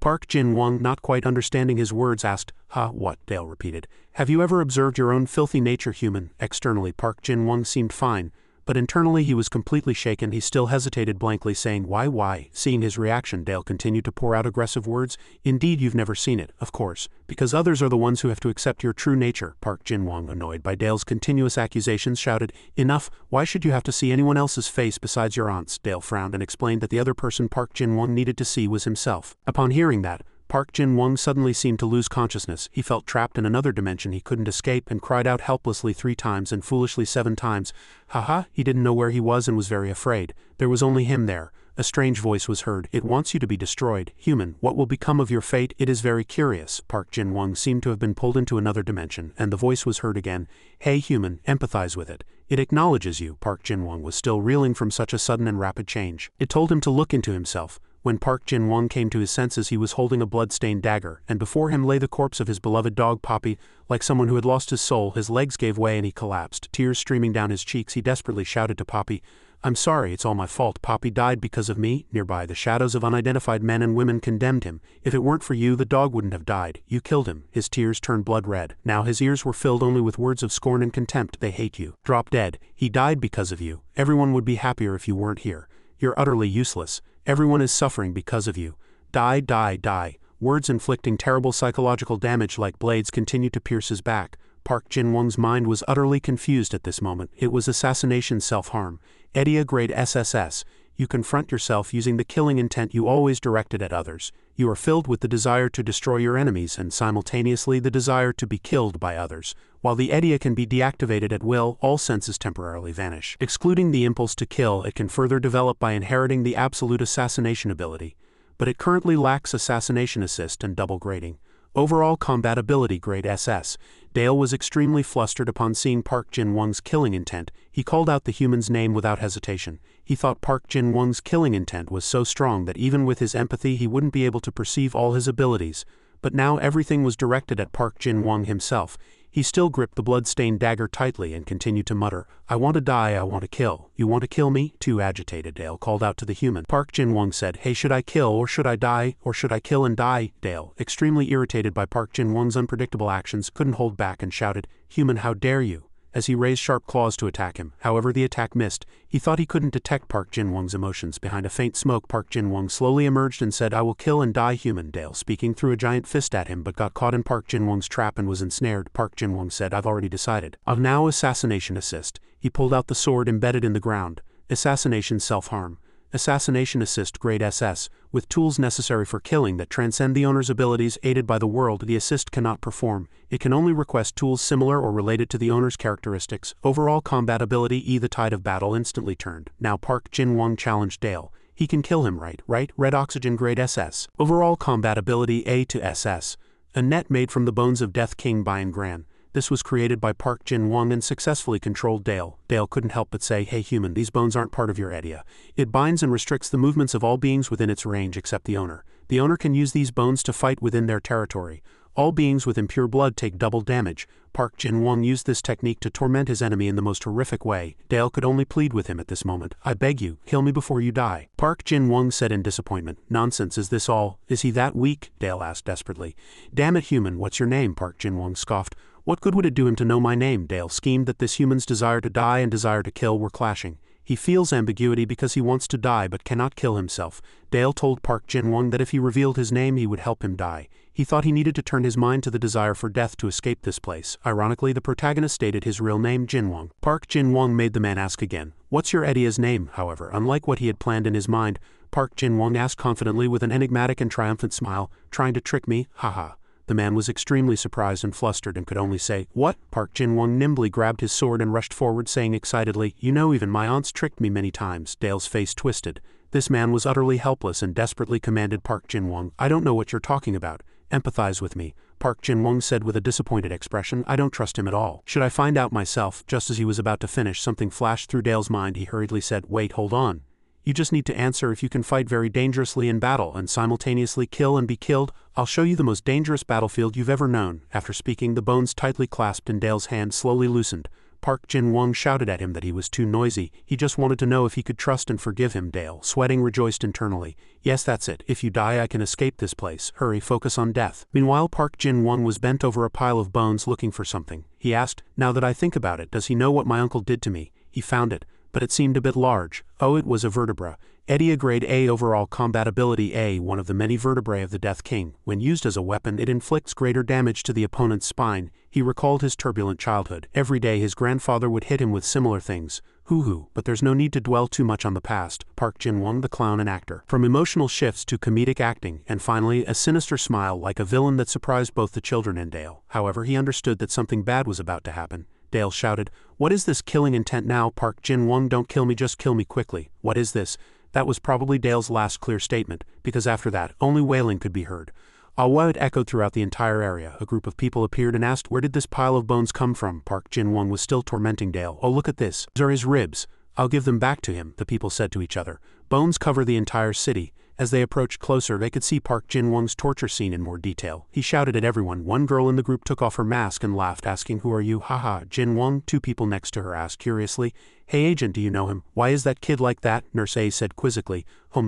Park Jin-won, not quite understanding his words, asked, "Huh, what?" Dale repeated. "Have you ever observed your own filthy nature, human?" Externally, Park Jin-won seemed fine, but internally he was completely shaken. He still hesitated, blankly saying, Why? Seeing his reaction, Dale continued to pour out aggressive words. "Indeed, you've never seen it, of course, because others are the ones who have to accept your true nature." Park Jin-won, annoyed by Dale's continuous accusations, shouted, "Enough, why should you have to see anyone else's face besides your aunt's?" Dale frowned and explained that the other person Park Jin-won needed to see was himself. Upon hearing that, Park Jin-won suddenly seemed to lose consciousness. He felt trapped in another dimension he couldn't escape and cried out helplessly 3 times and foolishly 7 times. Haha, he didn't know where he was and was very afraid. There was only him there. A strange voice was heard. "It wants you to be destroyed. Human, what will become of your fate? It is very curious." Park Jin-won seemed to have been pulled into another dimension, and the voice was heard again. "Hey human, empathize with it. It acknowledges you." Park Jin-won was still reeling from such a sudden and rapid change. It told him to look into himself. When Park Jin-won came to his senses, he was holding a blood-stained dagger, and before him lay the corpse of his beloved dog Poppy. Like someone who had lost his soul, his legs gave way and he collapsed. Tears streaming down his cheeks, he desperately shouted to Poppy, "I'm sorry, it's all my fault. Poppy died because of me." Nearby, the shadows of unidentified men and women condemned him. "If it weren't for you, the dog wouldn't have died. You killed him." His tears turned blood red. Now his ears were filled only with words of scorn and contempt. "They hate you. Drop dead. He died because of you. Everyone would be happier if you weren't here. You're utterly useless. Everyone is suffering because of you. Die, die, die." Words inflicting terrible psychological damage like blades continued to pierce his back. Park Jin-won's mind was utterly confused at this moment. It was assassination, self-harm. Edia grade SSS. You confront yourself using the killing intent you always directed at others. You are filled with the desire to destroy your enemies and simultaneously the desire to be killed by others. While the Edia can be deactivated at will, all senses temporarily vanish. Excluding the impulse to kill, it can further develop by inheriting the absolute assassination ability. But it currently lacks assassination assist and double grading. Overall combat ability grade SS. Dale was extremely flustered upon seeing Park Jin-won's killing intent. He called out the human's name without hesitation. He thought Park Jin-won's killing intent was so strong that even with his empathy he wouldn't be able to perceive all his abilities. But now everything was directed at Park Jin-won himself. He still gripped the blood-stained dagger tightly and continued to mutter, "I want to die, I want to kill. You want to kill me?" Too agitated, Dale called out to the human. Park Jin-won said, "Hey, should I kill or should I die, or should I kill and die?" Dale, extremely irritated by Park Jin-won's unpredictable actions, couldn't hold back and shouted, "Human, how dare you!" as he raised sharp claws to attack him. However, the attack missed. He thought he couldn't detect Park Jin-won's emotions. Behind a faint smoke, Park Jin-won slowly emerged and said, "I will kill and die, human." Dale, speaking, threw a giant fist at him but got caught in Park Jin-won's trap and was ensnared. Park Jin-won said, "I've already decided. I'll now assassination assist." He pulled out the sword embedded in the ground. Assassination self-harm. Assassination assist grade SS. With tools necessary for killing that transcend the owner's abilities aided by the world, the assist cannot perform. It can only request tools similar or related to the owner's characteristics. Overall combat ability E. The tide of battle instantly turned. Now Park Jin-won challenged Dale. He can kill him, right? Red oxygen grade SS. Overall combat ability A to SS. A net made from the bones of Death King Bayan Gran. This was created by Park Jin-won and successfully controlled Dale. Dale couldn't help but say, "Hey human, these bones aren't part of your Edia. It binds and restricts the movements of all beings within its range except the owner. The owner can use these bones to fight within their territory. All beings with impure blood take double damage." Park Jin-won used this technique to torment his enemy in the most horrific way. Dale could only plead with him at this moment. "I beg you, kill me before you die." Park Jin-won said in disappointment. "Nonsense, is this all? Is he that weak?" Dale asked desperately. "Damn it human, what's your name?" Park Jin-won scoffed. "What good would it do him to know my name?" Dale schemed that this human's desire to die and desire to kill were clashing. He feels ambiguity because he wants to die but cannot kill himself. Dale told Park Jin-won that if he revealed his name he would help him die. He thought he needed to turn his mind to the desire for death to escape this place. Ironically, the protagonist stated his real name, Jin-won. Park Jin-won made the man ask again. "What's your Edia's name?" However, unlike what he had planned in his mind, Park Jin-won asked confidently with an enigmatic and triumphant smile, "Trying to trick me? Haha." The man was extremely surprised and flustered and could only say, "What?" Park Jin-won nimbly grabbed his sword and rushed forward saying excitedly, "You know, even my aunt's tricked me many times." Dale's face twisted. This man was utterly helpless and desperately commanded Park Jin-won, "I don't know what you're talking about. Empathize with me." Park Jin-won said with a disappointed expression, "I don't trust him at all. Should I find out myself?" Just as he was about to finish, something flashed through Dale's mind. He hurriedly said, "Wait, hold on. You just need to answer if you can fight very dangerously in battle and simultaneously kill and be killed. I'll show you the most dangerous battlefield you've ever known." After speaking, the bones tightly clasped in Dale's hand slowly loosened. Park Jin-won shouted at him that he was too noisy. He just wanted to know if he could trust and forgive him. Dale, sweating, rejoiced internally. Yes, that's it. If you die, I can escape this place. Hurry, focus on death. Meanwhile, Park Jin-won was bent over a pile of bones looking for something. He asked, now that I think about it, does he know what my uncle did to me? He found it, but it seemed a bit large. Oh, it was a vertebra. Edea grade A overall combatability A, one of the many vertebrae of the Death King. When used as a weapon, it inflicts greater damage to the opponent's spine. He recalled his turbulent childhood. Every day his grandfather would hit him with similar things. Hoo-hoo, but there's no need to dwell too much on the past. Park Jin-won, the clown and actor. From emotional shifts to comedic acting, and finally, a sinister smile like a villain that surprised both the children and Dale. However, he understood that something bad was about to happen. Dale shouted, what is this killing intent now? Park Jin-won, don't kill me, just kill me quickly. What is this? That was probably Dale's last clear statement, because after that, only wailing could be heard. Awakens echoed throughout the entire area. A group of people appeared and asked, where did this pile of bones come from? Park Jin-won was still tormenting Dale. Oh, look at this. These are his ribs. I'll give them back to him, the people said to each other. Bones cover the entire city. As they approached closer, they could see Park Jin-won's torture scene in more detail. He shouted at everyone. One girl in the group took off her mask and laughed, asking, who are you? Haha, Jin-won. Two people next to her asked curiously, hey agent, do you know him? Why is that kid like that? Nurse A said quizzically.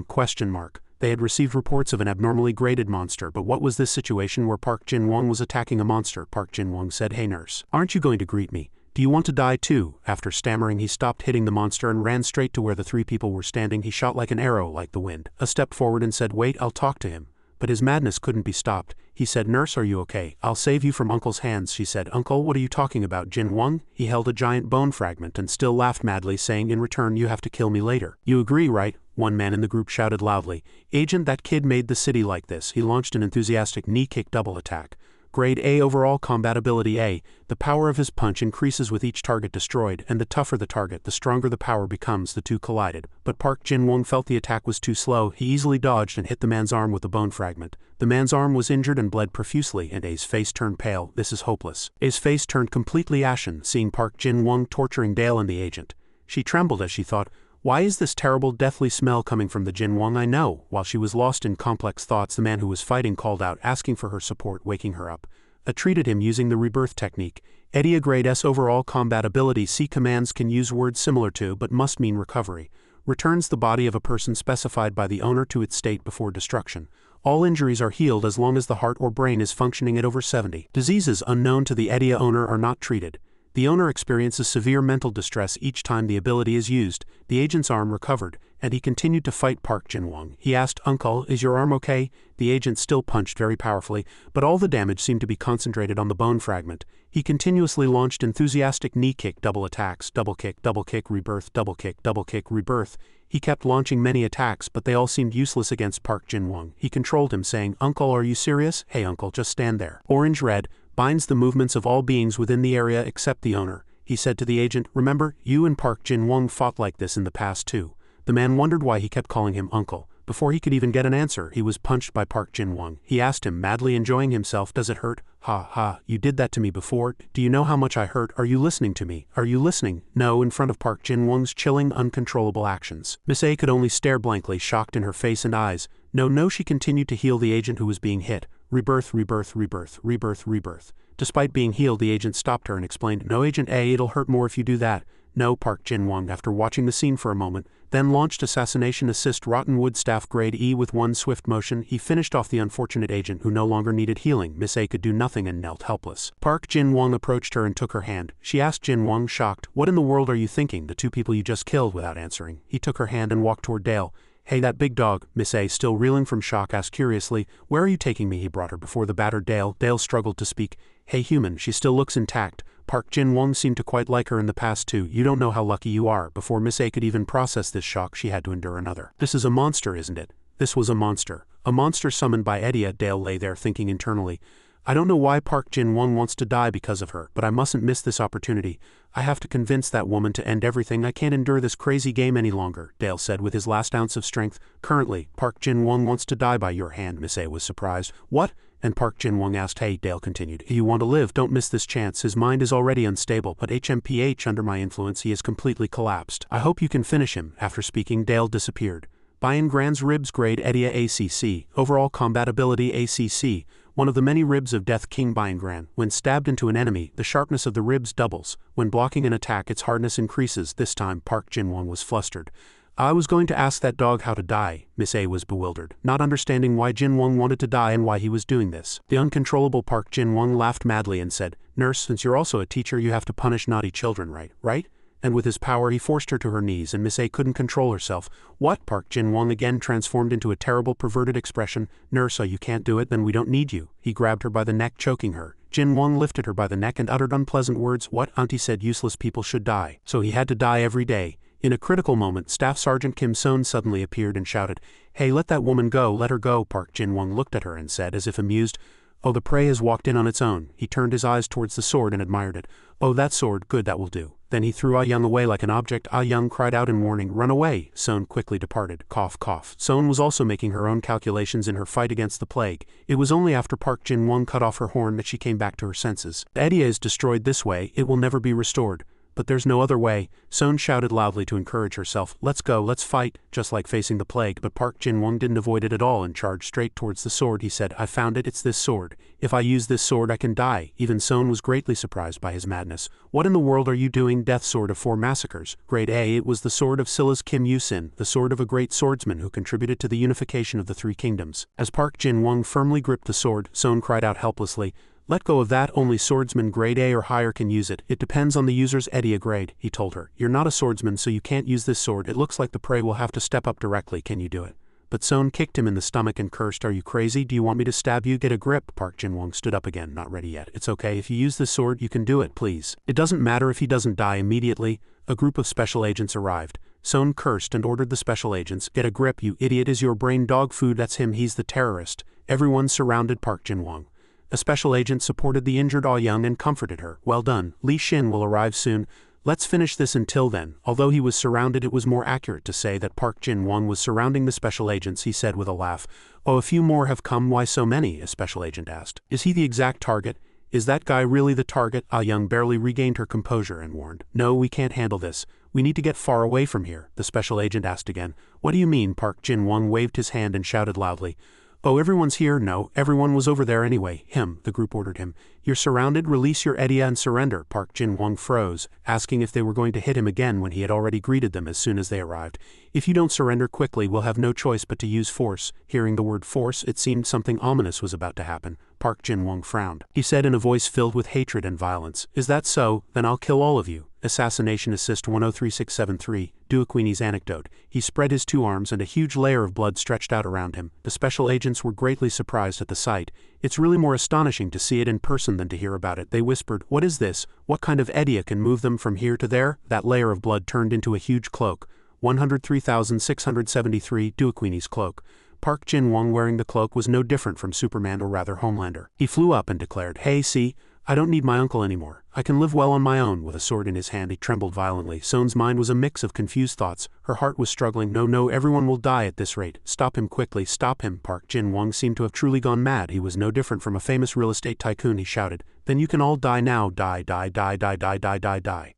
Question mark. They had received reports of an abnormally graded monster, but what was this situation where Park Jin-won was attacking a monster? Park Jin-won said, hey nurse, aren't you going to greet me? Do you want to die too? After stammering, he stopped hitting the monster and ran straight to where the three people were standing. He shot like an arrow, like the wind. A step forward and said, wait, I'll talk to him. But his madness couldn't be stopped. He said, nurse, are you okay? I'll save you from Uncle's hands, she said. Uncle, what are you talking about? Jin-won? He held a giant bone fragment and still laughed madly, saying, in return, you have to kill me later. You agree, right? One man in the group shouted loudly. Agent, that kid made the city like this. He launched an enthusiastic knee kick double attack. Grade A overall combatability A, the power of his punch increases with each target destroyed, and the tougher the target, the stronger the power becomes. The two collided, but Park Jin-won felt the attack was too slow. He easily dodged and hit the man's arm with a bone fragment. The man's arm was injured and bled profusely, and A's face turned pale. This is hopeless. A's face turned completely ashen, seeing Park Jin-won torturing Dale and the agent. She trembled as she thought, why is this terrible deathly smell coming from the Jin-won I know? While she was lost in complex thoughts, the man who was fighting called out, asking for her support, waking her up. Treated him using the Rebirth technique. Edea grade S overall combatability C commands can use words similar to but must mean recovery. Returns the body of a person specified by the owner to its state before destruction. All injuries are healed as long as the heart or brain is functioning at over 70. Diseases unknown to the Edea owner are not treated. The owner experiences severe mental distress each time the ability is used. The agent's arm recovered, and he continued to fight Park Jin-won. He asked, Uncle, is your arm okay? The agent still punched very powerfully, but all the damage seemed to be concentrated on the bone fragment. He continuously launched enthusiastic knee kick double attacks, double kick, rebirth, double kick, rebirth. He kept launching many attacks, but they all seemed useless against Park Jin-won. He controlled him, saying, Uncle, are you serious? Hey uncle, just stand there. Orange red binds the movements of all beings within the area except the owner. He said to the agent, remember, you and Park Jin-won fought like this in the past too. The man wondered why he kept calling him uncle. Before he could even get an answer, he was punched by Park Jin-won. He asked him, madly enjoying himself, does it hurt? Ha ha, you did that to me before. Do you know how much I hurt? Are you listening to me? Are you listening? No, in front of Park Jin-won's chilling, uncontrollable actions. Miss A could only stare blankly, shocked in her face and eyes. No, she continued to heal the agent who was being hit. Rebirth, rebirth, rebirth, rebirth, rebirth. Despite being healed, the agent stopped her and explained, no, Agent A, it'll hurt more if you do that. No, Park Jin-won, after watching the scene for a moment, then launched Assassination Assist Rotten Wood Staff Grade E with one swift motion. He finished off the unfortunate agent who no longer needed healing. Miss A could do nothing and knelt helpless. Park Jin-won approached her and took her hand. She asked Jin-won, shocked, what in the world are you thinking? The two people you just killed, without answering. He took her hand and walked toward Dale. Hey, that big dog, Miss A, still reeling from shock, asked curiously, where are you taking me? He brought her before the battered Dale. Dale struggled to speak. Hey human, she still looks intact. Park Jin-won seemed to quite like her in the past too. You don't know how lucky you are. Before Miss A could even process this shock, she had to endure another. This is a monster, isn't it? This was a monster. A monster summoned by Edea. Dale lay there thinking internally. I don't know why Park Jin-won wants to die because of her, but I mustn't miss this opportunity. I have to convince that woman to end everything. I can't endure this crazy game any longer, Dale said with his last ounce of strength. Currently, Park Jin-won wants to die by your hand. Miss A was surprised. What? And Park Jin-won asked. Hey, Dale continued. You want to live, don't miss this chance. His mind is already unstable, but HMPH under my influence he has completely collapsed. I hope you can finish him. After speaking, Dale disappeared. Bayan Grand's ribs grade Edea ACC, overall combatability ACC, one of the many ribs of Death King Byingran. When stabbed into an enemy, the sharpness of the ribs doubles. When blocking an attack, its hardness increases. This time, Park Jin-won was flustered. I was going to ask that dog how to die. Miss A was bewildered, not understanding why Jin-won wanted to die and why he was doing this. The uncontrollable Park Jin-won laughed madly and said, Nurse, since you're also a teacher, you have to punish naughty children, right? And with his power he forced her to her knees, and Miss A couldn't control herself. What? Park Jin-won again transformed into a terrible perverted expression. Nurse, you can't do it, then we don't need you. He grabbed her by the neck, choking her. Jin-won lifted her by the neck and uttered unpleasant words. What? Auntie said useless people should die. So he had to die every day. In a critical moment, Staff Sergeant Kim Son suddenly appeared and shouted, Hey, let that woman go, let her go. Park Jin-won looked at her and said, as if amused, Oh, the prey has walked in on its own. He turned his eyes towards the sword and admired it. Oh, that sword, good, that will do. Then he threw Ah Young away like an object. Ah Young cried out in warning, Run away. Son quickly departed. Cough, cough. Son was also making her own calculations in her fight against the plague. It was only after Park Jin-won cut off her horn that she came back to her senses. The idea is destroyed this way, it will never be restored. But there's no other way. Son shouted loudly to encourage herself. Let's go, let's fight, just like facing the plague. But Park Jin-won didn't avoid it at all and charged straight towards the sword. He said, I found it, it's this sword. If I use this sword I can die. Even Son was greatly surprised by his madness. What in the world are you doing? Death sword of 4 massacres. Grade A. It was the sword of Silla's Kim Yu-sin, the sword of a great swordsman who contributed to the unification of the 3 kingdoms. As Park Jin-won firmly gripped the sword, Son cried out helplessly, Let go of that, only swordsmen grade A or higher can use it. It depends on the user's EDIA grade, he told her. You're not a swordsman, so you can't use this sword. It looks like the prey will have to step up directly. Can you do it? But Son kicked him in the stomach and cursed, Are you crazy? Do you want me to stab you? Get a grip. Park Jin-won stood up again, not ready yet. It's okay, if you use this sword, you can do it, please. It doesn't matter if he doesn't die immediately. A group of special agents arrived. Son cursed and ordered the special agents, Get a grip, you idiot. Is your brain dog food? That's him, he's the terrorist. Everyone surrounded Park Jin-won. A special agent supported the injured Ah Young and comforted her. Well done, Li Shin will arrive soon. Let's finish this until then. Although he was surrounded, it was more accurate to say that Park Jin-won was surrounding the special agents, he said with a laugh. Oh, a few more have come. Why so many? A special agent asked. Is he the exact target? Is that guy really the target? Ah Young barely regained her composure and warned. No, we can't handle this. We need to get far away from here. The special agent asked again. What do you mean? Park Jin-won waved his hand and shouted loudly. Oh, everyone's here. No, everyone was over there anyway. Him, the group ordered him. You're surrounded, release your EDIA and surrender. Park Jin-won froze, asking if they were going to hit him again when he had already greeted them as soon as they arrived. If you don't surrender quickly, we'll have no choice but to use force. Hearing the word force, it seemed something ominous was about to happen. Park Jin-won frowned. He said in a voice filled with hatred and violence, Is that so? Then I'll kill all of you. Assassination Assist 103673, Duaquini's anecdote. He spread his 2 arms and a huge layer of blood stretched out around him. The special agents were greatly surprised at the sight. It's really more astonishing to see it in person than to hear about it. They whispered, What is this? What kind of EDIA can move them from here to there? That layer of blood turned into a huge cloak. 103,673, Duaquini's cloak. Park Jin-won wearing the cloak was no different from Superman or rather Homelander. He flew up and declared, Hey, see? I don't need my uncle anymore. I can live well on my own. With a sword in his hand he trembled violently. Son's mind was a mix of confused thoughts. Her heart was struggling. No, everyone will die at this rate. Stop him quickly, stop him. Park Jin-won seemed to have truly gone mad. He was no different from a famous real estate tycoon. He shouted, Then you can all die now. Die.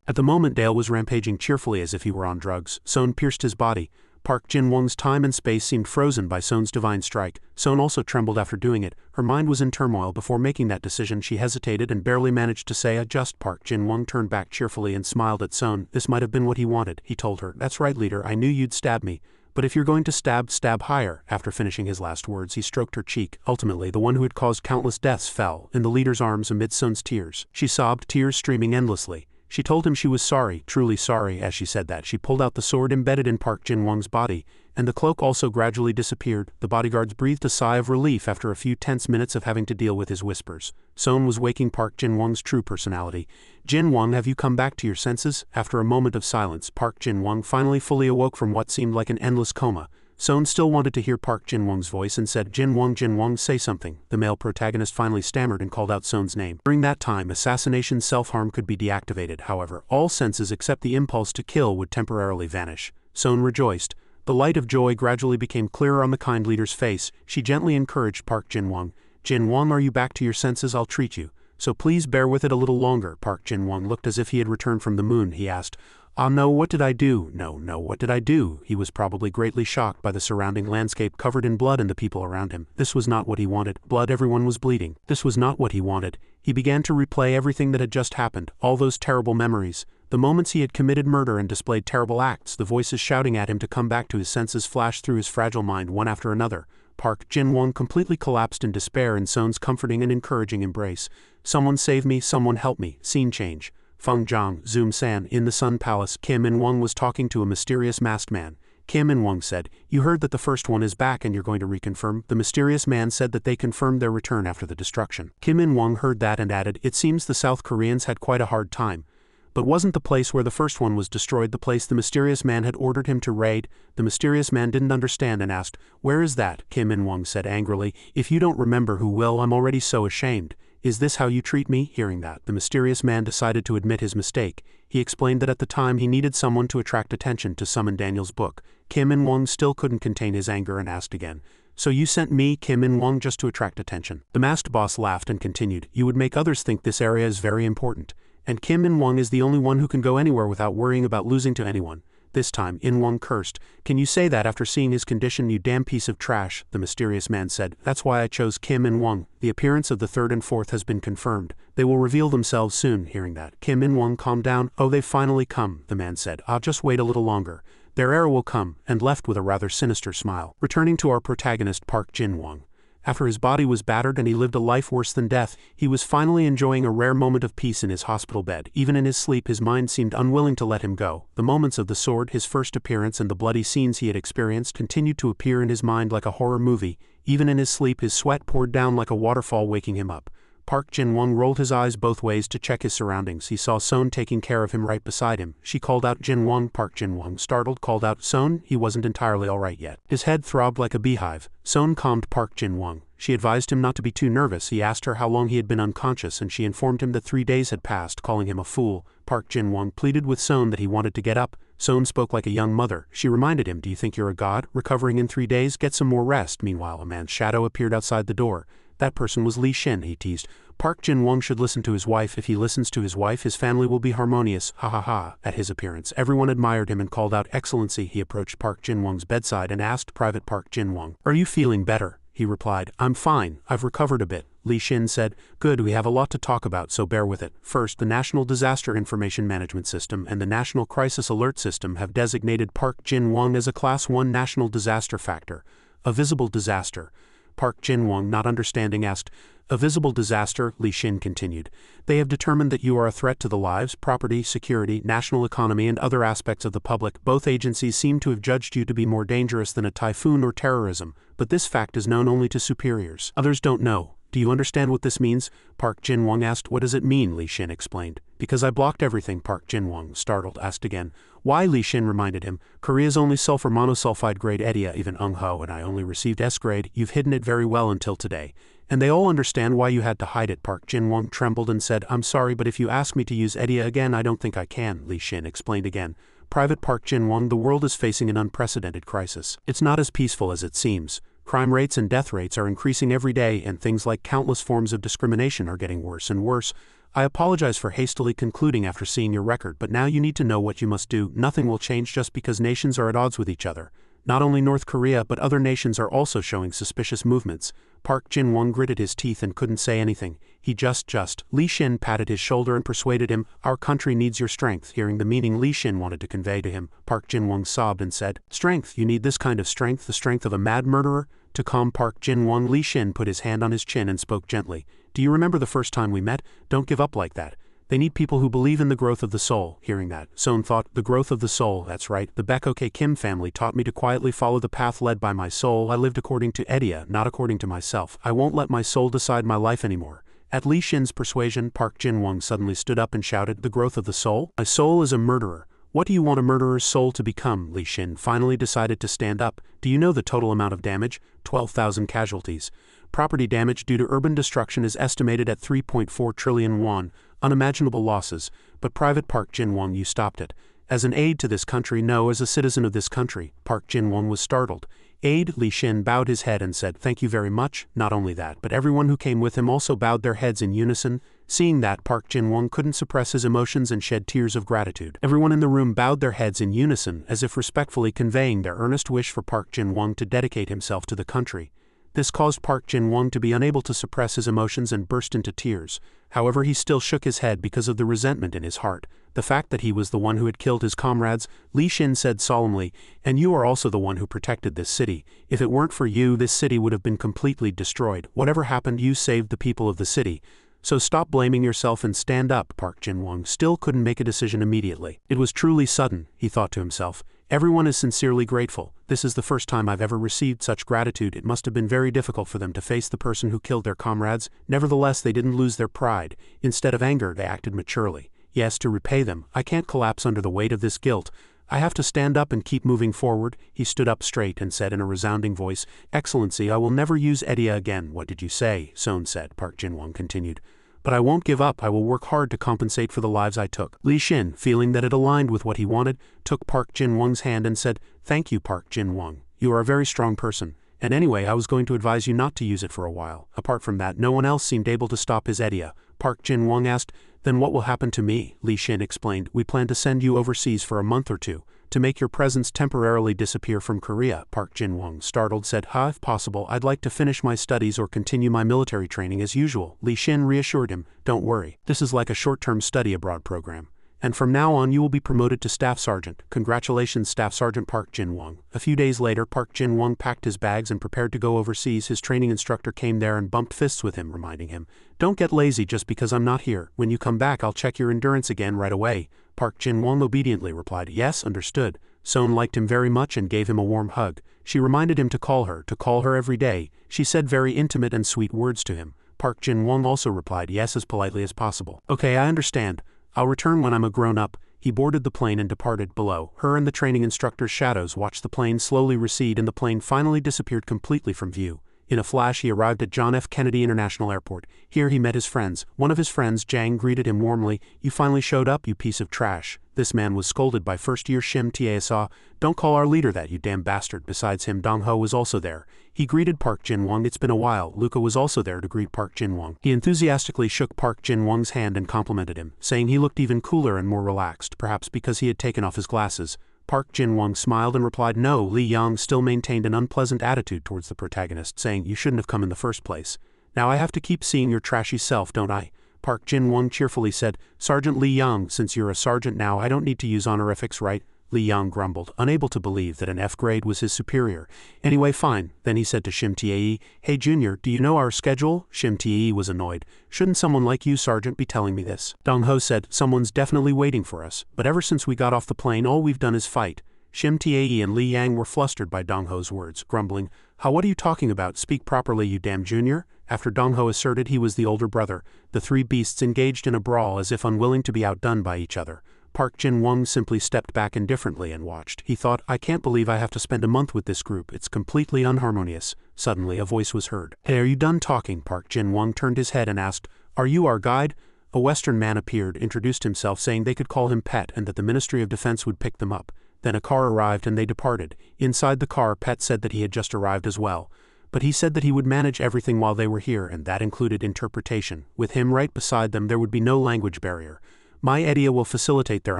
At the moment Dale was rampaging cheerfully as if he were on drugs. Son pierced his body. Park Jin-won's time and space seemed frozen by Son's divine strike. Son also trembled after doing it. Her mind was in turmoil. Before making that decision she hesitated and barely managed to say adjust. Park Jin-won turned back cheerfully and smiled at Son. This might have been what he wanted, he told her. That's right, leader, I knew you'd stab me. But if you're going to stab higher. After finishing his last words he stroked her cheek. Ultimately the one who had caused countless deaths fell in the leader's arms amid Son's tears. She sobbed, tears streaming endlessly. She told him she was sorry, truly sorry. As she said that, she pulled out the sword embedded in Park Jin-won's body, and the cloak also gradually disappeared. The bodyguards breathed a sigh of relief after a few tense minutes of having to deal with his whispers. Son was waking Park Jin-won's true personality. Jin-won, have you come back to your senses? After a moment of silence, Park Jin-won finally fully awoke from what seemed like an endless coma. Son still wanted to hear Park Jin-won's voice and said, Jin-won, say something. The male protagonist finally stammered and called out Son's name. During that time, assassination self-harm could be deactivated. However, all senses except the impulse to kill would temporarily vanish. Son rejoiced. The light of joy gradually became clearer on the kind leader's face. She gently encouraged Park Jin-won. Jin-won, are you back to your senses? I'll treat you. so please bear with it a little longer. Park Jin-won looked as if he had returned from the moon. He asked, "Ah no, what did I do? No, what did I do?" He was probably greatly shocked by the surrounding landscape covered in blood and the people around him. This was not what he wanted. Blood, everyone was bleeding. This was not what he wanted. He began to replay everything that had just happened, all those terrible memories. The moments he had committed murder and displayed terrible acts, the voices shouting at him to come back to his senses flashed through his fragile mind one after another. Park Jin-won completely collapsed in despair in Son's comforting and encouraging embrace. "Someone save me, someone help me." Scene change. Fengjiang, Zoom-san, in the Sun Palace. Kim In-won was talking to a mysterious masked man. Kim In-won said, "You heard that the first one is back and you're going to reconfirm?" The mysterious man said that they confirmed their return after the destruction. Kim In-won heard that and added, "It seems the South Koreans had quite a hard time. But wasn't the place where the first one was destroyed the place the mysterious man had ordered him to raid?" The mysterious man didn't understand and asked, "Where is that?" Kim In-won said angrily, "If you don't remember, who will? I'm already so ashamed. Is this how you treat me?" Hearing that, the mysterious man decided to admit his mistake. He explained that at the time he needed someone to attract attention to summon Daniel's book. Kim In-won still couldn't contain his anger and asked again, "So you sent me, Kim In-won, just to attract attention?" The masked boss laughed and continued, "You would make others think this area is very important. And Kim In-won is the only one who can go anywhere without worrying about losing to anyone." This time, In-won cursed. "Can you say that after seeing his condition, you damn piece of trash?" The mysterious man said, "That's why I chose Kim In-won. The appearance of the third and fourth has been confirmed. They will reveal themselves soon." Hearing that, Kim In-won calmed down. "Oh, they've finally come," the man said. "I'll just wait a little longer. Their era will come," and left with a rather sinister smile. Returning to our protagonist Park Jin-won. After his body was battered and he lived a life worse than death, he was finally enjoying a rare moment of peace in his hospital bed. Even in his sleep, his mind seemed unwilling to let him go. The moments of the sword, his first appearance, and the bloody scenes he had experienced continued to appear in his mind like a horror movie. Even in his sleep, his sweat poured down like a waterfall, waking him up. Park Jin-won rolled his eyes both ways to check his surroundings. He saw Son taking care of him right beside him. She called out, "Jin-won." Park Jin-won, startled, called out, "Son?" He wasn't entirely all right yet. His head throbbed like a beehive. Son calmed Park Jin-won. She advised him not to be too nervous. He asked her how long he had been unconscious and she informed him that 3 days had passed, calling him a fool. Park Jin-won pleaded with Son that he wanted to get up. Son spoke like a young mother. She reminded him, "Do you think you're a god? Recovering in 3 days? Get some more rest." Meanwhile, a man's shadow appeared outside the door. That person was Li Shin, he teased. Park Jin-won should listen to his wife. If he listens to his wife, his family will be harmonious. Ha ha ha. At his appearance, everyone admired him and called out, "Excellency." He approached Park Jin-won's bedside and asked Private Park Jin-won, "Are you feeling better?" He replied, "I'm fine. I've recovered a bit." Li Shin said, "Good, we have a lot to talk about, so bear with it. First, the National Disaster Information Management System and the National Crisis Alert System have designated Park Jin-won as a Class 1 National Disaster Factor, a visible disaster." Park Jin-won, not understanding, asked, "A visible disaster?" Li Shin continued. "They have determined that you are a threat to the lives, property, security, national economy, and other aspects of the public. Both agencies seem to have judged you to be more dangerous than a typhoon or terrorism, but this fact is known only to superiors. Others don't know. Do you understand what this means?" Park Jin-won asked. "What does it mean?" Li Shin explained. "Because I blocked everything." Park Jin-won, startled, asked again. "Why?" Li Shin reminded him. "Korea's only sulfur monosulfide grade EDIA, even Ung-ho and I only received S grade. You've hidden it very well until today. And they all understand why you had to hide it." Park Jin-won trembled and said, "I'm sorry, but if you ask me to use EDIA again, I don't think I can." Li Shin explained again. "Private Park Jin-won, the world is facing an unprecedented crisis. It's not as peaceful as it seems. Crime rates and death rates are increasing every day, and things like countless forms of discrimination are getting worse and worse. I apologize for hastily concluding after seeing your record, but now you need to know what you must do. Nothing will change just because nations are at odds with each other. Not only North Korea, but other nations are also showing suspicious movements." Park Jin-won gritted his teeth and couldn't say anything. He just. Li Shin patted his shoulder and persuaded him, "Our country needs your strength." Hearing the meaning Li Shin wanted to convey to him, Park Jin-won sobbed and said, "Strength? You need this kind of strength, the strength of a mad murderer?" To calm Park Jin-won, Li Shin put his hand on his chin and spoke gently. "Do you remember the first time we met? Don't give up like that. They need people who believe in the growth of the soul." Hearing that, Son thought, "The growth of the soul, that's right. The Baekhoke Kim family taught me to quietly follow the path led by my soul. I lived according to EDIA, not according to myself. I won't let my soul decide my life anymore." At Li Shin's persuasion, Park Jin-won suddenly stood up and shouted, "The growth of the soul? My soul is a murderer. What do you want a murderer's soul to become?" Li Shin finally decided to stand up. "Do you know the total amount of damage? 12,000 casualties. Property damage due to urban destruction is estimated at 3.4 trillion won. Unimaginable losses. But Private Park Jin-won, you stopped it. As an aide to this country, no, as a citizen of this country." Park Jin-won was startled. "Aide?" Li Shin bowed his head and said, "Thank you very much." Not only that, but everyone who came with him also bowed their heads in unison. Seeing that, Park Jin-won couldn't suppress his emotions and shed tears of gratitude. Everyone in the room bowed their heads in unison, as if respectfully conveying their earnest wish for Park Jin-won to dedicate himself to the country. This caused Park Jin-won to be unable to suppress his emotions and burst into tears. However, he still shook his head because of the resentment in his heart, the fact that he was the one who had killed his comrades. Li Xin said solemnly, "And you are also the one who protected this city. If it weren't for you, this city would have been completely destroyed. Whatever happened, you saved the people of the city. So stop blaming yourself and stand up." Park Jin-won still couldn't make a decision immediately. It was truly sudden, he thought to himself. Everyone is sincerely grateful. This is the first time I've ever received such gratitude. It must have been very difficult for them to face the person who killed their comrades. Nevertheless, they didn't lose their pride. Instead of anger, they acted maturely. Yes, to repay them, I can't collapse under the weight of this guilt. I have to stand up and keep moving forward. He stood up straight and said in a resounding voice, "Excellency, I will never use Edia again." "What did you say?" Son said. Park Jin-won continued. "But I won't give up. I will work hard to compensate for the lives I took." Li Xin, feeling that it aligned with what he wanted, took Park Jin-won's hand and said, "Thank you, Park Jin-won. You are a very strong person. And anyway, I was going to advise you not to use it for a while." Apart from that, no one else seemed able to stop his Edia. Park Jin-won asked, "Then what will happen to me?" Li Xin explained, "We plan to send you overseas for a month or two, to make your presence temporarily disappear from Korea." Park Jin-won, startled, said, "If possible, I'd like to finish my studies or continue my military training as usual." Li Xin reassured him, "Don't worry. This is like a short-term study abroad program. And from now on you will be promoted to Staff Sergeant." "Congratulations, Staff Sergeant Park Jin-won." A few days later, Park Jin-won packed his bags and prepared to go overseas. His training instructor came there and bumped fists with him, reminding him, "Don't get lazy just because I'm not here. When you come back, I'll check your endurance again right away." Park Jin-won obediently replied, "Yes, understood." Son liked him very much and gave him a warm hug. She reminded him to call her every day. She said very intimate and sweet words to him. Park Jin-won also replied yes as politely as possible. "Okay, I understand. I'll return when I'm a grown-up." He boarded the plane and departed. Below her and the training instructor's shadows watched the plane slowly recede, and the plane finally disappeared completely from view. In a flash, he arrived at John F. Kennedy International Airport. Here he met his friends. One of his friends, Jang, greeted him warmly. "You finally showed up, you piece of trash." This man was scolded by first-year Shim Tae-saw. "Don't call our leader that, you damn bastard." Besides him, Dong-ho was also there. He greeted Park Jin-won. "It's been a while." Luca was also there to greet Park Jin-won. He enthusiastically shook Park Jin-won's hand and complimented him, saying he looked even cooler and more relaxed, perhaps because he had taken off his glasses. Park Jin-won smiled and replied no. Li Yang still maintained an unpleasant attitude towards the protagonist, saying, "You shouldn't have come in the first place. Now I have to keep seeing your trashy self, don't I?" Park Jin-won cheerfully said, "Sergeant Li Yang, since you're a sergeant now, I don't need to use honorifics, right?" Li Yang grumbled, unable to believe that an F grade was his superior. "Anyway, fine." Then he said to Shim Tae, "Hey Junior, do you know our schedule?" Shim Tae was annoyed. "Shouldn't someone like you, Sergeant, be telling me this?" Dong-ho said, "Someone's definitely waiting for us, but ever since we got off the plane all we've done is fight." Shim Tae and Li Yang were flustered by Dong-ho's words, grumbling, What are you talking about? Speak properly, you damn junior." After Dong-ho asserted he was the older brother, the three beasts engaged in a brawl as if unwilling to be outdone by each other. Park Jin-won simply stepped back indifferently and watched. He thought, "I can't believe I have to spend a month with this group. It's completely unharmonious." Suddenly a voice was heard. "Hey, are you done talking?" Park Jin-won turned his head and asked, "Are you our guide?" A Western man appeared, introduced himself, saying they could call him Pet and that the Ministry of Defense would pick them up. Then a car arrived and they departed. Inside the car, Pet said that he had just arrived as well. But he said that he would manage everything while they were here, and that included interpretation. With him right beside them, there would be no language barrier. My idea will facilitate their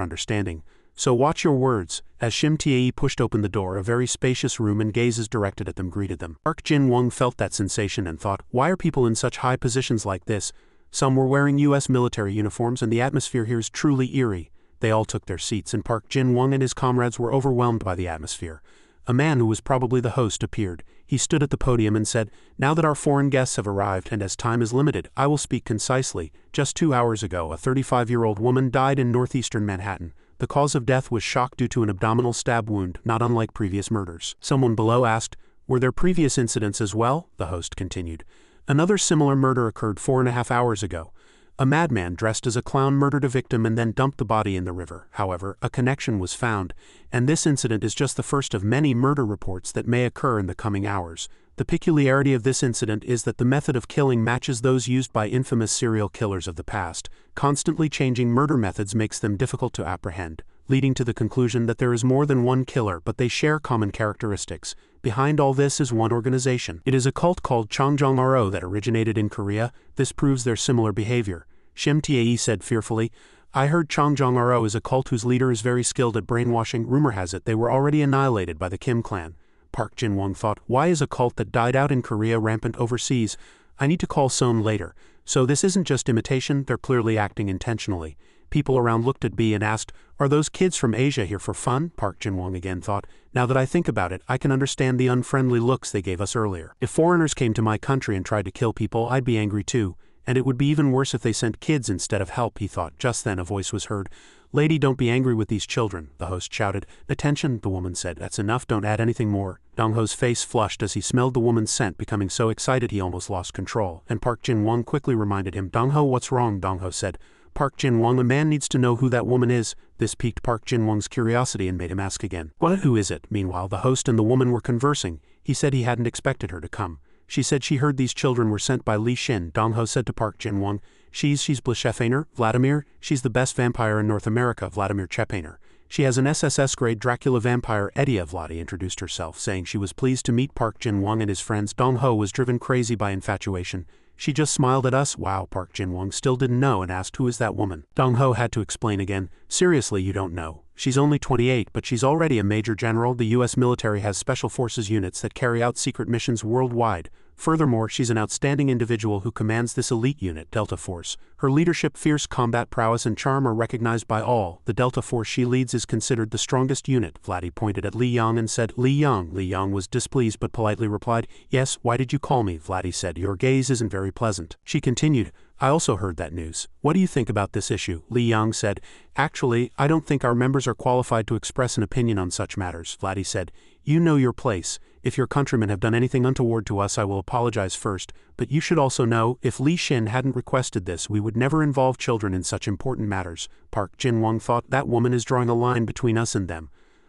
understanding. So watch your words. As Shim Tae pushed open the door, a very spacious room and gazes directed at them greeted them. Park Jin-won felt that sensation and thought, why are people in such high positions like this? Some were wearing U.S. military uniforms and the atmosphere here is truly eerie. They all took their seats and Park Jin-won and his comrades were overwhelmed by the atmosphere. A man who was probably the host appeared. He stood at the podium and said, "Now that our foreign guests have arrived and as time is limited, I will speak concisely. Just 2 hours ago, a 35-year-old woman died in northeastern Manhattan. The cause of death was shock due to an abdominal stab wound, not unlike previous murders." Someone below asked, "Were there previous incidents as well?" The host continued. "Another similar murder occurred 4.5 hours ago. A madman dressed as a clown murdered a victim and then dumped the body in the river. However, a connection was found, and this incident is just the first of many murder reports that may occur in the coming hours. The peculiarity of this incident is that the method of killing matches those used by infamous serial killers of the past. Constantly changing murder methods makes them difficult to apprehend, leading to the conclusion that there is more than one killer, but they share common characteristics. Behind all this is one organization. It is a cult called Chongjong-ro that originated in Korea. This proves their similar behavior." Shim Tae said fearfully. I heard Chongjong-ro is a cult whose leader is very skilled at brainwashing. Rumor has it they were already annihilated by the Kim clan. Park Jin-won thought, why is a cult that died out in Korea rampant overseas? I need to call Son later. So this isn't just imitation, they're clearly acting intentionally. People around looked at B and asked, are those kids from Asia here for fun? Park Jin-won again thought, now that I think about it, I can understand the unfriendly looks they gave us earlier. If foreigners came to my country and tried to kill people, I'd be angry too. And it would be even worse if they sent kids instead of help, he thought. Just then a voice was heard. Lady, don't be angry with these children, the host shouted. Attention, the woman said. That's enough, don't add anything more. Dong-ho's face flushed as he smelled the woman's scent, becoming so excited he almost lost control. And Park Jin-won quickly reminded him. Dong-ho, what's wrong? Dong-ho said. Park Jin-won, a man needs to know who that woman is. This piqued Park Jin-won's curiosity and made him ask again. What? Who is it? Meanwhile, the host and the woman were conversing. He said he hadn't expected her to come. She said she heard these children were sent by Li Xin. Dong-ho said to Park Jin-won, she's Bleshefener, Vladimir, she's the best vampire in North America, Vladimir Chepaner. She has an SSS-grade Dracula vampire. Edia Vladi introduced herself, saying she was pleased to meet Park Jin-won and his friends. Dong-ho was driven crazy by infatuation. She just smiled at us. Wow, Park Jin-won still didn't know and asked who is that woman. Dong-ho had to explain again. Seriously, you don't know. She's only 28, but she's already a major general. The US military has special forces units that carry out secret missions worldwide. Furthermore, she's an outstanding individual who commands this elite unit, Delta Force. Her leadership, fierce combat prowess and charm are recognized by all. The Delta Force she leads is considered the strongest unit. Vladdy pointed at Li Yang and said, Li Yang. Li Yang was displeased but politely replied, yes, why did you call me? Vladdy said, your gaze isn't very pleasant. She continued, I also heard that news. What do you think about this issue? Li Yang said, actually, I don't think our members are qualified to express an opinion on such matters. Vladdy said, you know your place. If your countrymen have done anything untoward to us, I will apologize first, but you should also know, if Li Xin hadn't requested this, we would never involve children in such important matters. Park Jin-won thought, that woman is drawing a line between us and them.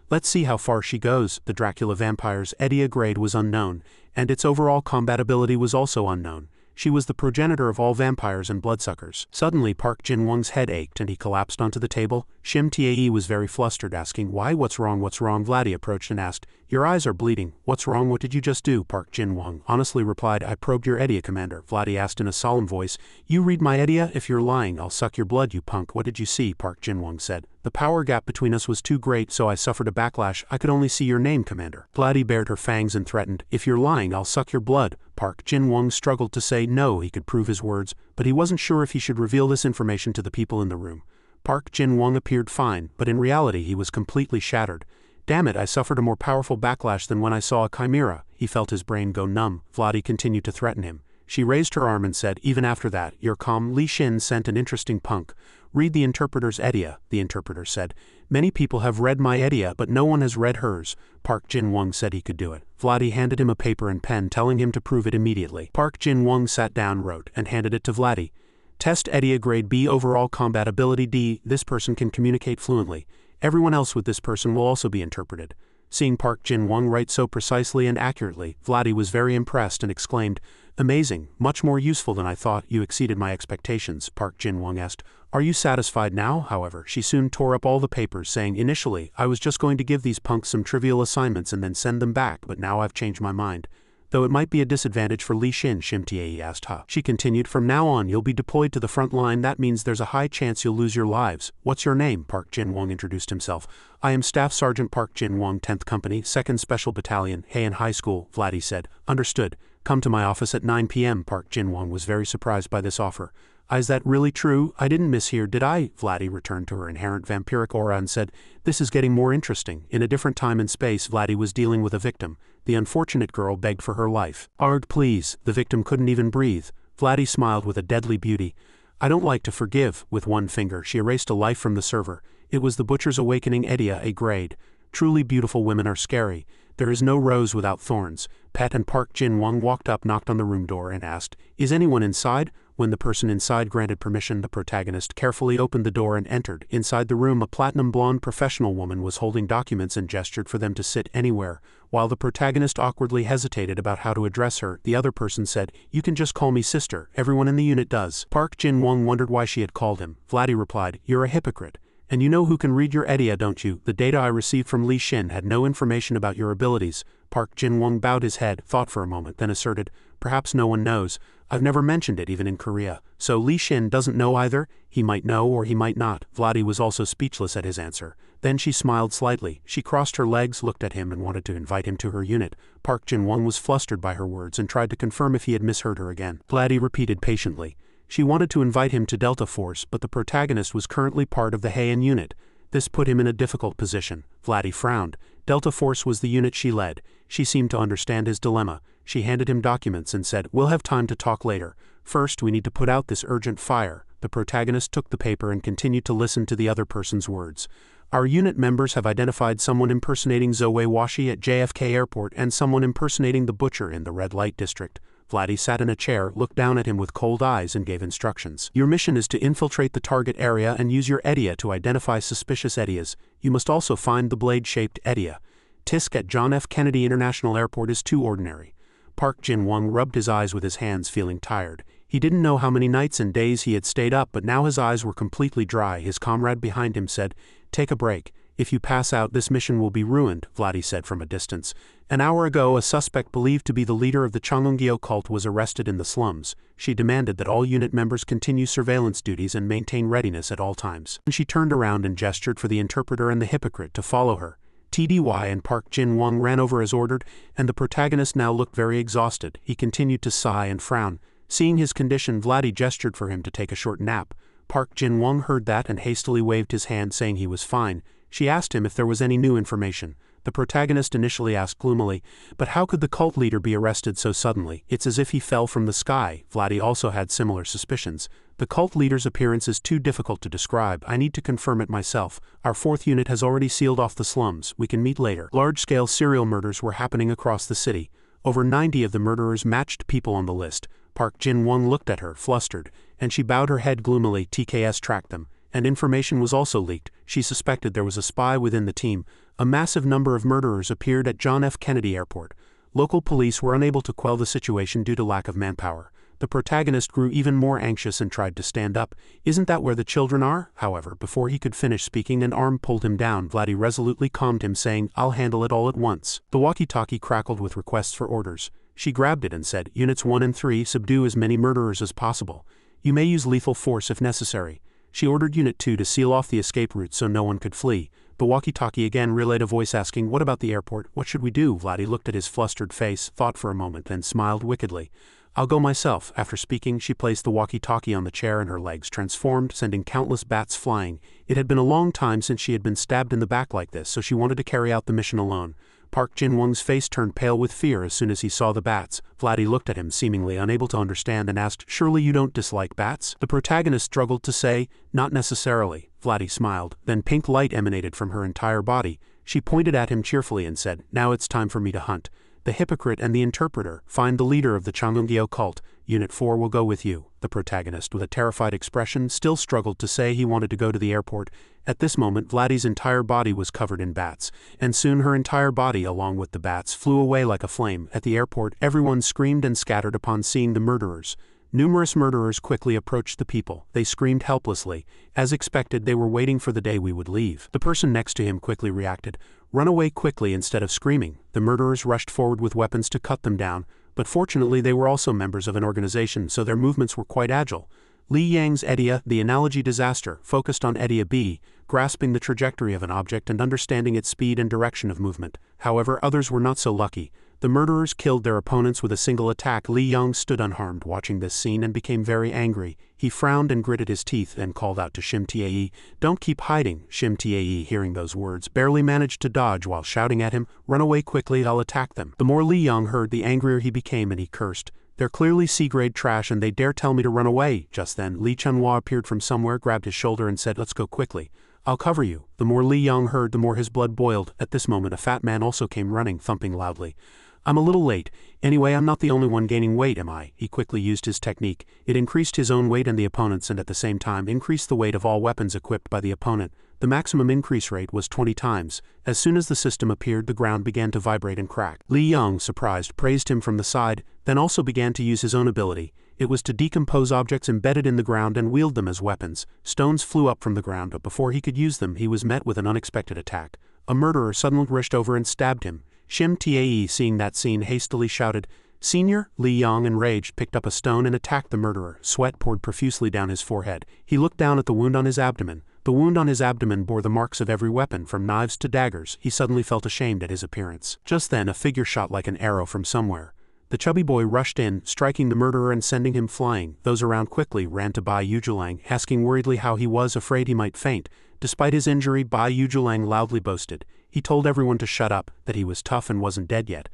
Let's see how far she goes. The Dracula vampire's Edia grade was unknown, and its overall combatability was also unknown. She was the progenitor of all vampires and bloodsuckers. Suddenly Park Jin-won's head ached and he collapsed onto the table. Shim Tae was very flustered, asking, why, what's wrong? Vladdy approached and asked, your eyes are bleeding. What's wrong? What did you just do? Park Jin-won honestly replied, I probed your Edia, Commander. Vladdy asked in a solemn voice, you read my Edia? If you're lying, I'll suck your blood, you punk. What did you see? Park Jin-won said. The power gap between us was too great, so I suffered a backlash. I could only see your name, Commander. Vladdy bared her fangs and threatened, if you're lying, I'll suck your blood. Park Jin-won struggled to say no, he could prove his words, but he wasn't sure if he should reveal this information to the people in the room. Park Jin-won appeared fine, but in reality he was completely shattered. Damn it, I suffered a more powerful backlash than when I saw a chimera. He felt his brain go numb. Vladdy continued to threaten him. She raised her arm and said, even after that, you're calm. Li Xin sent an interesting punk. Read the interpreter's Edia, the interpreter said. Many people have read my Edia, but no one has read hers. Park Jin-won said he could do it. Vladdy handed him a paper and pen, telling him to prove it immediately. Park Jin-won sat down, wrote, and handed it to Vladdy. Test Edia grade B, overall combatability D. This person can communicate fluently. Everyone else with this person will also be interpreted. Seeing Park Jin-won write so precisely and accurately, Vladdy was very impressed and exclaimed, amazing, much more useful than I thought. You exceeded my expectations. Park Jin-won asked, are you satisfied now? However, she soon tore up all the papers, saying, initially, I was just going to give these punks some trivial assignments and then send them back, but now I've changed my mind. Though it might be a disadvantage for Li Xin, Shim Tae asked. She continued, from now on you'll be deployed to the front line. That means there's a high chance you'll lose your lives. What's your name? Park Jin-won introduced himself. I am Staff Sergeant Park Jin-won, 10th Company, 2nd Special Battalion, Heian High School, Vladdy said. Understood. Come to my office at 9 p.m. Park Jin-won was very surprised by this offer. Is that really true? I didn't mishear, did I? Vladdy returned to her inherent vampiric aura and said, this is getting more interesting. In a different time and space, Vladdy was dealing with a victim. The unfortunate girl begged for her life. Ard, please. The victim couldn't even breathe. Vladdy smiled with a deadly beauty. I don't like to forgive. With one finger, she erased a life from the server. It was the Butcher's Awakening Edia, a grade. Truly beautiful women are scary. There is no rose without thorns. Pet and Park Jin-won walked up, knocked on the room door, and asked, is anyone inside? When the person inside granted permission, the protagonist carefully opened the door and entered. Inside the room, a platinum blonde professional woman was holding documents and gestured for them to sit anywhere. While the protagonist awkwardly hesitated about how to address her, the other person said, you can just call me sister. Everyone in the unit does. Park Jin-won wondered why she had called him. Vladdy replied, you're a hypocrite. And you know who can read your Edia, don't you? The data I received from Li Xin had no information about your abilities. Park Jin-won bowed his head, thought for a moment, then asserted, Perhaps no one knows. I've never mentioned it even in Korea. So Li Xin doesn't know either? He might know or he might not. Vladdy was also speechless at his answer. Then she smiled slightly. She crossed her legs, looked at him and wanted to invite him to her unit. Park Jin-won was flustered by her words and tried to confirm if he had misheard her again. Vladdy repeated patiently. She wanted to invite him to Delta Force, but the protagonist was currently part of the Heian unit. This put him in a difficult position. Vladdy frowned. Delta Force was the unit she led. She seemed to understand his dilemma. She handed him documents and said, "We'll have time to talk later. First, we need to put out this urgent fire." The protagonist took the paper and continued to listen to the other person's words. Our unit members have identified someone impersonating Zoe Washi at JFK Airport and someone impersonating the butcher in the red light district. Vladdy sat in a chair, looked down at him with cold eyes and gave instructions. Your mission is to infiltrate the target area and use your Edia to identify suspicious Edias. You must also find the blade-shaped Edia. Tisk at John F. Kennedy International Airport is too ordinary. Park Jin-won rubbed his eyes with his hands, feeling tired. He didn't know how many nights and days he had stayed up, but now his eyes were completely dry. His comrade behind him said, "Take a break. If you pass out, this mission will be ruined," Vladdy said from a distance. An hour ago, a suspect believed to be the leader of the Changeongyo cult was arrested in the slums. She demanded that all unit members continue surveillance duties and maintain readiness at all times. She turned around and gestured for the interpreter and the hypocrite to follow her. TDY and Park Jin-won ran over as ordered, and the protagonist now looked very exhausted. He continued to sigh and frown. Seeing his condition, Vladdy gestured for him to take a short nap. Park Jin-won heard that and hastily waved his hand saying he was fine. She asked him if there was any new information. The protagonist initially asked gloomily, "But how could the cult leader be arrested so suddenly? It's as if he fell from the sky." Vladdy also had similar suspicions. "The cult leader's appearance is too difficult to describe. I need to confirm it myself. Our 4th unit has already sealed off the slums. We can meet later." Large-scale serial murders were happening across the city. Over 90 of the murderers matched people on the list. Park Jin-won looked at her, flustered, and she bowed her head gloomily. TKS tracked them, and information was also leaked. She suspected there was a spy within the team. A massive number of murderers appeared at John F. Kennedy Airport. Local police were unable to quell the situation due to lack of manpower. The protagonist grew even more anxious and tried to stand up. "Isn't that where the children are?" However, before he could finish speaking, an arm pulled him down. Vladdy resolutely calmed him, saying, "I'll handle it all at once." The walkie-talkie crackled with requests for orders. She grabbed it and said, "Units 1 and 3, subdue as many murderers as possible. You may use lethal force if necessary." She ordered Unit 2 to seal off the escape route so no one could flee. The walkie-talkie again relayed a voice asking, "What about the airport? What should we do?" Vladdy looked at his flustered face, thought for a moment, then smiled wickedly. "I'll go myself." After speaking, she placed the walkie-talkie on the chair and her legs transformed, sending countless bats flying. It had been a long time since she had been stabbed in the back like this, so she wanted to carry out the mission alone. Park Jin-won's face turned pale with fear as soon as he saw the bats. Vladdy looked at him, seemingly unable to understand, and asked, "Surely you don't dislike bats?" The protagonist struggled to say, "Not necessarily." Vladdy smiled. Then pink light emanated from her entire body. She pointed at him cheerfully and said, "Now it's time for me to hunt. The hypocrite and the interpreter. Find the leader of the Changeongyo cult. Unit 4 will go with you." The protagonist, with a terrified expression, still struggled to say he wanted to go to the airport. At this moment, Vladdy's entire body was covered in bats, and soon her entire body, along with the bats, flew away like a flame. At the airport, everyone screamed and scattered upon seeing the murderers. Numerous murderers quickly approached the people. They screamed helplessly. As expected, they were waiting for the day we would leave. The person next to him quickly reacted, "Run away quickly," instead of screaming. The murderers rushed forward with weapons to cut them down, but fortunately they were also members of an organization, so their movements were quite agile. Li Yang's Edia, the analogy disaster, focused on Edia B, grasping the trajectory of an object and understanding its speed and direction of movement. However, others were not so lucky. The murderers killed their opponents with a single attack. Li Yang stood unharmed watching this scene and became very angry. He frowned and gritted his teeth and called out to Shim Tae. "Don't keep hiding." Shim Tae, hearing those words, barely managed to dodge while shouting at him, "Run away quickly, I'll attack them." The more Li Yang heard, the angrier he became, and he cursed, "They're clearly C-grade trash and they dare tell me to run away." Just then, Li Chunhua appeared from somewhere, grabbed his shoulder and said, "Let's go quickly. I'll cover you." The more Li Yang heard, the more his blood boiled. At this moment, a fat man also came running, thumping loudly. "I'm a little late. Anyway, I'm not the only one gaining weight, am I?" He quickly used his technique. It increased his own weight and the opponent's, and at the same time increased the weight of all weapons equipped by the opponent. The maximum increase rate was 20 times. As soon as the system appeared, the ground began to vibrate and crack. Li Yang, surprised, praised him from the side, then also began to use his own ability. It was to decompose objects embedded in the ground and wield them as weapons. Stones flew up from the ground, but before he could use them, he was met with an unexpected attack. A murderer suddenly rushed over and stabbed him. Shim Tae, seeing that scene, hastily shouted, Senior, Li Yong, enraged, picked up a stone and attacked the murderer. Sweat poured profusely down his forehead. He looked down at the wound on his abdomen. The wound on his abdomen bore the marks of every weapon, from knives to daggers. He suddenly felt ashamed at his appearance. Just then, a figure shot like an arrow from somewhere. The chubby boy rushed in, striking the murderer and sending him flying. Those around quickly ran to Bai Yujulang, asking worriedly how he was, afraid he might faint. Despite his injury, Bai Yujulang loudly boasted. He told everyone to shut up, that he was tough and wasn't dead yet.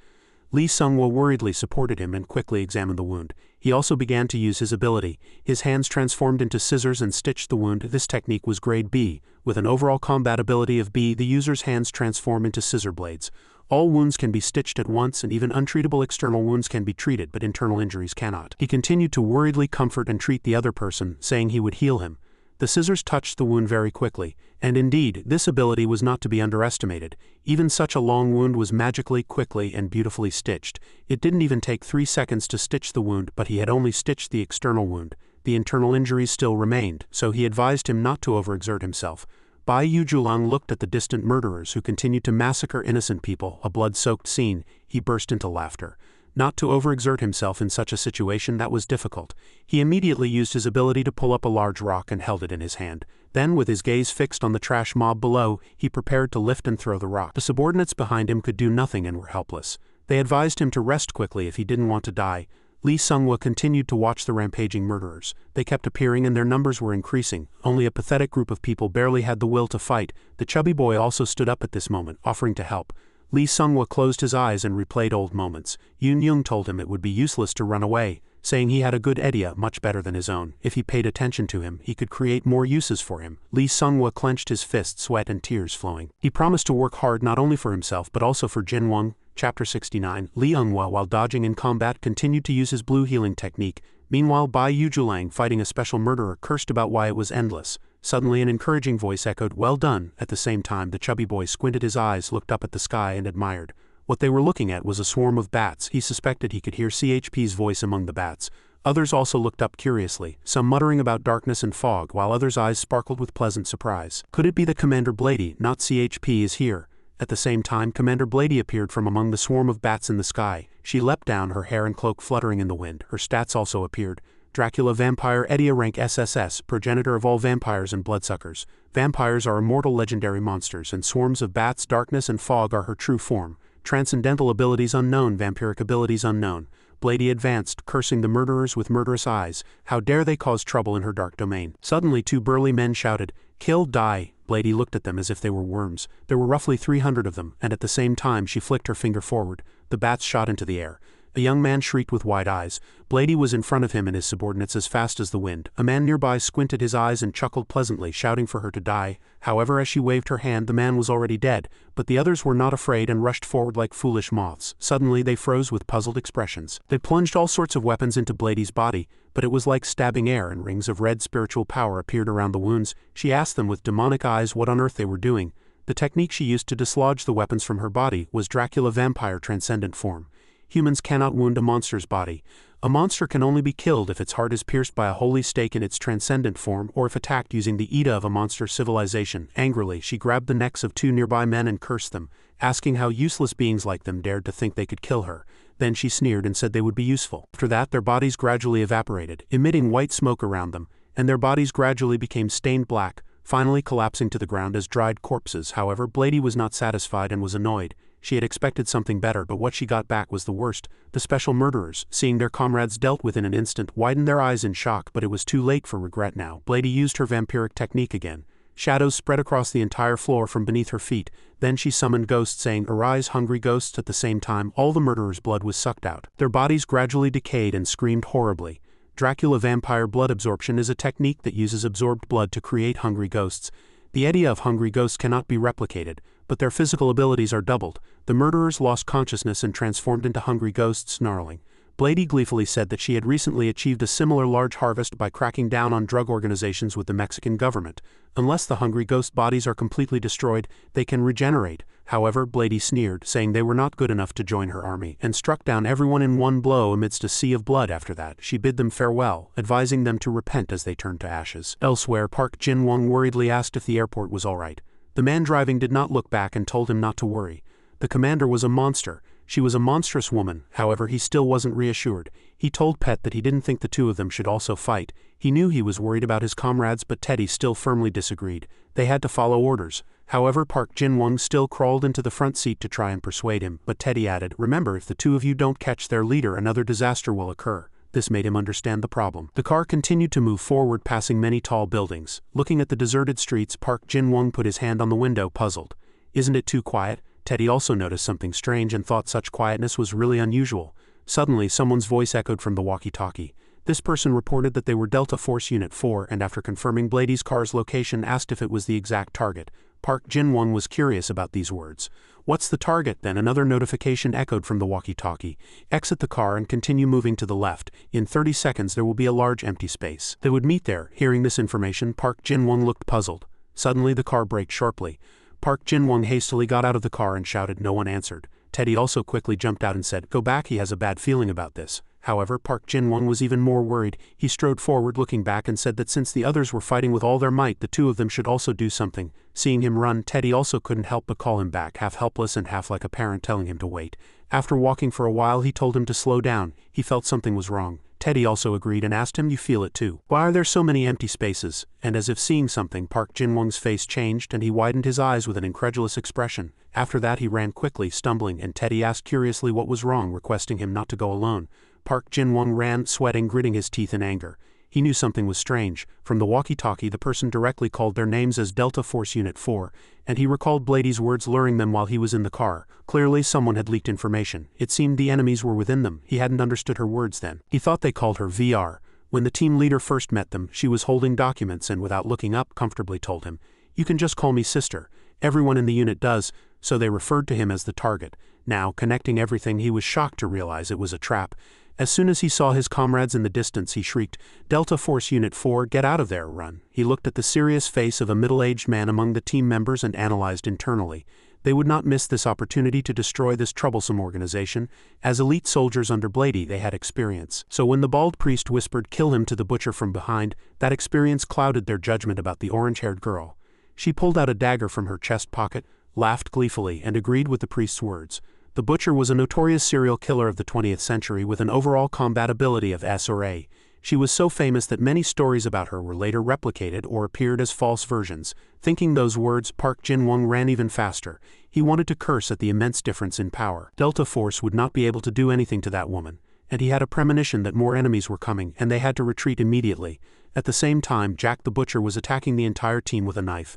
Li Sungwa worriedly supported him and quickly examined the wound. He also began to use his ability. His hands transformed into scissors and stitched the wound. This technique was grade B. With an overall combat ability of B, the user's hands transform into scissor blades. All wounds can be stitched at once, and even untreatable external wounds can be treated, but internal injuries cannot. He continued to worriedly comfort and treat the other person, saying he would heal him. The scissors touched the wound very quickly, and indeed, this ability was not to be underestimated. Even such a long wound was magically, quickly, and beautifully stitched. It didn't even take 3 seconds to stitch the wound, but he had only stitched the external wound. The internal injuries still remained, so he advised him not to overexert himself. Bai Yujulang looked at the distant murderers who continued to massacre innocent people, a blood-soaked scene. He burst into laughter. Not to overexert himself in such a situation, that was difficult. He immediately used his ability to pull up a large rock and held it in his hand. Then, with his gaze fixed on the trash mob below, he prepared to lift and throw the rock. The subordinates behind him could do nothing and were helpless. They advised him to rest quickly if he didn't want to die. Li Sungwa continued to watch the rampaging murderers. They kept appearing and their numbers were increasing. Only a pathetic group of people barely had the will to fight. The chubby boy also stood up at this moment, offering to help. Li Sungwa closed his eyes and replayed old moments. Yun Yung told him it would be useless to run away, saying he had a good idea, much better than his own. If he paid attention to him, he could create more uses for him. Li Sungwa clenched his fist, sweat and tears flowing. He promised to work hard not only for himself but also for Jin Wang. Chapter 69. Li Yonghua, while dodging in combat, continued to use his blue healing technique. Meanwhile, Bai Yujulang, fighting a special murderer, cursed about why it was endless. Suddenly an encouraging voice echoed, "Well done." At the same time, the chubby boy squinted his eyes, looked up at the sky and admired. What they were looking at was a swarm of bats. He suspected he could hear CHP's voice among the bats. Others also looked up curiously, some muttering about darkness and fog, while others' eyes sparkled with pleasant surprise. Could it be that Commander Blady, not CHP, is here? At the same time, Commander Blady appeared from among the swarm of bats in the sky. She leapt down, her hair and cloak fluttering in the wind. Her stats also appeared. Dracula Vampire Edia rank SSS, progenitor of all vampires and bloodsuckers. Vampires are immortal legendary monsters, and swarms of bats, darkness and fog are her true form. Transcendental abilities unknown, vampiric abilities unknown. Blady advanced, cursing the murderers with murderous eyes. How dare they cause trouble in her dark domain? Suddenly 2 burly men shouted, "Kill, die!" Blady looked at them as if they were worms. There were roughly 300 of them, and at the same time she flicked her finger forward. The bats shot into the air. A young man shrieked with wide eyes. Blady was in front of him and his subordinates as fast as the wind. A man nearby squinted his eyes and chuckled pleasantly, shouting for her to die. However, as she waved her hand, the man was already dead, but the others were not afraid and rushed forward like foolish moths. Suddenly they froze with puzzled expressions. They plunged all sorts of weapons into Blady's body, but it was like stabbing air, and rings of red spiritual power appeared around the wounds. She asked them with demonic eyes what on earth they were doing. The technique she used to dislodge the weapons from her body was Dracula Vampire Transcendent form. Humans cannot wound a monster's body. A monster can only be killed if its heart is pierced by a holy stake in its transcendent form, or if attacked using the Ida of a monster's civilization. Angrily, she grabbed the necks of 2 nearby men and cursed them, asking how useless beings like them dared to think they could kill her. Then she sneered and said they would be useful. After that, their bodies gradually evaporated, emitting white smoke around them, and their bodies gradually became stained black, finally collapsing to the ground as dried corpses. However, Blady was not satisfied and was annoyed. She had expected something better, but what she got back was the worst. The special murderers, seeing their comrades dealt with in an instant, widened their eyes in shock, but it was too late for regret now. Blady used her vampiric technique again. Shadows spread across the entire floor from beneath her feet. Then she summoned ghosts, saying, "Arise, hungry ghosts." At the same time, all the murderers' blood was sucked out. Their bodies gradually decayed and screamed horribly. Dracula Vampire Blood Absorption is a technique that uses absorbed blood to create hungry ghosts. The idea of hungry ghosts cannot be replicated, but their physical abilities are doubled. The murderers lost consciousness and transformed into hungry ghosts, snarling. Blady gleefully said that she had recently achieved a similar large harvest by cracking down on drug organizations with the Mexican government. Unless the hungry ghost bodies are completely destroyed, they can regenerate. However, Blady sneered, saying they were not good enough to join her army, and struck down everyone in one blow amidst a sea of blood. After that, she bid them farewell, advising them to repent as they turned to ashes. Elsewhere, Park Jin-wong worriedly asked if the airport was all right. The man driving did not look back and told him not to worry. The commander was a monster. She was a monstrous woman, however he still wasn't reassured. He told Pet that he didn't think the two of them should also fight. He knew he was worried about his comrades, but Teddy still firmly disagreed. They had to follow orders. However, Park Jin-won still crawled into the front seat to try and persuade him, but Teddy added, "Remember, if the two of you don't catch their leader, another disaster will occur." This made him understand the problem. The car continued to move forward, passing many tall buildings. Looking at the deserted streets, Park Jin-won put his hand on the window, puzzled. "Isn't it too quiet?" Teddy also noticed something strange and thought such quietness was really unusual. Suddenly, someone's voice echoed from the walkie-talkie. This person reported that they were Delta Force Unit 4 and after confirming Blady's car's location asked if it was the exact target. Park Jin-won was curious about these words. "What's the target?" Then another notification echoed from the walkie-talkie. "Exit the car and continue moving to the left. In 30 seconds there will be a large empty space." They would meet there. Hearing this information, Park Jin-won looked puzzled. Suddenly the car braked sharply. Park Jin-won hastily got out of the car and shouted. No one answered. Teddy also quickly jumped out and said, "Go back, he has a bad feeling about this." However, Park Jin-won was even more worried. He strode forward looking back and said that since the others were fighting with all their might, the two of them should also do something. Seeing him run, Teddy also couldn't help but call him back, half helpless and half like a parent telling him to wait. After walking for a while, he told him to slow down. He felt something was wrong. Teddy also agreed and asked him, "You feel it too? Why are there so many empty spaces?" And as if seeing something, Park Jin-won's face changed and he widened his eyes with an incredulous expression. After that he ran quickly, stumbling, and Teddy asked curiously what was wrong, requesting him not to go alone. Park Jin-won ran, sweating, gritting his teeth in anger. He knew something was strange. From the walkie-talkie the person directly called their names as Delta Force Unit 4, and he recalled Blady's words luring them while he was in the car. Clearly someone had leaked information. It seemed the enemies were within them. He hadn't understood her words then. He thought they called her VR. When the team leader first met them, she was holding documents and without looking up, comfortably told him, "You can just call me sister. Everyone in the unit does," so they referred to him as the target. Now, connecting everything, he was shocked to realize it was a trap. As soon as he saw his comrades in the distance, he shrieked, "Delta Force Unit 4, get out of there, run." He looked at the serious face of a middle-aged man among the team members and analyzed internally. They would not miss this opportunity to destroy this troublesome organization. As elite soldiers under Blady, they had experience. So when the bald priest whispered, "Kill him," to the butcher from behind, that experience clouded their judgment about the orange-haired girl. She pulled out a dagger from her chest pocket, laughed gleefully, and agreed with the priest's words. The butcher was a notorious serial killer of the 20th century with an overall combat ability of S or A. She was so famous that many stories about her were later replicated or appeared as false versions. Thinking those words, Park Jin-won ran even faster. He wanted to curse at the immense difference in power. Delta Force would not be able to do anything to that woman, and he had a premonition that more enemies were coming and they had to retreat immediately. At the same time, Jack the Butcher was attacking the entire team with a knife.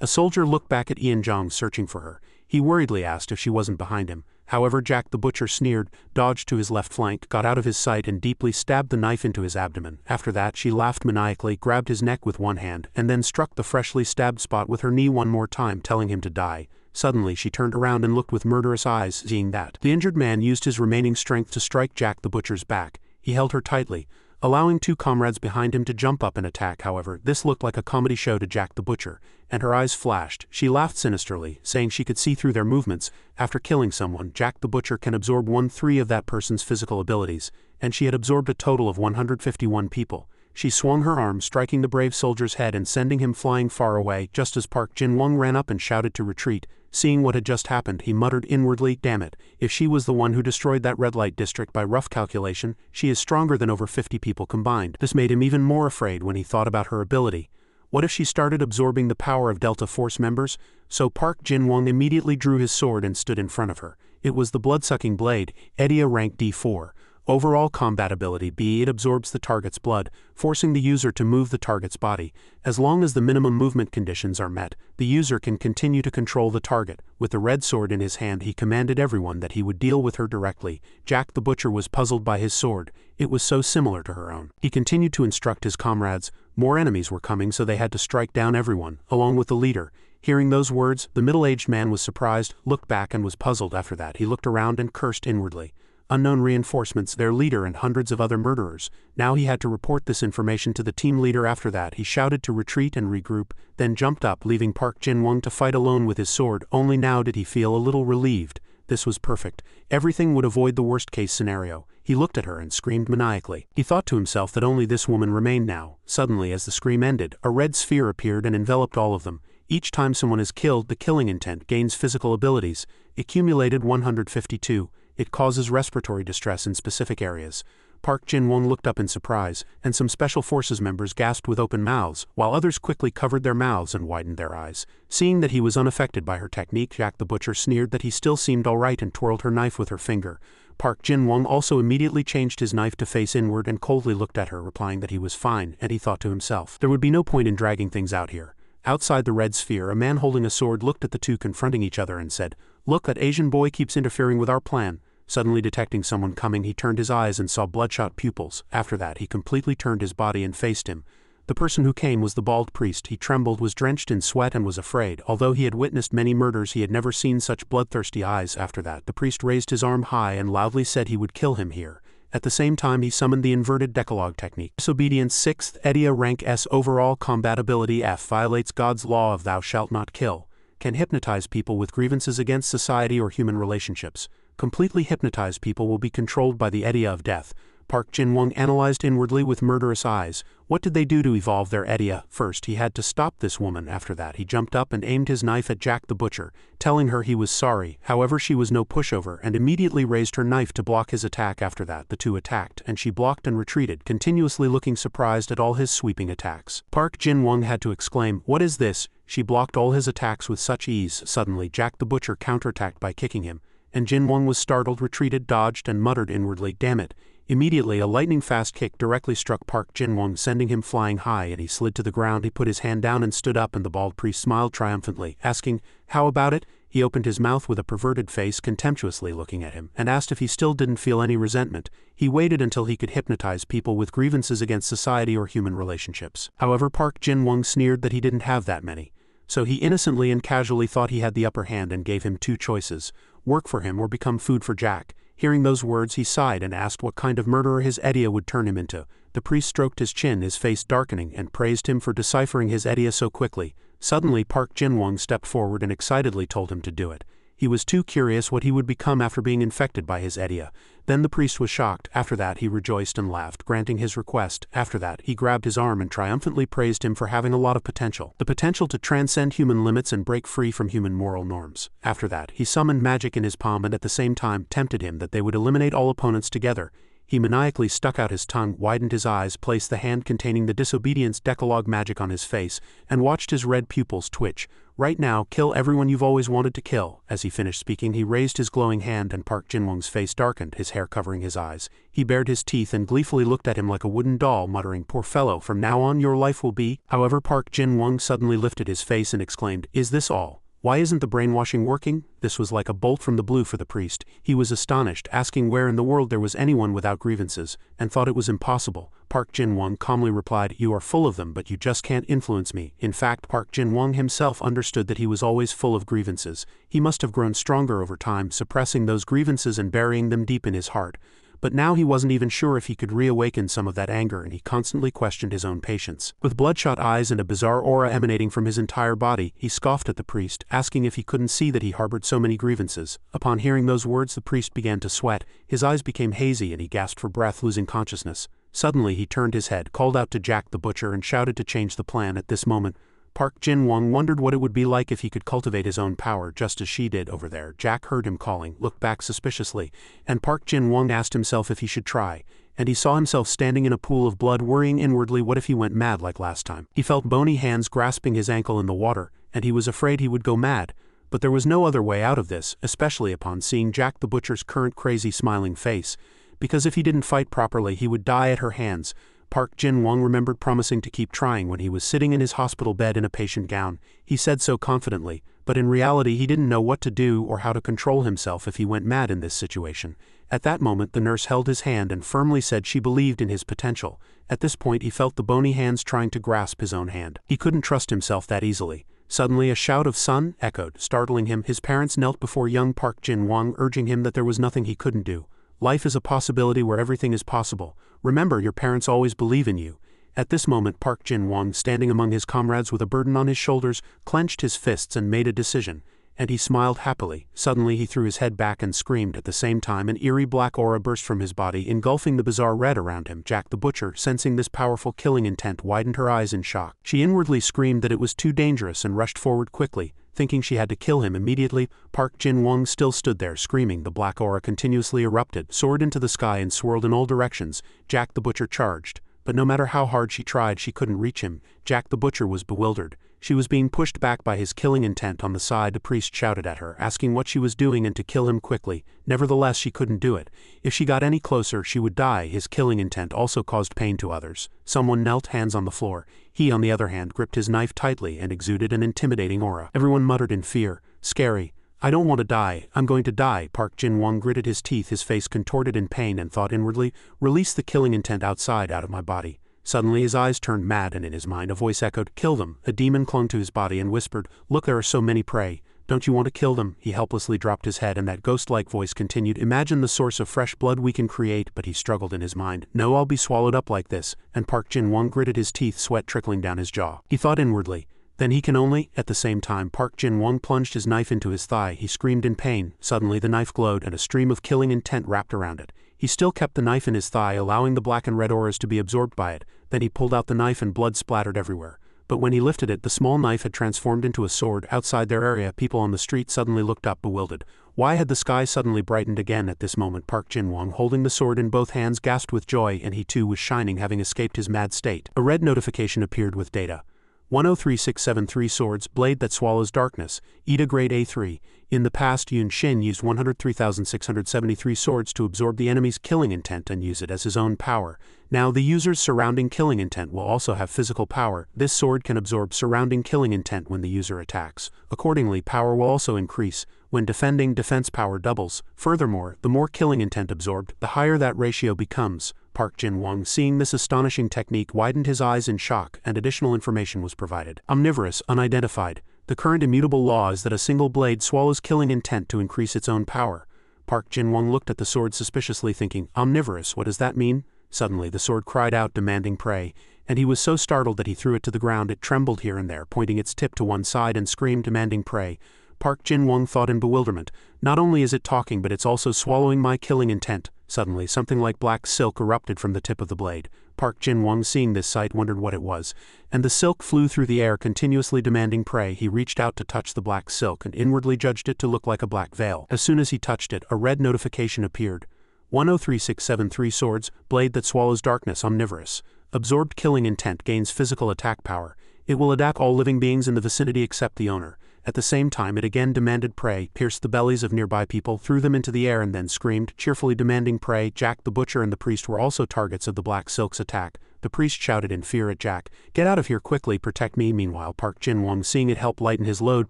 A soldier looked back at Ian Jong searching for her. He worriedly asked if she wasn't behind him. However, Jack the Butcher sneered, dodged to his left flank, got out of his sight and deeply stabbed the knife into his abdomen. After that she laughed maniacally, grabbed his neck with one hand, and then struck the freshly stabbed spot with her knee one more time, telling him to die. Suddenly she turned around and looked with murderous eyes, seeing that the injured man used his remaining strength to strike Jack the Butcher's back. He held her tightly, allowing two comrades behind him to jump up and attack. However, this looked like a comedy show to Jack the Butcher, and her eyes flashed. She laughed sinisterly, saying she could see through their movements. After killing someone, Jack the Butcher can absorb 1/3 of that person's physical abilities, and she had absorbed a total of 151 people. She swung her arm, striking the brave soldier's head and sending him flying far away. Just as Park Jin-won ran up and shouted to retreat, seeing what had just happened, he muttered inwardly, "Damn it, if she was the one who destroyed that red light district by rough calculation, she is stronger than over 50 people combined." This made him even more afraid when he thought about her ability. What if she started absorbing the power of Delta Force members? So Park Jin-won immediately drew his sword and stood in front of her. It was the blood-sucking blade, Edia rank D4. Overall combat ability B. It absorbs the target's blood, forcing the user to move the target's body. As long as the minimum movement conditions are met, the user can continue to control the target. With the red sword in his hand, he commanded everyone that he would deal with her directly. Jack the Butcher was puzzled by his sword. It was so similar to her own. He continued to instruct his comrades. More enemies were coming, so they had to strike down everyone, along with the leader. Hearing those words, the middle-aged man was surprised, looked back and was puzzled. After that, he looked around and cursed inwardly. Unknown reinforcements, their leader and hundreds of other murderers. Now he had to report this information to the team leader. After that he shouted to retreat and regroup, then jumped up, leaving Park Jin-won to fight alone with his sword. Only now did he feel a little relieved. This was perfect. Everything would avoid the worst-case scenario. He looked at her and screamed maniacally. He thought to himself that only this woman remained now. Suddenly, as the scream ended, a red sphere appeared and enveloped all of them. Each time someone is killed, the killing intent gains physical abilities. Accumulated 152. It causes respiratory distress in specific areas. Park Jin-won looked up in surprise, and some Special Forces members gasped with open mouths, while others quickly covered their mouths and widened their eyes. Seeing that he was unaffected by her technique, Jack the Butcher sneered that he still seemed alright and twirled her knife with her finger. Park Jin-won also immediately changed his knife to face inward and coldly looked at her, replying that he was fine, and he thought to himself, there would be no point in dragging things out here. Outside the red sphere, a man holding a sword looked at the two confronting each other and said, "Look, that Asian boy keeps interfering with our plan." Suddenly detecting someone coming, he turned his eyes and saw bloodshot pupils. After that, he completely turned his body and faced him. The person who came was the bald priest. He trembled, was drenched in sweat, and was afraid. Although he had witnessed many murders, he had never seen such bloodthirsty eyes. After that, the priest raised his arm high and loudly said he would kill him here. At the same time, he summoned the inverted Decalogue technique. Disobedience 6th Edia rank S. Overall compatibility F. Violates God's law of thou shalt not kill. Can hypnotize people with grievances against society or human relationships. Completely hypnotized people will be controlled by the Edia of death. Park Jin-won analyzed inwardly with murderous eyes. What did they do to evolve their Edia? First, he had to stop this woman. After that, he jumped up and aimed his knife at Jack the Butcher, telling her he was sorry. However, she was no pushover and immediately raised her knife to block his attack. After that, the two attacked, and she blocked and retreated, continuously looking surprised at all his sweeping attacks. Park Jin-won had to exclaim, "What is this?" She blocked all his attacks with such ease. Suddenly, Jack the Butcher counterattacked by kicking him, and Jin-won was startled, retreated, dodged, and muttered inwardly, "Damn it." Immediately, a lightning-fast kick directly struck Park Jin-won, sending him flying high, and he slid to the ground. He put his hand down and stood up, and the bald priest smiled triumphantly, asking, "How about it?" He opened his mouth with a perverted face, contemptuously looking at him, and asked if he still didn't feel any resentment. He waited until he could hypnotize people with grievances against society or human relationships. However, Park Jin-won sneered that he didn't have that many. So he innocently and casually thought he had the upper hand and gave him two choices: work for him or become food for Jack. Hearing those words, he sighed and asked what kind of murderer his Edia would turn him into. The priest stroked his chin, his face darkening, and praised him for deciphering his Edia so quickly. Suddenly, Park Jin-won stepped forward and excitedly told him to do it. He was too curious what he would become after being infected by his Edia. Then the priest was shocked. After that, he rejoiced and laughed, granting his request. After that, he grabbed his arm and triumphantly praised him for having a lot of potential. The potential to transcend human limits and break free from human moral norms. After that, he summoned magic in his palm and at the same time tempted him that they would eliminate all opponents together. He maniacally stuck out his tongue, widened his eyes, placed the hand containing the disobedience Decalogue magic on his face, and watched his red pupils twitch. "Right now, kill everyone you've always wanted to kill." As he finished speaking, he raised his glowing hand and Park Jin-won's face darkened, his hair covering his eyes. He bared his teeth and gleefully looked at him like a wooden doll, muttering, "Poor fellow, from now on your life will be..." However, Park Jin-won suddenly lifted his face and exclaimed, "Is this all? Why isn't the brainwashing working?" This was like a bolt from the blue for the priest. He was astonished, asking where in the world there was anyone without grievances, and thought it was impossible. Park Jin-won calmly replied, "You are full of them, but you just can't influence me." In fact, Park Jin-won himself understood that he was always full of grievances. He must have grown stronger over time, suppressing those grievances and burying them deep in his heart. But now he wasn't even sure if he could reawaken some of that anger, and he constantly questioned his own patience. With bloodshot eyes and a bizarre aura emanating from his entire body, he scoffed at the priest, asking if he couldn't see that he harbored so many grievances. Upon hearing those words, the priest began to sweat, his eyes became hazy, and he gasped for breath, losing consciousness. Suddenly he turned his head, called out to Jack the Butcher, and shouted to change the plan. At this moment, Park Jin-won wondered what it would be like if he could cultivate his own power just as she did over there. Jack heard him calling, looked back suspiciously, and Park Jin-won asked himself if he should try. And he saw himself standing in a pool of blood, worrying inwardly what if he went mad like last time. He felt bony hands grasping his ankle in the water, and he was afraid he would go mad. But there was no other way out of this, especially upon seeing Jack the Butcher's current crazy smiling face, because if he didn't fight properly he would die at her hands. Park Jin-won remembered promising to keep trying when he was sitting in his hospital bed in a patient gown. He said so confidently, but in reality he didn't know what to do or how to control himself if he went mad in this situation. At that moment the nurse held his hand and firmly said she believed in his potential. At this point he felt the bony hands trying to grasp his own hand. He couldn't trust himself that easily. Suddenly a shout of "Son!" echoed, startling him. His parents knelt before young Park Jin-won, urging him that there was nothing he couldn't do. Life is a possibility where everything is possible. Remember, your parents always believe in you. At this moment Park Jin-won, standing among his comrades with a burden on his shoulders, clenched his fists and made a decision. And he smiled happily. Suddenly he threw his head back and screamed. At the same time an eerie black aura burst from his body, engulfing the bizarre red around him. Jack the Butcher, sensing this powerful killing intent, widened her eyes in shock. She inwardly screamed that it was too dangerous and rushed forward quickly, thinking she had to kill him immediately. Park Jin-won still stood there screaming. The black aura continuously erupted, soared into the sky and swirled in all directions. Jack the Butcher charged. But no matter how hard she tried, she couldn't reach him. Jack the Butcher was bewildered. She was being pushed back by his killing intent. On the side, the priest shouted at her, asking what she was doing and to kill him quickly. Nevertheless, she couldn't do it. If she got any closer, she would die. His killing intent also caused pain to others. Someone knelt, hands on the floor. He, on the other hand, gripped his knife tightly and exuded an intimidating aura. Everyone muttered in fear. Scary. I don't want to die. I'm going to die. Park Jin-won gritted his teeth, his face contorted in pain, and thought inwardly, release the killing intent out of my body. Suddenly his eyes turned mad, and in his mind a voice echoed, kill them. A demon clung to his body and whispered, look, there are so many prey. Don't you want to kill them? He helplessly dropped his head, and that ghost-like voice continued, imagine the source of fresh blood we can create. But he struggled in his mind. No, I'll be swallowed up like this. And Park Jin-won gritted his teeth, sweat trickling down his jaw. He thought inwardly, then he can only. At the same time, Park Jin-won plunged his knife into his thigh. He screamed in pain. Suddenly the knife glowed, and a stream of killing intent wrapped around it. He still kept the knife in his thigh, allowing the black and red auras to be absorbed by it. Then he pulled out the knife and blood splattered everywhere. But when he lifted it, the small knife had transformed into a sword. Outside their area, people on the street suddenly looked up, bewildered. Why had the sky suddenly brightened again at this moment? Park Jin-won, holding the sword in both hands, gasped with joy, and he too was shining, having escaped his mad state. A red notification appeared with data. 103673 swords, blade that swallows darkness, ETA grade A3. In the past, Yun Shin used 103,673 swords to absorb the enemy's killing intent and use it as his own power. Now the user's surrounding killing intent will also have physical power. This sword can absorb surrounding killing intent when the user attacks. Accordingly, power will also increase. When defending, defense power doubles. Furthermore, the more killing intent absorbed, the higher that ratio becomes. Park Jin-won, seeing this astonishing technique, widened his eyes in shock, and additional information was provided. Omnivorous, unidentified. The current immutable law is that a single blade swallows killing intent to increase its own power. Park Jin-won looked at the sword suspiciously, thinking, omnivorous, what does that mean? Suddenly the sword cried out, demanding prey, and he was so startled that he threw it to the ground. It trembled here and there, pointing its tip to one side, and screamed, demanding prey. Park Jin-won thought in bewilderment, not only is it talking, but it's also swallowing my killing intent. Suddenly, something like black silk erupted from the tip of the blade. Park Jin-won, seeing this sight, wondered what it was, and the silk flew through the air, continuously demanding prey. He reached out to touch the black silk and inwardly judged it to look like a black veil. As soon as he touched it, a red notification appeared. 103673 swords, blade that swallows darkness, omnivorous. Absorbed killing intent gains physical attack power. It will attack all living beings in the vicinity except the owner. At the same time, it again demanded prey, pierced the bellies of nearby people, threw them into the air, and then screamed, cheerfully demanding prey. Jack the Butcher and the priest were also targets of the black silk's attack. The priest shouted in fear at Jack, get out of here quickly, protect me. Meanwhile, Park Jin-won, seeing it help lighten his load,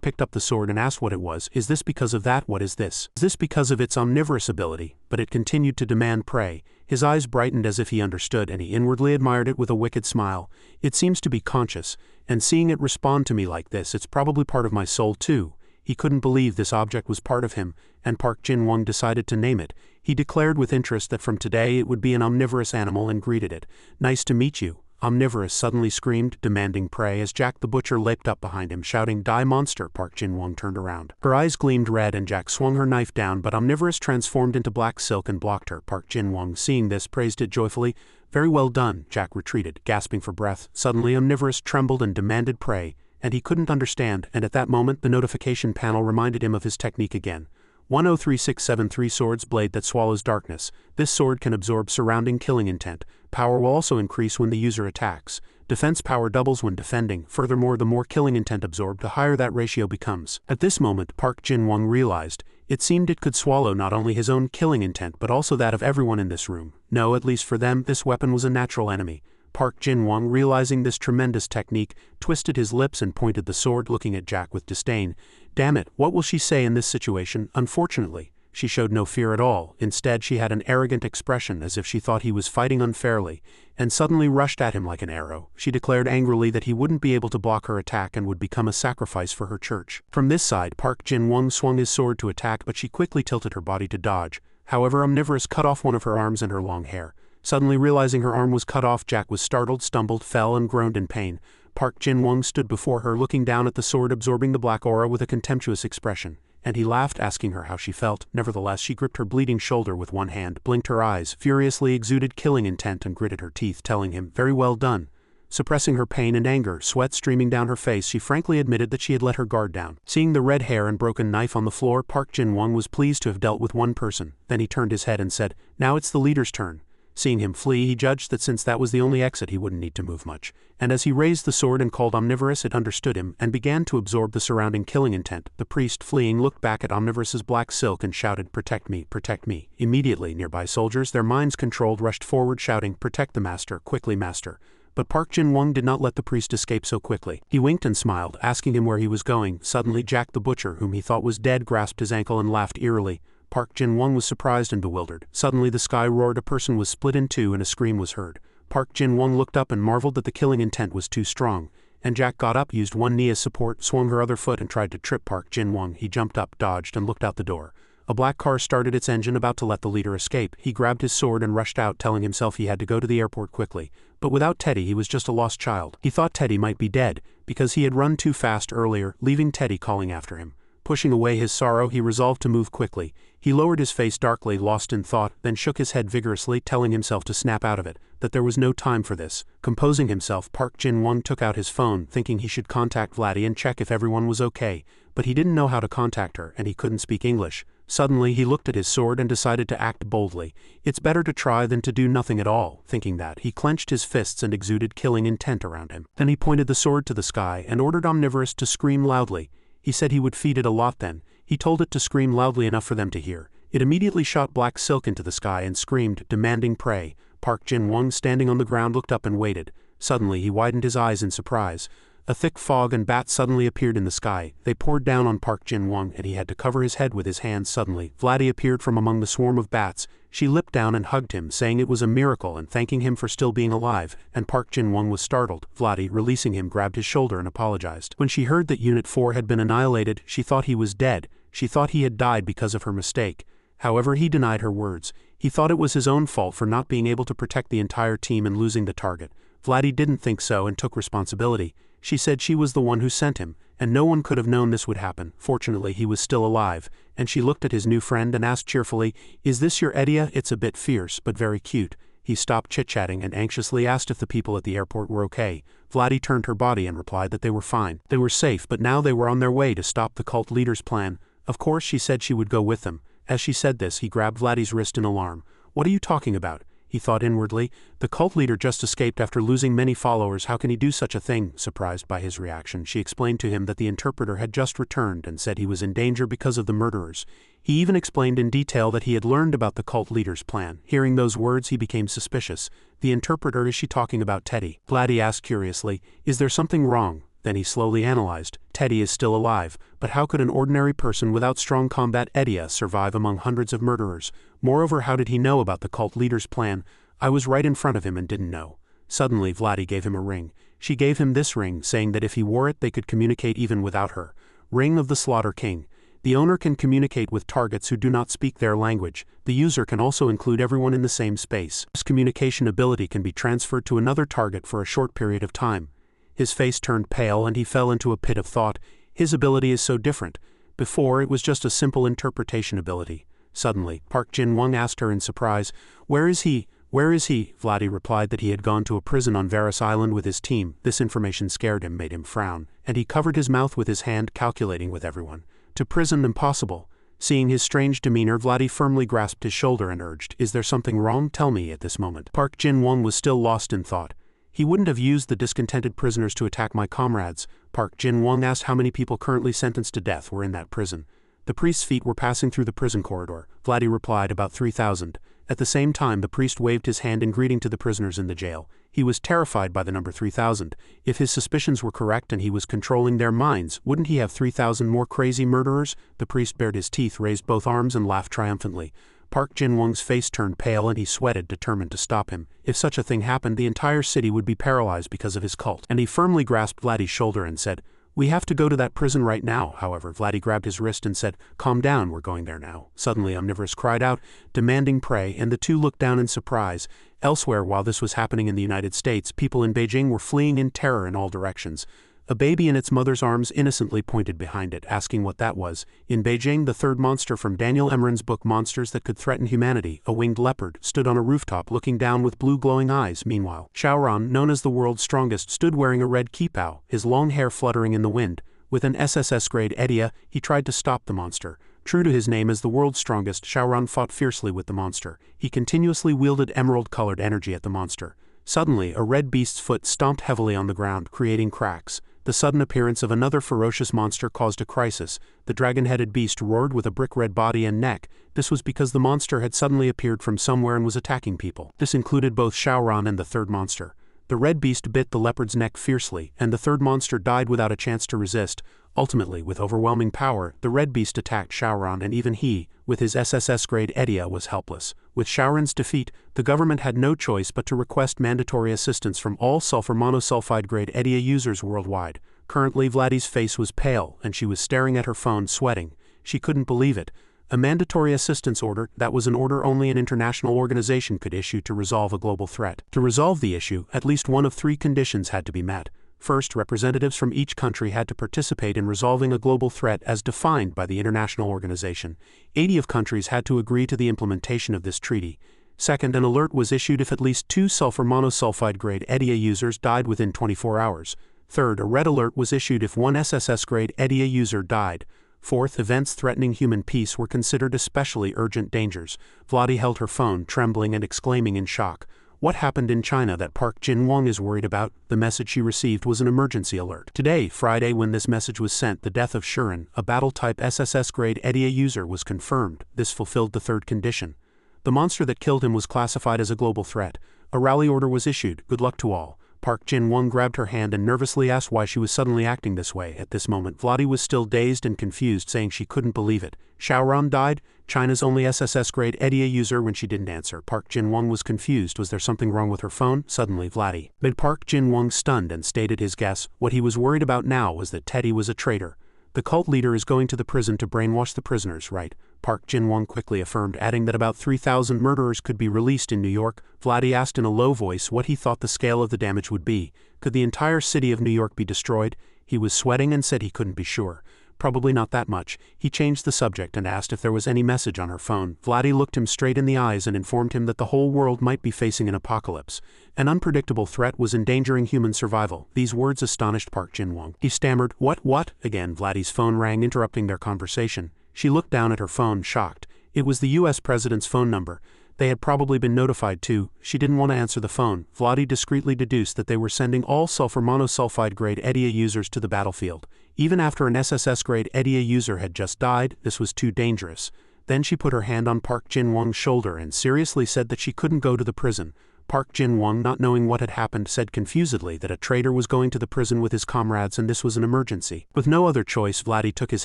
picked up the sword and asked what it was. Is this because of that? What is this? Is this because of its omnivorous ability? But it continued to demand prey. His eyes brightened as if he understood, and he inwardly admired it with a wicked smile. It seems to be conscious, and seeing it respond to me like this, it's probably part of my soul too. He couldn't believe this object was part of him, and Park Jin-won decided to name it. He declared with interest that from today it would be an omnivorous animal and greeted it. Nice to meet you. Omnivorous suddenly screamed, demanding prey, as Jack the Butcher leaped up behind him, shouting, die monster. Park Jin-won turned around. Her eyes gleamed red, and Jack swung her knife down, but Omnivorous transformed into black silk and blocked her. Park Jin-won, seeing this, praised it joyfully. Very well done. Jack retreated, gasping for breath. Suddenly Omnivorous trembled and demanded prey, and he couldn't understand, and at that moment the notification panel reminded him of his technique again. 103673 swords, blade that swallows darkness. This sword can absorb surrounding killing intent. Power will also increase when the user attacks. Defense power doubles when defending. Furthermore, the more killing intent absorbed, the higher that ratio becomes. At this moment, Park Jin-won realized, it seemed it could swallow not only his own killing intent but also that of everyone in this room. No, at least for them, this weapon was a natural enemy. Park Jin-won, realizing this tremendous technique, twisted his lips and pointed the sword, looking at Jack with disdain. Damn it, what will she say in this situation? Unfortunately, she showed no fear at all. Instead, she had an arrogant expression, as if she thought he was fighting unfairly, and suddenly rushed at him like an arrow. She declared angrily that he wouldn't be able to block her attack and would become a sacrifice for her church. From this side, Park Jin-won swung his sword to attack, but she quickly tilted her body to dodge. However, Omnivorous cut off one of her arms and her long hair. Suddenly realizing her arm was cut off, Jack was startled, stumbled, fell, and groaned in pain. Park Jin-won stood before her, looking down at the sword absorbing the black aura with a contemptuous expression, and he laughed, asking her how she felt. Nevertheless, she gripped her bleeding shoulder with one hand, blinked her eyes, furiously exuded killing intent, and gritted her teeth, telling him, very well done. Suppressing her pain and anger, sweat streaming down her face, she frankly admitted that she had let her guard down. Seeing the red hair and broken knife on the floor, Park Jin-won was pleased to have dealt with one person. Then he turned his head and said, "Now it's the leader's turn." Seeing him flee, he judged that since that was the only exit he wouldn't need to move much. And as he raised the sword and called Omnivorous, it understood him and began to absorb the surrounding killing intent. The priest, fleeing, looked back at Omnivorous's black silk and shouted, "Protect me, protect me." Immediately, nearby soldiers, their minds controlled, rushed forward shouting, "Protect the master, quickly master." But Park Jin-won did not let the priest escape so quickly. He winked and smiled, asking him where he was going. Suddenly Jack the butcher, whom he thought was dead, grasped his ankle and laughed eerily. Park Jin-won was surprised and bewildered. Suddenly the sky roared, a person was split in two and a scream was heard. Park Jin-won looked up and marveled that the killing intent was too strong. And Jack got up, used one knee as support, swung her other foot and tried to trip Park Jin-won. He jumped up, dodged, and looked out the door. A black car started its engine, about to let the leader escape. He grabbed his sword and rushed out, telling himself he had to go to the airport quickly. But without Teddy, he was just a lost child. He thought Teddy might be dead, because he had run too fast earlier, leaving Teddy calling after him. Pushing away his sorrow, he resolved to move quickly. He lowered his face darkly, lost in thought, then shook his head vigorously, telling himself to snap out of it, that there was no time for this. Composing himself, Park Jin-won took out his phone, thinking he should contact Vladdy and check if everyone was okay. But he didn't know how to contact her, and he couldn't speak English. Suddenly he looked at his sword and decided to act boldly. It's better to try than to do nothing at all. Thinking that, he clenched his fists and exuded killing intent around him. Then he pointed the sword to the sky and ordered Omnivorous to scream loudly. He said he would feed it a lot then. He told it to scream loudly enough for them to hear. It immediately shot black silk into the sky and screamed, demanding prey. Park Jin-won, standing on the ground, looked up and waited. Suddenly he widened his eyes in surprise. A thick fog and bats suddenly appeared in the sky. They poured down on Park Jin-won and he had to cover his head with his hands. Suddenly, Vladdy appeared from among the swarm of bats. She lipped down and hugged him, saying it was a miracle and thanking him for still being alive, and Park Jin-won was startled. Vladdy, releasing him, grabbed his shoulder and apologized. When she heard that Unit 4 had been annihilated, she thought he was dead. She thought he had died because of her mistake. However, he denied her words. He thought it was his own fault for not being able to protect the entire team and losing the target. Vladdy didn't think so and took responsibility. She said she was the one who sent him, and no one could have known this would happen. Fortunately, he was still alive, and she looked at his new friend and asked cheerfully, "Is this your Edia? It's a bit fierce, but very cute." He stopped chit-chatting and anxiously asked if the people at the airport were okay. Vladdy turned her body and replied that they were fine. They were safe, but now they were on their way to stop the cult leader's plan. Of course, she said she would go with them. As she said this, he grabbed Vladdy's wrist in alarm. "What are you talking about?" He thought inwardly. The cult leader just escaped after losing many followers. How can he do such a thing? Surprised by his reaction, she explained to him that the interpreter had just returned and said he was in danger because of the murderers. He even explained in detail that he had learned about the cult leader's plan. Hearing those words, he became suspicious. The interpreter, is she talking about Teddy? Vladdy asked curiously, "Is there something wrong?" Then he slowly analyzed. Teddy is still alive, but how could an ordinary person without strong combat Edia survive among hundreds of murderers? Moreover, how did he know about the cult leader's plan? I was right in front of him and didn't know. Suddenly, Vladdy gave him a ring. She gave him this ring, saying that if he wore it, they could communicate even without her. Ring of the Slaughter King. The owner can communicate with targets who do not speak their language. The user can also include everyone in the same space. This communication ability can be transferred to another target for a short period of time. His face turned pale and he fell into a pit of thought. His ability is so different. Before, it was just a simple interpretation ability. Suddenly, Park Jin-won asked her in surprise, "Where is he? Where is he?" Vladdy replied that he had gone to a prison on Varus Island with his team. This information scared him, made him frown, and he covered his mouth with his hand, calculating with everyone. To prison, impossible. Seeing his strange demeanor, Vladdy firmly grasped his shoulder and urged, "Is there something wrong? Tell me at this moment." Park Jin-won was still lost in thought. He wouldn't have used the discontented prisoners to attack my comrades. Park Jin-won asked how many people currently sentenced to death were in that prison. The priest's feet were passing through the prison corridor. Vladdy replied, about 3,000. At the same time, the priest waved his hand in greeting to the prisoners in the jail. He was terrified by the number 3,000. If his suspicions were correct and he was controlling their minds, wouldn't he have 3,000 more crazy murderers? The priest bared his teeth, raised both arms and laughed triumphantly. Park Jin-won's face turned pale and he sweated, determined to stop him. If such a thing happened, the entire city would be paralyzed because of his cult. And he firmly grasped Vladdy's shoulder and said, "We have to go to that prison right now." However, Vladdy grabbed his wrist and said, "Calm down, we're going there now." Suddenly, Omnivorous cried out, demanding prey, and the two looked down in surprise. Elsewhere, while this was happening in the United States, people in Beijing were fleeing in terror in all directions. A baby in its mother's arms innocently pointed behind it, asking what that was. In Beijing, the third monster from Daniel Emmer's book Monsters That Could Threaten Humanity, a winged leopard, stood on a rooftop looking down with blue glowing eyes. Meanwhile, Xiaoran, known as the world's strongest, stood wearing a red kipao, his long hair fluttering in the wind. With an SSS-grade Edia, he tried to stop the monster. True to his name as the world's strongest, Xiaoran fought fiercely with the monster. He continuously wielded emerald-colored energy at the monster. Suddenly, a red beast's foot stomped heavily on the ground, creating cracks. The sudden appearance of another ferocious monster caused a crisis. The dragon-headed beast roared with a brick-red body and neck. This was because the monster had suddenly appeared from somewhere and was attacking people. This included both Xiaoran and the third monster. The red beast bit the leopard's neck fiercely, and the third monster died without a chance to resist. Ultimately, with overwhelming power, the red beast attacked Xiaoran, and even he, with his SSS-grade Edia, was helpless. With Xiaoran's defeat, the government had no choice but to request mandatory assistance from all sulfur monosulfide-grade Edia users worldwide. Currently, Vladi's face was pale, and she was staring at her phone, sweating. She couldn't believe it. A mandatory assistance order, that was an order only an international organization could issue to resolve a global threat. To resolve the issue, at least one of three conditions had to be met. First, representatives from each country had to participate in resolving a global threat as defined by the international organization. 80 of countries had to agree to the implementation of this treaty. Second, an alert was issued if at least 2 sulfur monosulfide-grade Edia users died within 24 hours. Third, a red alert was issued if one SSS-grade Edia user died. Fourth, events threatening human peace were considered especially urgent dangers. Vladi held her phone, trembling and exclaiming in shock. What happened in China that Park Jin-wong is worried about? The message she received was an emergency alert. Today, Friday, when this message was sent, the death of Shuren, a battle-type SSS-grade Edia user, was confirmed. This fulfilled the third condition. The monster that killed him was classified as a global threat. A rally order was issued. Good luck to all. Park Jin-wong grabbed her hand and nervously asked why she was suddenly acting this way. At this moment, Vladi was still dazed and confused, saying she couldn't believe it. Xiaoran died, China's only SSS-grade Edia user, when she didn't answer. Park Jin-wong was confused. Was there something wrong with her phone? Suddenly, Vladi made Park Jin-wong stunned and stated his guess. What he was worried about now was that Teddy was a traitor. The cult leader is going to the prison to brainwash the prisoners, right? Park Jin-wong quickly affirmed, adding that about 3,000 murderers could be released in New York. Vladi asked in a low voice what he thought the scale of the damage would be. Could the entire city of New York be destroyed? He was sweating and said he couldn't be sure. Probably not that much. He changed the subject and asked if there was any message on her phone. Vladi looked him straight in the eyes and informed him that the whole world might be facing an apocalypse. An unpredictable threat was endangering human survival. These words astonished Park Jin-wong. He stammered, What? Again, Vladi's phone rang, interrupting their conversation. She looked down at her phone, shocked. It was the US president's phone number. They had probably been notified too. She didn't want to answer the phone. Vladi discreetly deduced that they were sending all sulfur monosulfide-grade Edia users to the battlefield. Even after an SSS-grade Edia user had just died, this was too dangerous. Then she put her hand on Park Jin-wong's shoulder and seriously said that she couldn't go to the prison. Park Jin-wong, not knowing what had happened, said confusedly that a traitor was going to the prison with his comrades and this was an emergency. With no other choice, Vladi took his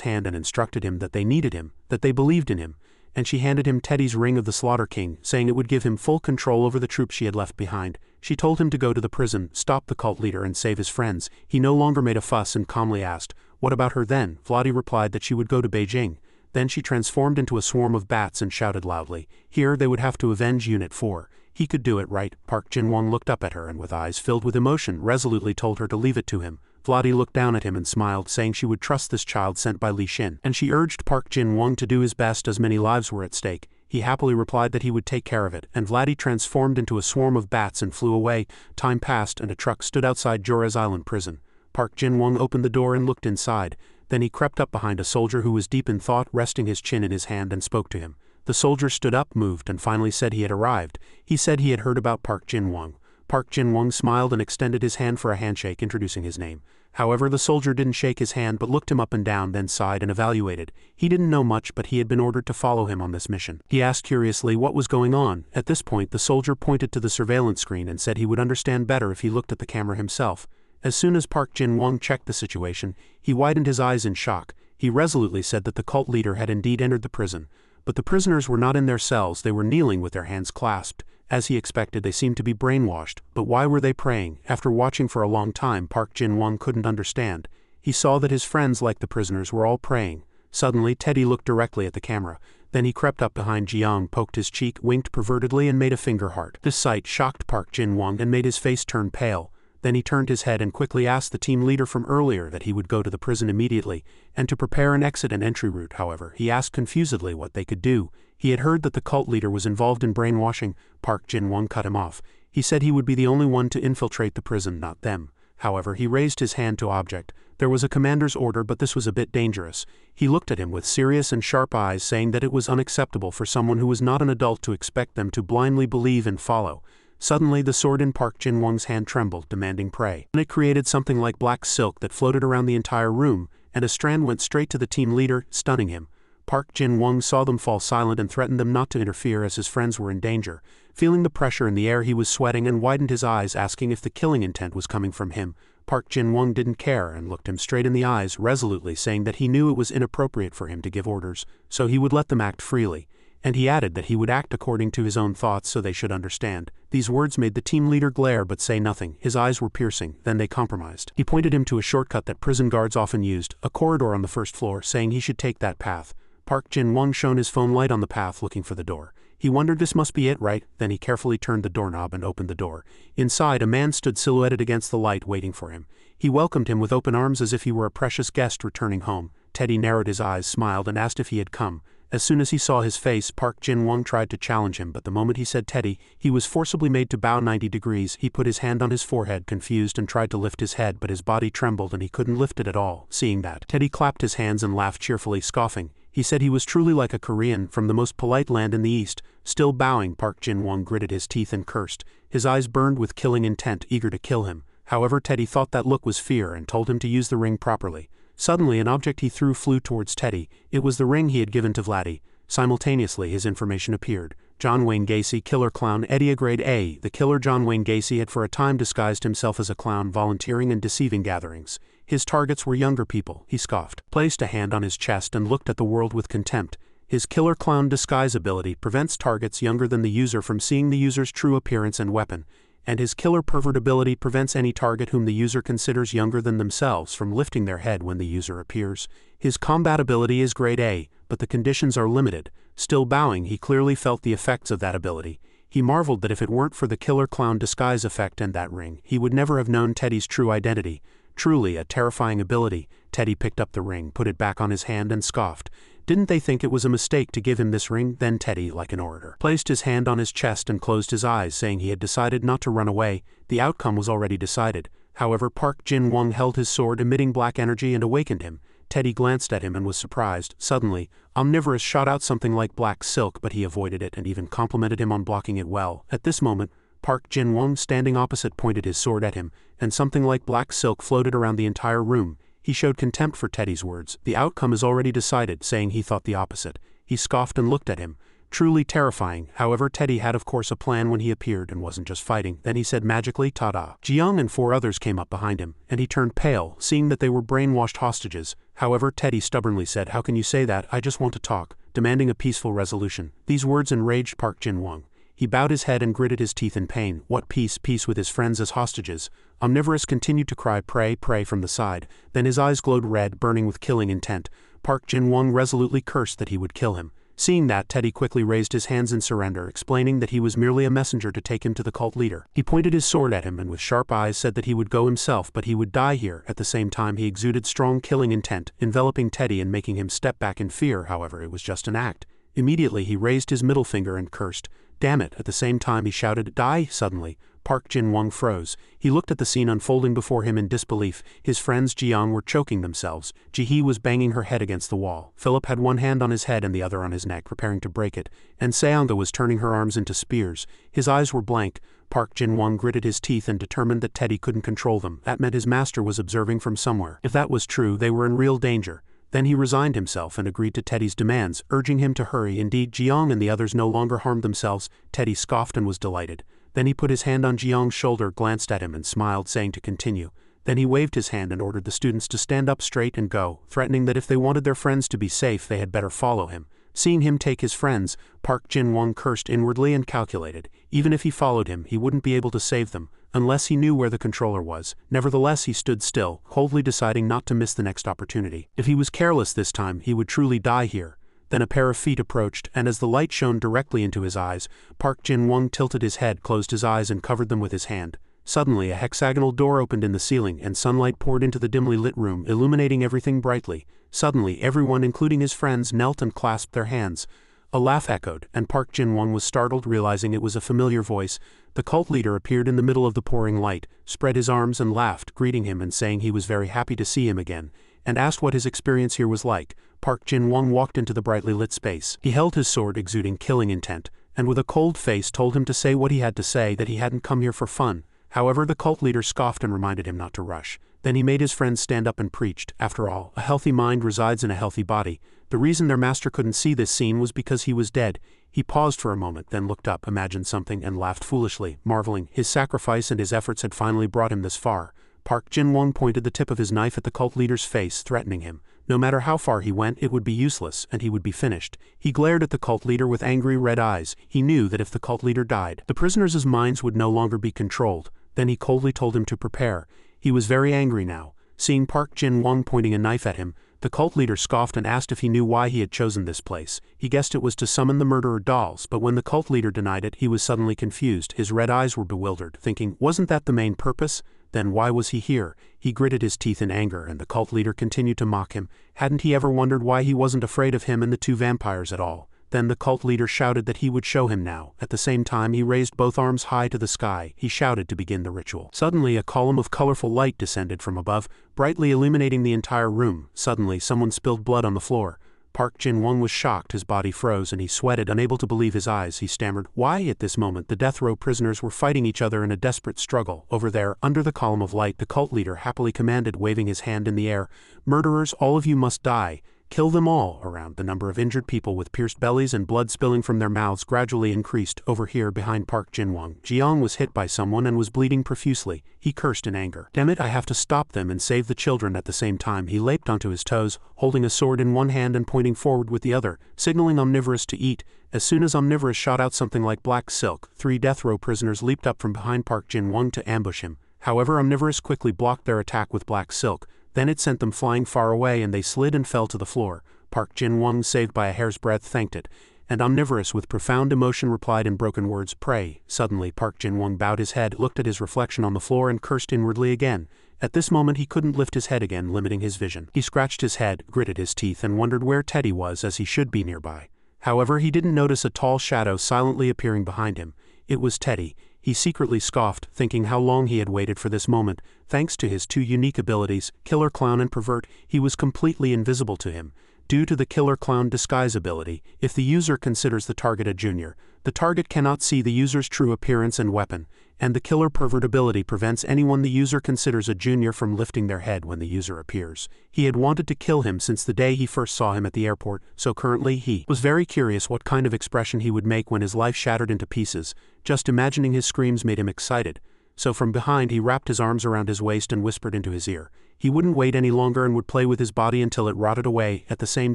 hand and instructed him that they needed him, that they believed in him, and she handed him Teddy's ring of the Slaughter King, saying it would give him full control over the troops she had left behind. She told him to go to the prison, stop the cult leader and save his friends. He no longer made a fuss and calmly asked, "What about her then?" Vladi replied that she would go to Beijing. Then she transformed into a swarm of bats and shouted loudly. Here they would have to avenge Unit 4. He could do it, right? Park Jin-wong looked up at her and with eyes filled with emotion resolutely told her to leave it to him. Vladi looked down at him and smiled, saying she would trust this child sent by Li Xin. And she urged Park Jin-wong to do his best as many lives were at stake. He happily replied that he would take care of it, and Vladi transformed into a swarm of bats and flew away. Time passed and a truck stood outside Jorah's Island prison. Park Jin-wong opened the door and looked inside. Then he crept up behind a soldier who was deep in thought, resting his chin in his hand, and spoke to him. The soldier stood up, moved, and finally said he had arrived. He said he had heard about Park Jin-wong. Park Jin-wong smiled and extended his hand for a handshake, introducing his name. However, the soldier didn't shake his hand but looked him up and down, then sighed and evaluated. He didn't know much, but he had been ordered to follow him on this mission. He asked curiously what was going on. At this point, the soldier pointed to the surveillance screen and said he would understand better if he looked at the camera himself. As soon as Park Jin-wong checked the situation, he widened his eyes in shock. He resolutely said that the cult leader had indeed entered the prison. But the prisoners were not in their cells, they were kneeling with their hands clasped. As he expected, they seemed to be brainwashed. But why were they praying? After watching for a long time, Park Jin-wong couldn't understand. He saw that his friends, like the prisoners, were all praying. Suddenly, Teddy looked directly at the camera. Then he crept up behind Jiang, poked his cheek, winked pervertedly, and made a finger heart. This sight shocked Park Jin-wong and made his face turn pale. Then he turned his head and quickly asked the team leader from earlier that he would go to the prison immediately, and to prepare an exit and entry route. However, he asked confusedly what they could do. He had heard that the cult leader was involved in brainwashing. Park Jin-won cut him off. He said he would be the only one to infiltrate the prison, not them. However, he raised his hand to object. There was a commander's order, but this was a bit dangerous. He looked at him with serious and sharp eyes, saying that it was unacceptable for someone who was not an adult to expect them to blindly believe and follow. Suddenly, the sword in Park Jin-won's hand trembled, demanding prey. And it created something like black silk that floated around the entire room, and a strand went straight to the team leader, stunning him. Park Jin-won saw them fall silent and threatened them not to interfere as his friends were in danger. Feeling the pressure in the air, he was sweating and widened his eyes, asking if the killing intent was coming from him. Park Jin-won didn't care and looked him straight in the eyes, resolutely saying that he knew it was inappropriate for him to give orders, so he would let them act freely. And he added that he would act according to his own thoughts so they should understand. These words made the team leader glare but say nothing. His eyes were piercing. Then they compromised. He pointed him to a shortcut that prison guards often used, a corridor on the first floor, saying he should take that path. Park Jin-won shone his phone light on the path, looking for the door. He wondered, this must be it, right? Then he carefully turned the doorknob and opened the door. Inside, a man stood silhouetted against the light, waiting for him. He welcomed him with open arms as if he were a precious guest returning home. Teddy narrowed his eyes, smiled, and asked if he had come. As soon as he saw his face, Park Jin-won tried to challenge him, but the moment he said Teddy, he was forcibly made to bow 90 degrees. He put his hand on his forehead, confused, and tried to lift his head, but his body trembled and he couldn't lift it at all. Seeing that, Teddy clapped his hands and laughed cheerfully, scoffing. He said he was truly like a Korean from the most polite land in the East. Still bowing, Park Jin-won gritted his teeth and cursed. His eyes burned with killing intent, eager to kill him. However, Teddy thought that look was fear and told him to use the ring properly. Suddenly, an object he threw flew towards Teddy. It was the ring he had given to Vladdy. Simultaneously, his information appeared. John Wayne Gacy, killer clown, Eddie, grade A. The killer John Wayne Gacy had for a time disguised himself as a clown, volunteering and deceiving gatherings. His targets were younger people, he scoffed, placed a hand on his chest and looked at the world with contempt. His killer clown disguise ability prevents targets younger than the user from seeing the user's true appearance and weapon, and his killer pervert ability prevents any target whom the user considers younger than themselves from lifting their head when the user appears. His combat ability is grade A, but the conditions are limited. Still bowing, he clearly felt the effects of that ability. He marveled that if it weren't for the killer clown disguise effect and that ring, he would never have known Teddy's true identity. Truly a terrifying ability. Teddy picked up the ring, put it back on his hand and scoffed. Didn't they think it was a mistake to give him this ring? Then Teddy, like an orator, placed his hand on his chest and closed his eyes, saying he had decided not to run away. The outcome was already decided. However, Park Jin-won held his sword, emitting black energy, and awakened him. Teddy glanced at him and was surprised. Suddenly, Omnivorous shot out something like black silk, but he avoided it and even complimented him on blocking it well. At this moment, Park Jin-won, standing opposite, pointed his sword at him, and something like black silk floated around the entire room. He showed contempt for Teddy's words. The outcome is already decided, saying he thought the opposite. He scoffed and looked at him. Truly terrifying. However, Teddy had of course a plan when he appeared and wasn't just fighting. Then he said magically, "Ta-da." Jiyoung and 4 others came up behind him, and he turned pale, seeing that they were brainwashed hostages. However, Teddy stubbornly said, "How can you say that? I just want to talk," demanding a peaceful resolution. These words enraged Park Jin-won. He bowed his head and gritted his teeth in pain. What peace? Peace with his friends as hostages. Omnivorous continued to cry, "Pray, pray," from the side. Then his eyes glowed red, burning with killing intent. Park Jin-won resolutely cursed that he would kill him. Seeing that, Teddy quickly raised his hands in surrender, explaining that he was merely a messenger to take him to the cult leader. He pointed his sword at him and with sharp eyes said that he would go himself, but he would die here. At the same time, he exuded strong killing intent, enveloping Teddy and making him step back in fear. However, it was just an act. Immediately, he raised his middle finger and cursed. "Damn it." At the same time, he shouted, "Die!" Suddenly, Park Jin-won froze. He looked at the scene unfolding before him in disbelief. His friends Jiyoung were choking themselves. Ji-hee was banging her head against the wall. Philip had one hand on his head and the other on his neck, preparing to break it. And Seonga was turning her arms into spears. His eyes were blank. Park Jin-won gritted his teeth and determined that Teddy couldn't control them. That meant his master was observing from somewhere. If that was true, they were in real danger. Then he resigned himself and agreed to Teddy's demands, urging him to hurry. Indeed, Jiyoung and the others no longer harmed themselves. Teddy scoffed and was delighted. Then he put his hand on Jiyoung's shoulder, glanced at him and smiled, saying to continue. Then he waved his hand and ordered the students to stand up straight and go, threatening that if they wanted their friends to be safe, they had better follow him. Seeing him take his friends, Park Jin-won cursed inwardly and calculated. Even if he followed him, he wouldn't be able to save them, unless he knew where the controller was. Nevertheless, he stood still, coldly deciding not to miss the next opportunity. If he was careless this time, he would truly die here. Then a pair of feet approached, and as the light shone directly into his eyes, Park Jin-won tilted his head, closed his eyes and covered them with his hand. Suddenly a hexagonal door opened in the ceiling and sunlight poured into the dimly lit room, illuminating everything brightly. Suddenly everyone, including his friends, knelt and clasped their hands. A laugh echoed, and Park Jin-won was startled, realizing it was a familiar voice. The cult leader appeared in the middle of the pouring light, spread his arms and laughed, greeting him and saying he was very happy to see him again, and asked what his experience here was like. Park Jin-won walked into the brightly lit space. He held his sword, exuding killing intent, and with a cold face told him to say what he had to say, that he hadn't come here for fun. However, the cult leader scoffed and reminded him not to rush. Then he made his friends stand up and preached. After all, a healthy mind resides in a healthy body. The reason their master couldn't see this scene was because he was dead. He paused for a moment, then looked up, imagined something, and laughed foolishly, marveling. His sacrifice and his efforts had finally brought him this far. Park Jin-won pointed the tip of his knife at the cult leader's face, threatening him. No matter how far he went, it would be useless, and he would be finished. He glared at the cult leader with angry red eyes. He knew that if the cult leader died, the prisoners' minds would no longer be controlled. Then he coldly told him to prepare. He was very angry now. Seeing Park Jin-won pointing a knife at him, the cult leader scoffed and asked if he knew why he had chosen this place. He guessed it was to summon the murderer dolls, but when the cult leader denied it, he was suddenly confused. His red eyes were bewildered, thinking, wasn't that the main purpose? Then why was he here? He gritted his teeth in anger, and the cult leader continued to mock him. Hadn't he ever wondered why he wasn't afraid of him and the two vampires at all? Then the cult leader shouted that he would show him now. At the same time, he raised both arms high to the sky. He shouted to begin the ritual. Suddenly, a column of colorful light descended from above, brightly illuminating the entire room. Suddenly, someone spilled blood on the floor. Park Jin-won was shocked. His body froze and he sweated, unable to believe his eyes. He stammered, "Why?" At this moment, the death row prisoners were fighting each other in a desperate struggle. Over there, under the column of light, the cult leader happily commanded, waving his hand in the air, "Murderers, all of you must die. Kill them all." Around, the number of injured people with pierced bellies and blood spilling from their mouths gradually increased. Over here, behind Park Jin-won, Jiang was hit by someone and was bleeding profusely. He cursed in anger. "Damn it, I have to stop them and save the children." At the same time, he leaped onto his toes, holding a sword in one hand and pointing forward with the other, signaling Omnivorous to eat. As soon as Omnivorous shot out something like black silk, 3 death row prisoners leaped up from behind Park Jin-won to ambush him. However, Omnivorous quickly blocked their attack with black silk. Then it sent them flying far away and they slid and fell to the floor. Park Jin-won, saved by a hair's breadth, thanked it, and Omnivorous with profound emotion replied in broken words, "Pray." Suddenly Park Jin-won bowed his head, looked at his reflection on the floor and cursed inwardly again. At this moment he couldn't lift his head again, limiting his vision. He scratched his head, gritted his teeth and wondered where Teddy was, as he should be nearby. However, he didn't notice a tall shadow silently appearing behind him. It was Teddy. He secretly scoffed, thinking how long he had waited for this moment. Thanks to his 2 unique abilities, Killer Clown and Pervert, he was completely invisible to him. Due to the Killer Clown disguise ability, if the user considers the target a junior, the target cannot see the user's true appearance and weapon, and the Killer Pervert ability prevents anyone the user considers a junior from lifting their head when the user appears. He had wanted to kill him since the day he first saw him at the airport, so currently he was very curious what kind of expression he would make when his life shattered into pieces. Just imagining his screams made him excited. So from behind he wrapped his arms around his waist and whispered into his ear. He wouldn't wait any longer and would play with his body until it rotted away. At the same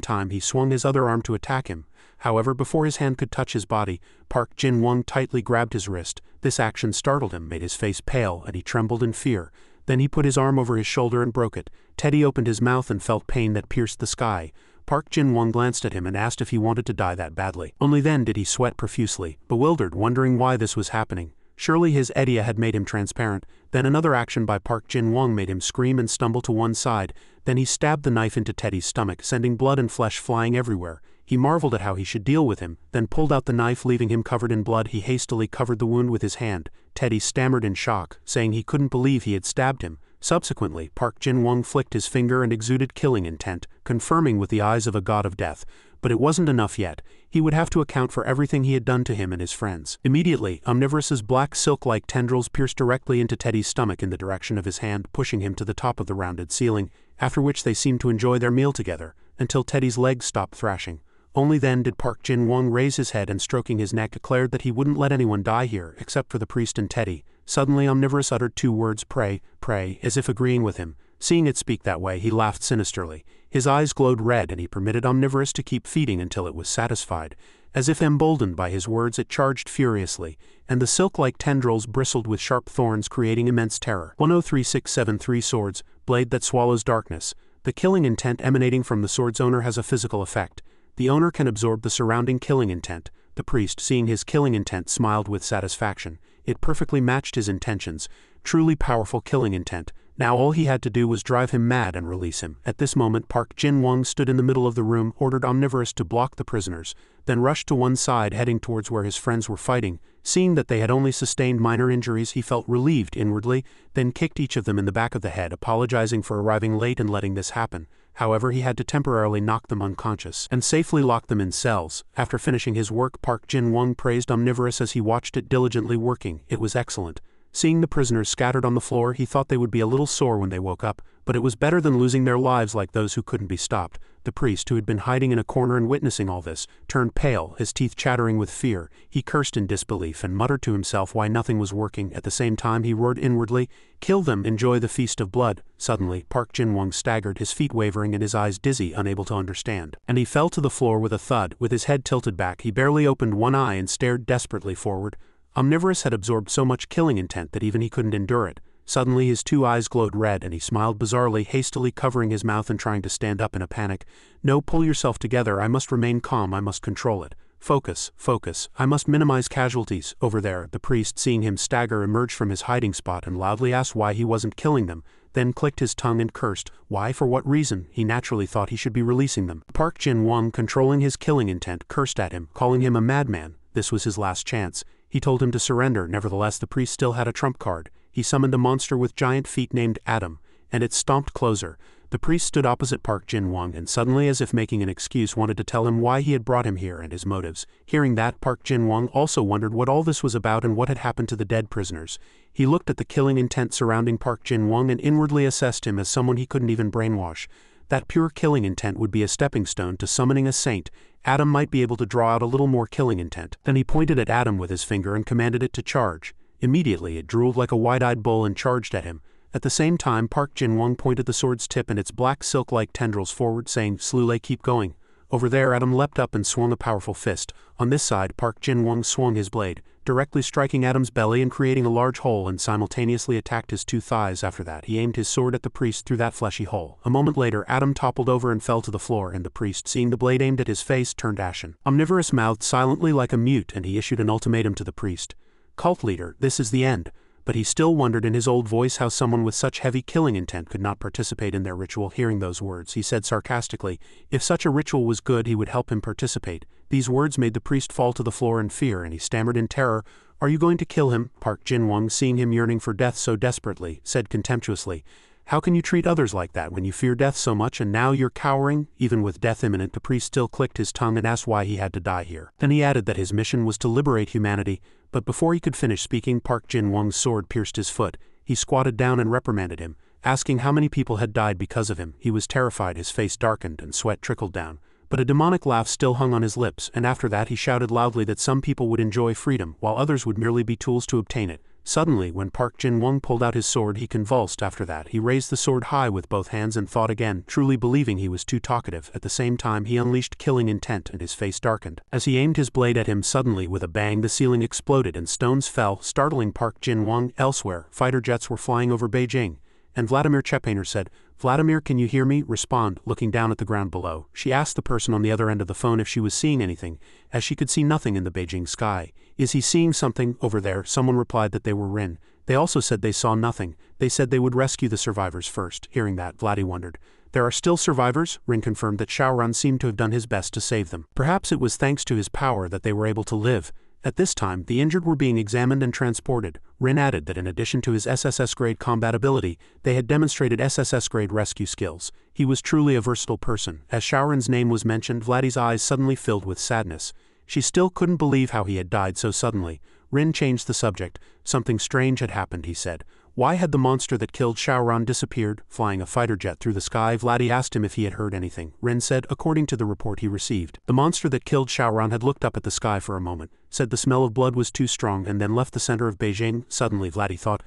time, he swung his other arm to attack him. However, before his hand could touch his body, Park Jin-won tightly grabbed his wrist. This action startled him, made his face pale, and he trembled in fear. Then he put his arm over his shoulder and broke it. Teddy opened his mouth and felt pain that pierced the sky. Park Jin-won glanced at him and asked if he wanted to die that badly. Only then did he sweat profusely, bewildered, wondering why this was happening. Surely his Edia had made him transparent. Then another action by Park Jin-won made him scream and stumble to one side. Then he stabbed the knife into Teddy's stomach, sending blood and flesh flying everywhere. He marveled at how he should deal with him, then pulled out the knife, leaving him covered in blood. He hastily covered the wound with his hand. Teddy stammered in shock, saying he couldn't believe he had stabbed him. Subsequently, Park Jin-won flicked his finger and exuded killing intent, confirming with the eyes of a god of death. But it wasn't enough yet. He would have to account for everything he had done to him and his friends. Immediately, Omnivorous's black silk-like tendrils pierced directly into Teddy's stomach in the direction of his hand, pushing him to the top of the rounded ceiling, after which they seemed to enjoy their meal together, until Teddy's legs stopped thrashing. Only then did Park Jin-won raise his head and, stroking his neck, declared that he wouldn't let anyone die here, except for the priest and Teddy. Suddenly Omnivorous uttered 2 words, "Pray, pray," as if agreeing with him. Seeing it speak that way, he laughed sinisterly. His eyes glowed red and he permitted Omnivorous to keep feeding until it was satisfied. As if emboldened by his words, it charged furiously, and the silk-like tendrils bristled with sharp thorns, creating immense terror. 103673 Swords, blade that swallows darkness. The killing intent emanating from the sword's owner has a physical effect. The owner can absorb the surrounding killing intent. The priest, seeing his killing intent, smiled with satisfaction. It perfectly matched his intentions. truly powerful killing intent. Now all he had to do was drive him mad and release him. At this moment Park Jin-won stood in the middle of the room, ordered Omnivorous to block the prisoners, then rushed to one side heading towards where his friends were fighting. Seeing that they had only sustained minor injuries, he felt relieved inwardly, then kicked each of them in the back of the head, apologizing for arriving late and letting this happen. However, he had to temporarily knock them unconscious and safely lock them in cells. After finishing his work, Park Jin-won praised Omnivorous as he watched it diligently working. It was excellent. Seeing the prisoners scattered on the floor, he thought they would be a little sore when they woke up, but it was better than losing their lives like those who couldn't be stopped. The priest, who had been hiding in a corner and witnessing all this, turned pale, his teeth chattering with fear. He cursed in disbelief and muttered to himself why nothing was working. At the same time he roared inwardly, "Kill them, enjoy the feast of blood." Suddenly, Park Jin-won staggered, his feet wavering and his eyes dizzy, unable to understand. And he fell to the floor with a thud. With his head tilted back, he barely opened one eye and stared desperately forward. Omnivorous had absorbed so much killing intent that even he couldn't endure it. Suddenly his two eyes glowed red and he smiled bizarrely, hastily covering his mouth and trying to stand up in a panic. "No, pull yourself together, I must remain calm, I must control it. Focus, focus, I must minimize casualties." Over there, the priest, seeing him stagger, emerged from his hiding spot and loudly asked why he wasn't killing them, then clicked his tongue and cursed. Why, for what reason? He naturally thought he should be releasing them. Park Jin-won, controlling his killing intent, cursed at him, calling him a madman. This was his last chance. He told him to surrender. Nevertheless, the priest still had a trump card. He summoned a monster with giant feet named Adam, and it stomped closer. The priest stood opposite Park Jin-won and suddenly, as if making an excuse, wanted to tell him why he had brought him here and his motives. Hearing that, Park Jin-won also wondered what all this was about and what had happened to the dead prisoners. He looked at the killing intent surrounding Park Jin-won and inwardly assessed him as someone he couldn't even brainwash. That pure killing intent would be a stepping stone to summoning a saint. Adam might be able to draw out a little more killing intent. Then he pointed at Adam with his finger and commanded it to charge. Immediately it drooled like a wide-eyed bull and charged at him. At the same time, Park Jin-won pointed the sword's tip and its black silk-like tendrils forward, saying, "Slule, keep going." Over there, Adam leapt up and swung a powerful fist. On this side, Park Jin-won swung his blade, directly striking Adam's belly and creating a large hole, and simultaneously attacked his two thighs. After that, he aimed his sword at the priest through that fleshy hole. A moment later, Adam toppled over and fell to the floor, and the priest, seeing the blade aimed at his face, turned ashen. Omnivorous mouthed silently like a mute, and he issued an ultimatum to the priest. "Cult leader, this is the end." But he still wondered in his old voice how someone with such heavy killing intent could not participate in their ritual. Hearing those words, he said sarcastically, if such a ritual was good, he would help him participate. These words made the priest fall to the floor in fear, and he stammered in terror, "Are you going to kill him?" Park Jin-won, seeing him yearning for death so desperately, said contemptuously, "How can you treat others like that when you fear death so much and now you're cowering?" Even with death imminent, the priest still clicked his tongue and asked why he had to die here. Then he added that his mission was to liberate humanity, but before he could finish speaking, Park Jin-won's sword pierced his foot. He squatted down and reprimanded him, asking how many people had died because of him. He was terrified, his face darkened and sweat trickled down. But a demonic laugh still hung on his lips, and after that he shouted loudly that some people would enjoy freedom, while others would merely be tools to obtain it. Suddenly, when Park Jin-won pulled out his sword, he convulsed. After that, he raised the sword high with both hands and thought again, truly believing he was too talkative. At the same time, he unleashed killing intent, and his face darkened. As he aimed his blade at him, suddenly, with a bang, the ceiling exploded and stones fell, startling Park Jin-won. Elsewhere, fighter jets were flying over Beijing, and Vladimir Chepaner said, "Vladimir, can you hear me? Respond," looking down at the ground below. She asked the person on the other end of the phone if she was seeing anything, as she could see nothing in the Beijing sky. "Is he seeing something over there?" Someone replied that they were Rin. They also said they saw nothing. They said they would rescue the survivors first. Hearing that, Vladdy wondered, "There are still survivors?" Rin confirmed that Shaoran seemed to have done his best to save them. Perhaps it was thanks to his power that they were able to live. At this time, the injured were being examined and transported. Rin added that in addition to his SSS-grade combat ability, they had demonstrated SSS-grade rescue skills. He was truly a versatile person. As Shaoran's name was mentioned, Vladdy's eyes suddenly filled with sadness. She still couldn't believe how he had died so suddenly. Rin changed the subject. Something strange had happened, he said. Why had the monster that killed Shaoran disappeared? Flying a fighter jet through the sky, Vladdy asked him if he had heard anything. Rin said, according to the report he received, the monster that killed Shaoran had looked up at the sky for a moment, said the smell of blood was too strong, and then left the center of Beijing. Suddenly, Vladdy thought,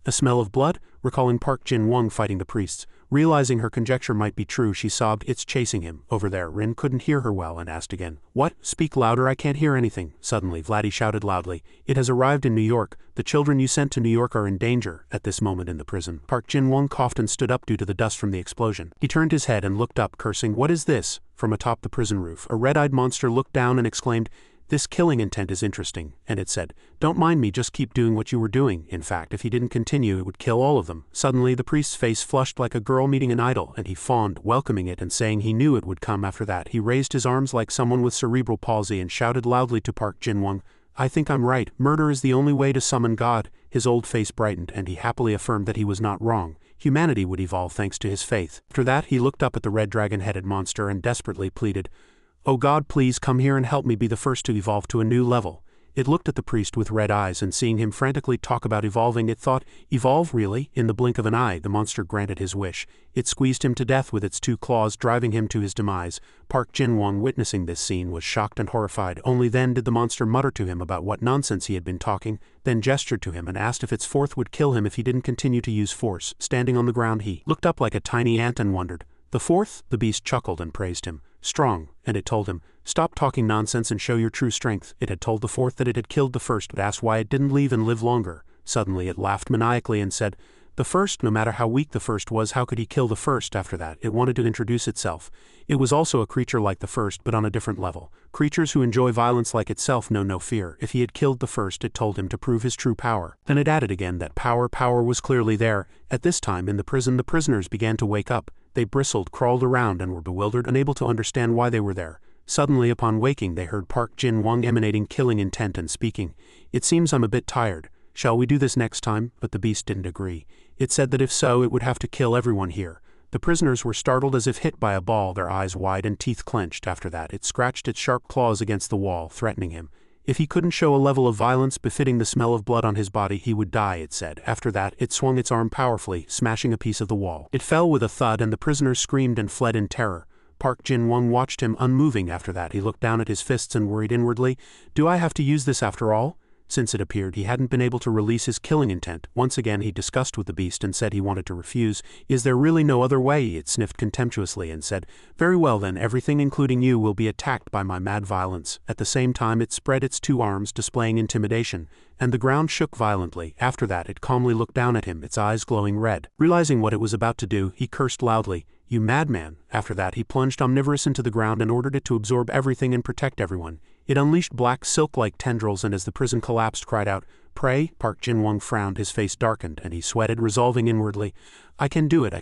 a smell of blood? Recalling Park Jin-won fighting the priests. Realizing her conjecture might be true, she sobbed, "It's chasing him." Over there, Rin couldn't hear her well and asked again, "What? Speak louder, I can't hear anything." Suddenly, Vladdy shouted loudly, "It has arrived in New York. The children you sent to New York are in danger." At this moment in the prison, Park Jin-won coughed and stood up due to the dust from the explosion. He turned his head and looked up, cursing, "What is this?" From atop the prison roof, a red-eyed monster looked down and exclaimed, "This killing intent is interesting," and it said, "Don't mind me, just keep doing what you were doing. In fact, if he didn't continue, it would kill all of them." Suddenly the priest's face flushed like a girl meeting an idol, and he fawned, welcoming it and saying he knew it would come. After that, he raised his arms like someone with cerebral palsy and shouted loudly to Park Jin-won, "I think I'm right. Murder is the only way to summon God." His old face brightened, and he happily affirmed that he was not wrong. Humanity would evolve thanks to his faith. After that, he looked up at the red dragon-headed monster and desperately pleaded, "Oh God, please come here and help me be the first to evolve to a new level." It looked at the priest with red eyes, and seeing him frantically talk about evolving, it thought, "Evolve, really?" In the blink of an eye, the monster granted his wish. It squeezed him to death with its 2 claws, driving him to his demise. Park Jin-won, witnessing this scene, was shocked and horrified. Only then did the monster mutter to him about what nonsense he had been talking, then gestured to him and asked if its 4th would kill him if he didn't continue to use force. Standing on the ground, he looked up like a tiny ant and wondered. "The 4th?" The beast chuckled and praised him. "Strong," and it told him, "Stop talking nonsense and show your true strength." It had told the 4th that it had killed the 1st, but asked why it didn't leave and live longer. Suddenly it laughed maniacally and said, "The 1st, no matter how weak the 1st was, how could he kill the 1st?" After that, it wanted to introduce itself. It was also a creature like the 1st, but on a different level. Creatures who enjoy violence like itself know no fear. If he had killed the 1st, it told him to prove his true power. Then it added again that power was clearly there. At this time in the prison, the prisoners began to wake up. They bristled, crawled around, and were bewildered, unable to understand why they were there. Suddenly, upon waking, they heard Park Jin-won emanating killing intent and speaking. "It seems I'm a bit tired. Shall we do this next time?" But the beast didn't agree. It said that if so, it would have to kill everyone here. The prisoners were startled as if hit by a ball, their eyes wide and teeth clenched. After that, it scratched its sharp claws against the wall, threatening him. If he couldn't show a level of violence befitting the smell of blood on his body, he would die, it said. After that, it swung its arm powerfully, smashing a piece of the wall. It fell with a thud, and the prisoners screamed and fled in terror. Park Jin-won watched him unmoving. After that, he looked down at his fists and worried inwardly, "Do I have to use this after all?" Since it appeared he hadn't been able to release his killing intent, once again he discussed with the beast and said he wanted to refuse. "Is there really no other way?" It sniffed contemptuously and said, "Very well then, everything including you will be attacked by my mad violence." At the same time it spread its 2 arms, displaying intimidation, and the ground shook violently. After that it calmly looked down at him, its eyes glowing red. Realizing what it was about to do, he cursed loudly, "You madman." After that he plunged omnivorous into the ground and ordered it to absorb everything and protect everyone. It unleashed black silk-like tendrils and as the prison collapsed cried out, "Pray?" Park Jin-won frowned, his face darkened, and he sweated, resolving inwardly, "I can do it,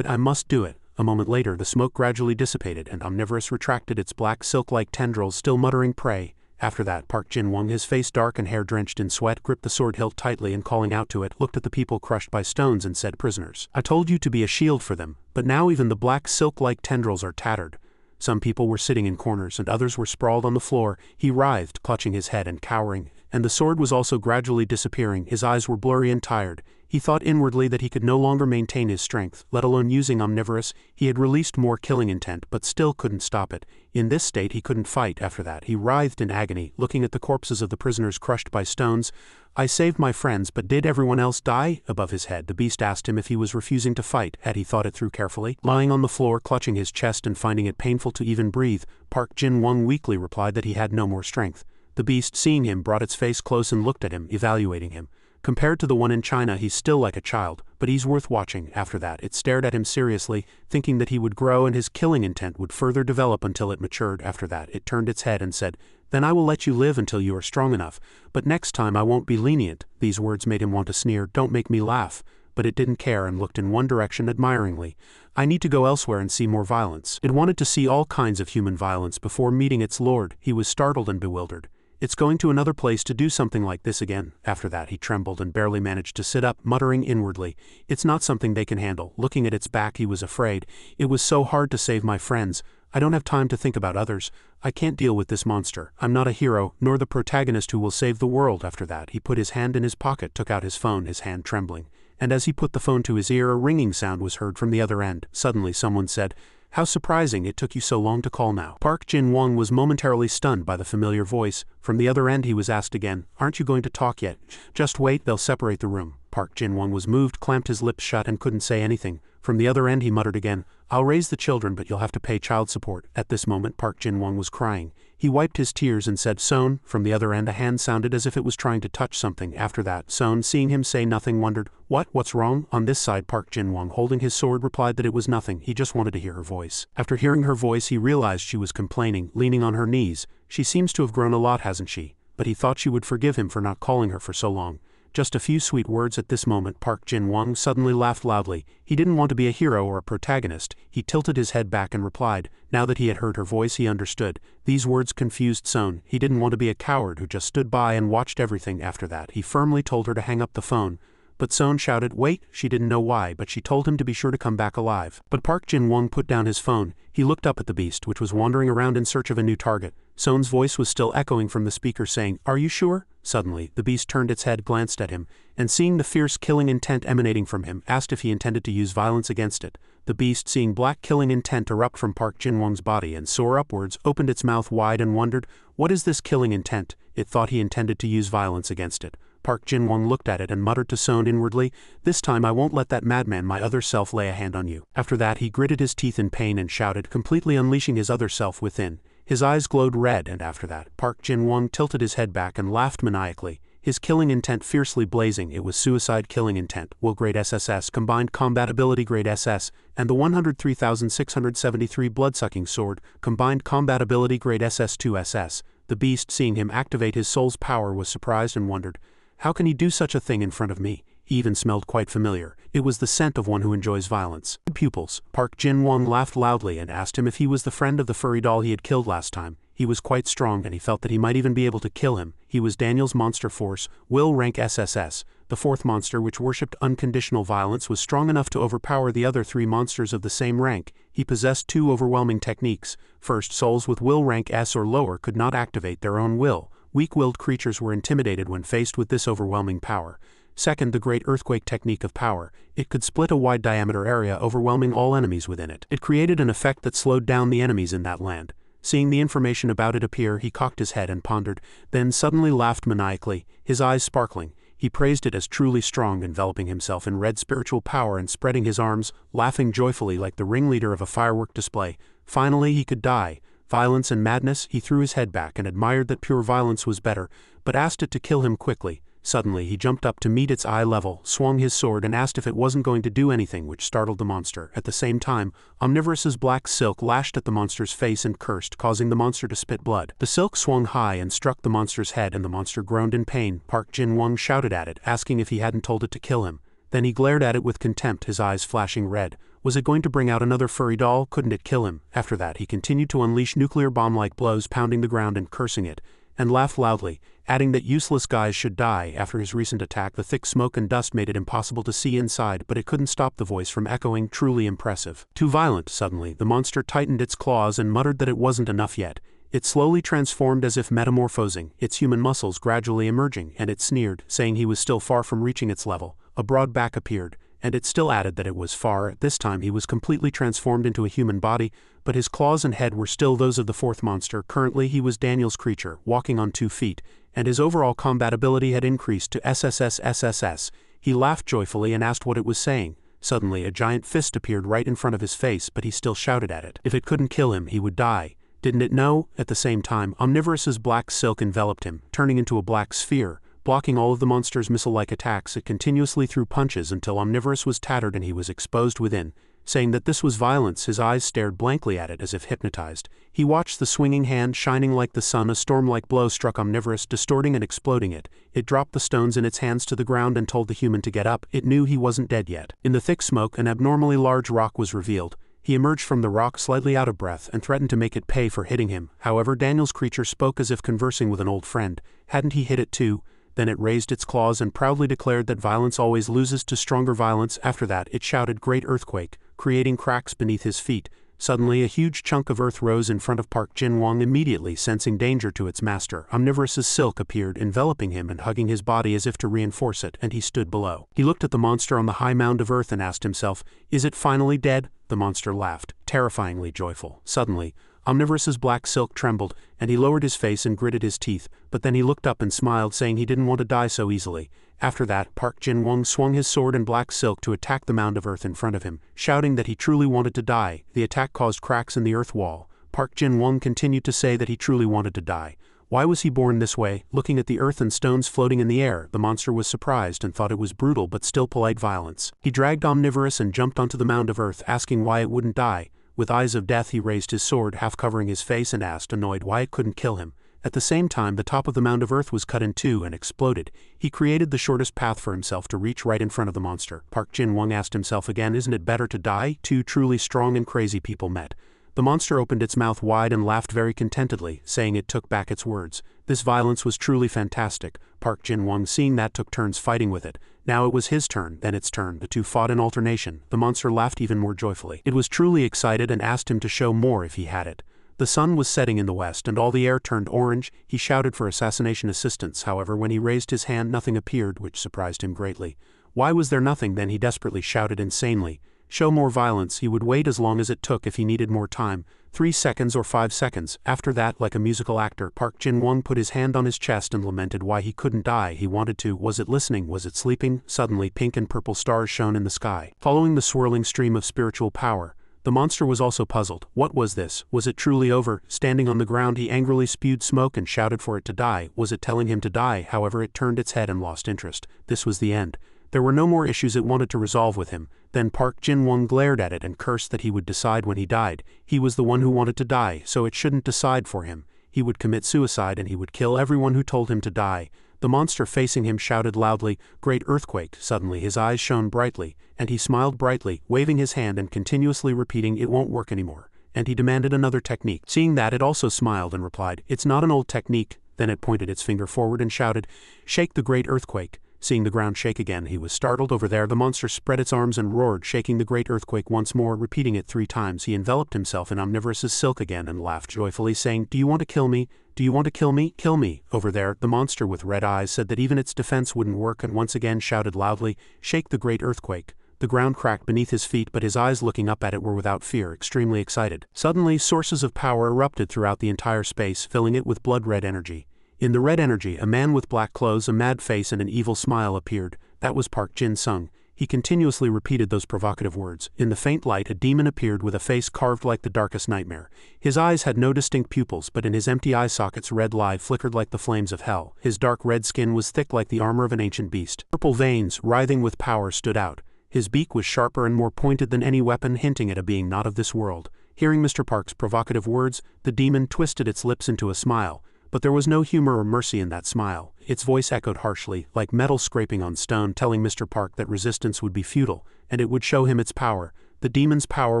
I must do it." A moment later the smoke gradually dissipated and omnivorous retracted its black silk-like tendrils, still muttering "Pray." After that, Park Jin-won, his face dark and hair drenched in sweat, gripped the sword hilt tightly and calling out to it, looked at the people crushed by stones and said, "Prisoners, I told you to be a shield for them, but now even the black silk-like tendrils are tattered." Some people were sitting in corners and others were sprawled on the floor. He writhed, clutching his head and cowering, and the sword was also gradually disappearing. His eyes were blurry and tired. He thought inwardly that he could no longer maintain his strength, let alone using omnivorous. He had released more killing intent, but still couldn't stop it. In this state he couldn't fight. After that he writhed in agony, looking at the corpses of the prisoners crushed by stones. "I saved my friends, but did everyone else die?" Above his head the beast asked him if he was refusing to fight. Had he thought it through carefully? Lying on the floor, clutching his chest and finding it painful to even breathe, Park Jin-won weakly replied that he had no more strength. The beast, seeing him, brought its face close and looked at him, evaluating him. Compared to the one in China, he's still like a child, but he's worth watching. After that, it stared at him seriously, thinking that he would grow and his killing intent would further develop until it matured. After that, it turned its head and said, "Then I will let you live until you are strong enough, but next time I won't be lenient." These words made him want to sneer, "Don't make me laugh." But it didn't care and looked in one direction admiringly. "I need to go elsewhere and see more violence." It wanted to see all kinds of human violence before meeting its lord. He was startled and bewildered. "It's going to another place to do something like this again." After that he trembled and barely managed to sit up, muttering inwardly, "It's not something they can handle." Looking at its back he was afraid. "It was so hard to save my friends. I don't have time to think about others. I can't deal with this monster. I'm not a hero, nor the protagonist who will save the world." After that he put his hand in his pocket, took out his phone, his hand trembling. And as he put the phone to his ear, a ringing sound was heard from the other end. Suddenly someone said, "How surprising it took you so long to call now." Park Jin-won was momentarily stunned by the familiar voice. From the other end he was asked again, "Aren't you going to talk yet?" "Just wait, they'll separate the room." Park Jin-won was moved, clamped his lips shut and couldn't say anything. From the other end he muttered again, "I'll raise the children, but you'll have to pay child support." At this moment Park Jin-won was crying. He wiped his tears and said, "Son." From the other end a hand sounded as if it was trying to touch something. After that, Son, seeing him say nothing, wondered, What's wrong?" On this side Park Jin-won, holding his sword, replied that it was nothing, he just wanted to hear her voice. After hearing her voice he realized she was complaining, leaning on her knees. She seems to have grown a lot, hasn't she? But he thought she would forgive him for not calling her for so long. Just a few sweet words. At this moment Park Jin-won suddenly laughed loudly. He didn't want to be a hero or a protagonist. He tilted his head back and replied. Now that he had heard her voice, he understood. These words confused Son. He didn't want to be a coward who just stood by and watched everything. After that, he firmly told her to hang up the phone. But Son shouted, "Wait!" She didn't know why, but she told him to be sure to come back alive. But Park Jin-won put down his phone. He looked up at the beast, which was wandering around in search of a new target. Son's voice was still echoing from the speaker saying, "Are you sure?" Suddenly, the beast turned its head, glanced at him, and seeing the fierce killing intent emanating from him, asked if he intended to use violence against it. The beast, seeing black killing intent erupt from Park Jin-won's body and soar upwards, opened its mouth wide and wondered, "What is this killing intent?" It thought he intended to use violence against it. Park Jin-won looked at it and muttered to Son inwardly, "This time I won't let that madman, my other self, lay a hand on you." After that he gritted his teeth in pain and shouted, completely unleashing his other self within. His eyes glowed red, and after that, Park Jin-won tilted his head back and laughed maniacally. His killing intent fiercely blazing. It was suicide killing intent, will grade SSS, combined combat ability grade SS, and the 103,673 blood-sucking sword, combined combat ability grade SS2 SS. The beast, seeing him activate his soul's power, was surprised and wondered, "How can he do such a thing in front of me?" He even smelled quite familiar. It was the scent of one who enjoys violence. Pupils. Park Jin-won laughed loudly and asked him if he was the friend of the furry doll he had killed last time. He was quite strong and he felt that he might even be able to kill him. He was Daniel's monster force, will rank SSS. The fourth monster, which worshipped unconditional violence, was strong enough to overpower the other three monsters of the same rank. He possessed two overwhelming techniques. First, souls with will rank S or lower could not activate their own will. Weak-willed creatures were intimidated when faced with this overwhelming power. Second, the Great Earthquake technique of power. It could split a wide diameter area, overwhelming all enemies within it. It created an effect that slowed down the enemies in that land. Seeing the information about it appear, he cocked his head and pondered, then suddenly laughed maniacally, his eyes sparkling. He praised it as truly strong, enveloping himself in red spiritual power and spreading his arms, laughing joyfully like the ringleader of a firework display. Finally he could die. Violence and madness. He threw his head back and admired that pure violence was better, but asked it to kill him quickly. Suddenly he jumped up to meet its eye level, swung his sword and asked if it wasn't going to do anything, which startled the monster. At the same time, Omnivorous's black silk lashed at the monster's face and cursed, causing the monster to spit blood. The silk swung high and struck the monster's head and the monster groaned in pain. Park Jin-won shouted at it, asking if he hadn't told it to kill him. Then he glared at it with contempt, his eyes flashing red. Was it going to bring out another furry doll? Couldn't it kill him? After that he continued to unleash nuclear bomb-like blows, pounding the ground and cursing it, and laughed loudly, adding that useless guys should die. After his recent attack, the thick smoke and dust made it impossible to see inside, but it couldn't stop the voice from echoing, "Truly impressive." Too violent. Suddenly, the monster tightened its claws and muttered that it wasn't enough yet. It slowly transformed as if metamorphosing, its human muscles gradually emerging, and it sneered, saying he was still far from reaching its level. A broad back appeared, and it still added that it was far. This time he was completely transformed into a human body, but his claws and head were still those of the fourth monster. Currently he was Daniel's creature, walking on 2 feet, and his overall combat ability had increased to SSS. He laughed joyfully and asked what it was saying. Suddenly a giant fist appeared right in front of his face, but he still shouted at it. If it couldn't kill him, he would die. Didn't it know? At the same time, Omnivorous's black silk enveloped him, turning into a black sphere. Blocking all of the monster's missile-like attacks, it continuously threw punches until Omnivorous was tattered and he was exposed within. Saying that this was violence, his eyes stared blankly at it as if hypnotized. He watched the swinging hand shining like the sun. A storm-like blow struck Omnivorous, distorting and exploding it. It dropped the stones in its hands to the ground and told the human to get up. It knew he wasn't dead yet. In the thick smoke, an abnormally large rock was revealed. He emerged from the rock slightly out of breath and threatened to make it pay for hitting him. However, Daniel's creature spoke as if conversing with an old friend. Hadn't he hit it too? Then it raised its claws and proudly declared that violence always loses to stronger violence. After that, it shouted, "Great Earthquake," creating cracks beneath his feet. Suddenly a huge chunk of earth rose in front of Park Jin-won. Immediately sensing danger to its master, Omnivorous's silk appeared, enveloping him and hugging his body as if to reinforce it, and he stood below. He looked at the monster on the high mound of earth and asked himself, "Is it finally dead?" The monster laughed, terrifyingly joyful. Suddenly, Omnivorous's black silk trembled, and he lowered his face and gritted his teeth, but then he looked up and smiled, saying he didn't want to die so easily. After that, Park Jin-won swung his sword and black silk to attack the mound of earth in front of him, shouting that he truly wanted to die. The attack caused cracks in the earth wall. Park Jin-won continued to say that he truly wanted to die. Why was he born this way? Looking at the earth and stones floating in the air, the monster was surprised and thought it was brutal but still polite violence. He dragged Omnivorous and jumped onto the mound of earth, asking why it wouldn't die. With eyes of death he raised his sword, half covering his face, and asked, annoyed, why it couldn't kill him. At the same time, the top of the mound of earth was cut in two and exploded. He created the shortest path for himself to reach right in front of the monster. Park Jin-won asked himself again, isn't it better to die? Two truly strong and crazy people met. The monster opened its mouth wide and laughed very contentedly, saying it took back its words. This violence was truly fantastic. Park Jin-won, seeing that, took turns fighting with it. Now it was his turn, then its turn. The two fought in alternation. The monster laughed even more joyfully. It was truly excited and asked him to show more if he had it. The sun was setting in the west and all the air turned orange. He shouted for assassination assistance. However, when he raised his hand, nothing appeared, which surprised him greatly. Why was there nothing? Then he desperately shouted insanely. Show more violence. He would wait as long as it took if he needed more time. 3 seconds or 5 seconds. After that, like a musical actor, Park Jin-won put his hand on his chest and lamented why he couldn't die. He wanted to. Was it listening? Was it sleeping? Suddenly, pink and purple stars shone in the sky, following the swirling stream of spiritual power. The monster was also puzzled. What was this? Was it truly over? Standing on the ground, he angrily spewed smoke and shouted for it to die. Was it telling him to die? However, it turned its head and lost interest. This was the end. There were no more issues it wanted to resolve with him. Then Park Jin-won glared at it and cursed that he would decide when he died. He was the one who wanted to die, so it shouldn't decide for him. He would commit suicide and he would kill everyone who told him to die. The monster facing him shouted loudly, "Great earthquake!" Suddenly his eyes shone brightly, and he smiled brightly, waving his hand and continuously repeating, "It won't work anymore." And he demanded another technique. Seeing that, it also smiled and replied, "It's not an old technique." Then it pointed its finger forward and shouted, "Shake the great earthquake." Seeing the ground shake again, he was startled. Over there, the monster spread its arms and roared, shaking the great earthquake once more, repeating it 3 times. He enveloped himself in omnivorous's silk again and laughed joyfully, saying, "Do you want to kill me? Do you want to kill me? Kill me." Over there, the monster with red eyes said that even its defense wouldn't work and once again shouted loudly, "Shake the great earthquake." The ground cracked beneath his feet, but his eyes looking up at it were without fear, extremely excited. Suddenly, sources of power erupted throughout the entire space, filling it with blood-red energy. In the red energy, a man with black clothes, a mad face and an evil smile appeared. That was Park Jin-sung. He continuously repeated those provocative words. In the faint light, a demon appeared with a face carved like the darkest nightmare. His eyes had no distinct pupils, but in his empty eye sockets red light flickered like the flames of hell. His dark red skin was thick like the armor of an ancient beast. Purple veins, writhing with power, stood out. His beak was sharper and more pointed than any weapon, hinting at a being not of this world. Hearing Mr. Park's provocative words, the demon twisted its lips into a smile. But there was no humor or mercy in that smile. Its voice echoed harshly, like metal scraping on stone, telling Mr. Park that resistance would be futile, and it would show him its power. The demon's power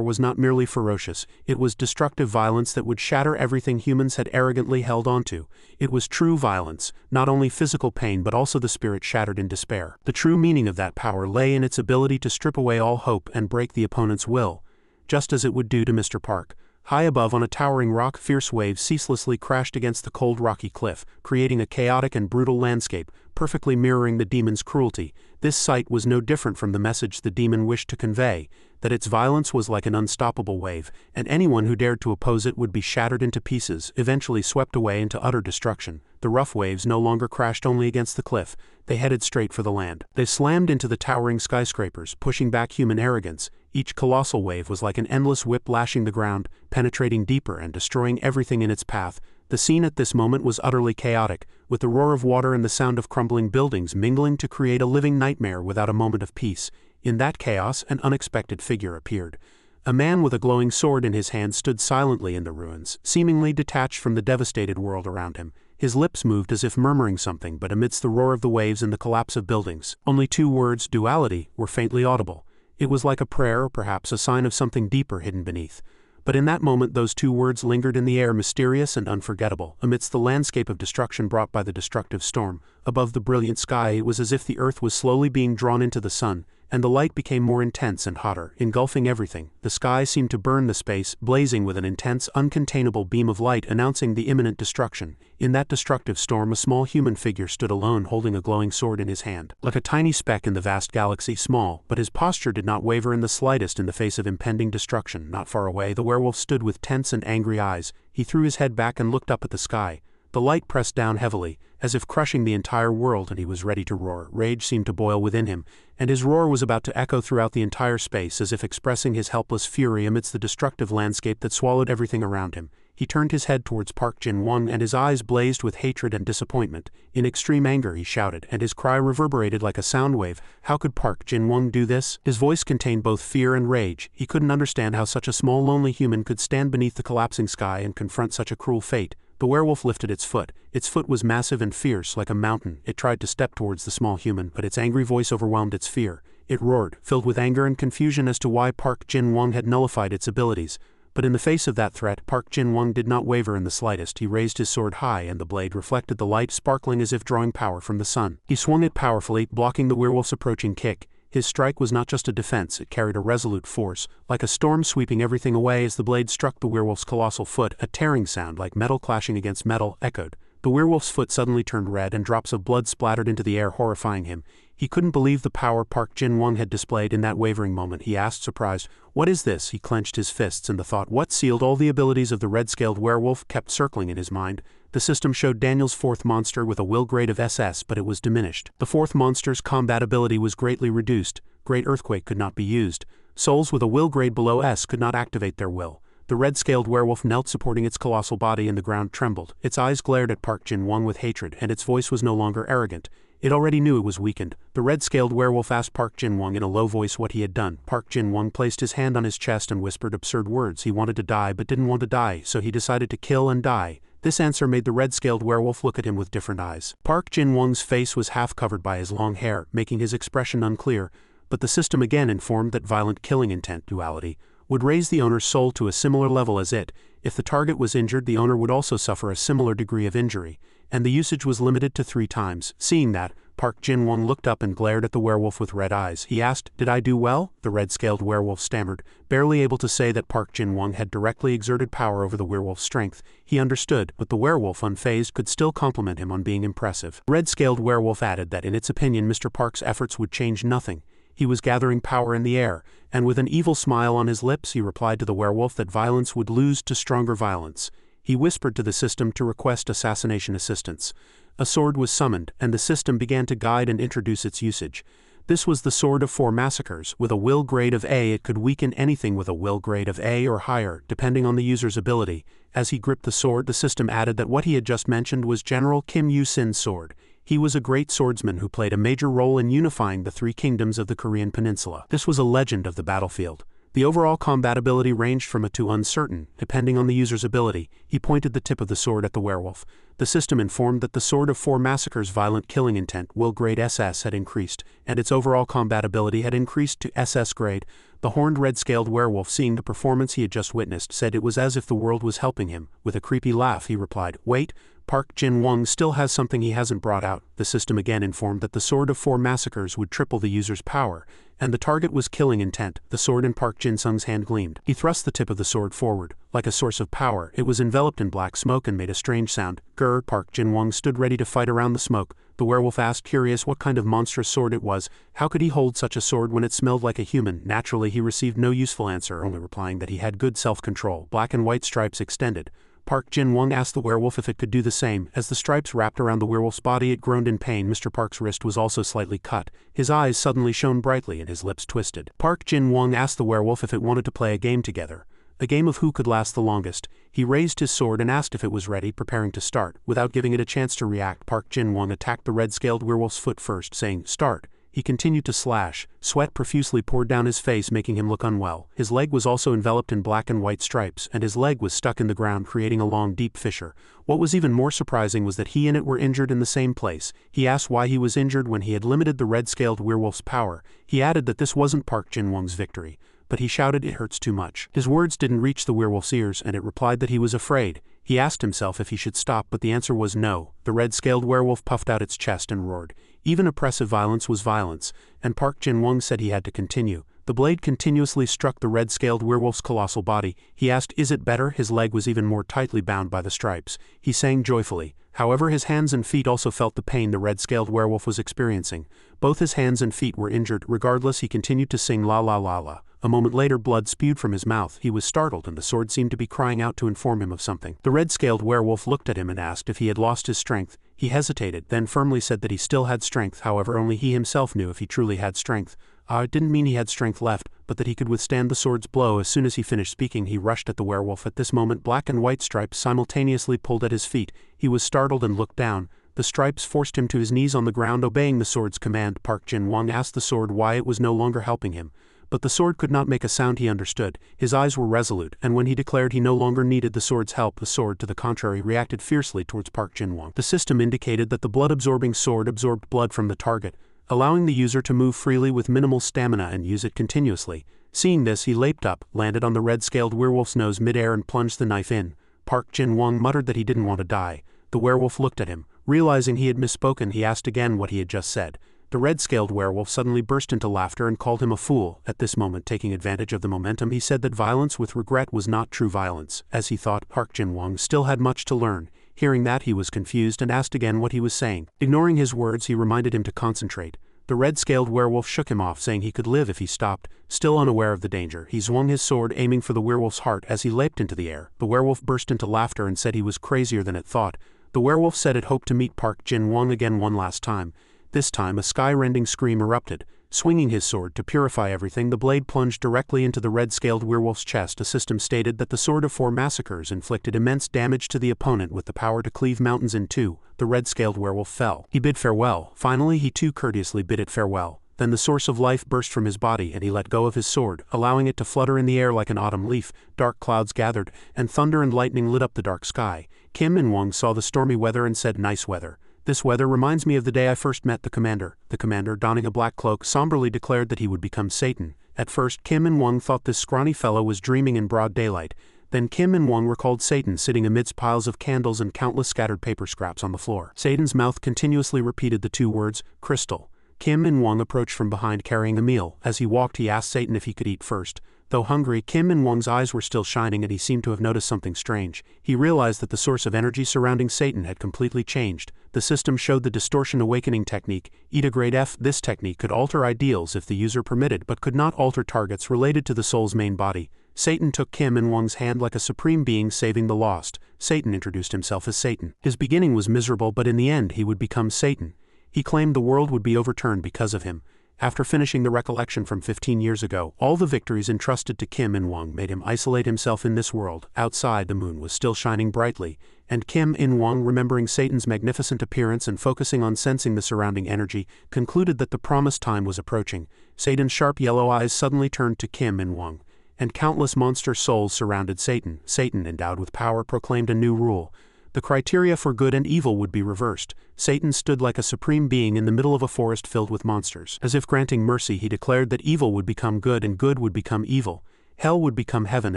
was not merely ferocious, it was destructive violence that would shatter everything humans had arrogantly held onto. It was true violence, not only physical pain but also the spirit shattered in despair. The true meaning of that power lay in its ability to strip away all hope and break the opponent's will, just as it would do to Mr. Park. High above on a towering rock, fierce waves ceaselessly crashed against the cold rocky cliff, creating a chaotic and brutal landscape, perfectly mirroring the demon's cruelty. This sight was no different from the message the demon wished to convey, that its violence was like an unstoppable wave, and anyone who dared to oppose it would be shattered into pieces, eventually swept away into utter destruction. The rough waves no longer crashed only against the cliff, they headed straight for the land. They slammed into the towering skyscrapers, pushing back human arrogance. Each colossal wave was like an endless whip lashing the ground, penetrating deeper and destroying everything in its path. The scene at this moment was utterly chaotic, with the roar of water and the sound of crumbling buildings mingling to create a living nightmare without a moment of peace. In that chaos, an unexpected figure appeared. A man with a glowing sword in his hand stood silently in the ruins, seemingly detached from the devastated world around him. His lips moved as if murmuring something, but amidst the roar of the waves and the collapse of buildings, only 2 words, duality, were faintly audible. It was like a prayer or perhaps a sign of something deeper hidden beneath. But in that moment those 2 words lingered in the air, mysterious and unforgettable. Amidst the landscape of destruction brought by the destructive storm, above the brilliant sky, it was as if the earth was slowly being drawn into the sun, and the light became more intense and hotter, engulfing everything. The sky seemed to burn the space, blazing with an intense, uncontainable beam of light announcing the imminent destruction. In that destructive storm, a small human figure stood alone, holding a glowing sword in his hand. Like a tiny speck in the vast galaxy, small, but his posture did not waver in the slightest in the face of impending destruction. Not far away, the werewolf stood with tense and angry eyes. He threw his head back and looked up at the sky. The light pressed down heavily, as if crushing the entire world, and he was ready to roar. Rage seemed to boil within him, and his roar was about to echo throughout the entire space, as if expressing his helpless fury amidst the destructive landscape that swallowed everything around him. He turned his head towards Park Jin-won, and his eyes blazed with hatred and disappointment. In extreme anger he shouted, and his cry reverberated like a sound wave. How could Park Jin-won do this? His voice contained both fear and rage. He couldn't understand how such a small lonely human could stand beneath the collapsing sky and confront such a cruel fate. The werewolf lifted its foot. Its foot was massive and fierce like a mountain. It tried to step towards the small human, but its angry voice overwhelmed its fear. It roared, filled with anger and confusion as to why Park Jin-won had nullified its abilities. But in the face of that threat, Park Jin-won did not waver in the slightest. He raised his sword high and the blade reflected the light, sparkling as if drawing power from the sun. He swung it powerfully, blocking the werewolf's approaching kick. His strike was not just a defense, it carried a resolute force, like a storm sweeping everything away as the blade struck the werewolf's colossal foot. A tearing sound like metal clashing against metal echoed. The werewolf's foot suddenly turned red and drops of blood splattered into the air, horrifying him. He couldn't believe the power Park Jin-won had displayed in that wavering moment. He asked, surprised, "What is this?" He clenched his fists, and the thought, "What sealed all the abilities of the red-scaled werewolf?" kept circling in his mind. The system showed Daniel's fourth monster with a will grade of SS, but it was diminished. The fourth monster's combat ability was greatly reduced. Great Earthquake could not be used. Souls with a will grade below S could not activate their will. The red-scaled werewolf knelt supporting its colossal body and the ground trembled. Its eyes glared at Park Jin-won with hatred, and its voice was no longer arrogant. It already knew it was weakened. The red-scaled werewolf asked Park Jin-won in a low voice what he had done. Park Jin-won placed his hand on his chest and whispered absurd words. He wanted to die but didn't want to die, so he decided to kill and die. This answer made the red-scaled werewolf look at him with different eyes. Park Jin-won's face was half covered by his long hair, making his expression unclear, but the system again informed that violent killing intent duality would raise the owner's soul to a similar level as it. If the target was injured, the owner would also suffer a similar degree of injury, and the usage was limited to 3 times. Seeing that, Park Jin-won looked up and glared at the werewolf with red eyes. He asked, "Did I do well?" The red-scaled werewolf stammered, barely able to say that Park Jin-won had directly exerted power over the werewolf's strength. He understood, but the werewolf, unfazed, could still compliment him on being impressive. The red-scaled werewolf added that in its opinion Mr. Park's efforts would change nothing. He was gathering power in the air, and with an evil smile on his lips he replied to the werewolf that violence would lose to stronger violence. He whispered to the system to request assassination assistance. A sword was summoned, and the system began to guide and introduce its usage. This was the Sword of 4 Massacres. With a will grade of A, it could weaken anything with a will grade of A or higher, depending on the user's ability. As he gripped the sword, the system added that what he had just mentioned was General Kim Yu-sin's sword. He was a great swordsman who played a major role in unifying the 3 kingdoms of the Korean peninsula. This was a legend of the battlefield. The overall combat ability ranged from A to uncertain, depending on the user's ability. He pointed the tip of the sword at the werewolf. The system informed that the Sword of 4 Massacres' violent killing intent will grade SS had increased, and its overall combat ability had increased to SS grade. The horned red-scaled werewolf, seeing the performance he had just witnessed, said it was as if the world was helping him. With a creepy laugh he replied, "Wait, Park Jin-won still has something he hasn't brought out." The system again informed that the Sword of 4 Massacres would triple the user's power, and the target was killing intent. The sword in Park Jin-sung's hand gleamed. He thrust the tip of the sword forward. Like a source of power, it was enveloped in black smoke and made a strange sound. Grr! Park Jin-won stood ready to fight around the smoke. The werewolf asked, curious what kind of monstrous sword it was. How could he hold such a sword when it smelled like a human? Naturally he received no useful answer, only replying that he had good self-control. Black and white stripes extended. Park Jin-won asked the werewolf if it could do the same. As the stripes wrapped around the werewolf's body it groaned in pain. Mr. Park's wrist was also slightly cut. His eyes suddenly shone brightly and his lips twisted. Park Jin-won asked the werewolf if it wanted to play a game together. A game of who could last the longest. He raised his sword and asked if it was ready, preparing to start. Without giving it a chance to react, Park Jin-won attacked the red-scaled werewolf's foot first, saying, "Start." He continued to slash. Sweat profusely poured down his face, making him look unwell. His leg was also enveloped in black and white stripes, and his leg was stuck in the ground, creating a long, deep fissure. What was even more surprising was that he and it were injured in the same place. He asked why he was injured when he had limited the red-scaled werewolf's power. He added that this wasn't Park Jin-won's victory, but he shouted, "It hurts too much." His words didn't reach the werewolf's ears, and it replied that he was afraid. He asked himself if he should stop, but the answer was no. The red-scaled werewolf puffed out its chest and roared. Even oppressive violence was violence, and Park Jin-won said he had to continue. The blade continuously struck the red-scaled werewolf's colossal body. He asked, "Is it better?" His leg was even more tightly bound by the stripes. He sang joyfully. However, his hands and feet also felt the pain the red-scaled werewolf was experiencing. Both his hands and feet were injured. Regardless, he continued to sing la la la la. A moment later blood spewed from his mouth. He was startled and the sword seemed to be crying out to inform him of something. The red-scaled werewolf looked at him and asked if he had lost his strength. He hesitated, then firmly said that he still had strength. However, only he himself knew if he truly had strength. It didn't mean he had strength left, but that he could withstand the sword's blow. As soon as he finished speaking, he rushed at the werewolf. At this moment, black and white stripes simultaneously pulled at his feet. He was startled and looked down. The stripes forced him to his knees on the ground. Obeying the sword's command, Park Jin-won asked the sword why it was no longer helping him. But the sword could not make a sound he understood. His eyes were resolute, and when he declared he no longer needed the sword's help, the sword, to the contrary, reacted fiercely towards Park Jin-won. The system indicated that the blood-absorbing sword absorbed blood from the target, allowing the user to move freely with minimal stamina and use it continuously. Seeing this, he leaped up, landed on the red-scaled werewolf's nose mid-air and plunged the knife in. Park Jin-won muttered that he didn't want to die. The werewolf looked at him. Realizing he had misspoken, he asked again what he had just said. The red-scaled werewolf suddenly burst into laughter and called him a fool. At this moment, taking advantage of the momentum, he said that violence with regret was not true violence. As he thought, Park Jin-won still had much to learn. Hearing that, he was confused and asked again what he was saying. Ignoring his words, he reminded him to concentrate. The red-scaled werewolf shook him off, saying he could live if he stopped. Still unaware of the danger, he swung his sword, aiming for the werewolf's heart as he leaped into the air. The werewolf burst into laughter and said he was crazier than it thought. The werewolf said it hoped to meet Park Jin-won again one last time. This time, a sky-rending scream erupted. Swinging his sword to purify everything, the blade plunged directly into the red-scaled werewolf's chest. A system stated that the Sword of Four Massacres inflicted immense damage to the opponent with the power to cleave mountains in two. The red-scaled werewolf fell. He bid farewell. Finally, he too courteously bid it farewell. Then the source of life burst from his body and he let go of his sword, allowing it to flutter in the air like an autumn leaf. Dark clouds gathered, and thunder and lightning lit up the dark sky. Kim In-won saw the stormy weather and said, "Nice weather. This weather reminds me of the day I first met the commander." The commander, donning a black cloak, somberly declared that he would become Satan. At first, Kim In-won thought this scrawny fellow was dreaming in broad daylight. Then Kim In-won recalled Satan sitting amidst piles of candles and countless scattered paper scraps on the floor. Satan's mouth continuously repeated the two words, "crystal." Kim In-won approached from behind carrying a meal. As he walked, he asked Satan if he could eat first. Though hungry, Kim In-won's eyes were still shining and he seemed to have noticed something strange. He realized that the source of energy surrounding Satan had completely changed. The system showed the distortion awakening technique, Eta Grade F. This technique could alter ideals if the user permitted but could not alter targets related to the soul's main body. Satan took Kim In-won's hand like a supreme being saving the lost. Satan introduced himself as Satan. His beginning was miserable, but in the end he would become Satan. He claimed the world would be overturned because of him. After finishing the recollection from 15 years ago, all the victories entrusted to Kim In-won made him isolate himself in this world. Outside, the moon was still shining brightly, and Kim In-won, remembering Satan's magnificent appearance and focusing on sensing the surrounding energy, concluded that the promised time was approaching. Satan's sharp yellow eyes suddenly turned to Kim In-won, and countless monster souls surrounded Satan. Satan, endowed with power, proclaimed a new rule. The criteria for good and evil would be reversed. Satan stood like a supreme being in the middle of a forest filled with monsters. As if granting mercy, he declared that evil would become good and good would become evil. Hell would become heaven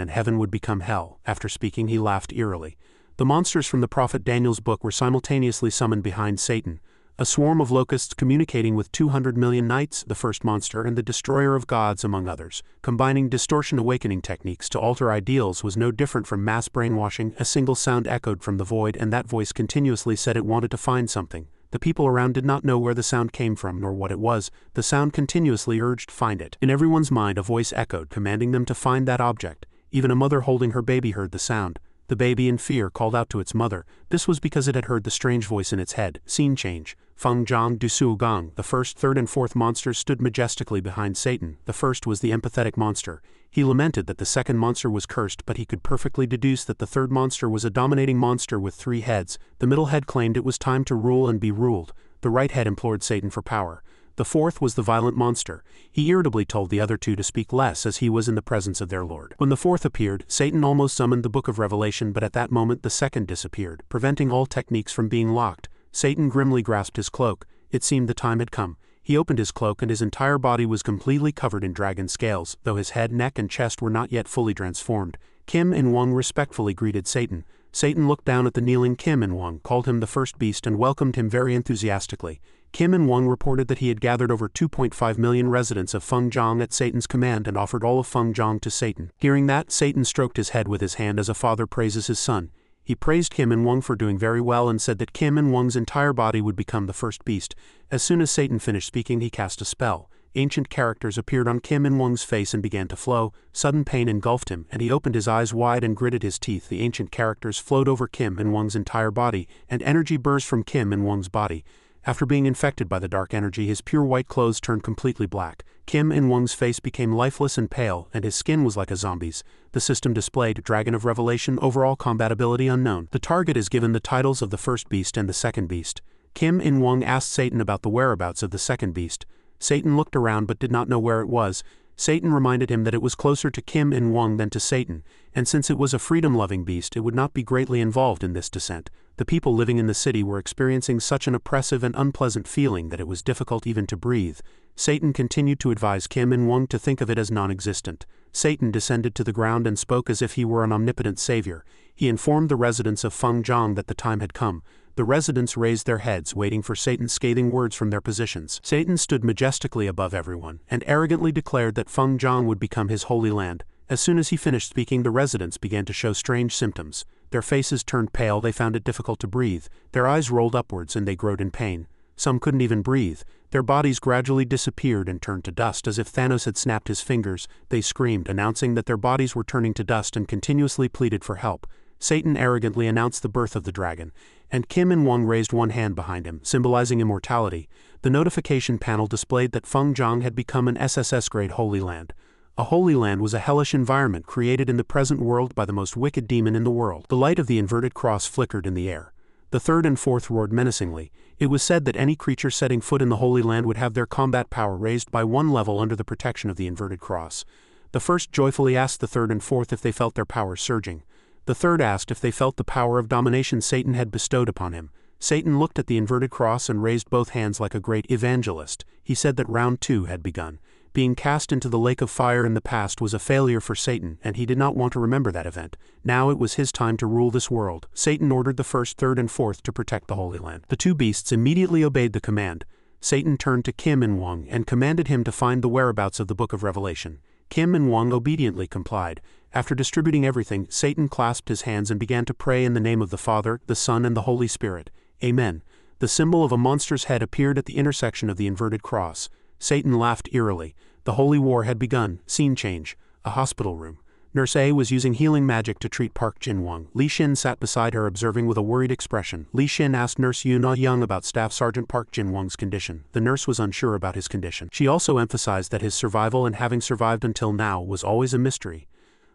and heaven would become hell. After speaking, he laughed eerily. The monsters from the prophet Daniel's book were simultaneously summoned behind Satan. A swarm of locusts communicating with 200 million knights, the first monster and the destroyer of gods among others. Combining distortion awakening techniques to alter ideals was no different from mass brainwashing. A single sound echoed from the void and that voice continuously said it wanted to find something. The people around did not know where the sound came from nor what it was. The sound continuously urged, "Find it." In everyone's mind a voice echoed, commanding them to find that object. Even a mother holding her baby heard the sound. The baby in fear called out to its mother. This was because it had heard the strange voice in its head. Scene change. Fengjiang Dusu Gang. The first, third and fourth monsters stood majestically behind Satan. The first was the empathetic monster. He lamented that the second monster was cursed, but he could perfectly deduce that the third monster was a dominating monster with 3 heads. The middle head claimed it was time to rule and be ruled. The right head implored Satan for power. The fourth was the violent monster. He irritably told the other two to speak less as he was in the presence of their lord. When the fourth appeared, Satan almost summoned the Book of Revelation, but at that moment the second disappeared, preventing all techniques from being locked. Satan grimly grasped his cloak. It seemed the time had come. He opened his cloak and his entire body was completely covered in dragon scales, though his head, neck and chest were not yet fully transformed. Kim In-won respectfully greeted Satan. Satan looked down at the kneeling Kim In-won, called him the first beast and welcomed him very enthusiastically. Kim In-won reported that he had gathered over 2.5 million residents of Fengjiang at Satan's command and offered all of Fengjiang to Satan. Hearing that, Satan stroked his head with his hand as a father praises his son. He praised Kim In-won for doing very well and said that Kim In-won's entire body would become the first beast. As soon as Satan finished speaking, he cast a spell. Ancient characters appeared on Kim In-won's face and began to flow. Sudden pain engulfed him, and he opened his eyes wide and gritted his teeth. The ancient characters flowed over Kim In-won's entire body, and energy burst from Kim In-won's body. After being infected by the dark energy, his pure white clothes turned completely black. Kim In-won's face became lifeless and pale, and his skin was like a zombie's. The system displayed Dragon of Revelation, overall compatibility unknown. The target is given the titles of the first beast and the second beast. Kim In-won asked Satan about the whereabouts of the second beast. Satan looked around but did not know where it was. Satan reminded him that it was closer to Kim In-won than to Satan, and since it was a freedom-loving beast it would not be greatly involved in this descent. The people living in the city were experiencing such an oppressive and unpleasant feeling that it was difficult even to breathe. Satan continued to advise Kim In-won to think of it as non-existent. Satan descended to the ground and spoke as if he were an omnipotent savior. He informed the residents of Fengjiang that the time had come. The residents raised their heads, waiting for Satan's scathing words from their positions. Satan stood majestically above everyone, and arrogantly declared that Fengjiang would become his holy land. As soon as he finished speaking, the residents began to show strange symptoms. Their faces turned pale, they found it difficult to breathe, their eyes rolled upwards and they groaned in pain. Some couldn't even breathe. Their bodies gradually disappeared and turned to dust as if Thanos had snapped his fingers. They screamed, announcing that their bodies were turning to dust, and continuously pleaded for help. Satan arrogantly announced the birth of the dragon, and Kim In-won raised one hand behind him, symbolizing immortality. The notification panel displayed that Fengjiang had become an SSS-grade holy land. A holy land was a hellish environment created in the present world by the most wicked demon in the world. The light of the inverted cross flickered in the air. The third and fourth roared menacingly. It was said that any creature setting foot in the Holy Land would have their combat power raised by one level under the protection of the inverted cross. The first joyfully asked the third and fourth if they felt their power surging. The third asked if they felt the power of domination Satan had bestowed upon him. Satan looked at the inverted cross and raised both hands like a great evangelist. He said that round 2 had begun. Being cast into the lake of fire in the past was a failure for Satan, and he did not want to remember that event. Now it was his time to rule this world. Satan ordered the first, third, and fourth to protect the Holy Land. The two beasts immediately obeyed the command. Satan turned to Kim In-won and commanded him to find the whereabouts of the Book of Revelation. Kim In-won obediently complied. After distributing everything, Satan clasped his hands and began to pray in the name of the Father, the Son, and the Holy Spirit. Amen. The symbol of a monster's head appeared at the intersection of the inverted cross. Satan laughed eerily. The holy war had begun. Scene change. A hospital room. Nurse A was using healing magic to treat Park Jin-won. Li Shin sat beside her observing with a worried expression. Li Shin asked Nurse Yoon Young about Staff Sergeant Park Jin-won's condition. The nurse was unsure about his condition. She also emphasized that his survival and having survived until now was always a mystery.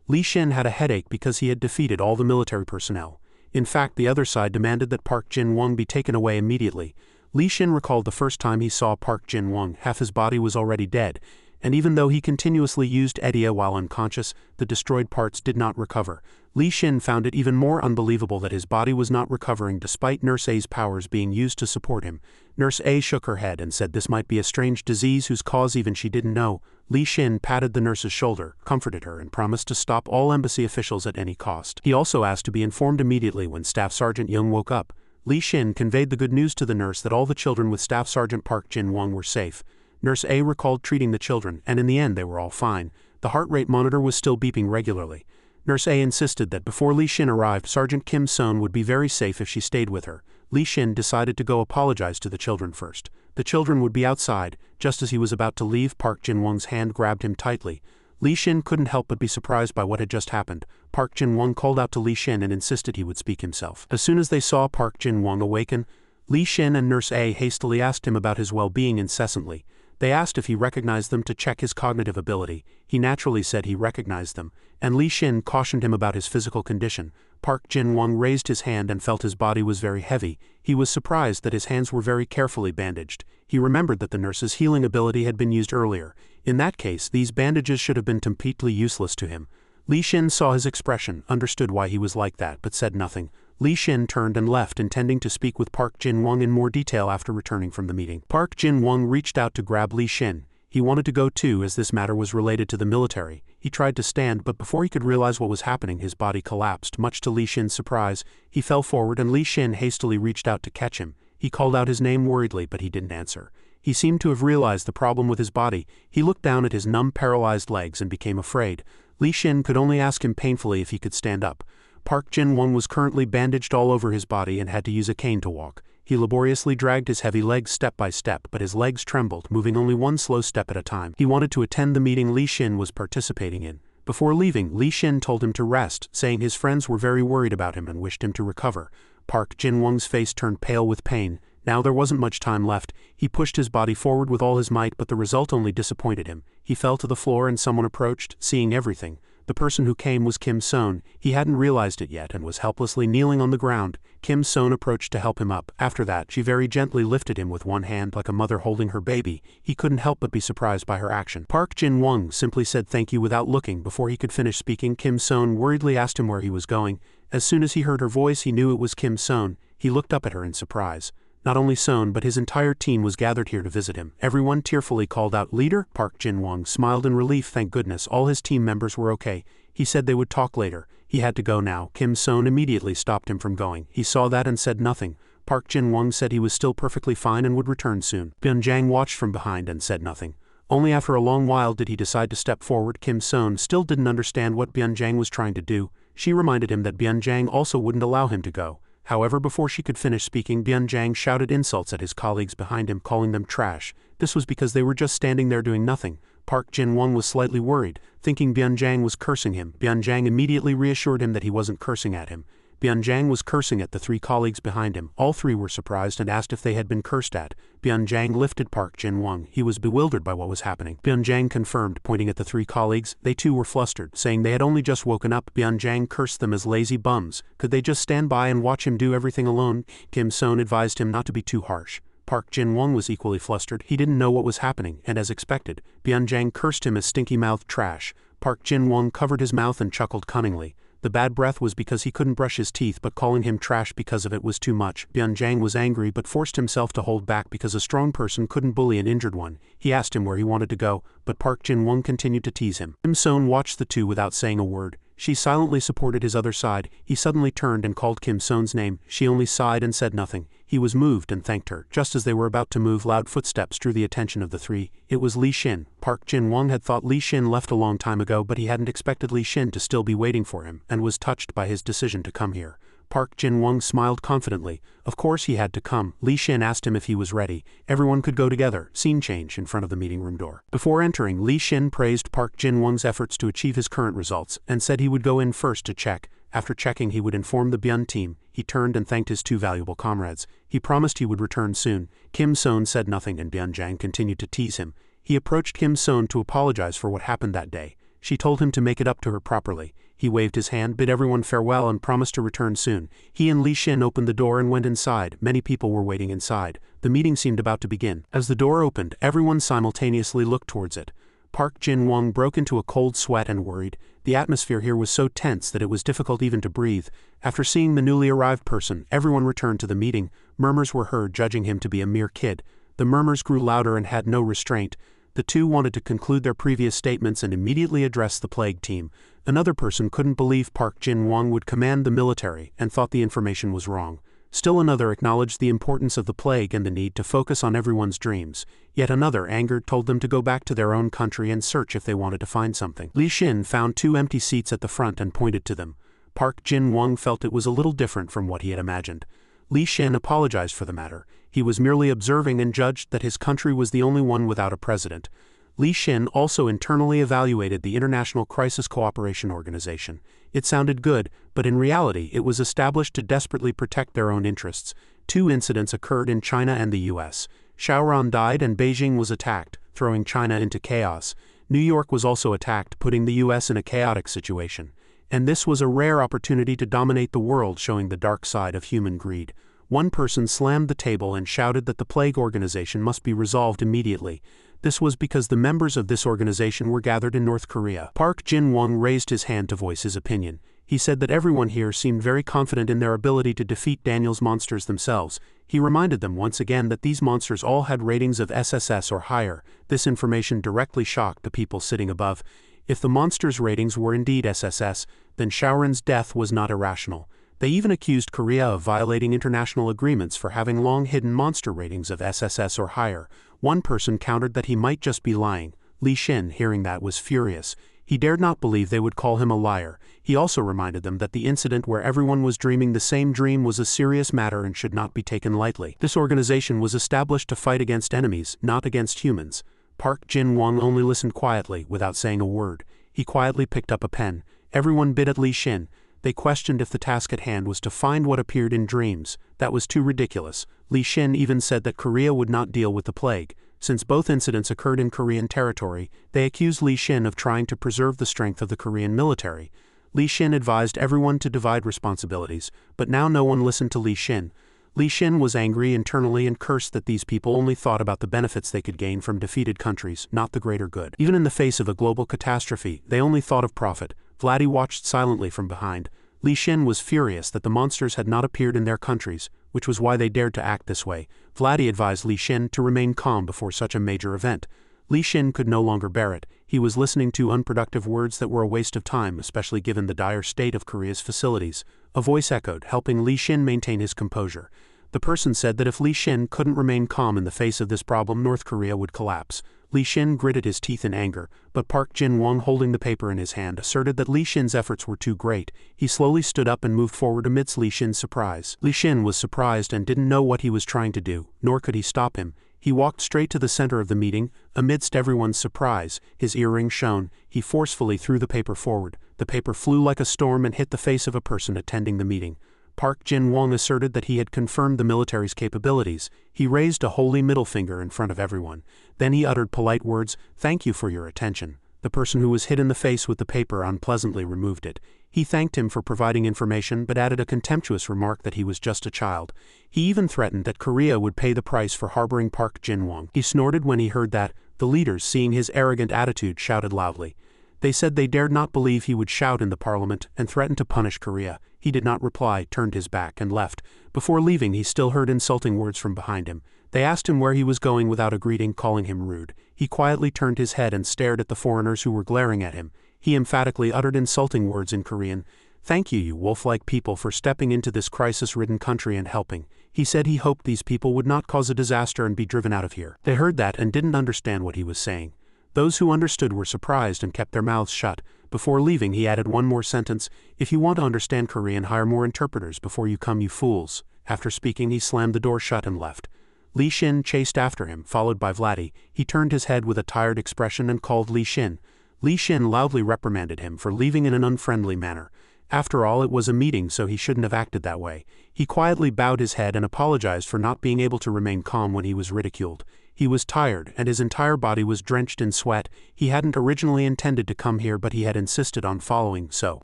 Li Shin had a headache because he had defeated all the military personnel. In fact, the other side demanded that Park Jin-won be taken away immediately. Li Shin recalled the first time he saw Park Jin-won, half his body was already dead, and even though he continuously used Edia while unconscious, the destroyed parts did not recover. Li Shin found it even more unbelievable that his body was not recovering despite Nurse A's powers being used to support him. Nurse A shook her head and said this might be a strange disease whose cause even she didn't know. Li Shin patted the nurse's shoulder, comforted her, and promised to stop all embassy officials at any cost. He also asked to be informed immediately when Staff Sergeant Young woke up. Li Shin conveyed the good news to the nurse that all the children with Staff Sergeant Park Jin-won were safe. Nurse A recalled treating the children, and in the end they were all fine. The heart rate monitor was still beeping regularly. Nurse A insisted that before Li Shin arrived, Sergeant Kim Seon would be very safe if she stayed with her. Li Shin decided to go apologize to the children first. The children would be outside. Just as he was about to leave, Park Jin-won's hand grabbed him tightly. Li Shin couldn't help but be surprised by what had just happened. Park Jin-won called out to Li Shin and insisted he would speak himself. As soon as they saw Park Jin-won awaken, Li Shin and Nurse A hastily asked him about his well-being incessantly. They asked if he recognized them to check his cognitive ability. He naturally said he recognized them, and Li Shin cautioned him about his physical condition. Park Jin-won raised his hand and felt his body was very heavy. He was surprised that his hands were very carefully bandaged. He remembered that the nurse's healing ability had been used earlier. In that case, these bandages should have been completely useless to him. Li Shin saw his expression, understood why he was like that, but said nothing. Li Shin turned and left, intending to speak with Park Jin-won in more detail after returning from the meeting. Park Jin-won reached out to grab Li Shin. He wanted to go too, as this matter was related to the military. He tried to stand, but before he could realize what was happening, his body collapsed. Much to Li Shin's surprise, he fell forward and Li Shin hastily reached out to catch him. He called out his name worriedly, but he didn't answer. He seemed to have realized the problem with his body. He looked down at his numb, paralyzed legs and became afraid. Li Shin could only ask him painfully if he could stand up. Park Jin-won was currently bandaged all over his body and had to use a cane to walk. He laboriously dragged his heavy legs step by step, but his legs trembled, moving only one slow step at a time. He wanted to attend the meeting Li Shin was participating in. Before leaving, Li Shin told him to rest, saying his friends were very worried about him and wished him to recover. Park Jin-won's face turned pale with pain. Now there wasn't much time left. He pushed his body forward with all his might, but the result only disappointed him. He fell to the floor and someone approached, seeing everything. The person who came was Kim Son. He hadn't realized it yet and was helplessly kneeling on the ground. Kim Son approached to help him up. After that, she very gently lifted him with one hand like a mother holding her baby. He couldn't help but be surprised by her action. Park Jin-won simply said thank you without looking. Before he could finish speaking, Kim Son worriedly asked him where he was going. As soon as he heard her voice, he knew it was Kim Son. He looked up at her in surprise. Not only Son but his entire team was gathered here to visit him. Everyone tearfully called out, "Leader?" Park Jin-won smiled in relief. Thank goodness all his team members were okay. He said they would talk later. He had to go now. Kim Son immediately stopped him from going. He saw that and said nothing. Park Jin-won said he was still perfectly fine and would return soon. Byung-jang watched from behind and said nothing. Only after a long while did he decide to step forward. Kim Son still didn't understand what Byung-jang was trying to do. She reminded him that Byung-jang also wouldn't allow him to go. However, before she could finish speaking, Byung-jang shouted insults at his colleagues behind him, calling them trash. This was because they were just standing there doing nothing. Park Jin-won was slightly worried, thinking Byung-jang was cursing him. Byung-jang immediately reassured him that he wasn't cursing at him. Byung-jang was cursing at the three colleagues behind him. All three were surprised and asked if they had been cursed at. Byung-jang lifted Park Jin-won. He was bewildered by what was happening. Byung-jang confirmed, pointing at the three colleagues. They too were flustered, saying they had only just woken up. Byung-jang cursed them as lazy bums. Could they just stand by and watch him do everything alone? Kim Son advised him not to be too harsh. Park Jin-won was equally flustered. He didn't know what was happening, and as expected, Byung-jang cursed him as stinky-mouthed trash. Park Jin-won covered his mouth and chuckled cunningly. The bad breath was because he couldn't brush his teeth, but calling him trash because of it was too much. Byung-jang was angry but forced himself to hold back because a strong person couldn't bully an injured one. He asked him where he wanted to go, but Park Jin-won continued to tease him. Kim Son watched the two without saying a word. She silently supported his other side. He suddenly turned and called Kim Son's name. She only sighed and said nothing. He was moved and thanked her. Just as they were about to move, loud footsteps drew the attention of the three. It was Li Shin. Park Jin-won had thought Li Shin left a long time ago, but he hadn't expected Li Shin to still be waiting for him, and was touched by his decision to come here. Park Jin-won smiled confidently. Of course he had to come. Li Shin asked him if he was ready. Everyone could go together. Scene change in front of the meeting room door. Before entering, Li Shin praised Park Jin-won's efforts to achieve his current results, and said he would go in first to check. After checking, he would inform the Byun team. He turned and thanked his two valuable comrades. He promised he would return soon. Kim Son said nothing and Byung-jang continued to tease him. He approached Kim Son to apologize for what happened that day. She told him to make it up to her properly. He waved his hand, bid everyone farewell, and promised to return soon. He and Li Shin opened the door and went inside. Many people were waiting inside. The meeting seemed about to begin. As the door opened, everyone simultaneously looked towards it. Park Jin-won broke into a cold sweat and worried. The atmosphere here was so tense that it was difficult even to breathe. After seeing the newly arrived person, everyone returned to the meeting. Murmurs were heard, judging him to be a mere kid. The murmurs grew louder and had no restraint. The two wanted to conclude their previous statements and immediately address the plague team. Another person couldn't believe Park Jin-won would command the military and thought the information was wrong. Still another acknowledged the importance of the plague and the need to focus on everyone's dreams. Yet another, angered, told them to go back to their own country and search if they wanted to find something. Li Shin found 2 empty seats at the front and pointed to them. Park Jin-won felt it was a little different from what he had imagined. Li Shin apologized for the matter. He was merely observing and judged that his country was the only one without a president. Li Shin also internally evaluated the International Crisis Cooperation Organization. It sounded good, but in reality it was established to desperately protect their own interests. 2 incidents occurred in China and the US. Shaoran died and Beijing was attacked, throwing China into chaos. New York was also attacked, putting the US in a chaotic situation. And this was a rare opportunity to dominate the world, showing the dark side of human greed. One person slammed the table and shouted that the plague organization must be resolved immediately. This was because the members of this organization were gathered in North Korea. Park Jin-won raised his hand to voice his opinion. He said that everyone here seemed very confident in their ability to defeat Daniel's monsters themselves. He reminded them once again that these monsters all had ratings of SSS or higher. This information directly shocked the people sitting above. If the monsters' ratings were indeed SSS, then Shaoran's death was not irrational. They even accused Korea of violating international agreements for having long-hidden monster ratings of SSS or higher. One person countered that he might just be lying. Li Shin, hearing that, was furious. He dared not believe they would call him a liar. He also reminded them that the incident where everyone was dreaming the same dream was a serious matter and should not be taken lightly. This organization was established to fight against enemies, not against humans. Park Jin-won only listened quietly, without saying a word. He quietly picked up a pen. Everyone bit at Li Shin. They questioned if the task at hand was to find what appeared in dreams. That was too ridiculous. Li Shin even said that Korea would not deal with the plague. Since both incidents occurred in Korean territory, they accused Li Xin of trying to preserve the strength of the Korean military. Li Xin advised everyone to divide responsibilities, but now no one listened to Li Xin. Li Xin was angry internally and cursed that these people only thought about the benefits they could gain from defeated countries, not the greater good. Even in the face of a global catastrophe, they only thought of profit. Vladdy watched silently from behind. Li Xin was furious that the monsters had not appeared in their countries, which was why they dared to act this way. Vladdy advised Li Xin to remain calm before such a major event. Li Xin could no longer bear it. He was listening to unproductive words that were a waste of time, especially given the dire state of Korea's facilities. A voice echoed, helping Li Xin maintain his composure. The person said that if Li Xin couldn't remain calm in the face of this problem, North Korea would collapse. Li Xin gritted his teeth in anger, but Park Jin-won, holding the paper in his hand, asserted that Li Xin's efforts were too great. He slowly stood up and moved forward amidst Li Xin's surprise. Li Xin was surprised and didn't know what he was trying to do, nor could he stop him. He walked straight to the center of the meeting. Amidst everyone's surprise, his earring shone. He forcefully threw the paper forward. The paper flew like a storm and hit the face of a person attending the meeting. Park Jin-won asserted that he had confirmed the military's capabilities. He raised a holy middle finger in front of everyone. Then he uttered polite words, "Thank you for your attention." The person who was hit in the face with the paper unpleasantly removed it. He thanked him for providing information but added a contemptuous remark that he was just a child. He even threatened that Korea would pay the price for harboring Park Jin-won. He snorted when he heard that. The leaders, seeing his arrogant attitude, shouted loudly. They said they dared not believe he would shout in the parliament and threaten to punish Korea. He did not reply, turned his back, and left. Before leaving, he still heard insulting words from behind him. They asked him where he was going without a greeting, calling him rude. He quietly turned his head and stared at the foreigners who were glaring at him. He emphatically uttered insulting words in Korean. "Thank you, you wolf-like people, for stepping into this crisis-ridden country and helping." He said he hoped these people would not cause a disaster and be driven out of here. They heard that and didn't understand what he was saying. Those who understood were surprised and kept their mouths shut. Before leaving, he added one more sentence, "If you want to understand Korean, hire more interpreters before you come, you fools." After speaking, he slammed the door shut and left. Li Xin chased after him, followed by Vladdy. He turned his head with a tired expression and called Li Xin. Li Xin loudly reprimanded him for leaving in an unfriendly manner. After all, it was a meeting, so he shouldn't have acted that way. He quietly bowed his head and apologized for not being able to remain calm when he was ridiculed. He was tired, and his entire body was drenched in sweat. He hadn't originally intended to come here, but he had insisted on following, so.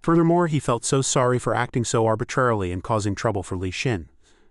Furthermore, he felt so sorry for acting so arbitrarily and causing trouble for Li Xin.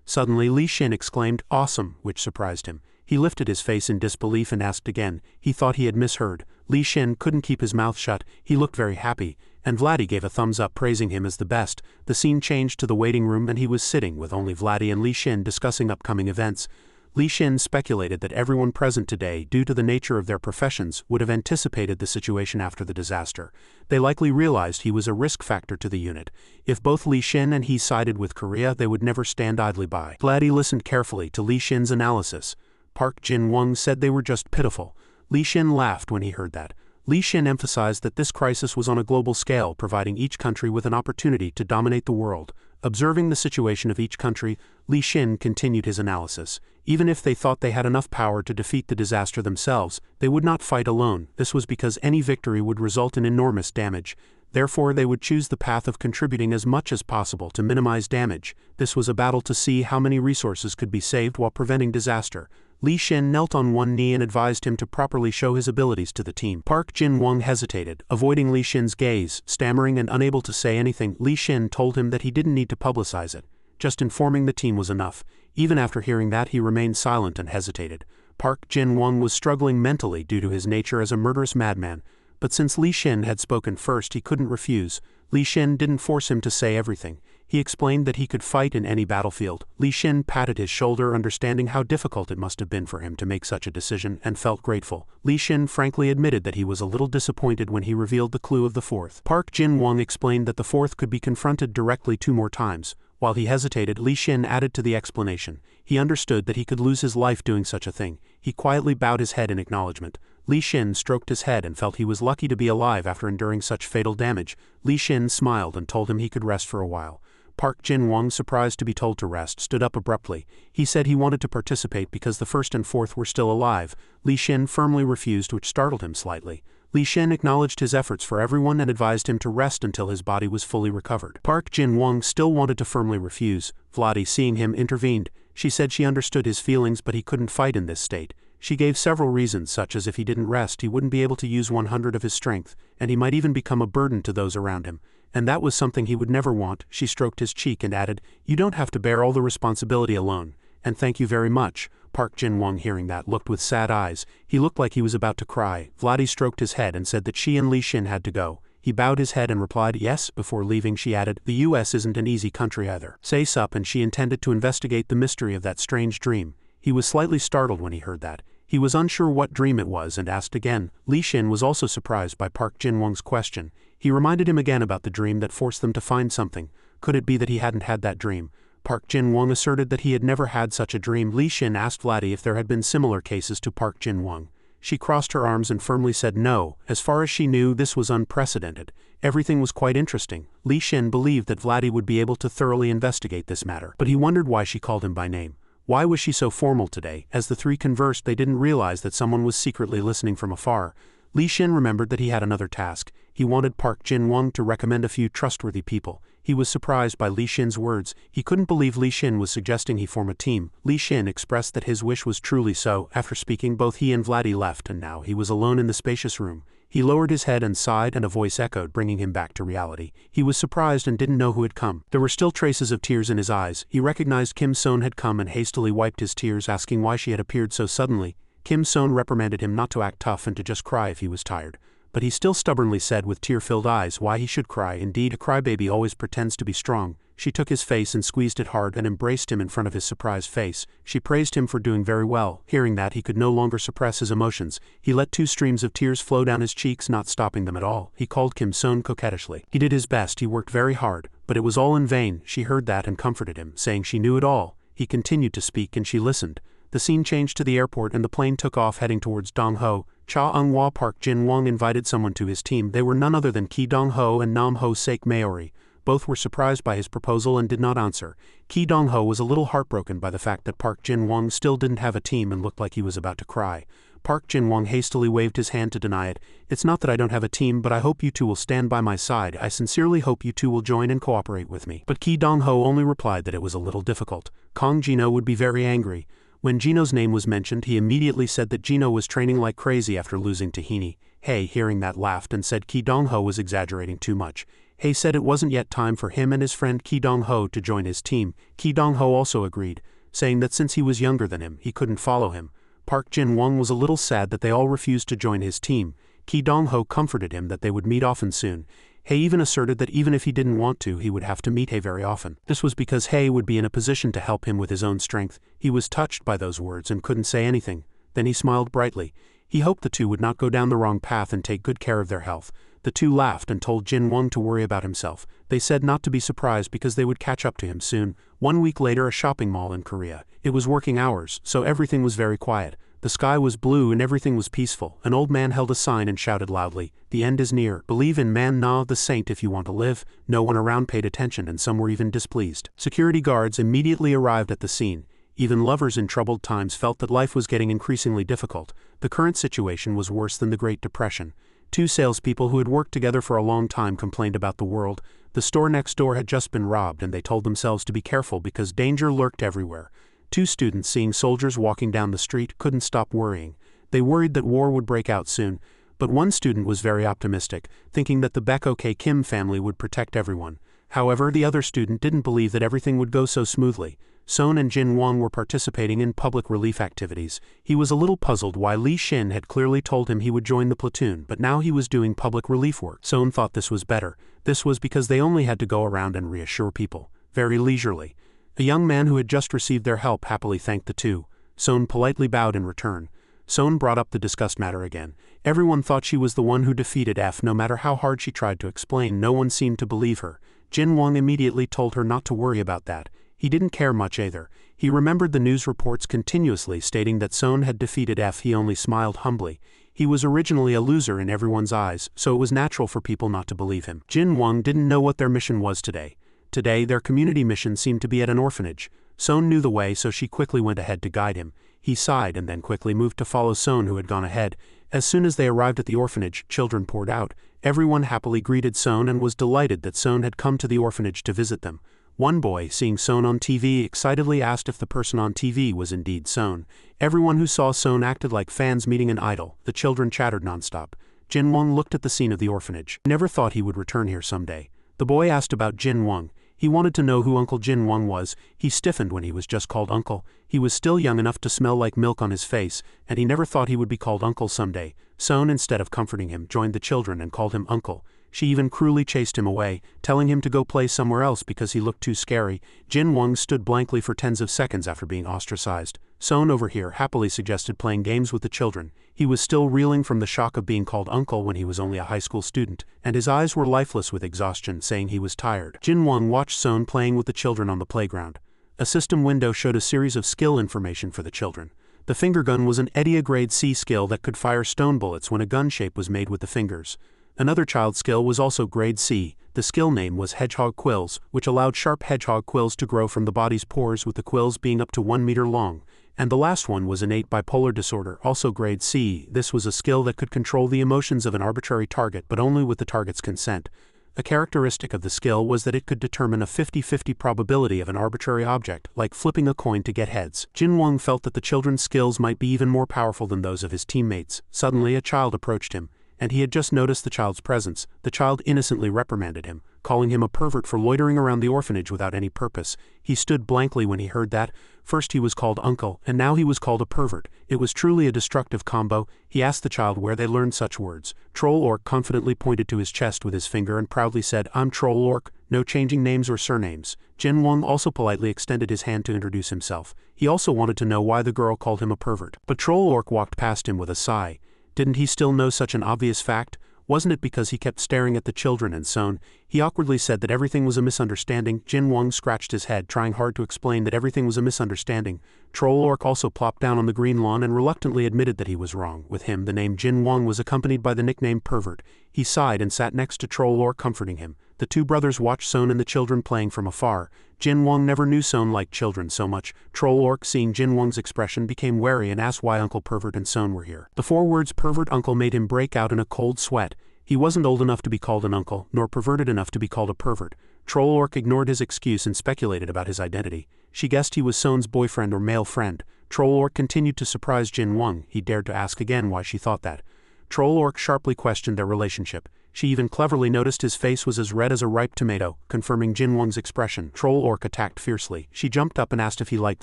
Suddenly, Li Xin exclaimed, "Awesome," which surprised him. He lifted his face in disbelief and asked again. He thought he had misheard. Li Xin couldn't keep his mouth shut. He looked very happy, and Vladdy gave a thumbs up, praising him as the best. The scene changed to the waiting room, and he was sitting with only Vladdy and Li Xin discussing upcoming events. Li Xin speculated that everyone present today, due to the nature of their professions, would have anticipated the situation after the disaster. They likely realized he was a risk factor to the unit. If both Li Xin and he sided with Korea, they would never stand idly by. Vladdy listened carefully to Li Xin's analysis. Park Jin-won said they were just pitiful. Li Xin laughed when he heard that. Li Xin emphasized that this crisis was on a global scale, providing each country with an opportunity to dominate the world. Observing the situation of each country, Li Xin continued his analysis. Even if they thought they had enough power to defeat the disaster themselves, they would not fight alone. This was because any victory would result in enormous damage. Therefore, they would choose the path of contributing as much as possible to minimize damage. This was a battle to see how many resources could be saved while preventing disaster. Li Xin knelt on one knee and advised him to properly show his abilities to the team. Park Jin-won hesitated, avoiding Li Xin's gaze, stammering and unable to say anything. Li Xin told him that he didn't need to publicize it. Just informing the team was enough. Even after hearing that, he remained silent and hesitated. Park Jin-won was struggling mentally due to his nature as a murderous madman. But since Li Xin had spoken first, he couldn't refuse. Li Xin didn't force him to say everything. He explained that he could fight in any battlefield. Li Xin patted his shoulder, understanding how difficult it must have been for him to make such a decision, and felt grateful. Li Xin frankly admitted that he was a little disappointed when he revealed the clue of the fourth. Park Jin-won explained that the fourth could be confronted directly 2 more times. While he hesitated, Li Xin added to the explanation. He understood that he could lose his life doing such a thing. He quietly bowed his head in acknowledgement. Li Xin stroked his head and felt he was lucky to be alive after enduring such fatal damage. Li Xin smiled and told him he could rest for a while. Park Jin-won, surprised to be told to rest, stood up abruptly. He said he wanted to participate because the first and fourth were still alive. Li Xin firmly refused, which startled him slightly. Li Xin acknowledged his efforts for everyone and advised him to rest until his body was fully recovered. Park Jin-won still wanted to firmly refuse. Vladdy, seeing him, intervened. She said she understood his feelings, but he couldn't fight in this state. She gave several reasons, such as if he didn't rest he wouldn't be able to use 100 of his strength, and he might even become a burden to those around him. And that was something he would never want. She stroked his cheek and added, "You don't have to bear all the responsibility alone, and thank you very much." Park Jin-won, hearing that, looked with sad eyes. He looked like he was about to cry. Vladdy stroked his head and said that she and Li Shin had to go. He bowed his head and replied yes. Before leaving, she added, "The US isn't an easy country either." Say sup, and she intended to investigate the mystery of that strange dream. He was slightly startled when he heard that. He was unsure what dream it was and asked again. Li Shin was also surprised by Park Jin-won's question. He reminded him again about the dream that forced them to find something. Could it be that he hadn't had that dream? Park Jin-won asserted that he had never had such a dream. Li Shin asked Vladdy if there had been similar cases to Park Jin-won. She crossed her arms and firmly said no. As far as she knew, this was unprecedented. Everything was quite interesting. Li Shin believed that Vladdy would be able to thoroughly investigate this matter, but he wondered why she called him by name. Why was she so formal today? As the three conversed, they didn't realize that someone was secretly listening from afar. Li Shin remembered that he had another task. He wanted Park Jin-won to recommend a few trustworthy people. He was surprised by Li Shin's words. He couldn't believe Li Shin was suggesting he form a team. Li Shin expressed that his wish was truly so. After speaking, both he and Vladdy left, and now he was alone in the spacious room. He lowered his head and sighed, and a voice echoed, bringing him back to reality. He was surprised and didn't know who had come. There were still traces of tears in his eyes. He recognized Kim Seon had come and hastily wiped his tears, asking why she had appeared so suddenly. Kim Seon reprimanded him not to act tough and to just cry if he was tired. But he still stubbornly said with tear-filled eyes why he should cry. Indeed, a crybaby always pretends to be strong. She took his face and squeezed it hard and embraced him in front of his surprised face. She praised him for doing very well. Hearing that, he could no longer suppress his emotions. He let 2 streams of tears flow down his cheeks, not stopping them at all. He called Kim Seon coquettishly. He did his best, he worked very hard, but it was all in vain. She heard that and comforted him, saying she knew it all. He continued to speak and she listened. The scene changed to the airport and the plane took off heading towards Dongho. Cha Eung-hwa. Park Jin-won invited someone to his team. They were none other than Ki Dong-ho and Nam Ho-sek Maori. Both were surprised by his proposal and did not answer. Ki Dong-ho was a little heartbroken by the fact that Park Jin-won still didn't have a team and looked like he was about to cry. Park Jin-won hastily waved his hand to deny it. "It's not that I don't have a team, but I hope you two will stand by my side. I sincerely hope you two will join and cooperate with me." But Ki Dong-ho only replied that it was a little difficult. Kong Jino would be very angry. When Gino's name was mentioned, he immediately said that Gino was training like crazy after losing to Heaney. Hei, hearing that, laughed and said Ki Dong-ho was exaggerating too much. Hei said it wasn't yet time for him and his friend Ki Dong-ho to join his team. Ki Dong-ho also agreed, saying that since he was younger than him, he couldn't follow him. Park Jin-won was a little sad that they all refused to join his team. Ki Dong-ho comforted him that they would meet often soon. Hei even asserted that even if he didn't want to, he would have to meet Hei very often. This was because Hei would be in a position to help him with his own strength. He was touched by those words and couldn't say anything. Then he smiled brightly. He hoped the two would not go down the wrong path and take good care of their health. The two laughed and told Jin-won to worry about himself. They said not to be surprised because they would catch up to him soon. 1 week later, a shopping mall in Korea. It was working hours, so everything was very quiet. The sky was blue and everything was peaceful. An old man held a sign and shouted loudly, "The end is near. Believe in Manhwa, the saint, if you want to live." No one around paid attention and some were even displeased. Security guards immediately arrived at the scene. Even lovers in troubled times felt that life was getting increasingly difficult. The current situation was worse than the Great Depression. 2 salespeople who had worked together for a long time complained about the world. The store next door had just been robbed and they told themselves to be careful because danger lurked everywhere. 2 students, seeing soldiers walking down the street, couldn't stop worrying. They worried that war would break out soon. But one student was very optimistic, thinking that the Baek-ok Kim family would protect everyone. However, the other student didn't believe that everything would go so smoothly. Seon and Jin-won were participating in public relief activities. He was a little puzzled why Li Shin had clearly told him he would join the platoon, but now he was doing public relief work. Seon thought this was better. This was because they only had to go around and reassure people, very leisurely. A young man who had just received their help happily thanked the two. Seon politely bowed in return. Seon brought up the discussed matter again. Everyone thought she was the one who defeated F. No matter how hard she tried to explain, no one seemed to believe her. Jin-won immediately told her not to worry about that. He didn't care much either. He remembered the news reports continuously stating that Seon had defeated F. He only smiled humbly. He was originally a loser in everyone's eyes, so it was natural for people not to believe him. Jin-won didn't know what their mission was today. Today, their community mission seemed to be at an orphanage. Seon knew the way, so she quickly went ahead to guide him. He sighed and then quickly moved to follow Seon, who had gone ahead. As soon as they arrived at the orphanage, children poured out. Everyone happily greeted Seon and was delighted that Seon had come to the orphanage to visit them. One boy, seeing Son on TV, excitedly asked if the person on TV was indeed Son. Everyone who saw Son acted like fans meeting an idol. The children chattered nonstop. Jin Wang looked at the scene of the orphanage. He never thought he would return here someday. The boy asked about Jin Wang. He wanted to know who Uncle Jin Wang was. He stiffened when he was just called uncle. He was still young enough to smell like milk on his face, and he never thought he would be called uncle someday. Son, instead of comforting him, joined the children and called him uncle. She even cruelly chased him away, telling him to go play somewhere else because he looked too scary. Jin Wang stood blankly for tens of seconds after being ostracized. Son over here happily suggested playing games with the children. He was still reeling from the shock of being called uncle when he was only a high school student, and his eyes were lifeless with exhaustion, saying he was tired. Jin Wang watched Son playing with the children on the playground. A system window showed a series of skill information for the children. The finger gun was an EDIA grade C skill that could fire stone bullets when a gun shape was made with the fingers. Another child skill was also grade C. The skill name was hedgehog quills, which allowed sharp hedgehog quills to grow from the body's pores, with the quills being up to 1 meter long. And the last one was innate bipolar disorder, also grade C. This was a skill that could control the emotions of an arbitrary target, but only with the target's consent. A characteristic of the skill was that it could determine a 50-50 probability of an arbitrary object, like flipping a coin to get heads. Jin Wang felt that the children's skills might be even more powerful than those of his teammates. Suddenly a child approached him, and he had just noticed the child's presence. The child innocently reprimanded him, calling him a pervert for loitering around the orphanage without any purpose. He stood blankly when he heard that. First he was called uncle, and now he was called a pervert. It was truly a destructive combo. He asked the child where they learned such words. Troll Orc confidently pointed to his chest with his finger and proudly said, "I'm Troll Orc, no changing names or surnames." Jin Wang also politely extended his hand to introduce himself. He also wanted to know why the girl called him a pervert. But Troll Orc walked past him with a sigh. Didn't he still know such an obvious fact? Wasn't it because he kept staring at the children and Son? He awkwardly said that everything was a misunderstanding. Jin Wang scratched his head, trying hard to explain that everything was a misunderstanding. Troll Orc also plopped down on the green lawn and reluctantly admitted that he was wrong. With him, the name Jin Wang was accompanied by the nickname Pervert. He sighed and sat next to Troll Orc, comforting him. The two brothers watched Son and the children playing from afar. Jin Wang never knew Son liked children so much. Troll Orc, seeing Jin Wang's expression, became wary and asked why Uncle Pervert and Son were here. The four words pervert uncle made him break out in a cold sweat. He wasn't old enough to be called an uncle, nor perverted enough to be called a pervert. Troll Orc ignored his excuse and speculated about his identity. She guessed he was Son's boyfriend or male friend. Troll Orc continued to surprise Jin Wang. He dared to ask again why she thought that. Troll Orc sharply questioned their relationship. She even cleverly noticed his face was as red as a ripe tomato, confirming Jin Wang's expression. Troll Orc attacked fiercely. She jumped up and asked if he liked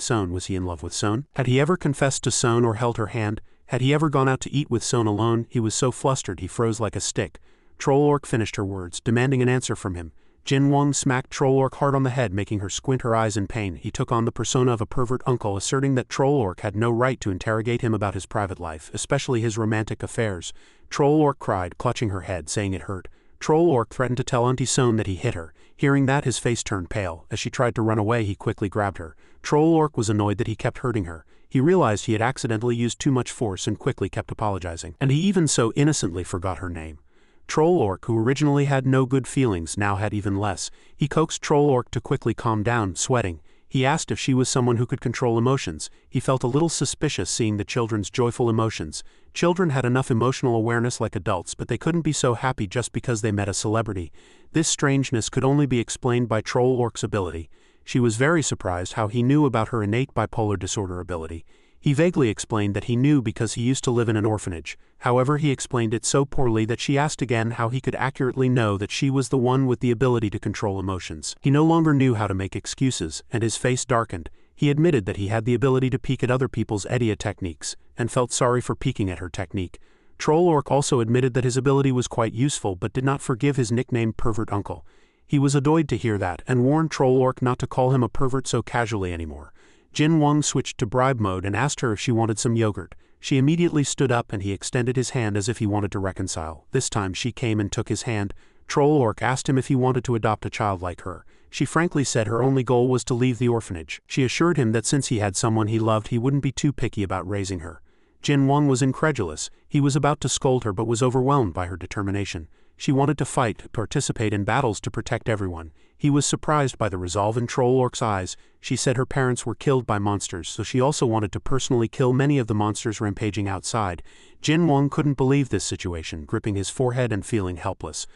Son. Was he in love with Son? Had he ever confessed to Son or held her hand? Had he ever gone out to eat with Son alone? He was so flustered he froze like a stick. Troll Orc finished her words, demanding an answer from him. Jin Wang smacked Troll Orc hard on the head, making her squint her eyes in pain. He took on the persona of a pervert uncle, asserting that Troll Orc had no right to interrogate him about his private life, especially his romantic affairs. Troll Orc cried, clutching her head, saying it hurt. Troll Orc threatened to tell Auntie Son that he hit her. Hearing that, his face turned pale. As she tried to run away, he quickly grabbed her. Troll Orc was annoyed that he kept hurting her. He realized he had accidentally used too much force and quickly kept apologizing. And he even so innocently forgot her name. Troll Orc, who originally had no good feelings, now had even less. He coaxed Troll Orc to quickly calm down, sweating. He asked if she was someone who could control emotions. He felt a little suspicious seeing the children's joyful emotions. Children had enough emotional awareness like adults, but they couldn't be so happy just because they met a celebrity. This strangeness could only be explained by Troll Orc's ability. She was very surprised how he knew about her innate bipolar disorder ability. He vaguely explained that he knew because he used to live in an orphanage. However, he explained it so poorly that she asked again how he could accurately know that she was the one with the ability to control emotions. He no longer knew how to make excuses, and his face darkened. He admitted that he had the ability to peek at other people's EDIA techniques, and felt sorry for peeking at her technique. Troll Orc also admitted that his ability was quite useful but did not forgive his nickname Pervert Uncle. He was annoyed to hear that, and warned Troll Orc not to call him a pervert so casually anymore. Jin Wang switched to bribe mode and asked her if she wanted some yogurt. She immediately stood up and he extended his hand as if he wanted to reconcile. This time she came and took his hand. Troll Orc asked him if he wanted to adopt a child like her. She frankly said her only goal was to leave the orphanage. She assured him that since he had someone he loved, he wouldn't be too picky about raising her. Jin Wang was incredulous. He was about to scold her but was overwhelmed by her determination. She wanted to fight, participate in battles to protect everyone. He was surprised by the resolve in Troll Orc's eyes. She said her parents were killed by monsters, so she also wanted to personally kill many of the monsters rampaging outside. Jin Wang couldn't believe this situation, gripping his forehead and feeling helpless.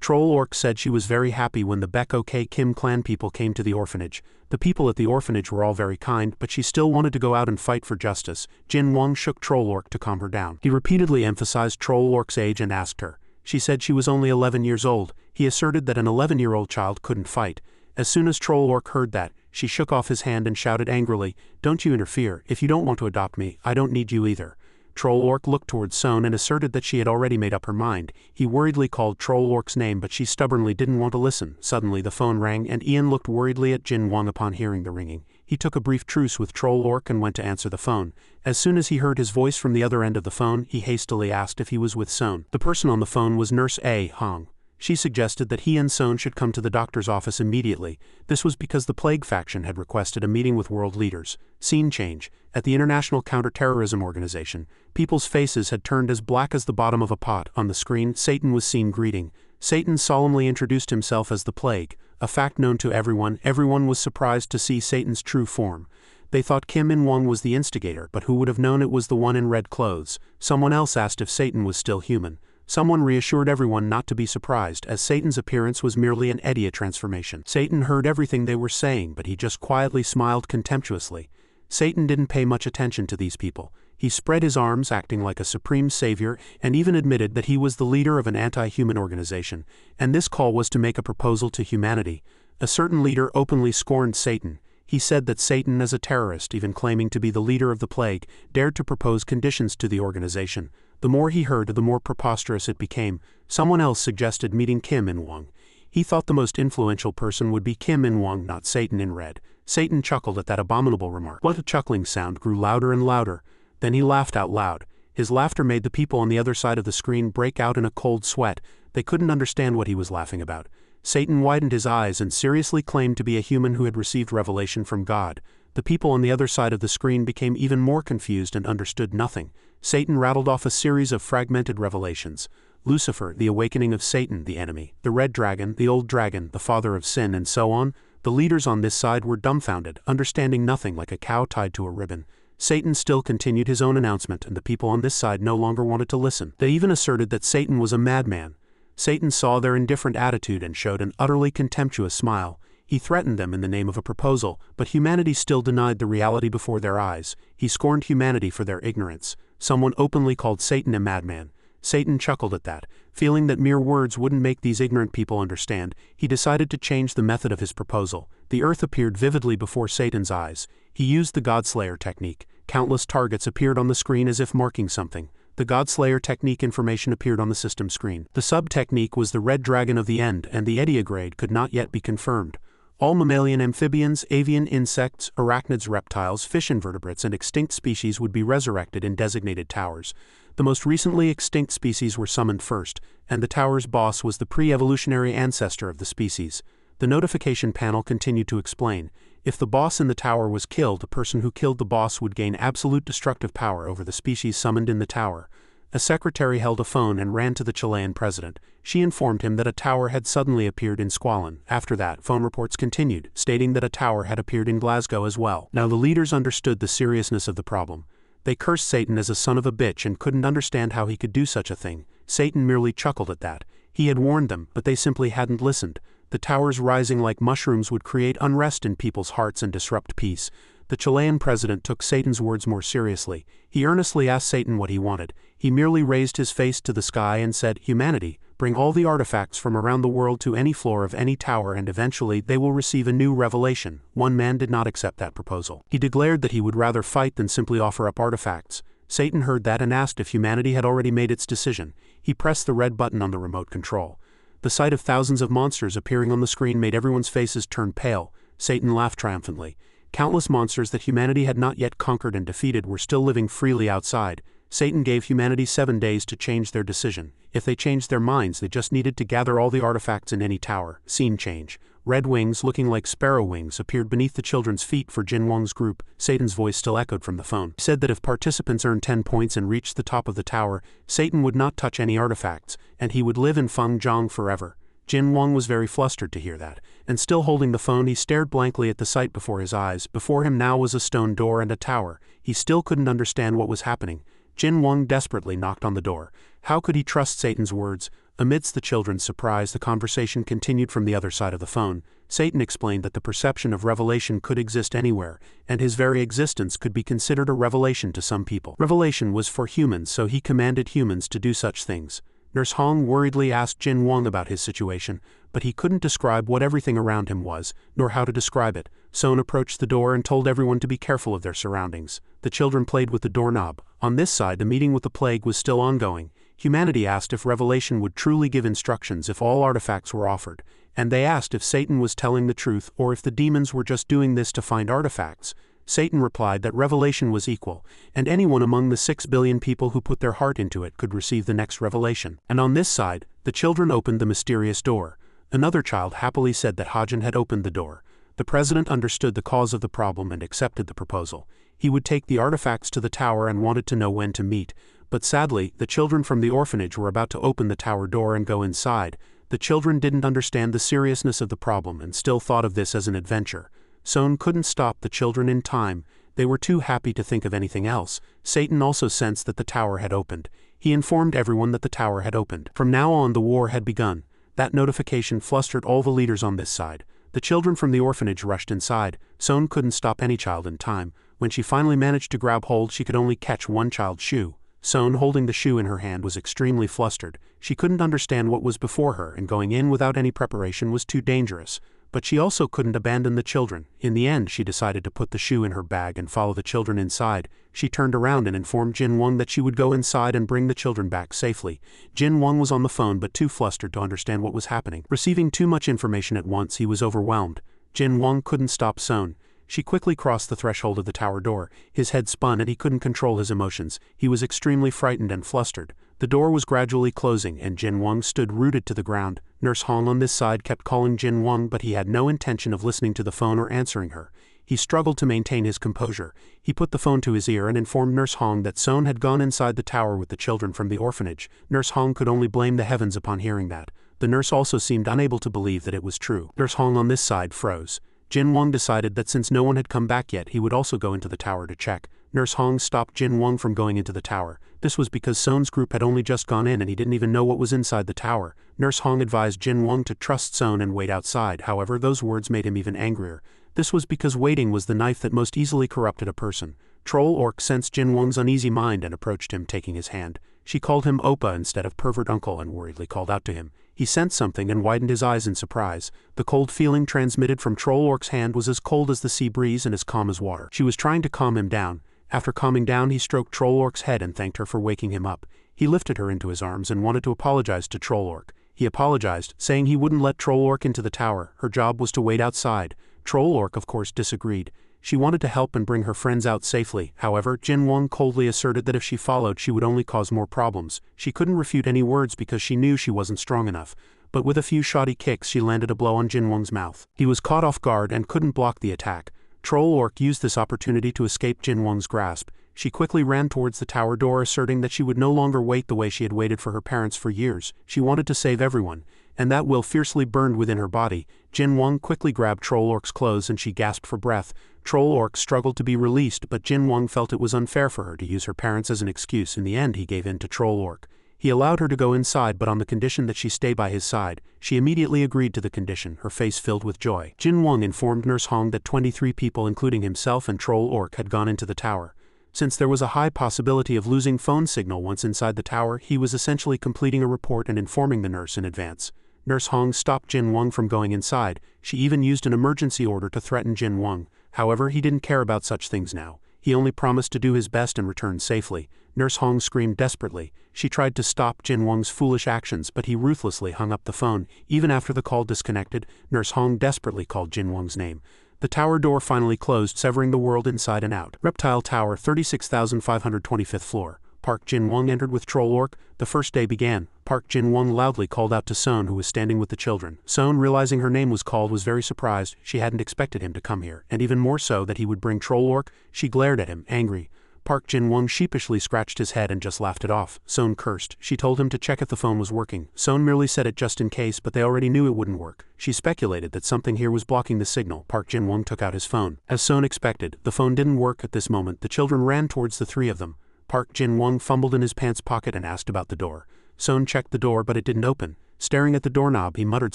Troll Orc said she was very happy when the Baek-ok Kim clan people came to the orphanage. The people at the orphanage were all very kind, but she still wanted to go out and fight for justice. Jin Wang shook Troll Orc to calm her down. He repeatedly emphasized Troll Orc's age and asked her. She said she was only 11 years old. He asserted that an 11-year-old child couldn't fight. As soon as Troll Orc heard that, she shook off his hand and shouted angrily, "Don't you interfere. If you don't want to adopt me, I don't need you either." Troll Orc looked towards Sohn and asserted that she had already made up her mind. He worriedly called Troll Orc's name, but she stubbornly didn't want to listen. Suddenly the phone rang and Ian looked worriedly at Jin Wang upon hearing the ringing. He took a brief truce with Troll Orc and went to answer the phone. As soon as he heard his voice from the other end of the phone, he hastily asked if he was with Sohn. The person on the phone was Nurse A. Hong. She suggested that he and Sohn should come to the doctor's office immediately. This was because the Plague faction had requested a meeting with world leaders. Scene change. At the International Counterterrorism Organization, people's faces had turned as black as the bottom of a pot. On the screen, Satan was seen greeting. Satan solemnly introduced himself as the Plague, a fact known to everyone. Everyone was surprised to see Satan's true form. They thought Kim In-won was the instigator, but who would have known it was the one in red clothes? Someone else asked if Satan was still human. Someone reassured everyone not to be surprised, as Satan's appearance was merely an Edia transformation. Satan heard everything they were saying, but he just quietly smiled contemptuously. Satan didn't pay much attention to these people. He spread his arms, acting like a supreme savior, and even admitted that he was the leader of an anti-human organization, and this call was to make a proposal to humanity. A certain leader openly scorned Satan. He said that Satan, as a terrorist, even claiming to be the leader of the Plague, dared to propose conditions to the organization. The more he heard, the more preposterous it became. Someone else suggested meeting Kim In-won. He thought the most influential person would be Kim In-won, not Satan in red. Satan chuckled at that abominable remark. What a chuckling sound grew louder and louder. Then he laughed out loud. His laughter made the people on the other side of the screen break out in a cold sweat. They couldn't understand what he was laughing about. Satan widened his eyes and seriously claimed to be a human who had received revelation from God. The people on the other side of the screen became even more confused and understood nothing. Satan rattled off a series of fragmented revelations. Lucifer, the awakening of Satan, the enemy, the red dragon, the old dragon, the father of sin, and so on. The leaders on this side were dumbfounded, understanding nothing, like a cow tied to a ribbon. Satan still continued his own announcement, and the people on this side no longer wanted to listen. They even asserted that Satan was a madman. Satan saw their indifferent attitude and showed an utterly contemptuous smile. He threatened them in the name of a proposal, but humanity still denied the reality before their eyes. He scorned humanity for their ignorance. Someone openly called Satan a madman. Satan chuckled at that. Feeling that mere words wouldn't make these ignorant people understand, he decided to change the method of his proposal. The earth appeared vividly before Satan's eyes. He used the Godslayer technique. Countless targets appeared on the screen as if marking something. The Godslayer technique information appeared on the system screen. The sub-technique was the red dragon of the end, and the Edia grade could not yet be confirmed. All mammalian amphibians, avian insects, arachnids, reptiles, fish invertebrates, and extinct species would be resurrected in designated towers. The most recently extinct species were summoned first, and the tower's boss was the pre-evolutionary ancestor of the species. The notification panel continued to explain. If the boss in the tower was killed, the person who killed the boss would gain absolute destructive power over the species summoned in the tower. A secretary held a phone and ran to the Chilean president. She informed him that a tower had suddenly appeared in Squalin. After that, phone reports continued, stating that a tower had appeared in Glasgow as well. Now the leaders understood the seriousness of the problem. They cursed Satan as a son of a bitch and couldn't understand how he could do such a thing. Satan merely chuckled at that. He had warned them, but they simply hadn't listened. The towers rising like mushrooms would create unrest in people's hearts and disrupt peace. The Chilean president took Satan's words more seriously. He earnestly asked Satan what he wanted. He merely raised his face to the sky and said, "Humanity, bring all the artifacts from around the world to any floor of any tower and eventually they will receive a new revelation." One man did not accept that proposal. He declared that he would rather fight than simply offer up artifacts. Satan heard that and asked if humanity had already made its decision. He pressed the red button on the remote control. The sight of thousands of monsters appearing on the screen made everyone's faces turn pale. Satan laughed triumphantly. Countless monsters that humanity had not yet conquered and defeated were still living freely outside. Satan gave humanity 7 days to change their decision. If they changed their minds, they just needed to gather all the artifacts in any tower. Scene change. Red wings, looking like sparrow wings, appeared beneath the children's feet for Jin Wang's group. Satan's voice still echoed from the phone. He said that if participants earned 10 points and reached the top of the tower, Satan would not touch any artifacts, and he would live in Fengjiang forever. Jin Wang was very flustered to hear that, and still holding the phone he stared blankly at the sight before his eyes. Before him now was a stone door and a tower. He still couldn't understand what was happening. Jin Wang desperately knocked on the door. How could he trust Satan's words? Amidst the children's surprise, the conversation continued from the other side of the phone. Satan explained that the perception of revelation could exist anywhere, and his very existence could be considered a revelation to some people. Revelation was for humans, so he commanded humans to do such things. Nurse Hong worriedly asked Jin Wang about his situation, but he couldn't describe what everything around him was, nor how to describe it. Sohn approached the door and told everyone to be careful of their surroundings. The children played with the doorknob. On this side, the meeting with the plague was still ongoing. Humanity asked if revelation would truly give instructions if all artifacts were offered, and they asked if Satan was telling the truth or if the demons were just doing this to find artifacts. Satan replied that revelation was equal, and anyone among the 6 billion people who put their heart into it could receive the next revelation. And on this side, the children opened the mysterious door. Another child happily said that Hajin had opened the door. The president understood the cause of the problem and accepted the proposal. He would take the artifacts to the tower and wanted to know when to meet, but sadly, the children from the orphanage were about to open the tower door and go inside. The children didn't understand the seriousness of the problem and still thought of this as an adventure. Sohn couldn't stop the children in time. They were too happy to think of anything else. Satan also sensed that the tower had opened. He informed everyone that the tower had opened. From now on, the war had begun. That notification flustered all the leaders on this side. The children from the orphanage rushed inside. Sohn couldn't stop any child in time. When she finally managed to grab hold, she could only catch one child's shoe. Sohn, holding the shoe in her hand, was extremely flustered. She couldn't understand what was before her, and going in without any preparation was too dangerous. But she also couldn't abandon the children. In the end, she decided to put the shoe in her bag and follow the children inside. She turned around and informed Jin Wang that she would go inside and bring the children back safely. Jin Wang was on the phone but too flustered to understand what was happening. Receiving too much information at once, he was overwhelmed. Jin Wang couldn't stop Sohn. She quickly crossed the threshold of the tower door. His head spun and he couldn't control his emotions. He was extremely frightened and flustered. The door was gradually closing and Jin Wang stood rooted to the ground. Nurse Hong on this side kept calling Jin Wang, but he had no intention of listening to the phone or answering her. He struggled to maintain his composure. He put the phone to his ear and informed Nurse Hong that Sohn had gone inside the tower with the children from the orphanage. Nurse Hong could only blame the heavens upon hearing that. The nurse also seemed unable to believe that it was true. Nurse Hong on this side froze. Jin Wang decided that since no one had come back yet, he would also go into the tower to check. Nurse Hong stopped Jin Wang from going into the tower. This was because Sohn's group had only just gone in and he didn't even know what was inside the tower. Nurse Hong advised Jin Wang to trust Sohn and wait outside. However, those words made him even angrier. This was because waiting was the knife that most easily corrupted a person. Troll Orc sensed Jin Wang's uneasy mind and approached him, taking his hand. She called him Oppa instead of pervert uncle and worriedly called out to him. He sensed something and widened his eyes in surprise. The cold feeling transmitted from Troll Orc's hand was as cold as the sea breeze and as calm as water. She was trying to calm him down. After calming down, he stroked Troll Orc's head and thanked her for waking him up. He lifted her into his arms and wanted to apologize to Troll Orc. He apologized, saying he wouldn't let Troll Orc into the tower. Her job was to wait outside. Troll Orc, of course, disagreed. She wanted to help and bring her friends out safely. However, Jin Wang coldly asserted that if she followed, she would only cause more problems. She couldn't refute any words because she knew she wasn't strong enough. But with a few shoddy kicks, she landed a blow on Jin Wang's mouth. He was caught off guard and couldn't block the attack. Troll Orc used this opportunity to escape Jin Wang's grasp. She quickly ran towards the tower door, asserting that she would no longer wait the way she had waited for her parents for years. She wanted to save everyone, and that will fiercely burned within her body. Jin Wang quickly grabbed Troll Orc's clothes and she gasped for breath. Troll Orc struggled to be released, but Jin Wang felt it was unfair for her to use her parents as an excuse. In the end, he gave in to Troll Orc. He allowed her to go inside, but on the condition that she stay by his side. She immediately agreed to the condition, her face filled with joy. Jin Wang informed Nurse Hong that 23 people, including himself and Troll Orc, had gone into the tower. Since there was a high possibility of losing phone signal once inside the tower, he was essentially completing a report and informing the nurse in advance. Nurse Hong stopped Jin Wang from going inside. She even used an emergency order to threaten Jin Wang. However, he didn't care about such things now. He only promised to do his best and return safely. Nurse Hong screamed desperately. She tried to stop Jin Wang's foolish actions, but he ruthlessly hung up the phone. Even after the call disconnected, Nurse Hong desperately called Jin Wang's name. The tower door finally closed, severing the world inside and out. Reptile Tower, 36,525th floor. Park Jin Wang entered with Troll Orc. The first day began. Park Jin Wang loudly called out to Sohn, who was standing with the children. Sohn, realizing her name was called, was very surprised. She hadn't expected him to come here, and even more so that he would bring Troll Orc. She glared at him, angry. Park Jin Wang sheepishly scratched his head and just laughed it off. Sohn cursed. She told him to check if the phone was working. Sohn merely said it just in case, but they already knew it wouldn't work. She speculated that something here was blocking the signal. Park Jin Wang took out his phone. As Sohn expected, the phone didn't work at this moment. The children ran towards the three of them. Park Jin Wang fumbled in his pants pocket and asked about the door. Son checked the door but it didn't open. Staring at the doorknob, he muttered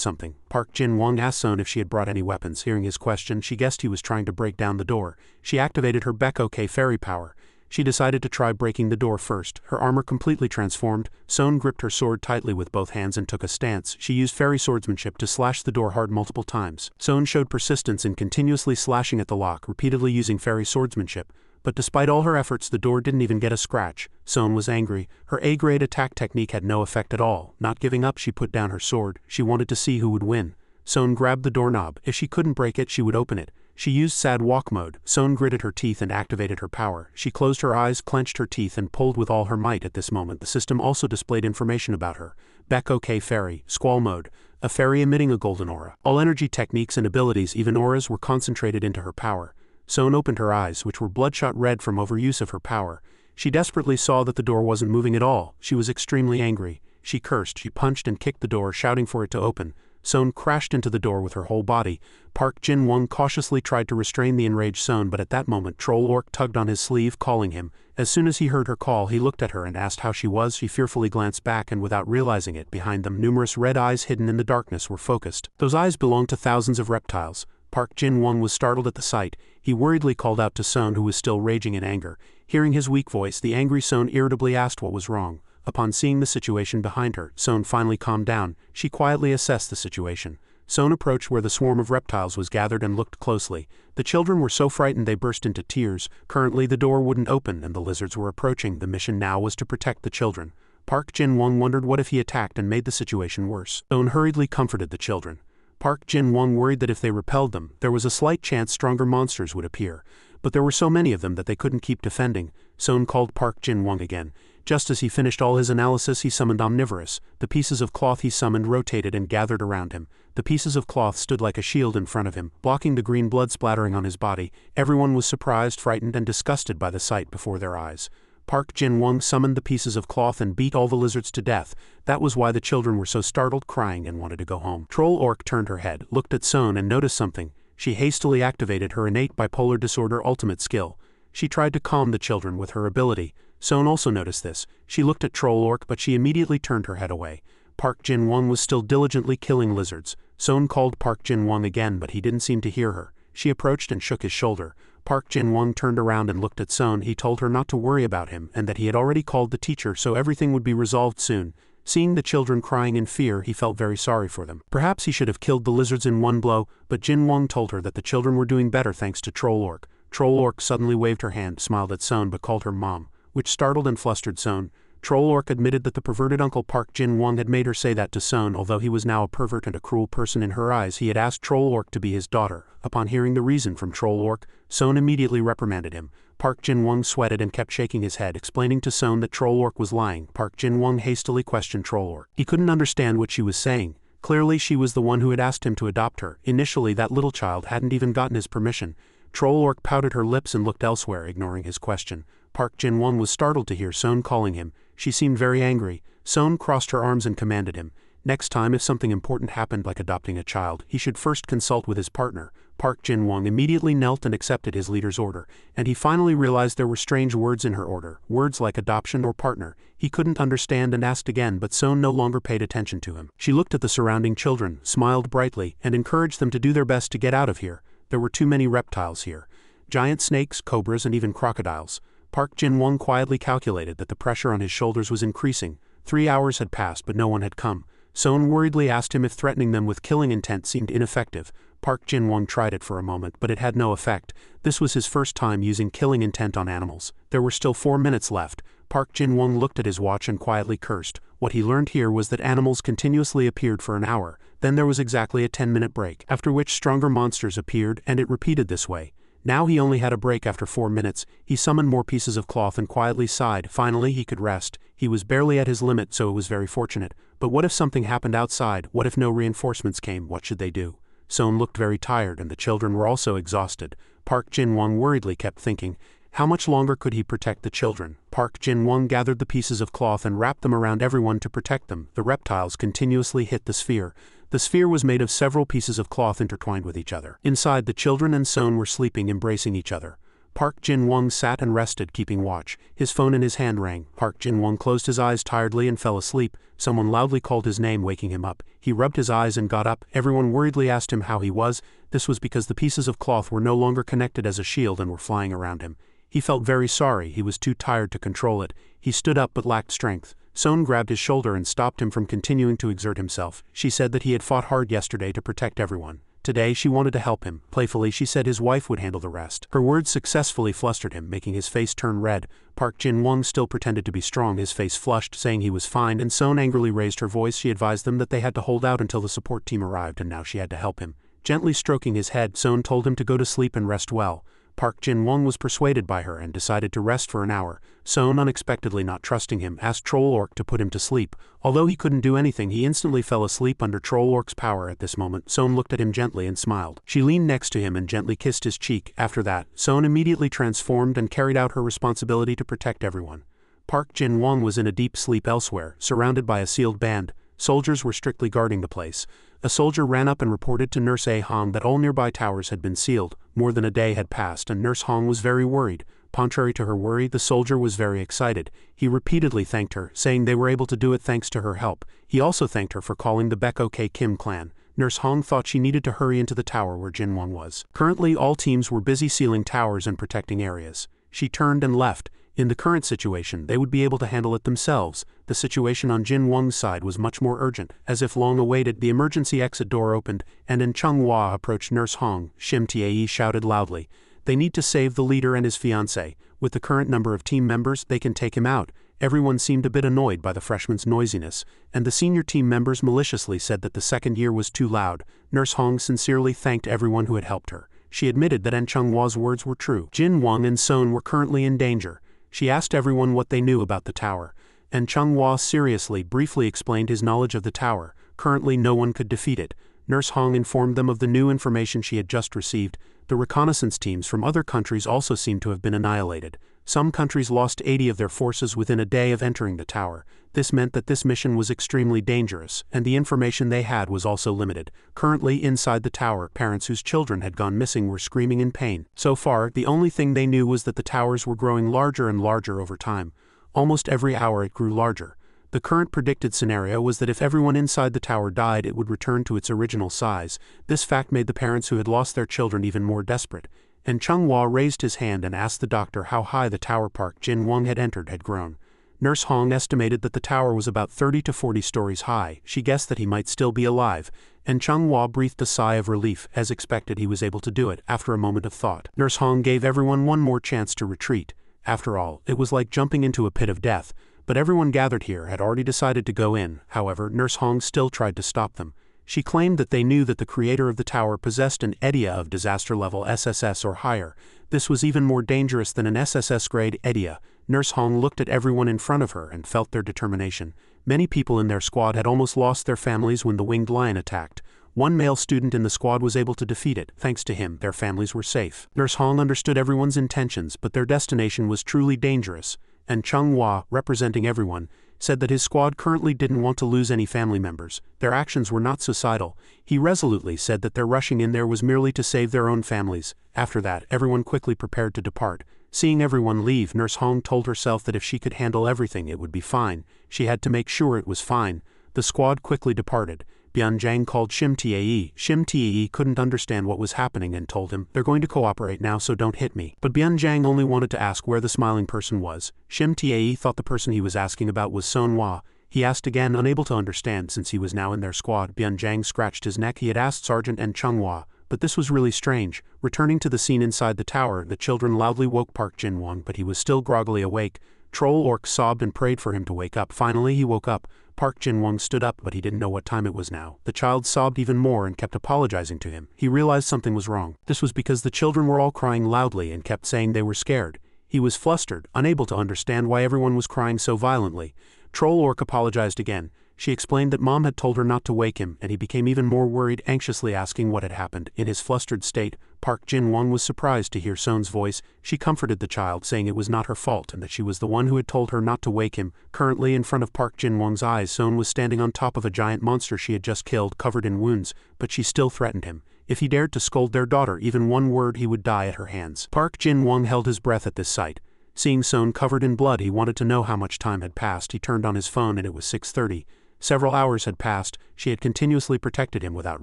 something. Park Jin-won asked Son if she had brought any weapons. Hearing his question, she guessed he was trying to break down the door. She activated her Baek-OK fairy power. She decided to try breaking the door first. Her armor completely transformed. Son gripped her sword tightly with both hands and took a stance. She used fairy swordsmanship to slash the door hard multiple times. Son showed persistence in continuously slashing at the lock, repeatedly using fairy swordsmanship. But despite all her efforts, the door didn't even get a scratch. Son was angry. Her A-grade attack technique had no effect at all. Not giving up, she put down her sword. She wanted to see who would win. Son grabbed the doorknob. If she couldn't break it, she would open it. She used sad walk mode. Son gritted her teeth and activated her power. She closed her eyes, clenched her teeth, and pulled with all her might. At this moment, the system also displayed information about her. Baek-OK fairy, squall mode. A fairy emitting a golden aura. All energy techniques and abilities, even auras, were concentrated into her power. Son opened her eyes, which were bloodshot red from overuse of her power. She desperately saw that the door wasn't moving at all. She was extremely angry. She cursed, she punched and kicked the door, shouting for it to open. Son crashed into the door with her whole body. Park Jin-won cautiously tried to restrain the enraged Son, but at that moment Troll Orc tugged on his sleeve, calling him. As soon as he heard her call, he looked at her and asked how she was. She fearfully glanced back, and without realizing it, behind them numerous red eyes hidden in the darkness were focused. Those eyes belonged to thousands of reptiles. Park Jin-won was startled at the sight. He worriedly called out to Son, who was still raging in anger. Hearing his weak voice, the angry Son irritably asked what was wrong. Upon seeing the situation behind her, Son finally calmed down. She quietly assessed the situation. Son approached where the swarm of reptiles was gathered and looked closely. The children were so frightened they burst into tears. Currently the door wouldn't open and the lizards were approaching. The mission now was to protect the children. Park Jin-won wondered what if he attacked and made the situation worse. Son hurriedly comforted the children. Park Jin-won worried that if they repelled them, there was a slight chance stronger monsters would appear. But there were so many of them that they couldn't keep defending. Son called Park Jin-won again. Just as he finished all his analysis, he summoned Omnivorous. The pieces of cloth he summoned rotated and gathered around him. The pieces of cloth stood like a shield in front of him, blocking the green blood splattering on his body. Everyone was surprised, frightened, and disgusted by the sight before their eyes. Park Jin-won summoned the pieces of cloth and beat all the lizards to death. That was why the children were so startled, crying, and wanted to go home. Troll Orc turned her head, looked at Son, and noticed something. She hastily activated her innate bipolar disorder ultimate skill. She tried to calm the children with her ability. Son also noticed this. She looked at Troll Orc, but she immediately turned her head away. Park Jin-won was still diligently killing lizards. Son called Park Jin-won again, but he didn't seem to hear her. She approached and shook his shoulder. Park Jin-won turned around and looked at Son. He told her not to worry about him and that he had already called the teacher, so everything would be resolved soon. Seeing the children crying in fear, he felt very sorry for them. Perhaps he should have killed the lizards in one blow, but Jin-won told her that the children were doing better thanks to Troll Orc. Troll Orc suddenly waved her hand, smiled at Son, but called her mom, which startled and flustered Son. Troll Orc admitted that the perverted uncle Park Jin-won had made her say that to Son. Although he was now a pervert and a cruel person in her eyes, he had asked Troll Orc to be his daughter. Upon hearing the reason from Troll Orc, Son immediately reprimanded him. Park Jin-won sweated and kept shaking his head, explaining to Son that Troll Orc was lying. Park Jin-won hastily questioned Troll Orc. He couldn't understand what she was saying. Clearly she was the one who had asked him to adopt her. Initially that little child hadn't even gotten his permission. Troll Orc pouted her lips and looked elsewhere, ignoring his question. Park Jin-won was startled to hear Son calling him. She seemed very angry. Son crossed her arms and commanded him. Next time if something important happened like adopting a child, he should first consult with his partner. Park Jin-won immediately knelt and accepted his leader's order, and he finally realized there were strange words in her order, words like adoption or partner. He couldn't understand and asked again, but Son no longer paid attention to him. She looked at the surrounding children, smiled brightly, and encouraged them to do their best to get out of here. There were too many reptiles here. Giant snakes, cobras, and even crocodiles. Park Jin-won quietly calculated that the pressure on his shoulders was increasing. 3 hours had passed, but no one had come. Son worriedly asked him if threatening them with killing intent seemed ineffective. Park Jin-won tried it for a moment, but it had no effect. This was his first time using killing intent on animals. There were still 4 minutes left. Park Jin-won looked at his watch and quietly cursed. What he learned here was that animals continuously appeared for an hour. Then there was exactly a 10-minute break, after which stronger monsters appeared, and it repeated this way. Now he only had a break after 4 minutes. He summoned more pieces of cloth and quietly sighed. Finally he could rest. He was barely at his limit, so it was very fortunate. But what if something happened outside? What if no reinforcements came? What should they do? Son looked very tired, and the children were also exhausted. Park Jin-won worriedly kept thinking, how much longer could he protect the children? Park Jin-won gathered the pieces of cloth and wrapped them around everyone to protect them. The reptiles continuously hit the sphere. The sphere was made of several pieces of cloth intertwined with each other. Inside, the children and Son were sleeping, embracing each other. Park Jin-won sat and rested, keeping watch. His phone in his hand rang. Park Jin-won closed his eyes tiredly and fell asleep. Someone loudly called his name, waking him up. He rubbed his eyes and got up. Everyone worriedly asked him how he was. This was because the pieces of cloth were no longer connected as a shield and were flying around him. He felt very sorry. He was too tired to control it. He stood up but lacked strength. Son grabbed his shoulder and stopped him from continuing to exert himself. She said that he had fought hard yesterday to protect everyone. Today she wanted to help him. Playfully she said his wife would handle the rest. Her words successfully flustered him, making his face turn red. Park Jin-won still pretended to be strong, his face flushed, saying he was fine, and Son angrily raised her voice. She advised them that they had to hold out until the support team arrived, and now she had to help him. Gently stroking his head, Son told him to go to sleep and rest well. Park Jin-won was persuaded by her and decided to rest for an hour. Son, unexpectedly not trusting him, asked Troll Orc to put him to sleep. Although he couldn't do anything, he instantly fell asleep under Troll Orc's power. At this moment, Son looked at him gently and smiled. She leaned next to him and gently kissed his cheek. After that, Son immediately transformed and carried out her responsibility to protect everyone. Park Jin-won was in a deep sleep elsewhere, surrounded by a sealed band. Soldiers were strictly guarding the place. A soldier ran up and reported to Nurse A. Hong that all nearby towers had been sealed. More than a day had passed and Nurse Hong was very worried. Contrary to her worry, the soldier was very excited. He repeatedly thanked her, saying they were able to do it thanks to her help. He also thanked her for calling the Baek-ok Kim clan. Nurse Hong thought she needed to hurry into the tower where Jin-won was. Currently, all teams were busy sealing towers and protecting areas. She turned and left. In the current situation, they would be able to handle it themselves. The situation on Jin-won's side was much more urgent. As if long awaited, the emergency exit door opened, and in Manhwa approached Nurse Hong. Shim Tae shouted loudly. They need to save the leader and his fiancée. With the current number of team members, they can take him out. Everyone seemed a bit annoyed by the freshman's noisiness, and the senior team members maliciously said that the second year was too loud. Nurse Hong sincerely thanked everyone who had helped her. She admitted that Manhwa's words were true. Jin-won and Son were currently in danger. She asked everyone what they knew about the tower, and Manhwa seriously, briefly explained his knowledge of the tower. Currently no one could defeat it. Nurse Hong informed them of the new information she had just received. The reconnaissance teams from other countries also seemed to have been annihilated. Some countries lost 80 of their forces within a day of entering the tower. This meant that this mission was extremely dangerous, and the information they had was also limited. Currently inside the tower, parents whose children had gone missing were screaming in pain. So far, the only thing they knew was that the towers were growing larger and larger over time. Almost every hour it grew larger. The current predicted scenario was that if everyone inside the tower died, it would return to its original size. This fact made the parents who had lost their children even more desperate. And Manhwa raised his hand and asked the doctor how high the tower Park Jin-won had entered had grown. Nurse Hong estimated that the tower was about 30 to 40 stories high. She guessed that he might still be alive, and Manhwa breathed a sigh of relief. As expected, he was able to do it. After a moment of thought, Nurse Hong gave everyone one more chance to retreat. After all, it was like jumping into a pit of death, but everyone gathered here had already decided to go in. However, Nurse Hong still tried to stop them. She claimed that they knew that the creator of the tower possessed an EDIA of disaster level SSS or higher. This was even more dangerous than an SSS-grade EDIA. Nurse Hong looked at everyone in front of her and felt their determination. Many people in their squad had almost lost their families when the winged lion attacked. One male student in the squad was able to defeat it. Thanks to him, their families were safe. Nurse Hong understood everyone's intentions, but their destination was truly dangerous. And Manhwa, representing everyone, said that his squad currently didn't want to lose any family members. Their actions were not suicidal. He resolutely said that their rushing in there was merely to save their own families. After that, everyone quickly prepared to depart. Seeing everyone leave, Nurse Hong told herself that if she could handle everything, it would be fine. She had to make sure it was fine. The squad quickly departed. Byung-jang called Shim Tae. Shim Tae couldn't understand what was happening and told him, "They're going to cooperate now, so don't hit me." But Byung-jang only wanted to ask where the smiling person was. Shim Tae thought the person he was asking about was Sonhwa. He asked again, unable to understand since he was now in their squad. Byung-jang scratched his neck. He had asked Sergeant and Manhwa, but this was really strange. Returning to the scene inside the tower, the children loudly woke Park Jin-won, but he was still groggily awake. Troll Orc sobbed and prayed for him to wake up. Finally he woke up. Park Jin-won stood up, but he didn't know what time it was now. The child sobbed even more and kept apologizing to him. He realized something was wrong. This was because the children were all crying loudly and kept saying they were scared. He was flustered, unable to understand why everyone was crying so violently. Troll Orc apologized again. She explained that Mom had told her not to wake him, and he became even more worried, anxiously asking what had happened. In his flustered state, Park Jin-won was surprised to hear Son's voice. She comforted the child, saying it was not her fault and that she was the one who had told her not to wake him. Currently, in front of Park Jin-won's eyes, Son was standing on top of a giant monster she had just killed, covered in wounds, but she still threatened him. If he dared to scold their daughter even one word, he would die at her hands. Park Jin-won held his breath at this sight. Seeing Son covered in blood, he wanted to know how much time had passed. He turned on his phone and it was 6:30. Several hours had passed. She had continuously protected him without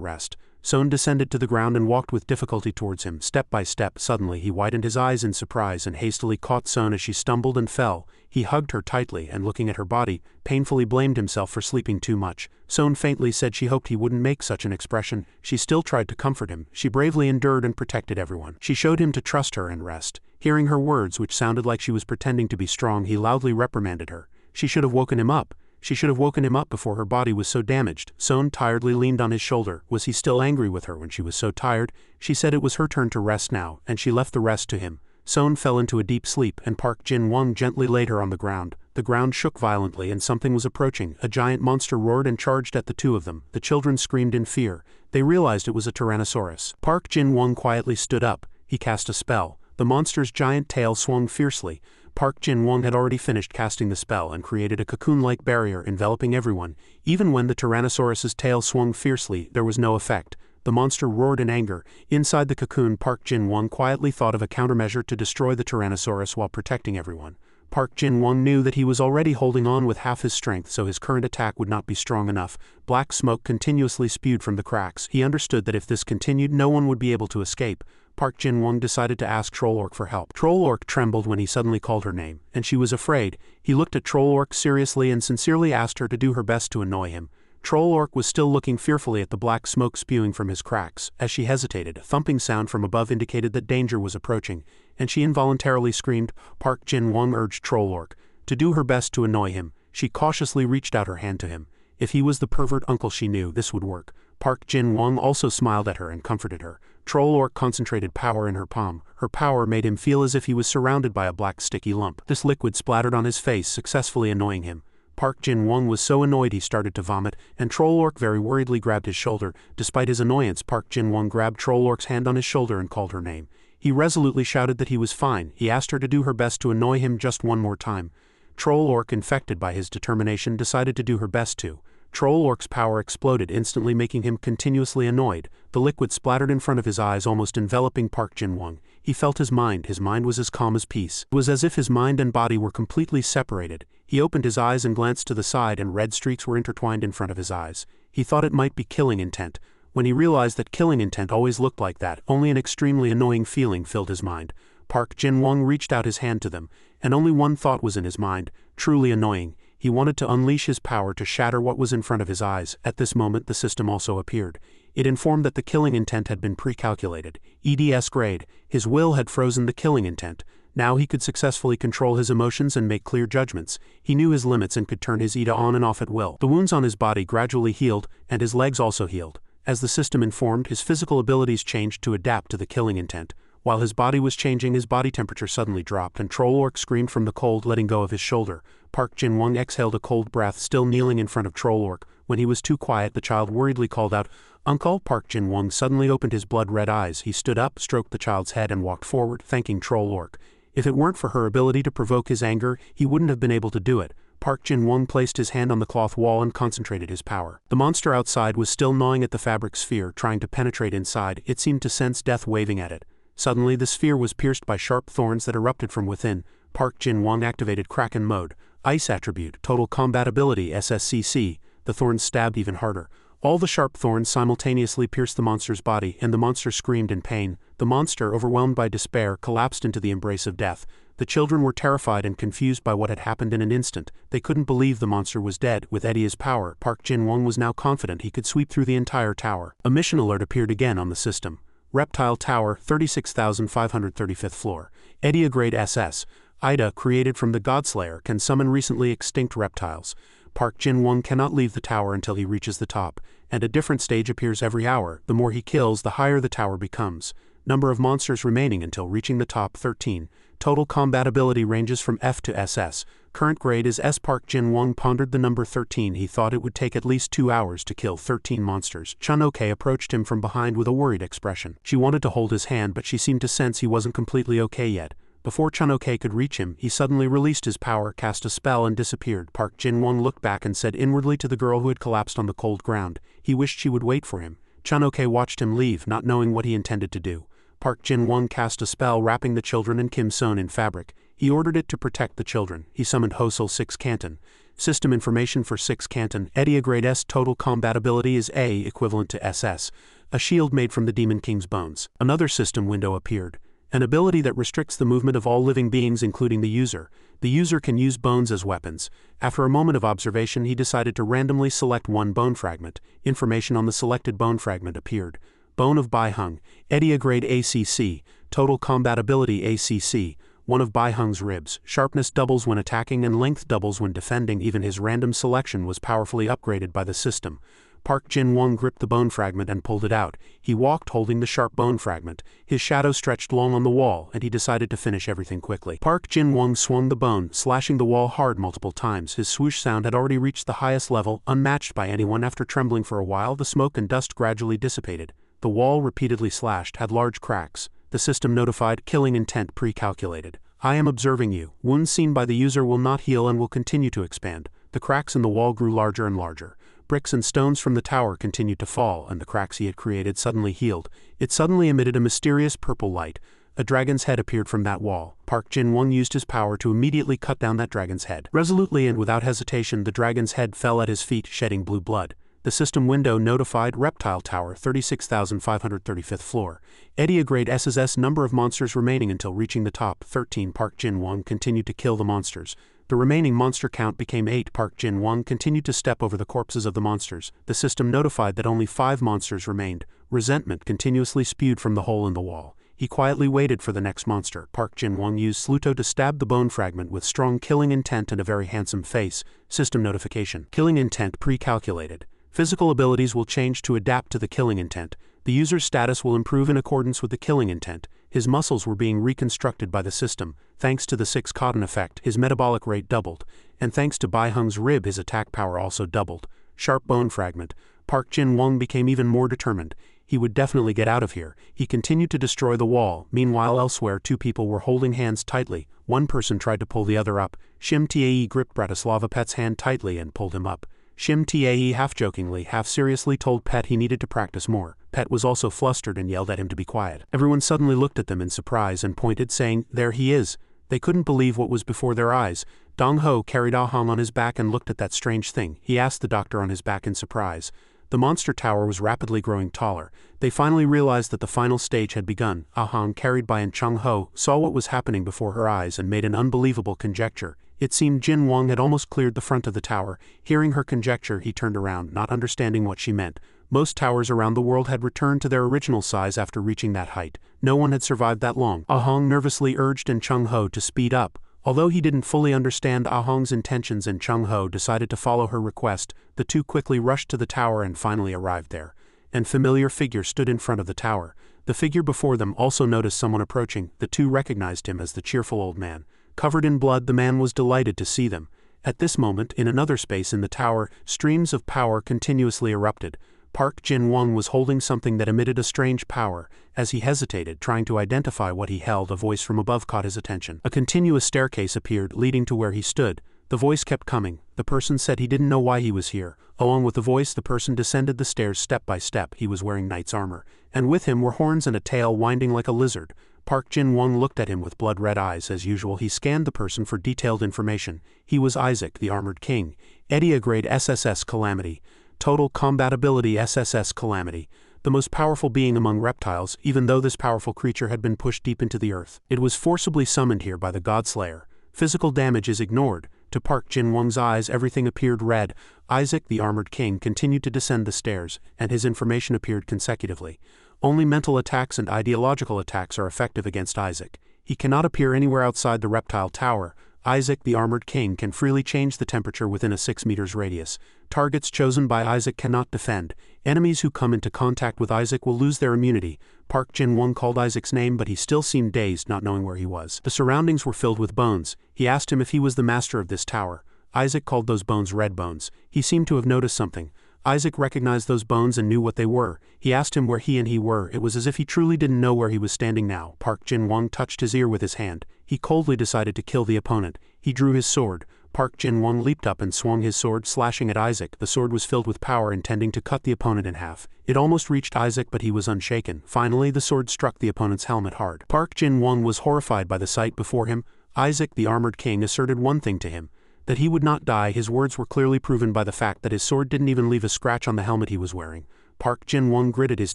rest. Son descended to the ground and walked with difficulty towards him, step by step. Suddenly he widened his eyes in surprise and hastily caught Son as she stumbled and fell. He hugged her tightly and, looking at her body, painfully blamed himself for sleeping too much. Son faintly said she hoped he wouldn't make such an expression. She still tried to comfort him. She bravely endured and protected everyone. She showed him to trust her and rest. Hearing her words, which sounded like she was pretending to be strong, he loudly reprimanded her. She should have woken him up. She should have woken him up before her body was so damaged. Son tiredly leaned on his shoulder. Was he still angry with her when she was so tired? She said it was her turn to rest now, and she left the rest to him. Son fell into a deep sleep, and Park Jin-won gently laid her on the ground. The ground shook violently and something was approaching. A giant monster roared and charged at the two of them. The children screamed in fear. They realized it was a Tyrannosaurus. Park Jin-won quietly stood up. He cast a spell. The monster's giant tail swung fiercely. Park Jin-won had already finished casting the spell and created a cocoon-like barrier enveloping everyone. Even when the Tyrannosaurus's tail swung fiercely, there was no effect. The monster roared in anger. Inside the cocoon, Park Jin-won quietly thought of a countermeasure to destroy the Tyrannosaurus while protecting everyone. Park Jin-won knew that he was already holding on with half his strength, so his current attack would not be strong enough. Black smoke continuously spewed from the cracks. He understood that if this continued, no one would be able to escape. Park Jin-won decided to ask Trollork for help. Trollork trembled when he suddenly called her name, and she was afraid. He looked at Trollork seriously and sincerely asked her to do her best to annoy him. Trollork was still looking fearfully at the black smoke spewing from his cracks. As she hesitated, a thumping sound from above indicated that danger was approaching, and she involuntarily screamed. Park Jin-won urged Trollork to do her best to annoy him. She cautiously reached out her hand to him. If he was the pervert uncle she knew, this would work. Park Jin-won also smiled at her and comforted her. Trollork concentrated power in her palm. Her power made him feel as if he was surrounded by a black sticky lump. This liquid splattered on his face, successfully annoying him. Park Jin-won was so annoyed he started to vomit, and Trollork very worriedly grabbed his shoulder. Despite his annoyance, Park Jin-won grabbed Trollork's hand on his shoulder and called her name. He resolutely shouted that he was fine. He asked her to do her best to annoy him just one more time. Trollork, infected by his determination, decided to do her best too. Trollork's power exploded, instantly making him continuously annoyed. The liquid splattered in front of his eyes, almost enveloping Park Jin-won. He felt his mind. His mind was as calm as peace. It was as if his mind and body were completely separated. He opened his eyes and glanced to the side, and red streaks were intertwined in front of his eyes. He thought it might be killing intent. When he realized that killing intent always looked like that, only an extremely annoying feeling filled his mind. Park Jin-won reached out his hand to them, and only one thought was in his mind: truly annoying. He wanted to unleash his power to shatter what was in front of his eyes. At this moment the system also appeared. It informed that the killing intent had been pre-calculated. EDS grade. His will had frozen the killing intent. Now he could successfully control his emotions and make clear judgments. He knew his limits and could turn his EDA on and off at will. The wounds on his body gradually healed, and his legs also healed. As the system informed, his physical abilities changed to adapt to the killing intent. While his body was changing, his body temperature suddenly dropped, and Trollork screamed from the cold, letting go of his shoulder. Park Jin-won exhaled a cold breath, still kneeling in front of Trollork. When he was too quiet, the child worriedly called out, "Uncle!" Park Jin-won suddenly opened his blood-red eyes. He stood up, stroked the child's head, and walked forward, thanking Trollork. If it weren't for her ability to provoke his anger, he wouldn't have been able to do it. Park Jin-won placed his hand on the cloth wall and concentrated his power. The monster outside was still gnawing at the fabric sphere, trying to penetrate inside. It seemed to sense death waving at it. Suddenly the sphere was pierced by sharp thorns that erupted from within. Park Jin-won activated Kraken mode. Ice attribute, total combat ability SSCC. The thorns stabbed even harder. All the sharp thorns simultaneously pierced the monster's body, and the monster screamed in pain. The monster, overwhelmed by despair, collapsed into the embrace of death. The children were terrified and confused by what had happened in an instant. They couldn't believe the monster was dead. With Edia's power, Park Jin-won was now confident he could sweep through the entire tower. A mission alert appeared again on the system. Reptile Tower, 36,535th floor. Edia grade SS. Ida, created from the Godslayer, can summon recently extinct reptiles. Park Jin-won cannot leave the tower until he reaches the top, and a different stage appears every hour. The more he kills, the higher the tower becomes. Number of monsters remaining until reaching the top: 13. Total combat ability ranges from F to SS. Current grade is S. Park Jin-won pondered the number 13. He thought it would take at least 2 hours to kill 13 monsters. Chun-ok approached him from behind with a worried expression. She wanted to hold his hand, but she seemed to sense he wasn't completely okay yet. Before Chun-ok could reach him, he suddenly released his power, cast a spell, and disappeared. Park Jin-won looked back and said inwardly to the girl who had collapsed on the cold ground. He wished she would wait for him. Chun-ok watched him leave, not knowing what he intended to do. Park Jin-won cast a spell wrapping the children and Kim Seon in fabric. He ordered it to protect the children. He summoned Hosel 6 Canton. System information for 6 Canton. Edia grade S. Total combatability is A, equivalent to SS. A shield made from the Demon King's bones. Another system window appeared. An ability that restricts the movement of all living beings, including the user. The user can use bones as weapons. After a moment of observation, he decided to randomly select one bone fragment. Information on the selected bone fragment appeared. Bone of Bai Hung. Edia grade ACC. Total combatability ACC. One of Bai Hung's ribs. Sharpness doubles when attacking and length doubles when defending. Even his random selection was powerfully upgraded by the system. Park Jin-won gripped the bone fragment and pulled it out. He walked holding the sharp bone fragment. His shadow stretched long on the wall, and he decided to finish everything quickly. Park Jin-won swung the bone, slashing the wall hard multiple times. His swoosh sound had already reached the highest level, unmatched by anyone. After trembling for a while, the smoke and dust gradually dissipated. The wall, repeatedly slashed, had large cracks. The system notified, killing intent pre-calculated. I am observing you. Wounds seen by the user will not heal and will continue to expand. The cracks in the wall grew larger and larger. Bricks and stones from the tower continued to fall, and the cracks he had created suddenly healed. It suddenly emitted a mysterious purple light. A dragon's head appeared from that wall. Park Jin-won used his power to immediately cut down that dragon's head. Resolutely and without hesitation, the dragon's head fell at his feet, shedding blue blood. The system window notified Reptile Tower, 36,535th floor. Edia grade SSS. Number of monsters remaining until reaching the top, 13. Park Jin-won continued to kill the monsters. The remaining monster count became 8. Park Jin-won continued to step over the corpses of the monsters. The system notified that only 5 monsters remained. Resentment continuously spewed from the hole in the wall. He quietly waited for the next monster. Park Jin-won used Sluto to stab the bone fragment with strong killing intent and a very handsome face. System notification. Killing intent pre-calculated. Physical abilities will change to adapt to the killing intent. The user's status will improve in accordance with the killing intent. His muscles were being reconstructed by the system. Thanks to the 6 Cotton effect, his metabolic rate doubled. And thanks to Bai Hung's rib, his attack power also doubled. Sharp bone fragment. Park Jin-won became even more determined. He would definitely get out of here. He continued to destroy the wall. Meanwhile, elsewhere, 2 people were holding hands tightly. One person tried to pull the other up. Shim Tae gripped Bratislava Pet's hand tightly and pulled him up. Shim Tae half-jokingly, half-seriously told Pet he needed to practice more. Pet was also flustered and yelled at him to be quiet. Everyone suddenly looked at them in surprise and pointed, saying, "There he is." They couldn't believe what was before their eyes. Dong-ho carried Ah Hong on his back and looked at that strange thing. He asked the doctor on his back in surprise. The monster tower was rapidly growing taller. They finally realized that the final stage had begun. Ah Hong, carried by An Chung-ho, saw what was happening before her eyes and made an unbelievable conjecture. It seemed Jin-won had almost cleared the front of the tower. Hearing her conjecture, he turned around, not understanding what she meant. Most towers around the world had returned to their original size after reaching that height. No one had survived that long. Ah Hong nervously urged An Chung-ho to speed up. Although he didn't fully understand Ah Hong's intentions, An Chung-ho decided to follow her request. The two quickly rushed to the tower and finally arrived there. An familiar figure stood in front of the tower. The figure before them also noticed someone approaching. The two recognized him as the cheerful old man. Covered in blood, the man was delighted to see them. At this moment, in another space in the tower, streams of power continuously erupted. Park Jin-won was holding something that emitted a strange power. As he hesitated, trying to identify what he held, a voice from above caught his attention. A continuous staircase appeared, leading to where he stood. The voice kept coming. The person said he didn't know why he was here. Along with the voice, the person descended the stairs step by step. He was wearing knight's armor, and with him were horns and a tail winding like a lizard. Park Jin-won looked at him with blood-red eyes. As usual, he scanned the person for detailed information. He was Isaac, the Armored King. Edia grade SSS Calamity. Total combatability SSS Calamity. The most powerful being among reptiles, even though this powerful creature had been pushed deep into the earth. It was forcibly summoned here by the Godslayer. Physical damage is ignored. To Park Jin-won's eyes, everything appeared red. Isaac, the Armored King, continued to descend the stairs, and his information appeared consecutively. Only mental attacks and ideological attacks are effective against Isaac. He cannot appear anywhere outside the reptile tower. Isaac, the Armored King, can freely change the temperature within a 6 meters radius. Targets chosen by Isaac cannot defend. Enemies who come into contact with Isaac will lose their immunity. Park Jin-won called Isaac's name, but he still seemed dazed, not knowing where he was. The surroundings were filled with bones. He asked him if he was the master of this tower. Isaac called those bones red bones. He seemed to have noticed something. Isaac recognized those bones and knew what they were. He asked him where he were. It was as if he truly didn't know where he was standing now. Park Jin-won touched his ear with his hand. He coldly decided to kill the opponent. He drew his sword. Park Jin-won leaped up and swung his sword, slashing at Isaac. The sword was filled with power, intending to cut the opponent in half. It almost reached Isaac, but he was unshaken. Finally, the sword struck the opponent's helmet hard. Park Jin-won was horrified by the sight before him. Isaac, the armored king, asserted one thing to him: that he would not die. His words were clearly proven by the fact that his sword didn't even leave a scratch on the helmet he was wearing. Park Jin-won gritted his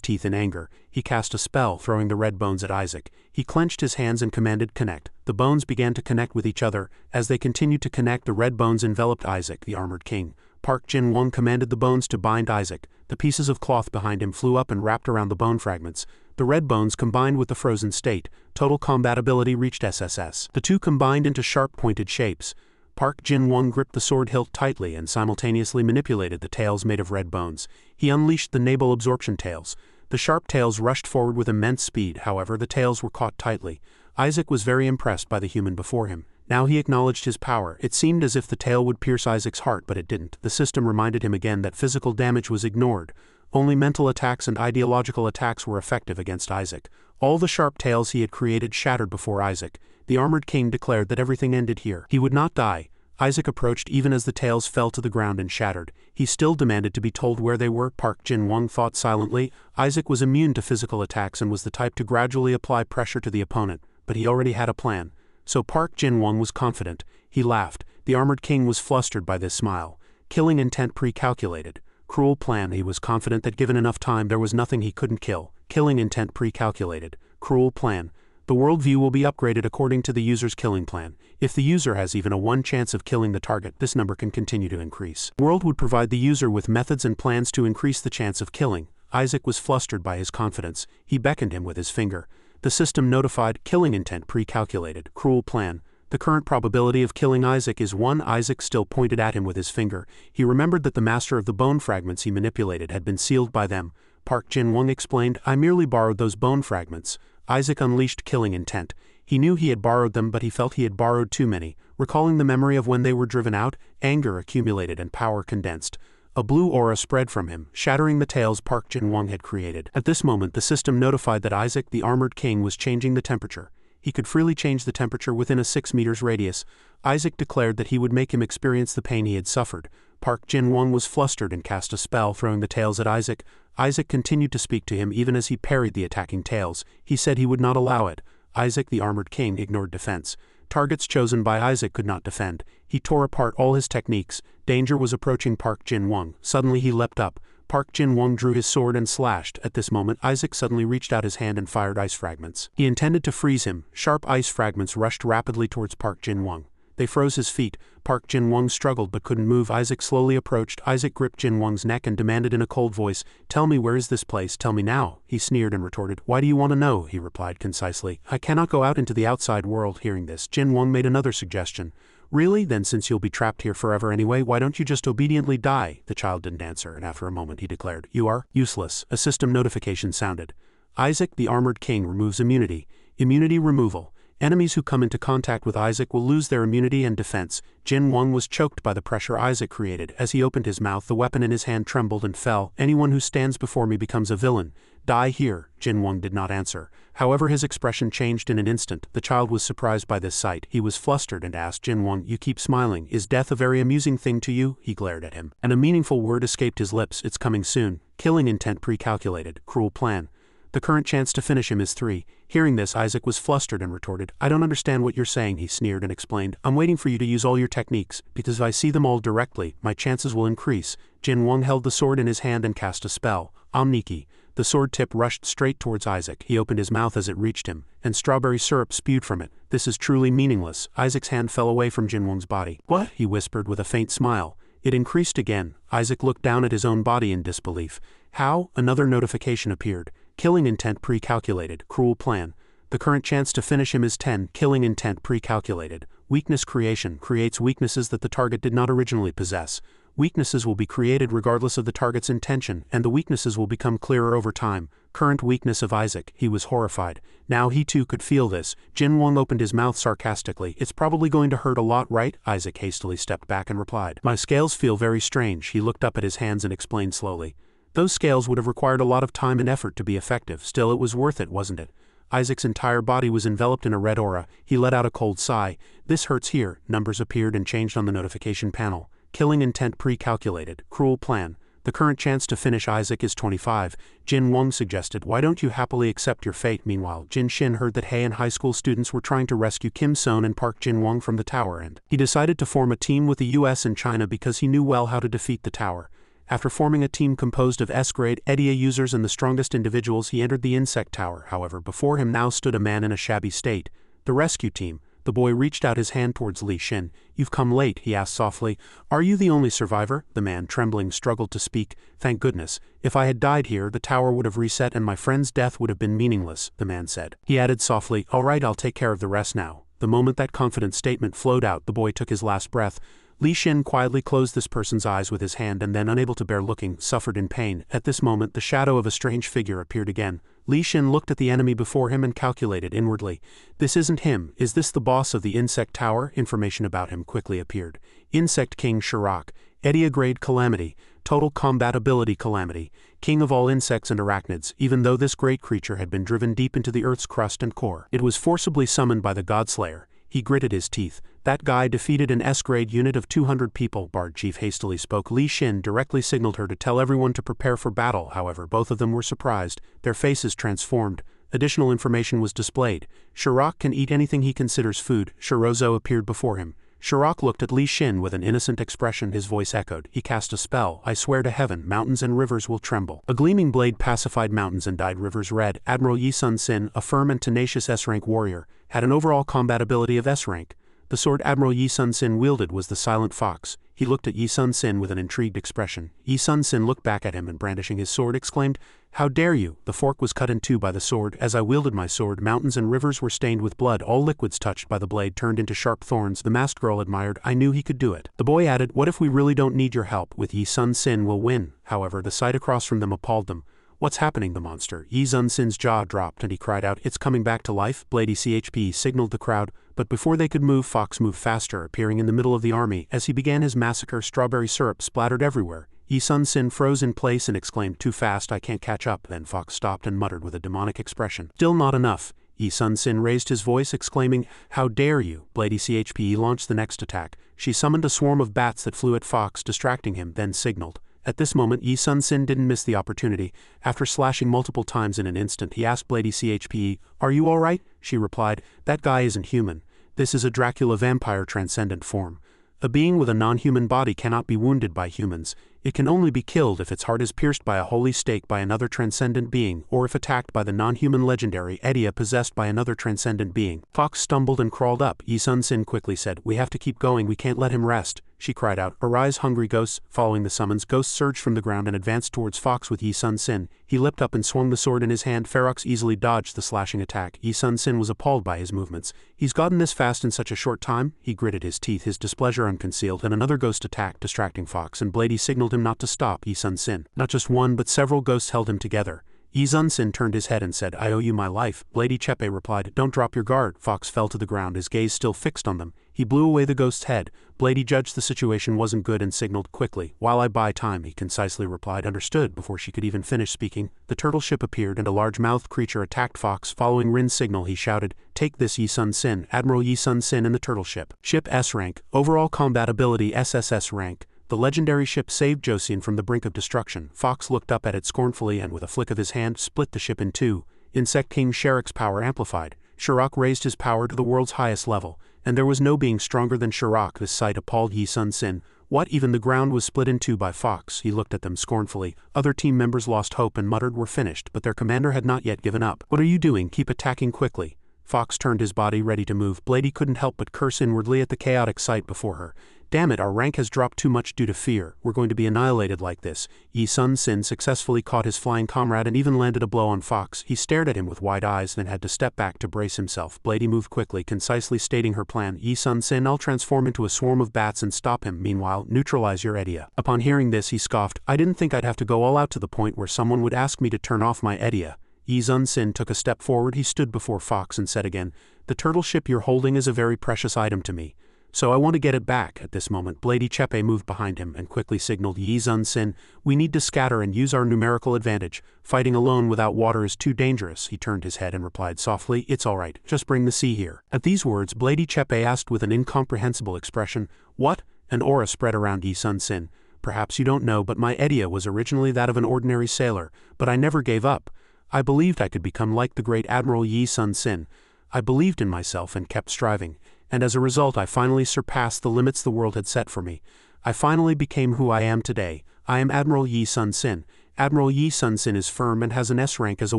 teeth in anger. He cast a spell, throwing the red bones at Isaac. He clenched his hands and commanded, "Connect." The bones began to connect with each other. As they continued to connect, the red bones enveloped Isaac, the armored king. Park Jin-won commanded the bones to bind Isaac. The pieces of cloth behind him flew up and wrapped around the bone fragments. The red bones combined with the frozen state. Total combat ability reached SSS. The two combined into sharp pointed shapes. Park Jin-won gripped the sword hilt tightly and simultaneously manipulated the tails made of red bones. He unleashed the navel absorption tails. The sharp tails rushed forward with immense speed. However, the tails were caught tightly. Isaac was very impressed by the human before him. Now he acknowledged his power. It seemed as if the tail would pierce Isaac's heart, but it didn't. The system reminded him again that physical damage was ignored. Only mental attacks and ideological attacks were effective against Isaac. All the sharp tails he had created shattered before Isaac. The armored king declared that everything ended here. He would not die. Isaac approached even as the tails fell to the ground and shattered. He still demanded to be told where they were. Park Jin-won thought silently. Isaac was immune to physical attacks and was the type to gradually apply pressure to the opponent, but he already had a plan. So Park Jin-won was confident. He laughed. The armored king was flustered by this smile. Killing intent pre-calculated. Cruel plan. He was confident that given enough time there was nothing he couldn't kill. Killing intent pre-calculated. Cruel plan. The worldview will be upgraded according to the user's killing plan. If the user has even a 1 chance of killing the target, this number can continue to increase. The world would provide the user with methods and plans to increase the chance of killing. Isaac was flustered by his confidence. He beckoned him with his finger. The system notified, killing intent pre-calculated. Cruel plan. The current probability of killing Isaac is 1. Isaac still pointed at him with his finger. He remembered that the master of the bone fragments he manipulated had been sealed by them. Park Jin-won explained, "I merely borrowed those bone fragments." Isaac unleashed killing intent. He knew he had borrowed them, but he felt he had borrowed too many. Recalling the memory of when they were driven out, anger accumulated and power condensed. A blue aura spread from him, shattering the tails Park Jin-won had created. At this moment, the system notified that Isaac, the armored king, was changing the temperature. He could freely change the temperature within a 6 meters radius. Isaac declared that he would make him experience the pain he had suffered. Park Jin-won was flustered and cast a spell, throwing the tails at Isaac. Isaac continued to speak to him even as he parried the attacking tails. He said he would not allow it. Isaac, the armored king, ignored defense. Targets chosen by Isaac could not defend. He tore apart all his techniques. Danger was approaching Park Jin-won. Suddenly he leapt up. Park Jin-won drew his sword and slashed. At this moment, Isaac suddenly reached out his hand and fired ice fragments. He intended to freeze him. Sharp ice fragments rushed rapidly towards Park Jin-won. They froze his feet. Park Jin-won struggled but couldn't move. Isaac slowly approached. Isaac gripped Jin-won's neck and demanded in a cold voice, "Tell me, where is this place? Tell me now." He sneered and retorted, "Why do you want to know?" He replied concisely, "I cannot go out into the outside world." Hearing this, Jin-won made another suggestion. "Really? Then since you'll be trapped here forever anyway, why don't you just obediently die?" The child didn't answer, and after a moment he declared, "You are useless." A system notification sounded. Isaac, the armored king, removes immunity. Immunity removal. Enemies who come into contact with Isaac will lose their immunity and defense. Jin-won was choked by the pressure Isaac created. As he opened his mouth, the weapon in his hand trembled and fell. "Anyone who stands before me becomes a villain. Die here." Jin-won did not answer. However, his expression changed in an instant. The child was surprised by this sight. He was flustered and asked Jin-won, "You keep smiling. Is death a very amusing thing to you?" He glared at him, and a meaningful word escaped his lips. "It's coming soon." Killing intent pre-calculated. Cruel plan. The current chance to finish him is 3. Hearing this, Isaac was flustered and retorted, "I don't understand what you're saying." He sneered and explained, "I'm waiting for you to use all your techniques, because if I see them all directly, my chances will increase." Jin-won held the sword in his hand and cast a spell, Omniki. The sword tip rushed straight towards Isaac. He opened his mouth as it reached him, and strawberry syrup spewed from it. "This is truly meaningless." Isaac's hand fell away from Jin-won's body. "What?" he whispered with a faint smile. It increased again. Isaac looked down at his own body in disbelief. "How?" Another notification appeared. Killing intent pre-calculated. Cruel plan. The current chance to finish him is 10. Killing intent pre-calculated. Weakness creation creates weaknesses that the target did not originally possess. Weaknesses will be created regardless of the target's intention, and the weaknesses will become clearer over time. Current weakness of Isaac. He was horrified. Now he too could feel this. Jin-won opened his mouth sarcastically. "It's probably going to hurt a lot, right?" Isaac hastily stepped back and replied, "My scales feel very strange." He looked up at his hands and explained slowly. "Those scales would have required a lot of time and effort to be effective. Still, it was worth it, wasn't it?" Isaac's entire body was enveloped in a red aura. He let out a cold sigh. This hurts here. Numbers appeared and changed on the notification panel. Killing intent pre-calculated. Cruel plan. The current chance to finish Isaac is 25. Jin Wang suggested, why don't you happily accept your fate? Meanwhile, Jin Shin heard that Hei and high school students were trying to rescue Kim Son and Park Jin Wang from the tower, and he decided to form a team with the US and China because he knew well how to defeat the tower. After forming a team composed of S-grade EDIA users and the strongest individuals, he entered the insect tower. However, before him now stood a man in a shabby state. The rescue team. The boy reached out his hand towards Li Shin. You've come late, he asked softly. Are you the only survivor? The man, trembling, struggled to speak. Thank goodness. If I had died here, the tower would have reset and my friend's death would have been meaningless, the man said. He added softly, all right, I'll take care of the rest now. The moment that confident statement flowed out, the boy took his last breath. Li Shin quietly closed this person's eyes with his hand and then, unable to bear looking, suffered in pain. At this moment, the shadow of a strange figure appeared again. Li Shin looked at the enemy before him and calculated inwardly. This isn't him. Is this the boss of the insect tower? Information about him quickly appeared. Insect King Shirak. EDIA grade calamity. Total combat ability calamity. King of all insects and arachnids. Even though this great creature had been driven deep into the earth's crust and core, it was forcibly summoned by the Godslayer. He gritted his teeth. That guy defeated an S-grade unit of 200 people, Bard Chief hastily spoke. Li Shin directly signaled her to tell everyone to prepare for battle. However, both of them were surprised. Their faces transformed. Additional information was displayed. Shirak can eat anything he considers food. Shirozo appeared before him. Shirak looked at Li Shin with an innocent expression. His voice echoed. He cast a spell. I swear to heaven, mountains and rivers will tremble. A gleaming blade pacified mountains and dyed rivers red. Admiral Yi Sun Sin, a firm and tenacious S-rank warrior, had an overall combat ability of S-rank. The sword Admiral Yi Sun Sin wielded was the Silent Fox. He looked at Yi Sun Sin with an intrigued expression. Yi Sun Sin looked back at him and, brandishing his sword, exclaimed, How dare you? The fork was cut in two by the sword. As I wielded my sword, mountains and rivers were stained with blood. All liquids touched by the blade turned into sharp thorns. The masked girl admired. I knew he could do it. The boy added, What if we really don't need your help? With Yi Sun Sin will win. However, the sight across from them appalled them. What's happening? The monster. Yi Sun Sin's jaw dropped and he cried out, It's coming back to life. Blady CHP signaled the crowd, but before they could move, Fox moved faster, appearing in the middle of the army. As he began his massacre, strawberry syrup splattered everywhere. Yi Sun Sin froze in place and exclaimed, Too fast, I can't catch up. Then Fox stopped and muttered with a demonic expression. Still not enough. Yi Sun Sin raised his voice, exclaiming, How dare you? Blady CHP launched the next attack. She summoned a swarm of bats that flew at Fox, distracting him, then signaled. At this moment, Yi Sun Sin didn't miss the opportunity. After slashing multiple times in an instant, he asked Blady CHP, Are you alright? She replied, That guy isn't human. This is a Dracula vampire transcendent form. A being with a non-human body cannot be wounded by humans. It can only be killed if its heart is pierced by a holy stake by another transcendent being, or if attacked by the non-human legendary EDIA possessed by another transcendent being. Fox stumbled and crawled up. Yi Sun Sin quickly said, We have to keep going, we can't let him rest. She cried out, Arise, hungry ghosts. Following the summons, ghosts surged from the ground and advanced towards Fox with Yi Sun Sin. He leapt up and swung the sword in his hand. Ferox easily dodged the slashing attack. Yi Sun Sin was appalled by his movements. He's gotten this fast in such a short time? He gritted his teeth, his displeasure unconcealed, and another ghost attacked, distracting Fox, and Blady signaled him not to stop. Yi Sun Sin. Not just one, but several ghosts held him together. Yi Sun Sin turned his head and said, I owe you my life. Blady Chepe replied, Don't drop your guard. Fox fell to the ground, his gaze still fixed on them. He blew away the ghost's head. Blady judged the situation wasn't good and signaled quickly. While I buy time, he concisely replied. Understood. Before she could even finish speaking, the turtle ship appeared and a large-mouthed creature attacked Fox. Following Rin's signal, he shouted, Take this, Yi Sun Sin. Admiral Yi Sun Sin in the turtle ship. Ship S rank. Overall combat ability SSS rank. The legendary ship saved Josian from the brink of destruction. Fox looked up at it scornfully and with a flick of his hand split the ship in two. Insect King Shirak's power amplified. Shirak raised his power to the world's highest level, and there was no being stronger than Shirak. This sight appalled Yi Sun Sin. What? Even the ground was split in two by Fox. He looked at them scornfully. Other team members lost hope and muttered we're finished, but their commander had not yet given up. What are you doing? Keep attacking quickly. Fox turned his body ready to move. Blady couldn't help but curse inwardly at the chaotic sight before her. Damn it, our rank has dropped too much due to fear. We're going to be annihilated like this. Yi Sun Sin successfully caught his flying comrade and even landed a blow on Fox. He stared at him with wide eyes, then had to step back to brace himself. Blady moved quickly, concisely stating her plan. Yi Sun Sin, I'll transform into a swarm of bats and stop him. Meanwhile, neutralize your EDIA. Upon hearing this, he scoffed. I didn't think I'd have to go all out to the point where someone would ask me to turn off my EDIA. Yi Sun Sin took a step forward. He stood before Fox and said again, The turtle ship you're holding is a very precious item to me. So I want to get it back. At this moment, Blady Chepe moved behind him and quickly signaled Yi Sun Sin, we need to scatter and use our numerical advantage. Fighting alone without water is too dangerous. He turned his head and replied softly, it's all right, just bring the sea here. At these words, Blady Chepe asked with an incomprehensible expression, what? An aura spread around Yi Sun Sin. Perhaps you don't know, but my idea was originally that of an ordinary sailor, but I never gave up. I believed I could become like the great Admiral Yi Sun Sin. I believed in myself and kept striving. And as a result I finally surpassed the limits the world had set for me. I finally became who I am today. I am Admiral Yi Sun Sin. Admiral Yi Sun Sin is firm and has an S rank as a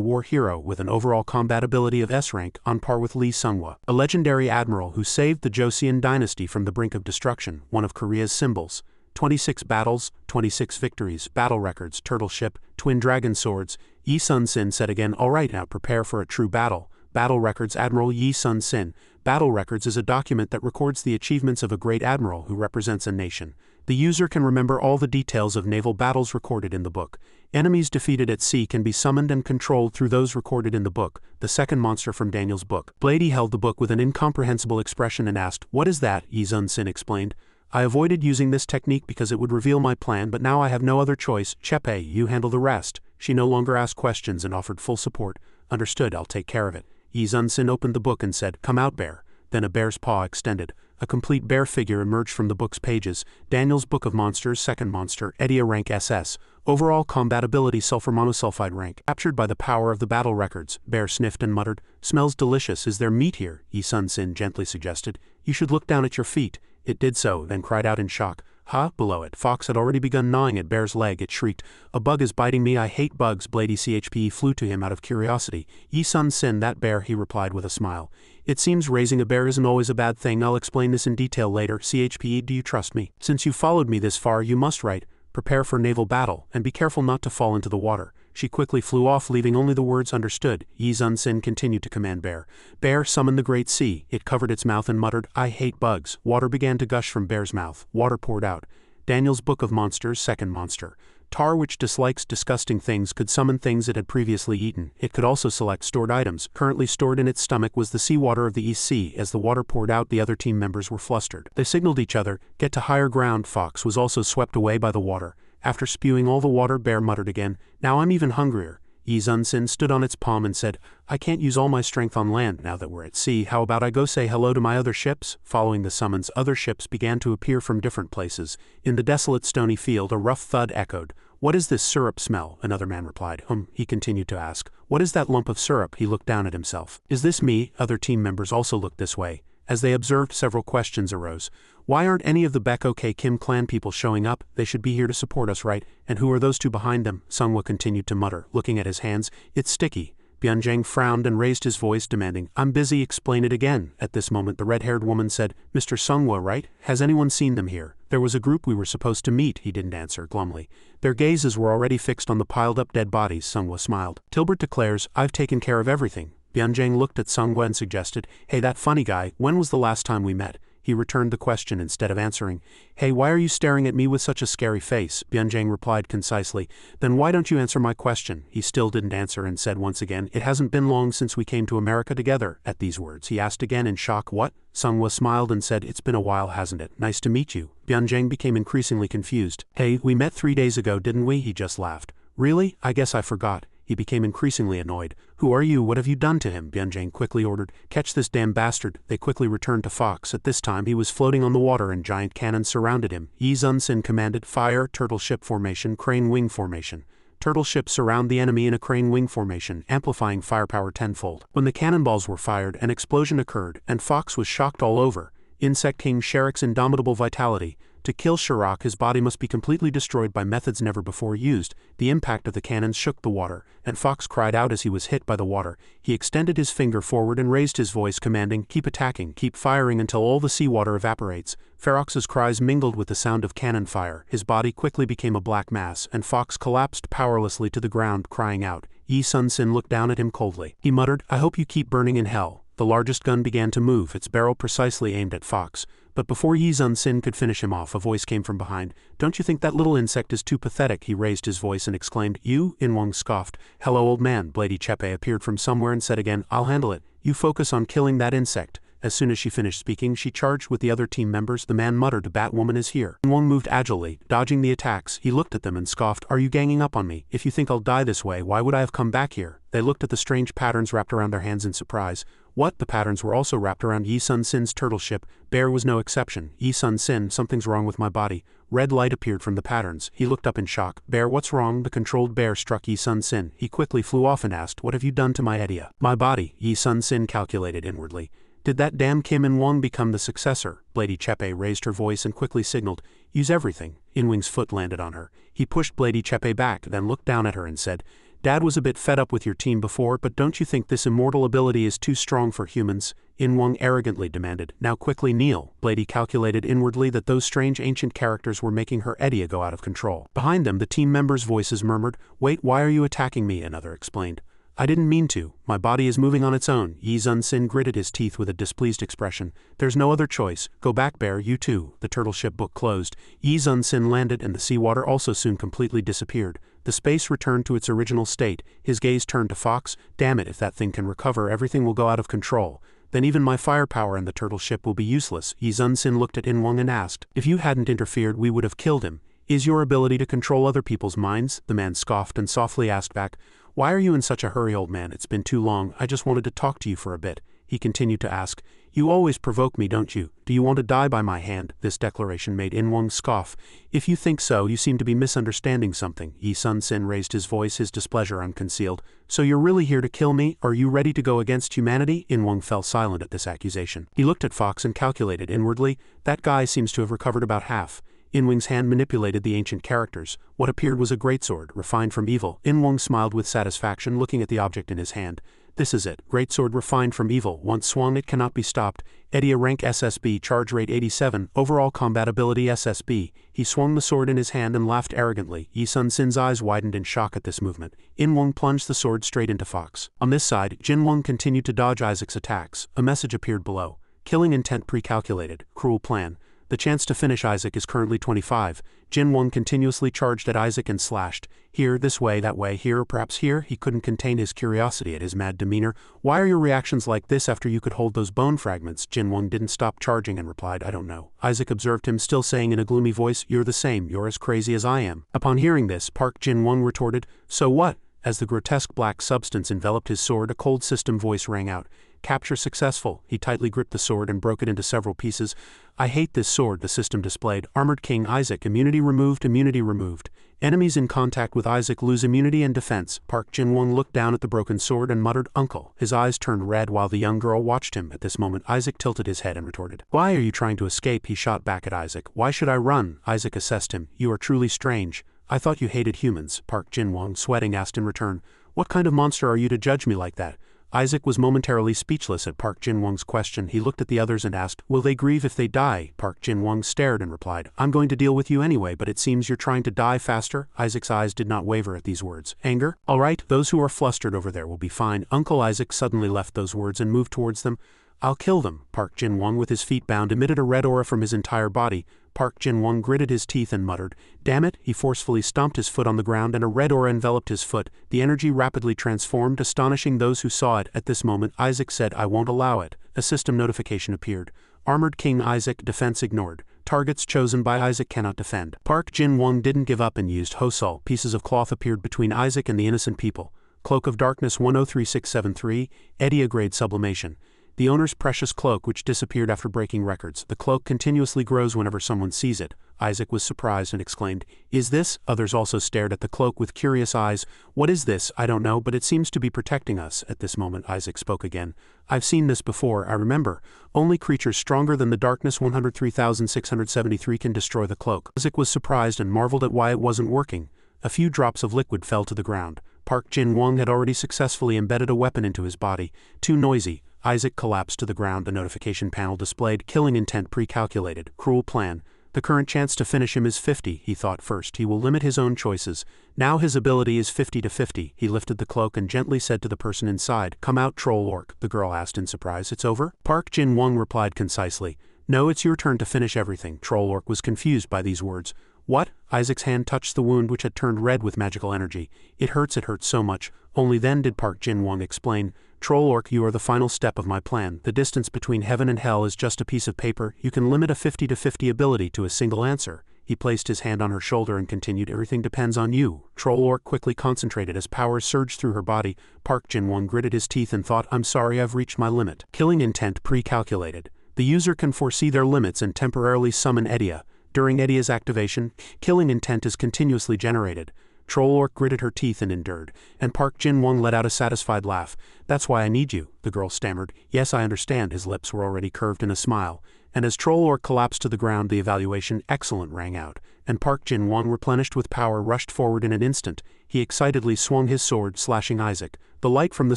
war hero with an overall combat ability of S rank on par with Lee Seung-woo, a legendary admiral who saved the Joseon dynasty from the brink of destruction, one of Korea's symbols. 26 battles, 26 victories, battle records, turtle ship, twin dragon swords. Yi Sun Sin said again, alright, now prepare for a true battle. Battle records. Admiral Yi Sun Sin. Battle records is a document that records the achievements of a great admiral who represents a nation. The user can remember all the details of naval battles recorded in the book. Enemies defeated at sea can be summoned and controlled through those recorded in the book, the second monster from Daniel's book. Blady held the book with an incomprehensible expression and asked, what is that? Yi Sun Sin explained. I avoided using this technique because it would reveal my plan, but now I have no other choice. Chepe, you handle the rest. She no longer asked questions and offered full support. Understood, I'll take care of it. Yi Sun Sin opened the book and said, come out, bear. Then a bear's paw extended. A complete bear figure emerged from the book's pages. Daniel's Book of Monsters, second monster, Edia rank SS. Overall combat ability sulfur monosulfide rank. Captured by the power of the battle records. Bear sniffed and muttered, smells delicious. Is there meat here? Yi Sun Sin gently suggested. You should look down at your feet. It did so, then cried out in shock. Ha! Below it, Fox had already begun gnawing at Bear's leg. It shrieked, a bug is biting me, I hate bugs. Blady Chpe flew to him out of curiosity. Yi Sun Sin, that bear, he replied with a smile. It seems raising a bear isn't always a bad thing. I'll explain this in detail later. Chpe, do you trust me? Since you followed me this far, you must write, prepare for naval battle, and be careful not to fall into the water. She quickly flew off, leaving only the words understood. Yi Sun Sin continued to command Bear. Bear summoned the great sea. It covered its mouth and muttered, I hate bugs. Water began to gush from Bear's mouth. Water poured out. Daniel's Book of Monsters, second monster. Tar, which dislikes disgusting things, could summon things it had previously eaten. It could also select stored items. Currently stored in its stomach was the seawater of the East Sea. As the water poured out, the other team members were flustered. They signaled each other, get to higher ground. Fox was also swept away by the water. After spewing all the water, Bear muttered again, now I'm even hungrier. Yi Sun Sin stood on its palm and said, I can't use all my strength on land now that we're at sea. How about I go say hello to my other ships? Following the summons, other ships began to appear from different places. In the desolate stony field, a rough thud echoed. What is this syrup smell? Another man replied. He continued to ask. What is that lump of syrup? He looked down at himself. Is this me? Other team members also looked this way. As they observed, several questions arose. Why aren't any of the Baek Kim clan people showing up? They should be here to support us, right? And who are those two behind them? Seung-woo continued to mutter, looking at his hands. It's sticky. Byung-jae frowned and raised his voice, demanding, I'm busy, explain it again. At this moment the red-haired woman said, Mr. Seung-woo, right? Has anyone seen them here? There was a group we were supposed to meet. He didn't answer, glumly. Their gazes were already fixed on the piled-up dead bodies. Seung-woo smiled. Tilbert declares, I've taken care of everything. Byung-jae looked at Seung-woo and suggested, hey, that funny guy, when was the last time we met? He returned the question instead of answering. Hey, why are you staring at me with such a scary face? Byung-jae replied concisely. Then why don't you answer my question? He still didn't answer and said once again, it hasn't been long since we came to America together. At these words, he asked again in shock, what? Seung-woo smiled and said, it's been a while, hasn't it? Nice to meet you. Byung-jae became increasingly confused. Hey, we met 3 days ago, didn't we? He just laughed. Really? I guess I forgot. He became increasingly annoyed. Who are you? What have you done to him? Byung-jae quickly ordered. Catch this damn bastard. They quickly returned to Fox. At this time he was floating on the water and giant cannons surrounded him. Yi Sun Sin commanded, fire, turtle ship formation, crane wing formation. Turtle ships surround the enemy in a crane wing formation, amplifying firepower tenfold. When the cannonballs were fired, an explosion occurred, and Fox was shocked all over. Insect King Sherrick's indomitable vitality. To kill Sherrock, his body must be completely destroyed by methods never before used. The impact of the cannons shook the water, and Fox cried out as he was hit by the water. He extended his finger forward and raised his voice, commanding, keep attacking, keep firing until all the seawater evaporates. Ferox's cries mingled with the sound of cannon fire. His body quickly became a black mass, and Fox collapsed powerlessly to the ground, crying out. Yi Sun Sin looked down at him coldly. He muttered, I hope you keep burning in hell. The largest gun began to move, its barrel precisely aimed at Fox. But before Yi Sun Sin could finish him off, a voice came from behind. Don't you think that little insect is too pathetic? He raised his voice and exclaimed. You? In-wong scoffed. Hello, old man. Blady Chepe appeared from somewhere and said again, I'll handle it. You focus on killing that insect. As soon as she finished speaking, she charged with the other team members. The man muttered, "The Batwoman is here." Wong moved agilely, dodging the attacks. He looked at them and scoffed, "Are you ganging up on me? If you think I'll die this way, why would I have come back here?" They looked at the strange patterns wrapped around their hands in surprise. What? The patterns were also wrapped around Yi Sun Sin's turtle ship. Bear was no exception. "Yi Sun Sin, something's wrong with my body." Red light appeared from the patterns. He looked up in shock. "Bear, what's wrong?" The controlled bear struck Yi Sun Sin. He quickly flew off and asked, "What have you done to my idea?" "My body," Yi Sun Sin calculated inwardly. "Did that damn Kim In-wong become the successor?" Lady Chepe raised her voice and quickly signaled, "Use everything." In-wing's foot landed on her. He pushed Lady Chepe back, then looked down at her and said, "Dad was a bit fed up with your team before, but don't you think this immortal ability is too strong for humans?" In-wong arrogantly demanded. "Now quickly kneel." Lady calculated inwardly that those strange ancient characters were making her idea go out of control. Behind them, the team members' voices murmured, "Wait, why are you attacking me?" Another explained, "I didn't mean to. My body is moving on its own." Yi Sun Sin gritted his teeth with a displeased expression. "There's no other choice. Go back, Bear, you too." The turtle ship book closed. Yi Sun Sin landed and the seawater also soon completely disappeared. The space returned to its original state. His gaze turned to Fox. "Damn it, if that thing can recover, everything will go out of control. Then even my firepower and the turtle ship will be useless." Yi Sun Sin looked at In-wong and asked, "If you hadn't interfered, we would have killed him. Is your ability to control other people's minds?" The man scoffed and softly asked back, "Why are you in such a hurry, old man? It's been too long. I just wanted to talk to you for a bit." He continued to ask, "You always provoke me, don't you? Do you want to die by my hand?" This declaration made In-wong scoff. "If you think so, you seem to be misunderstanding something." Yi Sun Sin raised his voice, his displeasure unconcealed. "So you're really here to kill me? Are you ready to go against humanity?" In-wong fell silent at this accusation. He looked at Fox and calculated inwardly, "That guy seems to have recovered about half." In-wing's hand manipulated the ancient characters. What appeared was a greatsword, refined from evil. In-wong smiled with satisfaction, looking at the object in his hand. "This is it. Greatsword refined from evil. Once swung, it cannot be stopped. Edia rank SSB, charge rate 87, overall combat ability SSB." He swung the sword in his hand and laughed arrogantly. Yi Sun Sin's eyes widened in shock at this movement. In-wong plunged the sword straight into Fox. On this side, Jin-wong continued to dodge Isaac's attacks. A message appeared below. "Killing intent pre-calculated. Cruel plan. The chance to finish Isaac is currently 25. Jin-wong continuously charged at Isaac and slashed. Here, this way, that way, here, or perhaps here. He couldn't contain his curiosity at his mad demeanor. "Why are your reactions like this after you could hold those bone fragments?" Jin-wong didn't stop charging and replied, "I don't know." Isaac observed him, still saying in a gloomy voice, "You're the same. You're as crazy as I am." Upon hearing this, Park Jin-wong retorted, "So what?" As the grotesque black substance enveloped his sword, a cold system voice rang out. "Capture successful." He tightly gripped the sword and broke it into several pieces. "I hate this sword," the system displayed. "Armored King Isaac, immunity removed, immunity removed. Enemies in contact with Isaac lose immunity and defense." Park Jin-wong looked down at the broken sword and muttered, "Uncle." His eyes turned red while the young girl watched him. At this moment, Isaac tilted his head and retorted, "Why are you trying to escape?" He shot back at Isaac. "Why should I run?" Isaac assessed him. "You are truly strange. I thought you hated humans." Park Jin-wong, sweating, asked in return, "What kind of monster are you to judge me like that?" Isaac was momentarily speechless at Park Jin-wong's question. He looked at the others and asked, "Will they grieve if they die?" Park Jin-wong stared and replied, "I'm going to deal with you anyway, but it seems you're trying to die faster." Isaac's eyes did not waver at these words. "Anger? All right, those who are flustered over there will be fine." Uncle Isaac suddenly left those words and moved towards them. "I'll kill them." Park Jin-wong, with his feet bound, emitted a red aura from his entire body. Park Jin-wong gritted his teeth and muttered, "Damn it." He forcefully stomped his foot on the ground and a red aura enveloped his foot. The energy rapidly transformed, astonishing those who saw it. At this moment, Isaac said, "I won't allow it." A system notification appeared. "Armored King Isaac, defense ignored. Targets chosen by Isaac cannot defend." Park Jin-wong didn't give up and used Hosol. Pieces of cloth appeared between Isaac and the innocent people. Cloak of Darkness 103673, Edia grade sublimation. The owner's precious cloak, which disappeared after breaking records. The cloak continuously grows whenever someone sees it. Isaac was surprised and exclaimed, "Is this?" Others also stared at the cloak with curious eyes. "What is this?" "I don't know, but it seems to be protecting us." At this moment, Isaac spoke again. "I've seen this before, I remember. Only creatures stronger than the darkness 103,673 can destroy the cloak." Isaac was surprised and marveled at why it wasn't working. A few drops of liquid fell to the ground. Park Jin-wong had already successfully embedded a weapon into his body. Too noisy. Isaac collapsed to the ground. The notification panel displayed, "Killing intent pre-calculated. Cruel plan. The current chance to finish him is 50. He thought first he will limit his own choices. Now his ability is 50 to 50. He lifted the cloak and gently said to the person inside, "Come out, troll orc." The girl asked in surprise, "It's over?" Park Jin-wong replied concisely, "No, it's your turn to finish everything." Troll orc was confused by these words. "What?" Isaac's hand touched the wound which had turned red with magical energy. It hurts so much." Only then did Park Jin-won explain, Troll Orc, you are the final step of my plan. The distance between heaven and hell is just a piece of paper. You can limit a 50-50 ability to a single answer. He placed his hand on her shoulder and continued, everything depends on you. Troll Orc quickly concentrated as power surged through her body. Park Jin-won gritted his teeth and thought, I'm sorry, I've reached my limit. Killing intent pre-calculated. The user can foresee their limits and temporarily summon Edia. During Edia's activation, killing intent is continuously generated. Troll Orc gritted her teeth and endured, and Park Jin-won let out a satisfied laugh. That's why I need you, the girl stammered. Yes, I understand. His lips were already curved in a smile. And as Troll Orc collapsed to the ground, the evaluation excellent rang out, and Park Jin-won, replenished with power, rushed forward in an instant. He excitedly swung his sword, slashing Isaac. The light from the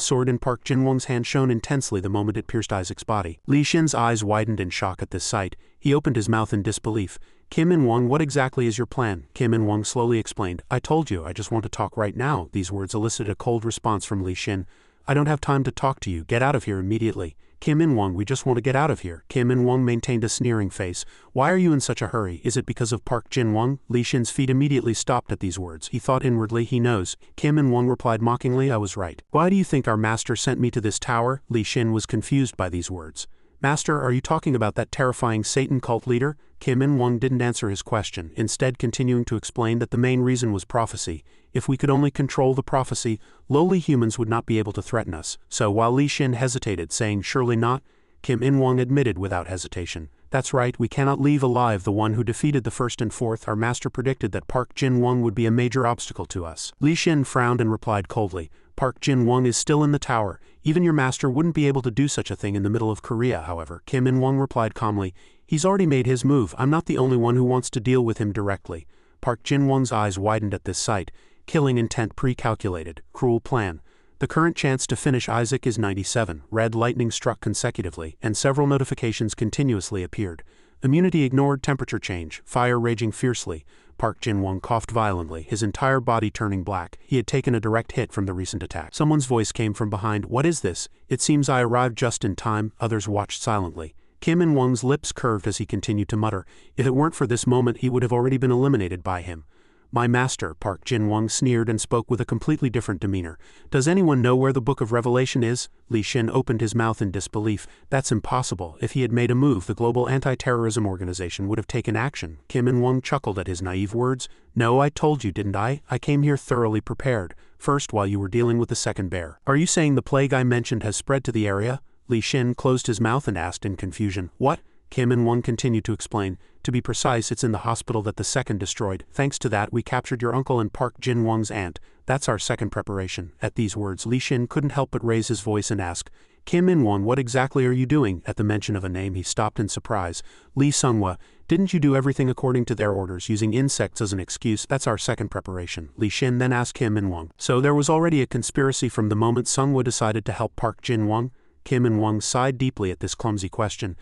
sword in Park Jin-won's hand shone intensely the moment it pierced Isaac's body. Li Shin's eyes widened in shock at this sight. He opened his mouth in disbelief. Kim In-won, what exactly is your plan? Kim In-won slowly explained. I told you, I just want to talk right now. These words elicited a cold response from Li Shin. I don't have time to talk to you. Get out of here immediately. Kim In-won, we just want to get out of here. Kim In-won maintained a sneering face. Why are you in such a hurry? Is it because of Park Jin-won? Li Shin's feet immediately stopped at these words. He thought inwardly, he knows. Kim In-won replied mockingly, I was right. Why do you think our master sent me to this tower? Li Shin was confused by these words. Master, are you talking about that terrifying Satan cult leader? Kim In-won didn't answer his question, instead continuing to explain that the main reason was prophecy. If we could only control the prophecy, lowly humans would not be able to threaten us. So while Li Shin hesitated, saying surely not, Kim In-won admitted without hesitation. That's right, we cannot leave alive the one who defeated the first and fourth. Our master predicted that Park Jin-won would be a major obstacle to us. Li Shin frowned and replied coldly, Park Jin-won is still in the tower. Even your master wouldn't be able to do such a thing in the middle of Korea, however. Kim In-won replied calmly, he's already made his move. I'm not the only one who wants to deal with him directly. Park Jin-won's eyes widened at this sight. Killing intent pre-calculated. Cruel plan. The current chance to finish Isaac is 97. Red lightning struck consecutively, and several notifications continuously appeared. Immunity ignored, temperature change, fire raging fiercely. Park Jin-won coughed violently, his entire body turning black. He had taken a direct hit from the recent attack. Someone's voice came from behind. What is this? It seems I arrived just in time. Others watched silently. Kim In-won's lips curved as he continued to mutter. If it weren't for this moment, he would have already been eliminated by him. My master, Park Jin-won sneered and spoke with a completely different demeanor. Does anyone know where the Book of Revelation is? Li Shin opened his mouth in disbelief. That's impossible. If he had made a move, the Global Anti-Terrorism Organization would have taken action. Kim In-won chuckled at his naive words. No, I told you, didn't I? I came here thoroughly prepared. First, while you were dealing with the second bear. Are you saying the plague I mentioned has spread to the area? Li Shin closed his mouth and asked in confusion. What? Kim In-won continued to explain. To be precise, it's in the hospital that the second destroyed. Thanks to that, we captured your uncle and Park Jin-won's aunt. That's our second preparation. At these words, Li Shin couldn't help but raise his voice and ask, Kim In-won, what exactly are you doing? At the mention of a name, he stopped in surprise. Lee Sung-hwa, didn't you do everything according to their orders, using insects as an excuse? That's our second preparation. Li Shin then asked Kim In-won. So there was already a conspiracy from the moment Sung-hwa decided to help Park Jin-won? Kim In-won sighed deeply at this clumsy question.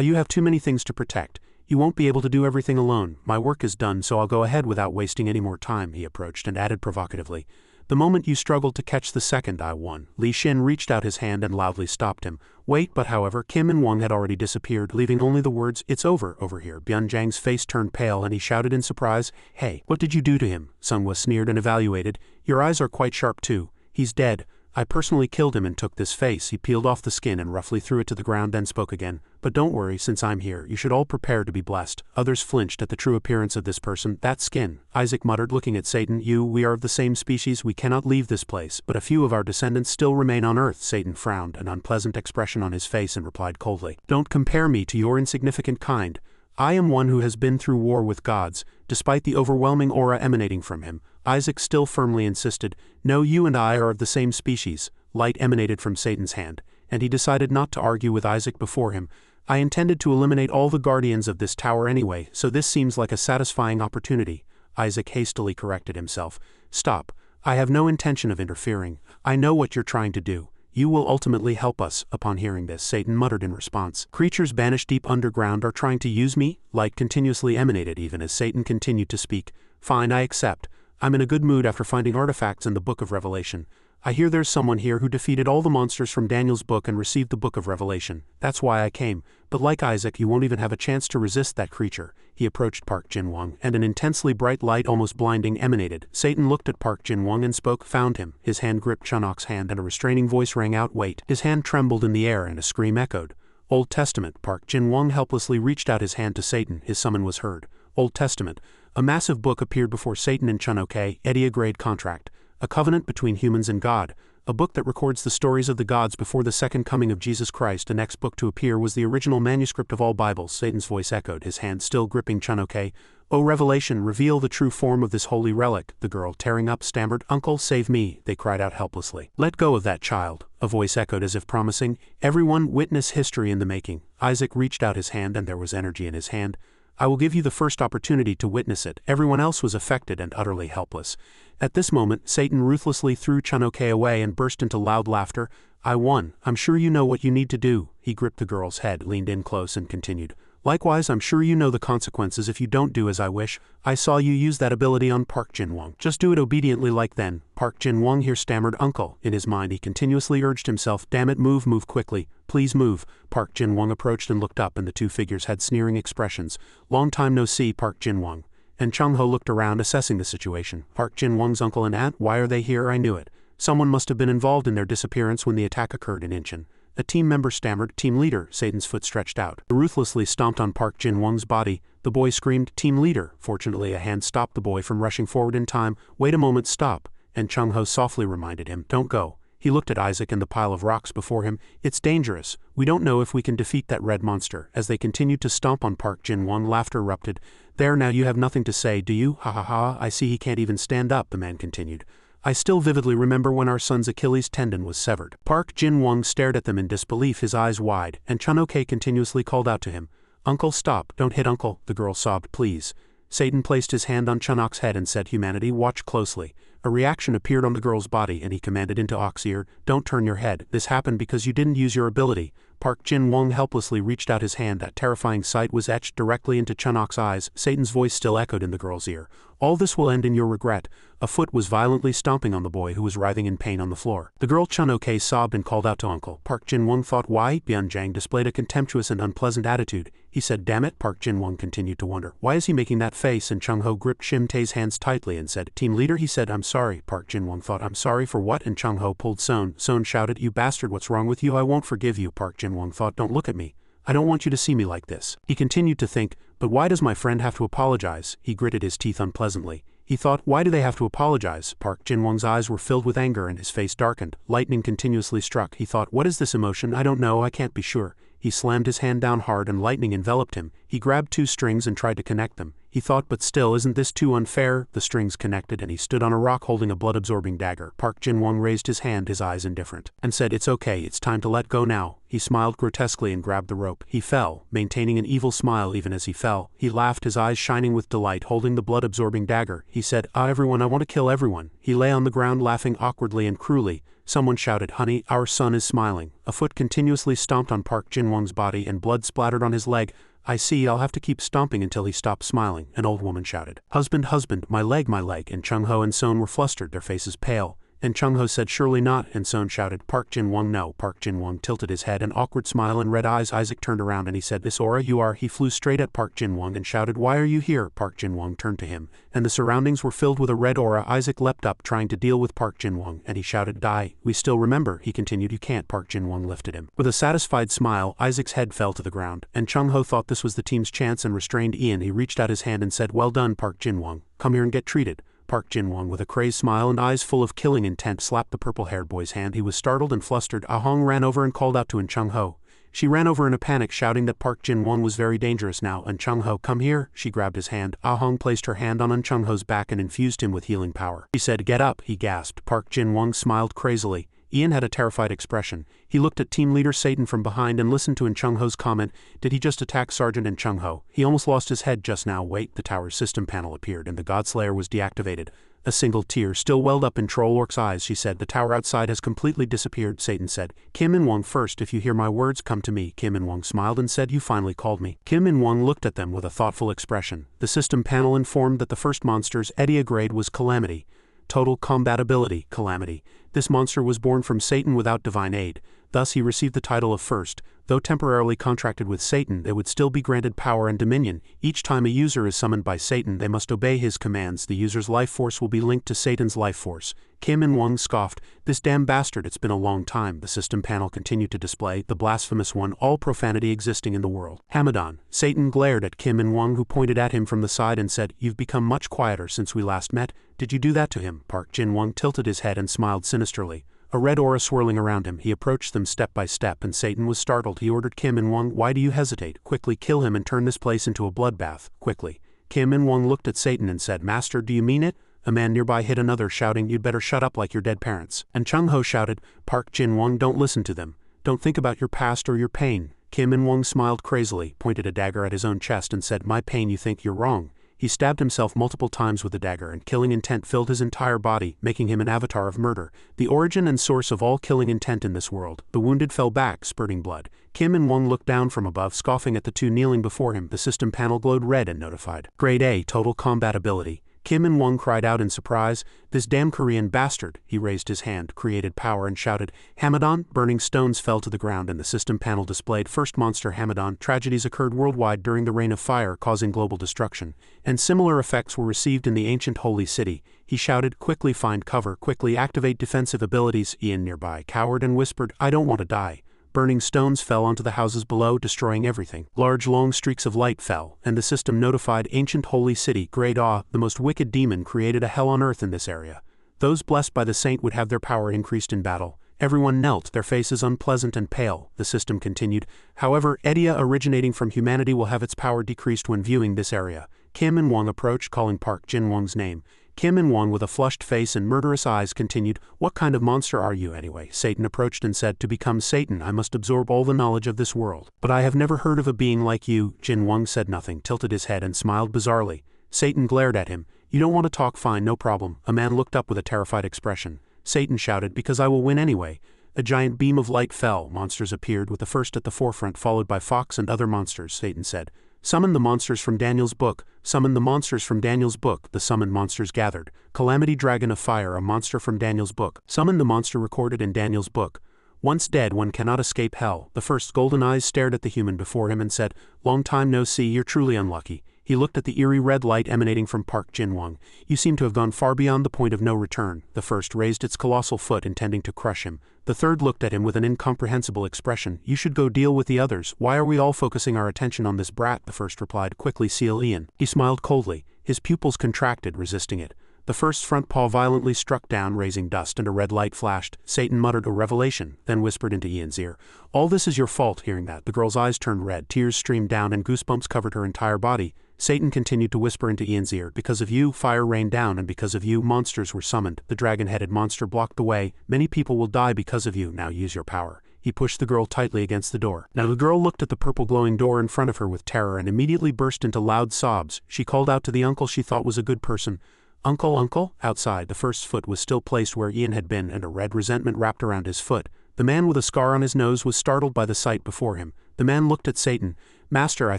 You have too many things to protect. You won't be able to do everything alone. My work is done, so I'll go ahead without wasting any more time, he approached and added provocatively. The moment you struggled to catch the second, I won. Li Shin reached out his hand and loudly stopped him. Wait, but however, Kim In-won had already disappeared, leaving only the words, it's over here. Byung-jang's face turned pale and he shouted in surprise, Hey, what did you do to him? Sung-hwa sneered and evaluated. Your eyes are quite sharp too. He's dead. I personally killed him and took this face. He peeled off the skin and roughly threw it to the ground, then spoke again. But don't worry, since I'm here, you should all prepare to be blessed. Others flinched at the true appearance of this person. That skin. Isaac muttered, looking at Satan. We are of the same species. We cannot leave this place, but a few of our descendants still remain on Earth. Satan frowned, an unpleasant expression on his face, and replied coldly. Don't compare me to your insignificant kind. I am one who has been through war with gods. Despite the overwhelming aura emanating from him, Isaac still firmly insisted, no, you and I are of the same species. Light emanated from Satan's hand, and he decided not to argue with Isaac before him. I intended to eliminate all the guardians of this tower anyway, so this seems like a satisfying opportunity. Isaac hastily corrected himself. Stop. I have no intention of interfering. I know what you're trying to do. You will ultimately help us. Upon hearing this, Satan muttered in response. Creatures banished deep underground are trying to use me? Light continuously emanated even as Satan continued to speak. Fine, I accept. I'm in a good mood after finding artifacts in the Book of Revelation. I hear there's someone here who defeated all the monsters from Daniel's book and received the book of Revelation. That's why I came. But like Isaac, you won't even have a chance to resist that creature. He approached Park Jin-won, and an intensely bright light, almost blinding, emanated. Satan looked at Park Jin-won and spoke, found him. His hand gripped Chunok's hand and a restraining voice rang out, wait. His hand trembled in the air and a scream echoed. Old Testament. Park Jin-won helplessly reached out his hand to Satan. His summon was heard. Old Testament. A massive book appeared before Satan and Chunok, a grade contract. A covenant between humans and God. A book that records the stories of the gods before the second coming of Jesus Christ. The next book to appear was the original manuscript of all Bibles. Satan's voice echoed, his hand still gripping Chunok. O Revelation, reveal the true form of this holy relic. The girl, tearing up, stammered, Uncle, save me, they cried out helplessly. Let go of that child, a voice echoed as if promising. Everyone, witness history in the making. Isaac reached out his hand and there was energy in his hand. I will give you the first opportunity to witness it. Everyone else was affected and utterly helpless. At this moment, Satan ruthlessly threw Chunok away and burst into loud laughter. I won. I'm sure you know what you need to do. He gripped the girl's head, leaned in close and continued. Likewise, I'm sure you know the consequences if you don't do as I wish. I saw you use that ability on Park Jin-won. Just do it obediently like then. Park Jin-won here stammered, Uncle. In his mind he continuously urged himself, damn it, move quickly. Please move. Park Jin-won approached and looked up and the two figures had sneering expressions. Long time no see, Park Jin-won. And Chung-ho looked around, assessing the situation. Park Jin-won's uncle and aunt, why are they here? I knew it. Someone must have been involved in their disappearance when the attack occurred in Incheon. A team member stammered, Team leader. Satan's foot stretched out. He ruthlessly stomped on Park Jin-won's body. The boy screamed, Team leader. Fortunately, a hand stopped the boy from rushing forward in time. Wait a moment, stop. And Chung-ho softly reminded him, don't go. He looked at Isaac and the pile of rocks before him. It's dangerous. We don't know if we can defeat that red monster. As they continued to stomp on Park Jin-won, laughter erupted. There, now you have nothing to say, do you? Ha ha ha, I see he can't even stand up, the man continued. I still vividly remember when our son's Achilles tendon was severed. Park Jin-won stared at them in disbelief, his eyes wide, and Chunok continuously called out to him. Uncle, stop, don't hit Uncle, the girl sobbed, please. Satan placed his hand on Chunok's head and said, humanity, watch closely. A reaction appeared on the girl's body and he commanded into Ok's ear, don't turn your head, this happened because you didn't use your ability. Park Jin-won helplessly reached out his hand. That terrifying sight was etched directly into Chunok's eyes. Satan's voice still echoed in the girl's ear. All this will end in your regret. A foot was violently stomping on the boy who was writhing in pain on the floor. The girl Chunok sobbed and called out to Uncle. Park Jin-won thought why? Byung-jang displayed a contemptuous and unpleasant attitude. He said, damn it. Park Jin-won continued to wonder. Why is he making that face? And Chung-ho gripped Shim-tae's hands tightly and said, Team leader, he said, I'm sorry. Park Jin-won thought, I'm sorry for what? And Chung-ho pulled Son. Son shouted, you bastard, what's wrong with you? I won't forgive you. Park Jin-won thought, don't look at me. I don't want you to see me like this. He continued to think, but why does my friend have to apologize? He gritted his teeth unpleasantly. He thought, why do they have to apologize? Park Jin-won's eyes were filled with anger and his face darkened. Lightning continuously struck. He thought, what is this emotion? I don't know, I can't be sure. He slammed his hand down hard and lightning enveloped him. He grabbed two strings and tried to connect them. He thought, but still, isn't this too unfair? The strings connected and he stood on a rock holding a blood-absorbing dagger. Park Jin-won raised his hand, his eyes indifferent, and said, it's okay, it's time to let go now. He smiled grotesquely and grabbed the rope. He fell, maintaining an evil smile even as he fell. He laughed, his eyes shining with delight, holding the blood-absorbing dagger. He said, everyone, I want to kill everyone. He lay on the ground laughing awkwardly and cruelly. Someone shouted, honey, our son is smiling. A foot continuously stomped on Park Jin-won's body and blood splattered on his leg. I see, I'll have to keep stomping until he stops smiling, an old woman shouted. Husband, husband, my leg, and Chung-ho and Son were flustered, their faces pale. And Chung-ho said, surely not, and Son shouted, Park Jin-won, no. Park Jin-won tilted his head, an awkward smile and red eyes. Isaac turned around and he said, this aura you are. He flew straight at Park Jin-won and shouted, why are you here? Park Jin-won turned to him, and the surroundings were filled with a red aura. Isaac leapt up, trying to deal with Park Jin-won, and he shouted, die. We still remember, he continued. You can't. Park Jin-won lifted him. With a satisfied smile, Isaac's head fell to the ground, and Chung-ho thought this was the team's chance and restrained Ian. He reached out his hand and said, well done, Park Jin-won. Come here and get treated. Park Jin-won, with a crazed smile and eyes full of killing intent, slapped the purple-haired boy's hand. He was startled and flustered. Ah-hong ran over and called out to Chung-ho. She ran over in a panic, shouting that Park Jin-won was very dangerous now. And Chung-ho, come here. She grabbed his hand. Ah-hong placed her hand on Chung-ho's back and infused him with healing power. He said, get up, he gasped. Park Jin-won smiled crazily. Ian had a terrified expression. He looked at team leader Satan from behind and listened to Chung-ho's comment, did he just attack Sergeant and Chung-ho? He almost lost his head just now. Wait, the tower's system panel appeared and the Godslayer was deactivated. A single tear still welled up in Trollork's eyes. She said, the tower outside has completely disappeared. Satan said, Kim In-wong first, if you hear my words, come to me. Kim In-wong smiled and said, you finally called me. Kim In-wong looked at them with a thoughtful expression. The system panel informed that the first monster's Edia grade was Calamity. total compatibility, calamity. This monster was born from Satan without divine aid, thus he received the title of first. Though temporarily contracted with Satan, they would still be granted power and dominion. Each time a user is summoned by Satan, they must obey his commands. The user's life force will be linked to Satan's life force. Kim In-won scoffed, "This damn bastard, it's been a long time." The system panel continued to display, "The blasphemous one, all profanity existing in the world. Hamadan." Satan glared at Kim In-won, who pointed at him from the side and said, "You've become much quieter since we last met. Did you do that to him?" Park Jin-won tilted his head and smiled sinisterly, a red aura swirling around him. He approached them step by step, and Satan was startled. He ordered Kim In-won, "Why do you hesitate? Quickly kill him and turn this place into a bloodbath, quickly." Kim In-won looked at Satan and said, "Master, do you mean it?" A man nearby hit another, shouting, "You'd better shut up like your dead parents." And Chung-ho shouted, "Park Jin-won, don't listen to them. Don't think about your past or your pain." Kim In-won smiled crazily, pointed a dagger at his own chest and said, "My pain, you think you're wrong." He stabbed himself multiple times with the dagger, and killing intent filled his entire body, making him an avatar of murder, the origin and source of all killing intent in this world. The wounded fell back, spurting blood. Kim In-won looked down from above, scoffing at the two kneeling before him. The system panel glowed red and notified, "Grade A, total compatibility." Kim In-won cried out in surprise, "This damn Korean bastard!" He raised his hand, created power, and shouted, "Hamadan!" Burning stones fell to the ground, and the system panel displayed, "First monster Hamadan." Tragedies occurred worldwide during the reign of fire, causing global destruction, and similar effects were received in the ancient holy city. He shouted, "Quickly find cover, quickly activate defensive abilities." Ian nearby cowered and whispered, "I don't want to die." Burning stones fell onto the houses below, destroying everything. Large long streaks of light fell, and the system notified, "Ancient holy city, Great Awe, the most wicked demon created a hell on earth in this area. Those blessed by the saint would have their power increased in battle." Everyone knelt, their faces unpleasant and pale. The system continued, "However, Edia originating from humanity will have its power decreased when viewing this area." Kim In-won approached, calling Park Jin-won's name. Kim In-won, with a flushed face and murderous eyes, continued, "What kind of monster are you anyway?" Satan approached and said, "To become Satan, I must absorb all the knowledge of this world." "But I have never heard of a being like you." Jin-won said nothing, tilted his head and smiled bizarrely. Satan glared at him. "You don't want to talk? Fine, no problem." A man looked up with a terrified expression. Satan shouted, "Because I will win anyway." A giant beam of light fell. Monsters appeared, with the first at the forefront, followed by Fox and other monsters. Satan said, "Summon the monsters from Daniel's book. Summon the monsters from Daniel's book." The summoned monsters gathered. Calamity Dragon of Fire, a monster from Daniel's book. Summon the monster recorded in Daniel's book. Once dead, one cannot escape hell. The first golden eyes stared at the human before him and said, "Long time no see, you're truly unlucky." He looked at the eerie red light emanating from Park Jin-won. "You seem to have gone far beyond the point of no return." The first raised its colossal foot, intending to crush him. The third looked at him with an incomprehensible expression. "You should go deal with the others. Why are we all focusing our attention on this brat?" The first replied, "Quickly seal Ian." He smiled coldly. His pupils contracted, resisting it. The first front paw violently struck down, raising dust, and a red light flashed. Satan muttered a revelation, then whispered into Ian's ear, "All this is your fault." Hearing that, the girl's eyes turned red, tears streamed down, and goosebumps covered her entire body. Satan continued to whisper into Ian's ear, "Because of you, fire rained down, and because of you, monsters were summoned. The dragon-headed monster blocked the way. Many people will die because of you. Now use your power." He pushed the girl tightly against the door. Now the girl looked at the purple glowing door in front of her with terror and immediately burst into loud sobs. She called out to the uncle she thought was a good person, "Uncle, uncle!" Outside, the first foot was still placed where Ian had been, and a red resentment wrapped around his foot. The man with a scar on his nose was startled by the sight before him. The man looked at Satan. "Master, I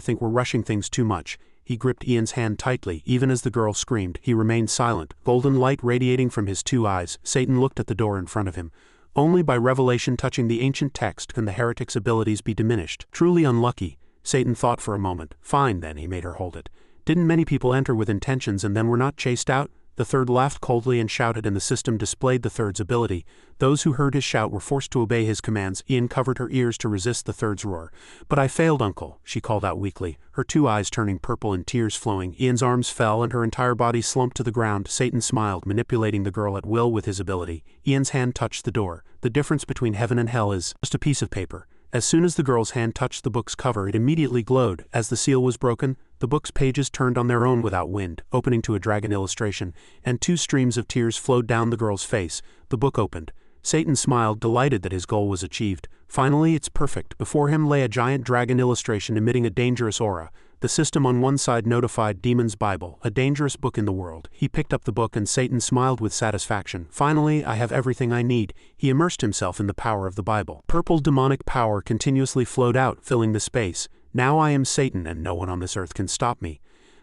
think we're rushing things too much." He gripped Ian's hand tightly, even as the girl screamed. He remained silent, golden light radiating from his two eyes. Satan looked at the door in front of him. "Only by revelation touching the ancient text can the heretic's abilities be diminished. Truly unlucky." Satan thought for a moment. "Fine then," he made her hold it. "Didn't many people enter with intentions and then were not chased out?" The third laughed coldly and shouted, and the system displayed the third's ability. Those who heard his shout were forced to obey his commands. Ian covered her ears to resist the third's roar. "But I failed, uncle," she called out weakly, her two eyes turning purple and tears flowing. Ian's arms fell and her entire body slumped to the ground. Satan smiled, manipulating the girl at will with his ability. Ian's hand touched the door. The difference between heaven and hell is just a piece of paper. As soon as the girl's hand touched the book's cover, it immediately glowed. As the seal was broken, the book's pages turned on their own without wind, opening to a dragon illustration, and two streams of tears flowed down the girl's face. The book opened. Satan smiled, delighted that his goal was achieved. Finally, it's perfect. Before him lay a giant dragon illustration emitting a dangerous aura. The system on one side notified Demon's Bible, a dangerous book in the world. He picked up the book and Satan smiled with satisfaction. "Finally, I have everything I need." He immersed himself in the power of the Bible. Purple demonic power continuously flowed out, filling the space. "Now I am Satan, and no one on this earth can stop me."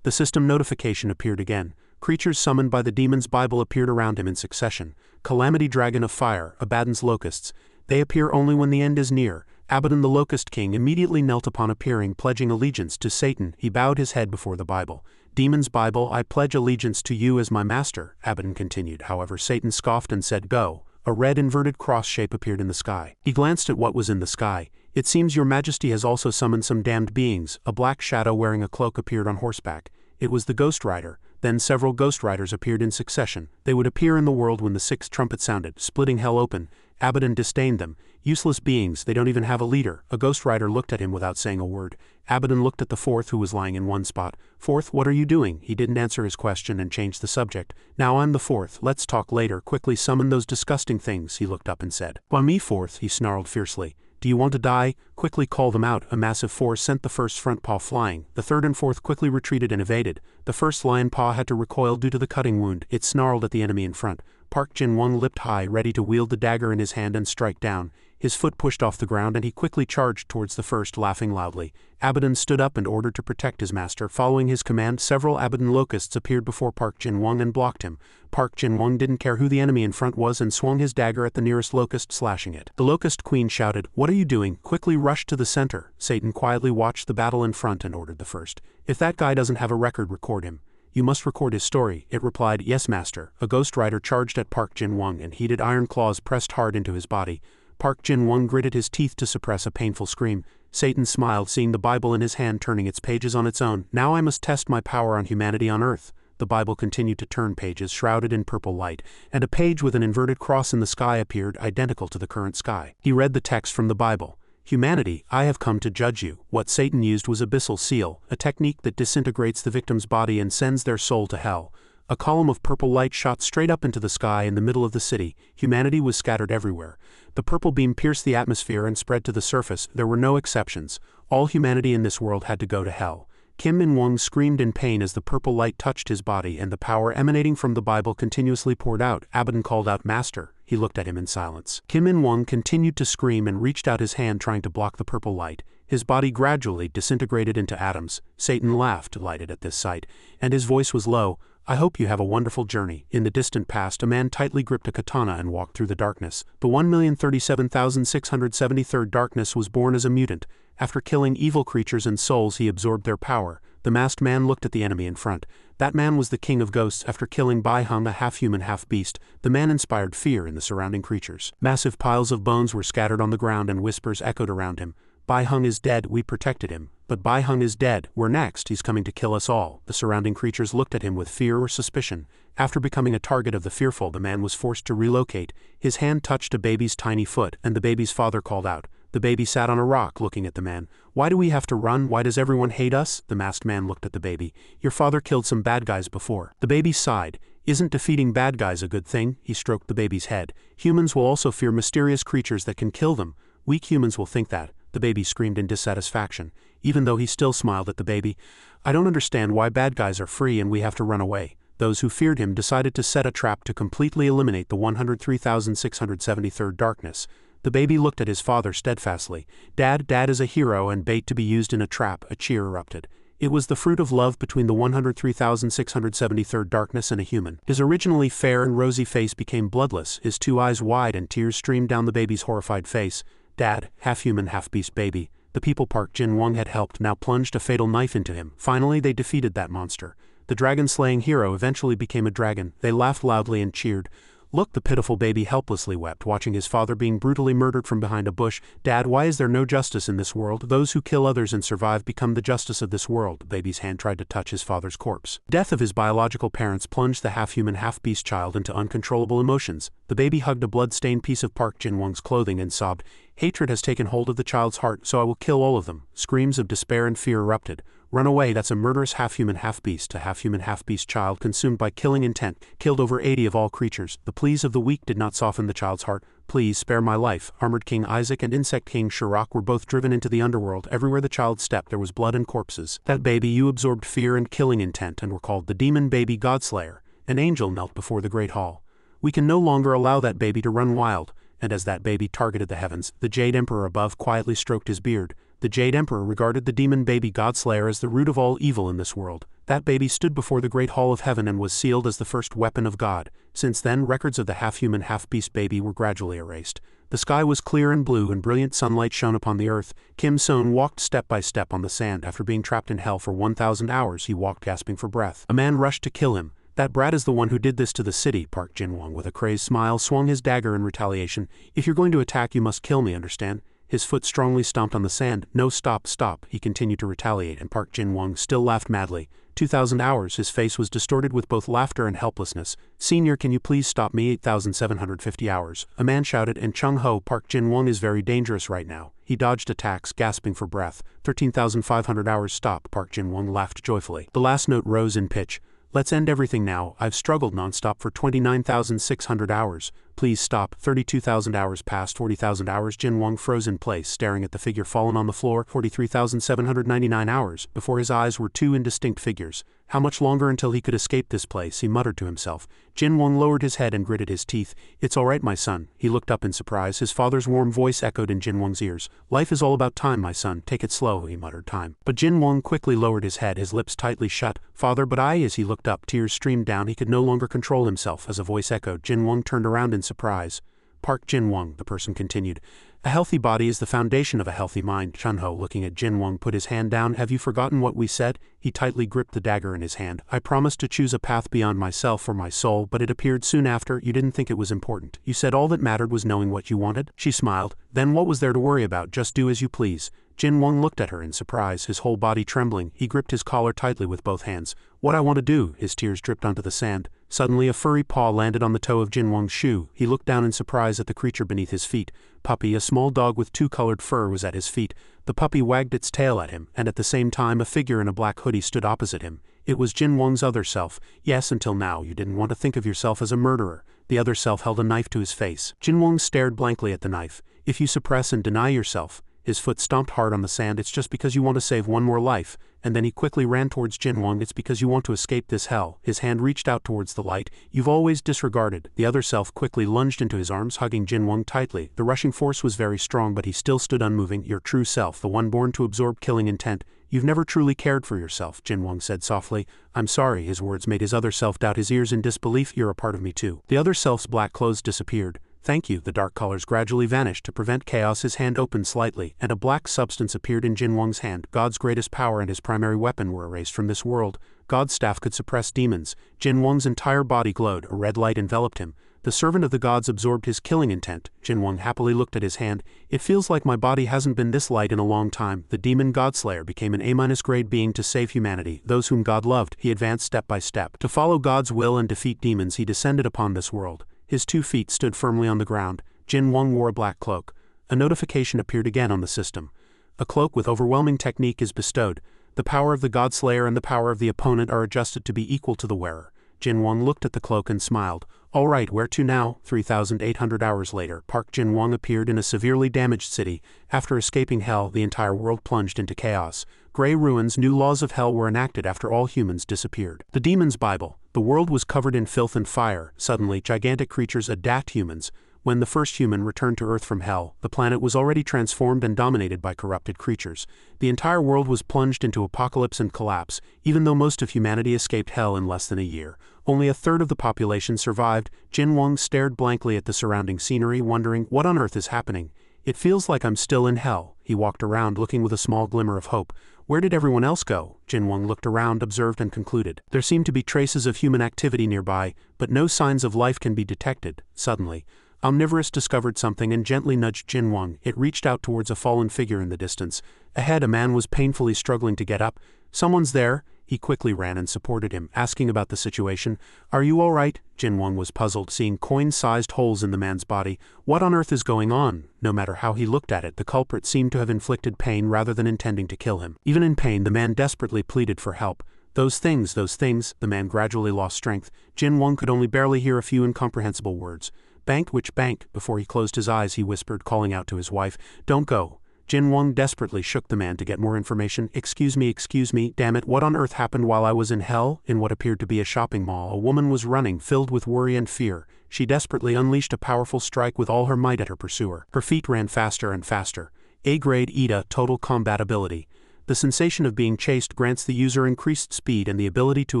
The system notification appeared again. Creatures summoned by the demon's Bible appeared around him in succession. Calamity Dragon of Fire, Abaddon's locusts. They appear only when the end is near. Abaddon the Locust King immediately knelt upon appearing, pledging allegiance to Satan. He bowed his head before the Bible. Demon's Bible, I pledge allegiance to you as my master, Abaddon continued. However, Satan scoffed and said, Go. A red inverted cross shape appeared in the sky. He glanced at what was in the sky. It seems your majesty has also summoned some damned beings. A black shadow wearing a cloak appeared on horseback. It was the Ghost Rider. Then several Ghost Riders appeared in succession. They would appear in the world when the sixth trumpet sounded, splitting hell open. Abaddon disdained them. Useless beings, they don't even have a leader. A Ghost Rider looked at him without saying a word. Abaddon looked at the fourth, who was lying in one spot. Fourth, what are you doing? He didn't answer his question and changed the subject. Now I'm the fourth, let's talk later. Quickly summon those disgusting things, he looked up and said. Why me fourth? He snarled fiercely. Do you want to die? Quickly call them out. A massive force sent the first front paw flying. The third and fourth quickly retreated and evaded. The first lion paw had to recoil due to the cutting wound. It snarled at the enemy in front. Park Jin-won leapt high, ready to wield the dagger in his hand and strike down. His foot pushed off the ground and he quickly charged towards the first, laughing loudly. Abaddon stood up and ordered to protect his master. Following his command, several Abaddon locusts appeared before Park Jin-won and blocked him. Park Jin-won didn't care who the enemy in front was and swung his dagger at the nearest locust, slashing it. The locust queen shouted, What are you doing? Quickly rushed to the center. Satan quietly watched the battle in front and ordered the first. If that guy doesn't have a record, record him. You must record his story. It replied, Yes, master. A Ghost Rider charged at Park Jin-won and heated iron claws pressed hard into his body. Park Jin-won gritted his teeth to suppress a painful scream. Satan smiled, seeing the Bible in his hand turning its pages on its own. Now I must test my power on humanity on earth. The Bible continued to turn pages shrouded in purple light, and a page with an inverted cross in the sky appeared, identical to the current sky. He read the text from the Bible. Humanity, I have come to judge you. What Satan used was abyssal seal, a technique that disintegrates the victim's body and sends their soul to hell. A column of purple light shot straight up into the sky in the middle of the city. Humanity was scattered everywhere. The purple beam pierced the atmosphere and spread to the surface. There were no exceptions. All humanity in this world had to go to hell. Kim Min-won screamed in pain as the purple light touched his body and the power emanating from the Bible continuously poured out. Abaddon called out, Master. He looked at him in silence. Kim Min-won continued to scream and reached out his hand trying to block the purple light. His body gradually disintegrated into atoms. Satan laughed, delighted at this sight, and his voice was low. I hope you have a wonderful journey. In the distant past, a man tightly gripped a katana and walked through the darkness. The 1,037,673rd darkness was born as a mutant. After killing evil creatures and souls, he absorbed their power. The masked man looked at the enemy in front. That man was the king of ghosts. After killing Bai Hung, a half-human, half-beast, the man inspired fear in the surrounding creatures. Massive piles of bones were scattered on the ground and whispers echoed around him. Bai Hung is dead, we protected him. But Bai Hung is dead, we're next, he's coming to kill us all. The surrounding creatures looked at him with fear or suspicion. After becoming a target of the fearful, the man was forced to relocate. His hand touched a baby's tiny foot, and the baby's father called out. The baby sat on a rock looking at the man. Why do we have to run? Why does everyone hate us? The masked man looked at the baby. Your father killed some bad guys before. The baby sighed. Isn't defeating bad guys a good thing? He stroked the baby's head. Humans will also fear mysterious creatures that can kill them. Weak humans will think that. The baby screamed in dissatisfaction, even though he still smiled at the baby. I don't understand why bad guys are free and we have to run away. Those who feared him decided to set a trap to completely eliminate the 103,673rd darkness. The baby looked at his father steadfastly. Dad is a hero and bait to be used in a trap. A cheer erupted. It was the fruit of love between the 103,673rd darkness and a human. His originally fair and rosy face became bloodless, his two eyes wide, and tears streamed down the baby's horrified face. Dad, half-human, half-beast baby, the people Park Jin-won had helped now plunged a fatal knife into him. Finally they defeated that monster. The dragon-slaying hero eventually became a dragon. They laughed loudly and cheered. Look, the pitiful baby helplessly wept, watching his father being brutally murdered from behind a bush. Dad, why is there no justice in this world? Those who kill others and survive become the justice of this world. The baby's hand tried to touch his father's corpse. Death of his biological parents plunged the half-human, half-beast child into uncontrollable emotions. The baby hugged a blood-stained piece of Park Jin-won's clothing and sobbed. Hatred has taken hold of the child's heart, so I will kill all of them. Screams of despair and fear erupted. Run away, that's a murderous half-human, half-beast. A half-human, half-beast child consumed by killing intent, killed over 80 of all creatures. The pleas of the weak did not soften the child's heart. Please spare my life. Armored King Isaac and Insect King Shirok were both driven into the underworld. Everywhere the child stepped there was blood and corpses. That baby, you absorbed fear and killing intent and were called the Demon Baby Godslayer. An angel knelt before the Great Hall. We can no longer allow that baby to run wild. And as that baby targeted the heavens, the Jade Emperor above quietly stroked his beard. The Jade Emperor regarded the Demon Baby Godslayer as the root of all evil in this world. That baby stood before the great hall of heaven and was sealed as the first weapon of God. Since then, records of the half-human, half-beast baby were gradually erased. The sky was clear and blue and brilliant sunlight shone upon the earth. Kim Seon walked step by step on the sand. After being trapped in hell for 1,000 hours, he walked gasping for breath. A man rushed to kill him. That brat is the one who did this to the city. Park Jin-won, with a crazed smile, swung his dagger in retaliation. If you're going to attack, you must kill me, understand? His foot strongly stomped on the sand. No, stop, stop. He continued to retaliate, and Park Jin-won still laughed madly. 2,000 hours, his face was distorted with both laughter and helplessness. Senior, can you please stop me? 8,750 hours. A man shouted, and Chung-ho, Park Jin-won is very dangerous right now. He dodged attacks, gasping for breath. 13,500 hours. Stop. Park Jin-won laughed joyfully. The last note rose in pitch. Let's end everything now. I've struggled non-stop for 29,600 hours. Please stop. 32,000 hours passed. 40,000 hours. Jin-won froze in place, staring at the figure fallen on the floor. 43,799 hours. Before his eyes were two indistinct figures. How much longer until he could escape this place, he muttered to himself. Jin-won lowered his head and gritted his teeth. It's all right, my son. He looked up in surprise. His father's warm voice echoed in Jin-won's ears. Life is all about time, my son. Take it slow, he muttered. Time. But Jin-won quickly lowered his head, his lips tightly shut. Father, but I, as he looked up, tears streamed down. He could no longer control himself. As a voice echoed, Jin-won turned around in surprise. Park Jin-won, the person continued. A healthy body is the foundation of a healthy mind. Chun-ho, looking at Jin-won, put his hand down. Have you forgotten what we said? He tightly gripped the dagger in his hand. I promised to choose a path beyond myself or my soul, but it appeared soon after. You didn't think it was important. You said all that mattered was knowing what you wanted? She smiled. Then what was there to worry about? Just do as you please. Jin-won looked at her in surprise, his whole body trembling. He gripped his collar tightly with both hands. What I want to do. His tears dripped onto the sand. Suddenly a furry paw landed on the toe of Jin-won's shoe. He looked down in surprise at the creature beneath his feet. Puppy, a small dog with two colored fur, was at his feet. The puppy wagged its tail at him, and at the same time a figure in a black hoodie stood opposite him. It was Jin-won's other self. Yes, until now you didn't want to think of yourself as a murderer. The other self held a knife to his face. Jin-won stared blankly at the knife. If you suppress and deny yourself, his foot stomped hard on the sand, it's just because you want to save one more life. And then he quickly ran towards Jin-won. It's because you want to escape this hell. His hand reached out towards the light. You've always disregarded. The other self quickly lunged into his arms, hugging Jin-won tightly. The rushing force was very strong, but he still stood unmoving. Your true self, the one born to absorb killing intent. You've never truly cared for yourself, Jin-won said softly. I'm sorry. His words made his other self doubt his ears in disbelief. You're a part of me too. The other self's black clothes disappeared. Thank you. The dark colors gradually vanished. To prevent chaos, his hand opened slightly, and a black substance appeared in Jin-won's hand. God's greatest power and his primary weapon were erased from this world. God's staff could suppress demons. Jin-won's entire body glowed. A red light enveloped him. The servant of the gods absorbed his killing intent. Jin-won happily looked at his hand. It feels like my body hasn't been this light in a long time. The demon Godslayer became an A-grade being to save humanity, those whom God loved. He advanced step by step. To follow God's will and defeat demons, he descended upon this world. His 2 feet stood firmly on the ground. Jin-won wore a black cloak. A notification appeared again on the system. A cloak with overwhelming technique is bestowed. The power of the Godslayer and the power of the opponent are adjusted to be equal to the wearer. Jin-won looked at the cloak and smiled. All right, where to now? 3,800 hours later, Park Jin-won appeared in a severely damaged city. After escaping hell, the entire world plunged into chaos. Gray ruins, new laws of hell were enacted after all humans disappeared. The Demon's Bible. The world was covered in filth and fire. Suddenly, gigantic creatures attacked humans. When the first human returned to Earth from hell, the planet was already transformed and dominated by corrupted creatures. The entire world was plunged into apocalypse and collapse. Even though most of humanity escaped hell in less than a year, only a third of the population survived. Jin-won stared blankly at the surrounding scenery, wondering, what on earth is happening? It feels like I'm still in hell. He walked around, looking with a small glimmer of hope. Where did everyone else go? Jin-won looked around, observed, and concluded. There seemed to be traces of human activity nearby, but no signs of life can be detected. Suddenly, Omnivorous discovered something and gently nudged Jin-won. It reached out towards a fallen figure in the distance. Ahead, a man was painfully struggling to get up. Someone's there. He quickly ran and supported him, asking about the situation. Are you all right? Jin-won was puzzled, seeing coin-sized holes in the man's body. What on earth is going on? No matter how he looked at it, the culprit seemed to have inflicted pain rather than intending to kill him. Even in pain, the man desperately pleaded for help. Those things. The man gradually lost strength. Jin-won could only barely hear a few incomprehensible words. Bank? Which bank? Before he closed his eyes, he whispered, calling out to his wife. Don't go. Jin-won desperately shook the man to get more information. Excuse me, damn it, what on earth happened while I was in hell? In what appeared to be a shopping mall, a woman was running, filled with worry and fear. She desperately unleashed a powerful strike with all her might at her pursuer. Her feet ran faster and faster. A-grade Ida, total combat ability. The sensation of being chased grants the user increased speed and the ability to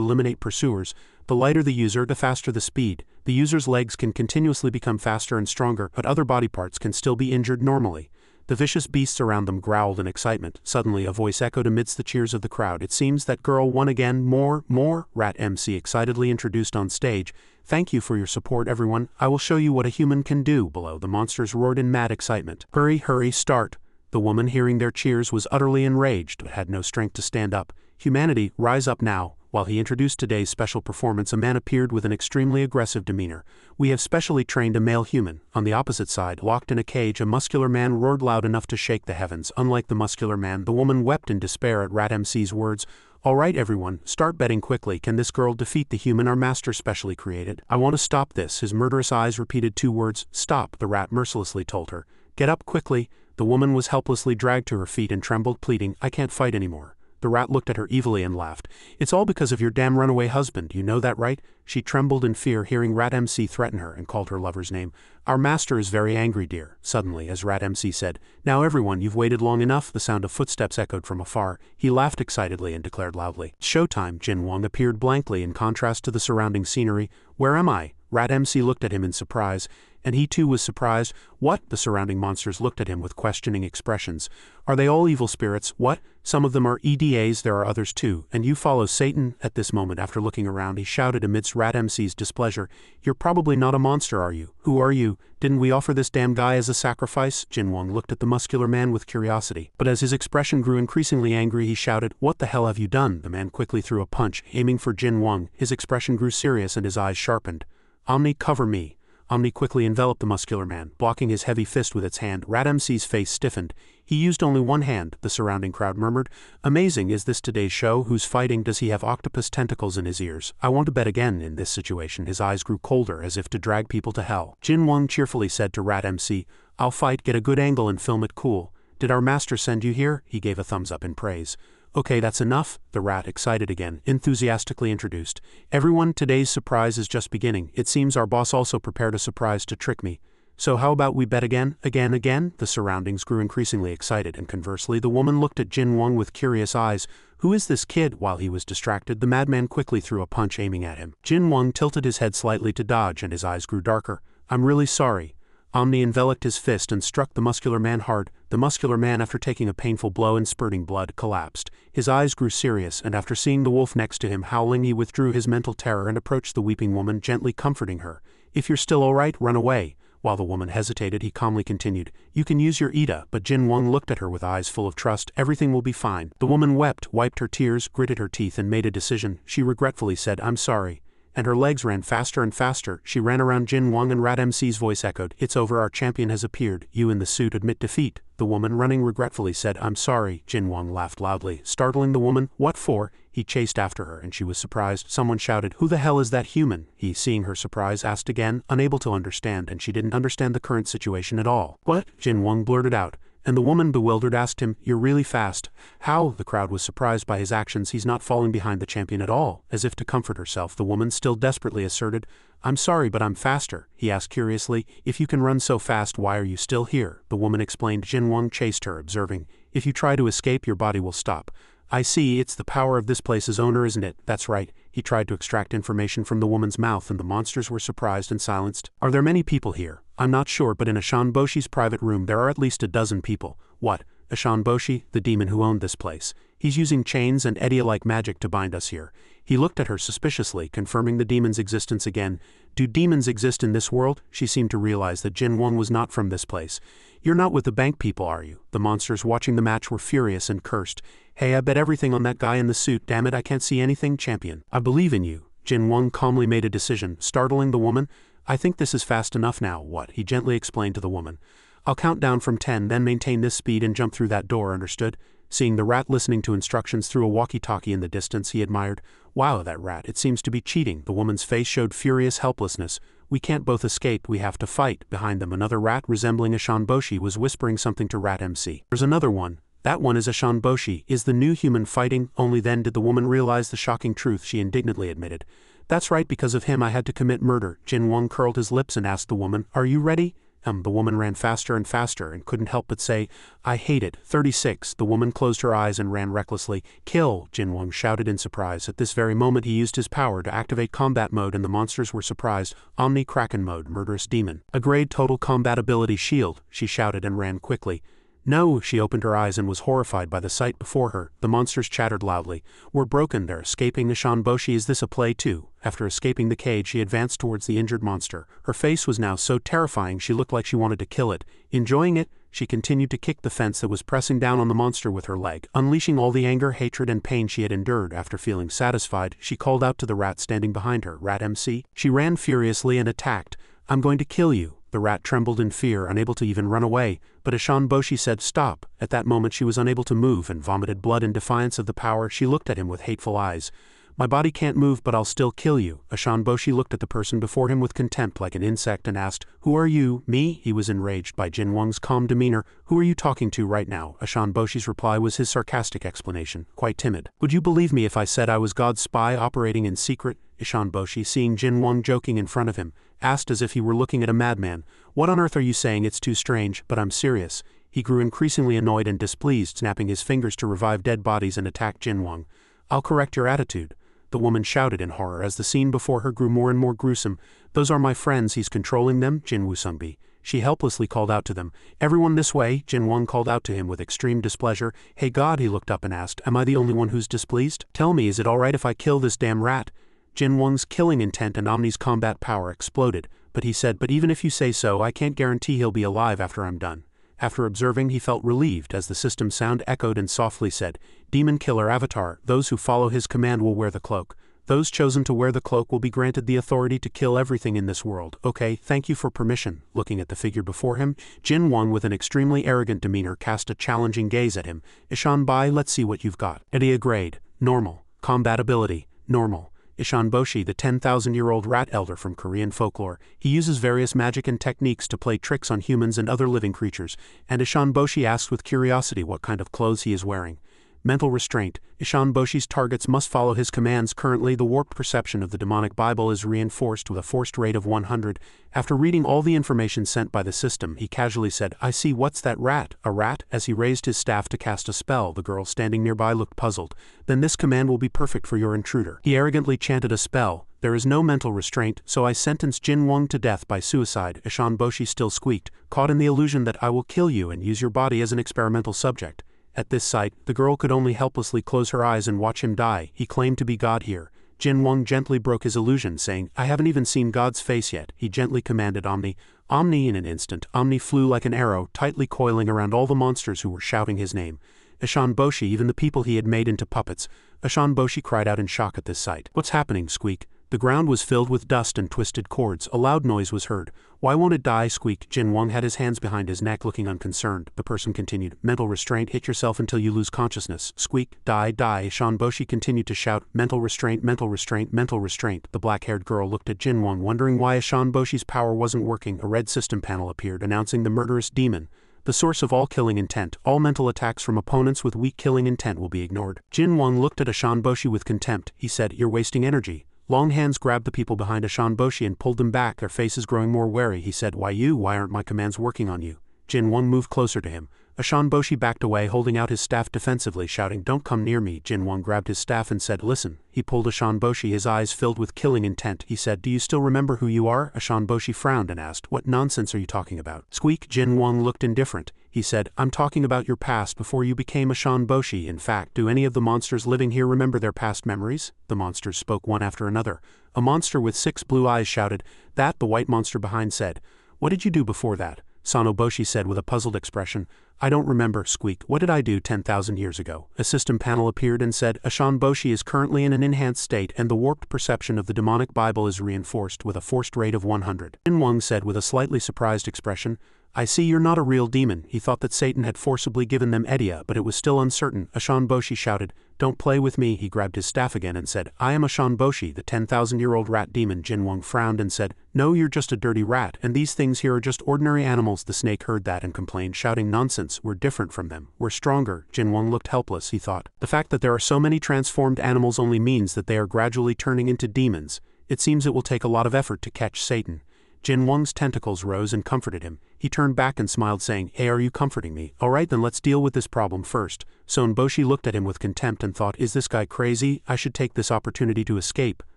eliminate pursuers. The lighter the user, the faster the speed. The user's legs can continuously become faster and stronger, but other body parts can still be injured normally. The vicious beasts around them growled in excitement. Suddenly a voice echoed amidst the cheers of the crowd. It seems that girl won again. More, Rat MC excitedly introduced on stage. Thank you for your support, everyone. I will show you what a human can do. Below, the monsters roared in mad excitement. Hurry, hurry, start. The woman, hearing their cheers, was utterly enraged, but had no strength to stand up. Humanity, rise up now. While he introduced today's special performance, a man appeared with an extremely aggressive demeanor. We have specially trained a male human. On the opposite side, locked in a cage, a muscular man roared loud enough to shake the heavens. Unlike the muscular man, the woman wept in despair at Rat MC's words. All right, everyone, start betting quickly. Can this girl defeat the human our master specially created? I want to stop this. His murderous eyes repeated two words. Stop, the rat mercilessly told her. Get up quickly. The woman was helplessly dragged to her feet and trembled, pleading, I can't fight anymore. The rat looked at her evilly and laughed. It's all because of your damn runaway husband, you know that, right? She trembled in fear, hearing Rat MC threaten her, and called her lover's name. Our master is very angry, dear. Suddenly, as Rat MC said, Now everyone, you've waited long enough. The sound of footsteps echoed from afar. He laughed excitedly and declared loudly. Showtime. Jin Wang appeared blankly in contrast to the surrounding scenery. Where am I? Rat MC looked at him in surprise, and he too was surprised. What? The surrounding monsters looked at him with questioning expressions. Are they all evil spirits? What? Some of them are EDAs, there are others too, and you follow Satan? At this moment, after looking around, he shouted amidst Rat MC's displeasure, You're probably not a monster, are you? Who are you? Didn't we offer this damn guy as a sacrifice? Jin Wang looked at the muscular man with curiosity, but as his expression grew increasingly angry, he shouted, What the hell have you done? The man quickly threw a punch, aiming for Jin Wang. His expression grew serious and his eyes sharpened. Omni, cover me. Omni quickly enveloped the muscular man, blocking his heavy fist with its hand. Rat MC's face stiffened. He used only one hand, the surrounding crowd murmured. Amazing, is this today's show? Who's fighting? Does he have octopus tentacles in his ears? I want to bet again in this situation. His eyes grew colder, as if to drag people to hell. Jin Wang cheerfully said to Rat MC, I'll fight, get a good angle and film it cool. Did our master send you here? He gave a thumbs up in praise. Okay, that's enough, the rat, excited again, enthusiastically introduced. Everyone, today's surprise is just beginning. It seems our boss also prepared a surprise to trick me. So how about we bet again? Again? The surroundings grew increasingly excited, and conversely, the woman looked at Jin Wang with curious eyes. Who is this kid? While he was distracted, the madman quickly threw a punch aiming at him. Jin Wang tilted his head slightly to dodge, and his eyes grew darker. I'm really sorry. Omni enveloped his fist and struck the muscular man hard. The muscular man, after taking a painful blow and spurting blood, collapsed. His eyes grew serious, and after seeing the wolf next to him howling, he withdrew his mental terror and approached the weeping woman, gently comforting her. If you're still all right, run away. While the woman hesitated, he calmly continued, You can use your Ida, but Jin Wang looked at her with eyes full of trust. Everything will be fine. The woman wept, wiped her tears, gritted her teeth, and made a decision. She regretfully said, I'm sorry. And her legs ran faster and faster. She ran around Jin Wang, and Rat MC's voice echoed, It's over, our champion has appeared. You in the suit admit defeat. The woman, running regretfully, said, I'm sorry. Jin Wang laughed loudly, startling the woman. What for? He chased after her, and she was surprised. Someone shouted, Who the hell is that human? He, seeing her surprise, asked again, unable to understand, and she didn't understand the current situation at all. What? Jin Wang blurted out. And the woman, bewildered, asked him, You're really fast. How? The crowd was surprised by his actions. He's not falling behind the champion at all. As if to comfort herself, the woman still desperately asserted, I'm sorry, but I'm faster. He asked curiously, If you can run so fast, why are you still here? The woman explained. Jin Wang chased her, observing, If you try to escape, your body will stop. I see, it's the power of this place's owner, isn't it? That's right. He tried to extract information from the woman's mouth, and the monsters were surprised and silenced. Are there many people here? I'm not sure, but in Ashan Boshi's private room there are at least a dozen people. What? Ashan Boshi, the demon who owned this place. He's using chains and Edia-like magic to bind us here. He looked at her suspiciously, confirming the demon's existence again. Do demons exist in this world? She seemed to realize that Jin Wang was not from this place. You're not with the bank people, are you? The monsters watching the match were furious and cursed. Hey, I bet everything on that guy in the suit. Damn it, I can't see anything, champion. I believe in you. Jin Wang calmly made a decision, startling the woman. I think this is fast enough now. What? He gently explained to the woman. I'll count down from 10, then maintain this speed and jump through that door, understood? Seeing the rat listening to instructions through a walkie-talkie in the distance, he admired. Wow, that rat, it seems to be cheating. The woman's face showed furious helplessness. We can't both escape, we have to fight. Behind them, another rat resembling Ashan Boshi was whispering something to Rat MC. There's another one. That one is Ashan Boshi. Is the new human fighting? Only then did the woman realize the shocking truth. She indignantly admitted. That's right, because of him I had to commit murder. Jin Wang curled his lips and asked the woman, Are you ready? The woman ran faster and faster and couldn't help but say, I hate it. 36. The woman closed her eyes and ran recklessly. Kill! Jinwang shouted in surprise. At this very moment he used his power to activate combat mode and the monsters were surprised. Omni Kraken mode, murderous demon. A grade total combat ability shield, she shouted and ran quickly. No, she opened her eyes and was horrified by the sight before her. The monsters chattered loudly. We're broken, they're escaping. Nishanboshi, is this a play too? After escaping the cage she advanced towards the injured monster. Her face was now so terrifying she looked like she wanted to kill it. Enjoying it, she continued to kick the fence that was pressing down on the monster with her leg. Unleashing all the anger, hatred and pain she had endured, after feeling satisfied, she called out to the rat standing behind her, Rat MC. She ran furiously and attacked. I'm going to kill you. The rat trembled in fear, unable to even run away, but Ishanboshi said stop. At that moment she was unable to move and vomited blood in defiance of the power. She looked at him with hateful eyes. My body can't move but I'll still kill you. Ishanboshi looked at the person before him with contempt like an insect and asked, Who are you? Me? He was enraged by Jinwang's calm demeanor. Who are you talking to right now? Ishanboshi's reply was his sarcastic explanation, quite timid. Would you believe me if I said I was God's spy operating in secret? Ishanboshi, seeing Jinwang joking in front of him, asked as if he were looking at a madman. What on earth are you saying? It's too strange, but I'm serious. He grew increasingly annoyed and displeased, snapping his fingers to revive dead bodies and attack Jinwang. I'll correct your attitude. The woman shouted in horror as the scene before her grew more and more gruesome. Those are my friends, he's controlling them, Jinwoo-sungbi. She helplessly called out to them. Everyone this way, Jinwang called out to him with extreme displeasure. Hey God, he looked up and asked, am I the only one who's displeased? Tell me, is it alright if I kill this damn rat? Jinwang's killing intent and Omni's combat power exploded, but he said, but even if you say so, I can't guarantee he'll be alive after I'm done. After observing, he felt relieved as the system sound echoed and softly said, Demon Killer Avatar, those who follow his command will wear the cloak. Those chosen to wear the cloak will be granted the authority to kill everything in this world. Okay, thank you for permission. Looking at the figure before him, Jinwang with an extremely arrogant demeanor cast a challenging gaze at him. Ishanbai, let's see what you've got. Edia grade, normal. Combat ability, normal. Ishanboshi, the 10,000-year-old rat elder from Korean folklore. He uses various magic and techniques to play tricks on humans and other living creatures, and Ishanboshi asks with curiosity what kind of clothes he is wearing. Mental restraint. Ishanboshi's targets must follow his commands. Currently, the warped perception of the demonic Bible is reinforced with a forced rate of 100. After reading all the information sent by the system, he casually said, I see, what's that rat? A rat? As he raised his staff to cast a spell, the girl standing nearby looked puzzled. Then this command will be perfect for your intruder. He arrogantly chanted a spell. There is no mental restraint, so I sentence Jinwang to death by suicide. Ishanboshi still squeaked, caught in the illusion that I will kill you and use your body as an experimental subject. At this sight, the girl could only helplessly close her eyes and watch him die. He claimed to be God here. Jinwang gently broke his illusion, saying, I haven't even seen God's face yet. He gently commanded Omni. Omni in an instant. Omni flew like an arrow, tightly coiling around all the monsters who were shouting his name. Ishanboshi, even the people he had made into puppets. Ishanboshi cried out in shock at this sight. What's happening? Squeak. The ground was filled with dust and twisted cords. A loud noise was heard. Why won't it die? Squeak. Jinwang had his hands behind his neck looking unconcerned. The person continued. Mental restraint. Hit yourself until you lose consciousness. Squeak. Die, die. Ishanboshi continued to shout. Mental restraint, mental restraint, mental restraint. The black-haired girl looked at Jinwang, wondering why Ishanboshi's power wasn't working. A red system panel appeared, announcing the murderous demon. The source of all killing intent. All mental attacks from opponents with weak killing intent will be ignored. Jinwang looked at Ishanboshi with contempt. He said, You're wasting energy. Long hands grabbed the people behind Ishanboshi and pulled them back, their faces growing more wary. He said, Why you? Why aren't my commands working on you? Jinwang moved closer to him. Ishanboshi backed away, holding out his staff defensively, shouting, Don't come near me. Jinwang grabbed his staff and said, Listen. He pulled Ishanboshi, his eyes filled with killing intent. He said, Do you still remember who you are? Ishanboshi frowned and asked, What nonsense are you talking about? Squeak. Jinwang looked indifferent. He said, I'm talking about your past before you became Ishanboshi. In fact, do any of the monsters living here remember their past memories? The monsters spoke one after another. A monster with 6 blue eyes shouted. That, the white monster behind said. What did you do before that? Sanoboshi said with a puzzled expression. I don't remember. Squeak. What did I do 10,000 years ago? A system panel appeared and said, Ishanboshi is currently in an enhanced state and the warped perception of the demonic Bible is reinforced with a forced rate of 100. Jinwang said with a slightly surprised expression, I see you're not a real demon. He thought that Satan had forcibly given them Edia, but it was still uncertain. Ishanboshi shouted, Don't play with me. He grabbed his staff again and said, I am Ishanboshi, the 10,000-year-old rat demon. Jinwang frowned and said, No, you're just a dirty rat, and these things here are just ordinary animals. The snake heard that and complained, shouting, Nonsense, we're different from them. We're stronger. Jinwang looked helpless, he thought. The fact that there are so many transformed animals only means that they are gradually turning into demons. It seems it will take a lot of effort to catch Satan. Jin Wang's tentacles rose and comforted him. He turned back and smiled, saying, "Hey, are you comforting me? Alright, then let's deal with this problem first." Sonboshi looked at him with contempt and thought, "Is this guy crazy? I should take this opportunity to escape."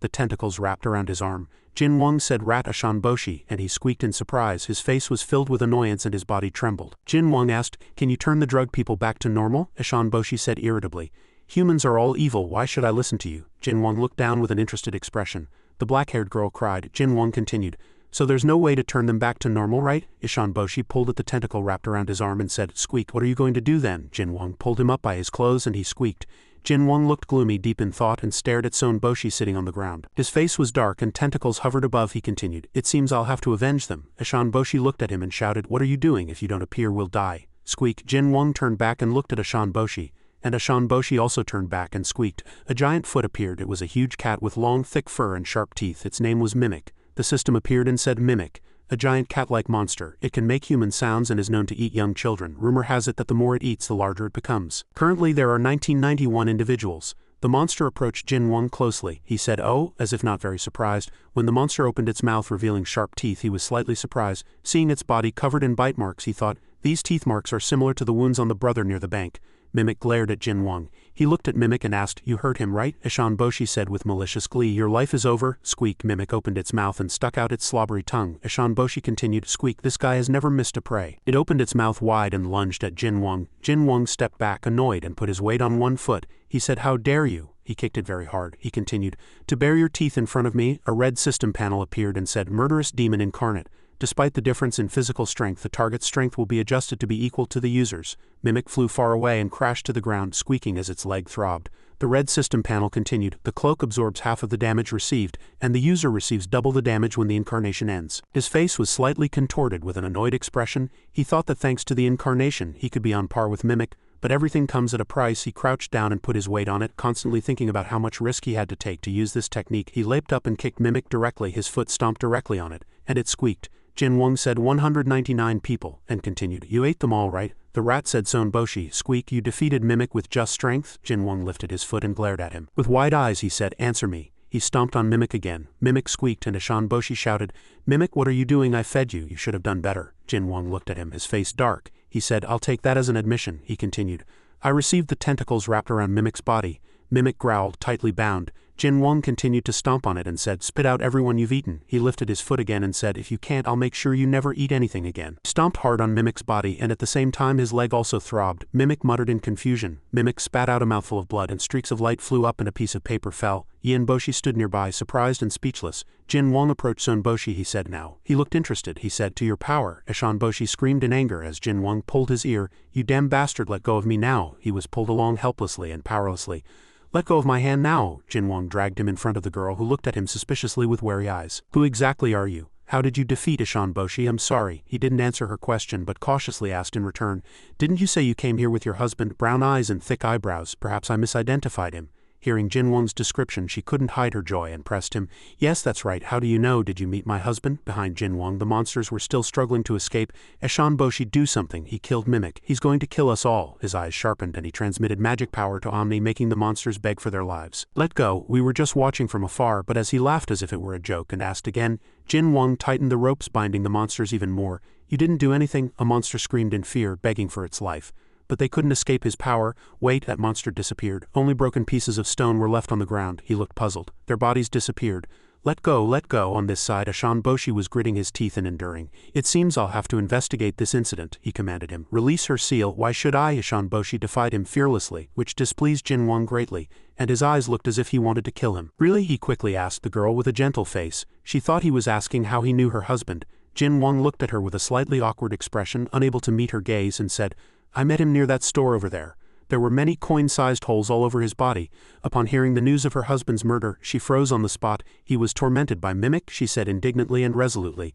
The tentacles wrapped around his arm. Jin Wang said, "Rat a Sonboshi," and he squeaked in surprise. His face was filled with annoyance and his body trembled. Jin Wang asked, "Can you turn the drug people back to normal?" Sonboshi said irritably, "Humans are all evil, why should I listen to you?" Jin Wang looked down with an interested expression. The black-haired girl cried. Jin Wang continued, "So there's no way to turn them back to normal, right?" Sonboshi pulled at the tentacle wrapped around his arm and said, "Squeak, what are you going to do then?" Jin Wang pulled him up by his clothes and he squeaked. Jin Wang looked gloomy, deep in thought, and stared at Sonboshi sitting on the ground. His face was dark and tentacles hovered above. He continued, "It seems I'll have to avenge them." Sonboshi looked at him and shouted, "What are you doing? If you don't appear, we'll die." Squeak. Jin Wang turned back and looked at Sonboshi. And Sonboshi also turned back and squeaked. A giant foot appeared. It was a huge cat with long, thick fur and sharp teeth. Its name was Mimic. The system appeared and said, "Mimic. A giant cat-like monster. It can make human sounds and is known to eat young children. Rumor has it that the more it eats, the larger it becomes. Currently there are 1991 individuals." The monster approached Jin Wang closely. He said, "Oh," as if not very surprised. When the monster opened its mouth revealing sharp teeth, he was slightly surprised. Seeing its body covered in bite marks, he thought, "These teeth marks are similar to the wounds on the brother near the bank." Mimic glared at Jin Wang. He looked at Mimic and asked, "You hurt him, right?" Sonboshi said with malicious glee, "Your life is over." Squeak. Mimic opened its mouth and stuck out its slobbery tongue. Sonboshi continued, "Squeak, this guy has never missed a prey." It opened its mouth wide and lunged at Jin Wang. Jin Wang stepped back, annoyed, and put his weight on one foot. He said, "How dare you?" He kicked it very hard. He continued, "To bare your teeth in front of me." A red system panel appeared and said, "Murderous demon incarnate. Despite the difference in physical strength, the target's strength will be adjusted to be equal to the user's." Mimic flew far away and crashed to the ground, squeaking as its leg throbbed. The red system panel continued, "The cloak absorbs half of the damage received, and the user receives double the damage when the incarnation ends." His face was slightly contorted with an annoyed expression. He thought that thanks to the incarnation, he could be on par with Mimic, but everything comes at a price. He crouched down and put his weight on it, constantly thinking about how much risk he had to take to use this technique. He leaped up and kicked Mimic directly. His foot stomped directly on it, and it squeaked. Jin Wang said, 199 people, and continued, "You ate them all, right?" The rat said, "Sonboshi, Squeak, you defeated Mimic with just strength?" Jin Wang lifted his foot and glared at him. With wide eyes he said, "Answer me." He stomped on Mimic again. Mimic squeaked and Sonboshi shouted, "Mimic, what are you doing? I fed you. You should have done better." Jin Wang looked at him, his face dark. He said, "I'll take that as an admission." He continued, "I received the tentacles wrapped around Mimic's body." Mimic growled, tightly bound. Jin Wang continued to stomp on it and said, "Spit out everyone you've eaten." He lifted his foot again and said, "If you can't, I'll make sure you never eat anything again." Stomped hard on Mimic's body, and at the same time his leg also throbbed. Mimic muttered in confusion. Mimic spat out a mouthful of blood and streaks of light flew up and a piece of paper fell. Boshi stood nearby, surprised and speechless. Jin Wang approached Sonboshi. He said, "Now." He looked interested. He said, "To your power." Sonboshi screamed in anger as Jin Wang pulled his ear. "You damn bastard, let go of me now." He was pulled along helplessly and powerlessly. "Let go of my hand now." Jin Wang dragged him in front of the girl, who looked at him suspiciously with wary eyes. "Who exactly are you? How did you defeat Sonboshi?" "I'm sorry." He didn't answer her question but cautiously asked in return, "Didn't you say you came here with your husband? Brown eyes and thick eyebrows. Perhaps I misidentified him." Hearing Jin Wang's description, she couldn't hide her joy and pressed him. "Yes, that's right. How do you know? Did you meet my husband?" Behind Jin Wang, the monsters were still struggling to escape. Sonboshi, do something. He killed Mimic. He's going to kill us all." His eyes sharpened and he transmitted magic power to Omni, making the monsters beg for their lives. "Let go. We were just watching from afar." But as he laughed as if it were a joke and asked again, Jin Wang tightened the ropes binding the monsters even more. "You didn't do anything?" A monster screamed in fear, begging for its life. But they couldn't escape his power. Wait, that monster disappeared. Only broken pieces of stone were left on the ground. He looked puzzled. Their bodies disappeared. Let go, let go." On this side, Sonboshi was gritting his teeth and enduring. "It seems I'll have to investigate this incident," he commanded him. "Release her seal." "Why should I?" Sonboshi defied him fearlessly, which displeased Jin Wang greatly, and his eyes looked as if he wanted to kill him. "Really?" he quickly asked the girl with a gentle face. She thought he was asking how he knew her husband. Jin Wang looked at her with a slightly awkward expression, unable to meet her gaze, and said, "I met him near that store over there." There were many coin-sized holes all over his body. Upon hearing the news of her husband's murder, she froze on the spot. "He was tormented by Mimic," she said indignantly and resolutely.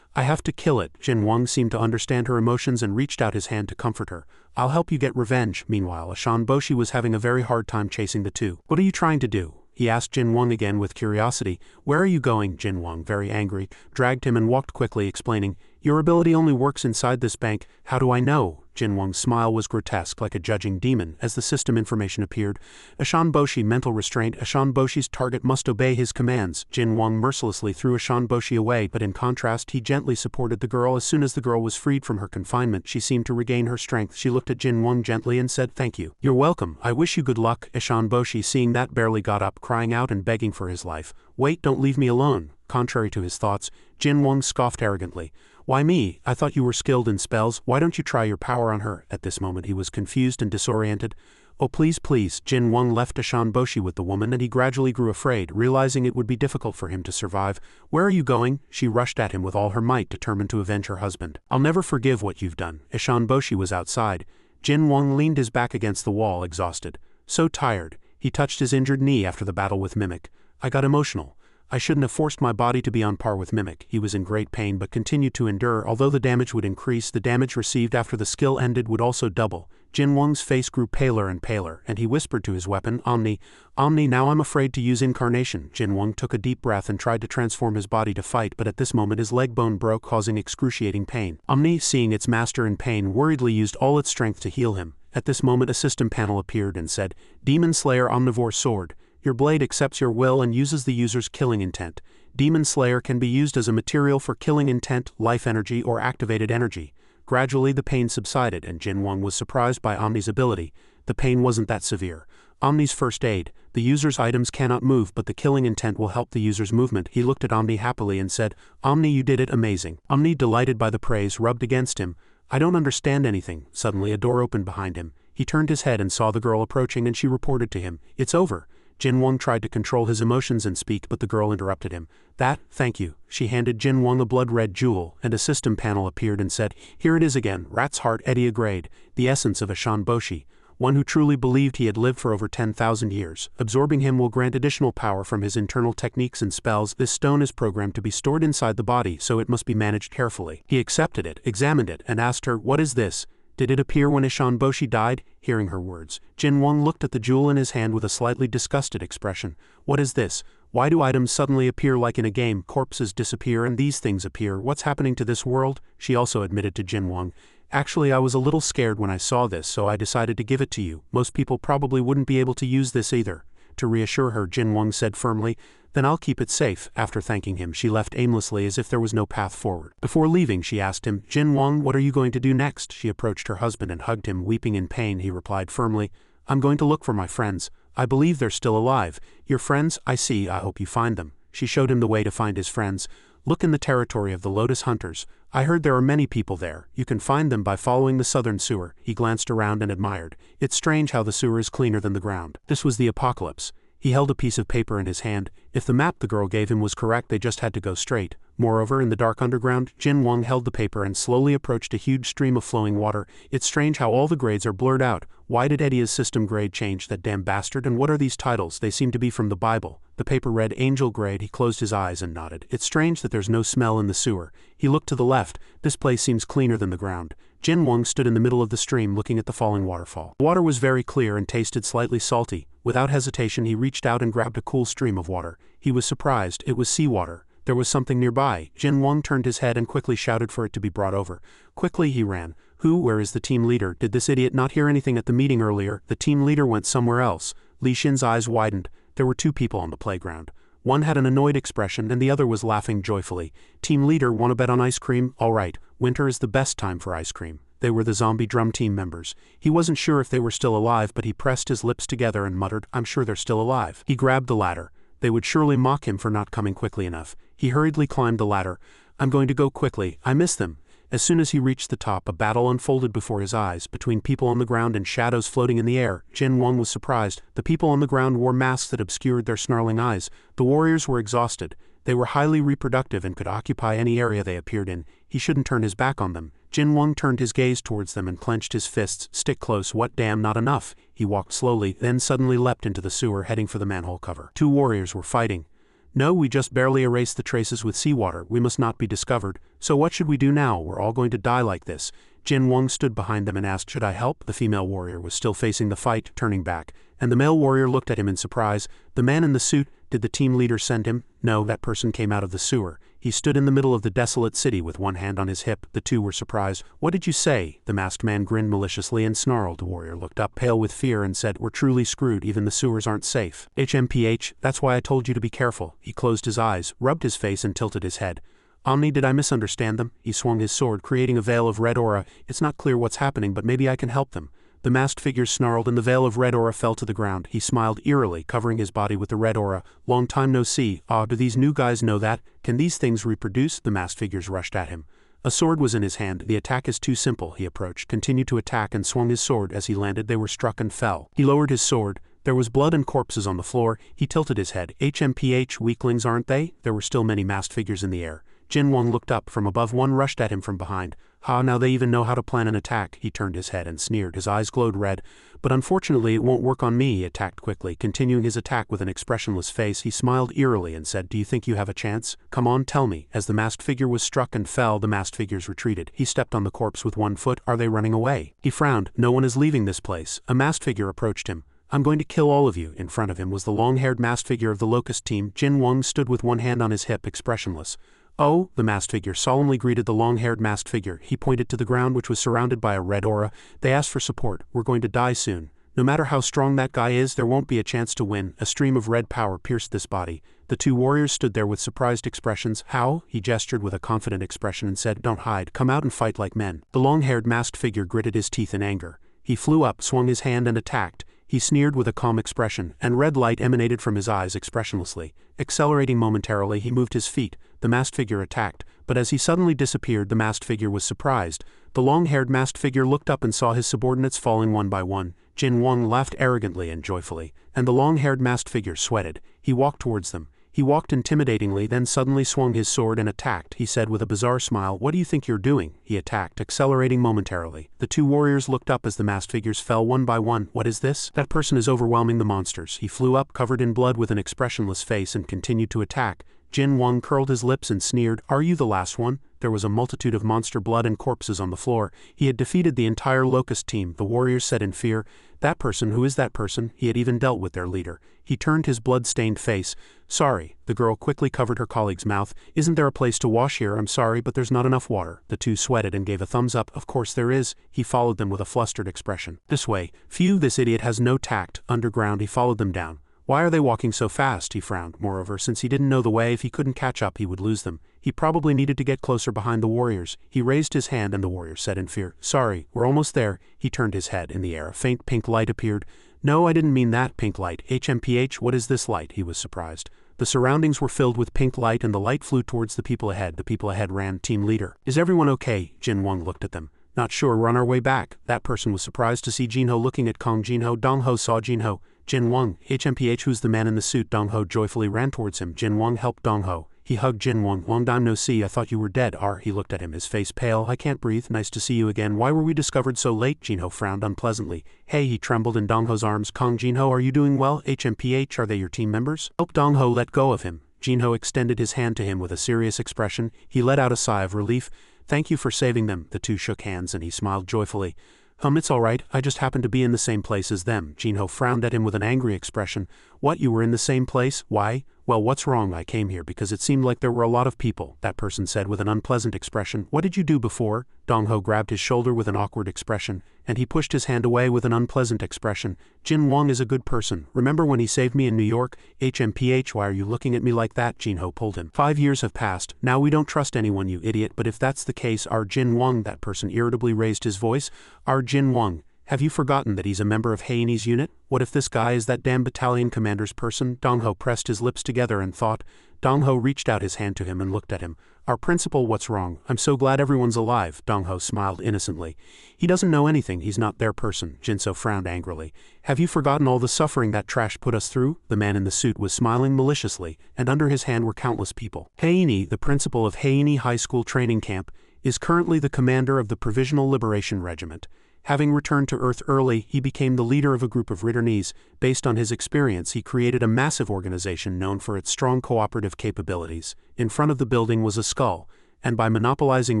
"I have to kill it." Jin Wang seemed to understand her emotions and reached out his hand to comfort her. "I'll help you get revenge." Meanwhile, Sonboshi was having a very hard time chasing the two. "What are you trying to do?" he asked Jin Wang again with curiosity. "Where are you going?" Jin Wang, very angry, dragged him and walked quickly, explaining, Your ability only works inside this bank. How do I know? Jin Wang's smile was grotesque, like a judging demon, as the system information appeared. Ashan Boshi, mental restraint. Ashan Boshi's target must obey his commands. Jin Wang mercilessly threw Ashan Boshi away, but in contrast, he gently supported the girl. As soon as the girl was freed from her confinement, she seemed to regain her strength. She looked at Jin Wang gently and said, "Thank you. You're welcome. I wish you good luck." Ashan Boshi, seeing that, barely got up, crying out and begging for his life. "Wait, don't leave me alone." Contrary to his thoughts, Jin Wang scoffed arrogantly. "Why me? I thought you were skilled in spells. Why don't you try your power on her?" At this moment he was confused and disoriented. "Oh please, please." Jin Wang left Ashan Boshi with the woman, and he gradually grew afraid, realizing it would be difficult for him to survive. "Where are you going?" She rushed at him with all her might, determined to avenge her husband. "I'll never forgive what you've done." Ashan Boshi was outside. Jin Wang leaned his back against the wall, exhausted. So tired. He touched his injured knee after the battle with Mimic. "I got emotional. I shouldn't have forced my body to be on par with Mimic." He was in great pain but continued to endure. Although the damage would increase, the damage received after the skill ended would also double. Jin Wang's face grew paler and paler, and he whispered to his weapon, "Omni, Omni, now I'm afraid to use incarnation." Jin Wang took a deep breath and tried to transform his body to fight, but at this moment his leg bone broke, causing excruciating pain. Omni, seeing its master in pain, worriedly used all its strength to heal him. At this moment a system panel appeared and said, "Demon Slayer Omnivore Sword. Your blade accepts your will and uses the user's killing intent. Demon Slayer can be used as a material for killing intent, life energy, or activated energy." Gradually the pain subsided, and Jin Wang was surprised by Omni's ability. The pain wasn't that severe. Omni's first aid. The user's items cannot move, but the killing intent will help the user's movement. He looked at Omni happily and said, "Omni, you did it amazing." Omni, delighted by the praise, rubbed against him. "I don't understand anything." Suddenly a door opened behind him. He turned his head and saw the girl approaching, and she reported to him, "It's over." Jin Wang tried to control his emotions and speak, but the girl interrupted him. Thank you." She handed Jin Wang a blood-red jewel, and a system panel appeared and said, "Here it is again, Rat's Heart Edia Grade, the essence of Ashan Boshi. One who truly believed he had lived for over 10,000 years. Absorbing him will grant additional power from his internal techniques and spells. This stone is programmed to be stored inside the body, so it must be managed carefully." He accepted it, examined it, and asked her, "What is this? Did it appear when Ashan Boshi died?" Hearing her words, Jin Wang looked at the jewel in his hand with a slightly disgusted expression. "What is this? Why do items suddenly appear like in a game? Corpses disappear and these things appear. What's happening to this world?" She also admitted to Jin Wang, "Actually, I was a little scared when I saw this, so I decided to give it to you. Most people probably wouldn't be able to use this either." To reassure her, Jin Wang said firmly, "Then I'll keep it safe." After thanking him, she left aimlessly as if there was no path forward. Before leaving, she asked him, "Jin Wang, what are you going to do next?" She approached her husband and hugged him, weeping in pain. He replied firmly, "I'm going to look for my friends. I believe they're still alive." "Your friends? I see. I hope you find them." She showed him the way to find his friends. "Look in the territory of the Lotus Hunters. I heard there are many people there. You can find them by following the southern sewer." He glanced around and admired. "It's strange how the sewer is cleaner than the ground." This was the apocalypse. He held a piece of paper in his hand. If the map the girl gave him was correct, they just had to go straight. Moreover, in the dark underground, Jin Wang held the paper and slowly approached a huge stream of flowing water. "It's strange how all the grades are blurred out. Why did Edia's system grade change, that damn bastard? And what are these titles? They seem to be from the Bible." The paper read Angel Grade. He closed his eyes and nodded. "It's strange that there's no smell in the sewer." He looked to the left. "This place seems cleaner than the ground." Jin Wang stood in the middle of the stream looking at the falling waterfall. The water was very clear and tasted slightly salty. Without hesitation he reached out and grabbed a cool stream of water. He was surprised. It was seawater. There was something nearby. Jin Wang turned his head and quickly shouted for it to be brought over. Quickly he ran. Where is the team leader? Did this idiot not hear anything at the meeting earlier?" The team leader went somewhere else. Li Xin's eyes widened. There were two people on the playground. One had an annoyed expression and the other was laughing joyfully. "Team leader, want to bet on ice cream?" "All right. Winter is the best time for ice cream." They were the zombie drum team members. He wasn't sure if they were still alive, but he pressed his lips together and muttered, "I'm sure they're still alive." He grabbed the ladder. They would surely mock him for not coming quickly enough. He hurriedly climbed the ladder. "I'm going to go quickly. I miss them." As soon as he reached the top, a battle unfolded before his eyes, between people on the ground and shadows floating in the air. Jin Wang was surprised. The people on the ground wore masks that obscured their snarling eyes. The warriors were exhausted. They were highly reproductive and could occupy any area they appeared in. He shouldn't turn his back on them. Jin Wang turned his gaze towards them and clenched his fists. "Stick close." "What, damn, not enough." He walked slowly, then suddenly leapt into the sewer, heading for the manhole cover. Two warriors were fighting. "No, we just barely erased the traces with seawater. We must not be discovered. So what should we do now? We're all going to die like this." Jin Wang stood behind them and asked, "Should I help?" The female warrior was still facing the fight, turning back, and the male warrior looked at him in surprise. "The man in the suit, did the team leader send him?" "No, that person came out of the sewer." He stood in the middle of the desolate city with one hand on his hip. The two were surprised. "What did you say?" The masked man grinned maliciously and snarled. The warrior looked up, pale with fear, and said, "We're truly screwed. Even the sewers aren't safe." "HMPH, that's why I told you to be careful." He closed his eyes, rubbed his face, and tilted his head. "Omni, did I misunderstand them?" He swung his sword, creating a veil of red aura. "It's not clear what's happening, but maybe I can help them." The masked figure snarled and the veil of red aura fell to the ground. He smiled eerily, covering his body with the red aura. "Long time no see. Ah, do these new guys know that? Can these things reproduce?" The masked figures rushed at him. A sword was in his hand. "The attack is too simple." He approached, continued to attack, and swung his sword. As he landed, they were struck and fell. He lowered his sword. There was blood and corpses on the floor. He tilted his head. "HMPH, weaklings, aren't they?" There were still many masked figures in the air. Jin Wang looked up from above. One rushed at him from behind. "Ha, now they even know how to plan an attack." He turned his head and sneered. His eyes glowed red. "But unfortunately it won't work on me." He attacked quickly, continuing his attack with an expressionless face. He smiled eerily and said, "Do you think you have a chance? Come on, tell me." As the masked figure was struck and fell, the masked figures retreated. He stepped on the corpse with one foot. "Are they running away?" He frowned. "No one is leaving this place." A masked figure approached him. "I'm going to kill all of you." In front of him was the long-haired masked figure of the Locust team. Jin Wang stood with one hand on his hip, expressionless. "Oh," the masked figure solemnly greeted the long-haired masked figure. He pointed to the ground, which was surrounded by a red aura. "They asked for support. We're going to die soon. No matter how strong that guy is, there won't be a chance to win." A stream of red power pierced this body. The two warriors stood there with surprised expressions. "How?" He gestured with a confident expression and said, "Don't hide. Come out and fight like men." The long-haired masked figure gritted his teeth in anger. He flew up, swung his hand, and attacked. He sneered with a calm expression, and red light emanated from his eyes expressionlessly. Accelerating momentarily, he moved his feet. The masked figure attacked, but as he suddenly disappeared, the masked figure was surprised. The long-haired masked figure looked up and saw his subordinates falling one by one. Jin Wang laughed arrogantly and joyfully, and the long-haired masked figure sweated. He walked towards them. He walked intimidatingly, then suddenly swung his sword and attacked. He said with a bizarre smile, "What do you think you're doing?" He attacked, accelerating momentarily. The two warriors looked up as the masked figures fell one by one. "What is this?" "That person is overwhelming the monsters." He flew up, covered in blood with an expressionless face, and continued to attack. Jin Wang curled his lips and sneered, "Are you the last one?" There was a multitude of monster blood and corpses on the floor. He had defeated the entire Locust team. The warriors said in fear, "That person, who is that person?" He had even dealt with their leader. He turned his blood-stained face. "Sorry." The girl quickly covered her colleague's mouth. "Isn't there a place to wash here? I'm sorry, but there's not enough water." The two sweated and gave a thumbs up. "Of course there is." He followed them with a flustered expression. "This way." "Phew, this idiot has no tact." Underground, he followed them down. "Why are they walking so fast?" he frowned. Moreover, since he didn't know the way, if he couldn't catch up, he would lose them. He probably needed to get closer behind the warriors. He raised his hand and the warriors said in fear, "Sorry, we're almost there." He turned his head. In the air, a faint pink light appeared. "No, I didn't mean that pink light." "HMPH, what is this light?" He was surprised. The surroundings were filled with pink light and the light flew towards the people ahead. The people ahead ran. "Team leader. Is everyone okay?" Jin Wang looked at them. "Not sure, we're on our way back." That person was surprised to see Jinho looking at Kong Jinho. Dongho saw Jinho. "Jin Wang, HMPH, who's the man in the suit?" Dongho joyfully ran towards him. Jin Wang helped Dongho. He hugged Jin Wang. "Long time no see, I thought you were dead." He looked at him, his face pale. "I can't breathe. Nice to see you again. Why were we discovered so late?" Jinho frowned unpleasantly. "Hey," he trembled in Dongho's arms. "Kong Jinho, are you doing well?" "HMPH, are they your team members?" Help Dongho let go of him. Jinho extended his hand to him with a serious expression. He let out a sigh of relief. "Thank you for saving them." The two shook hands and he smiled joyfully. It's all right, I just happened to be in the same place as them." Jinho frowned at him with an angry expression. "What, you were in the same place? Why?" "Well, what's wrong? I came here because it seemed like there were a lot of people," that person said with an unpleasant expression. "What did you do before?" Dongho grabbed his shoulder with an awkward expression, and he pushed his hand away with an unpleasant expression. "Jin Wang is a good person. Remember when he saved me in New York?" "HMPH, why are you looking at me like that?" Jinho pulled him. 5 years have passed. Now we don't trust anyone, you idiot. "But if that's the case, our Jin Wang," that person irritably raised his voice. "Our Jin Wang. Have you forgotten that he's a member of Heiini's unit? What if this guy is that damn battalion commander's person?" Dongho pressed his lips together and thought. Dongho reached out his hand to him and looked at him. "Our principal, what's wrong? I'm so glad everyone's alive." Dongho smiled innocently. "He doesn't know anything, he's not their person." Jinso frowned angrily. "Have you forgotten all the suffering that trash put us through?" The man in the suit was smiling maliciously, and under his hand were countless people. Heiini, the principal of Heiini High School Training Camp, is currently the commander of the Provisional Liberation Regiment. Having returned to Earth early, he became the leader of a group of returnees. Based on his experience, he created a massive organization known for its strong cooperative capabilities. In front of the building was a skull, and by monopolizing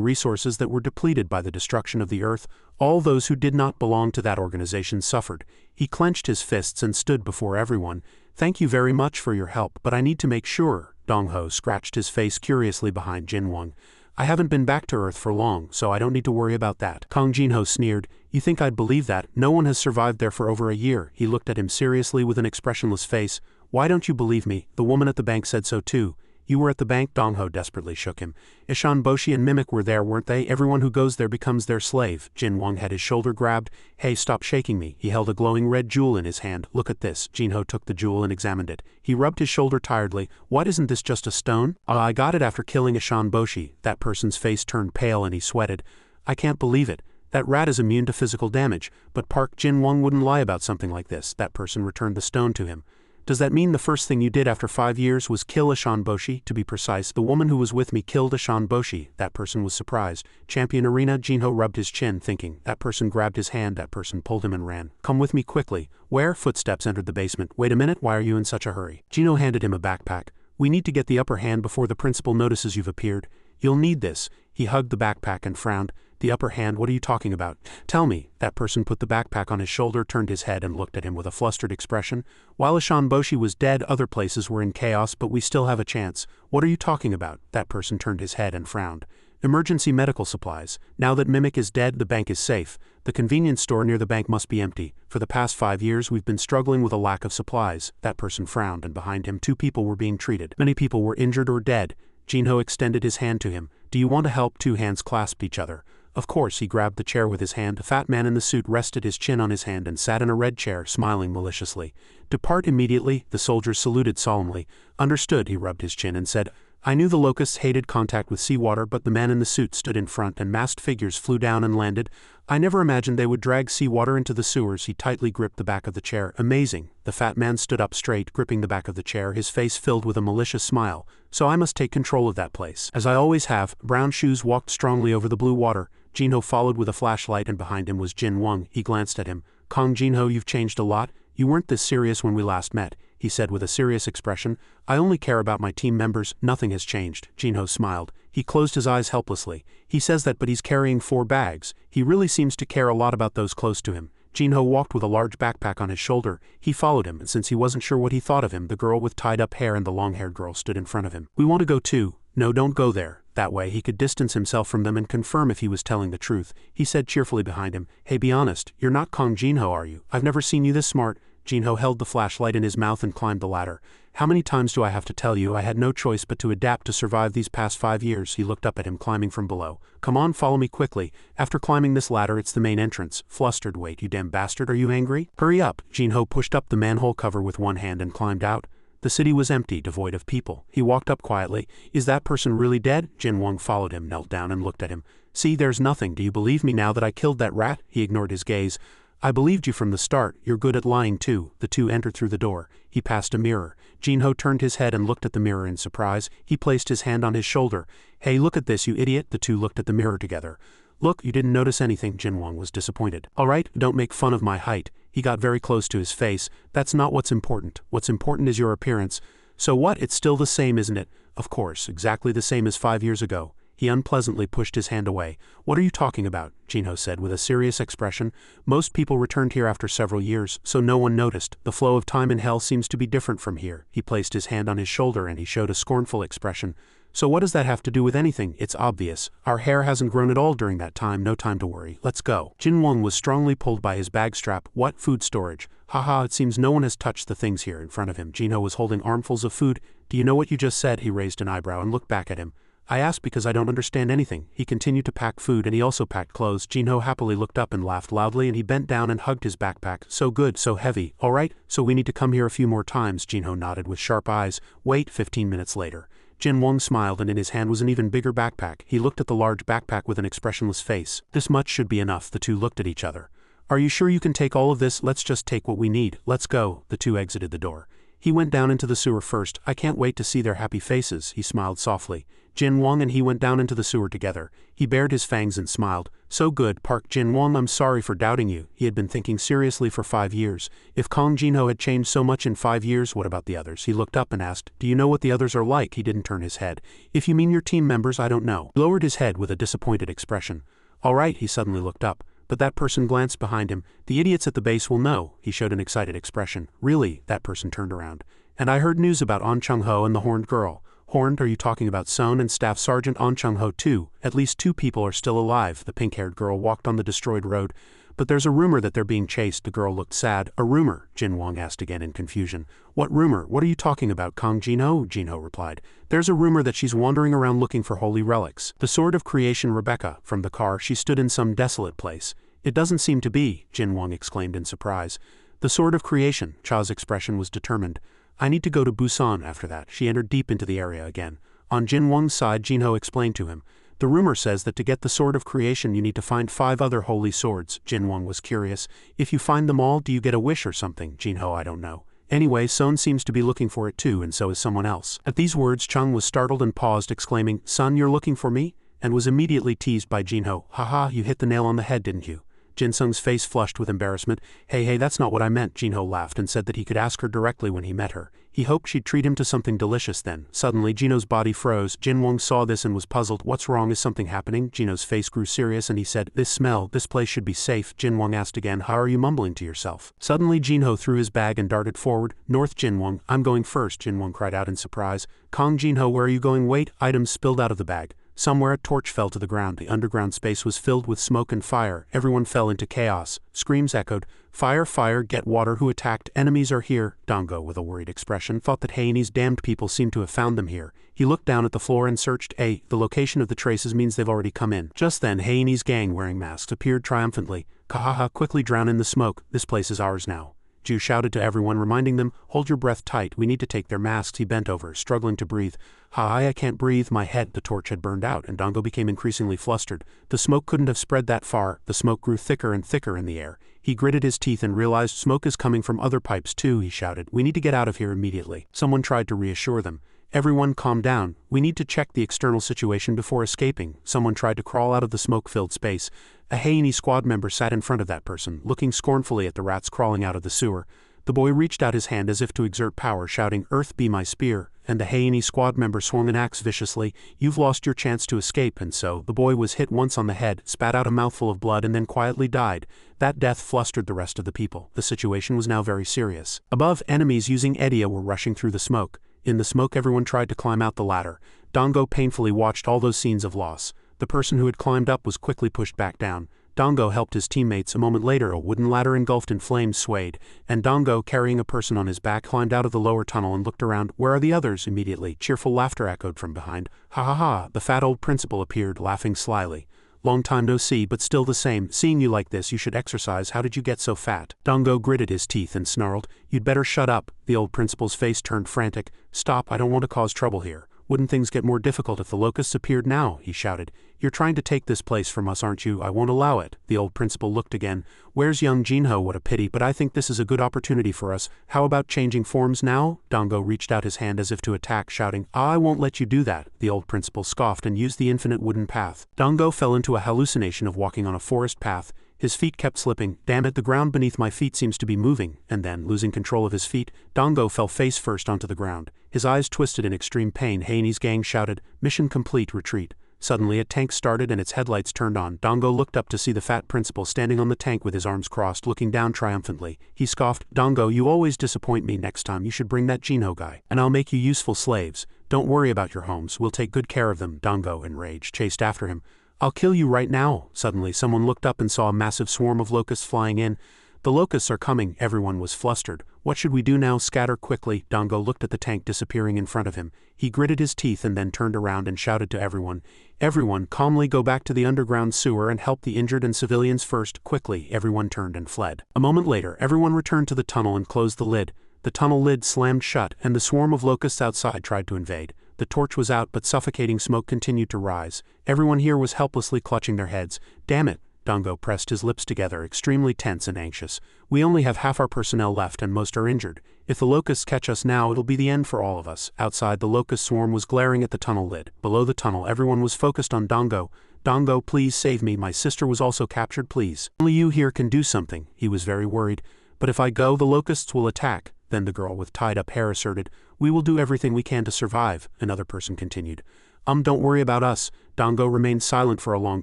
resources that were depleted by the destruction of the Earth, all those who did not belong to that organization suffered. He clenched his fists and stood before everyone. "Thank you very much for your help, but I need to make sure." Dong-ho scratched his face curiously behind Jin-Wang. I haven't been back to Earth for long, so I don't need to worry about that. Kang Jin-ho sneered. You think I'd believe that? No one has survived there for over a year. He looked at him seriously with an expressionless face. Why don't you believe me? The woman at the bank said so too. You were at the bank? Dong-ho desperately shook him. Ishan Boshi and Mimic were there, weren't they? Everyone who goes there becomes their slave. Jin-Wang had his shoulder grabbed. Hey, stop shaking me. He held a glowing red jewel in his hand. Look at this. Jin-ho took the jewel and examined it. He rubbed his shoulder tiredly. What, isn't this just a stone? I got it after killing Ishan Boshi. That person's face turned pale and he sweated. I can't believe it. That rat is immune to physical damage, but Park Jin-Wang wouldn't lie about something like this. That person returned the stone to him. Does that mean the first thing you did after 5 years was kill Ishan Boshi? To be precise, the woman who was with me killed Ishan Boshi. That person was surprised. Champion Arena. Jin-ho rubbed his chin, thinking. That person grabbed his hand. That person pulled him and ran. Come with me quickly. Where? Footsteps entered the basement. Wait a minute, why are you in such a hurry? Jin-ho handed him a backpack. We need to get the upper hand before the principal notices you've appeared. You'll need this. He hugged the backpack and frowned. The upper hand, what are you talking about? Tell me. That person put the backpack on his shoulder, turned his head and looked at him with a flustered expression. While Ishan Boshi was dead, other places were in chaos, but we still have a chance. What are you talking about? That person turned his head and frowned. Emergency medical supplies. Now that Mimic is dead, the bank is safe. The convenience store near the bank must be empty. For the past 5 years, we've been struggling with a lack of supplies. That person frowned, and behind him 2 people were being treated. Many people were injured or dead. Jin-ho extended his hand to him. Do you want to help? 2 hands clasped each other. Of course. He grabbed the chair with his hand. A fat man in the suit rested his chin on his hand and sat in a red chair, smiling maliciously. Depart immediately. The soldiers saluted solemnly. Understood. He rubbed his chin and said, I knew the locusts hated contact with seawater, but the man in the suit stood in front and masked figures flew down and landed. I never imagined they would drag seawater into the sewers. He tightly gripped the back of the chair. Amazing. The fat man stood up straight, gripping the back of the chair, his face filled with a malicious smile. So I must take control of that place. As I always have. Brown Shoes walked strongly over the blue water. Jin-ho followed with a flashlight and behind him was Jin-Wang. He glanced at him. Kang Jin-ho, you've changed a lot. You weren't this serious when we last met, he said with a serious expression. I only care about my team members. Nothing has changed. Jin-ho smiled. He closed his eyes helplessly. He says that, but he's carrying 4 bags. He really seems to care a lot about those close to him. Jin-ho walked with a large backpack on his shoulder. He followed him, and since he wasn't sure what he thought of him, the girl with tied-up hair and the long-haired girl stood in front of him. We want to go too. No, don't go there. That way he could distance himself from them and confirm if he was telling the truth. He said cheerfully behind him, Hey, be honest, you're not Kang Jin-ho, are you? I've never seen you this smart. Jin-ho held the flashlight in his mouth and climbed the ladder. How many times do I have to tell you I had no choice but to adapt to survive these past 5 years? He looked up at him, climbing from below. Come on, follow me quickly. After climbing this ladder, it's the main entrance. Flustered. Wait, you damn bastard, are you angry? Hurry up. Jin-ho pushed up the manhole cover with one hand and climbed out. The city was empty, devoid of people. He walked up quietly. Is that person really dead? Jin-Wang followed him, knelt down and looked at him. See, there's nothing. Do you believe me now that I killed that rat? He ignored his gaze. I believed you from the start. You're good at lying too. The 2 entered through the door. He passed a mirror. Jin-ho turned his head and looked at the mirror in surprise. He placed his hand on his shoulder. Hey, look at this, you idiot. The 2 looked at the mirror together. Look, you didn't notice anything. Jin-Wang was disappointed. All right, don't make fun of my height. He got very close to his face. That's not what's important. What's important is your appearance. So what? It's still the same, isn't it? Of course, exactly the same as 5 years ago. He unpleasantly pushed his hand away. What are you talking about? Jin-ho said with a serious expression. Most people returned here after several years, so no one noticed. The flow of time in hell seems to be different from here. He placed his hand on his shoulder and he showed a scornful expression. So what does that have to do with anything? It's obvious. Our hair hasn't grown at all during that time. No time to worry. Let's go. Jin-Wang was strongly pulled by his bag strap. What? Food storage. Haha, it seems no one has touched the things here in front of him. Jin-ho was holding armfuls of food. Do you know what you just said? He raised an eyebrow and looked back at him. I asked because I don't understand anything. He continued to pack food and he also packed clothes. Jin-ho happily looked up and laughed loudly and he bent down and hugged his backpack. So good, so heavy. All right, so we need to come here a few more times. Jin-ho nodded with sharp eyes. Wait. 15 minutes later. Jin-Wang smiled and in his hand was an even bigger backpack. He looked at the large backpack with an expressionless face. This much should be enough. The 2 looked at each other. Are you sure you can take all of this? Let's just take what we need. Let's go. The 2 exited the door. He went down into the sewer first. I can't wait to see their happy faces. He smiled softly. Jin-Wang and he went down into the sewer together. He bared his fangs and smiled. So good, Park Jin-Wang, I'm sorry for doubting you. He had been thinking seriously for 5 years. If Kang Jin-ho had changed so much in 5 years, what about the others? He looked up and asked, do you know what the others are like? He didn't turn his head. If you mean your team members, I don't know. He lowered his head with a disappointed expression. All right, he suddenly looked up. But that person glanced behind him. The idiots at the base will know. He showed an excited expression. Really? That person turned around. And I heard news about An Chung-ho and the horned girl. Horned, are you talking about Son and Staff Sergeant An Chung-ho too? At least 2 people are still alive. The pink-haired girl walked on the destroyed road. But there's a rumor that they're being chased. The girl looked sad. A rumor? Jin Wang asked again in confusion. What rumor? What are you talking about, Kong Jinho? Jinho replied. There's a rumor that she's wandering around looking for holy relics. The sword of creation. Rebecca. From the car, she stood in some desolate place. It doesn't seem to be, Jin Wang exclaimed in surprise. The sword of creation. Cha's expression was determined. I need to go to Busan after that. She entered deep into the area again. On Jin Wang's side, Jinho explained to him. The rumor says that to get the sword of creation you need to find 5 other holy swords. Jin Wang was curious. If you find them all, do you get a wish or something? Jinho, I don't know. Anyway, Son seems to be looking for it too, and so is someone else. At these words, Chung was startled and paused, exclaiming, Son, you're looking for me? And was immediately teased by Jinho. Haha, you hit the nail on the head, didn't you? Jin Sung's face flushed with embarrassment. Hey, that's not what I meant. Jinho laughed and said that he could ask her directly when he met her. He hoped she'd treat him to something delicious then. Suddenly, Jinho's body froze. Jin Wang saw this and was puzzled. What's wrong? Is something happening? Jinho's face grew serious and he said, This smell, this place should be safe. Jin Wang asked again, How are you mumbling to yourself? Suddenly, Jinho threw his bag and darted forward. North, Jin Wang. I'm going first, Jin Wang cried out in surprise. Kong Jinho, where are you going? Wait, items spilled out of the bag. Somewhere a torch fell to the ground. The underground space was filled with smoke and fire. Everyone fell into chaos. Screams echoed. Fire, fire, get water. Who attacked? Enemies are here. Dango, with a worried expression, thought that Heiani's damned people seemed to have found them here. He looked down at the floor and searched. The location of the traces means they've already come in. Just then, Heiani's gang, wearing masks, appeared triumphantly. Kahaha, quickly drown in the smoke. This place is ours now. Ju shouted to everyone, reminding them, Hold your breath tight, we need to take their masks. He bent over, struggling to breathe. Hi, I can't breathe, my head. The torch had burned out, and Dango became increasingly flustered. The smoke couldn't have spread that far. The smoke grew thicker and thicker in the air. He gritted his teeth and realized smoke is coming from other pipes too, he shouted. We need to get out of here immediately. Someone tried to reassure them. Everyone calm down. We need to check the external situation before escaping. Someone tried to crawl out of the smoke-filled space. A Heiani squad member sat in front of that person, looking scornfully at the rats crawling out of the sewer. The boy reached out his hand as if to exert power, shouting, Earth be my spear, and the Heiani squad member swung an axe viciously. You've lost your chance to escape, and so, the boy was hit once on the head, spat out a mouthful of blood and then quietly died. That death flustered the rest of the people. The situation was now very serious. Above, enemies using Edia were rushing through the smoke. In the smoke everyone tried to climb out the ladder. Dango painfully watched all those scenes of loss. The person who had climbed up was quickly pushed back down. Dango helped his teammates. A moment later a wooden ladder engulfed in flames swayed, and Dango, carrying a person on his back, climbed out of the lower tunnel and looked around. Where are the others? Immediately, cheerful laughter echoed from behind. Ha ha ha, the fat old principal appeared, laughing slyly. Long time no see, but still the same. Seeing you like this, you should exercise. How did you get so fat? Dango gritted his teeth and snarled, You'd better shut up. The old principal's face turned frantic. Stop, I don't want to cause trouble here. Wouldn't things get more difficult if the locusts appeared now? He shouted. You're trying to take this place from us, aren't you? I won't allow it. The old principal looked again. Where's young Jinho? What a pity, but I think this is a good opportunity for us. How about changing forms now? Dango reached out his hand as if to attack, shouting, I won't let you do that. The old principal scoffed and used the infinite wooden path. Dango fell into a hallucination of walking on a forest path. His feet kept slipping. Damn it, the ground beneath my feet seems to be moving. And then, losing control of his feet, Dango fell face first onto the ground. His eyes twisted in extreme pain. Heiani's gang shouted, Mission complete, retreat. Suddenly a tank started and its headlights turned on. Dango looked up to see the fat principal standing on the tank with his arms crossed, looking down triumphantly. He scoffed, Dango, you always disappoint me. Next time you should bring that Jinho guy, and I'll make you useful slaves. Don't worry about your homes, we'll take good care of them. Dango, enraged, chased after him. I'll kill you right now. Suddenly someone looked up and saw a massive swarm of locusts flying in. The locusts are coming. Everyone was flustered. What should we do now? Scatter quickly. Dango looked at the tank disappearing in front of him. He gritted his teeth and then turned around and shouted to everyone. Everyone, calmly go back to the underground sewer and help the injured and civilians first. Quickly, everyone turned and fled. A moment later, everyone returned to the tunnel and closed the lid. The tunnel lid slammed shut, and the swarm of locusts outside tried to invade. The torch was out, but suffocating smoke continued to rise. Everyone here was helplessly clutching their heads. Damn it. Dango pressed his lips together, extremely tense and anxious. We only have half our personnel left and most are injured. If the locusts catch us now, it'll be the end for all of us. Outside, the locust swarm was glaring at the tunnel lid. Below the tunnel, everyone was focused on Dango. Dango, please save me. My sister was also captured, please. Only you here can do something. He was very worried. But if I go, the locusts will attack. Then the girl with tied-up hair asserted, We will do everything we can to survive. Another person continued. Don't worry about us. Dango remained silent for a long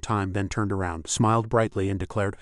time, then turned around, smiled brightly and declared,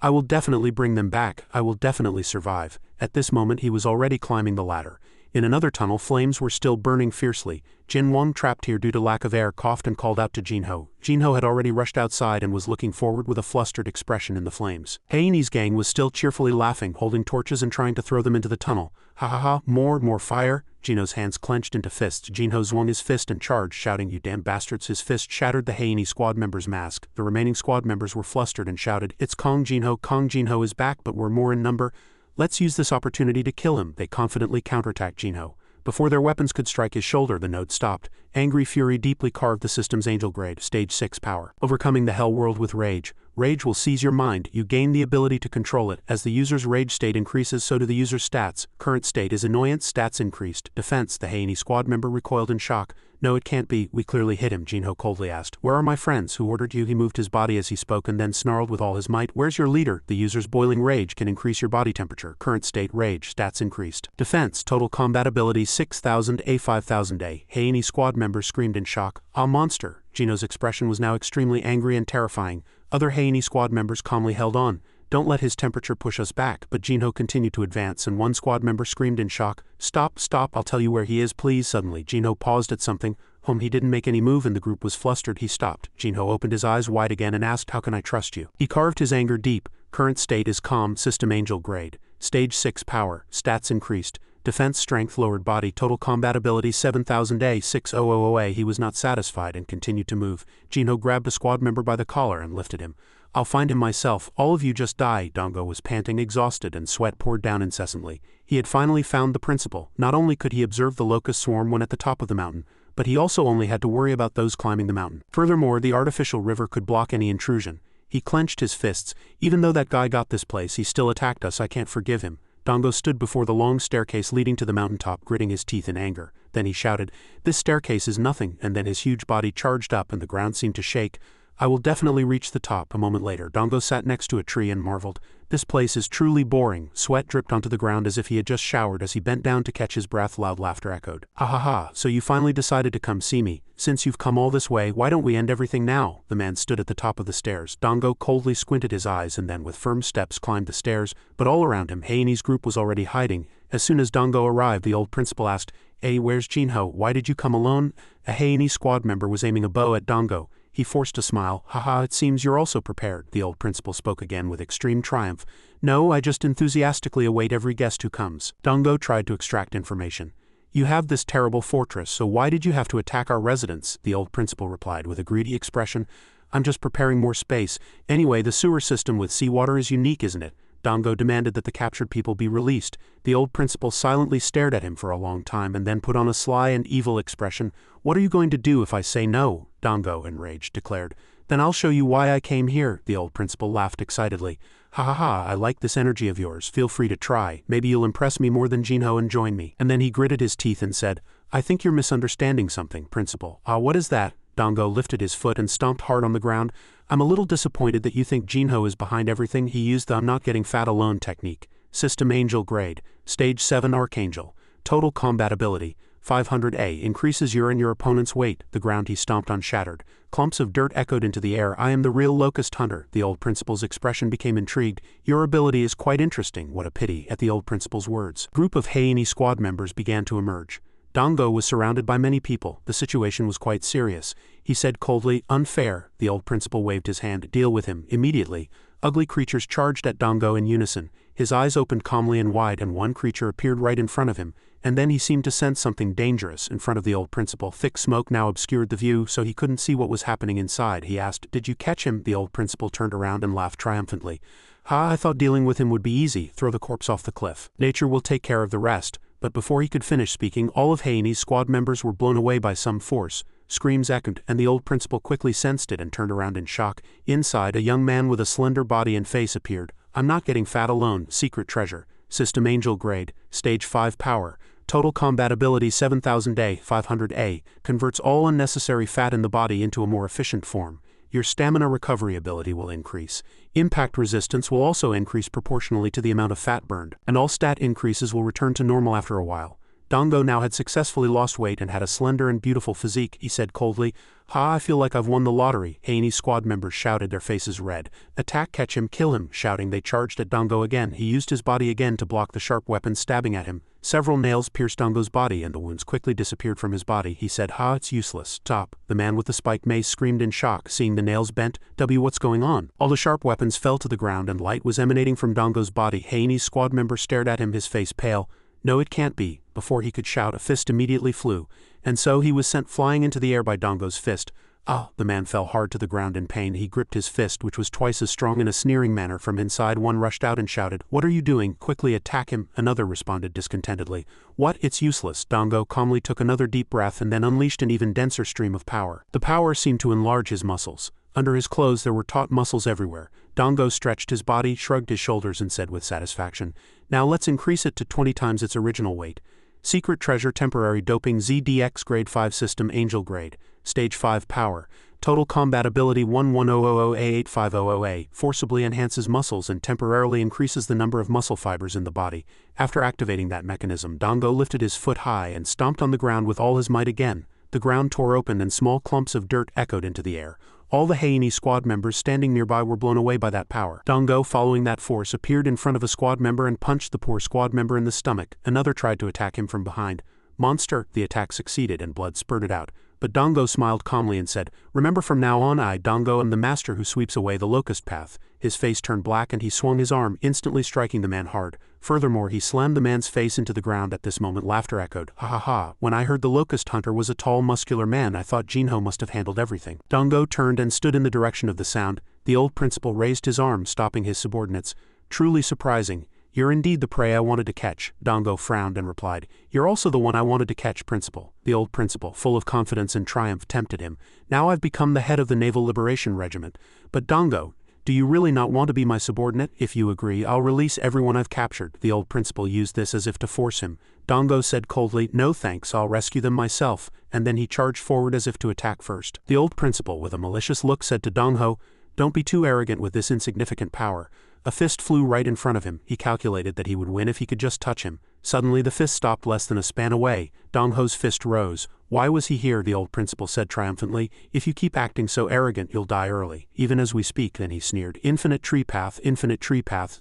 I will definitely bring them back. I will definitely survive. At this moment he was already climbing the ladder. In another tunnel, flames were still burning fiercely. Jin Wang, trapped here due to lack of air, coughed and called out to Jinho. Jinho had already rushed outside and was looking forward with a flustered expression in the flames. Heiini's gang was still cheerfully laughing, holding torches and trying to throw them into the tunnel. Ha ha ha, more fire. Jinho's hands clenched into fists. Jinho swung his fist and charged, shouting, "You damn bastards." His fist shattered the Heiini squad member's mask. The remaining squad members were flustered and shouted, "It's Kong Jinho. Kong Jinho is back, but we're more in number. Let's use this opportunity to kill him." They confidently counterattacked Jinho. Before their weapons could strike his shoulder, the node stopped. Angry fury deeply carved the system's angel grade, stage 6 power. Overcoming the hell world with rage. Rage will seize your mind. You gain the ability to control it. As the user's rage state increases, so do the user's stats. Current state is annoyance, stats increased. Defense, the Heiini squad member recoiled in shock. "No, it can't be. We clearly hit him," Jinho coldly asked. "Where are my friends? Who ordered you?" He moved his body as he spoke and then snarled with all his might. "Where's your leader?" The user's boiling rage can increase your body temperature. Current state, rage, stats increased. Defense, total combat ability 6000 A 5000 A. Heiini squad member screamed in shock. "Ah, monster." Jinho's expression was now extremely angry and terrifying. Other Heiini squad members calmly held on. "Don't let his temperature push us back," but Jinho continued to advance and one squad member screamed in shock. Stop, I'll tell you where he is, please." Suddenly, Jinho paused at something. He didn't make any move and the group was flustered. He stopped. Jinho opened his eyes wide again and asked, "How can I trust you?" He carved his anger deep. Current state is calm, system angel grade. Stage 6 power, stats increased. Defense strength lowered, body total combat ability 7000 A 6000 A. He was not satisfied and continued to move. Jinho grabbed a squad member by the collar and lifted him. "I'll find him myself. All of you just die." Dango was panting, exhausted, and sweat poured down incessantly. He had finally found the principle. Not only could he observe the locust swarm when at the top of the mountain, but he also only had to worry about those climbing the mountain. Furthermore, the artificial river could block any intrusion. He clenched his fists. "Even though that guy got this place, he still attacked us. I can't forgive him." Dango stood before the long staircase leading to the mountaintop, gritting his teeth in anger. Then he shouted, "This staircase is nothing," and then his huge body charged up and the ground seemed to shake. "I will definitely reach the top." A moment later, Dango sat next to a tree and marveled. "This place is truly boring." Sweat dripped onto the ground as if he had just showered. As he bent down to catch his breath, loud laughter echoed. "Ha ha ha, so you finally decided to come see me. Since you've come all this way, why don't we end everything now?" The man stood at the top of the stairs. Dango coldly squinted his eyes and then with firm steps climbed the stairs, but all around him, Heiini's group was already hiding. As soon as Dango arrived, the old principal asked, "Hey, where's Jinho? Why did you come alone?" A Heiini squad member was aiming a bow at Dango. He forced a smile. "Haha, it seems you're also prepared." The old principal spoke again with extreme triumph. "No, I just enthusiastically await every guest who comes." Dango tried to extract information. "You have this terrible fortress, so why did you have to attack our residence?" The old principal replied with a greedy expression. "I'm just preparing more space. Anyway, the sewer system with seawater is unique, isn't it?" Dango demanded that the captured people be released. The old principal silently stared at him for a long time and then put on a sly and evil expression. "What are you going to do if I say no?" Dango, enraged, declared. "Then I'll show you why I came here." The old principal laughed excitedly. "Ha ha ha, I like this energy of yours. Feel free to try. Maybe you'll impress me more than Jinho and join me." And then he gritted his teeth and said, "I think you're misunderstanding something, principal." "Ah, what is that?" Dango lifted his foot and stomped hard on the ground. "I'm a little disappointed that you think Jinho is behind everything." He used the "I'm not getting fat alone" technique. System angel grade. Stage 7 archangel. Total combat ability 500 A. Increases your and your opponent's weight. The ground he stomped on shattered. Clumps of dirt echoed into the air. "I am the real locust hunter." The old principal's expression became intrigued. "Your ability is quite interesting." What a pity. At the old principal's words, a group of Heiini squad members began to emerge. Dango was surrounded by many people. The situation was quite serious. He said coldly, "Unfair." The old principal waved his hand. "Deal with him, immediately." Ugly creatures charged at Dango in unison. His eyes opened calmly and wide and one creature appeared right in front of him, and then he seemed to sense something dangerous in front of the old principal. Thick smoke now obscured the view so he couldn't see what was happening inside. He asked, "Did you catch him?" The old principal turned around and laughed triumphantly. "Ha, I thought dealing with him would be easy. Throw the corpse off the cliff. Nature will take care of the rest." But before he could finish speaking, all of Heiini's squad members were blown away by some force. Screams echoed, and the old principal quickly sensed it and turned around in shock. Inside, a young man with a slender body and face appeared. "I'm not getting fat alone." Secret treasure. System angel grade. Stage 5 power. Total combat ability 7000 A, 500 A. Converts all unnecessary fat in the body into a more efficient form. Your stamina recovery ability will increase. Impact resistance will also increase proportionally to the amount of fat burned, and all stat increases will return to normal after a while. Dango now had successfully lost weight and had a slender and beautiful physique. He said coldly, "Ha, I feel like I've won the lottery." Heiini's squad members shouted, their faces red. "Attack, catch him, kill him." Shouting, they charged at Dango again. He used his body again to block the sharp weapons stabbing at him. Several nails pierced Dango's body and the wounds quickly disappeared from his body. He said, "Ha, it's useless. Stop." The man with the spiked mace screamed in shock, seeing the nails bent. What's going on? All the sharp weapons fell to the ground and light was emanating from Dango's body. Heiani's squad member stared at him, his face pale. "No, it can't be." Before he could shout, a fist immediately flew, and so he was sent flying into the air by Dango's fist. Ah! The man fell hard to the ground in pain. He gripped his fist, which was twice as strong, in a sneering manner. From inside, one rushed out and shouted, "What are you doing? Quickly attack him." Another responded discontentedly, "What? It's useless." Dango calmly took another deep breath and then unleashed an even denser stream of power. The power seemed to enlarge his muscles. Under his clothes there were taut muscles everywhere. Dango stretched his body, shrugged his shoulders and said with satisfaction, "Now let's increase it to 20 times its original weight." Secret treasure, temporary doping, ZDX grade 5 system, angel grade, stage 5 power, total combat ability 1100A8500A, forcibly enhances muscles and temporarily increases the number of muscle fibers in the body. After activating that mechanism, Dango lifted his foot high and stomped on the ground with all his might again. The ground tore open and small clumps of dirt echoed into the air. All the Heiani squad members standing nearby were blown away by that power. Dango, following that force, appeared in front of a squad member and punched the poor squad member in the stomach. Another tried to attack him from behind. Monster! The attack succeeded and blood spurted out. But Dango smiled calmly and said, "Remember, from now on I, Dango, am the master who sweeps away the locust path." His face turned black and he swung his arm, instantly striking the man hard. Furthermore, he slammed the man's face into the ground. At this moment laughter echoed. "Ha ha ha, when I heard the locust hunter was a tall, muscular man, I thought Jinho must have handled everything." Dango turned and stood in the direction of the sound. The old principal raised his arm, stopping his subordinates. "Truly surprising. You're indeed the prey I wanted to catch." Dango frowned and replied, "You're also the one I wanted to catch, principal." The old principal, full of confidence and triumph, tempted him. "Now I've become the head of the Naval Liberation Regiment. But Dango, do you really not want to be my subordinate? If you agree, I'll release everyone I've captured." The old principal used this as if to force him. Dango said coldly, "No thanks, I'll rescue them myself," and then he charged forward as if to attack first. The old principal, with a malicious look, said to Dango, "Don't be too arrogant with this insignificant power." A fist flew right in front of him. He calculated that he would win if he could just touch him. Suddenly the fist stopped less than a span away. Dango's fist rose. "Why was he here?" the old principal said triumphantly. "If you keep acting so arrogant, you'll die early. Even as we speak." Then he sneered. Infinite tree path,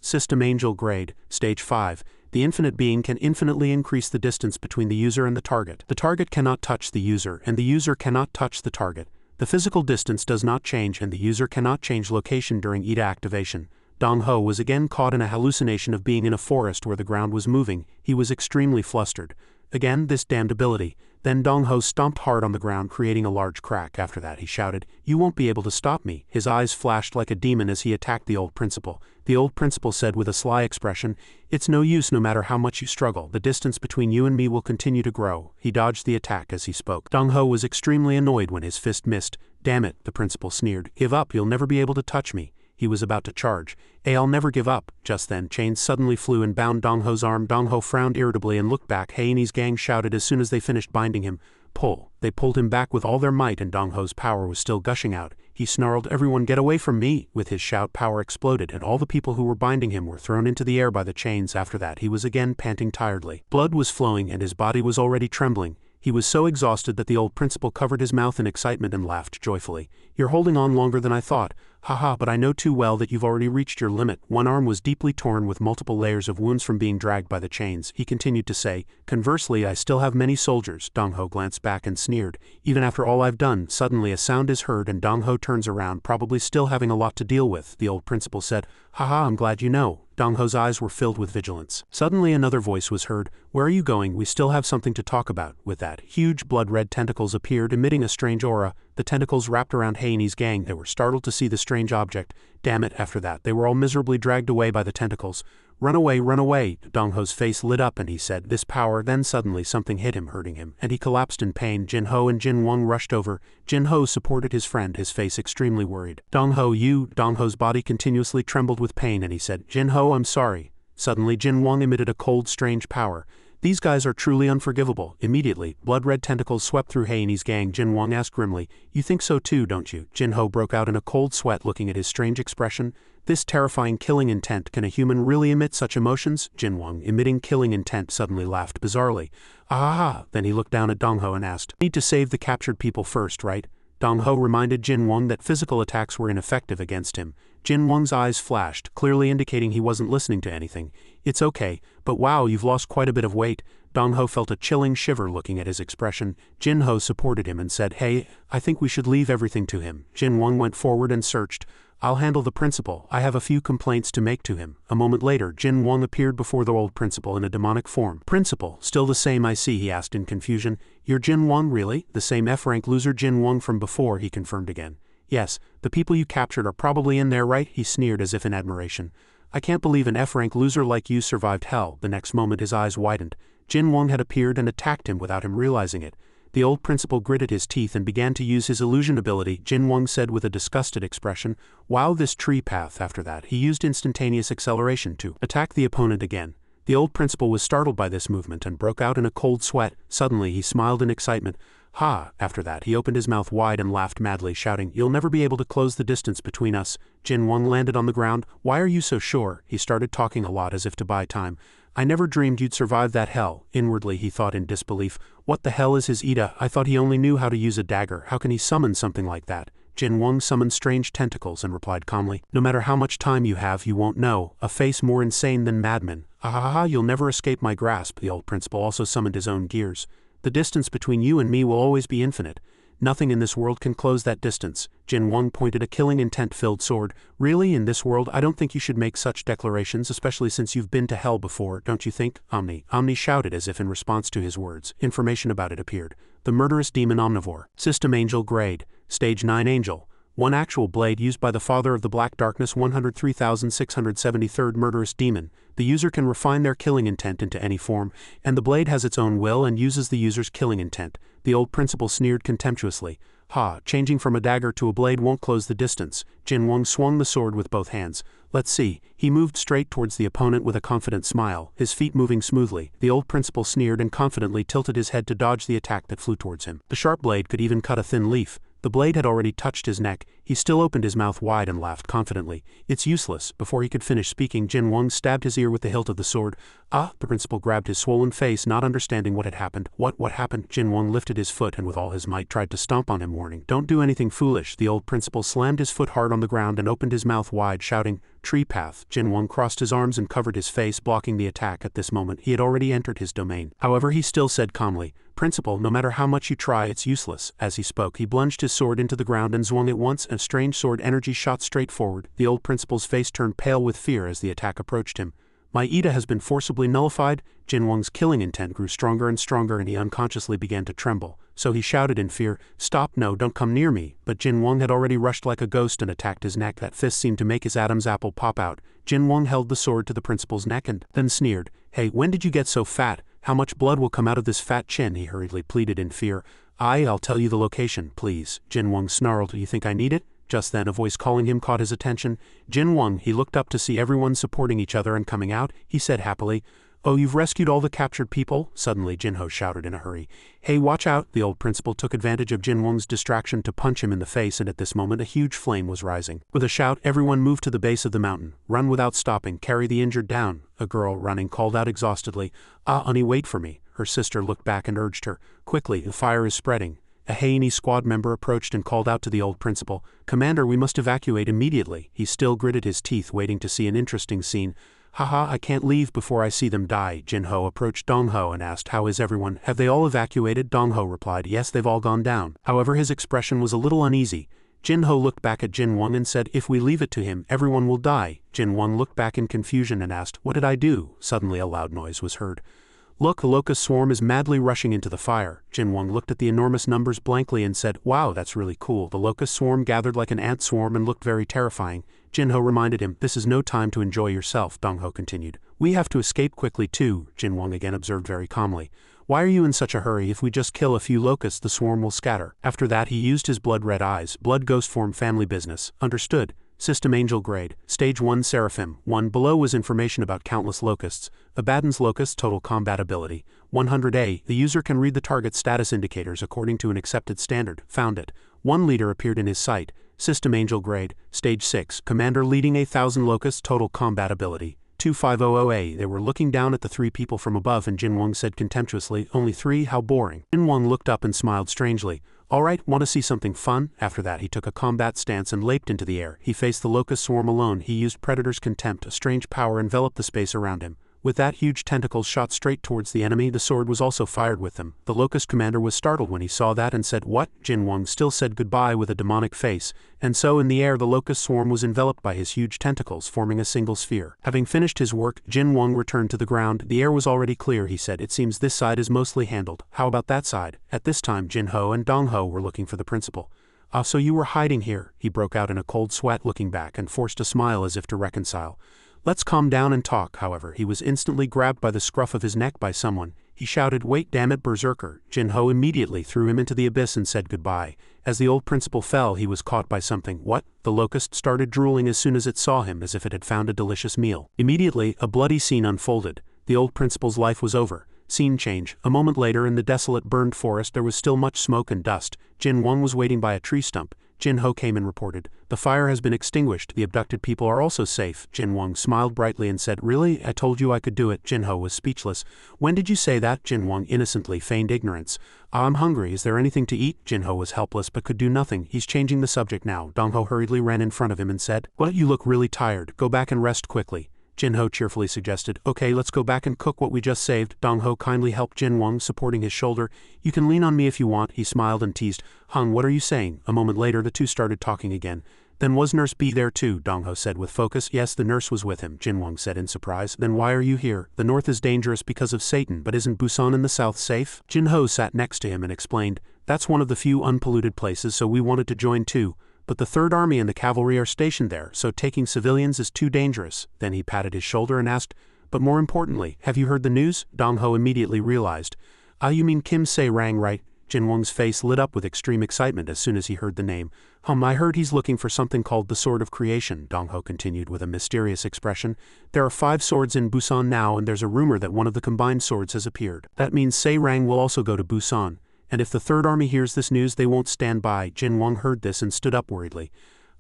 system angel grade, stage 5. The infinite being can infinitely increase the distance between the user and the target. The target cannot touch the user, and the user cannot touch the target. The physical distance does not change, and the user cannot change location during ETA activation. Dango was again caught in a hallucination of being in a forest where the ground was moving. He was extremely flustered. Again, this damned ability. Then Dango stomped hard on the ground, creating a large crack. After that he shouted, "You won't be able to stop me." His eyes flashed like a demon as he attacked the old principal. The old principal said with a sly expression, "It's no use no matter how much you struggle. The distance between you and me will continue to grow." He dodged the attack as he spoke. Dango was extremely annoyed when his fist missed. "Damn it," the principal sneered. "Give up, you'll never be able to touch me." He was about to charge. "I'll never give up." Just then, chains suddenly flew and bound Dango's arm. Dango frowned irritably and looked back. Heiani's gang shouted as soon as they finished binding him, "Pull." They pulled him back with all their might and Dango's power was still gushing out. He snarled, "Everyone get away from me!" With his shout, power exploded and all the people who were binding him were thrown into the air by the chains. After that he was again panting tiredly. Blood was flowing and his body was already trembling. He was so exhausted that the old principal covered his mouth in excitement and laughed joyfully. "You're holding on longer than I thought. Haha, but I know too well that you've already reached your limit." One arm was deeply torn with multiple layers of wounds from being dragged by the chains. He continued to say, "Conversely, I still have many soldiers." Dango glanced back and sneered. "Even after all I've done." Suddenly a sound is heard and Dango turns around, probably still having a lot to deal with. The old principal said, "Haha, I'm glad you know." Dango's eyes were filled with vigilance. Suddenly another voice was heard. "Where are you going? We still have something to talk about." With that, huge blood-red tentacles appeared, emitting a strange aura. The tentacles wrapped around Heiani's gang. They were startled to see the strange object. Damn it, after that, they were all miserably dragged away by the tentacles. "Run away, run away." Dango's face lit up and he said, "This power." Then suddenly something hit him, hurting him, and he collapsed in pain. Jinho and Jinwang rushed over. Jinho supported his friend, his face extremely worried. "Dango, you." Dango's body continuously trembled with pain and he said, "Jinho, I'm sorry." Suddenly Jinwang emitted a cold, strange power. "These guys are truly unforgivable." Immediately, blood-red tentacles swept through Heiani's gang. Jinwang asked grimly, "You think so too, don't you?" Jinho broke out in a cold sweat looking at his strange expression. "This terrifying killing intent, can a human really emit such emotions?" Jinwang, emitting killing intent, suddenly laughed bizarrely. "Ah!" Then he looked down at Dango and asked, "Need to save the captured people first, right?" Dango reminded Jinwang that physical attacks were ineffective against him. Jinwang's eyes flashed, clearly indicating he wasn't listening to anything. It's okay, but wow, you've lost quite a bit of weight. Dong-ho felt a chilling shiver looking at his expression. Jin-ho supported him and said, hey, I think we should leave everything to him. Jin-won went forward and searched. I'll handle the principal. I have a few complaints to make to him. A moment later, Jin-won appeared before the old principal in a demonic form. Principal, still the same I see, he asked in confusion. You're Jin-won, really? The same F-rank loser Jin-won from before, he confirmed again. Yes, the people you captured are probably in there, right? He sneered as if in admiration. I can't believe an F-rank loser like you survived hell. The next moment his eyes widened. Jin-won had appeared and attacked him without him realizing it. The old principal gritted his teeth and began to use his illusion ability, Jin-won said with a disgusted expression. Wow, this tree path. After that, he used instantaneous acceleration to attack the opponent again. The old principal was startled by this movement and broke out in a cold sweat. Suddenly, he smiled in excitement. Ha! After that, he opened his mouth wide and laughed madly, shouting, You'll never be able to close the distance between us. Jin-won landed on the ground. Why are you so sure? He started talking a lot as if to buy time. I never dreamed you'd survive that hell. Inwardly, he thought in disbelief. What the hell is his Ida? I thought he only knew how to use a dagger. How can he summon something like that? Jin-won summoned strange tentacles and replied calmly, No matter how much time you have, you won't know. A face more insane than madman. Ahaha, you'll never escape my grasp. The old principal also summoned his own gears. The distance between you and me will always be infinite. Nothing in this world can close that distance. Jin-won pointed a killing intent-filled sword. Really, in this world, I don't think you should make such declarations, especially since you've been to hell before, don't you think? Omni shouted as if in response to his words. Information about it appeared. The murderous demon omnivore. System Angel Grade. Stage 9 Angel. One actual blade used by the father of the Black Darkness 103,673rd murderous demon. The user can refine their killing intent into any form, and the blade has its own will and uses the user's killing intent. The old principal sneered contemptuously. Ha, changing from a dagger to a blade won't close the distance. Jin-won swung the sword with both hands. Let's see. He moved straight towards the opponent with a confident smile, his feet moving smoothly. The old principal sneered and confidently tilted his head to dodge the attack that flew towards him. The sharp blade could even cut a thin leaf. The blade had already touched his neck. He still opened his mouth wide and laughed confidently. It's useless. Before he could finish speaking, Jin-won stabbed his ear with the hilt of the sword. Ah! The principal grabbed his swollen face, not understanding what had happened. What happened? Jin-won lifted his foot and with all his might tried to stomp on him, warning. Don't do anything foolish. The old principal slammed his foot hard on the ground and opened his mouth wide, shouting, Tree path. Jin-won crossed his arms and covered his face, blocking the attack. At this moment, he had already entered his domain. However, he still said calmly, Principal, no matter how much you try, it's useless. As he spoke, he plunged his sword into the ground and swung it once, and strange sword energy shot straight forward. The old principal's face turned pale with fear as the attack approached him. My Ida has been forcibly nullified. Jin-won's killing intent grew stronger and stronger and he unconsciously began to tremble. So he shouted in fear, Stop, no, don't come near me. But Jin-won had already rushed like a ghost and attacked his neck. That fist seemed to make his Adam's apple pop out. Jin-won held the sword to the principal's neck and then sneered. Hey, when did you get so fat? How much blood will come out of this fat chin? He hurriedly pleaded in fear. I'll tell you the location, please. Jin-won snarled. You think I need it? Just then a voice calling him caught his attention. Jin-won, he looked up to see everyone supporting each other and coming out. He said happily, Oh, you've rescued all the captured people? Suddenly Jin-ho shouted in a hurry. Hey, watch out! The old principal took advantage of Jin-won's distraction to punch him in the face, and at this moment a huge flame was rising. With a shout, everyone moved to the base of the mountain. Run without stopping, carry the injured down. A girl, running, called out exhaustedly, Honey, wait for me. Her sister looked back and urged her. Quickly, the fire is spreading. A Haini squad member approached and called out to the old principal, Commander, we must evacuate immediately. He still gritted his teeth, waiting to see an interesting scene. Haha, I can't leave before I see them die. Jin-ho approached Dong-ho and asked, How is everyone? Have they all evacuated? Dong-ho replied, Yes, they've all gone down. However, his expression was a little uneasy. Jin-ho looked back at Jin-won and said, If we leave it to him, everyone will die. Jin-won looked back in confusion and asked, What did I do? Suddenly a loud noise was heard. Look, the locust swarm is madly rushing into the fire. Jin-won looked at the enormous numbers blankly and said, Wow, that's really cool. The locust swarm gathered like an ant swarm and looked very terrifying. Jin-ho reminded him, This is no time to enjoy yourself. Dong-ho continued. We have to escape quickly too, Jin-won again observed very calmly. Why are you in such a hurry? If we just kill a few locusts, the swarm will scatter. After that he used his blood-red eyes. Blood ghost form family business. Understood. System Angel Grade. Stage 1 Seraphim. 1 Below was information about countless locusts. Abaddon's locust total combat ability. 100A. The user can read the target's status indicators according to an accepted standard. Found it. 1 leader appeared in his sight. System Angel Grade. Stage 6. Commander leading 1,000 locusts total combat ability. 2500A. They were looking down at the 3 people from above and Jin-won said contemptuously, Only 3? How boring. Jin-won looked up and smiled strangely. Alright, want to see something fun? After that he took a combat stance and leaped into the air. He faced the locust swarm alone. He used Predator's Contempt. A strange power enveloped the space around him. With that, huge tentacles shot straight towards the enemy. The sword was also fired with them. The Locust commander was startled when he saw that and said, "What?" Jin Wang still said goodbye with a demonic face, and so in the air the Locust swarm was enveloped by his huge tentacles, forming a single sphere. Having finished his work, Jin Wang returned to the ground. The air was already clear, he said. It seems this side is mostly handled. How about that side? At this time, Jin Ho and Dong Ho were looking for the principal. "Ah, so you were hiding here," he broke out in a cold sweat, looking back, and forced a smile as if to reconcile. "Let's calm down and talk." However, he was instantly grabbed by the scruff of his neck by someone. He shouted, "Wait, damn it, berserker!" Jin Ho immediately threw him into the abyss and said goodbye. As the old principal fell, he was caught by something. What? The Locust started drooling as soon as it saw him, as if it had found a delicious meal. Immediately, a bloody scene unfolded. The old principal's life was over. Scene change. A moment later, in the desolate burned forest, there was still much smoke and dust. Jin Wang was waiting by a tree stump. Jin Ho came and reported, "The fire has been extinguished. The abducted people are also safe." Jin Wang smiled brightly and said, "Really? I told you I could do it." Jin Ho was speechless. "When did you say that?" Jin Wang innocently feigned ignorance. "I'm hungry. Is there anything to eat?" Jin Ho was helpless but could do nothing. "He's changing the subject now." Dong Ho hurriedly ran in front of him and said, "Well, you look really tired. Go back and rest quickly." Jin Ho cheerfully suggested, "Okay, let's go back and cook what we just saved." Dong Ho kindly helped Jin Wang, supporting his shoulder. "You can lean on me if you want," he smiled and teased. "Hung, what are you saying?" A moment later the two started talking again. "Then was Nurse B there too?" Dong Ho said with focus. "Yes, the nurse was with him," Jin Wang said in surprise. "Then why are you here? The north is dangerous because of Satan, but isn't Busan in the south safe?" Jin Ho sat next to him and explained, "That's one of the few unpolluted places, so we wanted to join too. But the Third Army and the cavalry are stationed there, so taking civilians is too dangerous." Then he patted his shoulder and asked, "But more importantly, have you heard the news?" Dong Ho immediately realized. "Ah, you mean Kim Se-rang, right?" Jin Wang's face lit up with extreme excitement as soon as he heard the name. I heard he's looking for something called the Sword of Creation," Dong Ho continued with a mysterious expression. "There are 5 swords in Busan now, and there's a rumor that one of the combined swords has appeared. That means Se-rang will also go to Busan. And if the Third Army hears this news, they won't stand by." Jin Wang heard this and stood up worriedly.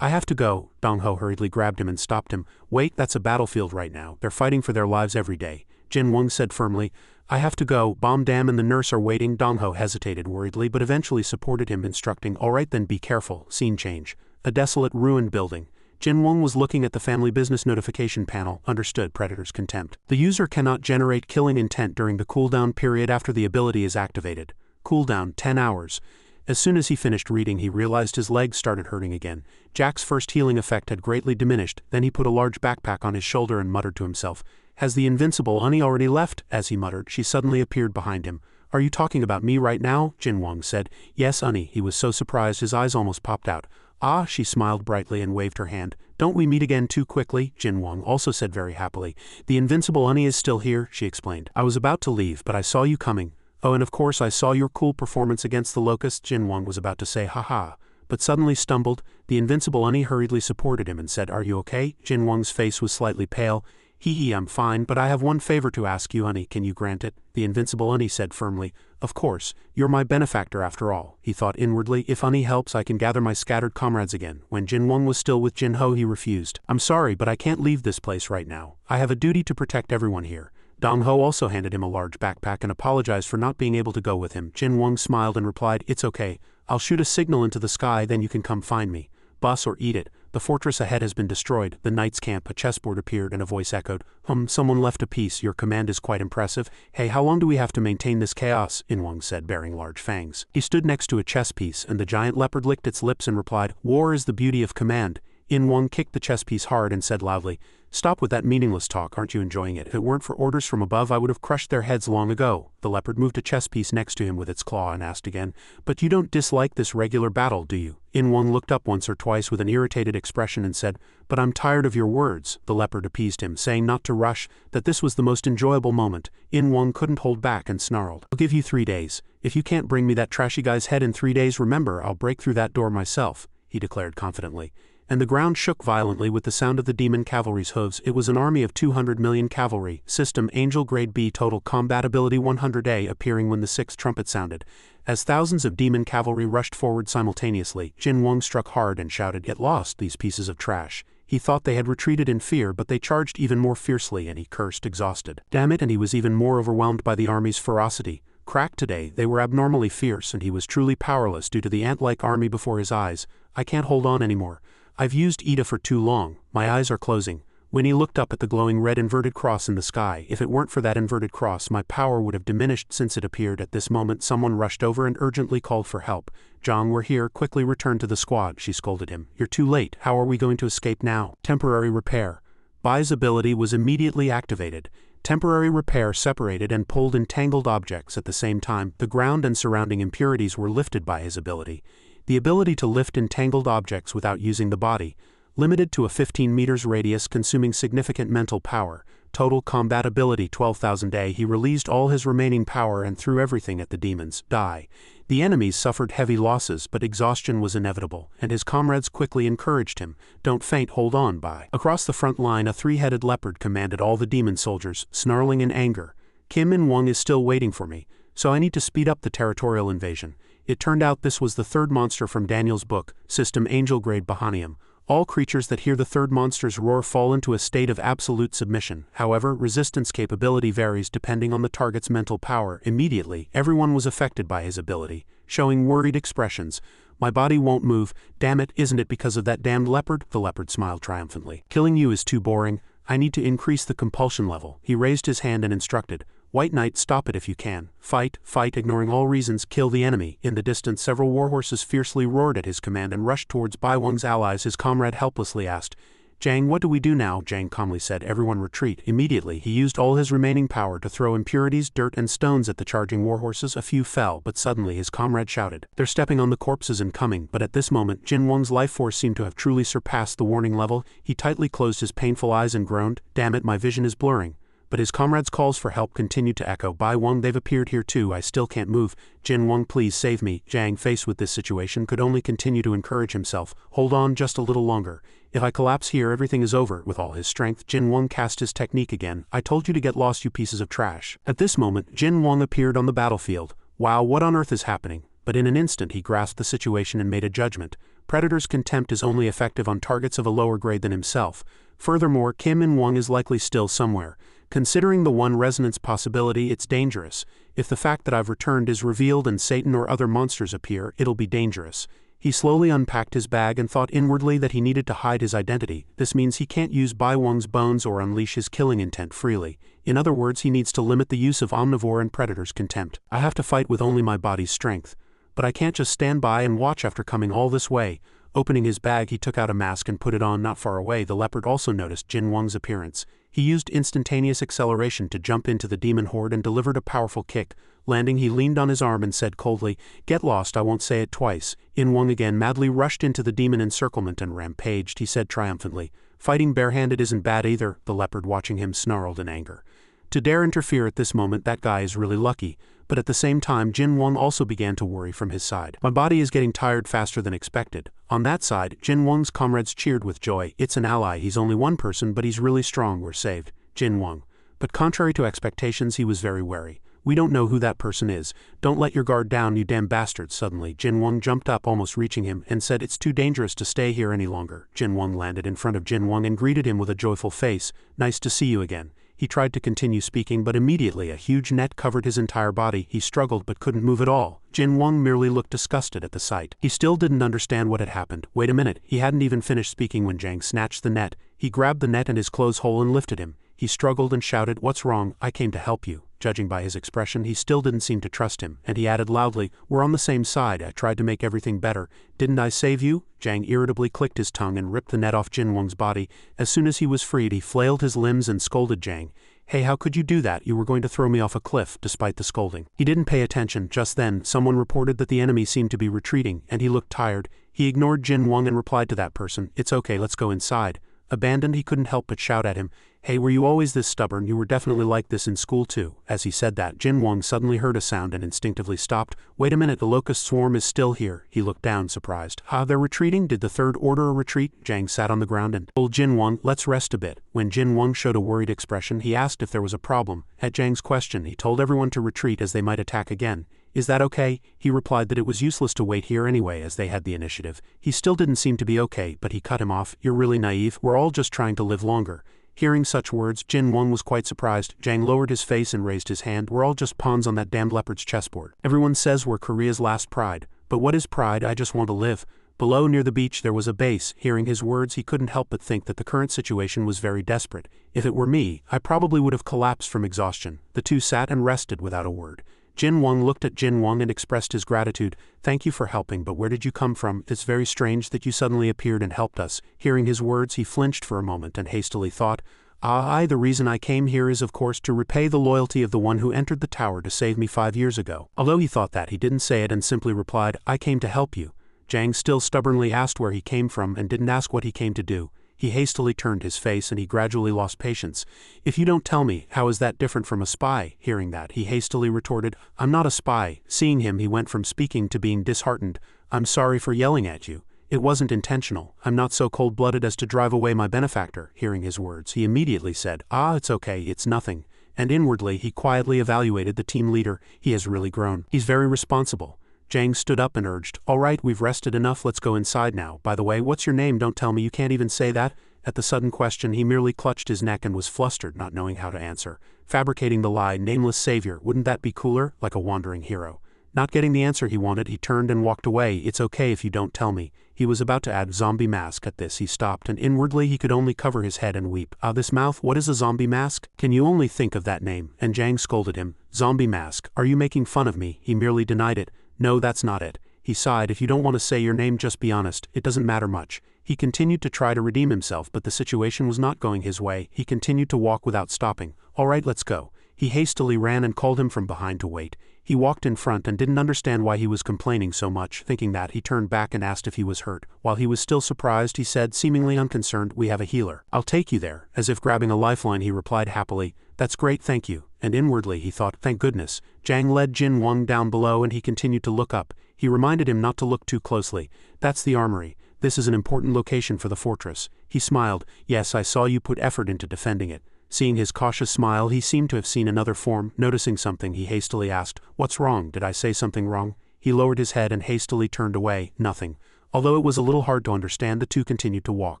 "I have to go." Dong Ho hurriedly grabbed him and stopped him. "Wait, that's a battlefield right now. They're fighting for their lives every day." Jin Wang said firmly, "I have to go. Bomb Dam and the nurse are waiting." Dong Ho hesitated worriedly but eventually supported him, instructing, "All right then, be careful." Scene change. A desolate, ruined building. Jin Wang was looking at the family business notification panel. Understood. Predator's contempt. The user cannot generate killing intent during the cooldown period after the ability is activated. Cooldown 10 hours. As soon as he finished reading, he realized his legs started hurting again. Jack's first healing effect had greatly diminished. Then he put a large backpack on his shoulder and muttered to himself, "Has the invincible Unnie already left?" As he muttered, she suddenly appeared behind him. "Are you talking about me right now?" Jin Wang said. "Yes, Unnie." He was so surprised his eyes almost popped out. "Ah," she smiled brightly and waved her hand. "Don't we meet again too quickly?" Jin Wang also said very happily. "The invincible Unnie is still here," she explained. "I was about to leave, but I saw you coming. Oh, and of course I saw your cool performance against the Locust." Jin Wang was about to say haha, but suddenly stumbled. The invincible Unnie hurriedly supported him and said, "Are you okay?" Jin Wang's face was slightly pale. Hee, I'm fine, but I have one favor to ask you, Unnie. Can you grant it?" The invincible Unnie said firmly, "Of course, you're my benefactor after all." He thought inwardly, if Unnie helps I can gather my scattered comrades again. When Jin Wang was still with Jin Ho, he refused. "I'm sorry, but I can't leave this place right now. I have a duty to protect everyone here." Dong Ho also handed him a large backpack and apologized for not being able to go with him. Jin Wang smiled and replied, "It's okay. I'll shoot a signal into the sky, then you can come find me. Bus or eat it. The fortress ahead has been destroyed." The knight's camp. A chessboard appeared and a voice echoed, Someone left a piece. Your command is quite impressive. Hey, how long do we have to maintain this chaos?" In Wang said, baring large fangs. He stood next to a chess piece, and the giant leopard licked its lips and replied, "War is the beauty of command." In Wang kicked the chess piece hard and said loudly, "Stop with that meaningless talk. Aren't you enjoying it? If it weren't for orders from above, I would have crushed their heads long ago." The leopard moved a chess piece next to him with its claw and asked again, "But you don't dislike this regular battle, do you?" In Wang looked up once or twice with an irritated expression and said, "But I'm tired of your words." The leopard appeased him, saying not to rush, that this was the most enjoyable moment. In Wang couldn't hold back and snarled, "I'll give you 3 days. If you can't bring me that trashy guy's head in 3 days, remember, I'll break through that door myself," he declared confidently. And the ground shook violently with the sound of the demon cavalry's hooves. It was an army of 200 million cavalry, system Angel Grade B, total combat ability 100A, appearing when the 6th trumpet sounded. As thousands of demon cavalry rushed forward simultaneously, Jin Wang struck hard and shouted, "Get lost, these pieces of trash." He thought they had retreated in fear, but they charged even more fiercely, and he cursed, exhausted. Damn it, and he was even more overwhelmed by the army's ferocity. Crack today, they were abnormally fierce, and he was truly powerless due to the ant-like army before his eyes. "I can't hold on anymore. I've used Ida for too long. My eyes are closing. When he looked up at the glowing red inverted cross in the sky, if it weren't for that inverted cross my power would have diminished since it appeared. At this moment someone rushed over and urgently called for help. Jong, we're here, quickly return to the squad, she scolded him. You're too late, how are we going to escape now? Temporary repair. Bai's ability was immediately activated. Temporary repair separated and pulled entangled objects at the same time. The ground and surrounding impurities were lifted by his ability. The ability to lift entangled objects without using the body. Limited to a 15 meters radius, consuming significant mental power. Total combat ability 12,000 A. He released all his remaining power and threw everything at the demons. Die. The enemies suffered heavy losses, but exhaustion was inevitable, and his comrades quickly encouraged him. Don't faint, hold on, Bai. Across the front line a three-headed leopard commanded all the demon soldiers, snarling in anger. Kim In-wong is still waiting for me, so I need to speed up the territorial invasion. It turned out this was the third monster from Daniel's book, System Angel Grade Bahanium. All creatures that hear the third monster's roar fall into a state of absolute submission. However, resistance capability varies depending on the target's mental power. Immediately, everyone was affected by his ability, showing worried expressions. My body won't move. Damn it, isn't it because of that damned leopard? The leopard smiled triumphantly. Killing you is too boring. I need to increase the compulsion level. He raised his hand and instructed. White Knight, stop it if you can. Fight, fight, ignoring all reasons, kill the enemy. In the distance several warhorses fiercely roared at his command and rushed towards Bai Wang's allies. His comrade helplessly asked, Jang, what do we do now? Jang calmly said, everyone retreat. Immediately he used all his remaining power to throw impurities, dirt and stones at the charging warhorses. A few fell, but suddenly his comrade shouted, they're stepping on the corpses and coming. But at this moment Jin Wang's life force seemed to have truly surpassed the warning level. He tightly closed his painful eyes and groaned, damn it, my vision is blurring. But his comrades' calls for help continued to echo. Bai Wang, they've appeared here too, I still can't move. Jin Wang, please save me. Jang, faced with this situation, could only continue to encourage himself. Hold on just a little longer. If I collapse here everything is over. With all his strength, Jin Wang cast his technique again. I told you to get lost, you pieces of trash. At this moment, Jin Wang appeared on the battlefield. Wow, what on earth is happening? But in an instant he grasped the situation and made a judgment. Predator's contempt is only effective on targets of a lower grade than himself. Furthermore, Kim In-wong is likely still somewhere. Considering the one resonance possibility, it's dangerous. If the fact that I've returned is revealed and Satan or other monsters appear, it'll be dangerous. He slowly unpacked his bag and thought inwardly that he needed to hide his identity. This means he can't use Bai Wang's bones or unleash his killing intent freely. In other words, he needs to limit the use of omnivore and predator's contempt. I have to fight with only my body's strength. But I can't just stand by and watch after coming all this way. Opening his bag, he took out a mask and put it on. Not far away, the leopard also noticed Jin Wang's appearance. He used instantaneous acceleration to jump into the demon horde and delivered a powerful kick. Landing, he leaned on his arm and said coldly, "Get lost, I won't say it twice." In-wong again madly rushed into the demon encirclement and rampaged. He said triumphantly, "Fighting barehanded isn't bad either." The leopard, watching him, snarled in anger. To dare interfere at this moment, that guy is really lucky. But at the same time, Jin Wang also began to worry from his side. My body is getting tired faster than expected. On that side, Jin Wang's comrades cheered with joy. It's an ally, he's only one person, but he's really strong, we're saved. Jin Wang. But contrary to expectations, he was very wary. We don't know who that person is. Don't let your guard down, you damn bastards. Suddenly, Jin Wang jumped up, almost reaching him, and said, "It's too dangerous to stay here any longer." Jin Wang landed in front of Jin Wang and greeted him with a joyful face. "Nice to see you again." He tried to continue speaking, but immediately a huge net covered his entire body. He struggled but couldn't move at all. Jin Wang merely looked disgusted at the sight. He still didn't understand what had happened. Wait a minute, he hadn't even finished speaking when Jang snatched the net. He grabbed the net and his clothes hole and lifted him. He struggled and shouted, "What's wrong? I came to help you." Judging by his expression, he still didn't seem to trust him, and he added loudly, "We're on the same side, I tried to make everything better. Didn't I save you?" Jang irritably clicked his tongue and ripped the net off Jin Wang's body. As soon as he was freed, he flailed his limbs and scolded Jang. "Hey, how could you do that? You were going to throw me off a cliff." Despite the scolding, he didn't pay attention. Just then, someone reported that the enemy seemed to be retreating, and he looked tired. He ignored Jin Wang and replied to that person, "It's okay, let's go inside." Abandoned, he couldn't help but shout at him, "Hey, were you always this stubborn? You were definitely like this in school too." As he said that, Jin Wang suddenly heard a sound and instinctively stopped. "Wait a minute, the locust swarm is still here." He looked down, surprised. They're retreating? Did the third order a retreat?" Jang sat on the ground and told Jin Wang, "Let's rest a bit." When Jin Wang showed a worried expression, he asked if there was a problem. At Jang's question, he told everyone to retreat as they might attack again. "Is that okay?" He replied that it was useless to wait here anyway as they had the initiative. He still didn't seem to be okay, but he cut him off. "You're really naive, we're all just trying to live longer." Hearing such words, Jin Wang was quite surprised. Jang lowered his face and raised his hand. "We're all just pawns on that damned leopard's chessboard. Everyone says we're Korea's last pride. But what is pride? I just want to live." Below near the beach there was a base. Hearing his words he couldn't help but think that the current situation was very desperate. If it were me, I probably would have collapsed from exhaustion. The two sat and rested without a word. Jin Wang looked at Jin Wang and expressed his gratitude. Thank you for helping, but where did you come from? It's very strange that you suddenly appeared and helped us. Hearing his words he flinched for a moment and hastily thought, the reason I came here is of course to repay the loyalty of the one who entered the tower to save me 5 years ago. Although he thought that, he didn't say it and simply replied, I came to help you. Zhang still stubbornly asked where he came from and didn't ask what he came to do. He hastily turned his face and he gradually lost patience. If you don't tell me, how is that different from a spy? Hearing that, he hastily retorted, I'm not a spy. Seeing him, he went from speaking to being disheartened. I'm sorry for yelling at you. It wasn't intentional. I'm not so cold-blooded as to drive away my benefactor. Hearing his words, he immediately said, it's okay, it's nothing. And inwardly, he quietly evaluated the team leader. He has really grown. He's very responsible. Zhang stood up and urged, all right, we've rested enough, let's go inside now. By the way, what's your name? Don't tell me you can't even say that. At the sudden question, he merely clutched his neck and was flustered, not knowing how to answer. Fabricating the lie, nameless savior, wouldn't that be cooler? Like a wandering hero. Not getting the answer he wanted, he turned and walked away. It's okay if you don't tell me. He was about to add zombie mask. At this he stopped and inwardly he could only cover his head and weep. This mouth, what is a zombie mask? Can you only think of that name? And Zhang scolded him. Zombie mask, are you making fun of me? He merely denied it. No, that's not it. He sighed. If you don't want to say your name, just be honest. It doesn't matter much. He continued to try to redeem himself, but the situation was not going his way. He continued to walk without stopping. All right, let's go. He hastily ran and called him from behind to wait. He walked in front and didn't understand why he was complaining so much. Thinking that, he turned back and asked if he was hurt. While he was still surprised, he said, seemingly unconcerned, we have a healer. I'll take you there. As if grabbing a lifeline, he replied happily, that's great, thank you. And inwardly he thought, thank goodness. Zhang led Jin Wang down below and he continued to look up. He reminded him not to look too closely. That's the armory. This is an important location for the fortress. He smiled. Yes, I saw you put effort into defending it. Seeing his cautious smile, he seemed to have seen another form. Noticing something, he hastily asked, what's wrong? Did I say something wrong? He lowered his head and hastily turned away. Nothing. Although it was a little hard to understand, the two continued to walk.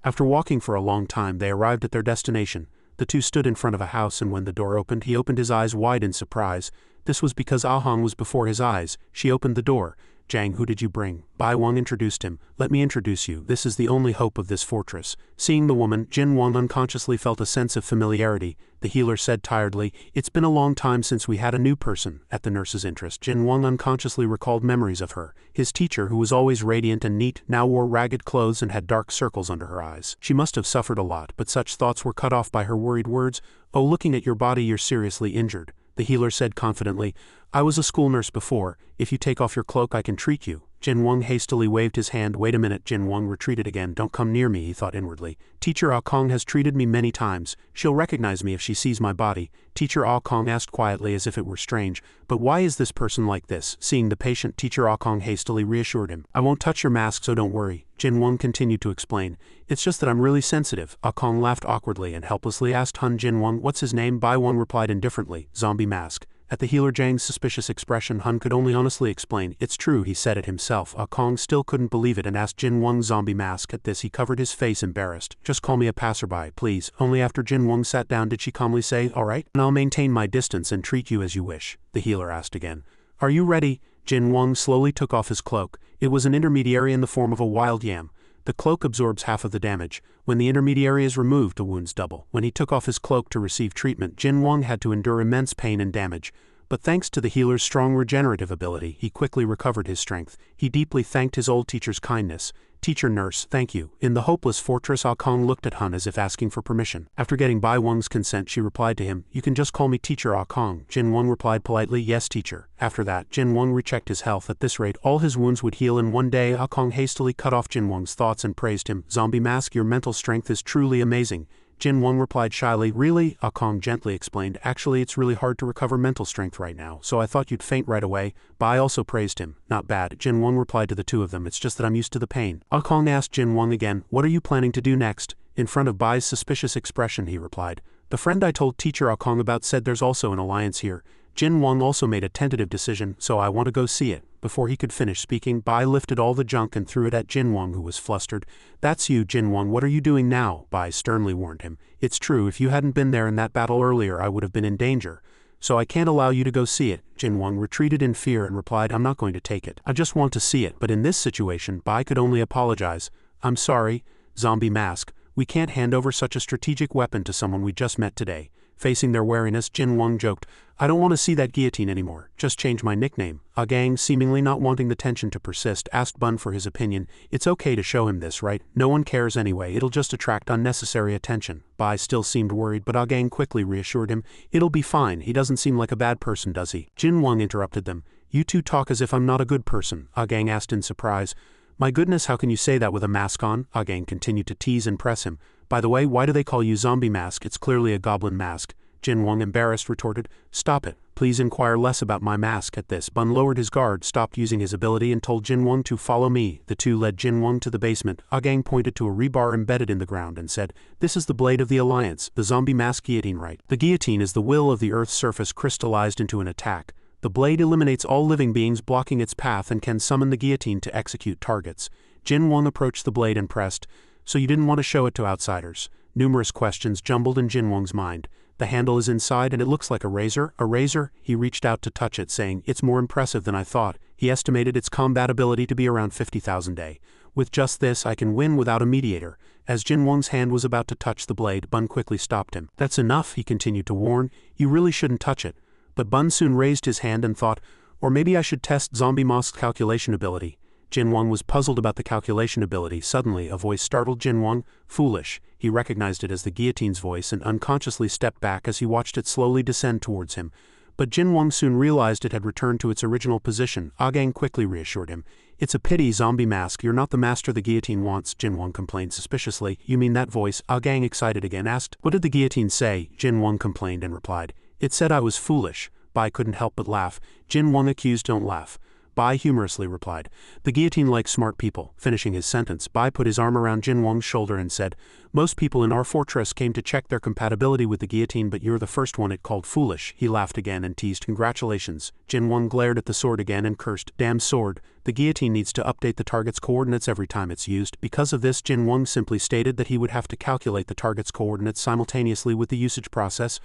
After walking for a long time, they arrived at their destination. The two stood in front of a house and when the door opened, he opened his eyes wide in surprise. This was because Ahong was before his eyes. She opened the door. Zhang, who did you bring? Bai Wang introduced him. Let me introduce you. This is the only hope of this fortress. Seeing the woman, Jin Wang unconsciously felt a sense of familiarity. The healer said tiredly, it's been a long time since we had a new person. At the nurse's interest, Jin Wang unconsciously recalled memories of her. His teacher, who was always radiant and neat, now wore ragged clothes and had dark circles under her eyes. She must have suffered a lot, but such thoughts were cut off by her worried words. Oh, looking at your body, you're seriously injured. The healer said confidently, I was a school nurse before. If you take off your cloak, I can treat you. Jin Wang hastily waved his hand. Wait a minute. Jin Wang retreated again. Don't come near me, he thought inwardly. Teacher Ah Kong has treated me many times. She'll recognize me if she sees my body. Teacher Ah Kong asked quietly as if it were strange. But why is this person like this? Seeing the patient, Teacher Ah Kong hastily reassured him. I won't touch your mask, so don't worry. Jin Wang continued to explain. It's just that I'm really sensitive. Ah Kong laughed awkwardly and helplessly asked Hun Jin Wang, what's his name? Bai Wang replied indifferently, zombie mask. At the healer Zhang's suspicious expression, Hun could only honestly explain, it's true, he said it himself. Ah Kong still couldn't believe it and asked Jin Wang's zombie mask. At this he covered his face embarrassed. Just call me a passerby, please. Only after Jin Wang sat down did she calmly say, alright, and I'll maintain my distance and treat you as you wish. The healer asked again. Are you ready? Jin Wang slowly took off his cloak. It was an intermediary in the form of a wild yam. The cloak absorbs half of the damage. When the intermediary is removed, the wounds double. When he took off his cloak to receive treatment, Jin Wang had to endure immense pain and damage. But thanks to the healer's strong regenerative ability, he quickly recovered his strength. He deeply thanked his old teacher's kindness. Teacher nurse, thank you. In the hopeless fortress, Ah Kong looked at Hun as if asking for permission. After getting Bai Wang's consent, she replied to him, you can just call me Teacher Ah Kong. Jin Wang replied politely, yes teacher. After that, Jin Wang rechecked his health. At this rate, all his wounds would heal in one day. Ah Kong hastily cut off Jin Wang's thoughts and praised him. Zombie mask, your mental strength is truly amazing. Jin Wang replied shyly, really? Ah Kong gently explained, actually it's really hard to recover mental strength right now, so I thought you'd faint right away. Bai also praised him. Not bad. Jin Wang replied to the two of them, it's just that I'm used to the pain. Ah Kong asked Jin Wang again, what are you planning to do next? In front of Bai's suspicious expression he replied, the friend I told Teacher Ah Kong about said there's also an alliance here. Jin Wang also made a tentative decision, so I want to go see it. Before he could finish speaking, Bai lifted all the junk and threw it at Jin Wang, who was flustered. That's you, Jin Wang, what are you doing now? Bai sternly warned him. It's true, if you hadn't been there in that battle earlier I would have been in danger. So I can't allow you to go see it. Jin Wang retreated in fear and replied, I'm not going to take it. I just want to see it, but in this situation, Bai could only apologize. I'm sorry, zombie mask. We can't hand over such a strategic weapon to someone we just met today. Facing their wariness, Jin Wang joked, I don't want to see that guillotine anymore. Just change my nickname. Gang, seemingly not wanting the tension to persist, asked Bun for his opinion. It's okay to show him this, right? No one cares anyway. It'll just attract unnecessary attention. Bai still seemed worried, but Gang quickly reassured him. It'll be fine. He doesn't seem like a bad person, does he? Jin Wang interrupted them. You two talk as if I'm not a good person, Gang asked in surprise. My goodness, how can you say that with a mask on? Gang continued to tease and press him. By the way, why do they call you zombie mask? It's clearly a goblin mask. Jin Wang, embarrassed, retorted, Stop it. Please inquire less about my mask. At this, Bun lowered his guard, stopped using his ability, and told Jin Wang to follow me. The two led Jin Wang to the basement. Gang pointed to a rebar embedded in the ground and said, This is the blade of the Alliance, the zombie mask guillotine, right? The guillotine is the will of the Earth's surface crystallized into an attack. The blade eliminates all living beings blocking its path and can summon the guillotine to execute targets. Jin Wang approached the blade and pressed, So you didn't want to show it to outsiders? Numerous questions jumbled in Jin Wang's mind. The handle is inside and it looks like a razor. A razor? He reached out to touch it, saying, It's more impressive than I thought. He estimated its combat ability to be around 50,000 A. With just this, I can win without a mediator. As Jin Wang's hand was about to touch the blade, Bun quickly stopped him. That's enough, he continued to warn. You really shouldn't touch it. But Bun soon raised his hand and thought, Or maybe I should test Zombie Mask's calculation ability. Jin Wang was puzzled about the calculation ability. Suddenly, a voice startled Jin Wang. Foolish. He recognized it as the guillotine's voice and unconsciously stepped back as he watched it slowly descend towards him. But Jin Wang soon realized it had returned to its original position. Gang quickly reassured him. It's a pity, zombie mask. You're not the master the guillotine wants, Jin Wang complained suspiciously. You mean that voice? Gang, excited again, asked. What did the guillotine say? Jin Wang complained and replied. It said I was foolish. Bai couldn't help but laugh. Jin Wang accused, Don't laugh. Bai humorously replied. The guillotine likes smart people. Finishing his sentence, Bai put his arm around Jin Wang's shoulder and said, Most people in our fortress came to check their compatibility with the guillotine, but you're the first one it called foolish. He laughed again and teased, Congratulations. Jin Wang glared at the sword again and cursed, Damn sword. The guillotine needs to update the target's coordinates every time it's used. Because of this, Jin Wang simply stated that he would have to calculate the target's coordinates simultaneously with the usage process.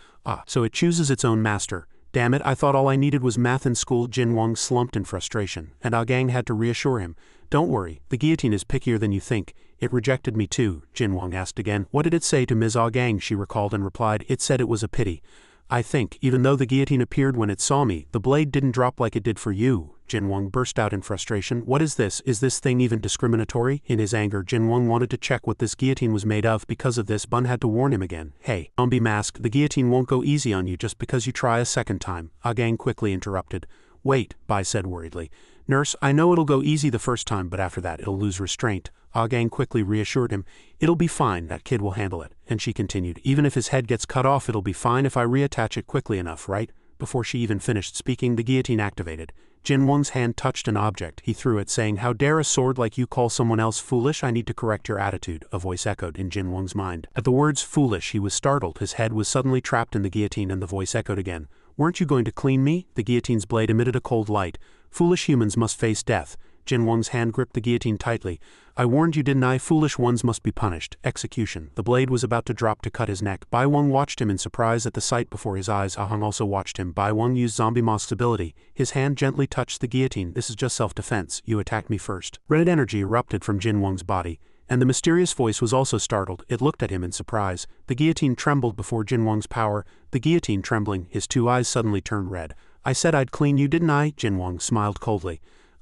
So it chooses its own master. Damn it, I thought all I needed was math in school. Jin Wang slumped in frustration, and Gang had to reassure him. Don't worry, the guillotine is pickier than you think. It rejected me too, Jin Wang asked again. What did it say to Ms. Gang? She recalled and replied, It said it was a pity. I think, even though the guillotine appeared when it saw me, the blade didn't drop like it did for you. Jin Wang burst out in frustration. What is this? Is this thing even discriminatory? In his anger, Jin Wang wanted to check what this guillotine was made of. Because of this, Bun had to warn him again. Hey, zombie mask, the guillotine won't go easy on you just because you try a second time. Gang quickly interrupted. Wait, Bai said worriedly. Nurse, I know it'll go easy the first time, but after that it'll lose restraint. Gang quickly reassured him. It'll be fine, that kid will handle it. And she continued, Even if his head gets cut off, it'll be fine if I reattach it quickly enough, right? Before she even finished speaking, the guillotine activated. Jin Wang's hand touched an object. He threw it, saying, How dare a sword like you call someone else foolish? I need to correct your attitude, a voice echoed in Jin Wang's mind. At the words foolish, he was startled. His head was suddenly trapped in the guillotine and the voice echoed again. Weren't you going to clean me? The guillotine's blade emitted a cold light. Foolish humans must face death. Jin Wang's hand gripped the guillotine tightly. I warned you, didn't I? Foolish ones must be punished. Execution. The blade was about to drop to cut his neck. Bai Wang watched him in surprise at the sight before his eyes. Ahang also watched him. Bai Wang used Zombie Mask's ability. His hand gently touched the guillotine. This is just self-defense. You attacked me first. Red energy erupted from Jin Wang's body, and the mysterious voice was also startled. It looked at him in surprise. The guillotine trembled before Jin Wang's power. The guillotine trembling, his two eyes suddenly turned red. I said I'd clean you, didn't I? Jin Wang smiled coldly.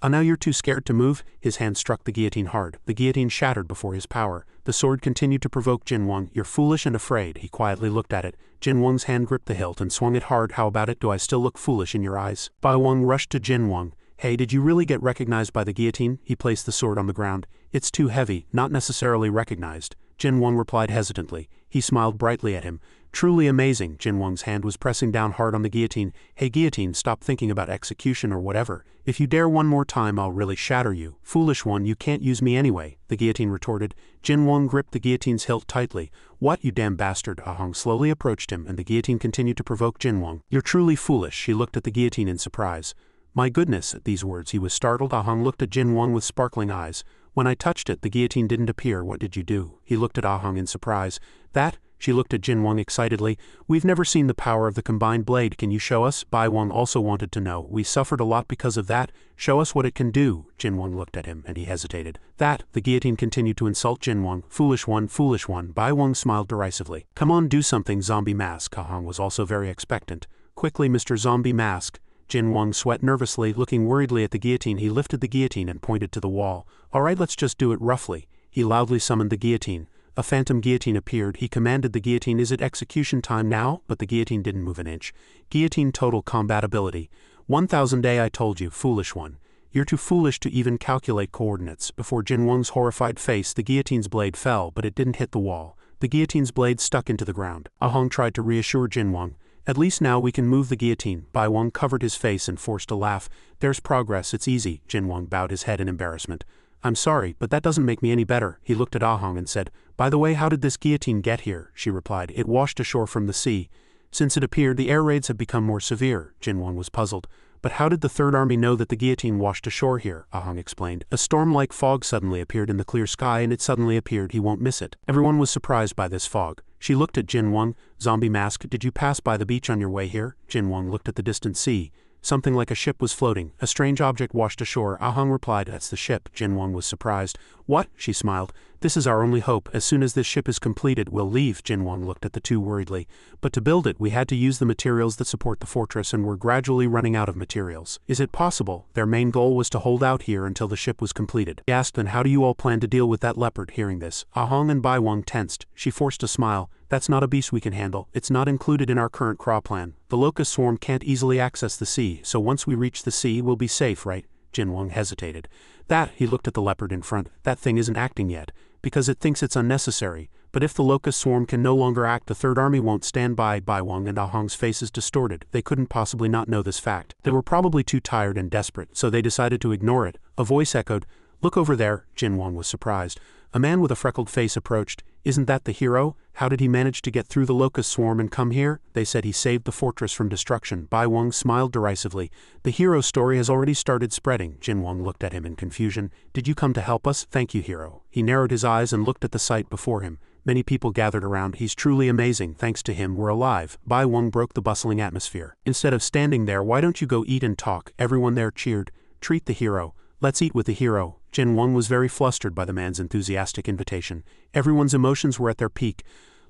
Now you're too scared to move? His hand struck the guillotine hard. The guillotine shattered before his power. The sword continued to provoke Jin Wang. You're foolish and afraid. He quietly looked at it. Jin Wang's hand gripped the hilt and swung it hard. How about it? Do I still look foolish in your eyes? Bai Wang rushed to Jin Wang. Hey, did you really get recognized by the guillotine? He placed the sword on the ground. It's too heavy, not necessarily recognized. Jin Wang replied hesitantly. He smiled brightly at him. Truly amazing. Jin Wang's hand was pressing down hard on the guillotine. Hey guillotine, stop thinking about execution or whatever. If you dare one more time, I'll really shatter you. Foolish one, you can't use me anyway, the guillotine retorted. Jin Wang gripped the guillotine's hilt tightly. What, you damn bastard? Ahang slowly approached him, and the guillotine continued to provoke Jin Wang. You're truly foolish. She looked at the guillotine in surprise. My goodness, at these words he was startled. Ahang looked at Jin Wang with sparkling eyes. When I touched it, the guillotine didn't appear. What did you do? He looked at Ahang in surprise. That? She looked at Jin Wang excitedly. We've never seen the power of the combined blade. Can you show us? Bai Wang also wanted to know. We suffered a lot because of that. Show us what it can do. Jin Wang looked at him, and he hesitated. That, the guillotine continued to insult Jin Wang. Foolish one, foolish one. Bai Wang smiled derisively. Come on, do something, zombie mask. Kahong was also very expectant. Quickly, Mr. Zombie Mask. Jin Wang sweat nervously, looking worriedly at the guillotine. He lifted the guillotine and pointed to the wall. All right, let's just do it roughly. He loudly summoned the guillotine. A phantom guillotine appeared. He commanded the guillotine, is it execution time now? But the guillotine didn't move an inch. Guillotine total combatability. 1000 day I told you, foolish one. You're too foolish to even calculate coordinates. Before Jin Wang's horrified face, the guillotine's blade fell, but it didn't hit the wall. The guillotine's blade stuck into the ground. Ahong tried to reassure Jin Wang. At least now we can move the guillotine. Bai Wang covered his face and forced a laugh. There's progress, it's easy. Jin Wang bowed his head in embarrassment. I'm sorry, but that doesn't make me any better. He looked at Ahong and said, by the way, how did this guillotine get here? She replied, it washed ashore from the sea. Since it appeared, the air raids have become more severe. Jin Wang was puzzled. But how did the Third Army know that the guillotine washed ashore here? Ahong explained. A storm-like fog suddenly appeared in the clear sky, and it suddenly appeared. He won't miss it. Everyone was surprised by this fog. She looked at Jin Wang. Zombie Mask, did you pass by the beach on your way here? Jin Wang looked at the distant sea. Something like a ship was floating. A strange object washed ashore. Ahong replied, that's the ship. Jin Wang was surprised. What? She smiled. This is our only hope. As soon as this ship is completed, we'll leave. Jin Wang looked at the two worriedly. But to build it, we had to use the materials that support the fortress, and we're gradually running out of materials. Is it possible? Their main goal was to hold out here until the ship was completed. He asked, then how do you all plan to deal with that leopard? Hearing this, Ahong and Bai Wang tensed. She forced a smile. That's not a beast we can handle. It's not included in our current craw plan. The locust swarm can't easily access the sea, so once we reach the sea, we'll be safe, right? Jin Wang hesitated. That, he looked at the leopard in front, that thing isn't acting yet, because it thinks it's unnecessary. But if the locust swarm can no longer act, the Third Army won't stand by. Bai Wang and Ahong's faces distorted. They couldn't possibly not know this fact. They were probably too tired and desperate, so they decided to ignore it. A voice echoed, look over there. Jin Wang was surprised. A man with a freckled face approached. Isn't that the hero? How did he manage to get through the locust swarm and come here? They said he saved the fortress from destruction. Bai Wang smiled derisively. The hero story has already started spreading. Jin Wang looked at him in confusion. Did you come to help us? Thank you, hero. He narrowed his eyes and looked at the sight before him. Many people gathered around. He's truly amazing. Thanks to him, we're alive. Bai Wang broke the bustling atmosphere. Instead of standing there, why don't you go eat and talk? Everyone there cheered. Treat the hero. Let's eat with the hero. Jin Wang was very flustered by the man's enthusiastic invitation. Everyone's emotions were at their peak.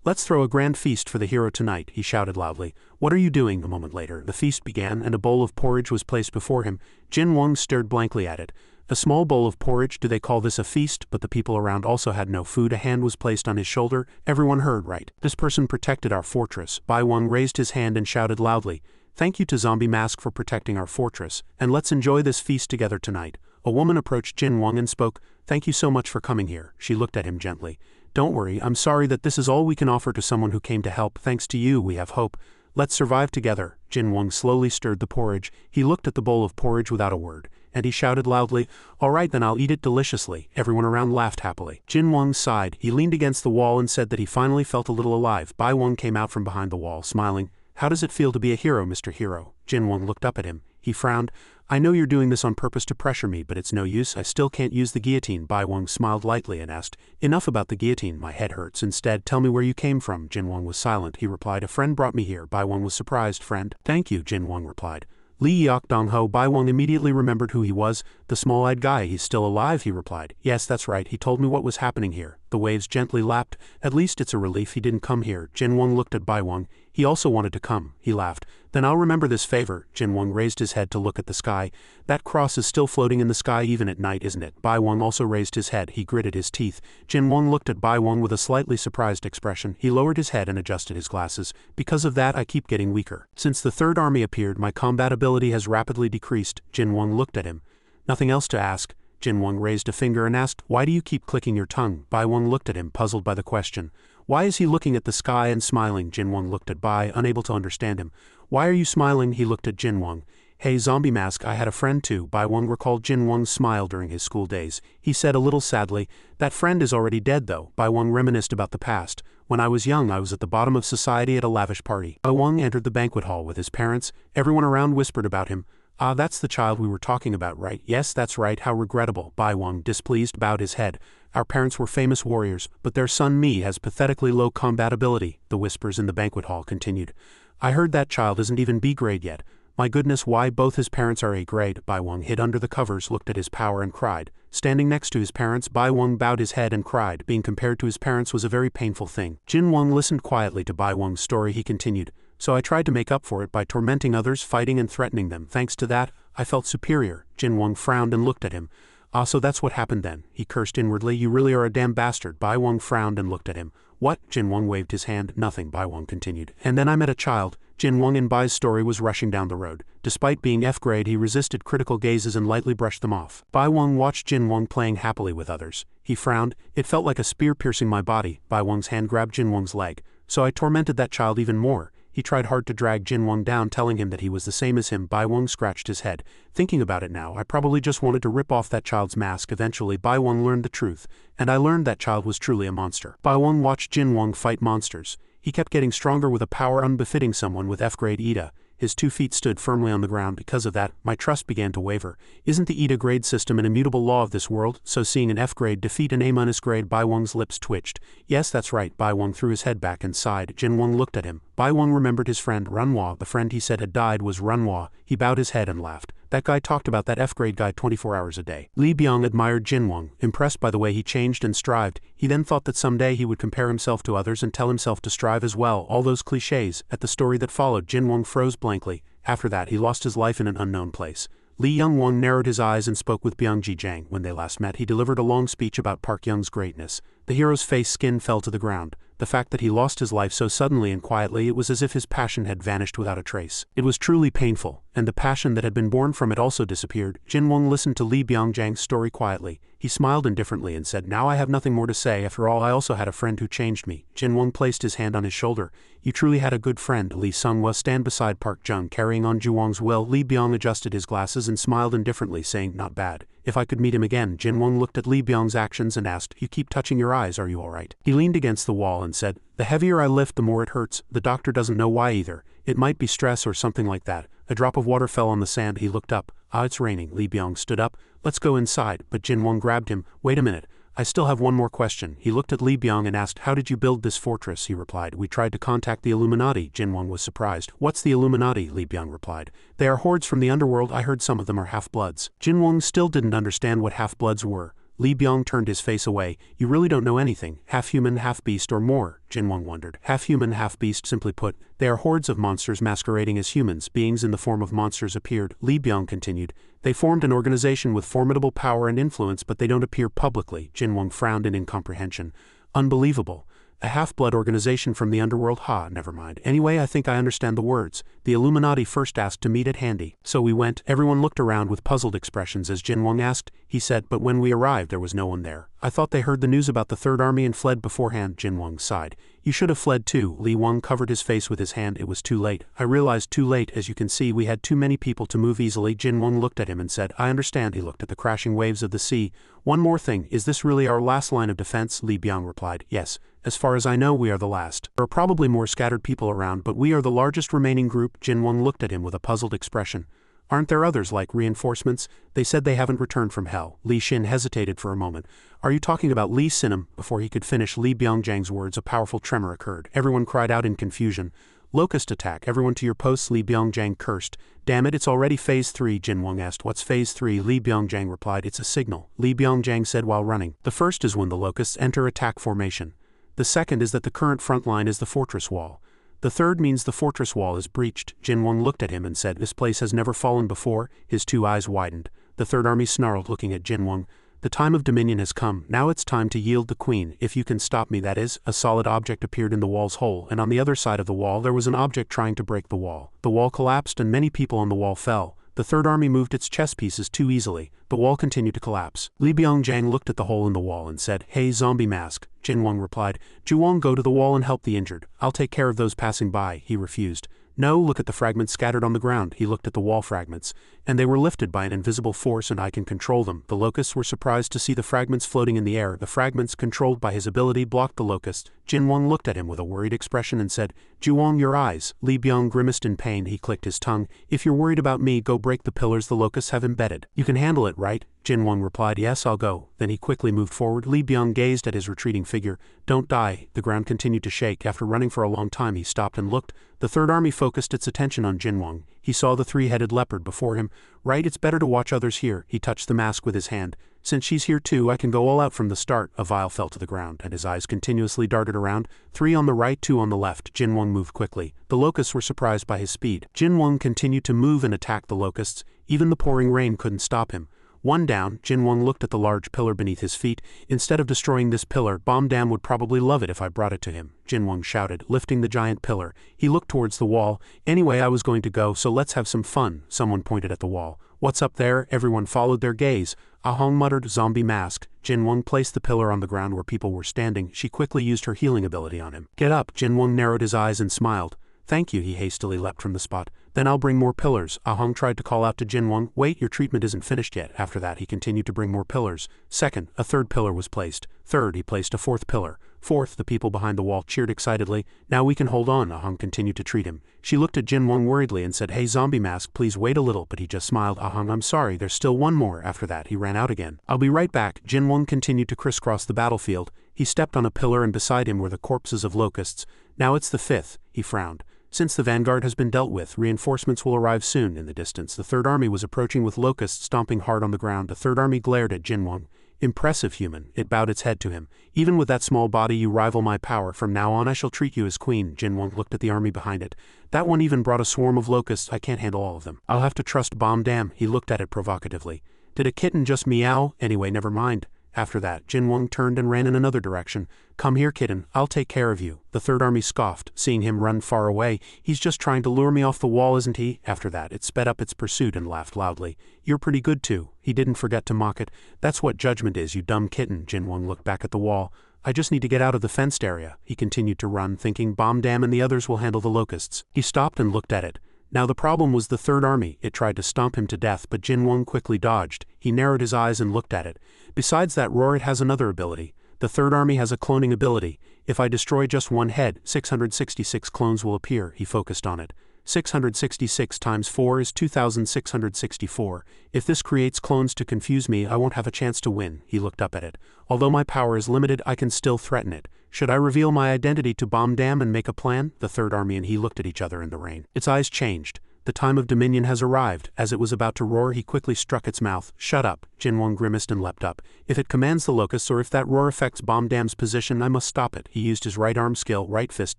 Let's throw a grand feast for the hero tonight, he shouted loudly. What are you doing? A moment later, the feast began, and a bowl of porridge was placed before him. Jin Wang stared blankly at it. A small bowl of porridge, do they call this a feast? But the people around also had no food. A hand was placed on his shoulder. Everyone heard right. This person protected our fortress. Bai Wang raised his hand and shouted loudly, thank you to Zombie Mask for protecting our fortress, and let's enjoy this feast together tonight. A woman approached Jin Wang and spoke, thank you so much for coming here. She looked at him gently. Don't worry, I'm sorry that this is all we can offer to someone who came to help. Thanks to you, we have hope. Let's survive together. Jin Wang slowly stirred the porridge. He looked at the bowl of porridge without a word, and he shouted loudly, all right then, I'll eat it deliciously. Everyone around laughed happily. Jin Wang sighed. He leaned against the wall and said that he finally felt a little alive. Bai Wang came out from behind the wall, smiling. How does it feel to be a hero, Mr. Hero? Jin Wang looked up at him. He frowned. I know you're doing this on purpose to pressure me, but it's no use. I still can't use the guillotine. Bai Wang smiled lightly and asked, enough about the guillotine, my head hurts. Instead, tell me where you came from. Jin Wang was silent. He replied, a friend brought me here. Bai Wang was surprised. Friend? Thank you, Jin Wang replied. Li Yak Dong Ho. Bai Wang immediately remembered who he was. The small-eyed guy. He's still alive, he replied. Yes, that's right. He told me what was happening here. The waves gently lapped. At least it's a relief he didn't come here. Jin Wang looked at Bai Wang. He also wanted to come. He laughed. Then I'll remember this favor. Jin Wang raised his head to look at the sky. That cross is still floating in the sky even at night, isn't it? Bai Wang also raised his head. He gritted his teeth. Jin Wang looked at Bai Wang with a slightly surprised expression. He lowered his head and adjusted his glasses. Because of that, I keep getting weaker. Since the Third Army appeared, my combat ability has rapidly decreased. Jin Wang looked at him. Nothing else to ask. Jin Wang raised a finger and asked, why do you keep clicking your tongue? Bai Wang looked at him, puzzled by the question. Why is he looking at the sky and smiling? Jin Wang looked at Bai, unable to understand him. Why are you smiling? He looked at Jin Wang. Hey, Zombie Mask, I had a friend too. Bai Wang recalled Jin Wang's smile during his school days. He said a little sadly, that friend is already dead though. Bai Wang reminisced about the past. When I was young, I was at the bottom of society at a lavish party. Bai Wang entered the banquet hall with his parents. Everyone around whispered about him. Ah, that's the child we were talking about, right? Yes, that's right, how regrettable. Bai Wang, displeased, bowed his head. Our parents were famous warriors, but their son Mi has pathetically low combat ability, the whispers in the banquet hall continued. I heard that child isn't even B grade yet. My goodness, why both his parents are A grade. Bai Wang hid under the covers, looked at his power and cried. Standing next to his parents, Bai Wang bowed his head and cried. Being compared to his parents was a very painful thing. Jin Wang listened quietly to Bai Wang's story. He continued. So I tried to make up for it by tormenting others, fighting and threatening them. Thanks to that, I felt superior. Jin Wang frowned and looked at him. Ah, so that's what happened then. He cursed inwardly. You really are a damn bastard. Bai Wang frowned and looked at him. What? Jin Wang waved his hand. Nothing, Bai Wang continued. And then I met a child. Jin Wang in Bai's story was rushing down the road. Despite being F grade, he resisted critical gazes and lightly brushed them off. Bai Wang watched Jin Wang playing happily with others. He frowned. It felt like a spear piercing my body. Bai Wang's hand grabbed Jin Wang's leg. So I tormented that child even more. He tried hard to drag Jin Wang down, telling him that he was the same as him. Bai Wang scratched his head. Thinking about it now, I probably just wanted to rip off that child's mask. Eventually, Bai Wang learned the truth, and I learned that child was truly a monster. Bai Wang watched Jin Wang fight monsters. He kept getting stronger with a power unbefitting someone with F-grade Ida. His 2 feet stood firmly on the ground. Because of that, my trust began to waver. Isn't the Ida grade system an immutable law of this world? So seeing an F-grade defeat an A- grade, Bai Wang's lips twitched. Yes, that's right. Bai Wang threw his head back and sighed. Jin Wang looked at him. Bai Wang remembered his friend Runhua. The friend he said had died was Runhua. He bowed his head and laughed. That guy talked about that F-grade guy 24 hours a day. Li Biang admired Jin Wang, impressed by the way he changed and strived. He then thought that someday he would compare himself to others and tell himself to strive as well. All those cliches. At the story that followed, Jin Wang froze blankly. After that, he lost his life in an unknown place. Li Young-won narrowed his eyes and spoke with Byung Ji-jang. When they last met, he delivered a long speech about Park Young's greatness. The hero's face skin fell to the ground. The fact that he lost his life so suddenly and quietly, it was as if his passion had vanished without a trace. It was truly painful, and the passion that had been born from it also disappeared. Jin Wang listened to Li Byung-jang's story quietly. He smiled indifferently and said, "Now I have nothing more to say. After all, I also had a friend who changed me." Jin Wang placed his hand on his shoulder. "You truly had a good friend." Li Sung-wa stand beside Park Jung carrying on Ju Wang's will. Li Byung adjusted his glasses and smiled indifferently, saying, "Not bad. If I could meet him again." Jin Wang looked at Li Byung's actions and asked, "You keep touching your eyes, are you alright?" He leaned against the wall and said, "The heavier I lift, the more it hurts. The doctor doesn't know why either. It might be stress or something like that." A drop of water fell on the sand. He looked up. "Ah, it's raining." Li Byung stood up. "Let's go inside." But Jin Wang grabbed him. "Wait a minute. I still have one more question." He looked at Li Byung and asked, "How did you build this fortress?" He replied, "We tried to contact the Illuminati." Jin Wang was surprised. "What's the Illuminati?" Li Byung replied. "They are hordes from the underworld. I heard some of them are half-bloods." Jin Wang still didn't understand what half-bloods were. Li Byung turned his face away. "You really don't know anything. Half-human, half-beast, or more?" Jin Wang wondered. "Half-human, half-beast, simply put, they are hordes of monsters masquerading as humans. Beings in the form of monsters appeared." Li Byung continued. "They formed an organization with formidable power and influence, but they don't appear publicly." Jin Wang frowned in incomprehension. "Unbelievable. A half-blood organization from the underworld? Ha, never mind. Anyway, I think I understand the words. The Illuminati first asked to meet at Handy. So we went." Everyone looked around with puzzled expressions as Jin Wang asked. He said, "But when we arrived, there was no one there. I thought they heard the news about the Third Army and fled beforehand." Jin Wang sighed. "You should have fled too." Li Wang covered his face with his hand. "It was too late. I realized too late. As you can see, we had too many people to move easily." Jin Wang looked at him and said, "I understand." He looked at the crashing waves of the sea. "One more thing. Is this really our last line of defense?" Li Byung replied, "Yes. As far as I know, we are the last. There are probably more scattered people around, but we are the largest remaining group." Jin Wang looked at him with a puzzled expression. "Aren't there others like reinforcements?" "They said they haven't returned from hell." Li Xin hesitated for a moment. "Are you talking about Li Sinem?" Before he could finish Li Byung-jang's words, a powerful tremor occurred. Everyone cried out in confusion. "Locust attack, everyone to your posts," Li Byung-jang cursed. "Damn it, it's already phase 3. Jin Wang asked, "What's phase 3? Li Byung-jang replied, "It's a signal." Li Byung-jang said while running. "The first is when the locusts enter attack formation. The second is that the current front line is the fortress wall. The third means the fortress wall is breached." Jin Wang looked at him and said, "This place has never fallen before." His 2 eyes widened. The Third Army snarled, looking at Jin Wang. "The time of dominion has come. Now it's time to yield the queen. If you can stop me, that is." A solid object appeared in the wall's hole, and on the other side of the wall there was an object trying to break the wall. The wall collapsed and many people on the wall fell. The Third Army moved its chess pieces too easily. The wall continued to collapse. Li Byung-jang looked at the hole in the wall and said, "Hey, zombie mask." Jin Wang replied, "Ju Wang, go to the wall and help the injured. I'll take care of those passing by." He refused. "No, look at the fragments scattered on the ground." He looked at the wall fragments. and they were lifted by an invisible force and I can control them. The locusts were surprised to see the fragments floating in the air. The fragments, controlled by his ability, blocked the locust. Jin Wang looked at him with a worried expression and said, "Juwang, your eyes." Li Byung grimaced in pain. He clicked his tongue. "If you're worried about me, go break the pillars the locusts have embedded. You can handle it, right?" Jin Wang replied, "Yes, I'll go." Then he quickly moved forward. Li Byung gazed at his retreating figure. "Don't die." The ground continued to shake. After running for a long time, he stopped and looked. The Third Army focused its attention on Jin Wang. He saw the three-headed leopard before him. "Right, it's better to watch others here." He touched the mask with his hand. "Since she's here too, I can go all out from the start." A vial fell to the ground, and his eyes continuously darted around. 3 on the right, 2 on the left. Jin Wang moved quickly. The locusts were surprised by his speed. Jin Wang continued to move and attack the locusts. Even the pouring rain couldn't stop him. 1 down. Jin Wang looked at the large pillar beneath his feet. "Instead of destroying this pillar, Bomb Dam would probably love it if I brought it to him," Jin Wang shouted, lifting the giant pillar. He looked towards the wall. "Anyway, I was going to go, so let's have some fun." Someone pointed at the wall. "What's up there?" Everyone followed their gaze. Ahong muttered, "Zombie mask." Jin Wang placed the pillar on the ground where people were standing. She quickly used her healing ability on him. "Get up." Jin Wang narrowed his eyes and smiled. "Thank you." He hastily leapt from the spot. "Then I'll bring more pillars." Ahong tried to call out to Jin Wang, "Wait, your treatment isn't finished yet." After that, he continued to bring more pillars. Second, a third pillar was placed. Third, he placed a fourth pillar. Fourth, the people behind the wall cheered excitedly. "Now we can hold on." Ahong continued to treat him. She looked at Jin Wang worriedly and said, "Hey, zombie mask, please wait a little," but he just smiled. "Ahong, I'm sorry, there's still one more." After that, he ran out again. "I'll be right back." Jin Wang continued to crisscross the battlefield. He stepped on a pillar and beside him were the corpses of locusts. "Now it's the fifth." He frowned. "Since the vanguard has been dealt with, reinforcements will arrive soon." In the distance, the Third Army was approaching with locusts stomping hard on the ground. The Third Army glared at Jin Wang. "Impressive, human." It bowed its head to him. "Even with that small body, you rival my power. From now on, I shall treat you as queen." Jin Wang looked at the army behind it. "That one even brought a swarm of locusts. I can't handle all of them. I'll have to trust Bomb Dam." He looked at it provocatively. "Did a kitten just meow? Anyway, never mind." After that, Jin Wang turned and ran in another direction. "Come here, kitten. I'll take care of you." The Third Army scoffed, seeing him run far away. "He's just trying to lure me off the wall, isn't he?" After that, it sped up its pursuit and laughed loudly. "You're pretty good too." He didn't forget to mock it. "That's what judgment is, you dumb kitten." Jin Wang looked back at the wall. "I just need to get out of the fenced area." He continued to run, thinking Bomb Dam and the others will handle the locusts. He stopped and looked at it. Now the problem was the Third Army. It tried to stomp him to death, but Jin Wang quickly dodged. He narrowed his eyes and looked at it. Besides that roar, it has another ability. The Third Army has a cloning ability. If I destroy just one head, 666 clones will appear. He focused on it. 666 times 4 is 2664. If this creates clones to confuse me, I won't have a chance to win. He looked up at it. Although my power is limited, I can still threaten it. Should I reveal my identity to Bomb Dam and make a plan? The Third Army and he looked at each other in the rain. Its eyes changed. The time of dominion has arrived. As it was about to roar, he quickly struck its mouth. "Shut up." Jin Wang grimaced and leapt up. "If it commands the locusts or if that roar affects Bomb Dam's position, I must stop it." He used his right arm skill, right fist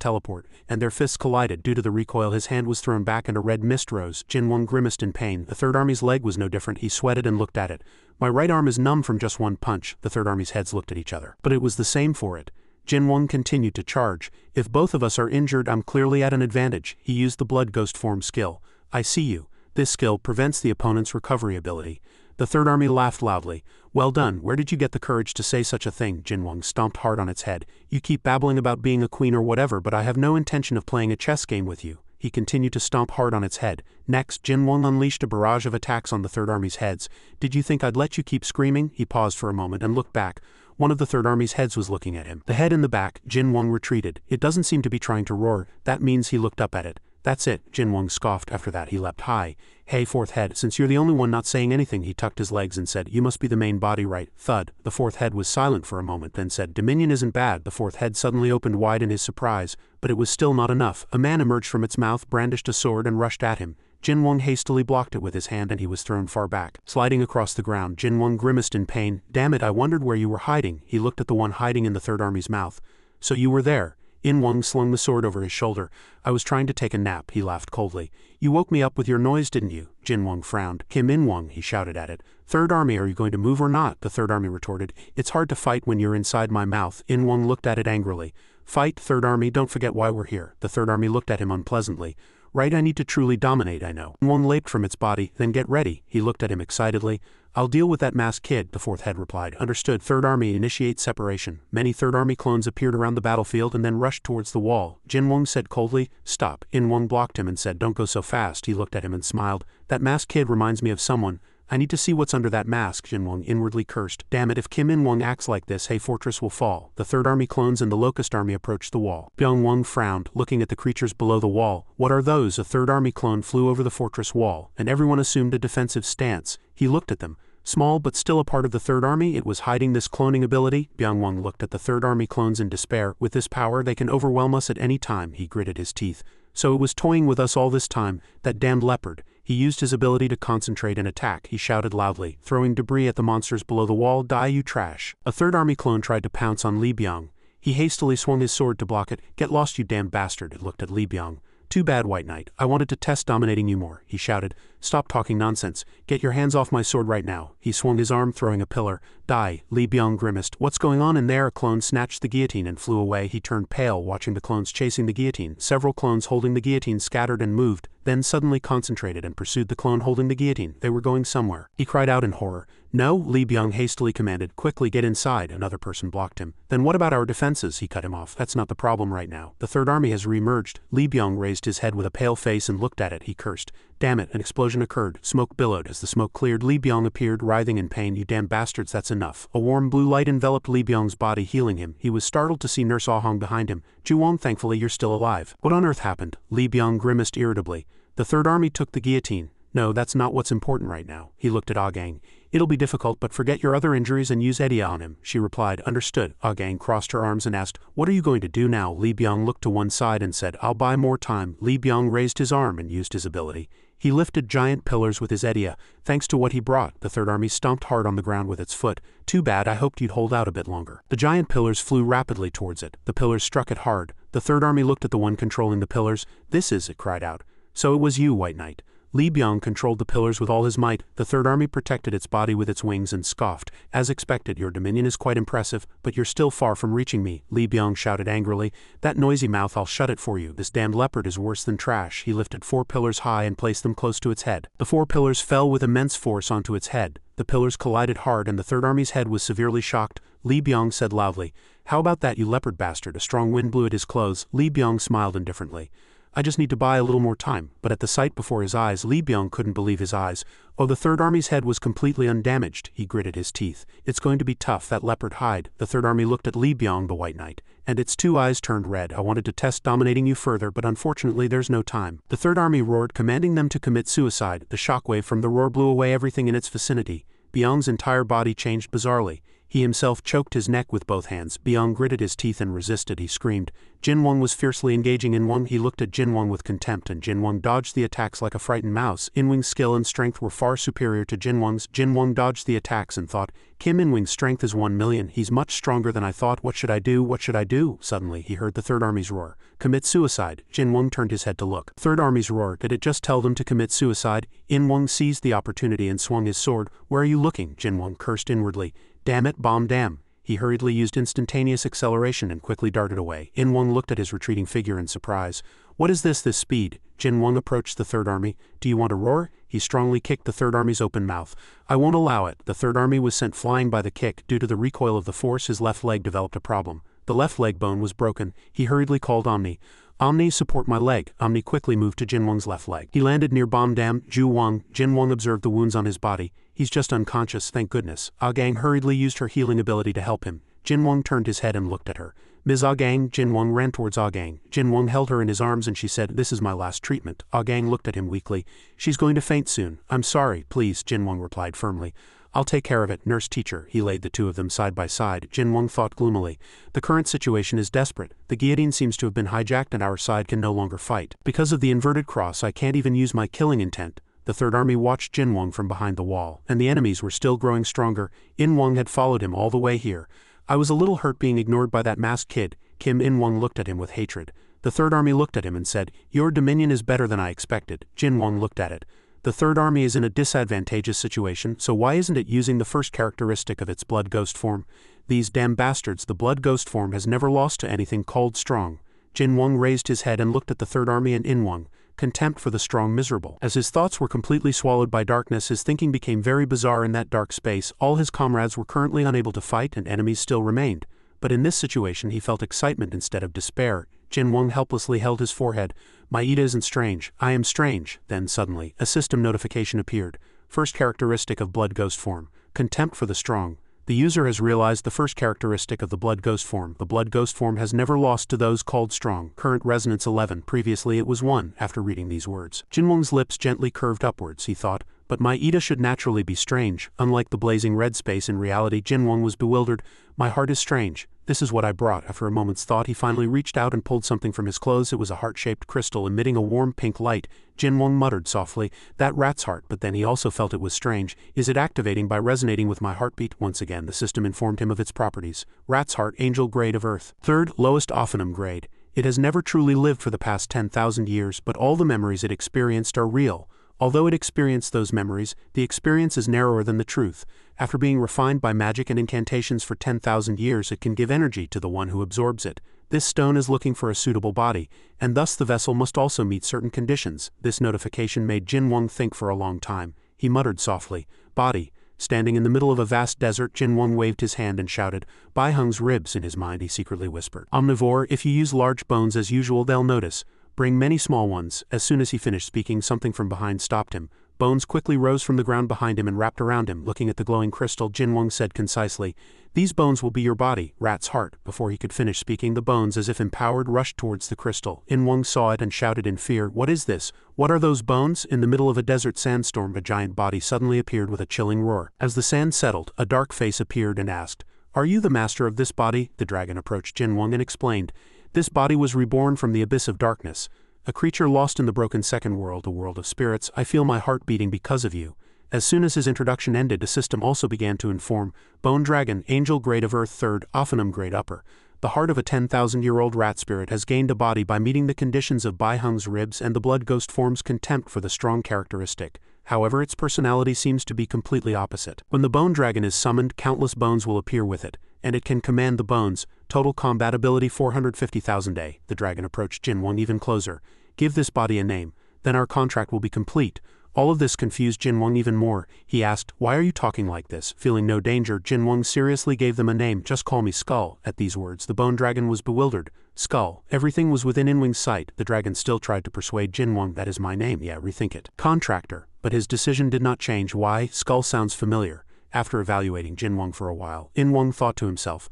teleport, and their fists collided. Due to the recoil, his hand was thrown back and a red mist rose. Jin Wang grimaced in pain. The Third Army's leg was no different. He sweated and looked at it. "My right arm is numb from just one punch." The Third Army's heads looked at each other. But it was the same for it. Jin Wang continued to charge. "If both of us are injured, I'm clearly at an advantage." He used the blood ghost form skill. "I see you." This skill prevents the opponent's recovery ability. The Third Army laughed loudly. "Well done. Where did you get the courage to say such a thing?" Jin Wang stomped hard on its head. "You keep babbling about being a queen or whatever, but I have no intention of playing a chess game with you." He continued to stomp hard on its head. Next, Jin Wang unleashed a barrage of attacks on the Third Army's heads. "Did you think I'd let you keep screaming?" He paused for a moment and looked back. One of the Third Army's heads was looking at him. The head in the back. Jin Wang retreated. "It doesn't seem to be trying to roar." That means he looked up at it. "That's it." Jin Wang scoffed. After that, he leapt high. "Hey, fourth head, since you're the only one not saying anything," he tucked his legs and said, "You must be the main body, right?" Thud. The fourth head was silent for a moment, then said, "Dominion isn't bad." The fourth head suddenly opened wide in his surprise, but it was still not enough. A man emerged from its mouth, brandished a sword, and rushed at him. Jin Wang hastily blocked it with his hand and he was thrown far back. Sliding across the ground, Jin Wang grimaced in pain. "Damn it, I wondered where you were hiding." He looked at the one hiding in the Third Army's mouth. "So you were there." In Wang slung the sword over his shoulder. "I was trying to take a nap." He laughed coldly. "You woke me up with your noise, didn't you?" Jin Wang frowned. "Kim In Wang," he shouted at it. "Third Army, are you going to move or not?" The Third Army retorted. "It's hard to fight when you're inside my mouth." In Wang looked at it angrily. "Fight, Third Army, don't forget why we're here." The Third Army looked at him unpleasantly. Right, I need to truly dominate, I know. One leaped from its body, then get ready. He looked at him excitedly. I'll deal with that masked kid, the fourth head replied. Understood. Third Army, initiate separation. Many Third Army clones appeared around the battlefield and then rushed towards the wall. Jin Wang said coldly, stop. In Wang blocked him and said, don't go so fast. He looked at him and smiled. That masked kid reminds me of someone. I need to see what's under that mask, Jin Wang inwardly cursed. Damn it, if Kim In Wang acts like this, Hey Fortress will fall. The Third Army clones and the Locust Army approached the wall. Byung Wang frowned, looking at the creatures below the wall. What are those? A Third Army clone flew over the fortress wall, and everyone assumed a defensive stance. He looked at them. Small but still a part of the Third Army, it was hiding this cloning ability. Byung Wang looked at the Third Army clones in despair. With this power, they can overwhelm us at any time, he gritted his teeth. So it was toying with us all this time, that damned leopard. He used his ability to concentrate and attack. He shouted loudly, throwing debris at the monsters below the wall. Die, you trash. A Third Army clone tried to pounce on Li Byung. He hastily swung his sword to block it. Get lost, you damn bastard. It looked at Li Byung. Too bad, White Knight. I wanted to test dominating you more, he shouted. Stop talking nonsense. Get your hands off my sword right now. He swung his arm, throwing a pillar. Die, Li Byung grimaced. What's going on in there? A clone snatched the guillotine and flew away. He turned pale, watching the clones chasing the guillotine. Several clones holding the guillotine scattered and moved, then suddenly concentrated and pursued the clone holding the guillotine. They were going somewhere. He cried out in horror. No, Li Byung hastily commanded. Quickly get inside. Another person blocked him. Then what about our defenses? He cut him off. That's not the problem right now. The Third Army has re-emerged. Li Byung raised his head with a pale face and looked at it. He cursed. Damn it, an explosion occurred. Smoke billowed. As the smoke cleared, Li Byung appeared, writhing in pain. You damn bastards, that's enough. A warm blue light enveloped Li Byung's body, healing him. He was startled to see Nurse Ah Hong behind him. Ju Wang, thankfully you're still alive. What on earth happened? Li Byung grimaced irritably. The Third Army took the guillotine. No, that's not what's important right now. He looked at Ah Gang. It'll be difficult, but forget your other injuries and use Edia on him. She replied. Understood. Ah Gang crossed her arms and asked, what are you going to do now? Li Byung looked to one side and said, I'll buy more time. Li Byung raised his arm and used his ability. He lifted giant pillars with his Edia. Thanks to what he brought, the Third Army stomped hard on the ground with its foot. Too bad, I hoped you'd hold out a bit longer. The giant pillars flew rapidly towards it. The pillars struck it hard. The Third Army looked at the one controlling the pillars. This is, it cried out. So it was you, White Knight. Li Byung controlled the pillars with all his might. The Third Army protected its body with its wings and scoffed. As expected, your dominion is quite impressive, but you're still far from reaching me. Li Byung shouted angrily. That noisy mouth, I'll shut it for you. This damned leopard is worse than trash. He lifted 4 pillars high and placed them close to its head. The 4 pillars fell with immense force onto its head. The pillars collided hard and the Third Army's head was severely shocked. Li Byung said loudly, How about that, you leopard bastard? A strong wind blew at his clothes. Li Byung smiled indifferently. I just need to buy a little more time. But at the sight before his eyes, Li Byung couldn't believe his eyes. Oh, the Third Army's head was completely undamaged. He gritted his teeth. It's going to be tough, that leopard hide. The Third Army looked at Li Byung, the White Knight, and its 2 eyes turned red. I wanted to test dominating you further, but unfortunately there's no time. The Third Army roared, commanding them to commit suicide. The shockwave from the roar blew away everything in its vicinity. Byung's entire body changed bizarrely. He himself choked his neck with both hands. Byung gritted his teeth and resisted. He screamed. Jin Wang was fiercely engaging In Wang. He looked at Jin Wang with contempt, and Jin Wang dodged the attacks like a frightened mouse. In Wang's skill and strength were far superior to Jin Wang's. Jin Wang dodged the attacks and thought, Kim In Wang's strength is 1 million. He's much stronger than I thought. What should I do? What should I do? Suddenly, he heard the Third Army's roar. Commit suicide. Jin Wang turned his head to look. Third Army's roar. Did it just tell them to commit suicide? In Wang seized the opportunity and swung his sword. Where are you looking? Jin Wang cursed inwardly. Damn it, bomb damn. He hurriedly used instantaneous acceleration and quickly darted away. In Wang looked at his retreating figure in surprise. What is this speed? Jin Wang approached the Third Army. Do you want to roar? He strongly kicked the Third Army's open mouth. I won't allow it. The Third Army was sent flying by the kick. Due to the recoil of the force, his left leg developed a problem. The left leg bone was broken. He hurriedly called Omni. Omni, support my leg. Omni quickly moved to Jin Wang's left leg. He landed near Bomb Dam. Ju Wang. Jin Wang observed the wounds on his body. He's just unconscious, thank goodness. Ah Gang hurriedly used her healing ability to help him. Jin Wang turned his head and looked at her. Ms. Ah Gang. Jin Wang ran towards Ah Gang. Jin Wang held her in his arms and she said, This is my last treatment. Ah Gang looked at him weakly. She's going to faint soon. I'm sorry, please, Jin Wang replied firmly. I'll take care of it, nurse teacher. He laid the 2 of them side by side. Jin Wang thought gloomily. The current situation is desperate. The guillotine seems to have been hijacked and our side can no longer fight. Because of the inverted cross, I can't even use my killing intent. The Third Army watched Jin Wang from behind the wall, and the enemies were still growing stronger. In Wang had followed him all the way here. I was a little hurt being ignored by that masked kid. Kim In Wang looked at him with hatred. The Third Army looked at him and said, Your dominion is better than I expected. Jin Wang looked at it. The Third Army is in a disadvantageous situation, so why isn't it using the first characteristic of its blood ghost form? These damn bastards, the blood ghost form has never lost to anything called strong. Jin Wang raised his head and looked at the Third Army and In Wang. contempt for the strong miserable. As his thoughts were completely swallowed by darkness, his thinking became very bizarre in that dark space. All his comrades were currently unable to fight and enemies still remained. But in this situation he felt excitement instead of despair. Jin Wang helplessly held his forehead. Maeda isn't strange. I am strange. Then suddenly, a system notification appeared. First characteristic of blood ghost form. Contempt for the strong. The user has realized the first characteristic of the blood ghost form. The blood ghost form has never lost to those called strong. Current resonance 11. Previously it was 1. After reading these words, Jin Wang's lips gently curved upwards, he thought. But Maeda should naturally be strange. Unlike the blazing red space in reality, Jin Wang was bewildered. My heart is strange. This is what I brought. After a moment's thought, he finally reached out and pulled something from his clothes. It was a heart-shaped crystal emitting a warm pink light. Jin Wang muttered softly, that rat's heart, but then he also felt it was strange. Is it activating by resonating with my heartbeat? Once again, the system informed him of its properties. Rat's heart, angel grade of Earth. Third, lowest optimum grade. It has never truly lived for the past 10,000 years, but all the memories it experienced are real. Although it experienced those memories, the experience is narrower than the truth. After being refined by magic and incantations for 10,000 years, it can give energy to the one who absorbs it. This stone is looking for a suitable body, and thus the vessel must also meet certain conditions. This notification made Jin Wang think for a long time. He muttered softly, Bati. Standing in the middle of a vast desert, Jin Wang waved his hand and shouted, Bai Hung's ribs. In his mind he secretly whispered, Omnivore, if you use large bones as usual they'll notice. Bring many small ones. As soon as he finished speaking, something from behind stopped him. Bones quickly rose from the ground behind him and wrapped around him. Looking at the glowing crystal, Jin Wang said concisely, These bones will be your body, rat's heart. Before he could finish speaking, the bones, as if empowered, rushed towards the crystal. Jin Wang saw it and shouted in fear, What is this? What are those bones? In the middle of a desert sandstorm, a giant body suddenly appeared with a chilling roar. As the sand settled, a dark face appeared and asked, Are you the master of this body? The dragon approached Jin Wang and explained, This body was reborn from the abyss of darkness. A creature lost in the broken second world, a world of spirits. I feel my heart beating because of you. As soon as his introduction ended, the system also began to inform, Bone Dragon, Angel grade of Earth 3rd, Ophanum grade upper. The heart of a 10,000-year-old rat spirit has gained a body by meeting the conditions of Bai Hung's ribs and the blood ghost form's contempt for the strong characteristic. However, its personality seems to be completely opposite. When the Bone Dragon is summoned, countless bones will appear with it, and it can command the bones. Total combat ability 450,000 A. The dragon approached Jin Wang even closer. Give this body a name, then our contract will be complete. All of this confused Jin Wang even more. He asked, Why are you talking like this? Feeling no danger, Jin Wang seriously gave them a name. Just call me Skull. At these words, the Bone Dragon was bewildered. Skull. Everything was within Inwing's sight. The dragon still tried to persuade Jin Wang, that is my name, yeah, rethink it. Contractor. But his decision did not change. Why? Skull sounds familiar. After evaluating Jin Wang for a while, Jin Wang thought to himself,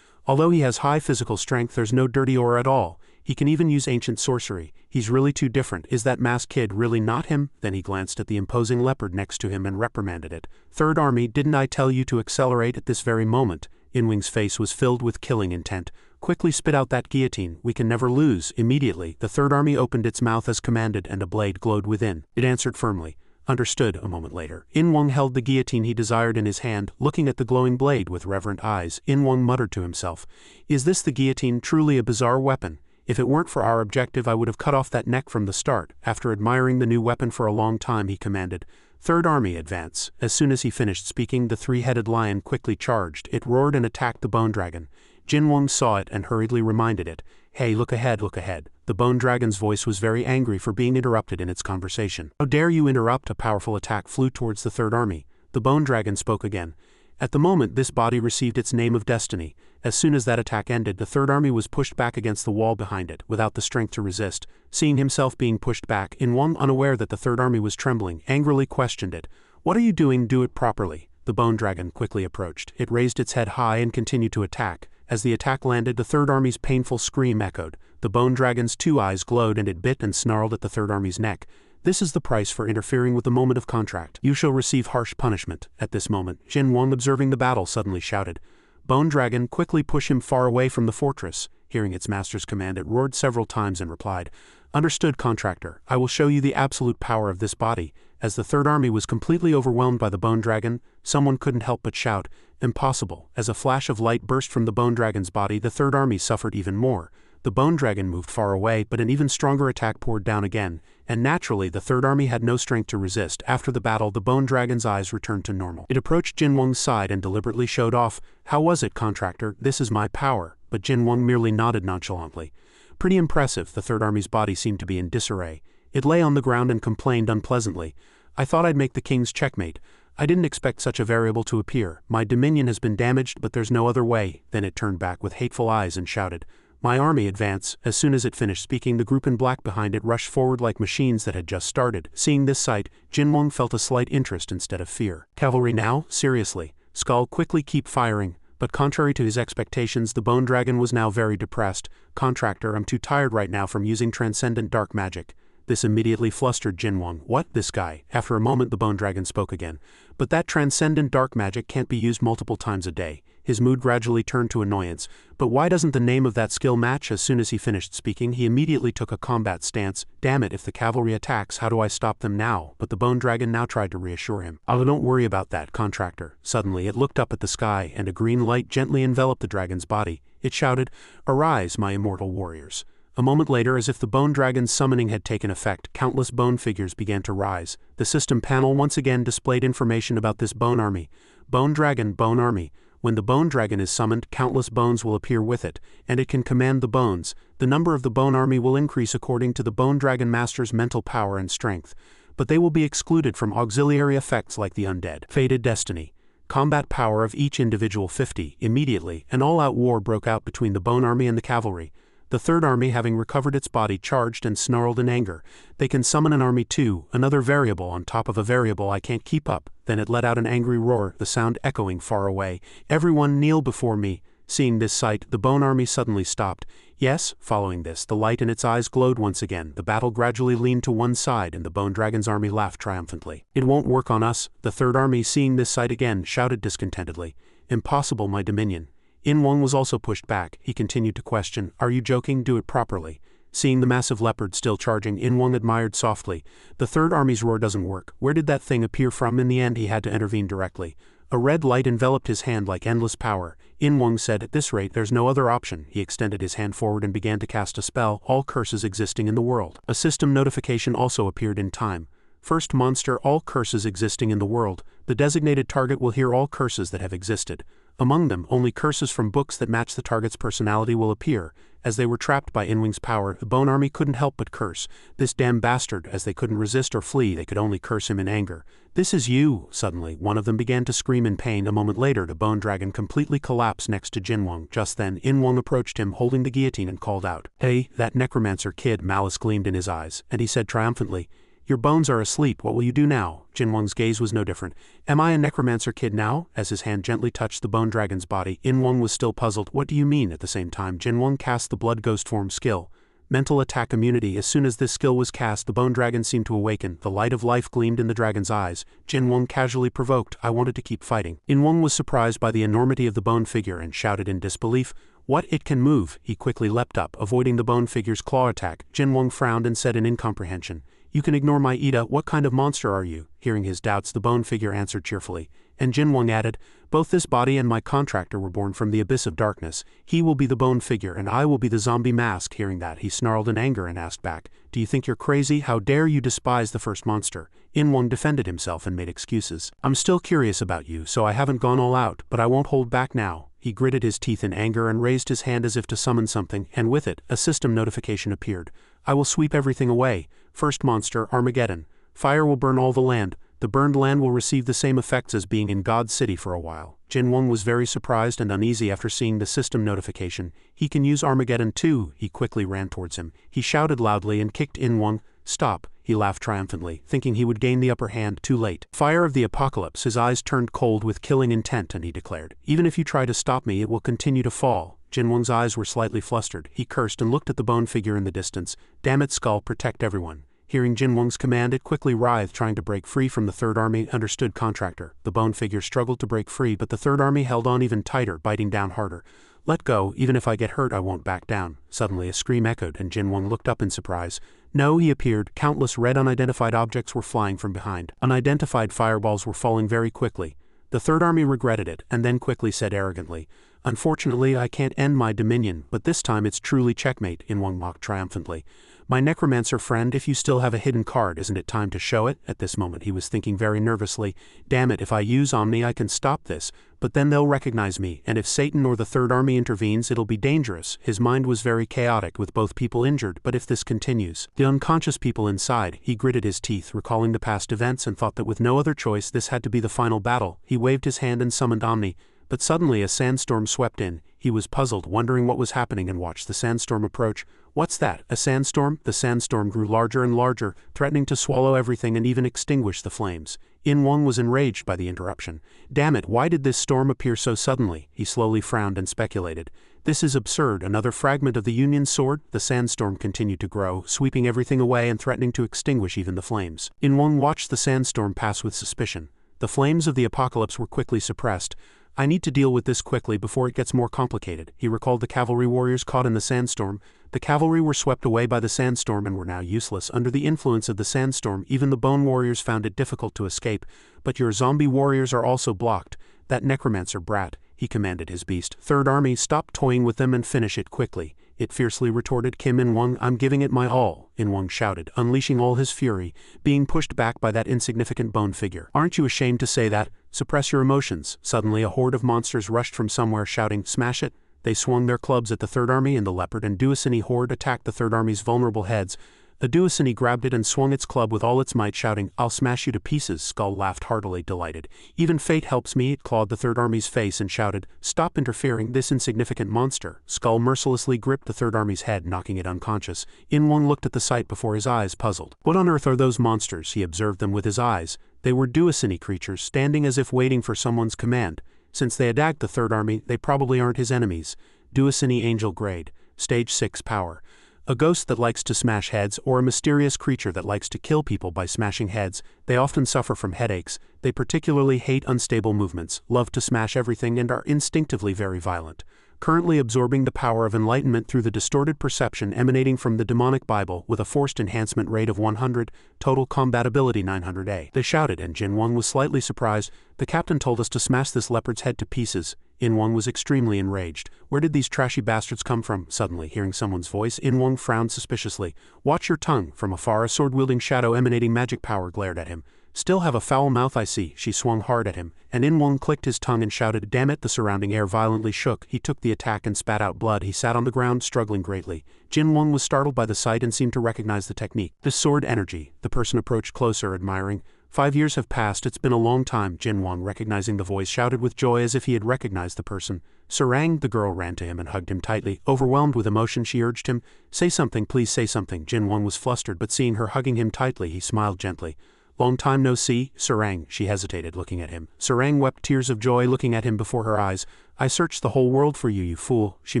although he has high physical strength, there's no dirty aura at all. He can even use ancient sorcery. He's really too different. Is that masked kid really not him? Then he glanced at the imposing leopard next to him and reprimanded it. Third Army, didn't I tell you to accelerate at this very moment? Inwing's face was filled with killing intent. Quickly spit out that guillotine. We can never lose. Immediately, the Third Army opened its mouth as commanded and a blade glowed within. It answered firmly. Understood. A moment later, In Wang held the guillotine he desired in his hand, looking at the glowing blade with reverent eyes. In Wang muttered to himself, Is this the guillotine? Truly a bizarre weapon. If it weren't for our objective, I would have cut off that neck from the start. After admiring the new weapon for a long time, he commanded, Third Army, advance. As soon as he finished speaking, the three-headed lion quickly charged. It roared and attacked the Bone Dragon. Jin Wang saw it and hurriedly reminded it, Hey, look ahead, look ahead. The Bone Dragon's voice was very angry for being interrupted in its conversation. How dare you interrupt? A powerful attack flew towards the Third Army. The Bone Dragon spoke again. At the moment, this body received its name of destiny. As soon as that attack ended, the Third Army was pushed back against the wall behind it, without the strength to resist. Seeing himself being pushed back, In Wang, unaware that the Third Army was trembling, angrily questioned it. What are you doing? Do it properly. The Bone Dragon quickly approached. It raised its head high and continued to attack. As the attack landed, the Third Army's painful scream echoed. The Bone Dragon's two eyes glowed and it bit and snarled at the Third Army's neck. This is the price for interfering with the moment of contract. You shall receive harsh punishment. At this moment, Jin Wang, observing the battle, suddenly shouted, Bone Dragon, quickly push him far away from the fortress. Hearing its master's command, it roared several times and replied, Understood, contractor. I will show you the absolute power of this body. As the Third Army was completely overwhelmed by the Bone Dragon, someone couldn't help but shout, Impossible. As a flash of light burst from the Bone Dragon's body, the Third Army suffered even more. The Bone Dragon moved far away, but an even stronger attack poured down again, and naturally the Third Army had no strength to resist. After the battle, the Bone Dragon's eyes returned to normal. It approached Jin Wang's side and deliberately showed off, How was it, contractor? This is my power. But Jin Wang merely nodded nonchalantly. Pretty impressive. The Third Army's body seemed to be in disarray. It lay on the ground and complained unpleasantly. I thought I'd make the king's checkmate. I didn't expect such a variable to appear. My dominion has been damaged, but there's no other way. Then it turned back with hateful eyes and shouted, "My army, advance!" As soon as it finished speaking, the group in black behind it rushed forward like machines that had just started. Seeing this sight, Jinwang felt a slight interest instead of fear. Cavalry now? Seriously. Skull, quickly keep firing. But contrary to his expectations, the bone dragon was now very depressed. Contractor, I'm too tired right now from using transcendent dark magic. This immediately flustered Jinwang. What? This guy? After a moment the bone dragon spoke again. But that transcendent dark magic can't be used multiple times a day. His mood gradually turned to annoyance. But why doesn't the name of that skill match? As soon as he finished speaking, he immediately took a combat stance. Damn it, if the cavalry attacks, how do I stop them now? But the bone dragon now tried to reassure him. Oh, don't worry about that, contractor. Suddenly it looked up at the sky, and a green light gently enveloped the dragon's body. It shouted, "Arise, my immortal warriors." A moment later, as if the bone dragon's summoning had taken effect, countless bone figures began to rise. The system panel once again displayed information about this bone army. Bone dragon, bone army. When the bone dragon is summoned, countless bones will appear with it, and it can command the bones. The number of the bone army will increase according to the bone dragon master's mental power and strength, but they will be excluded from auxiliary effects like the undead. Fated destiny. Combat power of each individual 50. Immediately, an all-out war broke out between the bone army and the cavalry. The third army, having recovered its body, charged and snarled in anger. They can summon an army too, another variable on top of a variable. I can't keep up. Then it let out an angry roar, the sound echoing far away. Everyone kneel before me. Seeing this sight, the bone army suddenly stopped. Yes, following this, the light in its eyes glowed once again. The battle gradually leaned to one side, and the bone dragon's army laughed triumphantly. It won't work on us. The third army, seeing this sight again, shouted discontentedly. Impossible, my dominion. Inwang was also pushed back. He continued to question, "Are you joking? Do it properly." Seeing the massive leopard still charging, Inwang admired softly. The third army's roar doesn't work. Where did that thing appear from? In the end he had to intervene directly. A red light enveloped his hand like endless power. Inwang said, "At this rate there's no other option." He extended his hand forward and began to cast a spell, all curses existing in the world. A system notification also appeared in time. First monster, all curses existing in the world. The designated target will hear all curses that have existed. Among them, only curses from books that match the target's personality will appear. As they were trapped by Inwang's power, the bone army couldn't help but curse. This damn bastard, as they couldn't resist or flee, they could only curse him in anger. "This is you!" Suddenly, one of them began to scream in pain. A moment later, the bone dragon completely collapsed next to Jinwang. Just then, Inwang approached him, holding the guillotine, and called out, "Hey, that necromancer kid!" Malice gleamed in his eyes, and he said triumphantly, "Your bones are asleep. What will you do now?" Jinwang's gaze was no different. "Am I a necromancer kid now?" As his hand gently touched the bone dragon's body, Inwang was still puzzled. "What do you mean?" At the same time, Jinwang cast the blood ghost form skill. Mental attack immunity. As soon as this skill was cast, the bone dragon seemed to awaken. The light of life gleamed in the dragon's eyes. Jinwang casually provoked, "I wanted to keep fighting." Inwang was surprised by the enormity of the bone figure and shouted in disbelief, "What? It can move!" He quickly leapt up, avoiding the bone figure's claw attack. Jinwang frowned and said in incomprehension, "You can ignore my Ida. What kind of monster are you?" Hearing his doubts, the bone figure answered cheerfully. And Jinwang added, "Both this body and my contractor were born from the abyss of darkness. He will be the bone figure and I will be the zombie mask." Hearing that, he snarled in anger and asked back, "Do you think you're crazy? How dare you despise the first monster?" Inwang defended himself and made excuses. "I'm still curious about you, so I haven't gone all out, but I won't hold back now." He gritted his teeth in anger and raised his hand as if to summon something, and with it, a system notification appeared. "I will sweep everything away. First monster, Armageddon. Fire will burn all the land. The burned land will receive the same effects as being in God's city for a while." Jinwang was very surprised and uneasy after seeing the system notification. "He can use Armageddon too." He quickly ran towards him. He shouted loudly and kicked Inwang. "Stop." He laughed triumphantly, thinking he would gain the upper hand. Too late. Fire of the apocalypse. His eyes turned cold with killing intent, and he declared, "Even if you try to stop me, it will continue to fall." Jinwang's eyes were slightly flustered. He cursed and looked at the bone figure in the distance. "Damn it, Skull, protect everyone." Hearing Jinwang's command, it quickly writhed, trying to break free from the third army. Understood, contractor. The bone figure struggled to break free, but the third army held on even tighter, biting down harder. "Let go. Even if I get hurt, I won't back down." Suddenly, a scream echoed, and Jinwang looked up in surprise. "No," he appeared. Countless red unidentified objects were flying from behind. Unidentified fireballs were falling very quickly. The third army regretted it, and then quickly said arrogantly, Unfortunately, I can't end my dominion, but this time it's truly checkmate, In Wang mocked triumphantly. My necromancer friend, if you still have a hidden card, isn't it time to show it? At this moment he was thinking very nervously, damn it, if I use Omni I can stop this, but then they'll recognize me, and if Satan or the Third Army intervenes it'll be dangerous. His mind was very chaotic, with both people injured, but if this continues, the unconscious people inside, he gritted his teeth, recalling the past events, and thought that with no other choice this had to be the final battle. He waved his hand and summoned Omni, but suddenly a sandstorm swept in. He was puzzled, wondering what was happening, and watched the sandstorm approach. What's that? A sandstorm? The sandstorm grew larger and larger, threatening to swallow everything and even extinguish the flames. In Wang was enraged by the interruption. Damn it, why did this storm appear so suddenly? He slowly frowned and speculated. This is absurd. Another fragment of the Union sword? The sandstorm continued to grow, sweeping everything away and threatening to extinguish even the flames. In Wang watched the sandstorm pass with suspicion. The flames of the apocalypse were quickly suppressed. I need to deal with this quickly before it gets more complicated. He recalled the cavalry warriors caught in the sandstorm. The cavalry were swept away by the sandstorm and were now useless. Under the influence of the sandstorm, even the bone warriors found it difficult to escape. But your zombie warriors are also blocked. That necromancer brat, he commanded his beast. Third Army, stop toying with them and finish it quickly. It fiercely retorted. Kim In Wang, I'm giving it my all, In Wang shouted, unleashing all his fury, being pushed back by that insignificant bone figure. Aren't you ashamed to say that? Suppress your emotions. Suddenly a horde of monsters rushed from somewhere, shouting, smash it. They swung their clubs at the Third Army, and the leopard and Duosini horde attacked the Third Army's vulnerable heads. The Duosini grabbed it and swung its club with all its might, shouting, I'll smash you to pieces. Skull laughed heartily, delighted. Even fate helps me. It clawed the Third Army's face and shouted, stop interfering, this insignificant monster. Skull mercilessly gripped the Third Army's head, knocking it unconscious. In Wang looked at the sight before his eyes, puzzled. What on earth are those monsters? He observed them with his eyes. They were Duosini creatures, standing as if waiting for someone's command. Since they attacked the Third Army, they probably aren't his enemies. Duosini Angel Grade. Stage 6 Power. A ghost that likes to smash heads, or a mysterious creature that likes to kill people by smashing heads. They often suffer from headaches. They particularly hate unstable movements, love to smash everything, and are instinctively very violent. Currently absorbing the power of enlightenment through the distorted perception emanating from the demonic Bible, with a forced enhancement rate of 100, total compatibility 900A. They shouted, and Jin Wang was slightly surprised. The captain told us to smash this leopard's head to pieces. In Wang was extremely enraged. Where did these trashy bastards come from? Suddenly, hearing someone's voice, In Wang frowned suspiciously. Watch your tongue. From afar, a sword-wielding shadow emanating magic power glared at him. Still have a foul mouth, I see. She swung hard at him, and In Wang clicked his tongue and shouted, damn it. The surrounding air violently shook. He took the attack and spat out blood. He sat on the ground, struggling greatly. Jin Wang was startled by the sight and seemed to recognize the technique. This sword energy. The person approached closer, admiring. 5 years have passed, it's been a long time. Jin Wang, recognizing the voice, shouted with joy as if he had recognized the person. Sarang, the girl ran to him and hugged him tightly. Overwhelmed with emotion, she urged him, say something, please say something. Jin Wang was flustered, but seeing her hugging him tightly, he smiled gently. Long time no see, Sarang. She hesitated, looking at him. Sarang wept tears of joy, looking at him before her eyes. I searched the whole world for you, you fool. She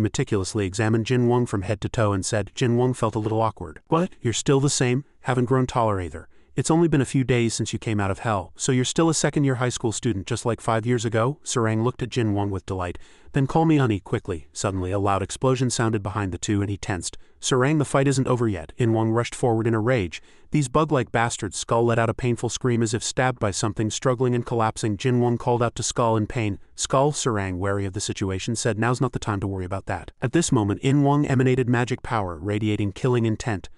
meticulously examined Jin Wang from head to toe and said. Jin Wang felt a little awkward. What? You're still the same? Haven't grown taller either. It's only been a few days since you came out of hell, so you're still a second-year high school student just like 5 years ago? Sarang looked at Jin Wang with delight. Then call me honey, quickly. Suddenly a loud explosion sounded behind the two and he tensed. Sarang, the fight isn't over yet. In Wang rushed forward in a rage. These bug-like bastards. Skull let out a painful scream as if stabbed by something, struggling and collapsing. Jin Wang called out to Skull in pain. Skull, Sarang, wary of the situation, said now's not the time to worry about that. At this moment In Wang emanated magic power, radiating killing intent.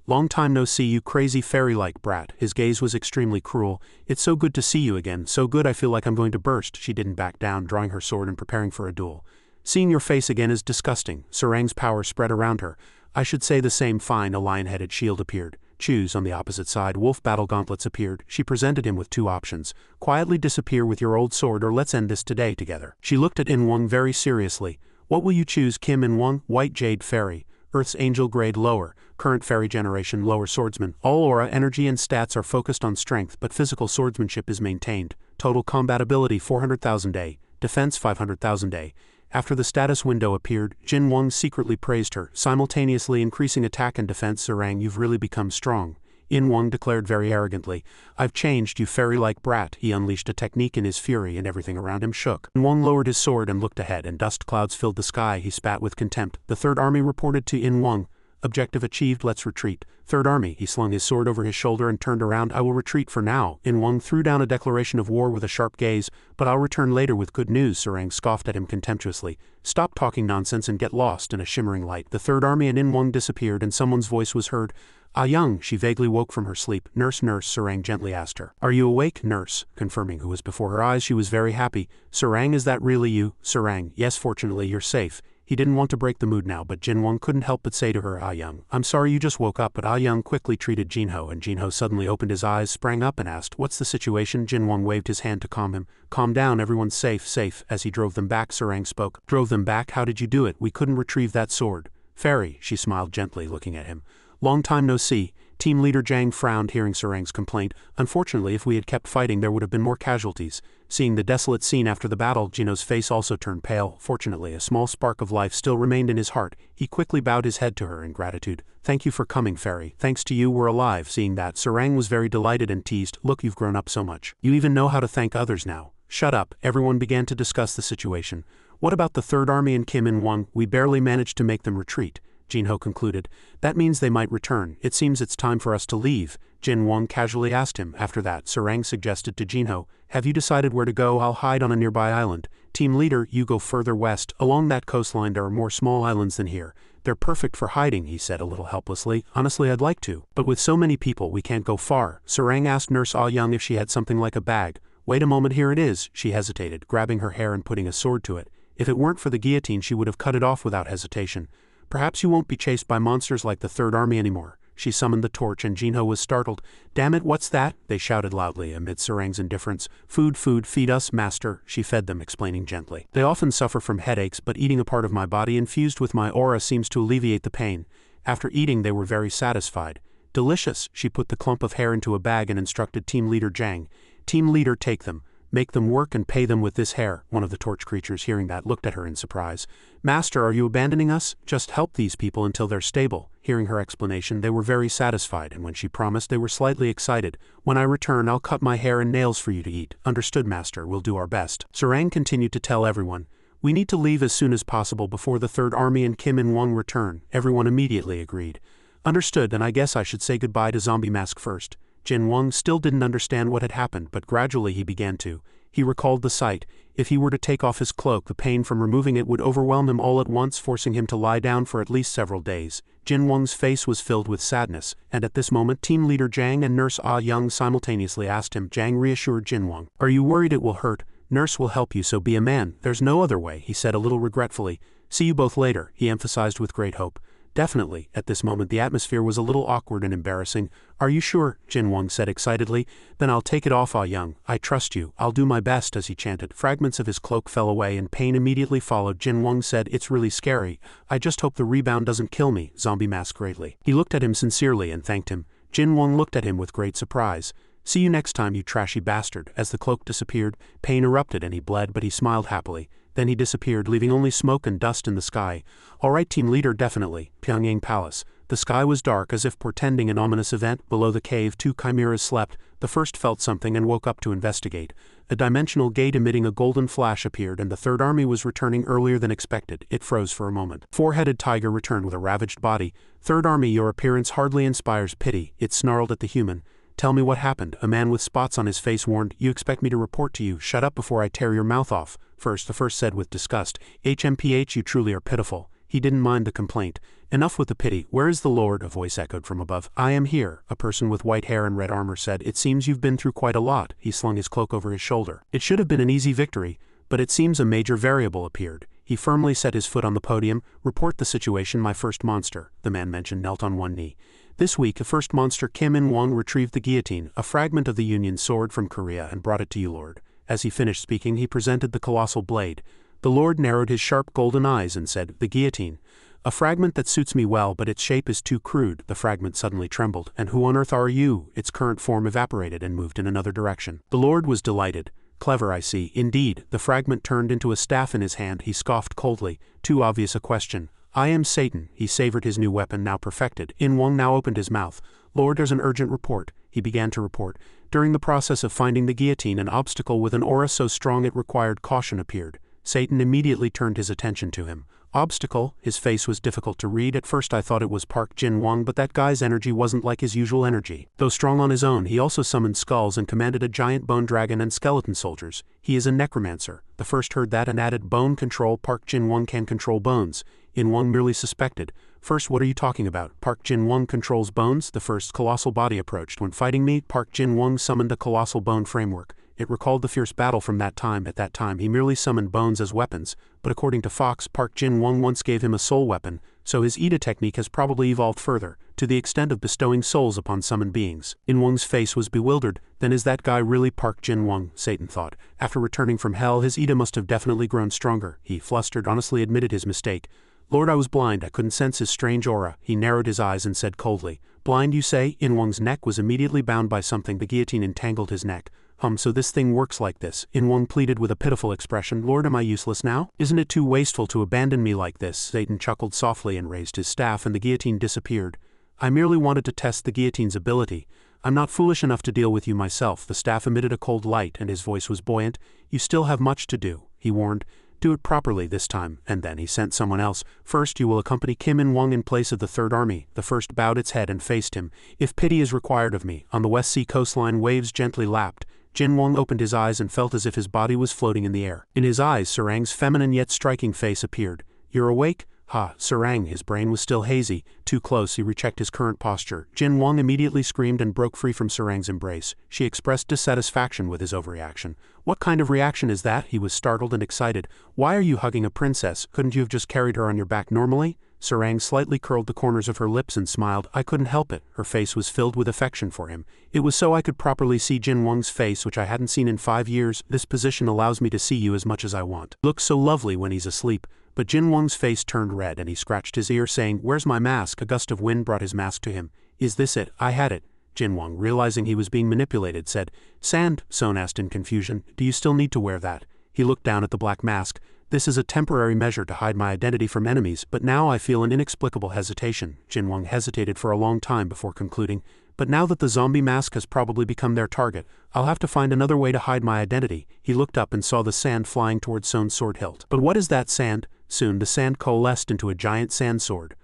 Long time no see, you crazy fairy-like brat. His gaze was extremely cruel. It's so good to see you again, so good I feel like I'm going to burst. She didn't back down, drawing her sword and preparing for a duel. Seeing your face again is disgusting. Sarang's power spread around her. I should say the same. Fine. A lion-headed shield appeared. Choose. On the opposite side, wolf battle gauntlets appeared. She presented him with two options. Quietly disappear with your old sword, or let's end this today together. She looked at In Wang very seriously. What will you choose? Kim In Wang, White Jade Fairy. Earth's Angel Grade lower. Current Fairy Generation lower swordsman. All aura, energy and stats are focused on strength, but physical swordsmanship is maintained. Total compatibility 400,000A. Defense 500,000A. After the status window appeared, Jin Wang secretly praised her, simultaneously increasing attack and defense. Sarang, you've really become strong. In Wang declared very arrogantly. I've changed, you fairy-like brat. He unleashed a technique in his fury and everything around him shook. In Wang lowered his sword and looked ahead, and dust clouds filled the sky. He spat with contempt. The Third Army reported to In Wang. Objective achieved, let's retreat. Third Army, he slung his sword over his shoulder and turned around. I will retreat for now. In Wang threw down a declaration of war with a sharp gaze, but I'll return later with good news. Sarang scoffed at him contemptuously. Stop talking nonsense and get lost. In a shimmering light, the Third Army and In Wang disappeared and someone's voice was heard. Ah Young, she vaguely woke from her sleep. Nurse, nurse, Sarang gently asked her. Are you awake, nurse? Confirming who was before her eyes, she was very happy. Sarang, is that really you? Sarang, yes, fortunately you're safe. He didn't want to break the mood now, but Jin Wang couldn't help but say to her, Ah Young, I'm sorry you just woke up, but Ah Young quickly treated Jinho, and Jinho suddenly opened his eyes, sprang up and asked, what's the situation? Jin Wang waved his hand to calm him. Calm down, everyone's safe, safe. As he drove them back, Sarang spoke. Drove them back? How did you do it? We couldn't retrieve that sword. Fairy, she smiled gently, looking at him. Long time no see. Team leader Zhang frowned, hearing Sarang's complaint. Unfortunately, if we had kept fighting, there would have been more casualties. Seeing the desolate scene after the battle, Jino's face also turned pale. Fortunately, a small spark of life still remained in his heart. He quickly bowed his head to her in gratitude. Thank you for coming, Fairy. Thanks to you, we're alive. Seeing that, Sarang was very delighted and teased, look, you've grown up so much. You even know how to thank others now. Shut up. Everyone began to discuss the situation. What about the Third Army and Kim In Wang? We barely managed to make them retreat. Jinho concluded. That means they might return. It seems it's time for us to leave. Jin Wang casually asked him. After that, Sarang suggested to Jinho, have you decided where to go? I'll hide on a nearby island. Team leader, you go further west. Along that coastline there are more small islands than here. They're perfect for hiding, he said a little helplessly. Honestly, I'd like to. But with so many people, we can't go far. Sarang asked Nurse Ah Young if she had something like a bag. Wait a moment, here it is. She hesitated, grabbing her hair and putting a sword to it. If it weren't for the guillotine, she would have cut it off without hesitation. Perhaps you won't be chased by monsters like the Third Army anymore. She summoned the torch and Jinho was startled. Damn it, what's that? They shouted loudly amid Sarang's indifference. Food, food, feed us, master. She fed them, explaining gently. They often suffer from headaches, but eating a part of my body infused with my aura seems to alleviate the pain. After eating, they were very satisfied. Delicious. She put the clump of hair into a bag and instructed Team Leader Zhang. Team Leader, take them. Make them work and pay them with this hair. One of the torch creatures, hearing that, looked at her in surprise. Master, are you abandoning us? Just help these people until they're stable. Hearing her explanation, they were very satisfied, and when she promised, they were slightly excited. When I return, I'll cut my hair and nails for you to eat. Understood, Master. We'll do our best. Sarang continued to tell everyone. We need to leave as soon as possible before the Third Army and Kim In Wang return. Everyone immediately agreed. Understood, and I guess I should say goodbye to Zombie Mask first. Jin Wang still didn't understand what had happened, but gradually he began to. He recalled the sight. If he were to take off his cloak, the pain from removing it would overwhelm him all at once, forcing him to lie down for at least several days. Jin Wang's face was filled with sadness, and at this moment Team Leader Zhang and Nurse Ah Young simultaneously asked him. Zhang reassured Jin Wang. Are you worried it will hurt? Nurse will help you, so be a man. There's no other way, he said a little regretfully. See you both later, he emphasized with great hope. Definitely. At this moment the atmosphere was a little awkward and embarrassing. Are you sure? Jin Wang said excitedly. Then I'll take it off, Ah Young. I trust you. I'll do my best. As he chanted, fragments of his cloak fell away and pain immediately followed. Jin Wang said, it's really scary. I just hope the rebound doesn't kill me. Zombie Mask greatly. He looked at him sincerely and thanked him. Jin Wang looked at him with great surprise. See you next time, you trashy bastard. As the cloak disappeared, pain erupted and he bled, but he smiled happily. Then he disappeared, leaving only smoke and dust in the sky. All right, Team Leader, definitely. Pyongyang Palace. The sky was dark, as if portending an ominous event. Below the cave, two chimeras slept. The first felt something and woke up to investigate. A dimensional gate emitting a golden flash appeared, and the Third Army was returning earlier than expected. It froze for a moment. Four-headed tiger returned with a ravaged body. Third Army, your appearance hardly inspires pity. It snarled at the human. Tell me what happened. A man with spots on his face warned. You expect me to report to you? Shut up before I tear your mouth off. First, the first said with disgust. HMPH, you truly are pitiful. He didn't mind the complaint. Enough with the pity. Where is the Lord? A voice echoed from above. I am here. A person with white hair and red armor said. It seems you've been through quite a lot. He slung his cloak over his shoulder. It should have been an easy victory, but it seems a major variable appeared. He firmly set his foot on the podium. Report the situation, my first monster. The man mentioned knelt on one knee. This week, a first monster, Kim In Wang, retrieved the guillotine, a fragment of the Union sword from Korea, and brought it to you, Lord. As he finished speaking, he presented the colossal blade. The Lord narrowed his sharp golden eyes and said, the guillotine. A fragment that suits me well, but its shape is too crude. The fragment suddenly trembled. And who on earth are you? Its current form evaporated and moved in another direction. The Lord was delighted. Clever, I see. Indeed, the fragment turned into a staff in his hand. He scoffed coldly. Too obvious a question. I am Satan. He savored his new weapon, now perfected. In Wang now opened his mouth. Lord, there's an urgent report. He began to report. During the process of finding the guillotine, an obstacle with an aura so strong it required caution appeared. Satan immediately turned his attention to him. Obstacle, his face was difficult to read. At first I thought it was Park Jin-won, but that guy's energy wasn't like his usual energy. Though strong on his own, he also summoned skulls and commanded a giant bone dragon and skeleton soldiers. He is a necromancer. The first heard that and added bone control. Park Jin-won can control bones. In-won merely suspected. First, what are you talking about? Park Jin-won controls bones? The first colossal body approached. When fighting me, Park Jin-won summoned a colossal bone framework. It recalled the fierce battle from that time. At that time he merely summoned bones as weapons, but according to Fox, Park Jin-won once gave him a soul weapon, so his Ida technique has probably evolved further, to the extent of bestowing souls upon summoned beings. In-won's face was bewildered. Then is that guy really Park Jin-won? Satan thought. After returning from hell, his Ida must have definitely grown stronger. He, flustered, honestly admitted his mistake. Lord, I was blind. I couldn't sense his strange aura. He narrowed his eyes and said coldly, blind, you say? In-won's neck was immediately bound by something. The guillotine entangled his neck. So this thing works like this. In-won pleaded with a pitiful expression. Lord, am I useless now? Isn't it too wasteful to abandon me like this? Satan chuckled softly and raised his staff, and the guillotine disappeared. I merely wanted to test the guillotine's ability. I'm not foolish enough to deal with you myself. The staff emitted a cold light, and his voice was buoyant. You still have much to do, he warned. Do it properly this time. And then he sent someone else. First, you will accompany Kim In-won in place of the Third Army. The first bowed its head and faced him. If pity is required of me. On the West Sea coastline, waves gently lapped. Jin-won opened his eyes and felt as if his body was floating in the air. In his eyes, Sarang's feminine yet striking face appeared. You're awake? Ha, Sarang, his brain was still hazy. Too close, he rechecked his current posture. Jin-won immediately screamed and broke free from Sarang's embrace. She expressed dissatisfaction with his overreaction. What kind of reaction is that? He was startled and excited. Why are you hugging a princess? Couldn't you have just carried her on your back normally? Sarang slightly curled the corners of her lips and smiled. I couldn't help it. Her face was filled with affection for him. It was so I could properly see Jin-won's face, which I hadn't seen in 5 years. This position allows me to see you as much as I want. Looks so lovely when he's asleep. But Jin-won's face turned red and he scratched his ear, saying, Where's my mask? A gust of wind brought his mask to him. Is this it? I had it. Jin-won, realizing he was being manipulated, said, Sand? Son asked in confusion. Do you still need to wear that? He looked down at the black mask. This is a temporary measure to hide my identity from enemies, but now I feel an inexplicable hesitation. Jin-won hesitated for a long time before concluding, but now that the zombie mask has probably become their target, I'll have to find another way to hide my identity. He looked up and saw the sand flying towards Son's sword hilt. But what is that sand? Soon the sand coalesced into a giant sand sword.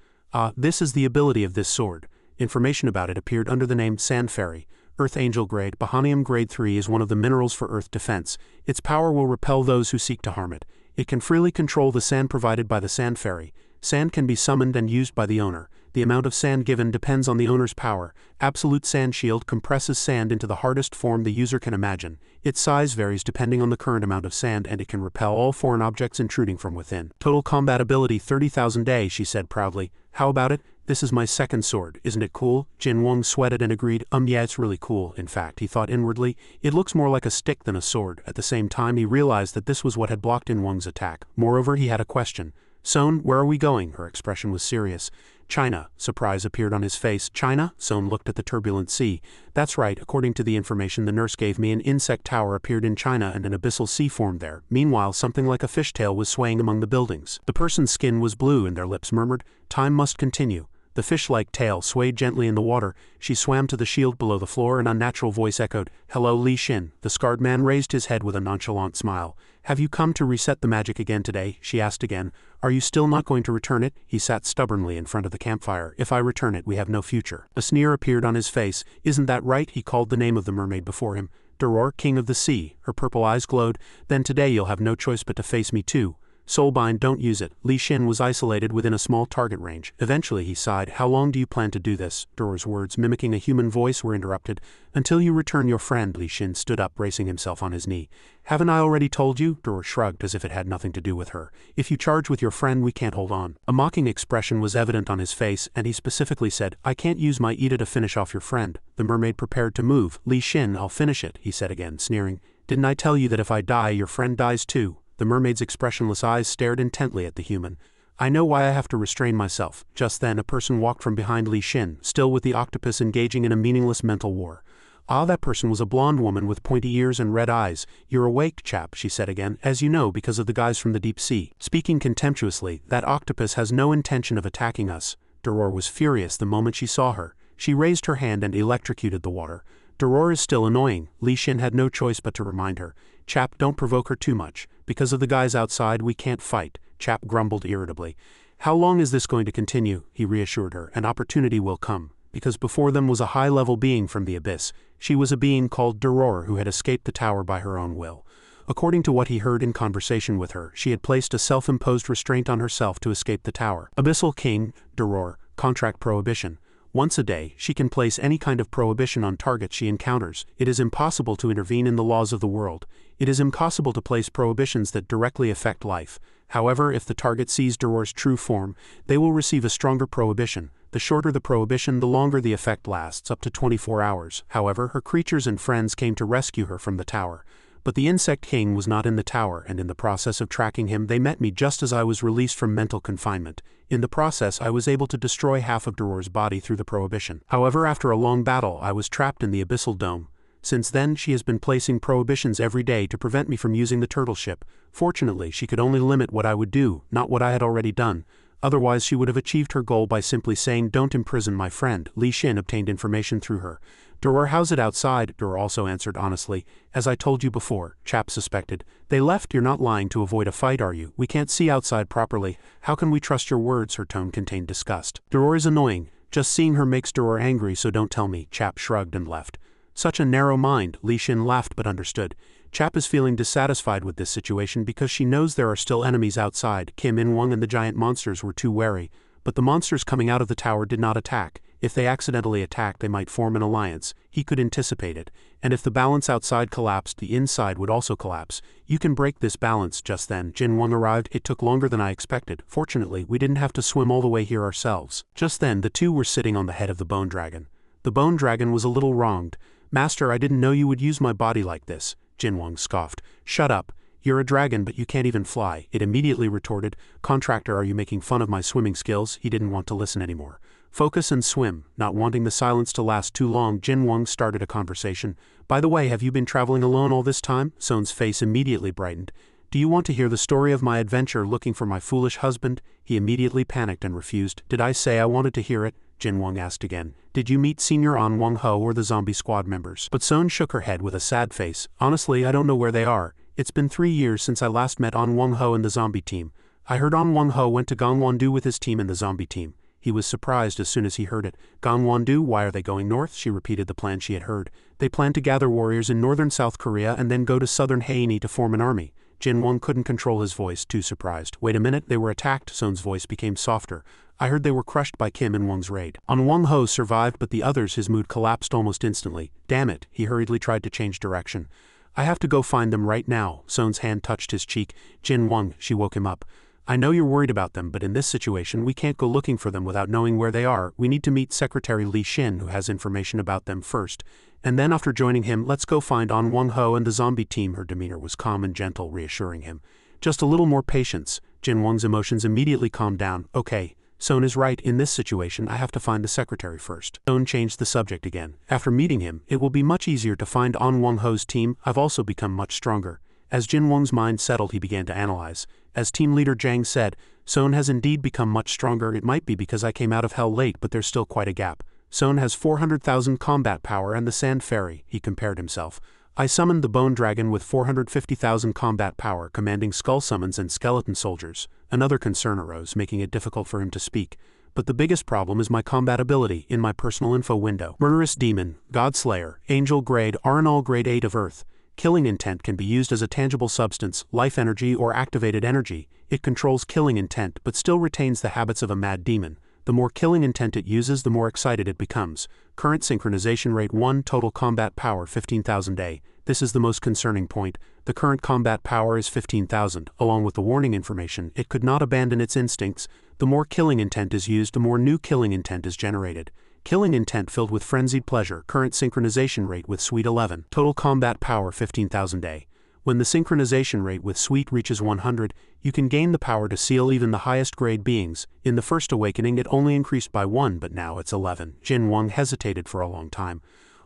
This is the ability of this sword. Information about it appeared under the name Sand Fairy. Earth Angel grade, Bahanium grade 3 is one of the minerals for Earth defense. Its power will repel those who seek to harm it. It can freely control the sand provided by the Sand Fairy. Sand can be summoned and used by the owner. The amount of sand given depends on the owner's power. Absolute Sand Shield compresses sand into the hardest form the user can imagine. Its size varies depending on the current amount of sand, and it can repel all foreign objects intruding from within. Total combat ability 30,000 A, she said proudly. How about it? This is my second sword, isn't it cool? Jin-won sweated and agreed, yeah, it's really cool. In fact, he thought inwardly, it looks more like a stick than a sword. At the same time, he realized that this was what had blocked In-won's attack. Moreover, he had a question. Son, where are we going? Her expression was serious. China. Surprise appeared on his face. China? Son looked at the turbulent sea. That's right, according to the information the nurse gave me, an insect tower appeared in China and an abyssal sea formed there. Meanwhile, something like a fishtail was swaying among the buildings. The person's skin was blue and their lips murmured, Time must continue. The fish-like tail swayed gently in the water. She swam to the shield below the floor. An unnatural voice echoed, Hello, Li Xin. The scarred man raised his head with a nonchalant smile. Have you come to reset the magic again today? She asked again. Are you still not going to return it? He sat stubbornly in front of the campfire. If I return it, we have no future. A sneer appeared on his face. Isn't that right? He called the name of the mermaid before him. Doror, king of the sea. Her purple eyes glowed. Then today you'll have no choice but to face me too. Soulbind, don't use it. Li Xin was isolated within a small target range. Eventually he sighed. How long do you plan to do this? Doror's words, mimicking a human voice, were interrupted. Until you return your friend. Li Xin stood up, bracing himself on his knee. Haven't I already told you? Doror shrugged as if it had nothing to do with her. If you charge with your friend, we can't hold on. A mocking expression was evident on his face, and he specifically said, I can't use my Ida to finish off your friend. The mermaid prepared to move. Li Xin, I'll finish it, he said again, sneering. Didn't I tell you that if I die, your friend dies too? The mermaid's expressionless eyes stared intently at the human. I know why I have to restrain myself. Just then a person walked from behind Li Xin, still with the octopus engaging in a meaningless mental war. That person was a blonde woman with pointy ears and red eyes. You're awake, chap, she said again, as you know because of the guys from the deep sea. Speaking contemptuously, that octopus has no intention of attacking us. Doror was furious the moment she saw her. She raised her hand and electrocuted the water. Doror is still annoying. Li Xin had no choice but to remind her. Chap, don't provoke her too much. Because of the guys outside, we can't fight, Chap grumbled irritably. How long is this going to continue? He reassured her. An opportunity will come. Because before them was a high-level being from the abyss. She was a being called Doror who had escaped the tower by her own will. According to what he heard in conversation with her, she had placed a self-imposed restraint on herself to escape the tower. Abyssal King, Doror, contract prohibition. Once a day, she can place any kind of prohibition on targets she encounters. It is impossible to intervene in the laws of the world. It is impossible to place prohibitions that directly affect life. However, if the target sees Doror's true form, they will receive a stronger prohibition. The shorter the prohibition, the longer the effect lasts, up to 24 hours. However, her creatures and friends came to rescue her from the tower. But the Insect King was not in the tower, and in the process of tracking him, they met me just as I was released from mental confinement. In the process, I was able to destroy half of Doror's body through the prohibition. However, after a long battle, I was trapped in the Abyssal Dome. Since then, she has been placing prohibitions every day to prevent me from using the turtle ship. Fortunately, she could only limit what I would do, not what I had already done. Otherwise, she would have achieved her goal by simply saying, "Don't imprison my friend." Li Xin obtained information through her. Doror, how's it outside? Doror also answered honestly. As I told you before, Chap suspected. They left. You're not lying to avoid a fight, are you? We can't see outside properly. How can we trust your words? Her tone contained disgust. Doror is annoying. Just seeing her makes Doror angry, so don't tell me. Chap shrugged and left. Such a narrow mind. Li Xin laughed but understood. Chap is feeling dissatisfied with this situation because she knows there are still enemies outside. Kim In-wong and the giant monsters were too wary. But the monsters coming out of the tower did not attack. If they accidentally attacked, they might form an alliance. He could anticipate it. And if the balance outside collapsed, the inside would also collapse. You can break this balance. Just then, Jin Wang arrived. It took longer than I expected. Fortunately, we didn't have to swim all the way here ourselves. Just then, the two were sitting on the head of the bone dragon. The bone dragon was a little wronged. Master, I didn't know you would use my body like this. Jin Wang scoffed. Shut up. You're a dragon, but you can't even fly. It immediately retorted. Contractor, are you making fun of my swimming skills? He didn't want to listen anymore. Focus and swim. Not wanting the silence to last too long, Jin Wang started a conversation. By the way, have you been traveling alone all this time? Son's face immediately brightened. Do you want to hear the story of my adventure looking for my foolish husband? He immediately panicked and refused. Did I say I wanted to hear it? Jin Wang asked again. Did you meet Senior An Wang Ho or the zombie squad members? But Son shook her head with a sad face. Honestly, I don't know where they are. It's been 3 years since I last met An Wang Ho and the zombie team. I heard An Wang Ho went to Gangwon-do with his team and the zombie team. He was surprised as soon as he heard it. Gangwon-do, why are they going north? She repeated the plan she had heard. They plan to gather warriors in northern South Korea and then go to southern Haeini to form an army. Jin Wang couldn't control his voice, too surprised. Wait a minute, they were attacked. Son's voice became softer. I heard they were crushed by Kim In Wang's raid. An Wang Ho survived, but the others, his mood collapsed almost instantly. Damn it, he hurriedly tried to change direction. I have to go find them right now. Son's hand touched his cheek. Jin Wang, she woke him up. I know you're worried about them, but in this situation we can't go looking for them without knowing where they are. We need to meet Secretary Li Xin, who has information about them first. And then after joining him, let's go find An Wang Ho and the zombie team. Her demeanor was calm and gentle, reassuring him. Just a little more patience. Jin Wang's emotions immediately calmed down. Okay. Son is right. In this situation, I have to find the secretary first. Son changed the subject again. After meeting him, it will be much easier to find An Wang Ho's team. I've also become much stronger. As Jin Wang's mind settled, he began to analyze. As team leader Zhang said, Son has indeed become much stronger. It might be because I came out of hell late, but there's still quite a gap. Son has 400,000 combat power and the Sand Fairy, he compared himself. I summoned the Bone Dragon with 450,000 combat power, commanding skull summons and skeleton soldiers. Another concern arose, making it difficult for him to speak. But the biggest problem is my combat ability. In my personal info window, Murderous Demon, God Slayer, Angel Grade, Arenal Grade 8 of Earth. Killing intent can be used as a tangible substance, life energy or activated energy. It controls killing intent but still retains the habits of a mad demon. The more killing intent it uses, the more excited it becomes. Current synchronization rate 1, total combat power 15,000 A. This is the most concerning point. The current combat power is 15,000. Along with the warning information, it could not abandon its instincts. The more killing intent is used, the more new killing intent is generated. Killing intent filled with frenzied pleasure. Current synchronization rate with Suite 11. Total combat power 15,000 A. When the synchronization rate with Suite reaches 100, you can gain the power to seal even the highest grade beings. In the first awakening it only increased by 1, but now it's 11. Jin Wang hesitated for a long time.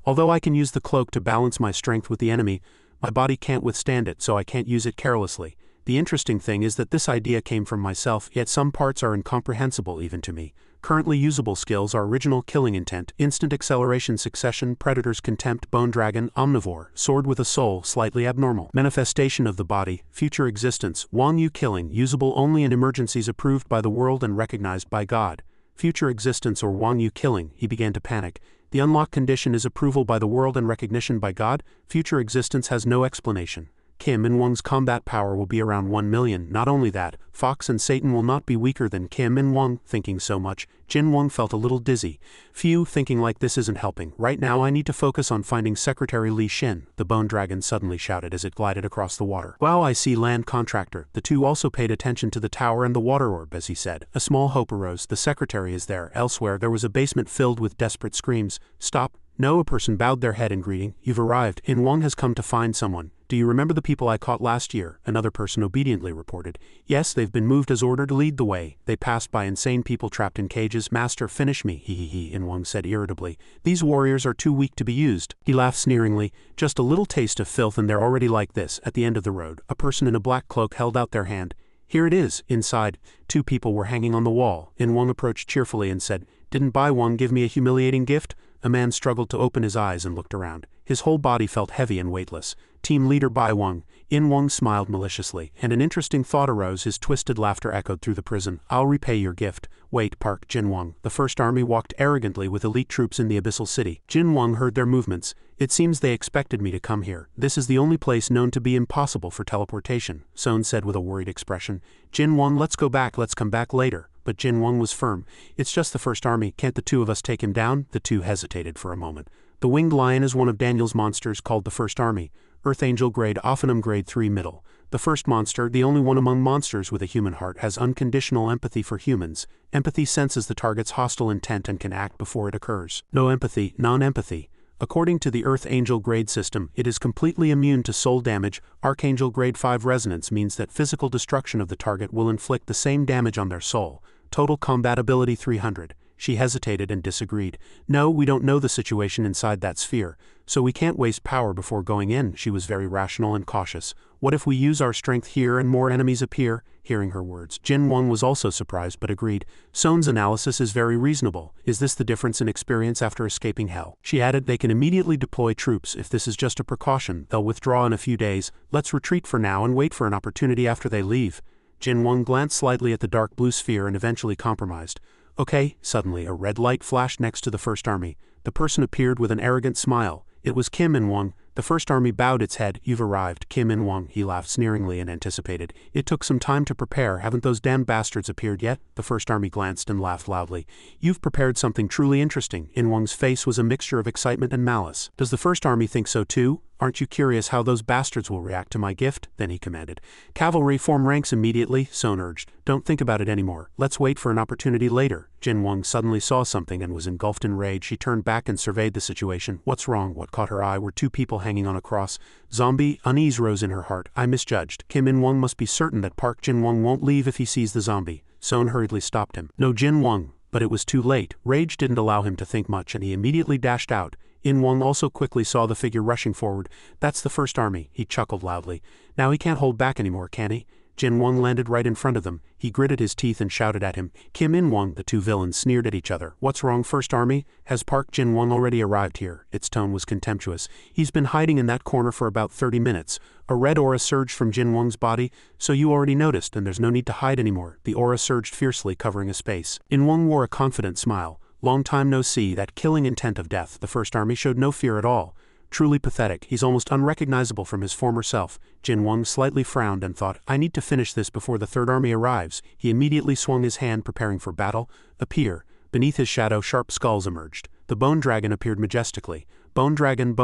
Although I can use the cloak to balance my strength with the enemy, my body can't withstand it, so I can't use it carelessly. The interesting thing is that this idea came from myself, yet some parts are incomprehensible even to me. Currently usable skills are original killing intent, instant acceleration succession, predator's contempt, bone dragon, omnivore, sword with a soul, slightly abnormal. Manifestation of the body, future existence, Wang Yu killing, usable only in emergencies approved by the world and recognized by God. Future existence or Wang Yu killing, he began to panic. The unlock condition is approval by the world and recognition by God. Future existence has no explanation. Kim In-wong's combat power will be around 1 million. Not only that, Fox and Satan will not be weaker than Kim In-wong. Thinking so much, Jin Wong felt a little dizzy. Phew, thinking like this isn't helping. Right now I need to focus on finding Secretary Li Xin, the bone dragon suddenly shouted as it glided across the water. Wow, I see, land contractor. The two also paid attention to the tower and the water orb as he said. A small hope arose. The secretary is there. Elsewhere there was a basement filled with desperate screams. Stop. No, a person bowed their head in greeting. You've arrived. In-wong has come to find someone. Do you remember the people I caught last year? Another person obediently reported. Yes, they've been moved as ordered to lead the way. They passed by insane people trapped in cages. Master, finish me, he, In-wong said irritably. These warriors are too weak to be used. He laughed sneeringly. Just a little taste of filth and they're already like this. At the end of the road, a person in a black cloak held out their hand. Here it is. Inside, 2 people were hanging on the wall. In-wong approached cheerfully and said, Didn't Bai Wang give me a humiliating gift? A man struggled to open his eyes and looked around. His whole body felt heavy and weightless. Team leader Bai Wang. In-wong smiled maliciously, and an interesting thought arose. His twisted laughter echoed through the prison. I'll repay your gift. Wait, Park Jin-wong. The First Army walked arrogantly with elite troops in the abyssal city. Jin-wong heard their movements. It seems they expected me to come here. This is the only place known to be impossible for teleportation, Son said with a worried expression. Jin-wong, let's go back. Let's come back later. But Jin-wong was firm. It's just the First Army. Can't the two of us take him down? The two hesitated for a moment. The winged lion is one of Daniel's monsters called the First Army. Earth Angel grade, Ophenum grade 3 middle. The first monster, the only one among monsters with a human heart, has unconditional empathy for humans. Empathy senses the target's hostile intent and can act before it occurs. No empathy, non-empathy. According to the Earth Angel grade system, it is completely immune to soul damage. Archangel grade 5 resonance means that physical destruction of the target will inflict the same damage on their soul. Total combat ability 300. She hesitated and disagreed. No, we don't know the situation inside that sphere, so we can't waste power before going in. She was very rational and cautious. What if we use our strength here and more enemies appear? Hearing her words, Jin Wong was also surprised but agreed. Son's analysis is very reasonable. Is this the difference in experience after escaping hell? She added, they can immediately deploy troops. If this is just a precaution, they'll withdraw in a few days. Let's retreat for now and wait for an opportunity after they leave. Jin Wong glanced slightly at the dark blue sphere and eventually compromised. Okay, suddenly a red light flashed next to the First Army. The person appeared with an arrogant smile. It was Kim In-wong. The First Army bowed its head. You've arrived, Kim In-wong, he laughed sneeringly and anticipated. It took some time to prepare. Haven't those damn bastards appeared yet? The First Army glanced and laughed loudly. You've prepared something truly interesting. In-wong's face was a mixture of excitement and malice. Does the First Army think so too? Aren't you curious how those bastards will react to my gift? Then he commanded. Cavalry, form ranks immediately, Son urged. Don't think about it anymore. Let's wait for an opportunity later. Jin Wong suddenly saw something and was engulfed in rage. She turned back and surveyed the situation. What's wrong? What caught her eye were 2 people hanging on a cross. Zombie, unease rose in her heart. I misjudged. Kim In-wong must be certain that Park Jin-wong won't leave if he sees the zombie. Son hurriedly stopped him. No, Jin-wong. But it was too late. Rage didn't allow him to think much and he immediately dashed out. In-wong also quickly saw the figure rushing forward. That's the First Army, he chuckled loudly. Now he can't hold back anymore, can he? Jin-wong landed right in front of them. He gritted his teeth and shouted at him. Kim In-wong, the 2 villains sneered at each other. What's wrong, First Army? Has Park Jin-wong already arrived here? Its tone was contemptuous. He's been hiding in that corner for about 30 minutes. A red aura surged from Jin-wong's body. So you already noticed, and there's no need to hide anymore. The aura surged fiercely, covering a space. In-wong wore a confident smile. Long time no see. That killing intent of death. The First Army showed no fear at all. Truly pathetic. He's almost unrecognizable from his former self. Jin Wong slightly frowned and thought, I need to finish this before the Third Army arrives. He immediately swung his hand, preparing for battle. Appear. Beneath his shadow, sharp skulls emerged. The Bone Dragon appeared majestically. Bone Dragon,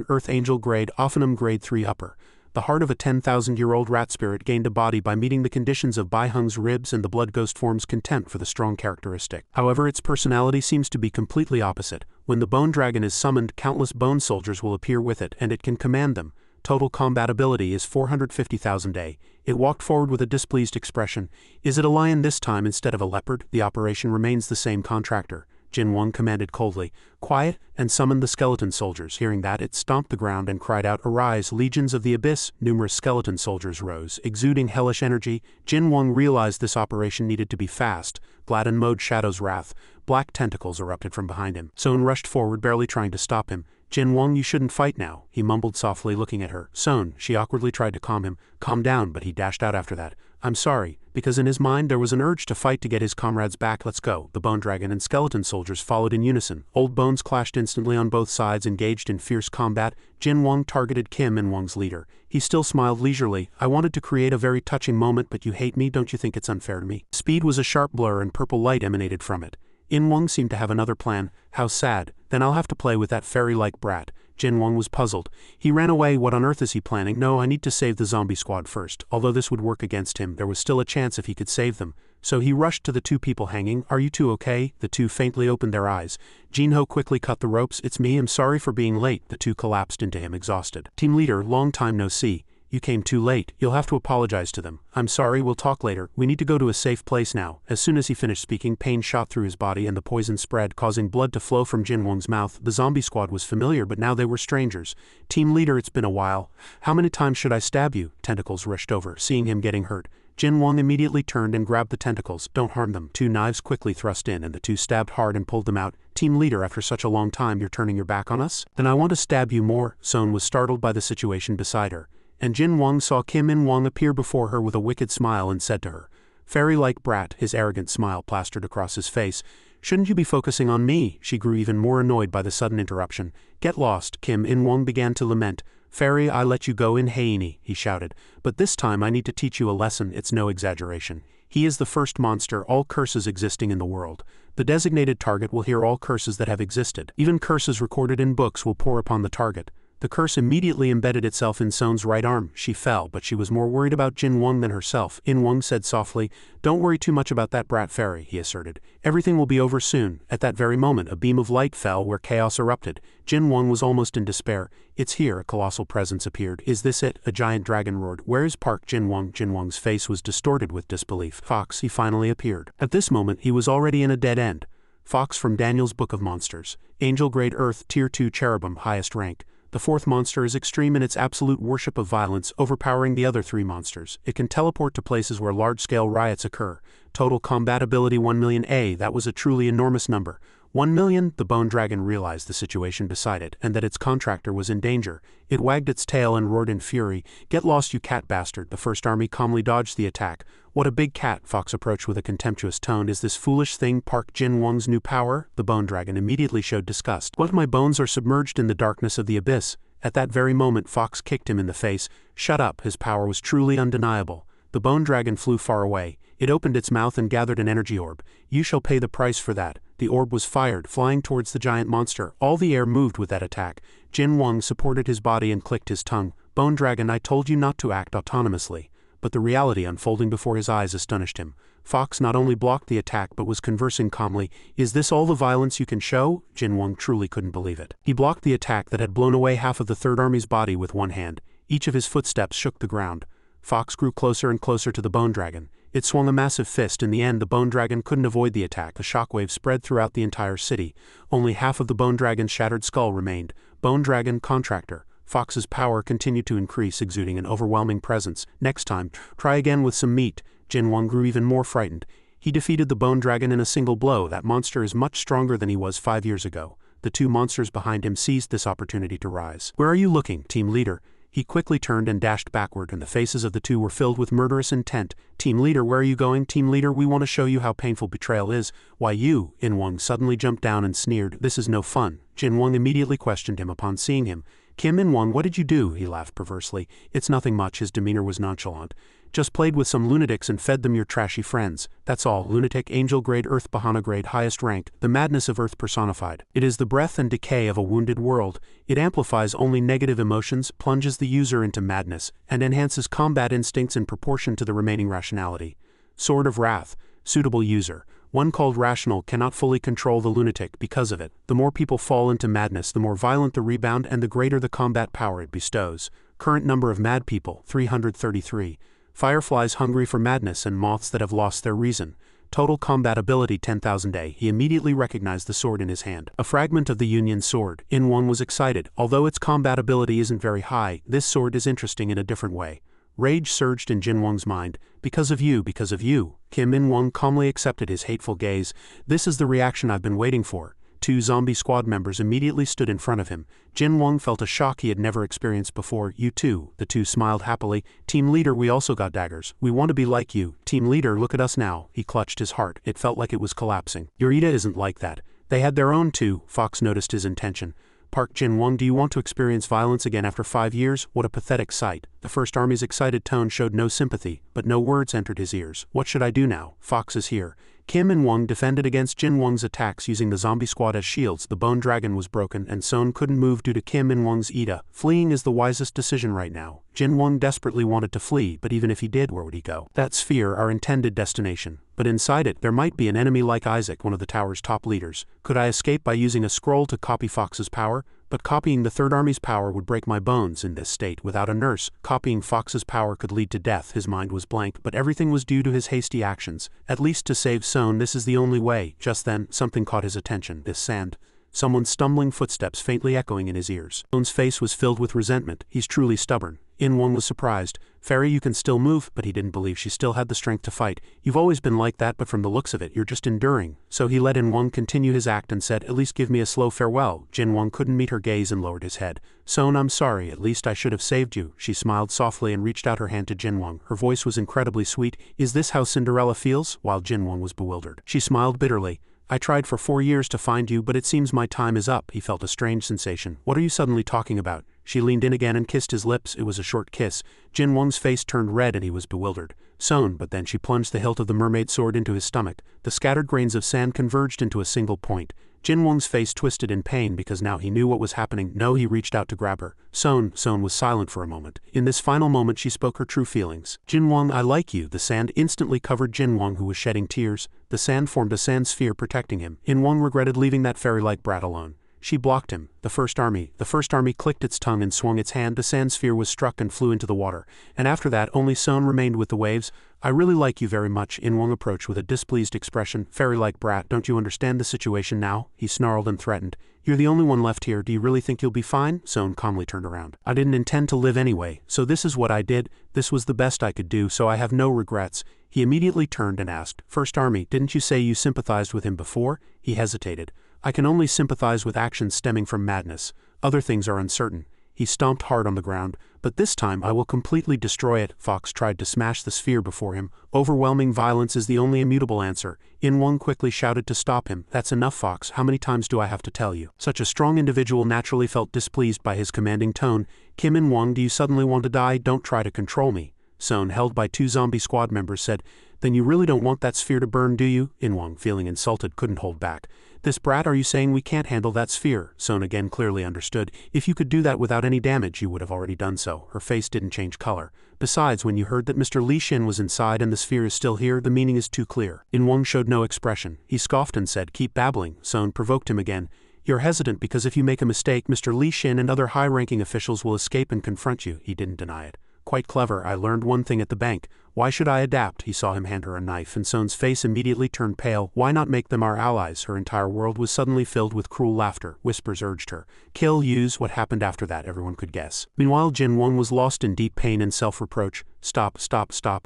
Earth Angel grade, Ophenum grade 3 upper. The heart of a 10,000-year-old rat spirit gained a body by meeting the conditions of Bai Hung's ribs and the blood ghost form's contempt for the strong characteristic. However, its personality seems to be completely opposite. When the Bone Dragon is summoned, countless bone soldiers will appear with it, and it can command them. Total combat ability is 450,000 A. It walked forward with a displeased expression. Is it a lion this time instead of a leopard? The operation remains the same, contractor. Jin Wang commanded coldly. Quiet, and summoned the skeleton soldiers. Hearing that, it stomped the ground and cried out, Arise, legions of the abyss! Numerous skeleton soldiers rose, exuding hellish energy. Jin Wang realized this operation needed to be fast. Glad in mode Shadow's Wrath, black tentacles erupted from behind him. Son rushed forward, barely trying to stop him. Jin Wang, you shouldn't fight now, he mumbled softly, looking at her. Son, she awkwardly tried to calm him. Calm down, but he dashed out after that. I'm sorry, because in his mind there was an urge to fight to get his comrades back. Let's go. The bone dragon and skeleton soldiers followed in unison. Old bones clashed instantly on both sides, engaged in fierce combat. Jin Wang targeted Kim In Wang's leader. He still smiled leisurely. I wanted to create a very touching moment, but you hate me, don't you think it's unfair to me? Speed was a sharp blur and purple light emanated from it. In Wang seemed to have another plan. How sad. Then I'll have to play with that fairy-like brat. Jin Wang was puzzled. He ran away. What on earth is he planning? No, I need to save the zombie squad first. Although this would work against him, there was still a chance if he could save them. So he rushed to the two people hanging. Are you two okay? The two faintly opened their eyes. Jinho quickly cut the ropes. It's me, I'm sorry for being late. The two collapsed into him, exhausted. Team leader, long time no see. You came too late. You'll have to apologize to them. I'm sorry, we'll talk later. We need to go to a safe place now. As soon as he finished speaking, pain shot through his body and the poison spread, causing blood to flow from Jin Wang's mouth. The zombie squad was familiar, but now they were strangers. Team leader, it's been a while. How many times should I stab you? Tentacles rushed over, seeing him getting hurt. Jin Wang immediately turned and grabbed the tentacles. Don't harm them. Two knives quickly thrust in and the two stabbed hard and pulled them out. Team leader, after such a long time you're turning your back on us? Then I want to stab you more. Son was startled by the situation beside her. And Jin Wang saw Kim In Wang appear before her with a wicked smile and said to her, Fairy-like brat, his arrogant smile plastered across his face. Shouldn't you be focusing on me? She grew even more annoyed by the sudden interruption. Get lost, Kim In Wang began to lament. Fairy, I let you go in Heini, he shouted. But this time I need to teach you a lesson, it's no exaggeration. He is the first monster, all curses existing in the world. The designated target will hear all curses that have existed. Even curses recorded in books will pour upon the target. The curse immediately embedded itself in Son's right arm. She fell, but she was more worried about Jin Wang than herself. In Wang said softly, Don't worry too much about that brat fairy, he asserted. Everything will be over soon. At that very moment, a beam of light fell where chaos erupted. Jin Wang was almost in despair. It's here, a colossal presence appeared. Is this it? A giant dragon roared. Where is Park Jin Wang? Jin Wang's face was distorted with disbelief. Fox, he finally appeared. At this moment, he was already in a dead end. Fox from Daniel's Book of Monsters. Angel grade Earth, Tier 2 Cherubim, highest rank. The fourth monster is extreme in its absolute worship of violence, overpowering the other three monsters. It can teleport to places where large-scale riots occur. Total combat ability 1 million. That was a truly enormous number. 1 million? The bone dragon realized the situation beside it, and that its contractor was in danger. It wagged its tail and roared in fury. Get lost, you cat bastard. The first army calmly dodged the attack. What a big cat, Fox approached with a contemptuous tone. Is this foolish thing Park Jin Wang's new power? The bone dragon immediately showed disgust. What, my bones are submerged in the darkness of the abyss? At that very moment, Fox kicked him in the face. Shut up, his power was truly undeniable. The bone dragon flew far away. It opened its mouth and gathered an energy orb. You shall pay the price for that. The orb was fired, flying towards the giant monster. All the air moved with that attack. Jin Wang supported his body and clicked his tongue. Bone dragon, I told you not to act autonomously. But the reality unfolding before his eyes astonished him. Fox not only blocked the attack but was conversing calmly. Is this all the violence you can show? Jin Wang truly couldn't believe it. He blocked the attack that had blown away half of the Third Army's body with one hand. Each of his footsteps shook the ground. Fox grew closer and closer to the bone dragon. It swung a massive fist. In the end, the bone dragon couldn't avoid the attack. The shockwave spread throughout the entire city. Only half of the bone dragon's shattered skull remained. Bone dragon contractor. Fox's power continued to increase, exuding an overwhelming presence. Next time, try again with some meat. Jin Wang grew even more frightened. He defeated the bone dragon in a single blow. That monster is much stronger than he was 5 years ago. The two monsters behind him seized this opportunity to rise. Where are you looking, team leader? He quickly turned and dashed backward, and the faces of the two were filled with murderous intent. Team leader, where are you going? Team leader, we want to show you how painful betrayal is. Why you? In Wang suddenly jumped down and sneered. This is no fun. Jin Wang immediately questioned him upon seeing him. Kim In Wang, what did you do? He laughed perversely. It's nothing much. His demeanor was nonchalant. Just played with some lunatics and fed them your trashy friends. That's all. Lunatic, angel grade, earth Bahana grade, highest rank, the madness of earth personified. It is the breath and decay of a wounded world. It amplifies only negative emotions, plunges the user into madness, and enhances combat instincts in proportion to the remaining rationality. Sword of Wrath, suitable user. One called rational cannot fully control the lunatic because of it. The more people fall into madness, the more violent the rebound and the greater the combat power it bestows. Current number of mad people, 333. Fireflies hungry for madness and moths that have lost their reason. Total combat ability 10,000A. He immediately recognized the sword in his hand. A fragment of the Union sword. In-Won was excited. Although its combat ability isn't very high, this sword is interesting in a different way. Rage surged in Jin-Won's mind. Because of you, because of you. Kim In-Won calmly accepted his hateful gaze. This is the reaction I've been waiting for. Two zombie squad members immediately stood in front of him. Jin-Won felt a shock he had never experienced before. You too. The two smiled happily. Team leader, we also got daggers. We want to be like you. Team leader, look at us now. He clutched his heart. It felt like it was collapsing. Your Ida isn't like that. They had their own too. Fox noticed his intention. Park Jin-Won, do you want to experience violence again after 5 years? What a pathetic sight. The First Army's excited tone showed no sympathy, but no words entered his ears. What should I do now? Fox is here. Kim In-Won defended against Jin-Won's attacks using the zombie squad as shields. The bone dragon was broken and Son couldn't move due to Kim In-Won's Ida. Fleeing is the wisest decision right now. Jin-Won desperately wanted to flee, but even if he did, where would he go? That sphere, our intended destination. But inside it, there might be an enemy like Isaac, one of the tower's top leaders. Could I escape by using a scroll to copy Fox's power? But copying the Third Army's power would break my bones in this state. Without a nurse, copying Fox's power could lead to death. His mind was blank, but everything was due to his hasty actions. At least to save Son, this is the only way. Just then, something caught his attention. This sand. Someone's stumbling footsteps faintly echoing in his ears. Son's face was filled with resentment. He's truly stubborn. In-Won was surprised. Fairy, you can still move, but he didn't believe she still had the strength to fight. You've always been like that, but from the looks of it, you're just enduring. So he let In-Won continue his act and said, at least give me a slow farewell. Jin-Won couldn't meet her gaze and lowered his head. Son, I'm sorry, at least I should have saved you. She smiled softly and reached out her hand to Jin-Won. Her voice was incredibly sweet. Is this how Cinderella feels? While Jin-Won was bewildered. She smiled bitterly. I tried for 4 years to find you, but it seems my time is up. He felt a strange sensation. What are you suddenly talking about? She leaned in again and kissed his lips. It was a short kiss. Jin-Won's face turned red and he was bewildered. Son, but then she plunged the hilt of the mermaid sword into his stomach. The scattered grains of sand converged into a single point. Jin-Won's face twisted in pain because now he knew what was happening. No, he reached out to grab her. Son was silent for a moment. In this final moment she spoke her true feelings. Jin-Won, I like you. The sand instantly covered Jin-Won, who was shedding tears. The sand formed a sand sphere protecting him. In-Won regretted leaving that fairy-like brat alone. She blocked him. The First Army clicked its tongue and swung its hand. The sand sphere was struck and flew into the water. And after that, only Son remained with the waves. I really like you very much. In-Won approached with a displeased expression. Fairy-like brat, don't you understand the situation now? He snarled and threatened. You're the only one left here. Do you really think you'll be fine? Son calmly turned around. I didn't intend to live anyway, so this is what I did. This was the best I could do, so I have no regrets. He immediately turned and asked, First Army, didn't you say you sympathized with him before? He hesitated. I can only sympathize with actions stemming from madness. Other things are uncertain. He stomped hard on the ground. But this time I will completely destroy it. Fox tried to smash the sphere before him. Overwhelming violence is the only immutable answer. In-Won quickly shouted to stop him. That's enough, Fox. How many times do I have to tell you? Such a strong individual naturally felt displeased by his commanding tone. Kim In-Won, do you suddenly want to die? Don't try to control me. Son, held by two zombie squad members, said, Then you really don't want that sphere to burn, do you? In-Won, feeling insulted, couldn't hold back. This brat, are you saying we can't handle that sphere? Son again clearly understood. If you could do that without any damage, you would have already done so. Her face didn't change color. Besides, when you heard that Mr. Li Xin was inside and the sphere is still here, the meaning is too clear. In-Won showed no expression. He scoffed and said, Keep babbling. Son provoked him again. You're hesitant because if you make a mistake, Mr. Li Xin and other high-ranking officials will escape and confront you. He didn't deny it. Quite clever. I learned one thing at the bank. Why should I adapt? He saw him hand her a knife and Son's face immediately turned pale. Why not make them our allies? Her entire world was suddenly filled with cruel laughter. Whispers urged her. Kill, use. What happened after that everyone could guess. Meanwhile Jin-Won was lost in deep pain and self-reproach. Stop.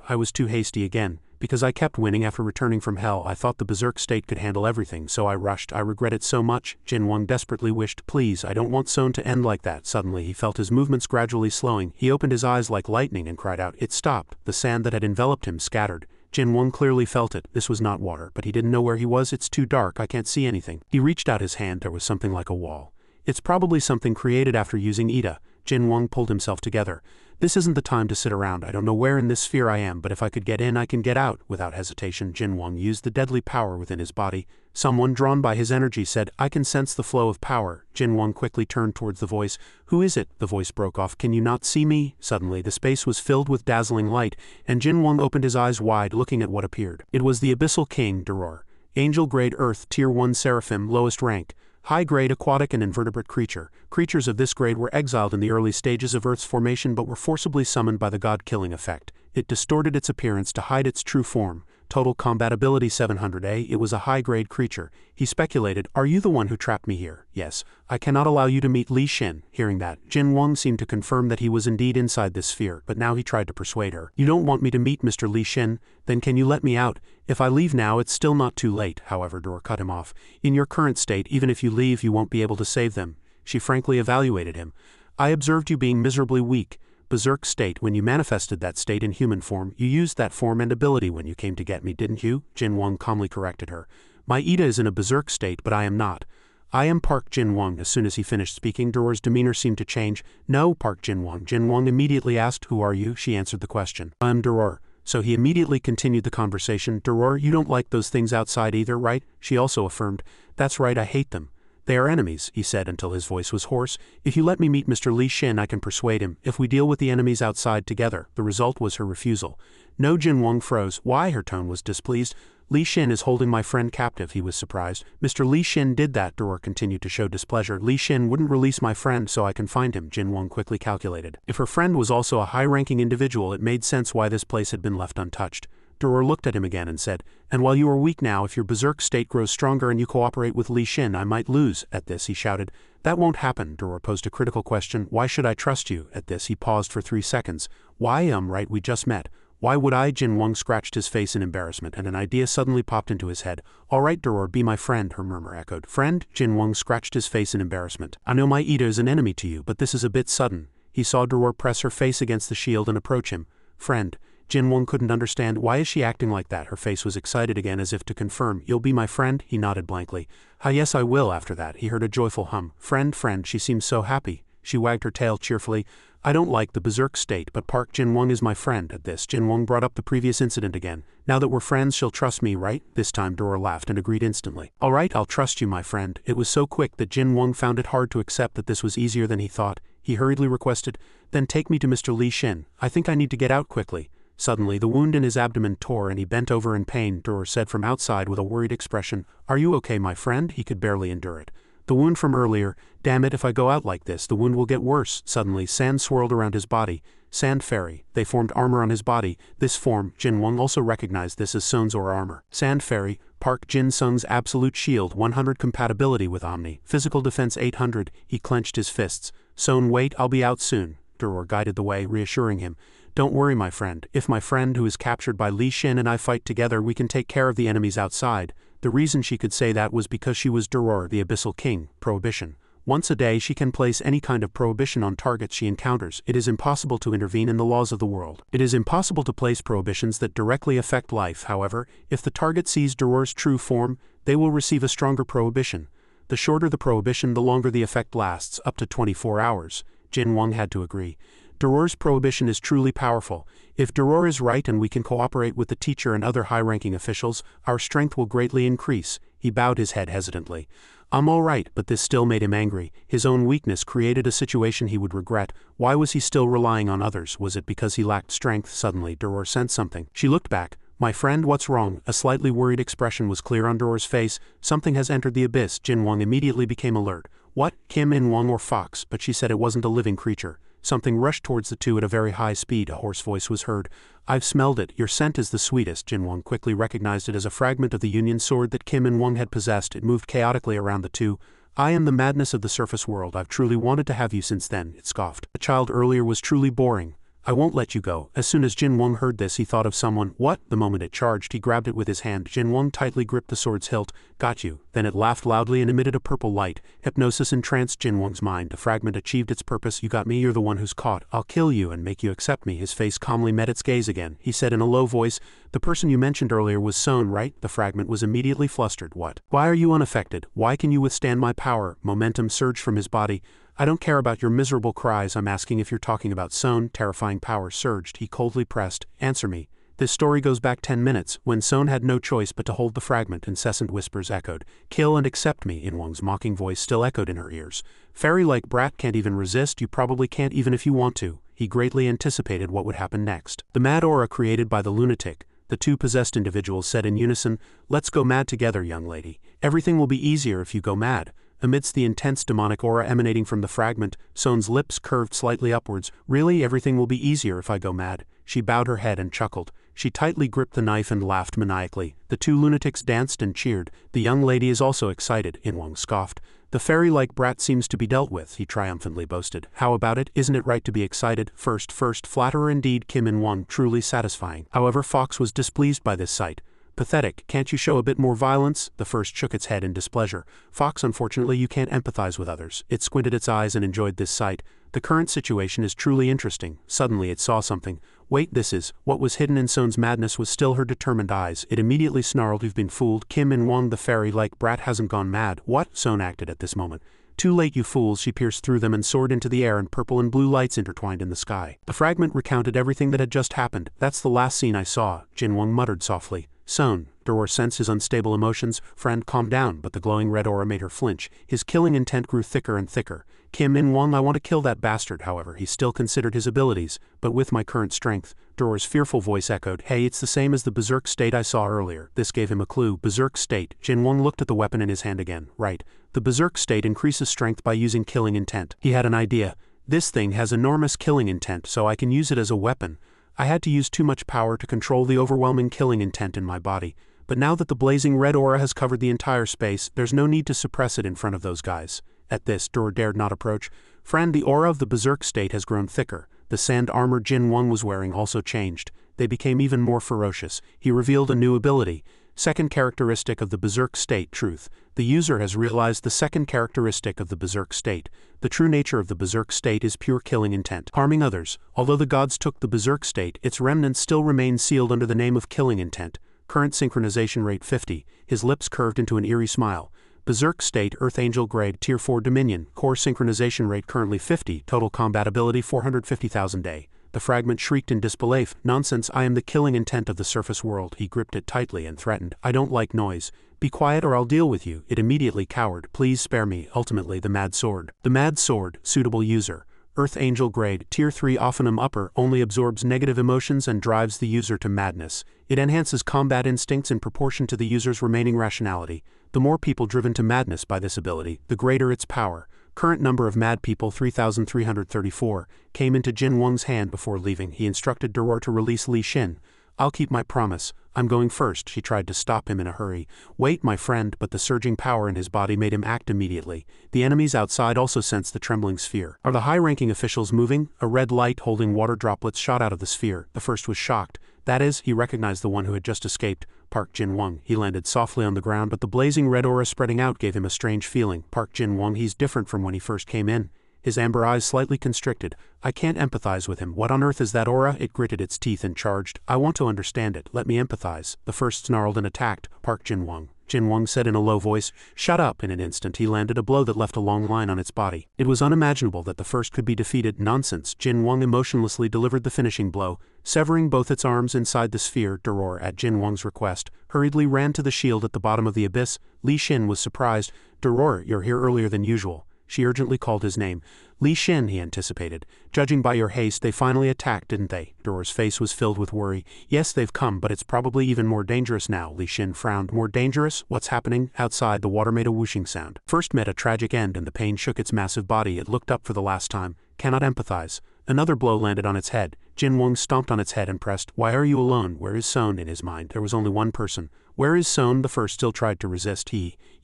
I was too hasty again. Because I kept winning after returning from hell, I thought the berserk state could handle everything, so I rushed. I regret it so much. Jin-Won desperately wished, Please, I don't want Son to end like that. Suddenly he felt his movements gradually slowing. He opened his eyes like lightning and cried out. It stopped. The sand that had enveloped him scattered. Jin-Won clearly felt it. This was not water, but he didn't know where he was. It's too dark. I can't see anything. He reached out his hand. There was something like a wall. It's probably something created after using Ida. Jin-Won pulled himself together. This isn't the time to sit around. I don't know where in this sphere I am, but if I could get in, I can get out. Without hesitation, Jin-Won used the deadly power within his body. Someone drawn by his energy said, I can sense the flow of power. Jin-Won quickly turned towards the voice. Who is it? The voice broke off. Can you not see me? Suddenly, the space was filled with dazzling light, and Jin-Won opened his eyes wide, looking at what appeared. It was the Abyssal King, Duror. Angel-grade Earth, Tier 1 Seraphim, lowest rank. High-grade aquatic and invertebrate creature. Creatures of this grade were exiled in the early stages of Earth's formation but were forcibly summoned by the god-killing effect. It distorted its appearance to hide its true form. total combatability 700A. It was a high-grade creature. He speculated, "Are you the one who trapped me here?" "Yes. I cannot allow you to meet Li Xin." Hearing that, Jin Wang seemed to confirm that he was indeed inside this sphere, but now he tried to persuade her. "You don't want me to meet Mr. Li Xin? Then can you let me out? If I leave now, it's still not too late." However, Dor cut him off. "In your current state, even if you leave, you won't be able to save them." She frankly evaluated him. "I observed you being miserably weak. Berserk state. When you manifested that state in human form, you used that form and ability when you came to get me, didn't you?" Jin Wang calmly corrected her. "My Ida is in a berserk state, but I am not. I am Park Jin Wang." As soon as he finished speaking, Doror's demeanor seemed to change. "No, Park Jin Wang." Jin Wang immediately asked, "Who are you?" She answered the question. "I'm Doror." So he immediately continued the conversation. "Doror, you don't like those things outside either, right?" She also affirmed. "That's right, I hate them. They are enemies," he said until his voice was hoarse. "If you let me meet Mr. Li Xin, I can persuade him. If we deal with the enemies outside together." The result was her refusal. No, Jin Wang froze. Why? Her tone was displeased. "Li Xin is holding my friend captive." He was surprised. "Mr. Li Xin did that." Doror continued to show displeasure. "Li Xin wouldn't release my friend so I can find him." Jin Wang quickly calculated. If her friend was also a high-ranking individual, it made sense why this place had been left untouched. Doror looked at him again and said, "And while you are weak now, if your berserk state grows stronger and you cooperate with Li Xin, I might lose." At this he shouted. "That won't happen." Doror posed a critical question. "Why should I trust you?" At this he paused for 3 seconds. "Why? Right, we just met. Why would I?" Jin Wang scratched his face in embarrassment, and an idea suddenly popped into his head. "All right, Doror, be my friend," her murmur echoed. "Friend?" Jin Wang scratched his face in embarrassment. "I know my Ida is an enemy to you, but this is a bit sudden." He saw Doror press her face against the shield and approach him. "Friend." Jin Wang couldn't understand. Why is she acting like that? Her face was excited again, as if to confirm. "You'll be my friend?" He nodded blankly. "Ah, yes, I will." After that, he heard a joyful hum. "Friend, friend." She seemed so happy. She wagged her tail cheerfully. "I don't like the berserk state, but Park Jin Wang is my friend." At this, Jin Wang brought up the previous incident again. "Now that we're friends, she'll trust me, right?" This time Doror laughed and agreed instantly. "All right, I'll trust you, my friend." It was so quick that Jin Wang found it hard to accept that this was easier than he thought. He hurriedly requested, "Then take me to Mr. Li Xin. I think I need to get out quickly." Suddenly, the wound in his abdomen tore and he bent over in pain. Doror said from outside with a worried expression, "Are you okay, my friend?" He could barely endure it. "The wound from earlier. Damn it, if I go out like this, the wound will get worse." Suddenly, sand swirled around his body. Sand fairy. They formed armor on his body. This form, Jin Wang also recognized this as Son's aura armor. Sand fairy, Park Jin Sung's absolute shield, 100 compatibility with Omni. Physical defense 800. He clenched his fists. "Son, wait, I'll be out soon." Doror guided the way, reassuring him. "Don't worry, my friend. If my friend who is captured by Li Xin and I fight together, we can take care of the enemies outside." The reason she could say that was because she was Doror, the Abyssal King. Prohibition. Once a day she can place any kind of prohibition on targets she encounters. It is impossible to intervene in the laws of the world. It is impossible to place prohibitions that directly affect life. However, if the target sees Doror's true form, they will receive a stronger prohibition. The shorter the prohibition, the longer the effect lasts, up to 24 hours. Jin Wang had to agree. Doror's prohibition is truly powerful. If Doror is right and we can cooperate with the teacher and other high-ranking officials, our strength will greatly increase. He bowed his head hesitantly. "I'm all right," but this still made him angry. His own weakness created a situation he would regret. Why was he still relying on others? Was it because he lacked strength? Suddenly, Doror sensed something. She looked back. "My friend, what's wrong?" A slightly worried expression was clear on Doror's face. "Something has entered the abyss." Jin Wang immediately became alert. "What? Kim In Wang or Fox?" But she said it wasn't a living creature. Something rushed towards the two at a very high speed. A hoarse voice was heard. "I've smelled it. Your scent is the sweetest." Jin Wang quickly recognized it as a fragment of the Union sword that Kim In Wang had possessed. It moved chaotically around the two. "I am the madness of the surface world. I've truly wanted to have you since then," it scoffed. "The child earlier was truly boring. I won't let you go." As soon as Jin Wang heard this, he thought of someone. "What?" The moment it charged, he grabbed it with his hand. Jin Wang tightly gripped the sword's hilt. "Got you." Then it laughed loudly and emitted a purple light. Hypnosis entranced Jin Wang's mind. The fragment achieved its purpose. "You got me, you're the one who's caught. I'll kill you and make you accept me." His face calmly met its gaze again. He said in a low voice, "The person you mentioned earlier was Son, right?" The fragment was immediately flustered. "What? Why are you unaffected? Why can you withstand my power?" Momentum surged from his body. "I don't care about your miserable cries. I'm asking if you're talking about Son." Terrifying power surged. He coldly pressed, "Answer me." This story goes back 10 minutes, when Son had no choice but to hold the fragment. Incessant whispers echoed. "Kill and accept me." In Wang's mocking voice still echoed in her ears. "Fairy-like brat, can't even resist. You probably can't even if you want to." He greatly anticipated what would happen next. The mad aura created by the lunatic. The two possessed individuals said in unison, "Let's go mad together, young lady. Everything will be easier if you go mad." Amidst the intense demonic aura emanating from the fragment, Son's lips curved slightly upwards. "Really, everything will be easier if I go mad?" She bowed her head and chuckled. She tightly gripped the knife and laughed maniacally. The two lunatics danced and cheered. The young lady is also excited, Inwang scoffed. The fairy-like brat seems to be dealt with, he triumphantly boasted. How about it? Isn't it right to be excited? First, flatterer indeed, Kim In-won, truly satisfying. However, Fox was displeased by this sight. Pathetic, can't you show a bit more violence? The first shook its head in displeasure. Fox, unfortunately you can't empathize with others. It squinted its eyes and enjoyed this sight. The current situation is truly interesting. Suddenly it saw something. Wait, this is, what was hidden in Sone's madness was still her determined eyes. It immediately snarled, you've been fooled. Kim In-won, the fairy-like brat hasn't gone mad. What? Sone acted at this moment. Too late, you fools. She pierced through them and soared into the air, and purple and blue lights intertwined in the sky. The fragment recounted everything that had just happened. That's the last scene I saw, Jinwang muttered softly. Sone, Doror sensed his unstable emotions. Friend, calm down, but the glowing red aura made her flinch. His killing intent grew thicker and thicker. Kim In-won, I want to kill that bastard. However, he still considered his abilities, but with my current strength. Doror's fearful voice echoed, hey, it's the same as the berserk state I saw earlier. This gave him a clue. Berserk state. Jinwang looked at the weapon in his hand again. Right. The berserk state increases strength by using killing intent. He had an idea. This thing has enormous killing intent, so I can use it as a weapon. I had to use too much power to control the overwhelming killing intent in my body. But now that the blazing red aura has covered the entire space, there's no need to suppress it in front of those guys. At this, Doror dared not approach. Friend, the aura of the berserk state has grown thicker. The sand armor Jinwang was wearing also changed. They became even more ferocious. He revealed a new ability. Second characteristic of the berserk state, truth. The user has realized the second characteristic of the berserk state. The true nature of the berserk state is pure killing intent, harming others. Although the gods took the berserk state, its remnants still remain sealed under the name of killing intent. Current synchronization rate 50. His lips curved into an eerie smile. Berserk state, Earth Angel grade, Tier 4 Dominion. Core synchronization rate currently 50. Total combat ability 450,000 day. The fragment shrieked in disbelief. Nonsense, I am the killing intent of the surface world. He gripped it tightly and threatened. I don't like noise. Be quiet or I'll deal with you. It immediately cowered. Please spare me. Ultimately, the Mad Sword. The Mad Sword, suitable user. Earth Angel grade, Tier 3 Ophanum upper, only absorbs negative emotions and drives the user to madness. It enhances combat instincts in proportion to the user's remaining rationality. The more people driven to madness by this ability, the greater its power. Current number of mad people 3,334, came into Jinwang's hand before leaving. He instructed Doror to release Li Xin. I'll keep my promise. I'm going first. She tried to stop him in a hurry. Wait, my friend, but the surging power in his body made him act immediately. The enemies outside also sensed the trembling sphere. Are the high-ranking officials moving? A red light holding water droplets shot out of the sphere. The first was shocked. That is, he recognized the one who had just escaped. Park Jinwang. He landed softly on the ground, but the blazing red aura spreading out gave him a strange feeling. Park Jinwang, he's different from when he first came in. His amber eyes slightly constricted. I can't empathize with him. What on earth is that aura? It gritted its teeth and charged. I want to understand it. Let me empathize. The first snarled and attacked. Park Jinwang. Jinwang said in a low voice, shut up. In an instant he landed a blow that left a long line on its body. It was unimaginable that the first could be defeated. Nonsense. Jinwang emotionlessly delivered the finishing blow. Severing both its arms inside the sphere, Doror, at Jinwang's request, hurriedly ran to the shield at the bottom of the abyss. Li Xin was surprised. Doror, you're here earlier than usual. She urgently called his name. Li Xin, he anticipated. Judging by your haste, they finally attacked, didn't they? Doror's face was filled with worry. Yes, they've come, but it's probably even more dangerous now. Li Xin frowned. More dangerous? What's happening? Outside, the water made a whooshing sound. First met a tragic end, and the pain shook its massive body. It looked up for the last time. Cannot empathize. Another blow landed on its head. Jinwang stomped on its head and pressed. Why are you alone? Where is Sone? In his mind, there was only one person. Where is Sone? The first still tried to resist.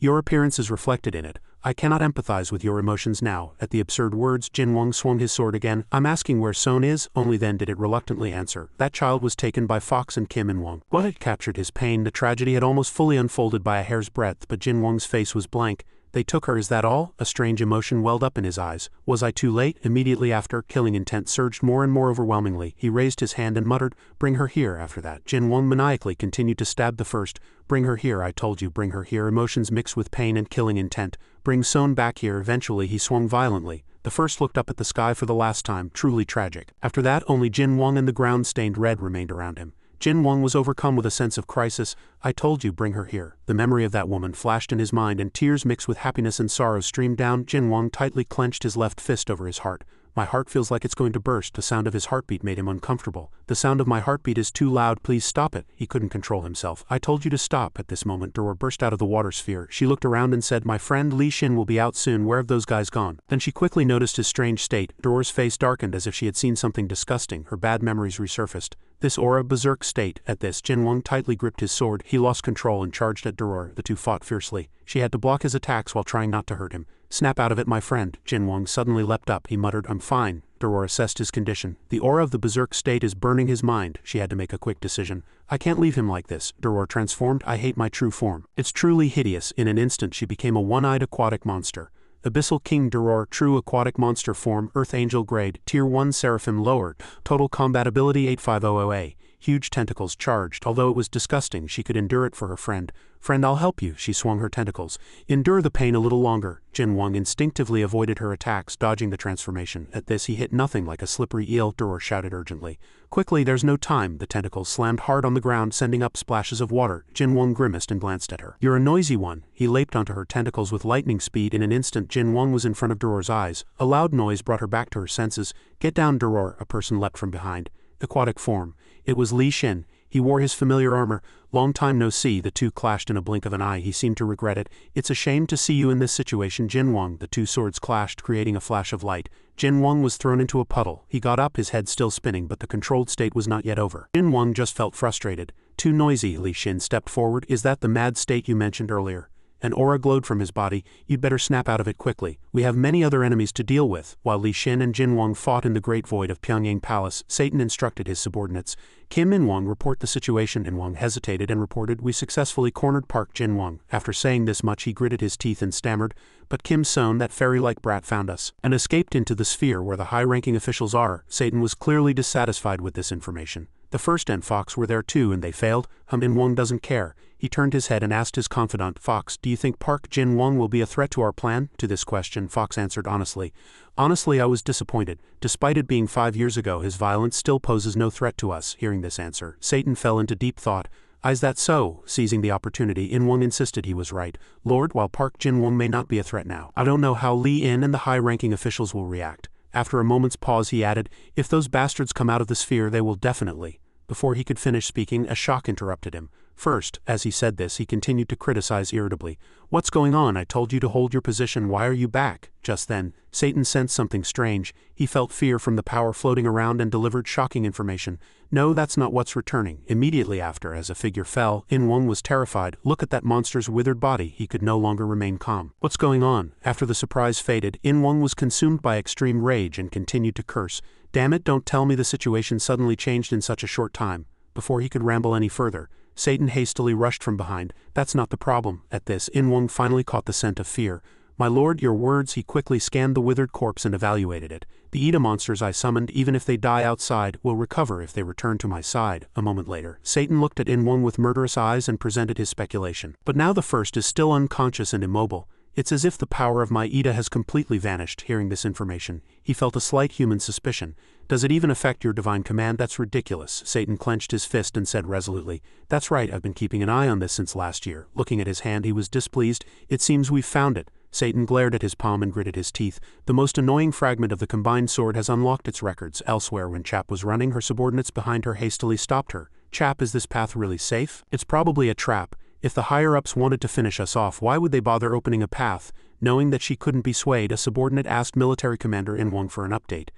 Your appearance is reflected in it. I cannot empathize with your emotions now. At the absurd words, Jinwang swung his sword again. I'm asking where Sone is. Only then did it reluctantly answer. That child was taken by Fox and Kim In-won. What had captured his pain? The tragedy had almost fully unfolded by a hair's breadth, but Jinwang's face was blank. They took her, is that all? A strange emotion welled up in his eyes. Was I too late? Immediately after, killing intent surged more and more overwhelmingly. He raised his hand and muttered, bring her here. After that, Jinwang maniacally continued to stab the first. Bring her here, I told you, bring her here. Emotions mixed with pain and killing intent. Bring Sone back here. Eventually he swung violently. The first looked up at the sky for the last time, truly tragic. After that, only Jinwang and the ground stained red remained around him. Jinwang was overcome with a sense of crisis. I told you, bring her here. The memory of that woman flashed in his mind, and tears mixed with happiness and sorrow streamed down. Jinwang tightly clenched his left fist over his heart. My heart feels like it's going to burst. The sound of his heartbeat made him uncomfortable. The sound of my heartbeat is too loud. Please stop it. He couldn't control himself. I told you to stop. At this moment, Doror burst out of the water sphere. She looked around and said, my friend Li Xin will be out soon. Where have those guys gone? Then she quickly noticed his strange state. Doror's face darkened as if she had seen something disgusting. Her bad memories resurfaced. This aura berserk state. At this, Jin Wang tightly gripped his sword. He lost control and charged at Duror. The two fought fiercely. She had to block his attacks while trying not to hurt him. Snap out of it, my friend. Jin Wang suddenly leapt up. He muttered, I'm fine. Duror assessed his condition. The aura of the berserk state is burning his mind. She had to make a quick decision. I can't leave him like this. Duror transformed. I hate my true form. It's truly hideous. In an instant she became a one-eyed aquatic monster. Abyssal King Duror, true aquatic monster form, Earth Angel grade, Tier 1 Seraphim lowered, total combat ability 8500A, huge tentacles charged. Although it was disgusting, she could endure it for her friend. Friend, I'll help you. She swung her tentacles. Endure the pain a little longer. Jin Wang instinctively avoided her attacks, dodging the transformation. At this he hit nothing like a slippery eel. Duror shouted urgently. Quickly, there's no time. The tentacles slammed hard on the ground, sending up splashes of water. Jin Wang grimaced and glanced at her. You're a noisy one. He leaped onto her tentacles with lightning speed. In an instant, Jin Wang was in front of Duror's eyes. A loud noise brought her back to her senses. Get down, Duror. A person leapt from behind. Aquatic form. It was Li Xin. He wore his familiar armor. Long time no see. The two clashed in a blink of an eye. He seemed to regret it. It's a shame to see you in this situation, Jin Wang. The two swords clashed, creating a flash of light. Jin Wang was thrown into a puddle. He got up, his head still spinning, but the controlled state was not yet over. Jin Wang just felt frustrated. Too noisy. Li Xin stepped forward. Is that the mad state you mentioned earlier? An aura glowed from his body. You'd better snap out of it quickly. We have many other enemies to deal with. While Li Xin and Jin Wang fought in the great void of Pyongyang Palace, Satan instructed his subordinates. Kim and Wang report the situation, and Wang hesitated and reported, we successfully cornered Park Jin Wang. After saying this much he gritted his teeth and stammered, but Kim Son, that fairy-like brat, found us, and escaped into the sphere where the high-ranking officials are. Satan was clearly dissatisfied with this information. The first and Fox were there too, and they failed. In Wang doesn't care. He turned his head and asked his confidant, Fox, do you think Park Jin Wang will be a threat to our plan? To this question, Fox answered honestly. Honestly, I was disappointed. Despite it being 5 years ago, his violence still poses no threat to us. Hearing this answer, Satan fell into deep thought. Is that so? Seizing the opportunity, In Wang insisted he was right. Lord, while Park Jin Wang may not be a threat now, I don't know how Li In and the high-ranking officials will react. After a moment's pause he added, if those bastards come out of the sphere they will definitely. Before he could finish speaking, a shock interrupted him. First, as he said this, he continued to criticize irritably. What's going on? I told you to hold your position. Why are you back? Just then, Satan sensed something strange. He felt fear from the power floating around and delivered shocking information. No, that's not what's returning. Immediately after, as a figure fell, In Wang was terrified. Look at that monster's withered body. He could no longer remain calm. What's going on? After the surprise faded, In Wang was consumed by extreme rage and continued to curse. Damn it, don't tell me the situation suddenly changed in such a short time. Before he could ramble any further, Satan hastily rushed from behind. That's not the problem. At this, In Wang finally caught the scent of fear. My lord, your words. He quickly scanned the withered corpse and evaluated it. The Ida monsters I summoned, even if they die outside, will recover if they return to my side. A moment later, Satan looked at In Wang with murderous eyes and presented his speculation. But now the first is still unconscious and immobile. It's as if the power of my Ida has completely vanished. Hearing this information, he felt a slight human suspicion. Does it even affect your divine command? That's ridiculous. Satan clenched his fist and said resolutely, that's right, I've been keeping an eye on this since last year. Looking at his hand, he was displeased. It seems we've found it. Satan glared at his palm and gritted his teeth. The most annoying fragment of the combined sword has unlocked its records. Elsewhere, when Chap was running, her subordinates behind her hastily stopped her. Chap, is this path really safe? It's probably a trap. If the higher-ups wanted to finish us off, why would they bother opening a path? Knowing that she couldn't be swayed, a subordinate asked military commander In Wang for an update.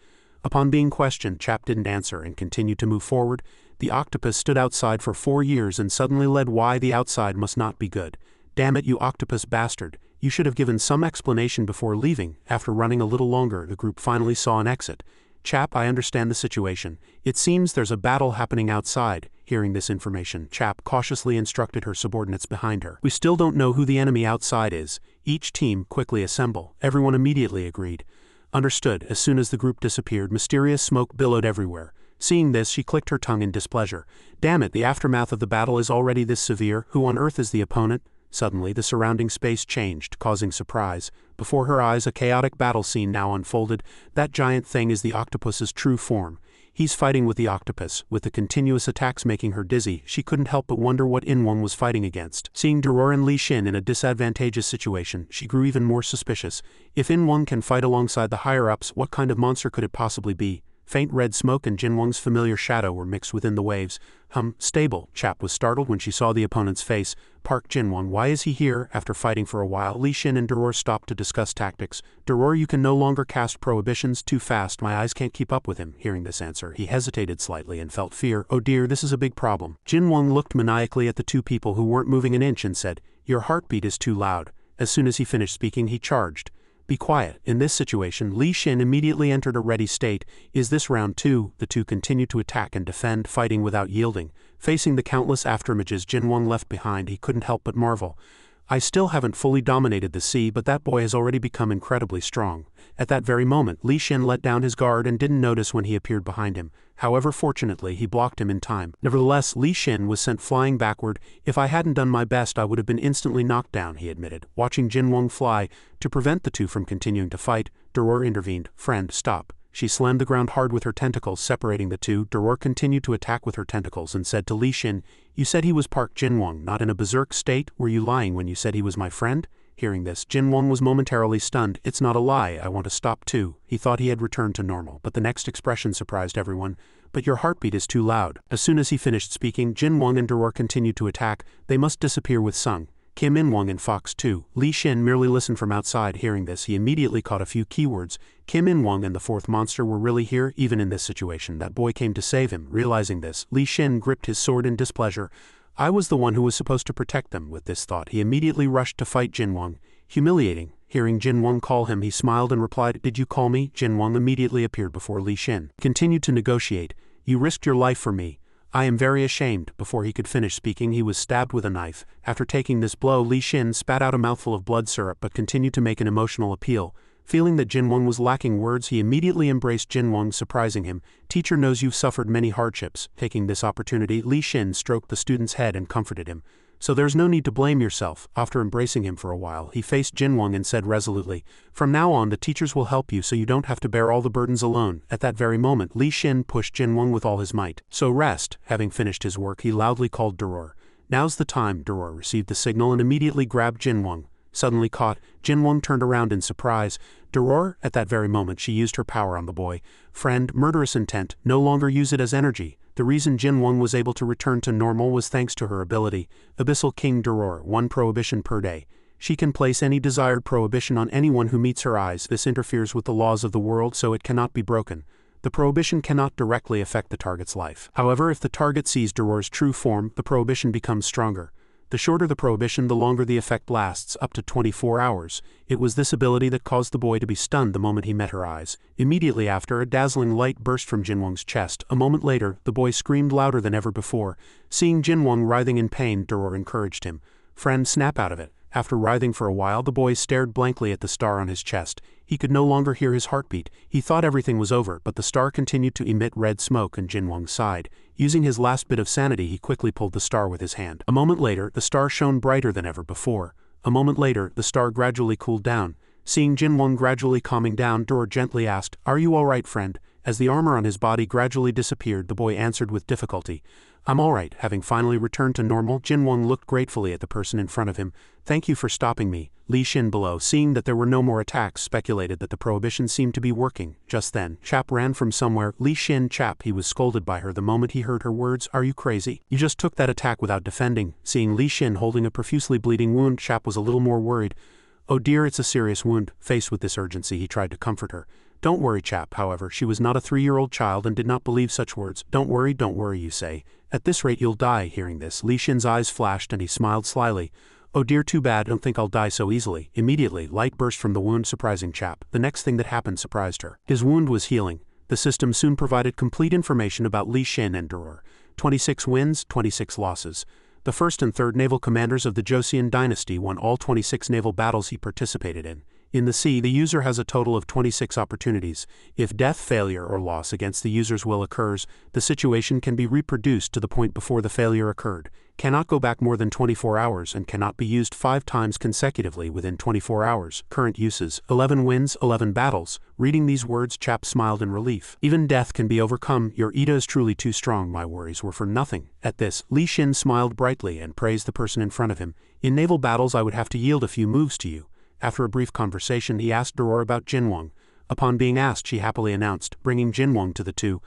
Upon being questioned, Chap didn't answer and continued to move forward. The octopus stood outside for 4 years and suddenly led why the outside must not be good. Damn it, you octopus bastard. You should have given some explanation before leaving. After running a little longer, the group finally saw an exit. Chap, I understand the situation. It seems there's a battle happening outside. Hearing this information, Chap cautiously instructed her subordinates behind her. We still don't know who the enemy outside is. Each team quickly assemble. Everyone immediately agreed. Understood. As soon as the group disappeared, mysterious smoke billowed everywhere. Seeing this, she clicked her tongue in displeasure. Damn it, the aftermath of the battle is already this severe. Who on earth is the opponent? Suddenly, the surrounding space changed, causing surprise. Before her eyes, a chaotic battle scene now unfolded. That giant thing is the octopus's true form. He's fighting with the octopus. With the continuous attacks making her dizzy, she couldn't help but wonder what In Wang was fighting against. Seeing Duror and Li Xin in a disadvantageous situation, she grew even more suspicious. If In Wang can fight alongside the higher-ups, what kind of monster could it possibly be? Faint red smoke and Jinwang's familiar shadow were mixed within the waves. Stable. Chap was startled when she saw the opponent's face. Park Jinwang, why is he here? After fighting for a while, Li Xin and Duror stopped to discuss tactics. Duror, you can no longer cast prohibitions too fast. My eyes can't keep up with him. Hearing this answer, he hesitated slightly and felt fear. Oh dear, this is a big problem. Jinwang looked maniacally at the two people who weren't moving an inch and said, your heartbeat is too loud. As soon as he finished speaking, he charged. Be quiet. In this situation, Li Xin immediately entered a ready state. Is this round 2? The two continued to attack and defend, fighting without yielding. Facing the countless afterimages Jinwang left behind, he couldn't help but marvel. I still haven't fully dominated the sea, but that boy has already become incredibly strong. At that very moment, Li Xin let down his guard and didn't notice when he appeared behind him. However, fortunately, he blocked him in time. Nevertheless, Li Xin was sent flying backward. If I hadn't done my best, I would have been instantly knocked down, he admitted. Watching Jinwang fly, to prevent the two from continuing to fight, Duror intervened. Friend, stop. She slammed the ground hard with her tentacles, separating the two. Duror continued to attack with her tentacles and said to Li Xin, you said he was Park Jinwang, not in a berserk state? Were you lying when you said he was my friend? Hearing this, Jinwang was momentarily stunned. It's not a lie, I want to stop too. He thought he had returned to normal, but the next expression surprised everyone. But your heartbeat is too loud. As soon as he finished speaking, Jinwang and Duror continued to attack. They must disappear with Sung, Kim In-wang and Fox too. Li Xin merely listened from outside. Hearing this, he immediately caught a few keywords. Kim In-wang and the fourth monster were really here. Even in this situation, that boy came to save him. Realizing this, Li Xin gripped his sword in displeasure. I was the one who was supposed to protect them. With this thought, he immediately rushed to fight Jinwang. Humiliating. Hearing Jinwang call him, he smiled and replied, did you call me? Jinwang immediately appeared before Li Xin. Continued to negotiate. You risked your life for me. I am very ashamed. Before he could finish speaking, he was stabbed with a knife. After taking this blow, Li Xin spat out a mouthful of blood syrup but continued to make an emotional appeal. Feeling that Jinwang was lacking words, he immediately embraced Jinwang, surprising him. Teacher knows you've suffered many hardships. Taking this opportunity, Li Xin stroked the student's head and comforted him. So there's no need to blame yourself. After embracing him for a while, he faced Jinwang and said resolutely, from now on the teachers will help you so you don't have to bear all the burdens alone. At that very moment, Li Xin pushed Jinwang with all his might. So rest. Having finished his work, he loudly called Duror. Now's the time. Duror received the signal and immediately grabbed Jinwang. Suddenly caught, Jinwang turned around in surprise. Duror? At that very moment, she used her power on the boy. Friend, murderous intent, no longer use it as energy. The reason Jinwang was able to return to normal was thanks to her ability. Abyssal King Duror, 1 prohibition per day. She can place any desired prohibition on anyone who meets her eyes. This interferes with the laws of the world, so it cannot be broken. The prohibition cannot directly affect the target's life. However, if the target sees Duror's true form, the prohibition becomes stronger. The shorter the prohibition, the longer the effect lasts, up to 24 hours. It was this ability that caused the boy to be stunned the moment he met her eyes. Immediately after, a dazzling light burst from Jinwang's chest. A moment later, the boy screamed louder than ever before. Seeing Jinwang writhing in pain, Duror encouraged him. Friend, snap out of it. After writhing for a while, the boy stared blankly at the star on his chest. He could no longer hear his heartbeat. He thought everything was over, but the star continued to emit red smoke and Jinwang sighed. Using his last bit of sanity, he quickly pulled the star with his hand. A moment later, the star shone brighter than ever before. A moment later, the star gradually cooled down. Seeing Jinwang gradually calming down, Duror gently asked, are you all right, friend? As the armor on his body gradually disappeared, the boy answered with difficulty, I'm all right. Having finally returned to normal, Jinwang looked gratefully at the person in front of him. Thank you for stopping me. Li Xin below, seeing that there were no more attacks, speculated that the prohibition seemed to be working. Just then, Chap ran from somewhere. Li Xin, Chap, he was scolded by her the moment he heard her words. Are you crazy? You just took that attack without defending. Seeing Li Xin holding a profusely bleeding wound, Chap was a little more worried. Oh dear, it's a serious wound. Faced with this urgency, he tried to comfort her. Don't worry, Chap. However, she was not a 3-year-old child and did not believe such words. Don't worry, you say. At this rate you'll die. Hearing this, Li Xin's eyes flashed and he smiled slyly. Oh dear, too bad, don't think I'll die so easily. Immediately, light burst from the wound, surprising Chap. The next thing that happened surprised her. His wound was healing. The system soon provided complete information about Li Xin and Duror. 26 wins, 26 losses. The first and third naval commanders of the Joseon dynasty won all 26 naval battles he participated in. In the sea, the user has a total of 26 opportunities. If death, failure, or loss against the user's will occurs, the situation can be reproduced to the point before the failure occurred, cannot go back more than 24 hours, and cannot be used 5 times consecutively within 24 hours. Current uses: 11 wins, 11 battles. Reading these words, Chap smiled in relief. Even death can be overcome. Your Ida is truly too strong. My worries were for nothing. At this, Li Xin smiled brightly and praised the person in front of him. In naval battles I would have to yield a few moves to you. After a brief conversation, he asked Duror about Jinwang. Upon being asked, she happily announced, bringing Jinwang to the two.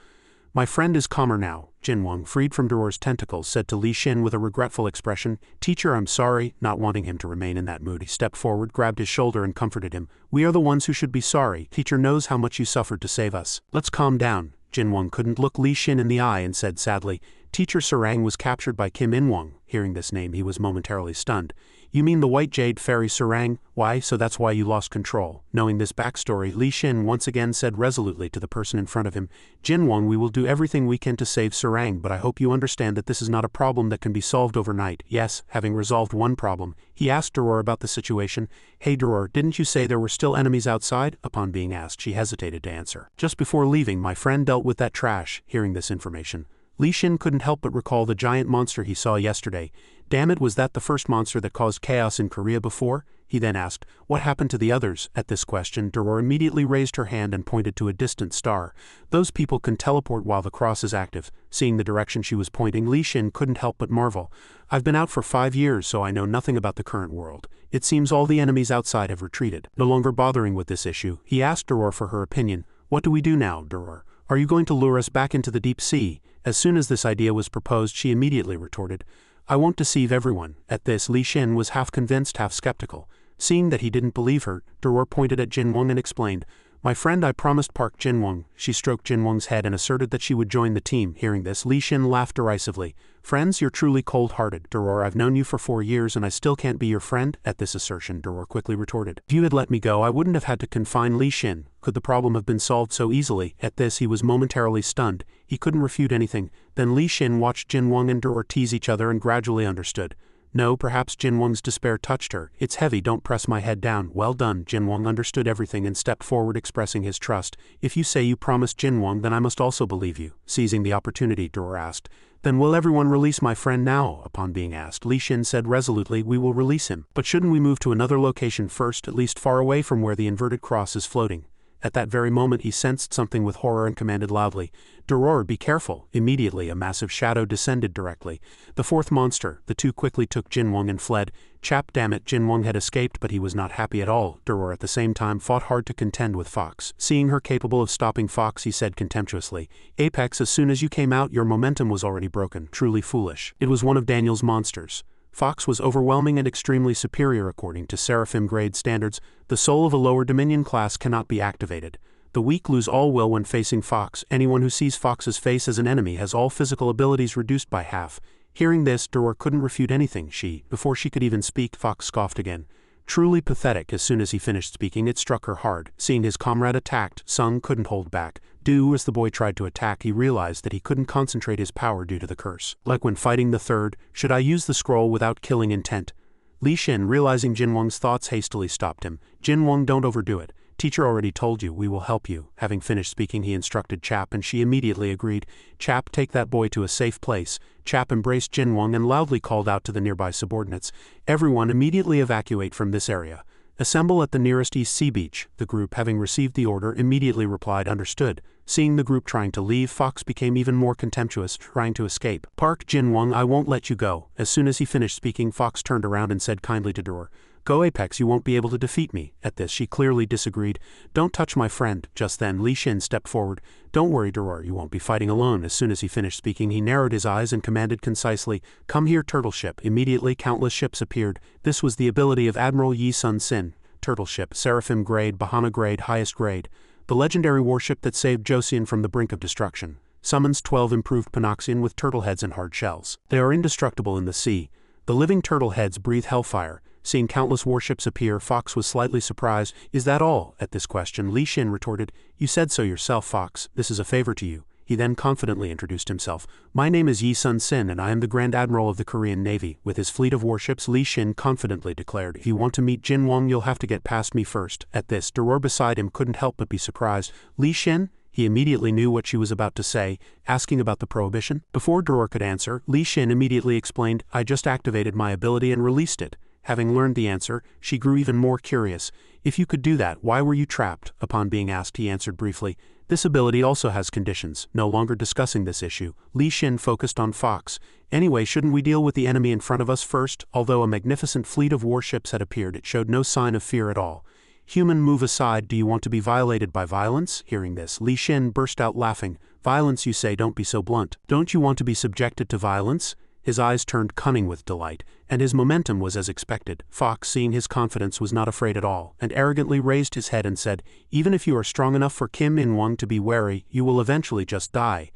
My friend is calmer now, Jinwang, freed from Duror's tentacles, said to Li Xin with a regretful expression. Teacher, I'm sorry. Not wanting him to remain in that mood, he stepped forward, grabbed his shoulder and comforted him. We are the ones who should be sorry. Teacher knows how much you suffered to save us. Let's calm down. Jinwang couldn't look Li Xin in the eye and said sadly, Teacher Sarang was captured by Kim In-wang. Hearing this name, he was momentarily stunned. You mean the White Jade Fairy Sarang? Why, so that's why you lost control. Knowing this backstory, Li Xin once again said resolutely to the person in front of him, Jinwang, we will do everything we can to save Sarang, but I hope you understand that this is not a problem that can be solved overnight. Yes, having resolved one problem, he asked Duror about the situation. Hey Duror, didn't you say there were still enemies outside? Upon being asked, she hesitated to answer. Just before leaving, my friend dealt with that trash. Hearing this information, Li Xin couldn't help but recall the giant monster he saw yesterday. Damn it, was that the first monster that caused chaos in Korea before? He then asked, what happened to the others? At this question, Duror immediately raised her hand and pointed to a distant star. Those people can teleport while the cross is active. Seeing the direction she was pointing, Li Xin couldn't help but marvel. I've been out for 5 years, so I know nothing about the current world. It seems all the enemies outside have retreated. No longer bothering with this issue, he asked Duror for her opinion. What do we do now, Duror? Are you going to lure us back into the deep sea? As soon as this idea was proposed, she immediately retorted, I won't deceive everyone. At this, Li Xin was half convinced, half skeptical. Seeing that he didn't believe her, Duror pointed at Jinwang and explained, My friend, I promised Park Jinwang. She stroked Jinwang's head and asserted that she would join the team. Hearing this, Li Xin laughed derisively. Friends, you're truly cold-hearted. Duror, I've known you for 4 years and I still can't be your friend? At this assertion, Duror quickly retorted, If you had let me go, I wouldn't have had to confine Li Xin. Could the problem have been solved so easily? At this, he was momentarily stunned. He couldn't refute anything. Then Li Xin watched Jinwang and Duror tease each other and gradually understood. No, perhaps Jinwang's despair touched her. It's heavy, don't press my head down. Well done. Jinwang understood everything and stepped forward, expressing his trust. If you say you promised Jinwang, then I must also believe you. Seizing the opportunity, Duror asked, Then will everyone release my friend now? Upon being asked, Li Xin said resolutely, We will release him. But shouldn't we move to another location first, at least far away from where the inverted cross is floating? At that very moment he sensed something with horror and commanded loudly, Duror, be careful. Immediately a massive shadow descended directly. The fourth monster. The two quickly took Jinwang and fled. Chap, damn it, Jinwang had escaped, but he was not happy at all. Duror at the same time fought hard to contend with Fox. Seeing her capable of stopping Fox, he said contemptuously, Apex, as soon as you came out your momentum was already broken. Truly foolish. It was one of Daniel's monsters. Fox was overwhelming and extremely superior according to Seraphim grade standards. The soul of a lower Dominion class cannot be activated. The weak lose all will when facing Fox. Anyone who sees Fox's face as an enemy has all physical abilities reduced by half. Hearing this, Duror couldn't refute anything. Before she could even speak, Fox scoffed again. Truly pathetic. As soon as he finished speaking, it struck her hard. Seeing his comrade attacked, Sung couldn't hold back. As the boy tried to attack, he realized that he couldn't concentrate his power due to the curse. Like when fighting the third, should I use the scroll without killing intent? Li Xin, realizing Jinwang's thoughts, hastily stopped him. Jinwang, don't overdo it. Teacher already told you, we will help you. Having finished speaking, he instructed Chap and she immediately agreed. Chap, take that boy to a safe place. Chap embraced Jinwang and loudly called out to the nearby subordinates. Everyone immediately evacuate from this area. Assemble at the nearest East Sea beach. The group, having received the order, immediately replied, understood. Seeing the group trying to leave, Fox became even more contemptuous, trying to escape. Park Jinwang, I won't let you go. As soon as he finished speaking, Fox turned around and said kindly to Duror, Go Apex, you won't be able to defeat me. At this, she clearly disagreed. Don't touch my friend. Just then, Li Xin stepped forward. Don't worry, Duror, you won't be fighting alone. As soon as he finished speaking, he narrowed his eyes and commanded concisely, Come here, turtle ship. Immediately, countless ships appeared. This was the ability of Admiral Yi Sun Sin. Turtle ship, Seraphim grade, Bahana grade, highest grade. The legendary warship that saved Joseon from the brink of destruction. Summons 12 improved Panoxian with turtle heads and hard shells. They are indestructible in the sea. The living turtle heads breathe hellfire. Seeing countless warships appear, Fox was slightly surprised. Is that all? At this question, Li Xin retorted, You said so yourself, Fox. This is a favor to you. He then confidently introduced himself. My name is Yi Sun Sin and I am the Grand Admiral of the Korean Navy. With his fleet of warships, Li Xin confidently declared, If you want to meet Jinwang, you'll have to get past me first. At this, Duror beside him couldn't help but be surprised. Li Xin? He immediately knew what she was about to say, asking about the prohibition. Before Duror could answer, Li Xin immediately explained, I just activated my ability and released it. Having learned the answer, she grew even more curious. If you could do that, why were you trapped? Upon being asked, he answered briefly, This ability also has conditions. No longer discussing this issue, Li Xin focused on Fox. Anyway, shouldn't we deal with the enemy in front of us first? Although a magnificent fleet of warships had appeared, it showed no sign of fear at all. Human, move aside, do you want to be violated by violence? Hearing this, Li Xin burst out laughing. Violence, you say? Don't be so blunt. Don't you want to be subjected to violence? His eyes turned cunning with delight, and his momentum was as expected. Fox, seeing his confidence, was not afraid at all, and arrogantly raised his head and said, even if you are strong enough for Kim In-won to be wary, you will eventually just die.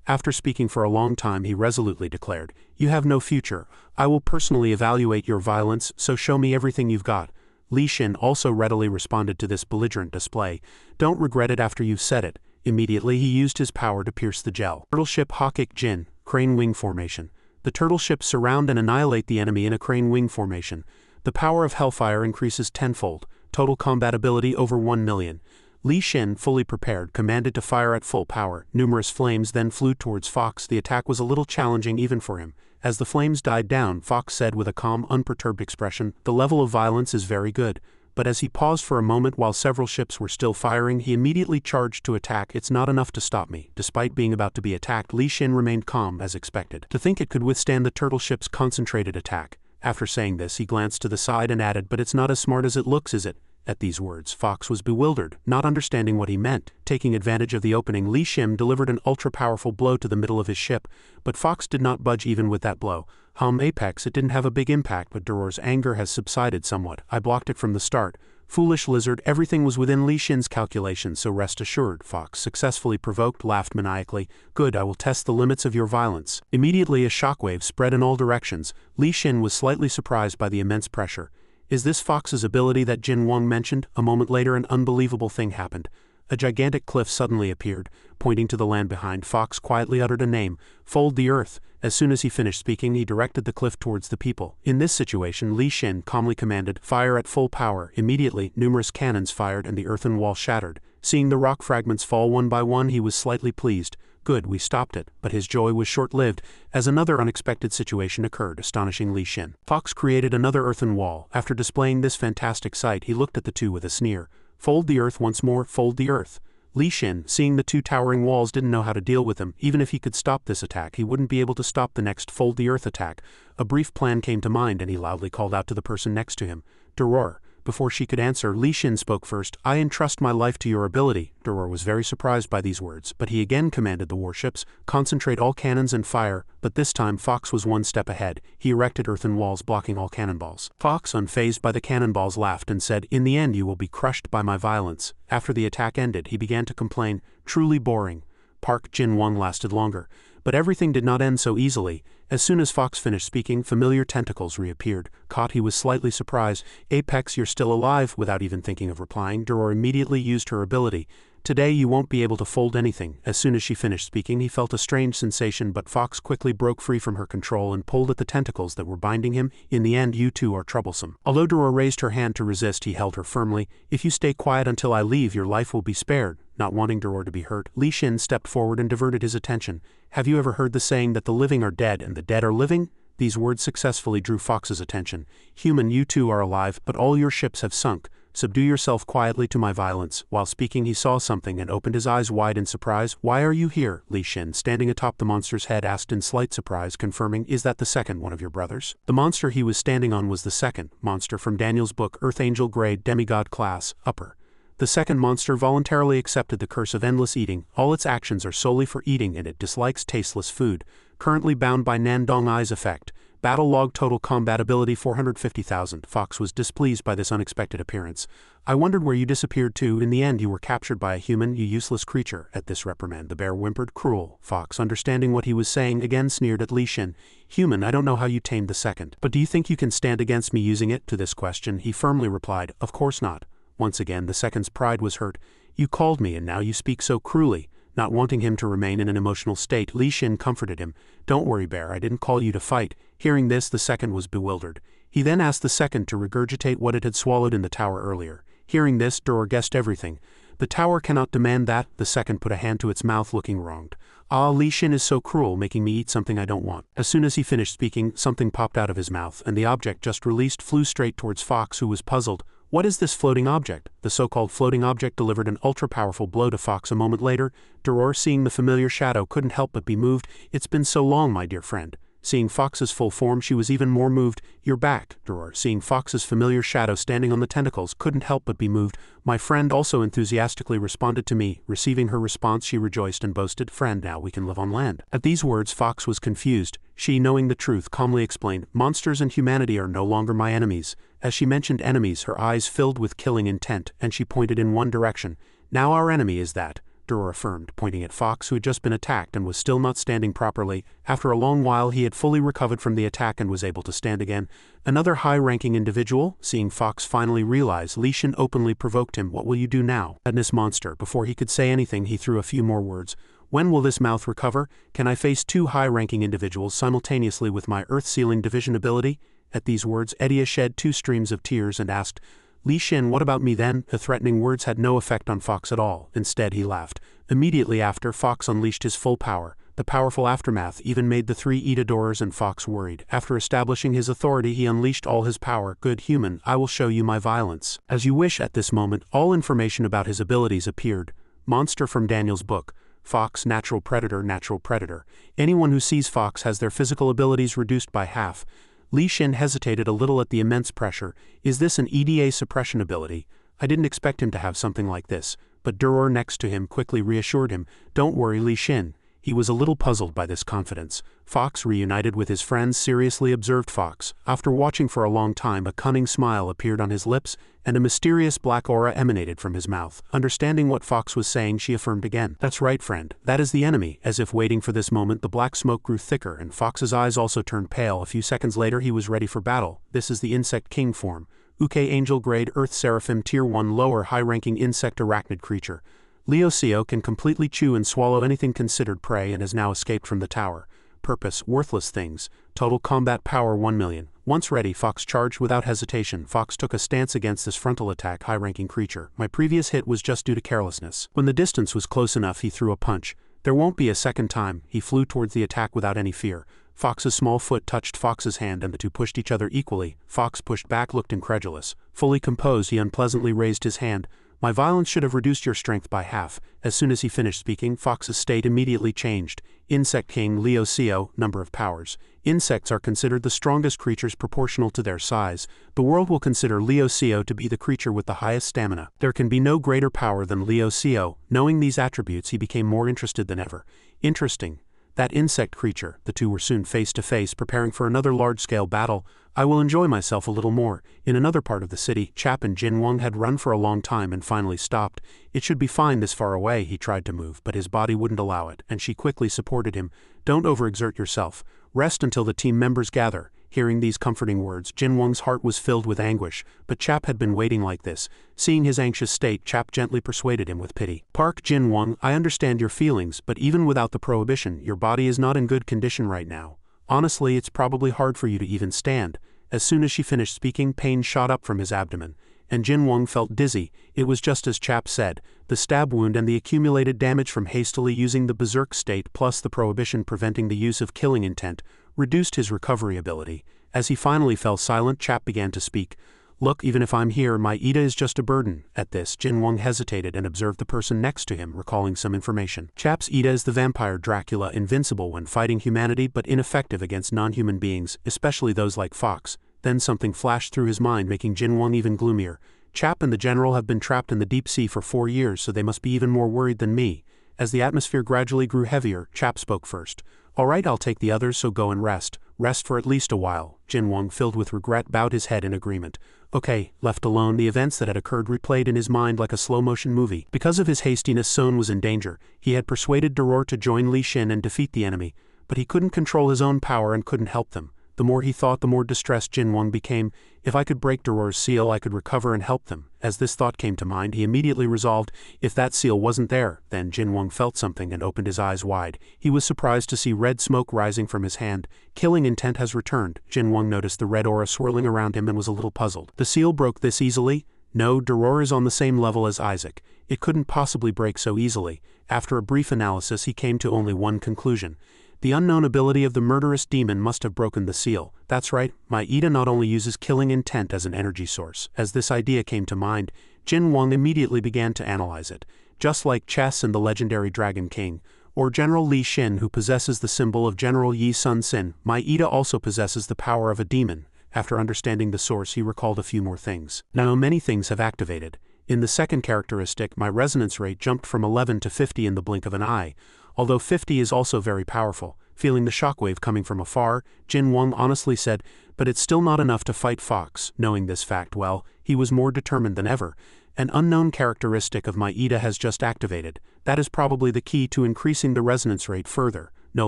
After speaking for a long time, he resolutely declared, you have no future. I will personally evaluate your violence, so show me everything you've got. Li Xin also readily responded to this belligerent display. Don't regret it after you've said it. Immediately he used his power to pierce the gel. Turtle ship Hawkik Jin, crane wing formation. The turtle ships surround and annihilate the enemy in a crane wing formation. The power of Hellfire increases tenfold. Total combat ability over 1 million. Li Xin, fully prepared, commanded to fire at full power. Numerous flames then flew towards Fox. The attack was a little challenging even for him. As the flames died down, Fox said with a calm, unperturbed expression, the level of violence is very good. But as he paused for a moment while several ships were still firing, he immediately charged to attack. It's not enough to stop me. Despite being about to be attacked, Li Xin remained calm as expected. To think it could withstand the turtle ship's concentrated attack. After saying this, he glanced to the side and added, but it's not as smart as it looks, is it? At these words, Fox was bewildered, not understanding what he meant. Taking advantage of the opening, Li Xin delivered an ultra-powerful blow to the middle of his ship, but Fox did not budge even with that blow. Apex, it didn't have a big impact, but Duror's anger has subsided somewhat. I blocked it from the start. Foolish lizard, everything was within Li Xin's calculations, so rest assured. Fox, successfully provoked, laughed maniacally. Good, I will test the limits of your violence. Immediately a shockwave spread in all directions. Li Xin was slightly surprised by the immense pressure. Is this Fox's ability that Jin Wang mentioned? A moment later an unbelievable thing happened. A gigantic cliff suddenly appeared. Pointing to the land behind, Fox quietly uttered a name, Fold the Earth. As soon as he finished speaking, he directed the cliff towards the people. In this situation, Li Xin calmly commanded, Fire at full power. Immediately, numerous cannons fired and the earthen wall shattered. Seeing the rock fragments fall one by one, he was slightly pleased. Good, we stopped it, but his joy was short-lived, as another unexpected situation occurred, astonishing Li Xin. Fox created another earthen wall. After displaying this fantastic sight, he looked at the two with a sneer. Fold the earth once more, fold the earth. Li Xin, seeing the two towering walls, didn't know how to deal with them. Even if he could stop this attack, he wouldn't be able to stop the next fold the earth attack. A brief plan came to mind, and he loudly called out to the person next to him, Duror. Before she could answer, Li Xin spoke first. I entrust my life to your ability. Duror was very surprised by these words, but he again commanded the warships, concentrate all cannons and fire, but this time Fox was one step ahead. He erected earthen walls blocking all cannonballs. Fox, unfazed by the cannonballs, laughed and said, in the end you will be crushed by my violence. After the attack ended, he began to complain, truly boring. Park Jin-won lasted longer. But everything did not end so easily. As soon as Fox finished speaking, familiar tentacles reappeared. Caught, he was slightly surprised. Apex, you're still alive. Without even thinking of replying, Duror immediately used her ability. Today you won't be able to fold anything. As soon as she finished speaking, he felt a strange sensation, but Fox quickly broke free from her control and pulled at the tentacles that were binding him. In the end, you two are troublesome. Although Duror raised her hand to resist, he held her firmly. If you stay quiet until I leave, your life will be spared. Not wanting Duror to be hurt, Li Xin stepped forward and diverted his attention. Have you ever heard the saying that the living are dead and the dead are living? These words successfully drew Fox's attention. Human, you two are alive, but all your ships have sunk. Subdue yourself quietly to my violence. While speaking, he saw something and opened his eyes wide in surprise. Why are you here? Li Xin, standing atop the monster's head, asked in slight surprise, confirming, is that the second one of your brothers? The monster he was standing on was the second monster from Daniel's book, Earth Angel Grade Demigod Class, Upper. The second monster voluntarily accepted the curse of endless eating. All its actions are solely for eating, and it dislikes tasteless food. Currently bound by Nandong Eye's effect. Battle log, total combat ability 450,000. Fox was displeased by this unexpected appearance. I wondered where you disappeared to. In the end you were captured by a human, you useless creature. At this reprimand the bear whimpered, cruel. Fox, understanding what he was saying, again sneered at Li Xin. Human, I don't know how you tamed the second. But do you think you can stand against me using it? To this question he firmly replied, of course not. Once again the second's pride was hurt. You called me and now you speak so cruelly. Not wanting him to remain in an emotional state, Li Xin comforted him. Don't worry, bear, I didn't call you to fight. Hearing this, the second was bewildered. He then asked the second to regurgitate what it had swallowed in the tower earlier. Hearing this, Duror guessed everything. The tower cannot demand that. The second put a hand to its mouth, looking wronged. Ah, Li Xin is so cruel, making me eat something I don't want. As soon as he finished speaking, something popped out of his mouth, and the object just released flew straight towards Fox, who was puzzled. What is this floating object? The so-called floating object delivered an ultra-powerful blow to Fox a moment later. Duror, seeing the familiar shadow, couldn't help but be moved. It's been so long, my dear friend. Seeing Fox's full form, she was even more moved. "You're back," Duror, seeing Fox's familiar shadow standing on the tentacles, couldn't help but be moved. "My friend also enthusiastically responded to me." Receiving her response, she rejoiced and boasted, "Friend, now we can live on land." At these words, Fox was confused. She, knowing the truth, calmly explained, "Monsters and humanity are no longer my enemies." As she mentioned enemies, her eyes filled with killing intent, and she pointed in one direction. "Now our enemy is that," Duror affirmed, pointing at Fox, who had just been attacked and was still not standing properly. After a long while he had fully recovered from the attack and was able to stand again. "Another high-ranking individual?" Seeing Fox finally realize, Li Shin openly provoked him. "What will you do now?" Madness monster. Before he could say anything, he threw a few more words. "When will this mouth recover? Can I face two high-ranking individuals simultaneously with my earth-sealing division ability?" At these words, Edia shed 2 streams of tears and asked, "Li Shin, what about me then?" The threatening words had no effect on Fox at all. Instead, he laughed. Immediately after, Fox unleashed his full power. The powerful aftermath even made the 3 Itadors and Fox worried. After establishing his authority, he unleashed all his power. "Good human, I will show you my violence." "As you wish." At this moment, all information about his abilities appeared. Monster from Daniel's book. Fox, natural predator, natural predator. Anyone who sees Fox has their physical abilities reduced by half. Li Shin hesitated a little at the immense pressure. "Is this an EDA suppression ability? I didn't expect him to have something like this." But Duror next to him quickly reassured him. "Don't worry, Li Shin." He was a little puzzled by this confidence. Fox, reunited with his friends, seriously observed Fox. After watching for a long time, a cunning smile appeared on his lips, and a mysterious black aura emanated from his mouth. Understanding what Fox was saying, she affirmed again, "That's right, friend. That is the enemy." As if waiting for this moment, the black smoke grew thicker, and Fox's eyes also turned pale. A few seconds later, he was ready for battle. "This is the Insect King form. Uke Angel Grade Earth Seraphim Tier 1 Lower High-Ranking Insect Arachnid Creature. Leo Seo can completely chew and swallow anything considered prey and has now escaped from the tower. Purpose, worthless things. Total combat power 1 million. Once ready, Fox charged without hesitation. Fox took a stance against this frontal attack high-ranking creature. "My previous hit was just due to carelessness." When the distance was close enough, he threw a punch. "There won't be a second time." He flew towards the attack without any fear. Fox's small foot touched Fox's hand and the two pushed each other equally. Fox pushed back, looked incredulous. Fully composed, he unpleasantly raised his hand. "My violence should have reduced your strength by half." As soon as he finished speaking, Fox's state immediately changed. Insect King Leo Seo, number of powers. Insects are considered the strongest creatures proportional to their size. The world will consider Leo Seo to be the creature with the highest stamina. There can be no greater power than Leo Seo. Knowing these attributes, he became more interested than ever. Interesting. That insect creature. The two were soon face to face, preparing for another large-scale battle. "I will enjoy myself a little more." In another part of the city, Chap and Jin Wang had run for a long time and finally stopped. "It should be fine this far away." He tried to move, but his body wouldn't allow it, and she quickly supported him. "Don't overexert yourself. Rest until the team members gather." Hearing these comforting words, Jin Wang's heart was filled with anguish, but Chap had been waiting like this. Seeing his anxious state, Chap gently persuaded him with pity. "Park Jin Wang, I understand your feelings, but even without the prohibition, your body is not in good condition right now. Honestly, it's probably hard for you to even stand." As soon as she finished speaking, pain shot up from his abdomen, and Jin Wang felt dizzy. It was just as Chap said. The stab wound and the accumulated damage from hastily using the berserk state plus the prohibition preventing the use of killing intent reduced his recovery ability. As he finally fell silent, Chap began to speak. "Look, even if I'm here, my Ida is just a burden." At this, Jin Wang hesitated and observed the person next to him, recalling some information. Chap's Ida is the vampire Dracula, invincible when fighting humanity but ineffective against non-human beings, especially those like Fox. Then something flashed through his mind, making Jin Wang even gloomier. "Chap and the general have been trapped in the deep sea for 4 years, so they must be even more worried than me." As the atmosphere gradually grew heavier, Chap spoke first. "All right, I'll take the others, so go and rest. Rest for at least a while." Jin Wang, filled with regret, bowed his head in agreement. Okay. Left alone, the events that had occurred replayed in his mind like a slow-motion movie. Because of his hastiness, Son was in danger. He had persuaded Duror to join Li Shin and defeat the enemy, but he couldn't control his own power and couldn't help them. The more he thought, the more distressed Jin Wang became. If I could break Duror's seal, I could recover and help them. As this thought came to mind, he immediately resolved, if that seal wasn't there. Then Jin Wang felt something and opened his eyes wide. He was surprised to see red smoke rising from his hand. Killing intent has returned. Jin Wang noticed the red aura swirling around him and was a little puzzled. The seal broke this easily? No, Duror is on the same level as Isaac. It couldn't possibly break so easily. After a brief analysis, he came to only one conclusion. The unknown ability of the murderous demon must have broken the seal. That's right, my Ida not only uses killing intent as an energy source. As this idea came to mind, Jin Wang immediately began to analyze it. Just like chess and the legendary Dragon King, or General Li Xin, who possesses the symbol of General Yi Sun Sin. Maeda also possesses the power of a demon. After understanding the source, he recalled a few more things. Now many things have activated. In the second characteristic, my resonance rate jumped from 11 to 50 in the blink of an eye, although 50 is also very powerful. Feeling the shockwave coming from afar, Jin Wang honestly said, but it's still not enough to fight Fox. Knowing this fact well, he was more determined than ever. An unknown characteristic of Maeda has just activated. That is probably the key to increasing the resonance rate further. No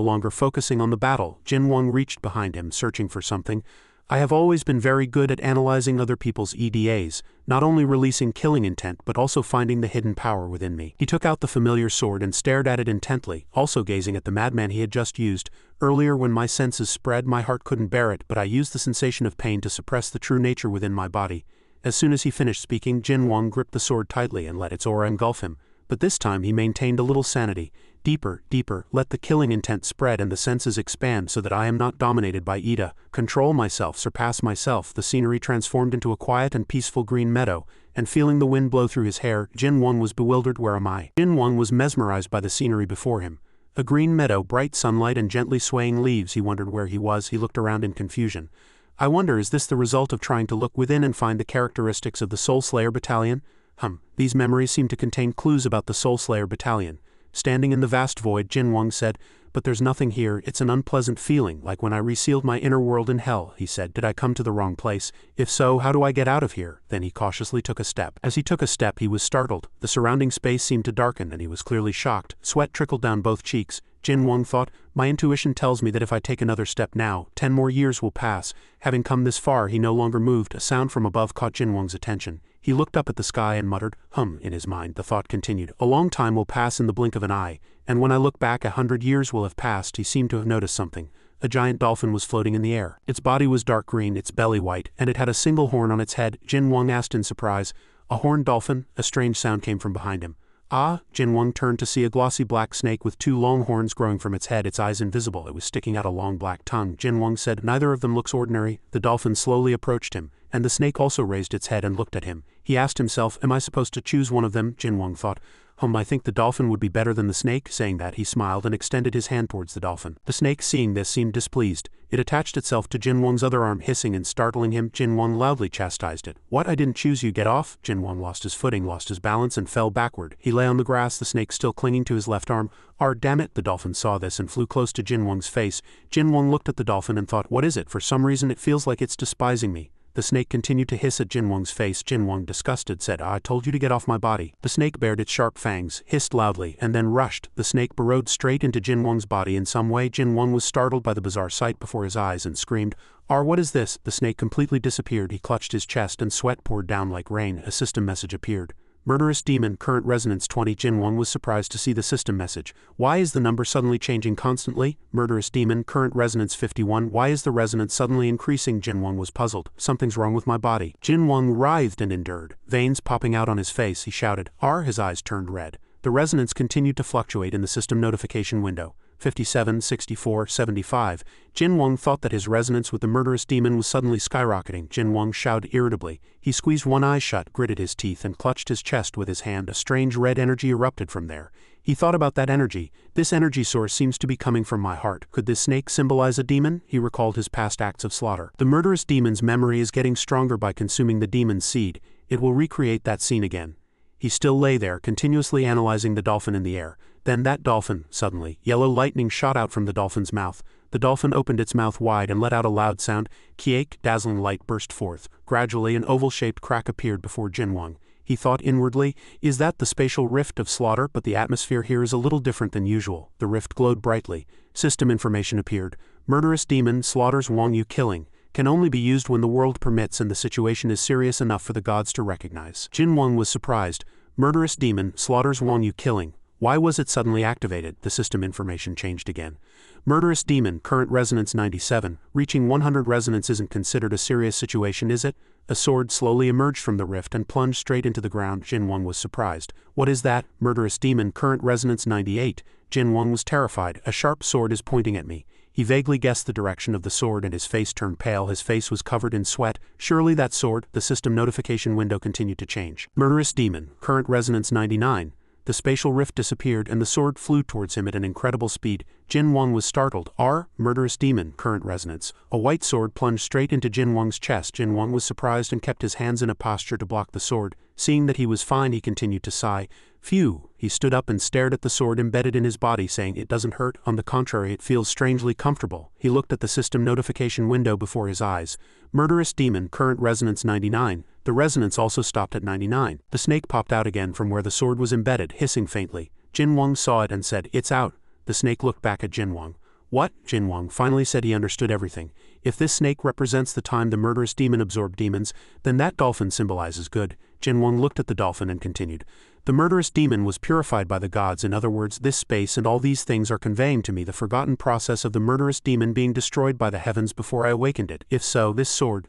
longer focusing on the battle, Jin Wang reached behind him, searching for something. I have always been very good at analyzing other people's EDAs, not only releasing killing intent but also finding the hidden power within me. He took out the familiar sword and stared at it intently, also gazing at the madman he had just used. Earlier when my senses spread, my heart couldn't bear it, but I used the sensation of pain to suppress the true nature within my body. As soon as he finished speaking, Jin Wang gripped the sword tightly and let its aura engulf him. But this time he maintained a little sanity. Deeper, deeper, let the killing intent spread and the senses expand so that I am not dominated by Ida. Control myself, surpass myself. The scenery transformed into a quiet and peaceful green meadow, and feeling the wind blow through his hair, Jin Wang was bewildered. Where am I? Jin Wang was mesmerized by the scenery before him. A green meadow, bright sunlight and gently swaying leaves. He wondered where he was. He looked around in confusion. I wonder, is this the result of trying to look within and find the characteristics of the Soul Slayer Battalion? These memories seem to contain clues about the Soul Slayer Battalion. Standing in the vast void, Jin Wang said, but there's nothing here. It's an unpleasant feeling, like when I resealed my inner world in hell. He said, did I come to the wrong place? If so, how do I get out of here? Then he cautiously took a step. As he took a step, he was startled. The surrounding space seemed to darken and he was clearly shocked. Sweat trickled down both cheeks. Jin Wang thought, my intuition tells me that if I take another step now, 10 more years will pass. Having come this far, he no longer moved. A sound from above caught Jin Wang's attention. He looked up at the sky and muttered, in his mind. The thought continued, a long time will pass in the blink of an eye, and when I look back 100 years will have passed. He seemed to have noticed something. A giant dolphin was floating in the air. Its body was dark green, its belly white, and it had a single horn on its head. Jin Wang asked in surprise, a horned dolphin? A strange sound came from behind him. Ah! Jin Wang turned to see a glossy black snake with 2 long horns growing from its head, its eyes invisible. It was sticking out a long black tongue. Jin Wang said, neither of them looks ordinary. The dolphin slowly approached him, and the snake also raised its head and looked at him. He asked himself, am I supposed to choose one of them? Jin Wang thought, I think the dolphin would be better than the snake. Saying that, he smiled and extended his hand towards the dolphin. The snake, seeing this, seemed displeased. It attached itself to Jin Wang's other arm, hissing and startling him. Jin Wang loudly chastised it. What? I didn't choose you, get off! Jin Wang lost his footing, lost his balance and fell backward. He lay on the grass, the snake still clinging to his left arm. Damn it! The dolphin saw this and flew close to Jin Wang's face. Jin Wang looked at the dolphin and thought, what is it? For some reason it feels like it's despising me. The snake continued to hiss at Jin Wang's face. Jin Wang, disgusted, said, I told you to get off my body. The snake bared its sharp fangs, hissed loudly, and then rushed. The snake burrowed straight into Jin Wang's body in some way. Jin Wang was startled by the bizarre sight before his eyes and screamed, what is this? The snake completely disappeared. He clutched his chest and sweat poured down like rain. A system message appeared. Murderous demon, current resonance 20. Jin Wang was surprised to see the system message. Why is the number suddenly changing constantly? Murderous demon, current resonance 51. Why is the resonance suddenly increasing? Jin Wang was puzzled. Something's wrong with my body. Jin Wang writhed and endured, veins popping out on his face. He shouted, His eyes turned red. The resonance continued to fluctuate in the system notification window. 57, 64, 75. Jin Wang thought that his resonance with the murderous demon was suddenly skyrocketing. Jin Wang shouted irritably. He squeezed one eye shut, gritted his teeth, and clutched his chest with his hand. A strange red energy erupted from there. He thought about that energy. This energy source seems to be coming from my heart. Could this snake symbolize a demon? He recalled his past acts of slaughter. The murderous demon's memory is getting stronger by consuming the demon's seed. It will recreate that scene again. He still lay there, continuously analyzing the dolphin in the air. Then that dolphin, suddenly, yellow lightning shot out from the dolphin's mouth. The dolphin opened its mouth wide and let out a loud sound. Kiek, dazzling light burst forth. Gradually an oval-shaped crack appeared before Jin Wang. He thought inwardly, is that the spatial rift of slaughter? But the atmosphere here is a little different than usual. The rift glowed brightly. System information appeared. Murderous demon slaughters Wang Yu killing. Can only be used when the world permits and the situation is serious enough for the gods to recognize. Jin Wang was surprised. Murderous demon slaughters Wang Yu killing. Why was it suddenly activated? The system information changed again. Murderous demon, current resonance 97. Reaching 100 resonance isn't considered a serious situation, is it? A sword slowly emerged from the rift and plunged straight into the ground. Jin Wang was surprised. What is that? Murderous demon, current resonance 98. Jin Wang was terrified. A sharp sword is pointing at me. He vaguely guessed the direction of the sword and his face turned pale. His face was covered in sweat. Surely that sword. The system notification window continued to change. Murderous demon, current resonance 99. The spatial rift disappeared and the sword flew towards him at an incredible speed. Jin Wang was startled. Murderous demon, current resonance. A white sword plunged straight into Jin Wang's chest. Jin Wang was surprised and kept his hands in a posture to block the sword. Seeing that he was fine, he continued to sigh. Phew. He stood up and stared at the sword embedded in his body, saying, "It doesn't hurt, on the contrary, it feels strangely comfortable." He looked at the system notification window before his eyes. Murderous demon, current resonance 99. The resonance also stopped at 99. The snake popped out again from where the sword was embedded, hissing faintly. Jin Wang saw it and said, "It's out." The snake looked back at Jin Wang. "What?" Jin Wang finally said he understood everything. If this snake represents the time the murderous demon absorbed demons, then that dolphin symbolizes good. Jin Wang looked at the dolphin and continued. The murderous demon was purified by the gods. In other words, this space and all these things are conveying to me the forgotten process of the murderous demon being destroyed by the heavens before I awakened it. If so, this sword,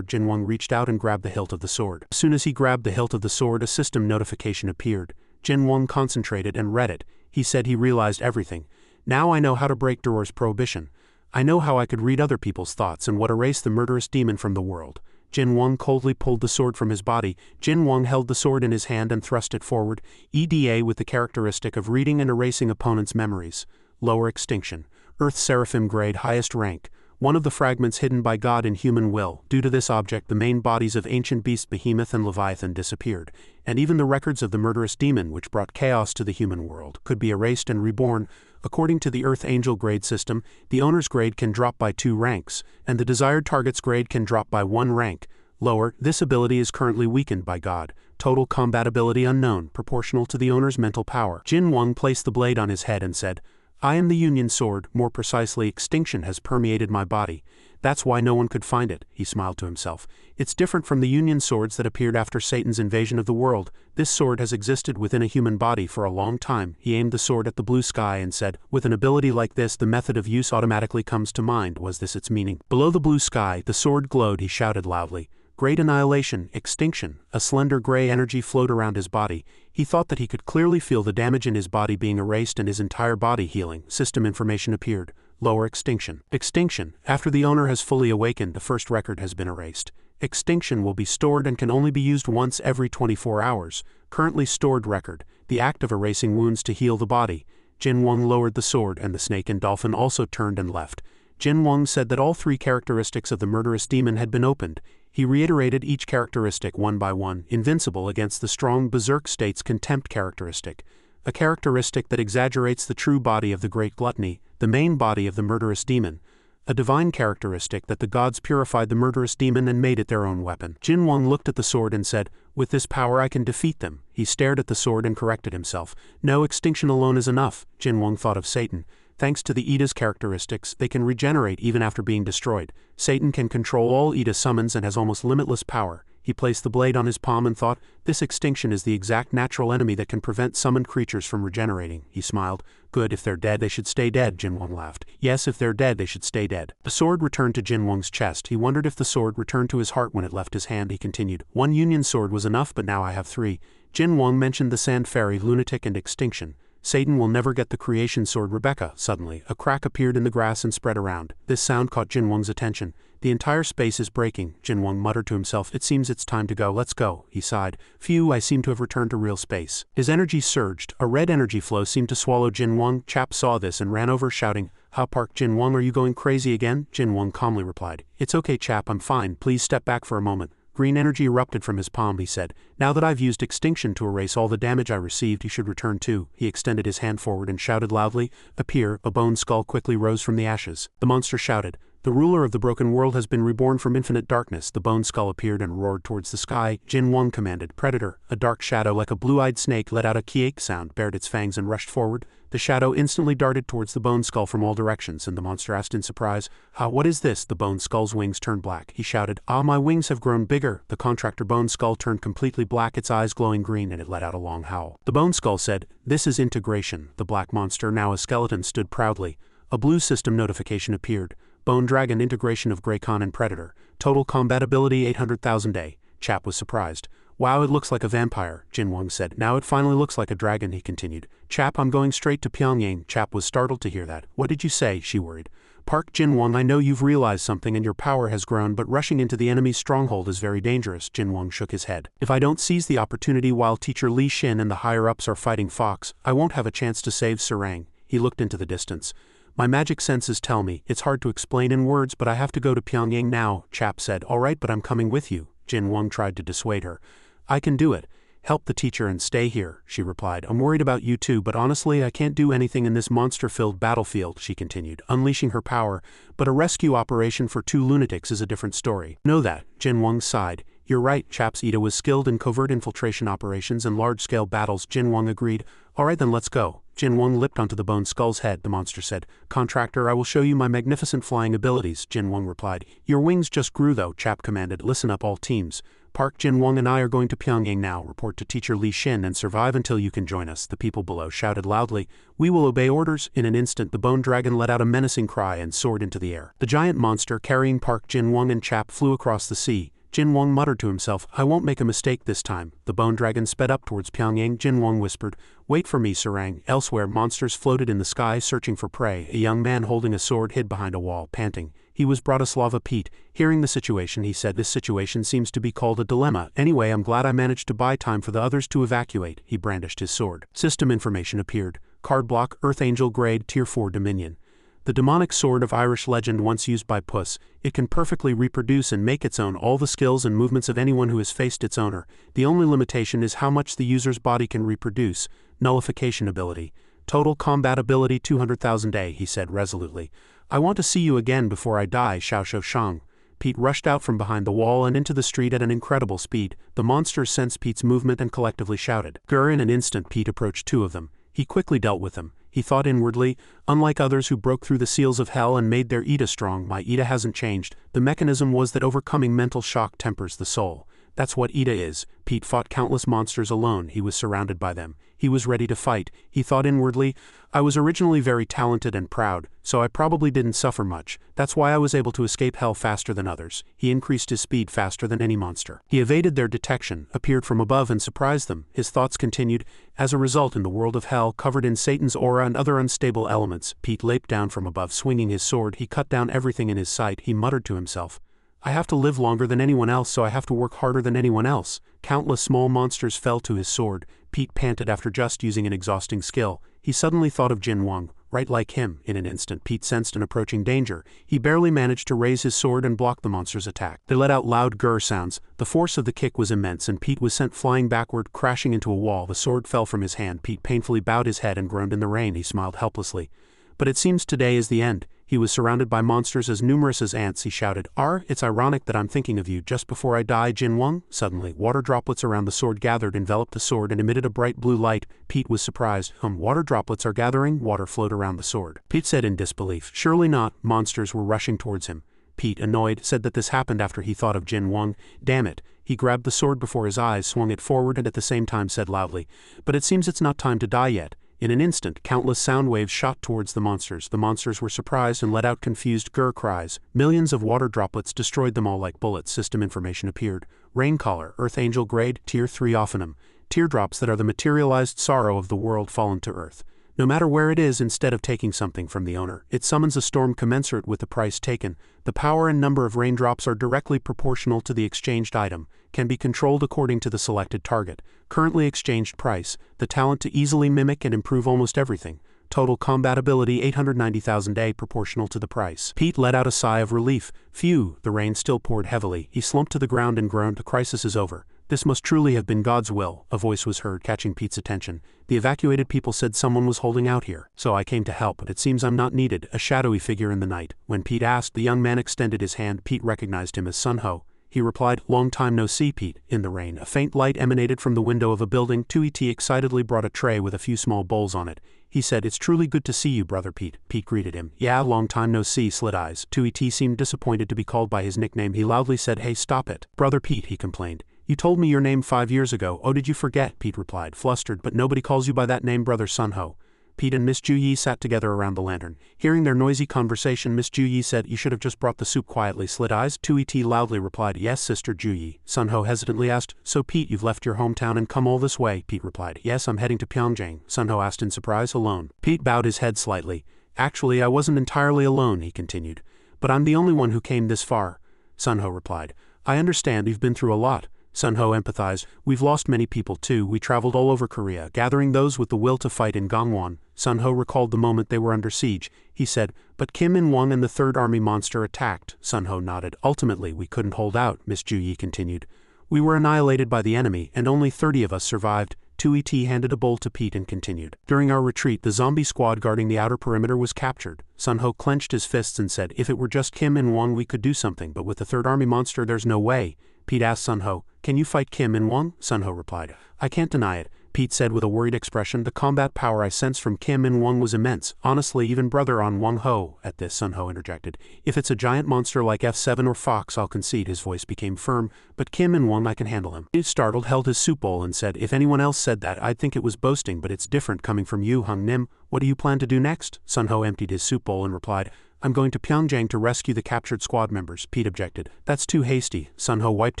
Jin Wang reached out and grabbed the hilt of the sword. As soon as he grabbed the hilt of the sword, a system notification appeared. Jin Wang concentrated and read it. He said he realized everything. Now I know how to break Duror's prohibition. I know how I could read other people's thoughts and what erased the murderous demon from the world. Jin Wang coldly pulled the sword from his body. Jin Wang held the sword in his hand and thrust it forward, EDA with the characteristic of reading and erasing opponents' memories. Lower extinction. Earth Seraphim grade, highest rank. One of the fragments hidden by God in human will. Due to this object, the main bodies of ancient beasts Behemoth and Leviathan disappeared, and even the records of the murderous demon which brought chaos to the human world could be erased and reborn. According to the Earth Angel grade system, the owner's grade can drop by 2 ranks, and the desired target's grade can drop by 1 rank. Lower, this ability is currently weakened by God. Total combatability unknown, proportional to the owner's mental power. Jin Wang placed the blade on his head and said, "I am the Union Sword, more precisely, extinction has permeated my body. That's why no one could find it," he smiled to himself. "It's different from the Union Swords that appeared after Satan's invasion of the world. This sword has existed within a human body for a long time." He aimed the sword at the blue sky and said, "With an ability like this, the method of use automatically comes to mind." Was this its meaning? Below the blue sky, the sword glowed. He shouted loudly, "Great annihilation, extinction." A slender gray energy flowed around his body. He thought that he could clearly feel the damage in his body being erased and his entire body healing. System information appeared. Lower extinction. Extinction. After the owner has fully awakened, the first record has been erased. Extinction will be stored and can only be used once every 24 hours. Currently stored record. The act of erasing wounds to heal the body. Jin Wang lowered the sword and the snake and dolphin also turned and left. Jin Wang said that all 3 characteristics of the murderous demon had been opened. He reiterated each characteristic one by one. Invincible against the strong berserk state's contempt characteristic. A characteristic that exaggerates the true body of the great gluttony, the main body of the murderous demon. A divine characteristic that the gods purified the murderous demon and made it their own weapon. Jin Wang looked at the sword and said, "With this power I can defeat them." He stared at the sword and corrected himself. "No, extinction alone is enough." Jin Wang thought of Satan. Thanks to the Ida's characteristics, they can regenerate even after being destroyed. Satan can control all Ida summons and has almost limitless power. He placed the blade on his palm and thought, "This extinction is the exact natural enemy that can prevent summoned creatures from regenerating." He smiled. "Good, if they're dead, they should stay dead," Jin Wang laughed. "Yes, if they're dead, they should stay dead." The sword returned to Jin Wang's chest. He wondered if the sword returned to his heart when it left his hand. He continued, "1 Union sword was enough, but now I have 3. Jin Wang mentioned the Sand Fairy, Lunatic, and Extinction. Satan will never get the creation sword Rebecca. Suddenly, a crack appeared in the grass and spread around. This sound caught Jin Wang's attention. "The entire space is breaking," Jin Wang muttered to himself. "It seems it's time to go. Let's go." He sighed. "Phew, I seem to have returned to real space." His energy surged. A red energy flow seemed to swallow Jin Wang. Chap saw this and ran over shouting, "Ha Park Jin Wang, are you going crazy again?" Jin Wang calmly replied, "It's okay chap, I'm fine. Please step back for a moment." Green energy erupted from his palm. He said, "Now that I've used extinction to erase all the damage I received, you should return too." He extended his hand forward and shouted loudly, "Appear." A bone skull quickly rose from the ashes. The monster shouted, "The ruler of the broken world has been reborn from infinite darkness." The bone skull appeared and roared towards the sky. Jin Wang commanded, "Predator." A dark shadow like a blue-eyed snake let out a kiek sound, bared its fangs and rushed forward. The shadow instantly darted towards the bone skull from all directions, and the monster asked in surprise, what is this?" The bone skull's wings turned black. He shouted, "Ah, my wings have grown bigger." The contractor bone skull turned completely black, its eyes glowing green, and it let out a long howl. The bone skull said, "This is integration." The black monster, now a skeleton, stood proudly. A blue system notification appeared. Bone Dragon integration of Greycon and Predator. Total combatability 800,000 A. Chap was surprised. "Wow, it looks like a vampire," Jin Wang said. "Now it finally looks like a dragon," he continued. "Chap, I'm going straight to Pyongyang." Chap was startled to hear that. "What did you say?" She worried. Park Jin-won, I know you've realized something and your power has grown, but rushing into the enemy's stronghold is very dangerous. Jin-won shook his head. If I don't seize the opportunity while Teacher Li Xin and the higher-ups are fighting Fox, I won't have a chance to save Sarang. He looked into the distance. My magic senses tell me, it's hard to explain in words, but I have to go to Pyongyang now, Chap said. All right, but I'm coming with you. Jin-won tried to dissuade her. I can do it. Help the teacher and stay here, she replied. I'm worried about you too, but honestly I can't do anything in this monster-filled battlefield, she continued, unleashing her power, but a rescue operation for 2 lunatics is a different story. Know that, Jin-won sighed. You're right, Chaps. Ida was skilled in covert infiltration operations and large-scale battles. Jin-won agreed. All right then, let's go. Jin-won leapt onto the bone skull's head, the monster said. Contractor, I will show you my magnificent flying abilities, Jin-won replied. Your wings just grew though, Chap commanded. Listen up all teams. Park Jin-won and I are going to Pyongyang now. Report to Teacher Li Xin and survive until you can join us. The people below shouted loudly. We will obey orders. In an instant the bone dragon let out a menacing cry and soared into the air. The giant monster carrying Park Jin-won and Chap flew across the sea. Jin-won muttered to himself, I won't make a mistake this time. The bone dragon sped up towards Pyongyang. Jin-won whispered, Wait for me, Sarang. Elsewhere monsters floated in the sky searching for prey. A young man holding a sword hid behind a wall, panting. He was Bratislava Pete. Hearing the situation, he said, This situation seems to be called a dilemma. Anyway, I'm glad I managed to buy time for the others to evacuate. He brandished his sword. System information appeared. Card block, Earth Angel grade, Tier 4 Dominion. The demonic sword of Irish legend once used by Puss, it can perfectly reproduce and make its own all the skills and movements of anyone who has faced its owner. The only limitation is how much the user's body can reproduce. Nullification ability. Total combat ability 200,000 A, he said resolutely. I want to see you again before I die, Xiao Shou Shang. Pete rushed out from behind the wall and into the street at an incredible speed. The monsters sensed Pete's movement and collectively shouted. Grr, in an instant Pete approached 2 of them. He quickly dealt with them. He thought inwardly, unlike others who broke through the seals of hell and made their Ida strong, my Ida hasn't changed. The mechanism was that overcoming mental shock tempers the soul. That's what Ida is. Pete fought countless monsters alone. He was surrounded by them. He was ready to fight. He thought inwardly, I was originally very talented and proud, so I probably didn't suffer much. That's why I was able to escape hell faster than others. He increased his speed faster than any monster. He evaded their detection, appeared from above and surprised them. His thoughts continued. As a result, in the world of hell, covered in Satan's aura and other unstable elements, Pete leaped down from above swinging his sword. He cut down everything in his sight. He muttered to himself, I have to live longer than anyone else, so I have to work harder than anyone else. Countless small monsters fell to his sword. Pete panted after just using an exhausting skill. He suddenly thought of Jin-won, right like him. In an instant Pete sensed an approaching danger. He barely managed to raise his sword and block the monster's attack. They let out loud grr sounds. The force of the kick was immense and Pete was sent flying backward, crashing into a wall. The sword fell from his hand. Pete painfully bowed his head and groaned in the rain. He smiled helplessly. But it seems today is the end. He was surrounded by monsters as numerous as ants. He shouted, It's ironic that I'm thinking of you just before I die, Jin-won. Suddenly, water droplets around the sword gathered, enveloped the sword, and emitted a bright blue light. Pete was surprised. Water droplets are gathering? Water flowed around the sword. Pete said in disbelief, Surely not. Monsters were rushing towards him. Pete, annoyed, said that this happened after he thought of Jin-won. Damn it. He grabbed the sword before his eyes, swung it forward, and at the same time said loudly, But it seems it's not time to die yet. In an instant, countless sound waves shot towards the monsters. The monsters were surprised and let out confused grr cries. Millions of water droplets destroyed them all like bullets. System information appeared. Raincaller, Earth Angel grade, Tier 3 Ophanum. Teardrops that are the materialized sorrow of the world fallen to Earth. No matter where it is, instead of taking something from the owner, it summons a storm commensurate with the price taken. The power and number of raindrops are directly proportional to the exchanged item, can be controlled according to the selected target. Currently exchanged price, the talent to easily mimic and improve almost everything. Total combat ability 890,000 A proportional to the price. Pete let out a sigh of relief. Phew, the rain still poured heavily. He slumped to the ground and groaned, the crisis is over. This must truly have been God's will. A voice was heard, catching Pete's attention. The evacuated people said someone was holding out here, so I came to help, but it seems I'm not needed. A shadowy figure in the night. When Pete asked, the young man extended his hand. Pete recognized him as Sun Ho. He replied, Long time no see, Pete. In the rain, a faint light emanated from the window of a building. 2ET excitedly brought a tray with a few small bowls on it. He said, It's truly good to see you, brother Pete. Pete greeted him. Yeah, long time no see, Slit Eyes. 2ET seemed disappointed to be called by his nickname. He loudly said, Hey, stop it. Brother Pete, he complained. You told me your name 5 years ago. Oh, did you forget? Pete replied, flustered, but nobody calls you by that name, brother Sun Ho. Pete and Miss Ju-yi sat together around the lantern. Hearing their noisy conversation, Miss Ju-yi said, You should have just brought the soup quietly. Slit Eyes. 2ET loudly replied, Yes, Sister Ju-yi. Sun Ho hesitantly asked, So Pete, you've left your hometown and come all this way? Pete replied, Yes, I'm heading to Pyongyang. Sun Ho asked in surprise, Alone? Pete bowed his head slightly. Actually, I wasn't entirely alone, he continued. But I'm the only one who came this far, Sunho replied. I understand you've been through a lot. Sunho empathized. We've lost many people too. We traveled all over Korea, gathering those with the will to fight in Gangwon. Sunho recalled the moment they were under siege. He said, but Kim In-won and the Third Army monster attacked. Sunho nodded. Ultimately, we couldn't hold out, Miss Ju-yi continued. We were annihilated by the enemy, and only 30 of us survived. 2ET handed a bowl to Pete and continued. During our retreat, the zombie squad guarding the outer perimeter was captured. Sunho clenched his fists and said, if it were just Kim In-won we could do something, but with the Third Army monster there's no way. Pete asked Sunho, can you fight Kim In-won? Sunho replied, I can't deny it. Pete said with a worried expression, the combat power I sensed from Kim In-won was immense. Honestly, even brother on Wong-ho. At this, Sunho interjected, if it's a giant monster like F7 or Fox, I'll concede. His voice became firm, but Kim In-won, I can handle him. He, startled, held his soup bowl and said, if anyone else said that, I'd think it was boasting, but it's different coming from you, Hung Nim. What do you plan to do next? Sunho emptied his soup bowl and replied, I'm going to Pyongyang to rescue the captured squad members. Pete objected. That's too hasty. Sunho wiped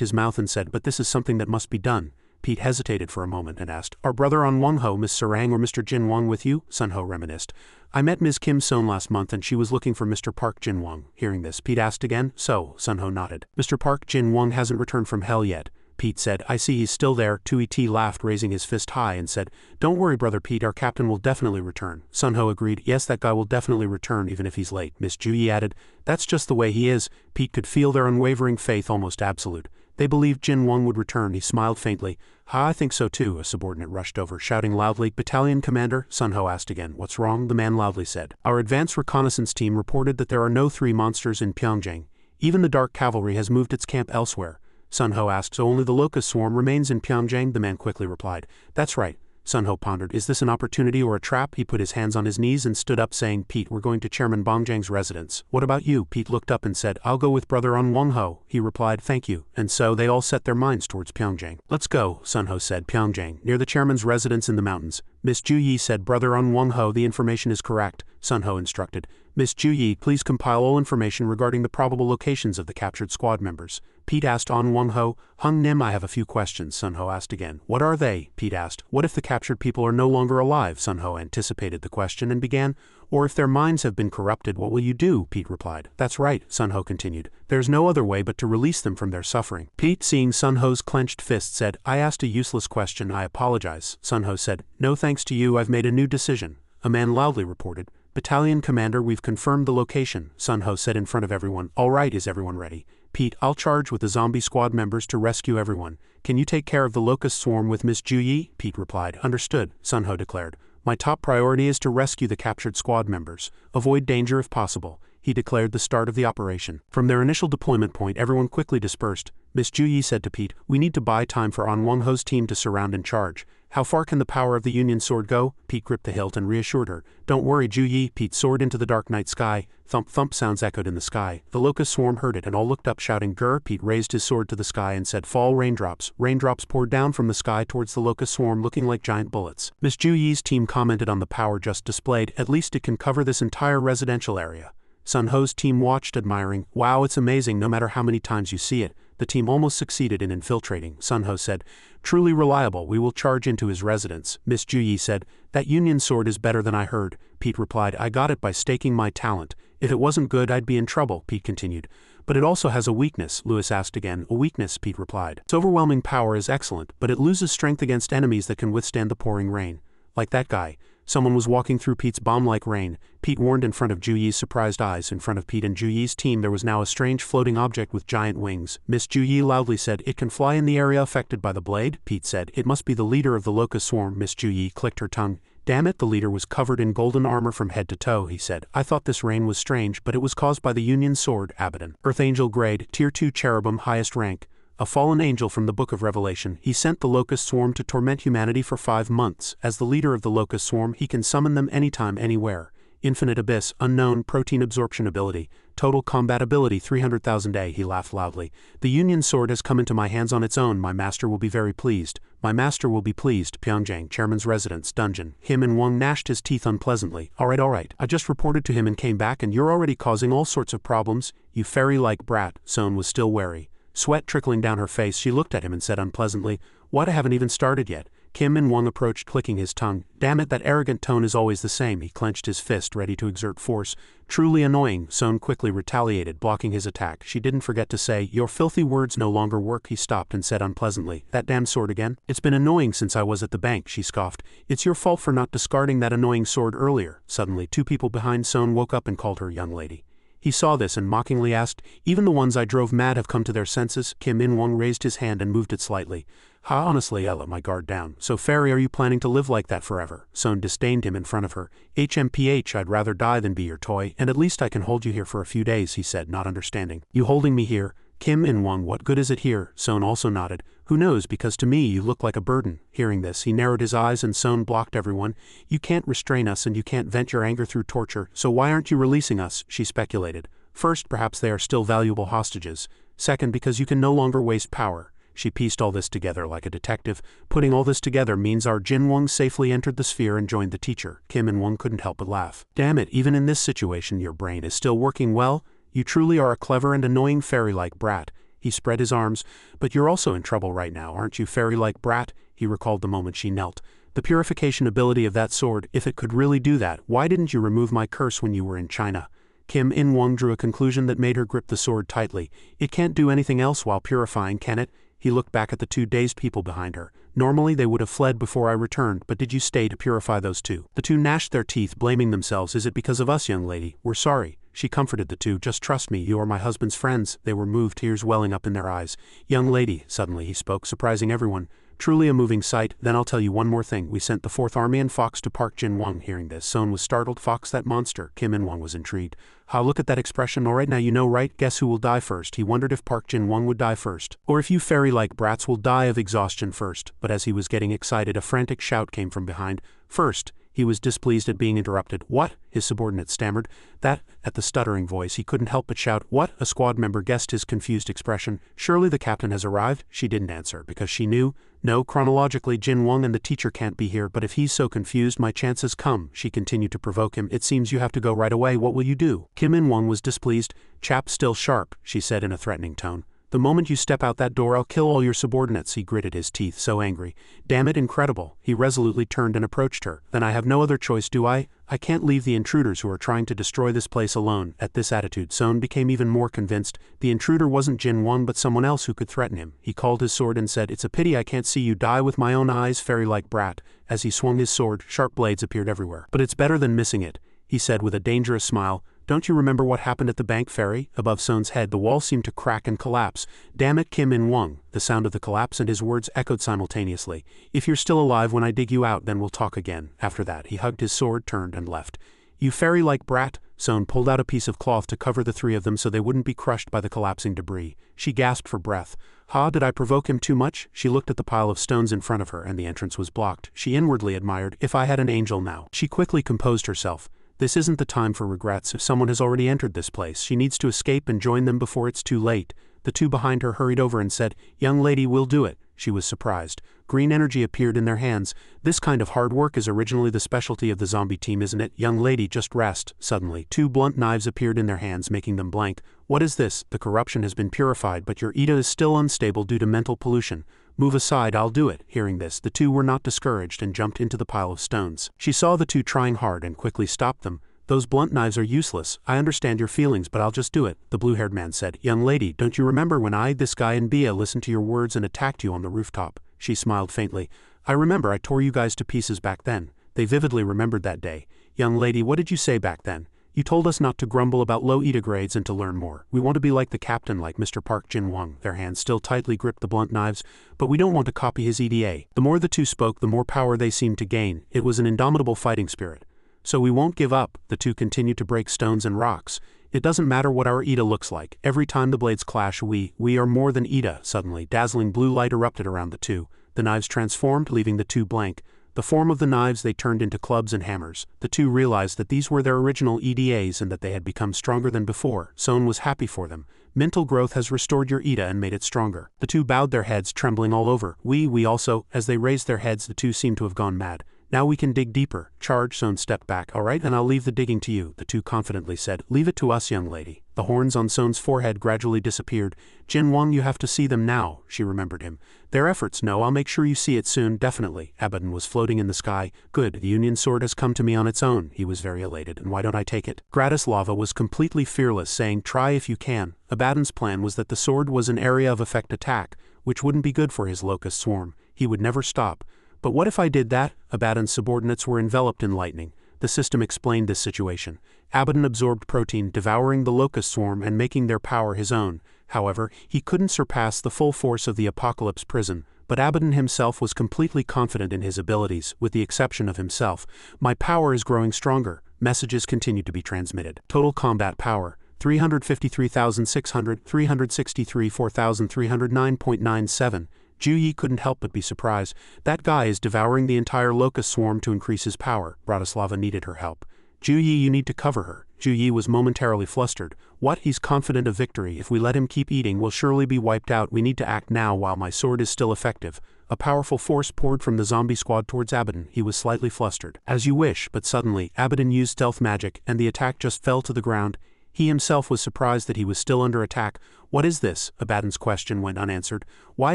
his mouth and said, but this is something that must be done. Pete hesitated for a moment and asked, are brother on Wong-ho, Miss Sarang or Mr. Jin-won with you? Sunho reminisced. I met Ms. Kim Son last month and she was looking for Mr. Park Jin-won. Hearing this, Pete asked again, so? Sunho nodded. Mr. Park Jin-won hasn't returned from hell yet. Pete said, I see he's still there. 2ET laughed, raising his fist high and said, don't worry brother Pete, our captain will definitely return. Sunho agreed, yes, that guy will definitely return even if he's late. Miss Ju-yi added, that's just the way he is. Pete could feel their unwavering faith, almost absolute. They believed Jin-won would return. He smiled faintly. I think so too, a subordinate rushed over, shouting loudly, Battalion Commander? Sunho asked again. What's wrong? The man loudly said. Our advanced reconnaissance team reported that there are no 3 monsters in Pyongyang. Even the Dark Cavalry has moved its camp elsewhere. Sunho asked, so only the Locust Swarm remains in Pyongyang? The man quickly replied. That's right. Sunho pondered, is this an opportunity or a trap? He put his hands on his knees and stood up saying, Pete, we're going to Chairman Bongjang's residence. What about you? Pete looked up and said, I'll go with brother on Wong-ho. He replied, thank you. And so they all set their minds towards Pyongyang. Let's go, Sunho said. Pyongyang, near the chairman's residence in the mountains. Miss Ju-yi said, brother on Wong-ho, the information is correct. Sunho instructed. Miss Ju-yi, please compile all information regarding the probable locations of the captured squad members. Pete asked on Wong-ho. Hung Nim, I have a few questions, Sunho asked again. What are they? Pete asked. What if the captured people are no longer alive? Sunho anticipated the question and began. Or if their minds have been corrupted, what will you do? Pete replied. That's right, Sunho continued. There's no other way but to release them from their suffering. Pete, seeing Sunho's clenched fist, said, I asked a useless question, I apologize. Sunho said, no thanks to you, I've made a new decision. A man loudly reported. Battalion Commander, we've confirmed the location, Sunho said in front of everyone. All right, is everyone ready? Pete, I'll charge with the zombie squad members to rescue everyone. Can you take care of the Locust Swarm with Miss Ju-yi? Pete replied. Understood, Sunho declared. My top priority is to rescue the captured squad members. Avoid danger if possible. He declared the start of the operation. From their initial deployment point, everyone quickly dispersed. Miss Ju-yi said to Pete, we need to buy time for On Wong-ho's team to surround and charge. How far can the power of the Union sword go? Pete gripped the hilt and reassured her. Don't worry, Ju-yi. Pete soared into the dark night sky. Thump thump sounds echoed in the sky. The Locust Swarm heard it and all looked up shouting, Grr. Pete raised his sword to the sky and said, fall raindrops. Raindrops poured down from the sky towards the Locust Swarm looking like giant bullets. Miss Ju-yi's team commented on the power just displayed. At least it can cover this entire residential area. Sunho's team watched admiring. Wow, it's amazing no matter how many times you see it. The team almost succeeded in infiltrating. Sunho said, truly reliable, we will charge into his residence. Miss Ju-yi said, that Union sword is better than I heard. Pete replied, I got it by staking my talent. If it wasn't good, I'd be in trouble, Pete continued. But it also has a weakness, Lewis asked again. A weakness, Pete replied. Its overwhelming power is excellent, but it loses strength against enemies that can withstand the pouring rain. Like that guy. Someone was walking through Pete's bomb-like rain. Pete warned in front of Ju-yi's surprised eyes. In front of Pete and Ju-yi's team there was now a strange floating object with giant wings. Miss Ju-yi loudly said, it can fly in the area affected by the blade? Pete said, it must be the leader of the Locust Swarm. Miss Ju-yi clicked her tongue. Damn it, the leader was covered in golden armor from head to toe, he said. I thought this rain was strange, but it was caused by the Union sword, Abaddon. Earth Angel grade, Tier 2 cherubim, highest rank. A fallen angel from the Book of Revelation. He sent the Locust Swarm to torment humanity for 5 months. As the leader of the Locust Swarm, he can summon them anytime, anywhere. Infinite abyss, unknown, protein absorption ability. Total combat ability 300,000 A. He laughed loudly. The Union sword has come into my hands on its own. My master will be very pleased. My master will be pleased. Pyongyang, chairman's residence, dungeon. Him and Wong gnashed his teeth unpleasantly. All right. I just reported to him and came back and you're already causing all sorts of problems. You fairy-like brat. Son was still wary. Sweat trickling down her face, she looked at him and said unpleasantly, what, I haven't even started yet. Kim In-won approached, clicking his tongue. Damn it, that arrogant tone is always the same. He clenched his fist, ready to exert force. Truly annoying, Son quickly retaliated, blocking his attack. She didn't forget to say, your filthy words no longer work. He stopped and said unpleasantly, that damn sword again? It's been annoying since I was at the bank, she scoffed. It's your fault for not discarding that annoying sword earlier. Suddenly, two people behind Son woke up and called her young lady. He saw this and mockingly asked, even the ones I drove mad have come to their senses? Kim In-won raised his hand and moved it slightly. Ha, honestly, I let my guard down. So fairy, are you planning to live like that forever? Son disdained him in front of her. HMPH, I'd rather die than be your toy, and at least I can hold you here for a few days, he said, not understanding. You holding me here? Kim In-won, what good is it here? Son also nodded. Who knows, because to me you look like a burden. Hearing this, he narrowed his eyes and Son blocked everyone. You can't restrain us and you can't vent your anger through torture, so why aren't you releasing us? She speculated. First, perhaps they are still valuable hostages. Second, because you can no longer waste power. She pieced all this together like a detective. Putting all this together means our Jin-won safely entered the sphere and joined the teacher. Kim In-won couldn't help but laugh. Damn it, even in this situation your brain is still working well? You truly are a clever and annoying fairy-like brat. He spread his arms. But you're also in trouble right now, aren't you, fairy-like brat? He recalled the moment she knelt. The purification ability of that sword, if it could really do that, why didn't you remove my curse when you were in China? Kim In-won drew a conclusion that made her grip the sword tightly. It can't do anything else while purifying, can it? He looked back at the two dazed people behind her. Normally they would have fled before I returned, but did you stay to purify those two? The two gnashed their teeth, blaming themselves. Is it because of us, young lady? We're sorry. She comforted the two. Just trust me, you are my husband's friends. They were moved, tears welling up in their eyes. Young lady, suddenly he spoke, surprising everyone. Truly a moving sight. Then I'll tell you one more thing. We sent the 4th Army and Fox to Park Jin-won. Hearing this, Son was startled. Fox, that monster. Kim In-won was intrigued. Ha, look at that expression. Alright, now you know, right? Guess who will die first? He wondered if Park Jin-won would die first. Or if you fairy-like brats will die of exhaustion first. But as he was getting excited, a frantic shout came from behind. First. He was displeased at being interrupted. What? His subordinate stammered. That, at the stuttering voice, he couldn't help but shout. What? A squad member guessed his confused expression. Surely the captain has arrived? She didn't answer, because she knew. No, chronologically, Jin-won and the teacher can't be here, but if he's so confused, my chance has come. She continued to provoke him. It seems you have to go right away. What will you do? Kim In-won was displeased. Chap still sharp, she said in a threatening tone. The moment you step out that door, I'll kill all your subordinates. He gritted his teeth, so angry. Damn it, incredible. He resolutely turned and approached her. Then I have no other choice, do I? I can't leave the intruders who are trying to destroy this place alone. At this attitude, Son became even more convinced. The intruder wasn't Jin-won, but someone else who could threaten him. He called his sword and said, it's a pity I can't see you die with my own eyes, fairy-like brat. As he swung his sword, sharp blades appeared everywhere. But it's better than missing it, he said with a dangerous smile. Don't you remember what happened at the bank, fairy? Above Son's head, the wall seemed to crack and collapse. Damn it, Kim In-won. The sound of the collapse and his words echoed simultaneously. If you're still alive when I dig you out, then we'll talk again. After that, he hugged his sword, turned, and left. You fairy-like brat. Son pulled out a piece of cloth to cover the three of them so they wouldn't be crushed by the collapsing debris. She gasped for breath. Ha, did I provoke him too much? She looked at the pile of stones in front of her, and the entrance was blocked. She inwardly admired, if I had an angel now. She quickly composed herself. This isn't the time for regrets. If someone has already entered this place, she needs to escape and join them before it's too late. The two behind her hurried over and said, young lady, we'll do it. She was surprised. Green energy appeared in their hands. This kind of hard work is originally the specialty of the zombie team, isn't it? Young lady, just rest. Suddenly, two blunt knives appeared in their hands, making them blank. What is this? The corruption has been purified, but your Ida is still unstable due to mental pollution. Move aside, I'll do it. Hearing this, the two were not discouraged and jumped into the pile of stones. She saw the two trying hard and quickly stopped them. Those blunt knives are useless. I understand your feelings, but I'll just do it, the blue-haired man said. Young lady, don't you remember when I, this guy and Bia listened to your words and attacked you on the rooftop? She smiled faintly. I remember, I tore you guys to pieces back then. They vividly remembered that day. Young lady, what did you say back then? You told us not to grumble about low ETA grades and to learn more. We want to be like the captain, like Mr. Park Jin-won. Their hands still tightly gripped the blunt knives, but we don't want to copy his EDA. The more the two spoke, the more power they seemed to gain. It was an indomitable fighting spirit. So we won't give up. The two continued to break stones and rocks. It doesn't matter what our Ida looks like. Every time the blades clash, we are more than Ida. Suddenly, dazzling blue light erupted around the two. The knives transformed, leaving the two blank. The form of the knives they turned into clubs and hammers. The two realized that these were their original EDAs and that they had become stronger than before. Son was happy for them. Mental growth has restored your Ida and made it stronger. The two bowed their heads, trembling all over. We also. As they raised their heads, the two seemed to have gone mad. Now we can dig deeper. Charge. Son stepped back. All right, then I'll leave the digging to you, the two confidently said. Leave it to us, young lady. The horns on Son's forehead gradually disappeared. Jin Wang, you have to see them now, she remembered him. Their efforts, no, I'll make sure you see it soon, definitely. Abaddon was floating in the sky. Good, the Union sword has come to me on its own, he was very elated, and why don't I take it? Gratislava was completely fearless, saying, try if you can. Abaddon's plan was that the sword was an area of effect attack, which wouldn't be good for his locust swarm. He would never stop. But what if I did that? Abaddon's subordinates were enveloped in lightning. The system explained this situation. Abaddon absorbed protein, devouring the locust swarm and making their power his own. However, he couldn't surpass the full force of the Apocalypse prison, but Abaddon himself was completely confident in his abilities, with the exception of himself. My power is growing stronger. Messages continued to be transmitted. Total combat power, 353,600, 363, 4,309.97. Ju Yi couldn't help but be surprised. That guy is devouring the entire locust swarm to increase his power. Bratislava needed her help. Ju Yi, you need to cover her. Ju Yi was momentarily flustered. What? He's confident of victory. If we let him keep eating, we'll surely be wiped out. We need to act now while my sword is still effective. A powerful force poured from the zombie squad towards Abaddon. He was slightly flustered. As you wish, but suddenly, Abaddon used stealth magic, and the attack just fell to the ground. He himself was surprised that he was still under attack. What is this? Abaddon's question went unanswered. Why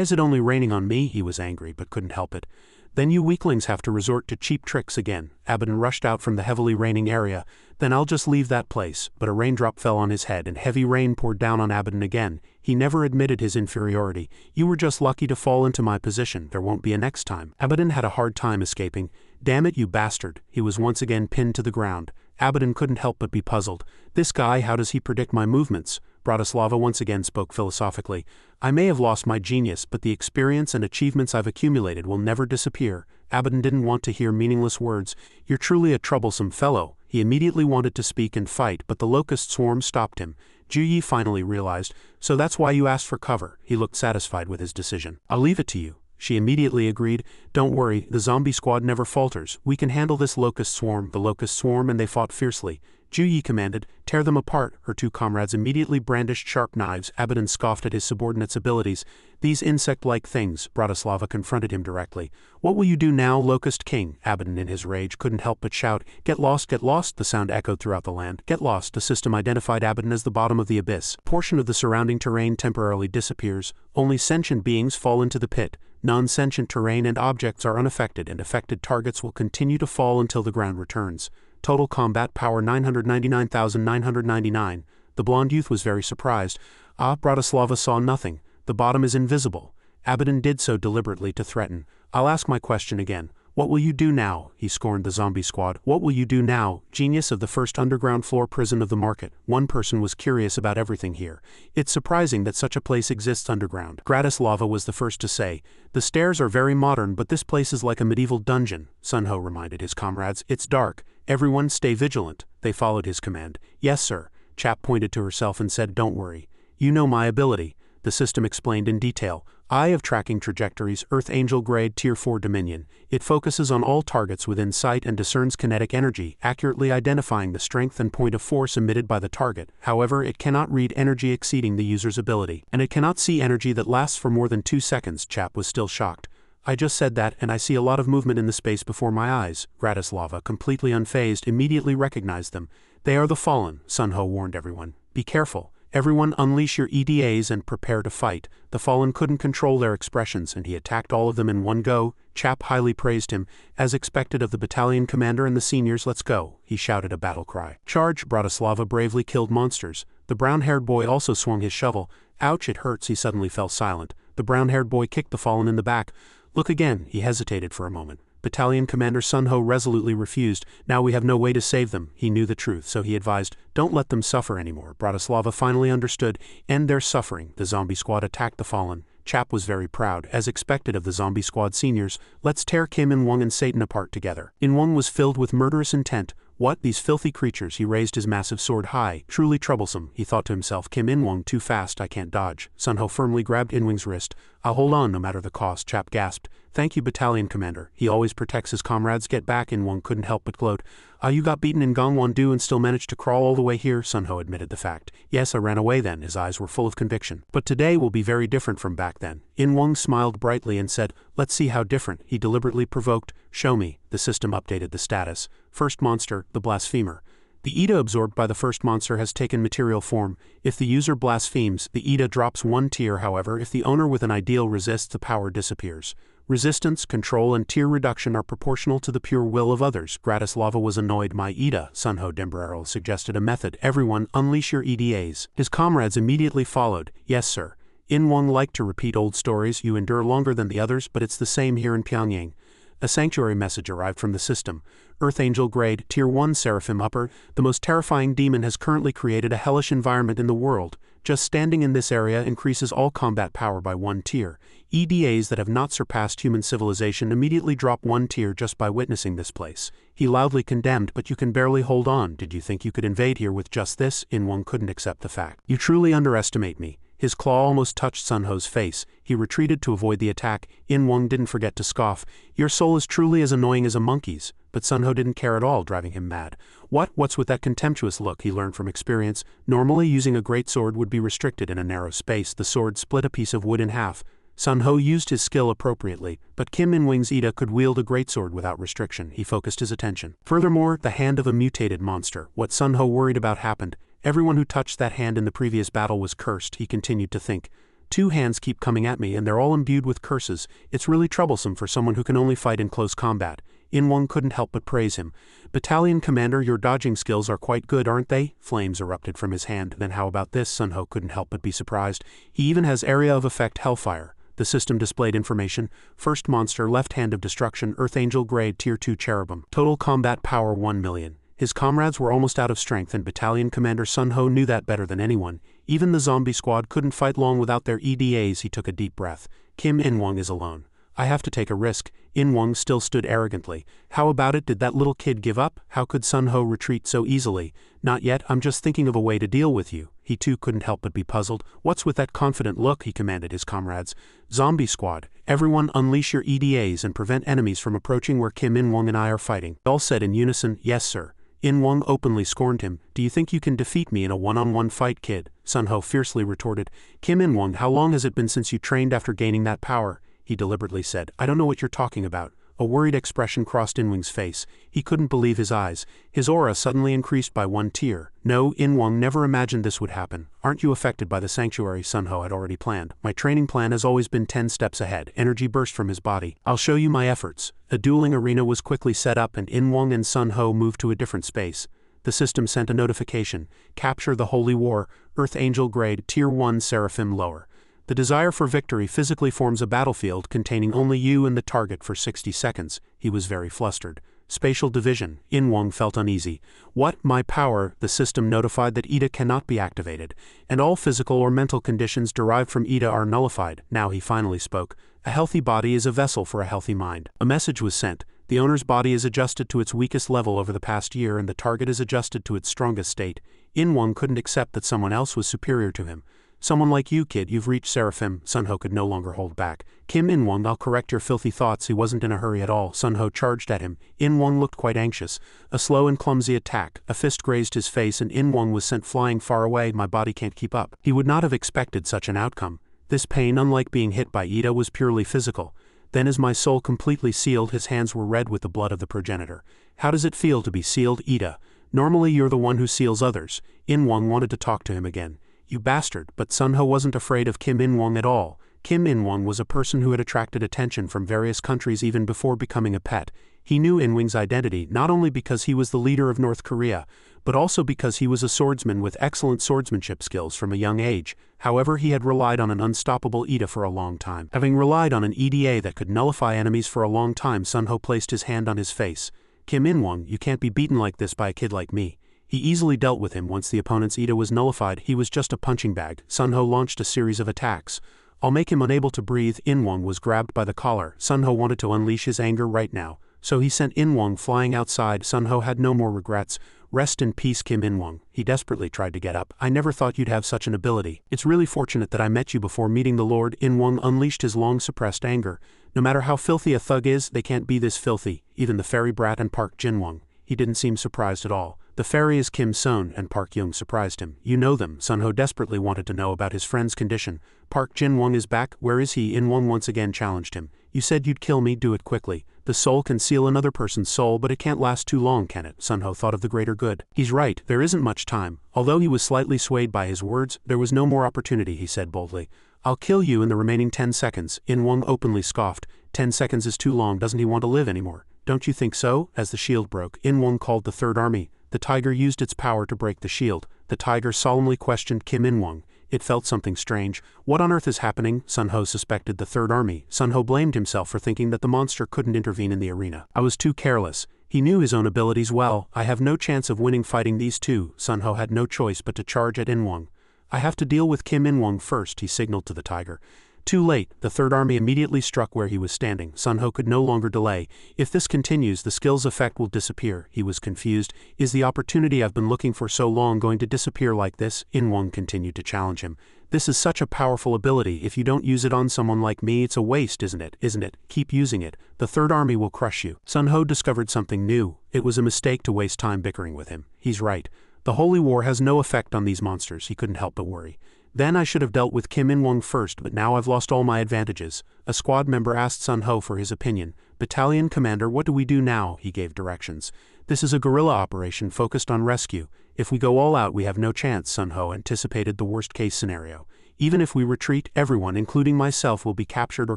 is it only raining on me? He was angry, but couldn't help it. Then you weaklings have to resort to cheap tricks again. Abaddon rushed out from the heavily raining area. Then I'll just leave that place. But a raindrop fell on his head and heavy rain poured down on Abaddon again. He never admitted his inferiority. You were just lucky to fall into my position. There won't be a next time. Abaddon had a hard time escaping. Damn it, you bastard. He was once again pinned to the ground. Abaddon couldn't help but be puzzled. This guy, how does he predict my movements? Bratislava once again spoke philosophically. I may have lost my genius, but the experience and achievements I've accumulated will never disappear. Abaddon didn't want to hear meaningless words. You're truly a troublesome fellow. He immediately wanted to speak and fight, but the locust swarm stopped him. Ju Yi finally realized. So that's why you asked for cover. He looked satisfied with his decision. I'll leave it to you. She immediately agreed. Don't worry, the zombie squad never falters. We can handle this locust swarm. The locust swarm, and they fought fiercely. Ju Yi commanded, tear them apart. Her two comrades immediately brandished sharp knives. Abaddon scoffed at his subordinates' abilities. These insect-like things. Bratislava confronted him directly. What will you do now, Locust King? Abaddon in his rage couldn't help but shout. Get lost, get lost. The sound echoed throughout the land. Get lost. The system identified Abaddon as the bottom of the abyss. A portion of the surrounding terrain temporarily disappears. Only sentient beings fall into the pit. Non-sentient terrain and objects are unaffected, and affected targets will continue to fall until the ground returns. Total combat power 999,999. The blonde youth was very surprised. Bratislava saw nothing. The bottom is invisible. Abaddon did so deliberately to threaten. I'll ask my question again. What will you do now? He scorned the zombie squad. What will you do now? Genius of the first underground floor prison of the market. One person was curious about everything here. It's surprising that such a place exists underground. Gratislava was the first to say. The stairs are very modern, but this place is like a medieval dungeon. Sunho reminded his comrades. It's dark. Everyone stay vigilant. They followed his command. Yes, sir. Chap pointed to herself and said, don't worry. You know my ability. The system explained in detail. Eye of tracking trajectories, Earth Angel grade Tier 4 Dominion. It focuses on all targets within sight and discerns kinetic energy, accurately identifying the strength and point of force emitted by the target. However, it cannot read energy exceeding the user's ability. And it cannot see energy that lasts for more than 2 seconds. Chap was still shocked. I just said that, and I see a lot of movement in the space before my eyes. Gratislava, completely unfazed, immediately recognized them. They are the Fallen, Sunho warned everyone. Be careful. Everyone unleash your EDAs and prepare to fight. The Fallen couldn't control their expressions, and he attacked all of them in one go. Chap highly praised him. As expected of the battalion commander and the seniors, let's go. He shouted a battle cry. Charge! Bratislava bravely killed monsters. The brown-haired boy also swung his shovel. Ouch, it hurts. He suddenly fell silent. The brown-haired boy kicked the Fallen in the back. Look again. He hesitated for a moment. Battalion Commander Sunho resolutely refused. Now we have no way to save them. He knew the truth, so he advised, don't let them suffer anymore. Bratislava finally understood. End their suffering. The zombie squad attacked the Fallen. Chap was very proud, as expected of the zombie squad seniors. Let's tear Kim In-wong and Satan apart together. In-wong was filled with murderous intent. What? These filthy creatures. He raised his massive sword high. Truly troublesome, he thought to himself. Kim In-wong too fast, I can't dodge. Sunho firmly grabbed In-wong's wrist. I'll hold on no matter the cost. Chap gasped. Thank you, battalion commander. He always protects his comrades. Get back, In-won couldn't help but gloat. You got beaten in Gangwon-do and still managed to crawl all the way here, Sunho admitted the fact. Yes, I ran away then. His eyes were full of conviction. But today will be very different from back then. In-won smiled brightly and said, let's see how different. He deliberately provoked. Show me. The system updated the status. First monster, the blasphemer. The Ida absorbed by the first monster has taken material form. If the user blasphemes, the Ida drops 1 tier. However, if the owner with an ideal resists, the power disappears. Resistance, control, and tier reduction are proportional to the pure will of others. Gratislava was annoyed. My Ida, Sunho Dembrero suggested a method. Everyone, unleash your EDAs. His comrades immediately followed. Yes, sir. In-won liked to repeat old stories. You endure longer than the others, but it's the same here in Pyongyang. A sanctuary message arrived from the system. Earth Angel Grade, Tier 1 Seraphim Upper, the most terrifying demon has currently created a hellish environment in the world. Just standing in this area increases all combat power by 1 tier. EDAs that have not surpassed human civilization immediately drop 1 tier just by witnessing this place. He loudly condemned, but you can barely hold on. Did you think you could invade here with just this? In-won couldn't accept the fact. You truly underestimate me. His claw almost touched Sunho's face. He retreated to avoid the attack. In-won didn't forget to scoff. Your soul is truly as annoying as a monkey's. But Sunho didn't care at all, driving him mad. What's with that contemptuous look? He learned from experience. Normally using a great sword would be restricted in a narrow space. The sword split a piece of wood in half. Sunho used his skill appropriately, but Kim In-wing's Ida could wield a greatsword without restriction. He focused his attention. Furthermore, the hand of a mutated monster. What Sunho worried about happened. Everyone who touched that hand in the previous battle was cursed, he continued to think. 2 hands keep coming at me and they're all imbued with curses. It's really troublesome for someone who can only fight in close combat. In-won couldn't help but praise him. Battalion commander, your dodging skills are quite good, aren't they? Flames erupted from his hand. Then how about this? Sunho couldn't help but be surprised. He even has area of effect Hellfire. The system displayed information. First monster, left hand of destruction, Earth Angel Grade, Tier 2 Cherubim. Total combat power 1 million. His comrades were almost out of strength and Battalion Commander Sunho knew that better than anyone. Even the zombie squad couldn't fight long without their EDAs. He took a deep breath. Kim In-won is alone. I have to take a risk. In-won still stood arrogantly. How about it? Did that little kid give up? How could Sunho retreat so easily? Not yet, I'm just thinking of a way to deal with you. He too couldn't help but be puzzled. What's with that confident look? He commanded his comrades. Zombie squad, everyone unleash your EDAs and prevent enemies from approaching where Kim In-won and I are fighting. All said in unison, yes sir. In-won openly scorned him. Do you think you can defeat me in a one-on-one fight, kid? Sunho fiercely retorted. Kim In-won, how long has it been since you trained after gaining that power? He deliberately said. I don't know what you're talking about. A worried expression crossed In-won's face. He couldn't believe his eyes. His aura suddenly increased by 1 tier. No, In-won never imagined this would happen. Aren't you affected by the sanctuary? Sunho had already planned. My training plan has always been 10 steps ahead. Energy burst from his body. I'll show you my efforts. A dueling arena was quickly set up and In-won and Sunho moved to a different space. The system sent a notification. Capture the Holy War, Earth Angel Grade, Tier 1 Seraphim Lower. The desire for victory physically forms a battlefield containing only you and the target for 60 seconds. He was very flustered. Spatial division. In-won felt uneasy. What? My power? The system notified that Ida cannot be activated, and all physical or mental conditions derived from Ida are nullified. Now he finally spoke. A healthy body is a vessel for a healthy mind. A message was sent. The owner's body is adjusted to its weakest level over the past year and the target is adjusted to its strongest state. In-won couldn't accept that someone else was superior to him. Someone like you, kid, you've reached Seraphim. Sunho could no longer hold back. Kim In-won, I'll correct your filthy thoughts. He wasn't in a hurry at all. Sunho charged at him. In-won looked quite anxious. A slow and clumsy attack. A fist grazed his face and In-won was sent flying far away. My body can't keep up. He would not have expected such an outcome. This pain, unlike being hit by Ida, was purely physical. Then as my soul completely sealed, his hands were red with the blood of the progenitor. How does it feel to be sealed, Ida? Normally you're the one who seals others. In-won wanted to talk to him again. You bastard, but Sunho wasn't afraid of Kim In-won at all. Kim In-won was a person who had attracted attention from various countries even before becoming a pet. He knew In-wing's identity not only because he was the leader of North Korea, but also because he was a swordsman with excellent swordsmanship skills from a young age. However, he had relied on an unstoppable Ida for a long time. Having relied on an EDA that could nullify enemies for a long time, Sunho placed his hand on his face. Kim In-won, you can't be beaten like this by a kid like me. He easily dealt with him once the opponent's Ida was nullified. He was just a punching bag. Sunho launched a series of attacks. I'll make him unable to breathe. In-won was grabbed by the collar. Sunho wanted to unleash his anger right now, so he sent In-won flying outside. Sunho had no more regrets. Rest in peace, Kim In-won. He desperately tried to get up. I never thought you'd have such an ability. It's really fortunate that I met you before meeting the Lord. In-won unleashed his long-suppressed anger. No matter how filthy a thug is, they can't be this filthy, even the fairy brat and Park Jin-won. He didn't seem surprised at all. The fairy is Kim Son, and Park Young surprised him. You know them. Sun-ho desperately wanted to know about his friend's condition. Park Jin-won is back. Where is he? In-won once again challenged him. You said you'd kill me, do it quickly. The soul can seal another person's soul, but it can't last too long, can it? Sun-ho thought of the greater good. He's right, there isn't much time. Although he was slightly swayed by his words, there was no more opportunity, he said boldly. I'll kill you in the remaining 10 seconds. In-won openly scoffed. 10 seconds is too long. Doesn't he want to live anymore? Don't you think so? As the shield broke, In-won called the Third Army. The tiger used its power to break the shield. The tiger solemnly questioned Kim In-won. It felt something strange. What on earth is happening? Sun-ho suspected the Third Army. Sun-ho blamed himself for thinking that the monster couldn't intervene in the arena. I was too careless. He knew his own abilities well. I have no chance of winning fighting these two. Sun-ho had no choice but to charge at In-won. I have to deal with Kim In-won first, he signaled to the tiger. Too late, the Third Army immediately struck where he was standing. Sun-ho could no longer delay. If this continues, the skill's effect will disappear. He was confused. Is the opportunity I've been looking for so long going to disappear like this? In-won continued to challenge him. This is such a powerful ability. If you don't use it on someone like me, it's a waste, isn't it? Isn't it? Keep using it. The Third Army will crush you. Sun-ho discovered something new. It was a mistake to waste time bickering with him. He's right. The Holy War has no effect on these monsters. He couldn't help but worry. Then I should have dealt with Kim In-won first, but now I've lost all my advantages. A squad member asked Sun-ho for his opinion. Battalion commander, what do we do now? He gave directions. This is a guerrilla operation focused on rescue. If we go all out, we have no chance. Sun-ho anticipated the worst-case scenario. Even if we retreat, everyone, including myself, will be captured or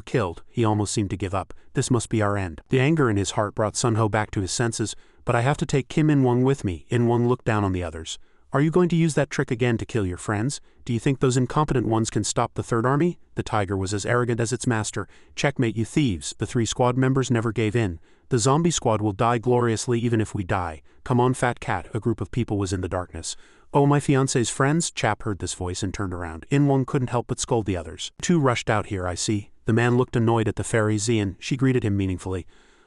killed. He almost seemed to give up. This must be our end. The anger in his heart brought Sun-ho back to his senses. But I have to take Kim In-won with me. In-won looked down on the others. Are you going to use that trick again to kill your friends? Do you think those incompetent ones can stop the Third Army? The tiger was as arrogant as its master. Checkmate, you thieves. The 3 squad members never gave in. The zombie squad will die gloriously even if we die. Come on, fat cat. A group of people was in the darkness. Oh, my fiancé's friends? Chap heard this voice and turned around. In-won couldn't help but scold the others. 2 rushed out here, I see. The man looked annoyed at the fairy Zian. She greeted him meaningfully.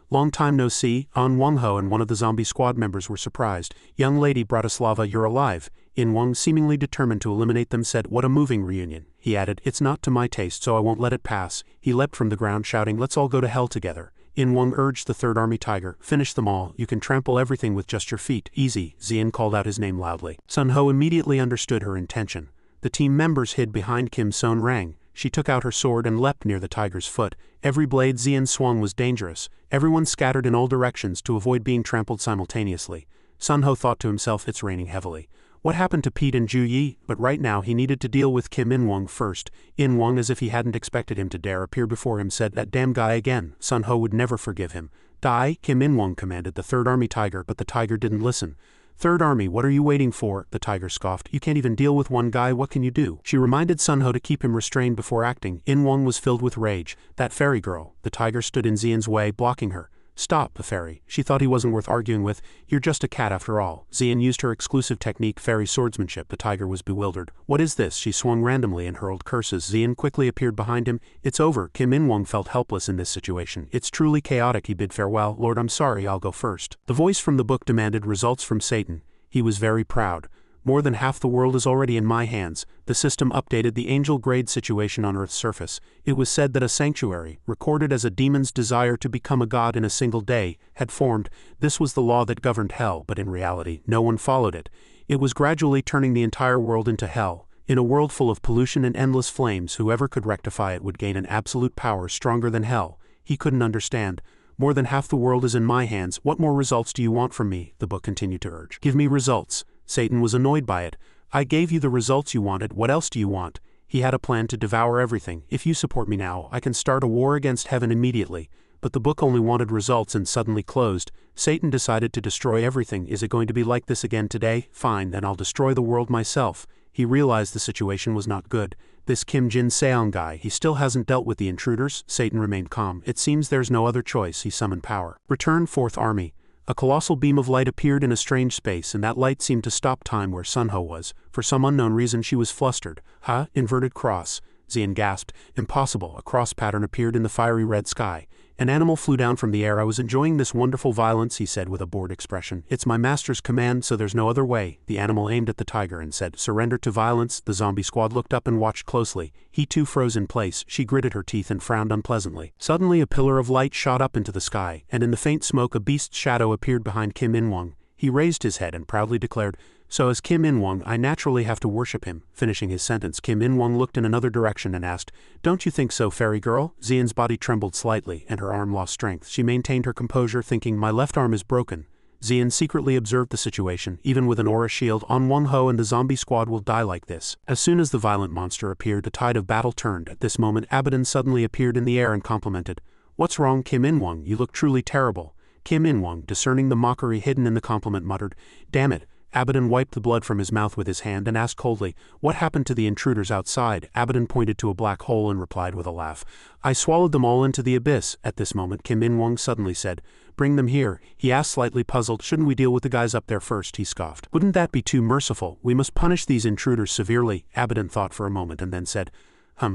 Long time no see. An Wong-ho and one of the zombie squad members were surprised. Young lady Bratislava, you're alive. In-won, seemingly determined to eliminate them, said, what a moving reunion. He added, it's not to my taste, so I won't let it pass. He leapt from the ground shouting, let's all go to hell together. In-won urged the Third Army tiger, finish them all. You can trample everything with just your feet. Easy. Zian called out his name loudly. Sun-ho immediately understood her intention. The team members hid behind Kim Son-rang. She took out her sword and leapt near the tiger's foot. Every blade Zian swung was dangerous. Everyone scattered in all directions to avoid being trampled simultaneously. Sun-ho thought to himself, it's raining heavily. What happened to Pete and Ju-yi? But right now he needed to deal with Kim In-won first. In-won, as if he hadn't expected him to dare appear before him, said, that damn guy again. Sun-ho would never forgive him. Die, Kim In-won commanded the Third Army tiger, but the tiger didn't listen. Third Army, what are you waiting for? The tiger scoffed. You can't even deal with one guy, what can you do? She reminded Sun-ho to keep him restrained before acting. In-won was filled with rage. That fairy girl. The tiger stood in Zian's way, blocking her. Stop, the fairy. She thought he wasn't worth arguing with. You're just a cat after all. Zian used her exclusive technique, fairy swordsmanship. The tiger was bewildered. What is this? She swung randomly and hurled curses. Zian quickly appeared behind him. It's over. Kim In-won felt helpless in this situation. It's truly chaotic. He bid farewell. Lord, I'm sorry, I'll go first. The voice from the book demanded results from Satan. He was very proud. More than half the world is already in my hands. The system updated the angel-grade situation on Earth's surface. It was said that a sanctuary, recorded as a demon's desire to become a god in a single day, had formed. This was the law that governed hell, but in reality, no one followed it. It was gradually turning the entire world into hell. In a world full of pollution and endless flames, whoever could rectify it would gain an absolute power stronger than hell. He couldn't understand. More than half the world is in my hands. What more results do you want from me? The book continued to urge. Give me results. Satan was annoyed by it. I gave you the results you wanted. What else do you want? He had a plan to devour everything. If you support me now, I can start a war against heaven immediately. But the book only wanted results and suddenly closed. Satan decided to destroy everything. Is it going to be like this again today? Fine, then I'll destroy the world myself. He realized the situation was not good. This Kim Jin-seong guy, he still hasn't dealt with the intruders. Satan remained calm. It seems there's no other choice. He summoned power. Return, Fourth Army. A colossal beam of light appeared in a strange space, and that light seemed to stop time where Sun-ho was. For some unknown reason she was flustered. Huh? Inverted cross. Zian gasped. Impossible. A cross pattern appeared in the fiery red sky. An animal flew down from the air. I was enjoying this wonderful violence, he said with a bored expression. It's my master's command, so there's no other way. The animal aimed at the tiger and said, surrender to violence. The zombie squad looked up and watched closely. He too froze in place. She gritted her teeth and frowned unpleasantly. Suddenly a pillar of light shot up into the sky, and in the faint smoke a beast's shadow appeared behind Kim In-wong. He raised his head and proudly declared, so as Kim In-wong, I naturally have to worship him. Finishing his sentence, Kim In-wong looked in another direction and asked, don't you think so, fairy girl? Xian's body trembled slightly, and her arm lost strength. She maintained her composure, thinking, my left arm is broken. Xian secretly observed the situation. Even with an aura shield on Wang Ho and the zombie squad will die like this. As soon as the violent monster appeared, the tide of battle turned. At this moment, Abaddon suddenly appeared in the air and complimented, what's wrong, Kim In-wong? You look truly terrible. Kim In-wong, discerning the mockery hidden in the compliment, muttered, damn it. Abaddon wiped the blood from his mouth with his hand and asked coldly, what happened to the intruders outside? Abaddon pointed to a black hole and replied with a laugh, I swallowed them all into the abyss. At this moment, Kim In-wong suddenly said, bring them here. He asked, slightly puzzled, shouldn't we deal with the guys up there first? He scoffed. Wouldn't that be too merciful? We must punish these intruders severely. Abaddon thought for a moment and then said,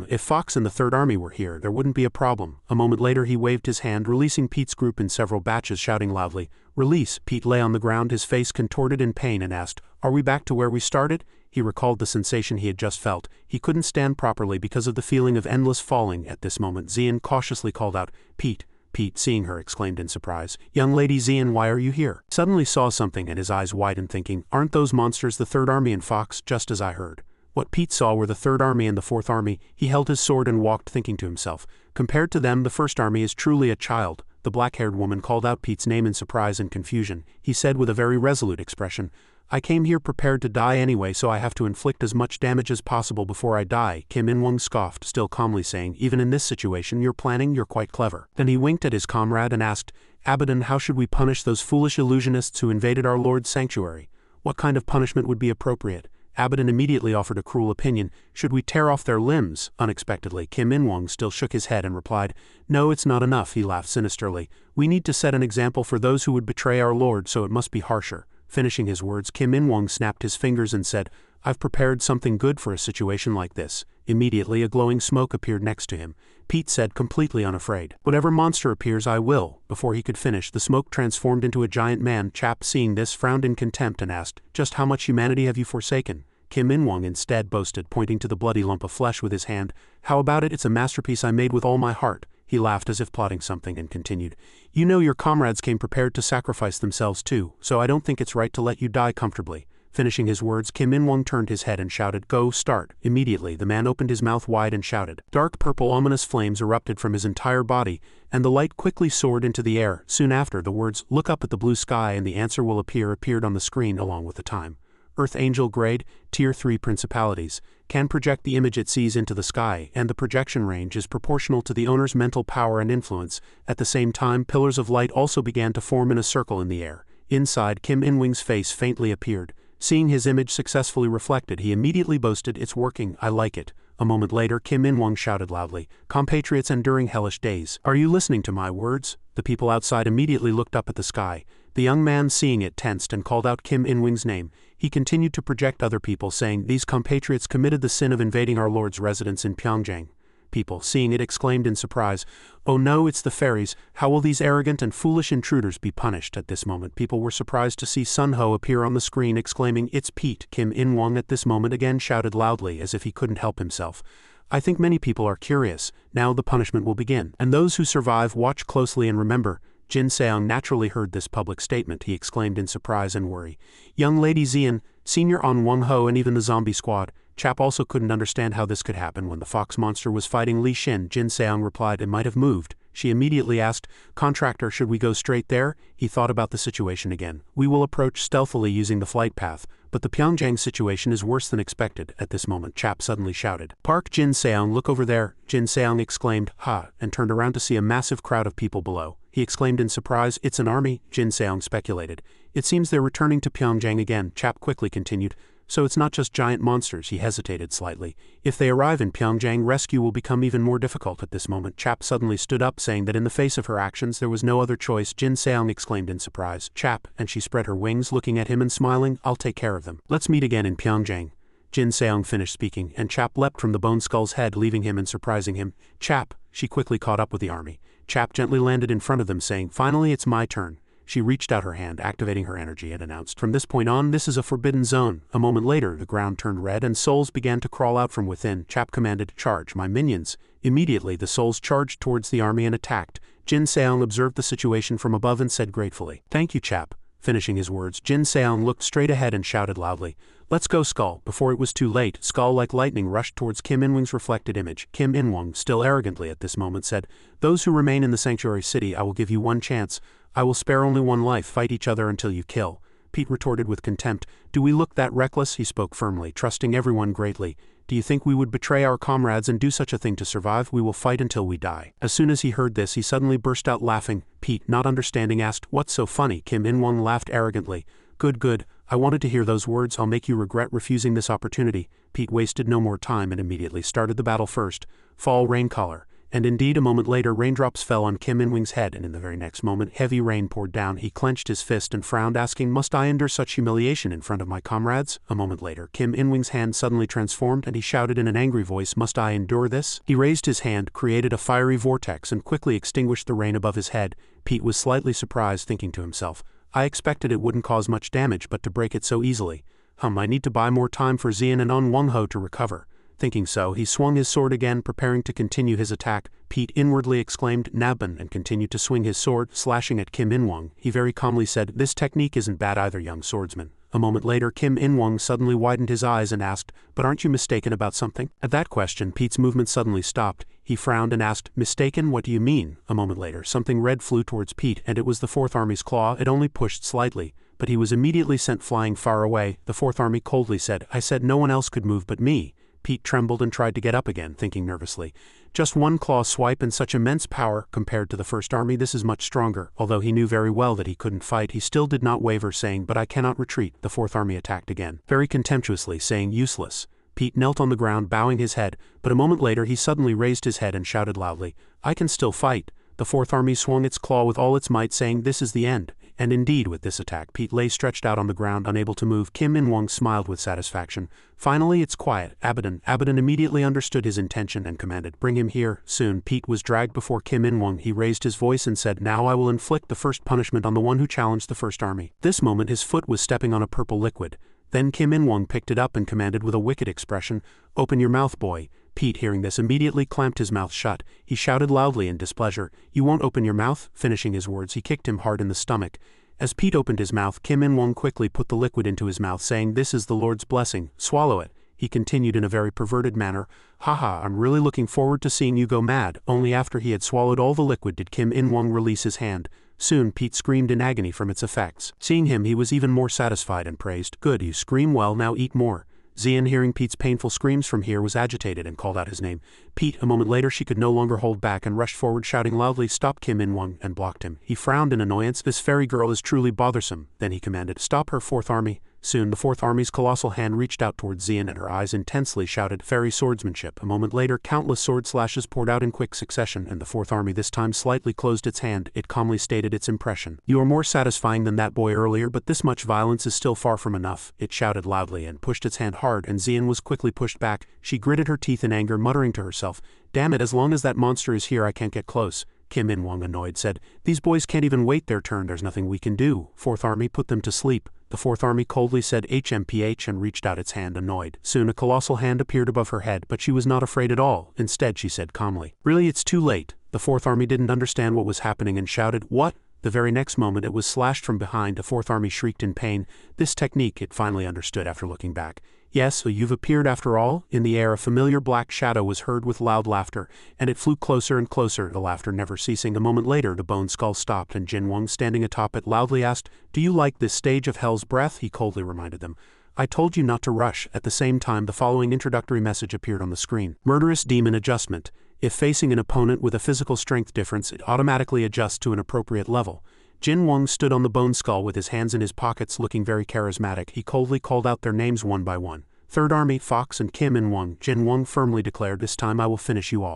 if Fox and the Third Army were here, there wouldn't be a problem. A moment later he waved his hand, releasing Pete's group in several batches, shouting loudly, release. Pete lay on the ground, his face contorted in pain, and asked, are we back to where we started? He recalled the sensation he had just felt. He couldn't stand properly because of the feeling of endless falling. At this moment Xian cautiously called out, Pete. Pete, seeing her, exclaimed in surprise, young lady Xian, why are you here? Suddenly saw something and his eyes widened, thinking, aren't those monsters the Third Army and Fox? Just as I heard. What Pete saw were the Third Army and the Fourth Army. He held his sword and walked, thinking to himself, compared to them the First Army is truly a child. The black-haired woman called out Pete's name in surprise and confusion. He said with a very resolute expression, I came here prepared to die anyway, so I have to inflict as much damage as possible before I die. Kim In-wong scoffed, still calmly saying, even in this situation you're quite clever. Then he winked at his comrade and asked, Abaddon, how should we punish those foolish illusionists who invaded our Lord's sanctuary? What kind of punishment would be appropriate? Abaddon immediately offered a cruel opinion. Should we tear off their limbs? Unexpectedly, Kim In-wong still shook his head and replied, no, it's not enough. He laughed sinisterly. We need to set an example for those who would betray our Lord, so it must be harsher. Finishing his words, Kim In-wong snapped his fingers and said, I've prepared something good for a situation like this. Immediately a glowing smoke appeared next to him. Pete said, completely unafraid, whatever monster appears I will. Before he could finish, the smoke transformed into a giant man. Chap, seeing this, frowned in contempt and asked, just how much humanity have you forsaken? Kim In-wong instead boasted, pointing to the bloody lump of flesh with his hand, how about it? It's a masterpiece I made with all my heart. He laughed as if plotting something and continued, you know your comrades came prepared to sacrifice themselves too, so I don't think it's right to let you die comfortably. Finishing his words, Kim In-wong turned his head and shouted, go, start. Immediately the man opened his mouth wide and shouted. Dark purple ominous flames erupted from his entire body, and the light quickly soared into the air. Soon after, the words, look up at the blue sky and the answer will appear appeared on the screen along with the time. Earth Angel Grade, Tier 3 Principalities, can project the image it sees into the sky, and the projection range is proportional to the owner's mental power and influence. At the same time, pillars of light also began to form in a circle in the air. Inside, Kim In-wong's face faintly appeared. Seeing his image successfully reflected, he immediately boasted, it's working, I like it. A moment later, Kim In-wong shouted loudly, compatriots enduring hellish days, are you listening to my words? The people outside immediately looked up at the sky. The young man, seeing it, tensed and called out Kim In-wong's name. He continued to project other people, saying, these compatriots committed the sin of invading our Lord's residence in Pyongyang. People, seeing it, exclaimed in surprise, oh no, it's the fairies. How will these arrogant and foolish intruders be punished? At this moment, people were surprised to see Sun Ho appear on the screen, exclaiming, it's Pete. Kim In-wong at this moment again shouted loudly as if he couldn't help himself. I think many people are curious. Now the punishment will begin. And those who survive, watch closely and remember. Jin Seong naturally heard this public statement. He exclaimed in surprise and worry. Young lady Xian, senior on Wang Ho and even the zombie squad. Chap also couldn't understand how this could happen. When the fox monster was fighting Li Xin, Jin Seong replied it might have moved. She immediately asked, contractor, should we go straight there? He thought about the situation again. We will approach stealthily using the flight path, but the Pyongyang situation is worse than expected. At this moment, Chap suddenly shouted, Park Jin Seong, look over there. Jin Seong exclaimed, ha, and turned around to see a massive crowd of people below. He exclaimed in surprise, it's an army. Jin Seong speculated. It seems they're returning to Pyongyang again. Chap quickly continued, so it's not just giant monsters. He hesitated slightly. If they arrive in Pyongyang, rescue will become even more difficult. At this moment, Chap suddenly stood up, saying that in the face of her actions there was no other choice. Jin Seong exclaimed in surprise, Chap, and she spread her wings, looking at him and smiling, I'll take care of them. Let's meet again in Pyongyang. Jin Seong finished speaking, and Chap leapt from the bone skull's head, leaving him and surprising him. Chap, she quickly caught up with the army. Chap gently landed in front of them saying, "Finally it's my turn." She reached out her hand, activating her energy, and announced, "From this point on, this is a forbidden zone." A moment later, the ground turned red and souls began to crawl out from within. Chap commanded, "Charge, my minions." Immediately, the souls charged towards the army and attacked. Jin Seong observed the situation from above and said gratefully, "Thank you, Chap." Finishing his words, Jin Seong looked straight ahead and shouted loudly, "Let's go, Skull." Before it was too late, Skull like lightning rushed towards Kim In-wong's reflected image. Kim In-wong, still arrogantly at this moment, said, "Those who remain in the sanctuary city, I will give you one chance. I will spare only one life. Fight each other until you kill." Pete retorted with contempt, "Do we look that reckless?" He spoke firmly, trusting everyone greatly. "Do you think we would betray our comrades and do such a thing to survive? We will fight until we die." As soon as he heard this, he suddenly burst out laughing. Pete, not understanding, asked, "What's so funny?" Kim In-wong laughed arrogantly. Good. I wanted to hear those words. I'll make you regret refusing this opportunity." Pete wasted no more time and immediately started the battle first. Fall rain color. And indeed, a moment later, raindrops fell on Kim In-wong's head, and in the very next moment, heavy rain poured down. He clenched his fist and frowned, asking, "Must I endure such humiliation in front of my comrades?" A moment later, Kim In-wong's hand suddenly transformed, and he shouted in an angry voice, "Must I endure this?" He raised his hand, created a fiery vortex, and quickly extinguished the rain above his head. Pete was slightly surprised, thinking to himself, "I expected it wouldn't cause much damage, but to break it so easily. I need to buy more time for Xian and On Wung-ho to recover." Thinking so, he swung his sword again, preparing to continue his attack. Pete inwardly exclaimed, "Nabun," and continued to swing his sword, slashing at Kim In-wong. He very calmly said, "This technique isn't bad either, young swordsman." A moment later, Kim In-wong suddenly widened his eyes and asked, "But aren't you mistaken about something?" At that question, Pete's movement suddenly stopped. He frowned and asked, "Mistaken? What do you mean?" A moment later, something red flew towards Pete, and it was the Fourth Army's claw. It only pushed slightly, but he was immediately sent flying far away. The Fourth Army coldly said, "I said no one else could move but me." Pete trembled and tried to get up again, thinking nervously, "Just one claw swipe and such immense power. Compared to the First Army, this is much stronger." Although he knew very well that he couldn't fight, he still did not waver, saying, "But I cannot retreat." The Fourth Army attacked again, very contemptuously, saying, "Useless." Pete knelt on the ground, bowing his head, but a moment later he suddenly raised his head and shouted loudly, "I can still fight." The Fourth Army swung its claw with all its might, saying, "This is the end." And indeed, with this attack, Pete lay stretched out on the ground, unable to move. Kim In-wong smiled with satisfaction. "Finally, it's quiet. Abaddon." Abaddon immediately understood his intention and commanded, "Bring him here." Soon, Pete was dragged before Kim In-wong. He raised his voice and said, "Now I will inflict the first punishment on the one who challenged the First Army." This moment, his foot was stepping on a purple liquid. Then Kim In-wong picked it up and commanded with a wicked expression, "Open your mouth, boy." Pete, hearing this, immediately clamped his mouth shut. He shouted loudly in displeasure, "You won't open your mouth?" Finishing his words, he kicked him hard in the stomach. As Pete opened his mouth, Kim In-wong quickly put the liquid into his mouth, saying, "This is the Lord's blessing. Swallow it." He continued in a very perverted manner, "Haha, I'm really looking forward to seeing you go mad." Only after he had swallowed all the liquid did Kim In-wong release his hand. Soon, Pete screamed in agony from its effects. Seeing him, he was even more satisfied and praised, "Good, you scream well, now eat more." Xian, hearing Pete's painful screams from here, was agitated and called out his name. Pete, a moment later, she could no longer hold back and rushed forward, shouting loudly, "Stop!" Kim In-wong, and blocked him. He frowned in annoyance. "This fairy girl is truly bothersome." Then he commanded, "Stop her, Fourth Army." Soon, the Fourth Army's colossal hand reached out towards Xian, and her eyes intensely shouted, "Fairy swordsmanship." A moment later, countless sword slashes poured out in quick succession, and the Fourth Army this time slightly closed its hand. It calmly stated its impression. "You are more satisfying than that boy earlier, but this much violence is still far from enough." It shouted loudly and pushed its hand hard, and Xian was quickly pushed back. She gritted her teeth in anger, muttering to herself, "Damn it, as long as that monster is here I can't get close." Kim In-wong, annoyed, said, "These boys can't even wait their turn. There's nothing we can do." Fourth Army, put them to sleep. The Fourth Army coldly said HMPH and reached out its hand, annoyed. Soon a colossal hand appeared above her head, but she was not afraid at all. Instead, she said calmly, "Really, it's too late." The Fourth Army didn't understand what was happening and shouted, "What?" The very next moment it was slashed from behind. The Fourth Army shrieked in pain. This technique, it finally understood after looking back. "Yes, so you've appeared after all?" In the air a familiar black shadow was heard with loud laughter, and it flew closer and closer, the laughter never ceasing. A moment later the bone skull stopped, and Jin Wang, standing atop it, loudly asked, "Do you like this stage of hell's breath?" He coldly reminded them, "I told you not to rush." At the same time the following introductory message appeared on the screen. Murderous demon adjustment. If facing an opponent with a physical strength difference, it automatically adjusts to an appropriate level. Jin Wang stood on the bone skull with his hands in his pockets, looking very charismatic. He coldly called out their names one by one. Third Army, Fox and Kim In-wong. Jin Wang firmly declared, "This time I will finish you all."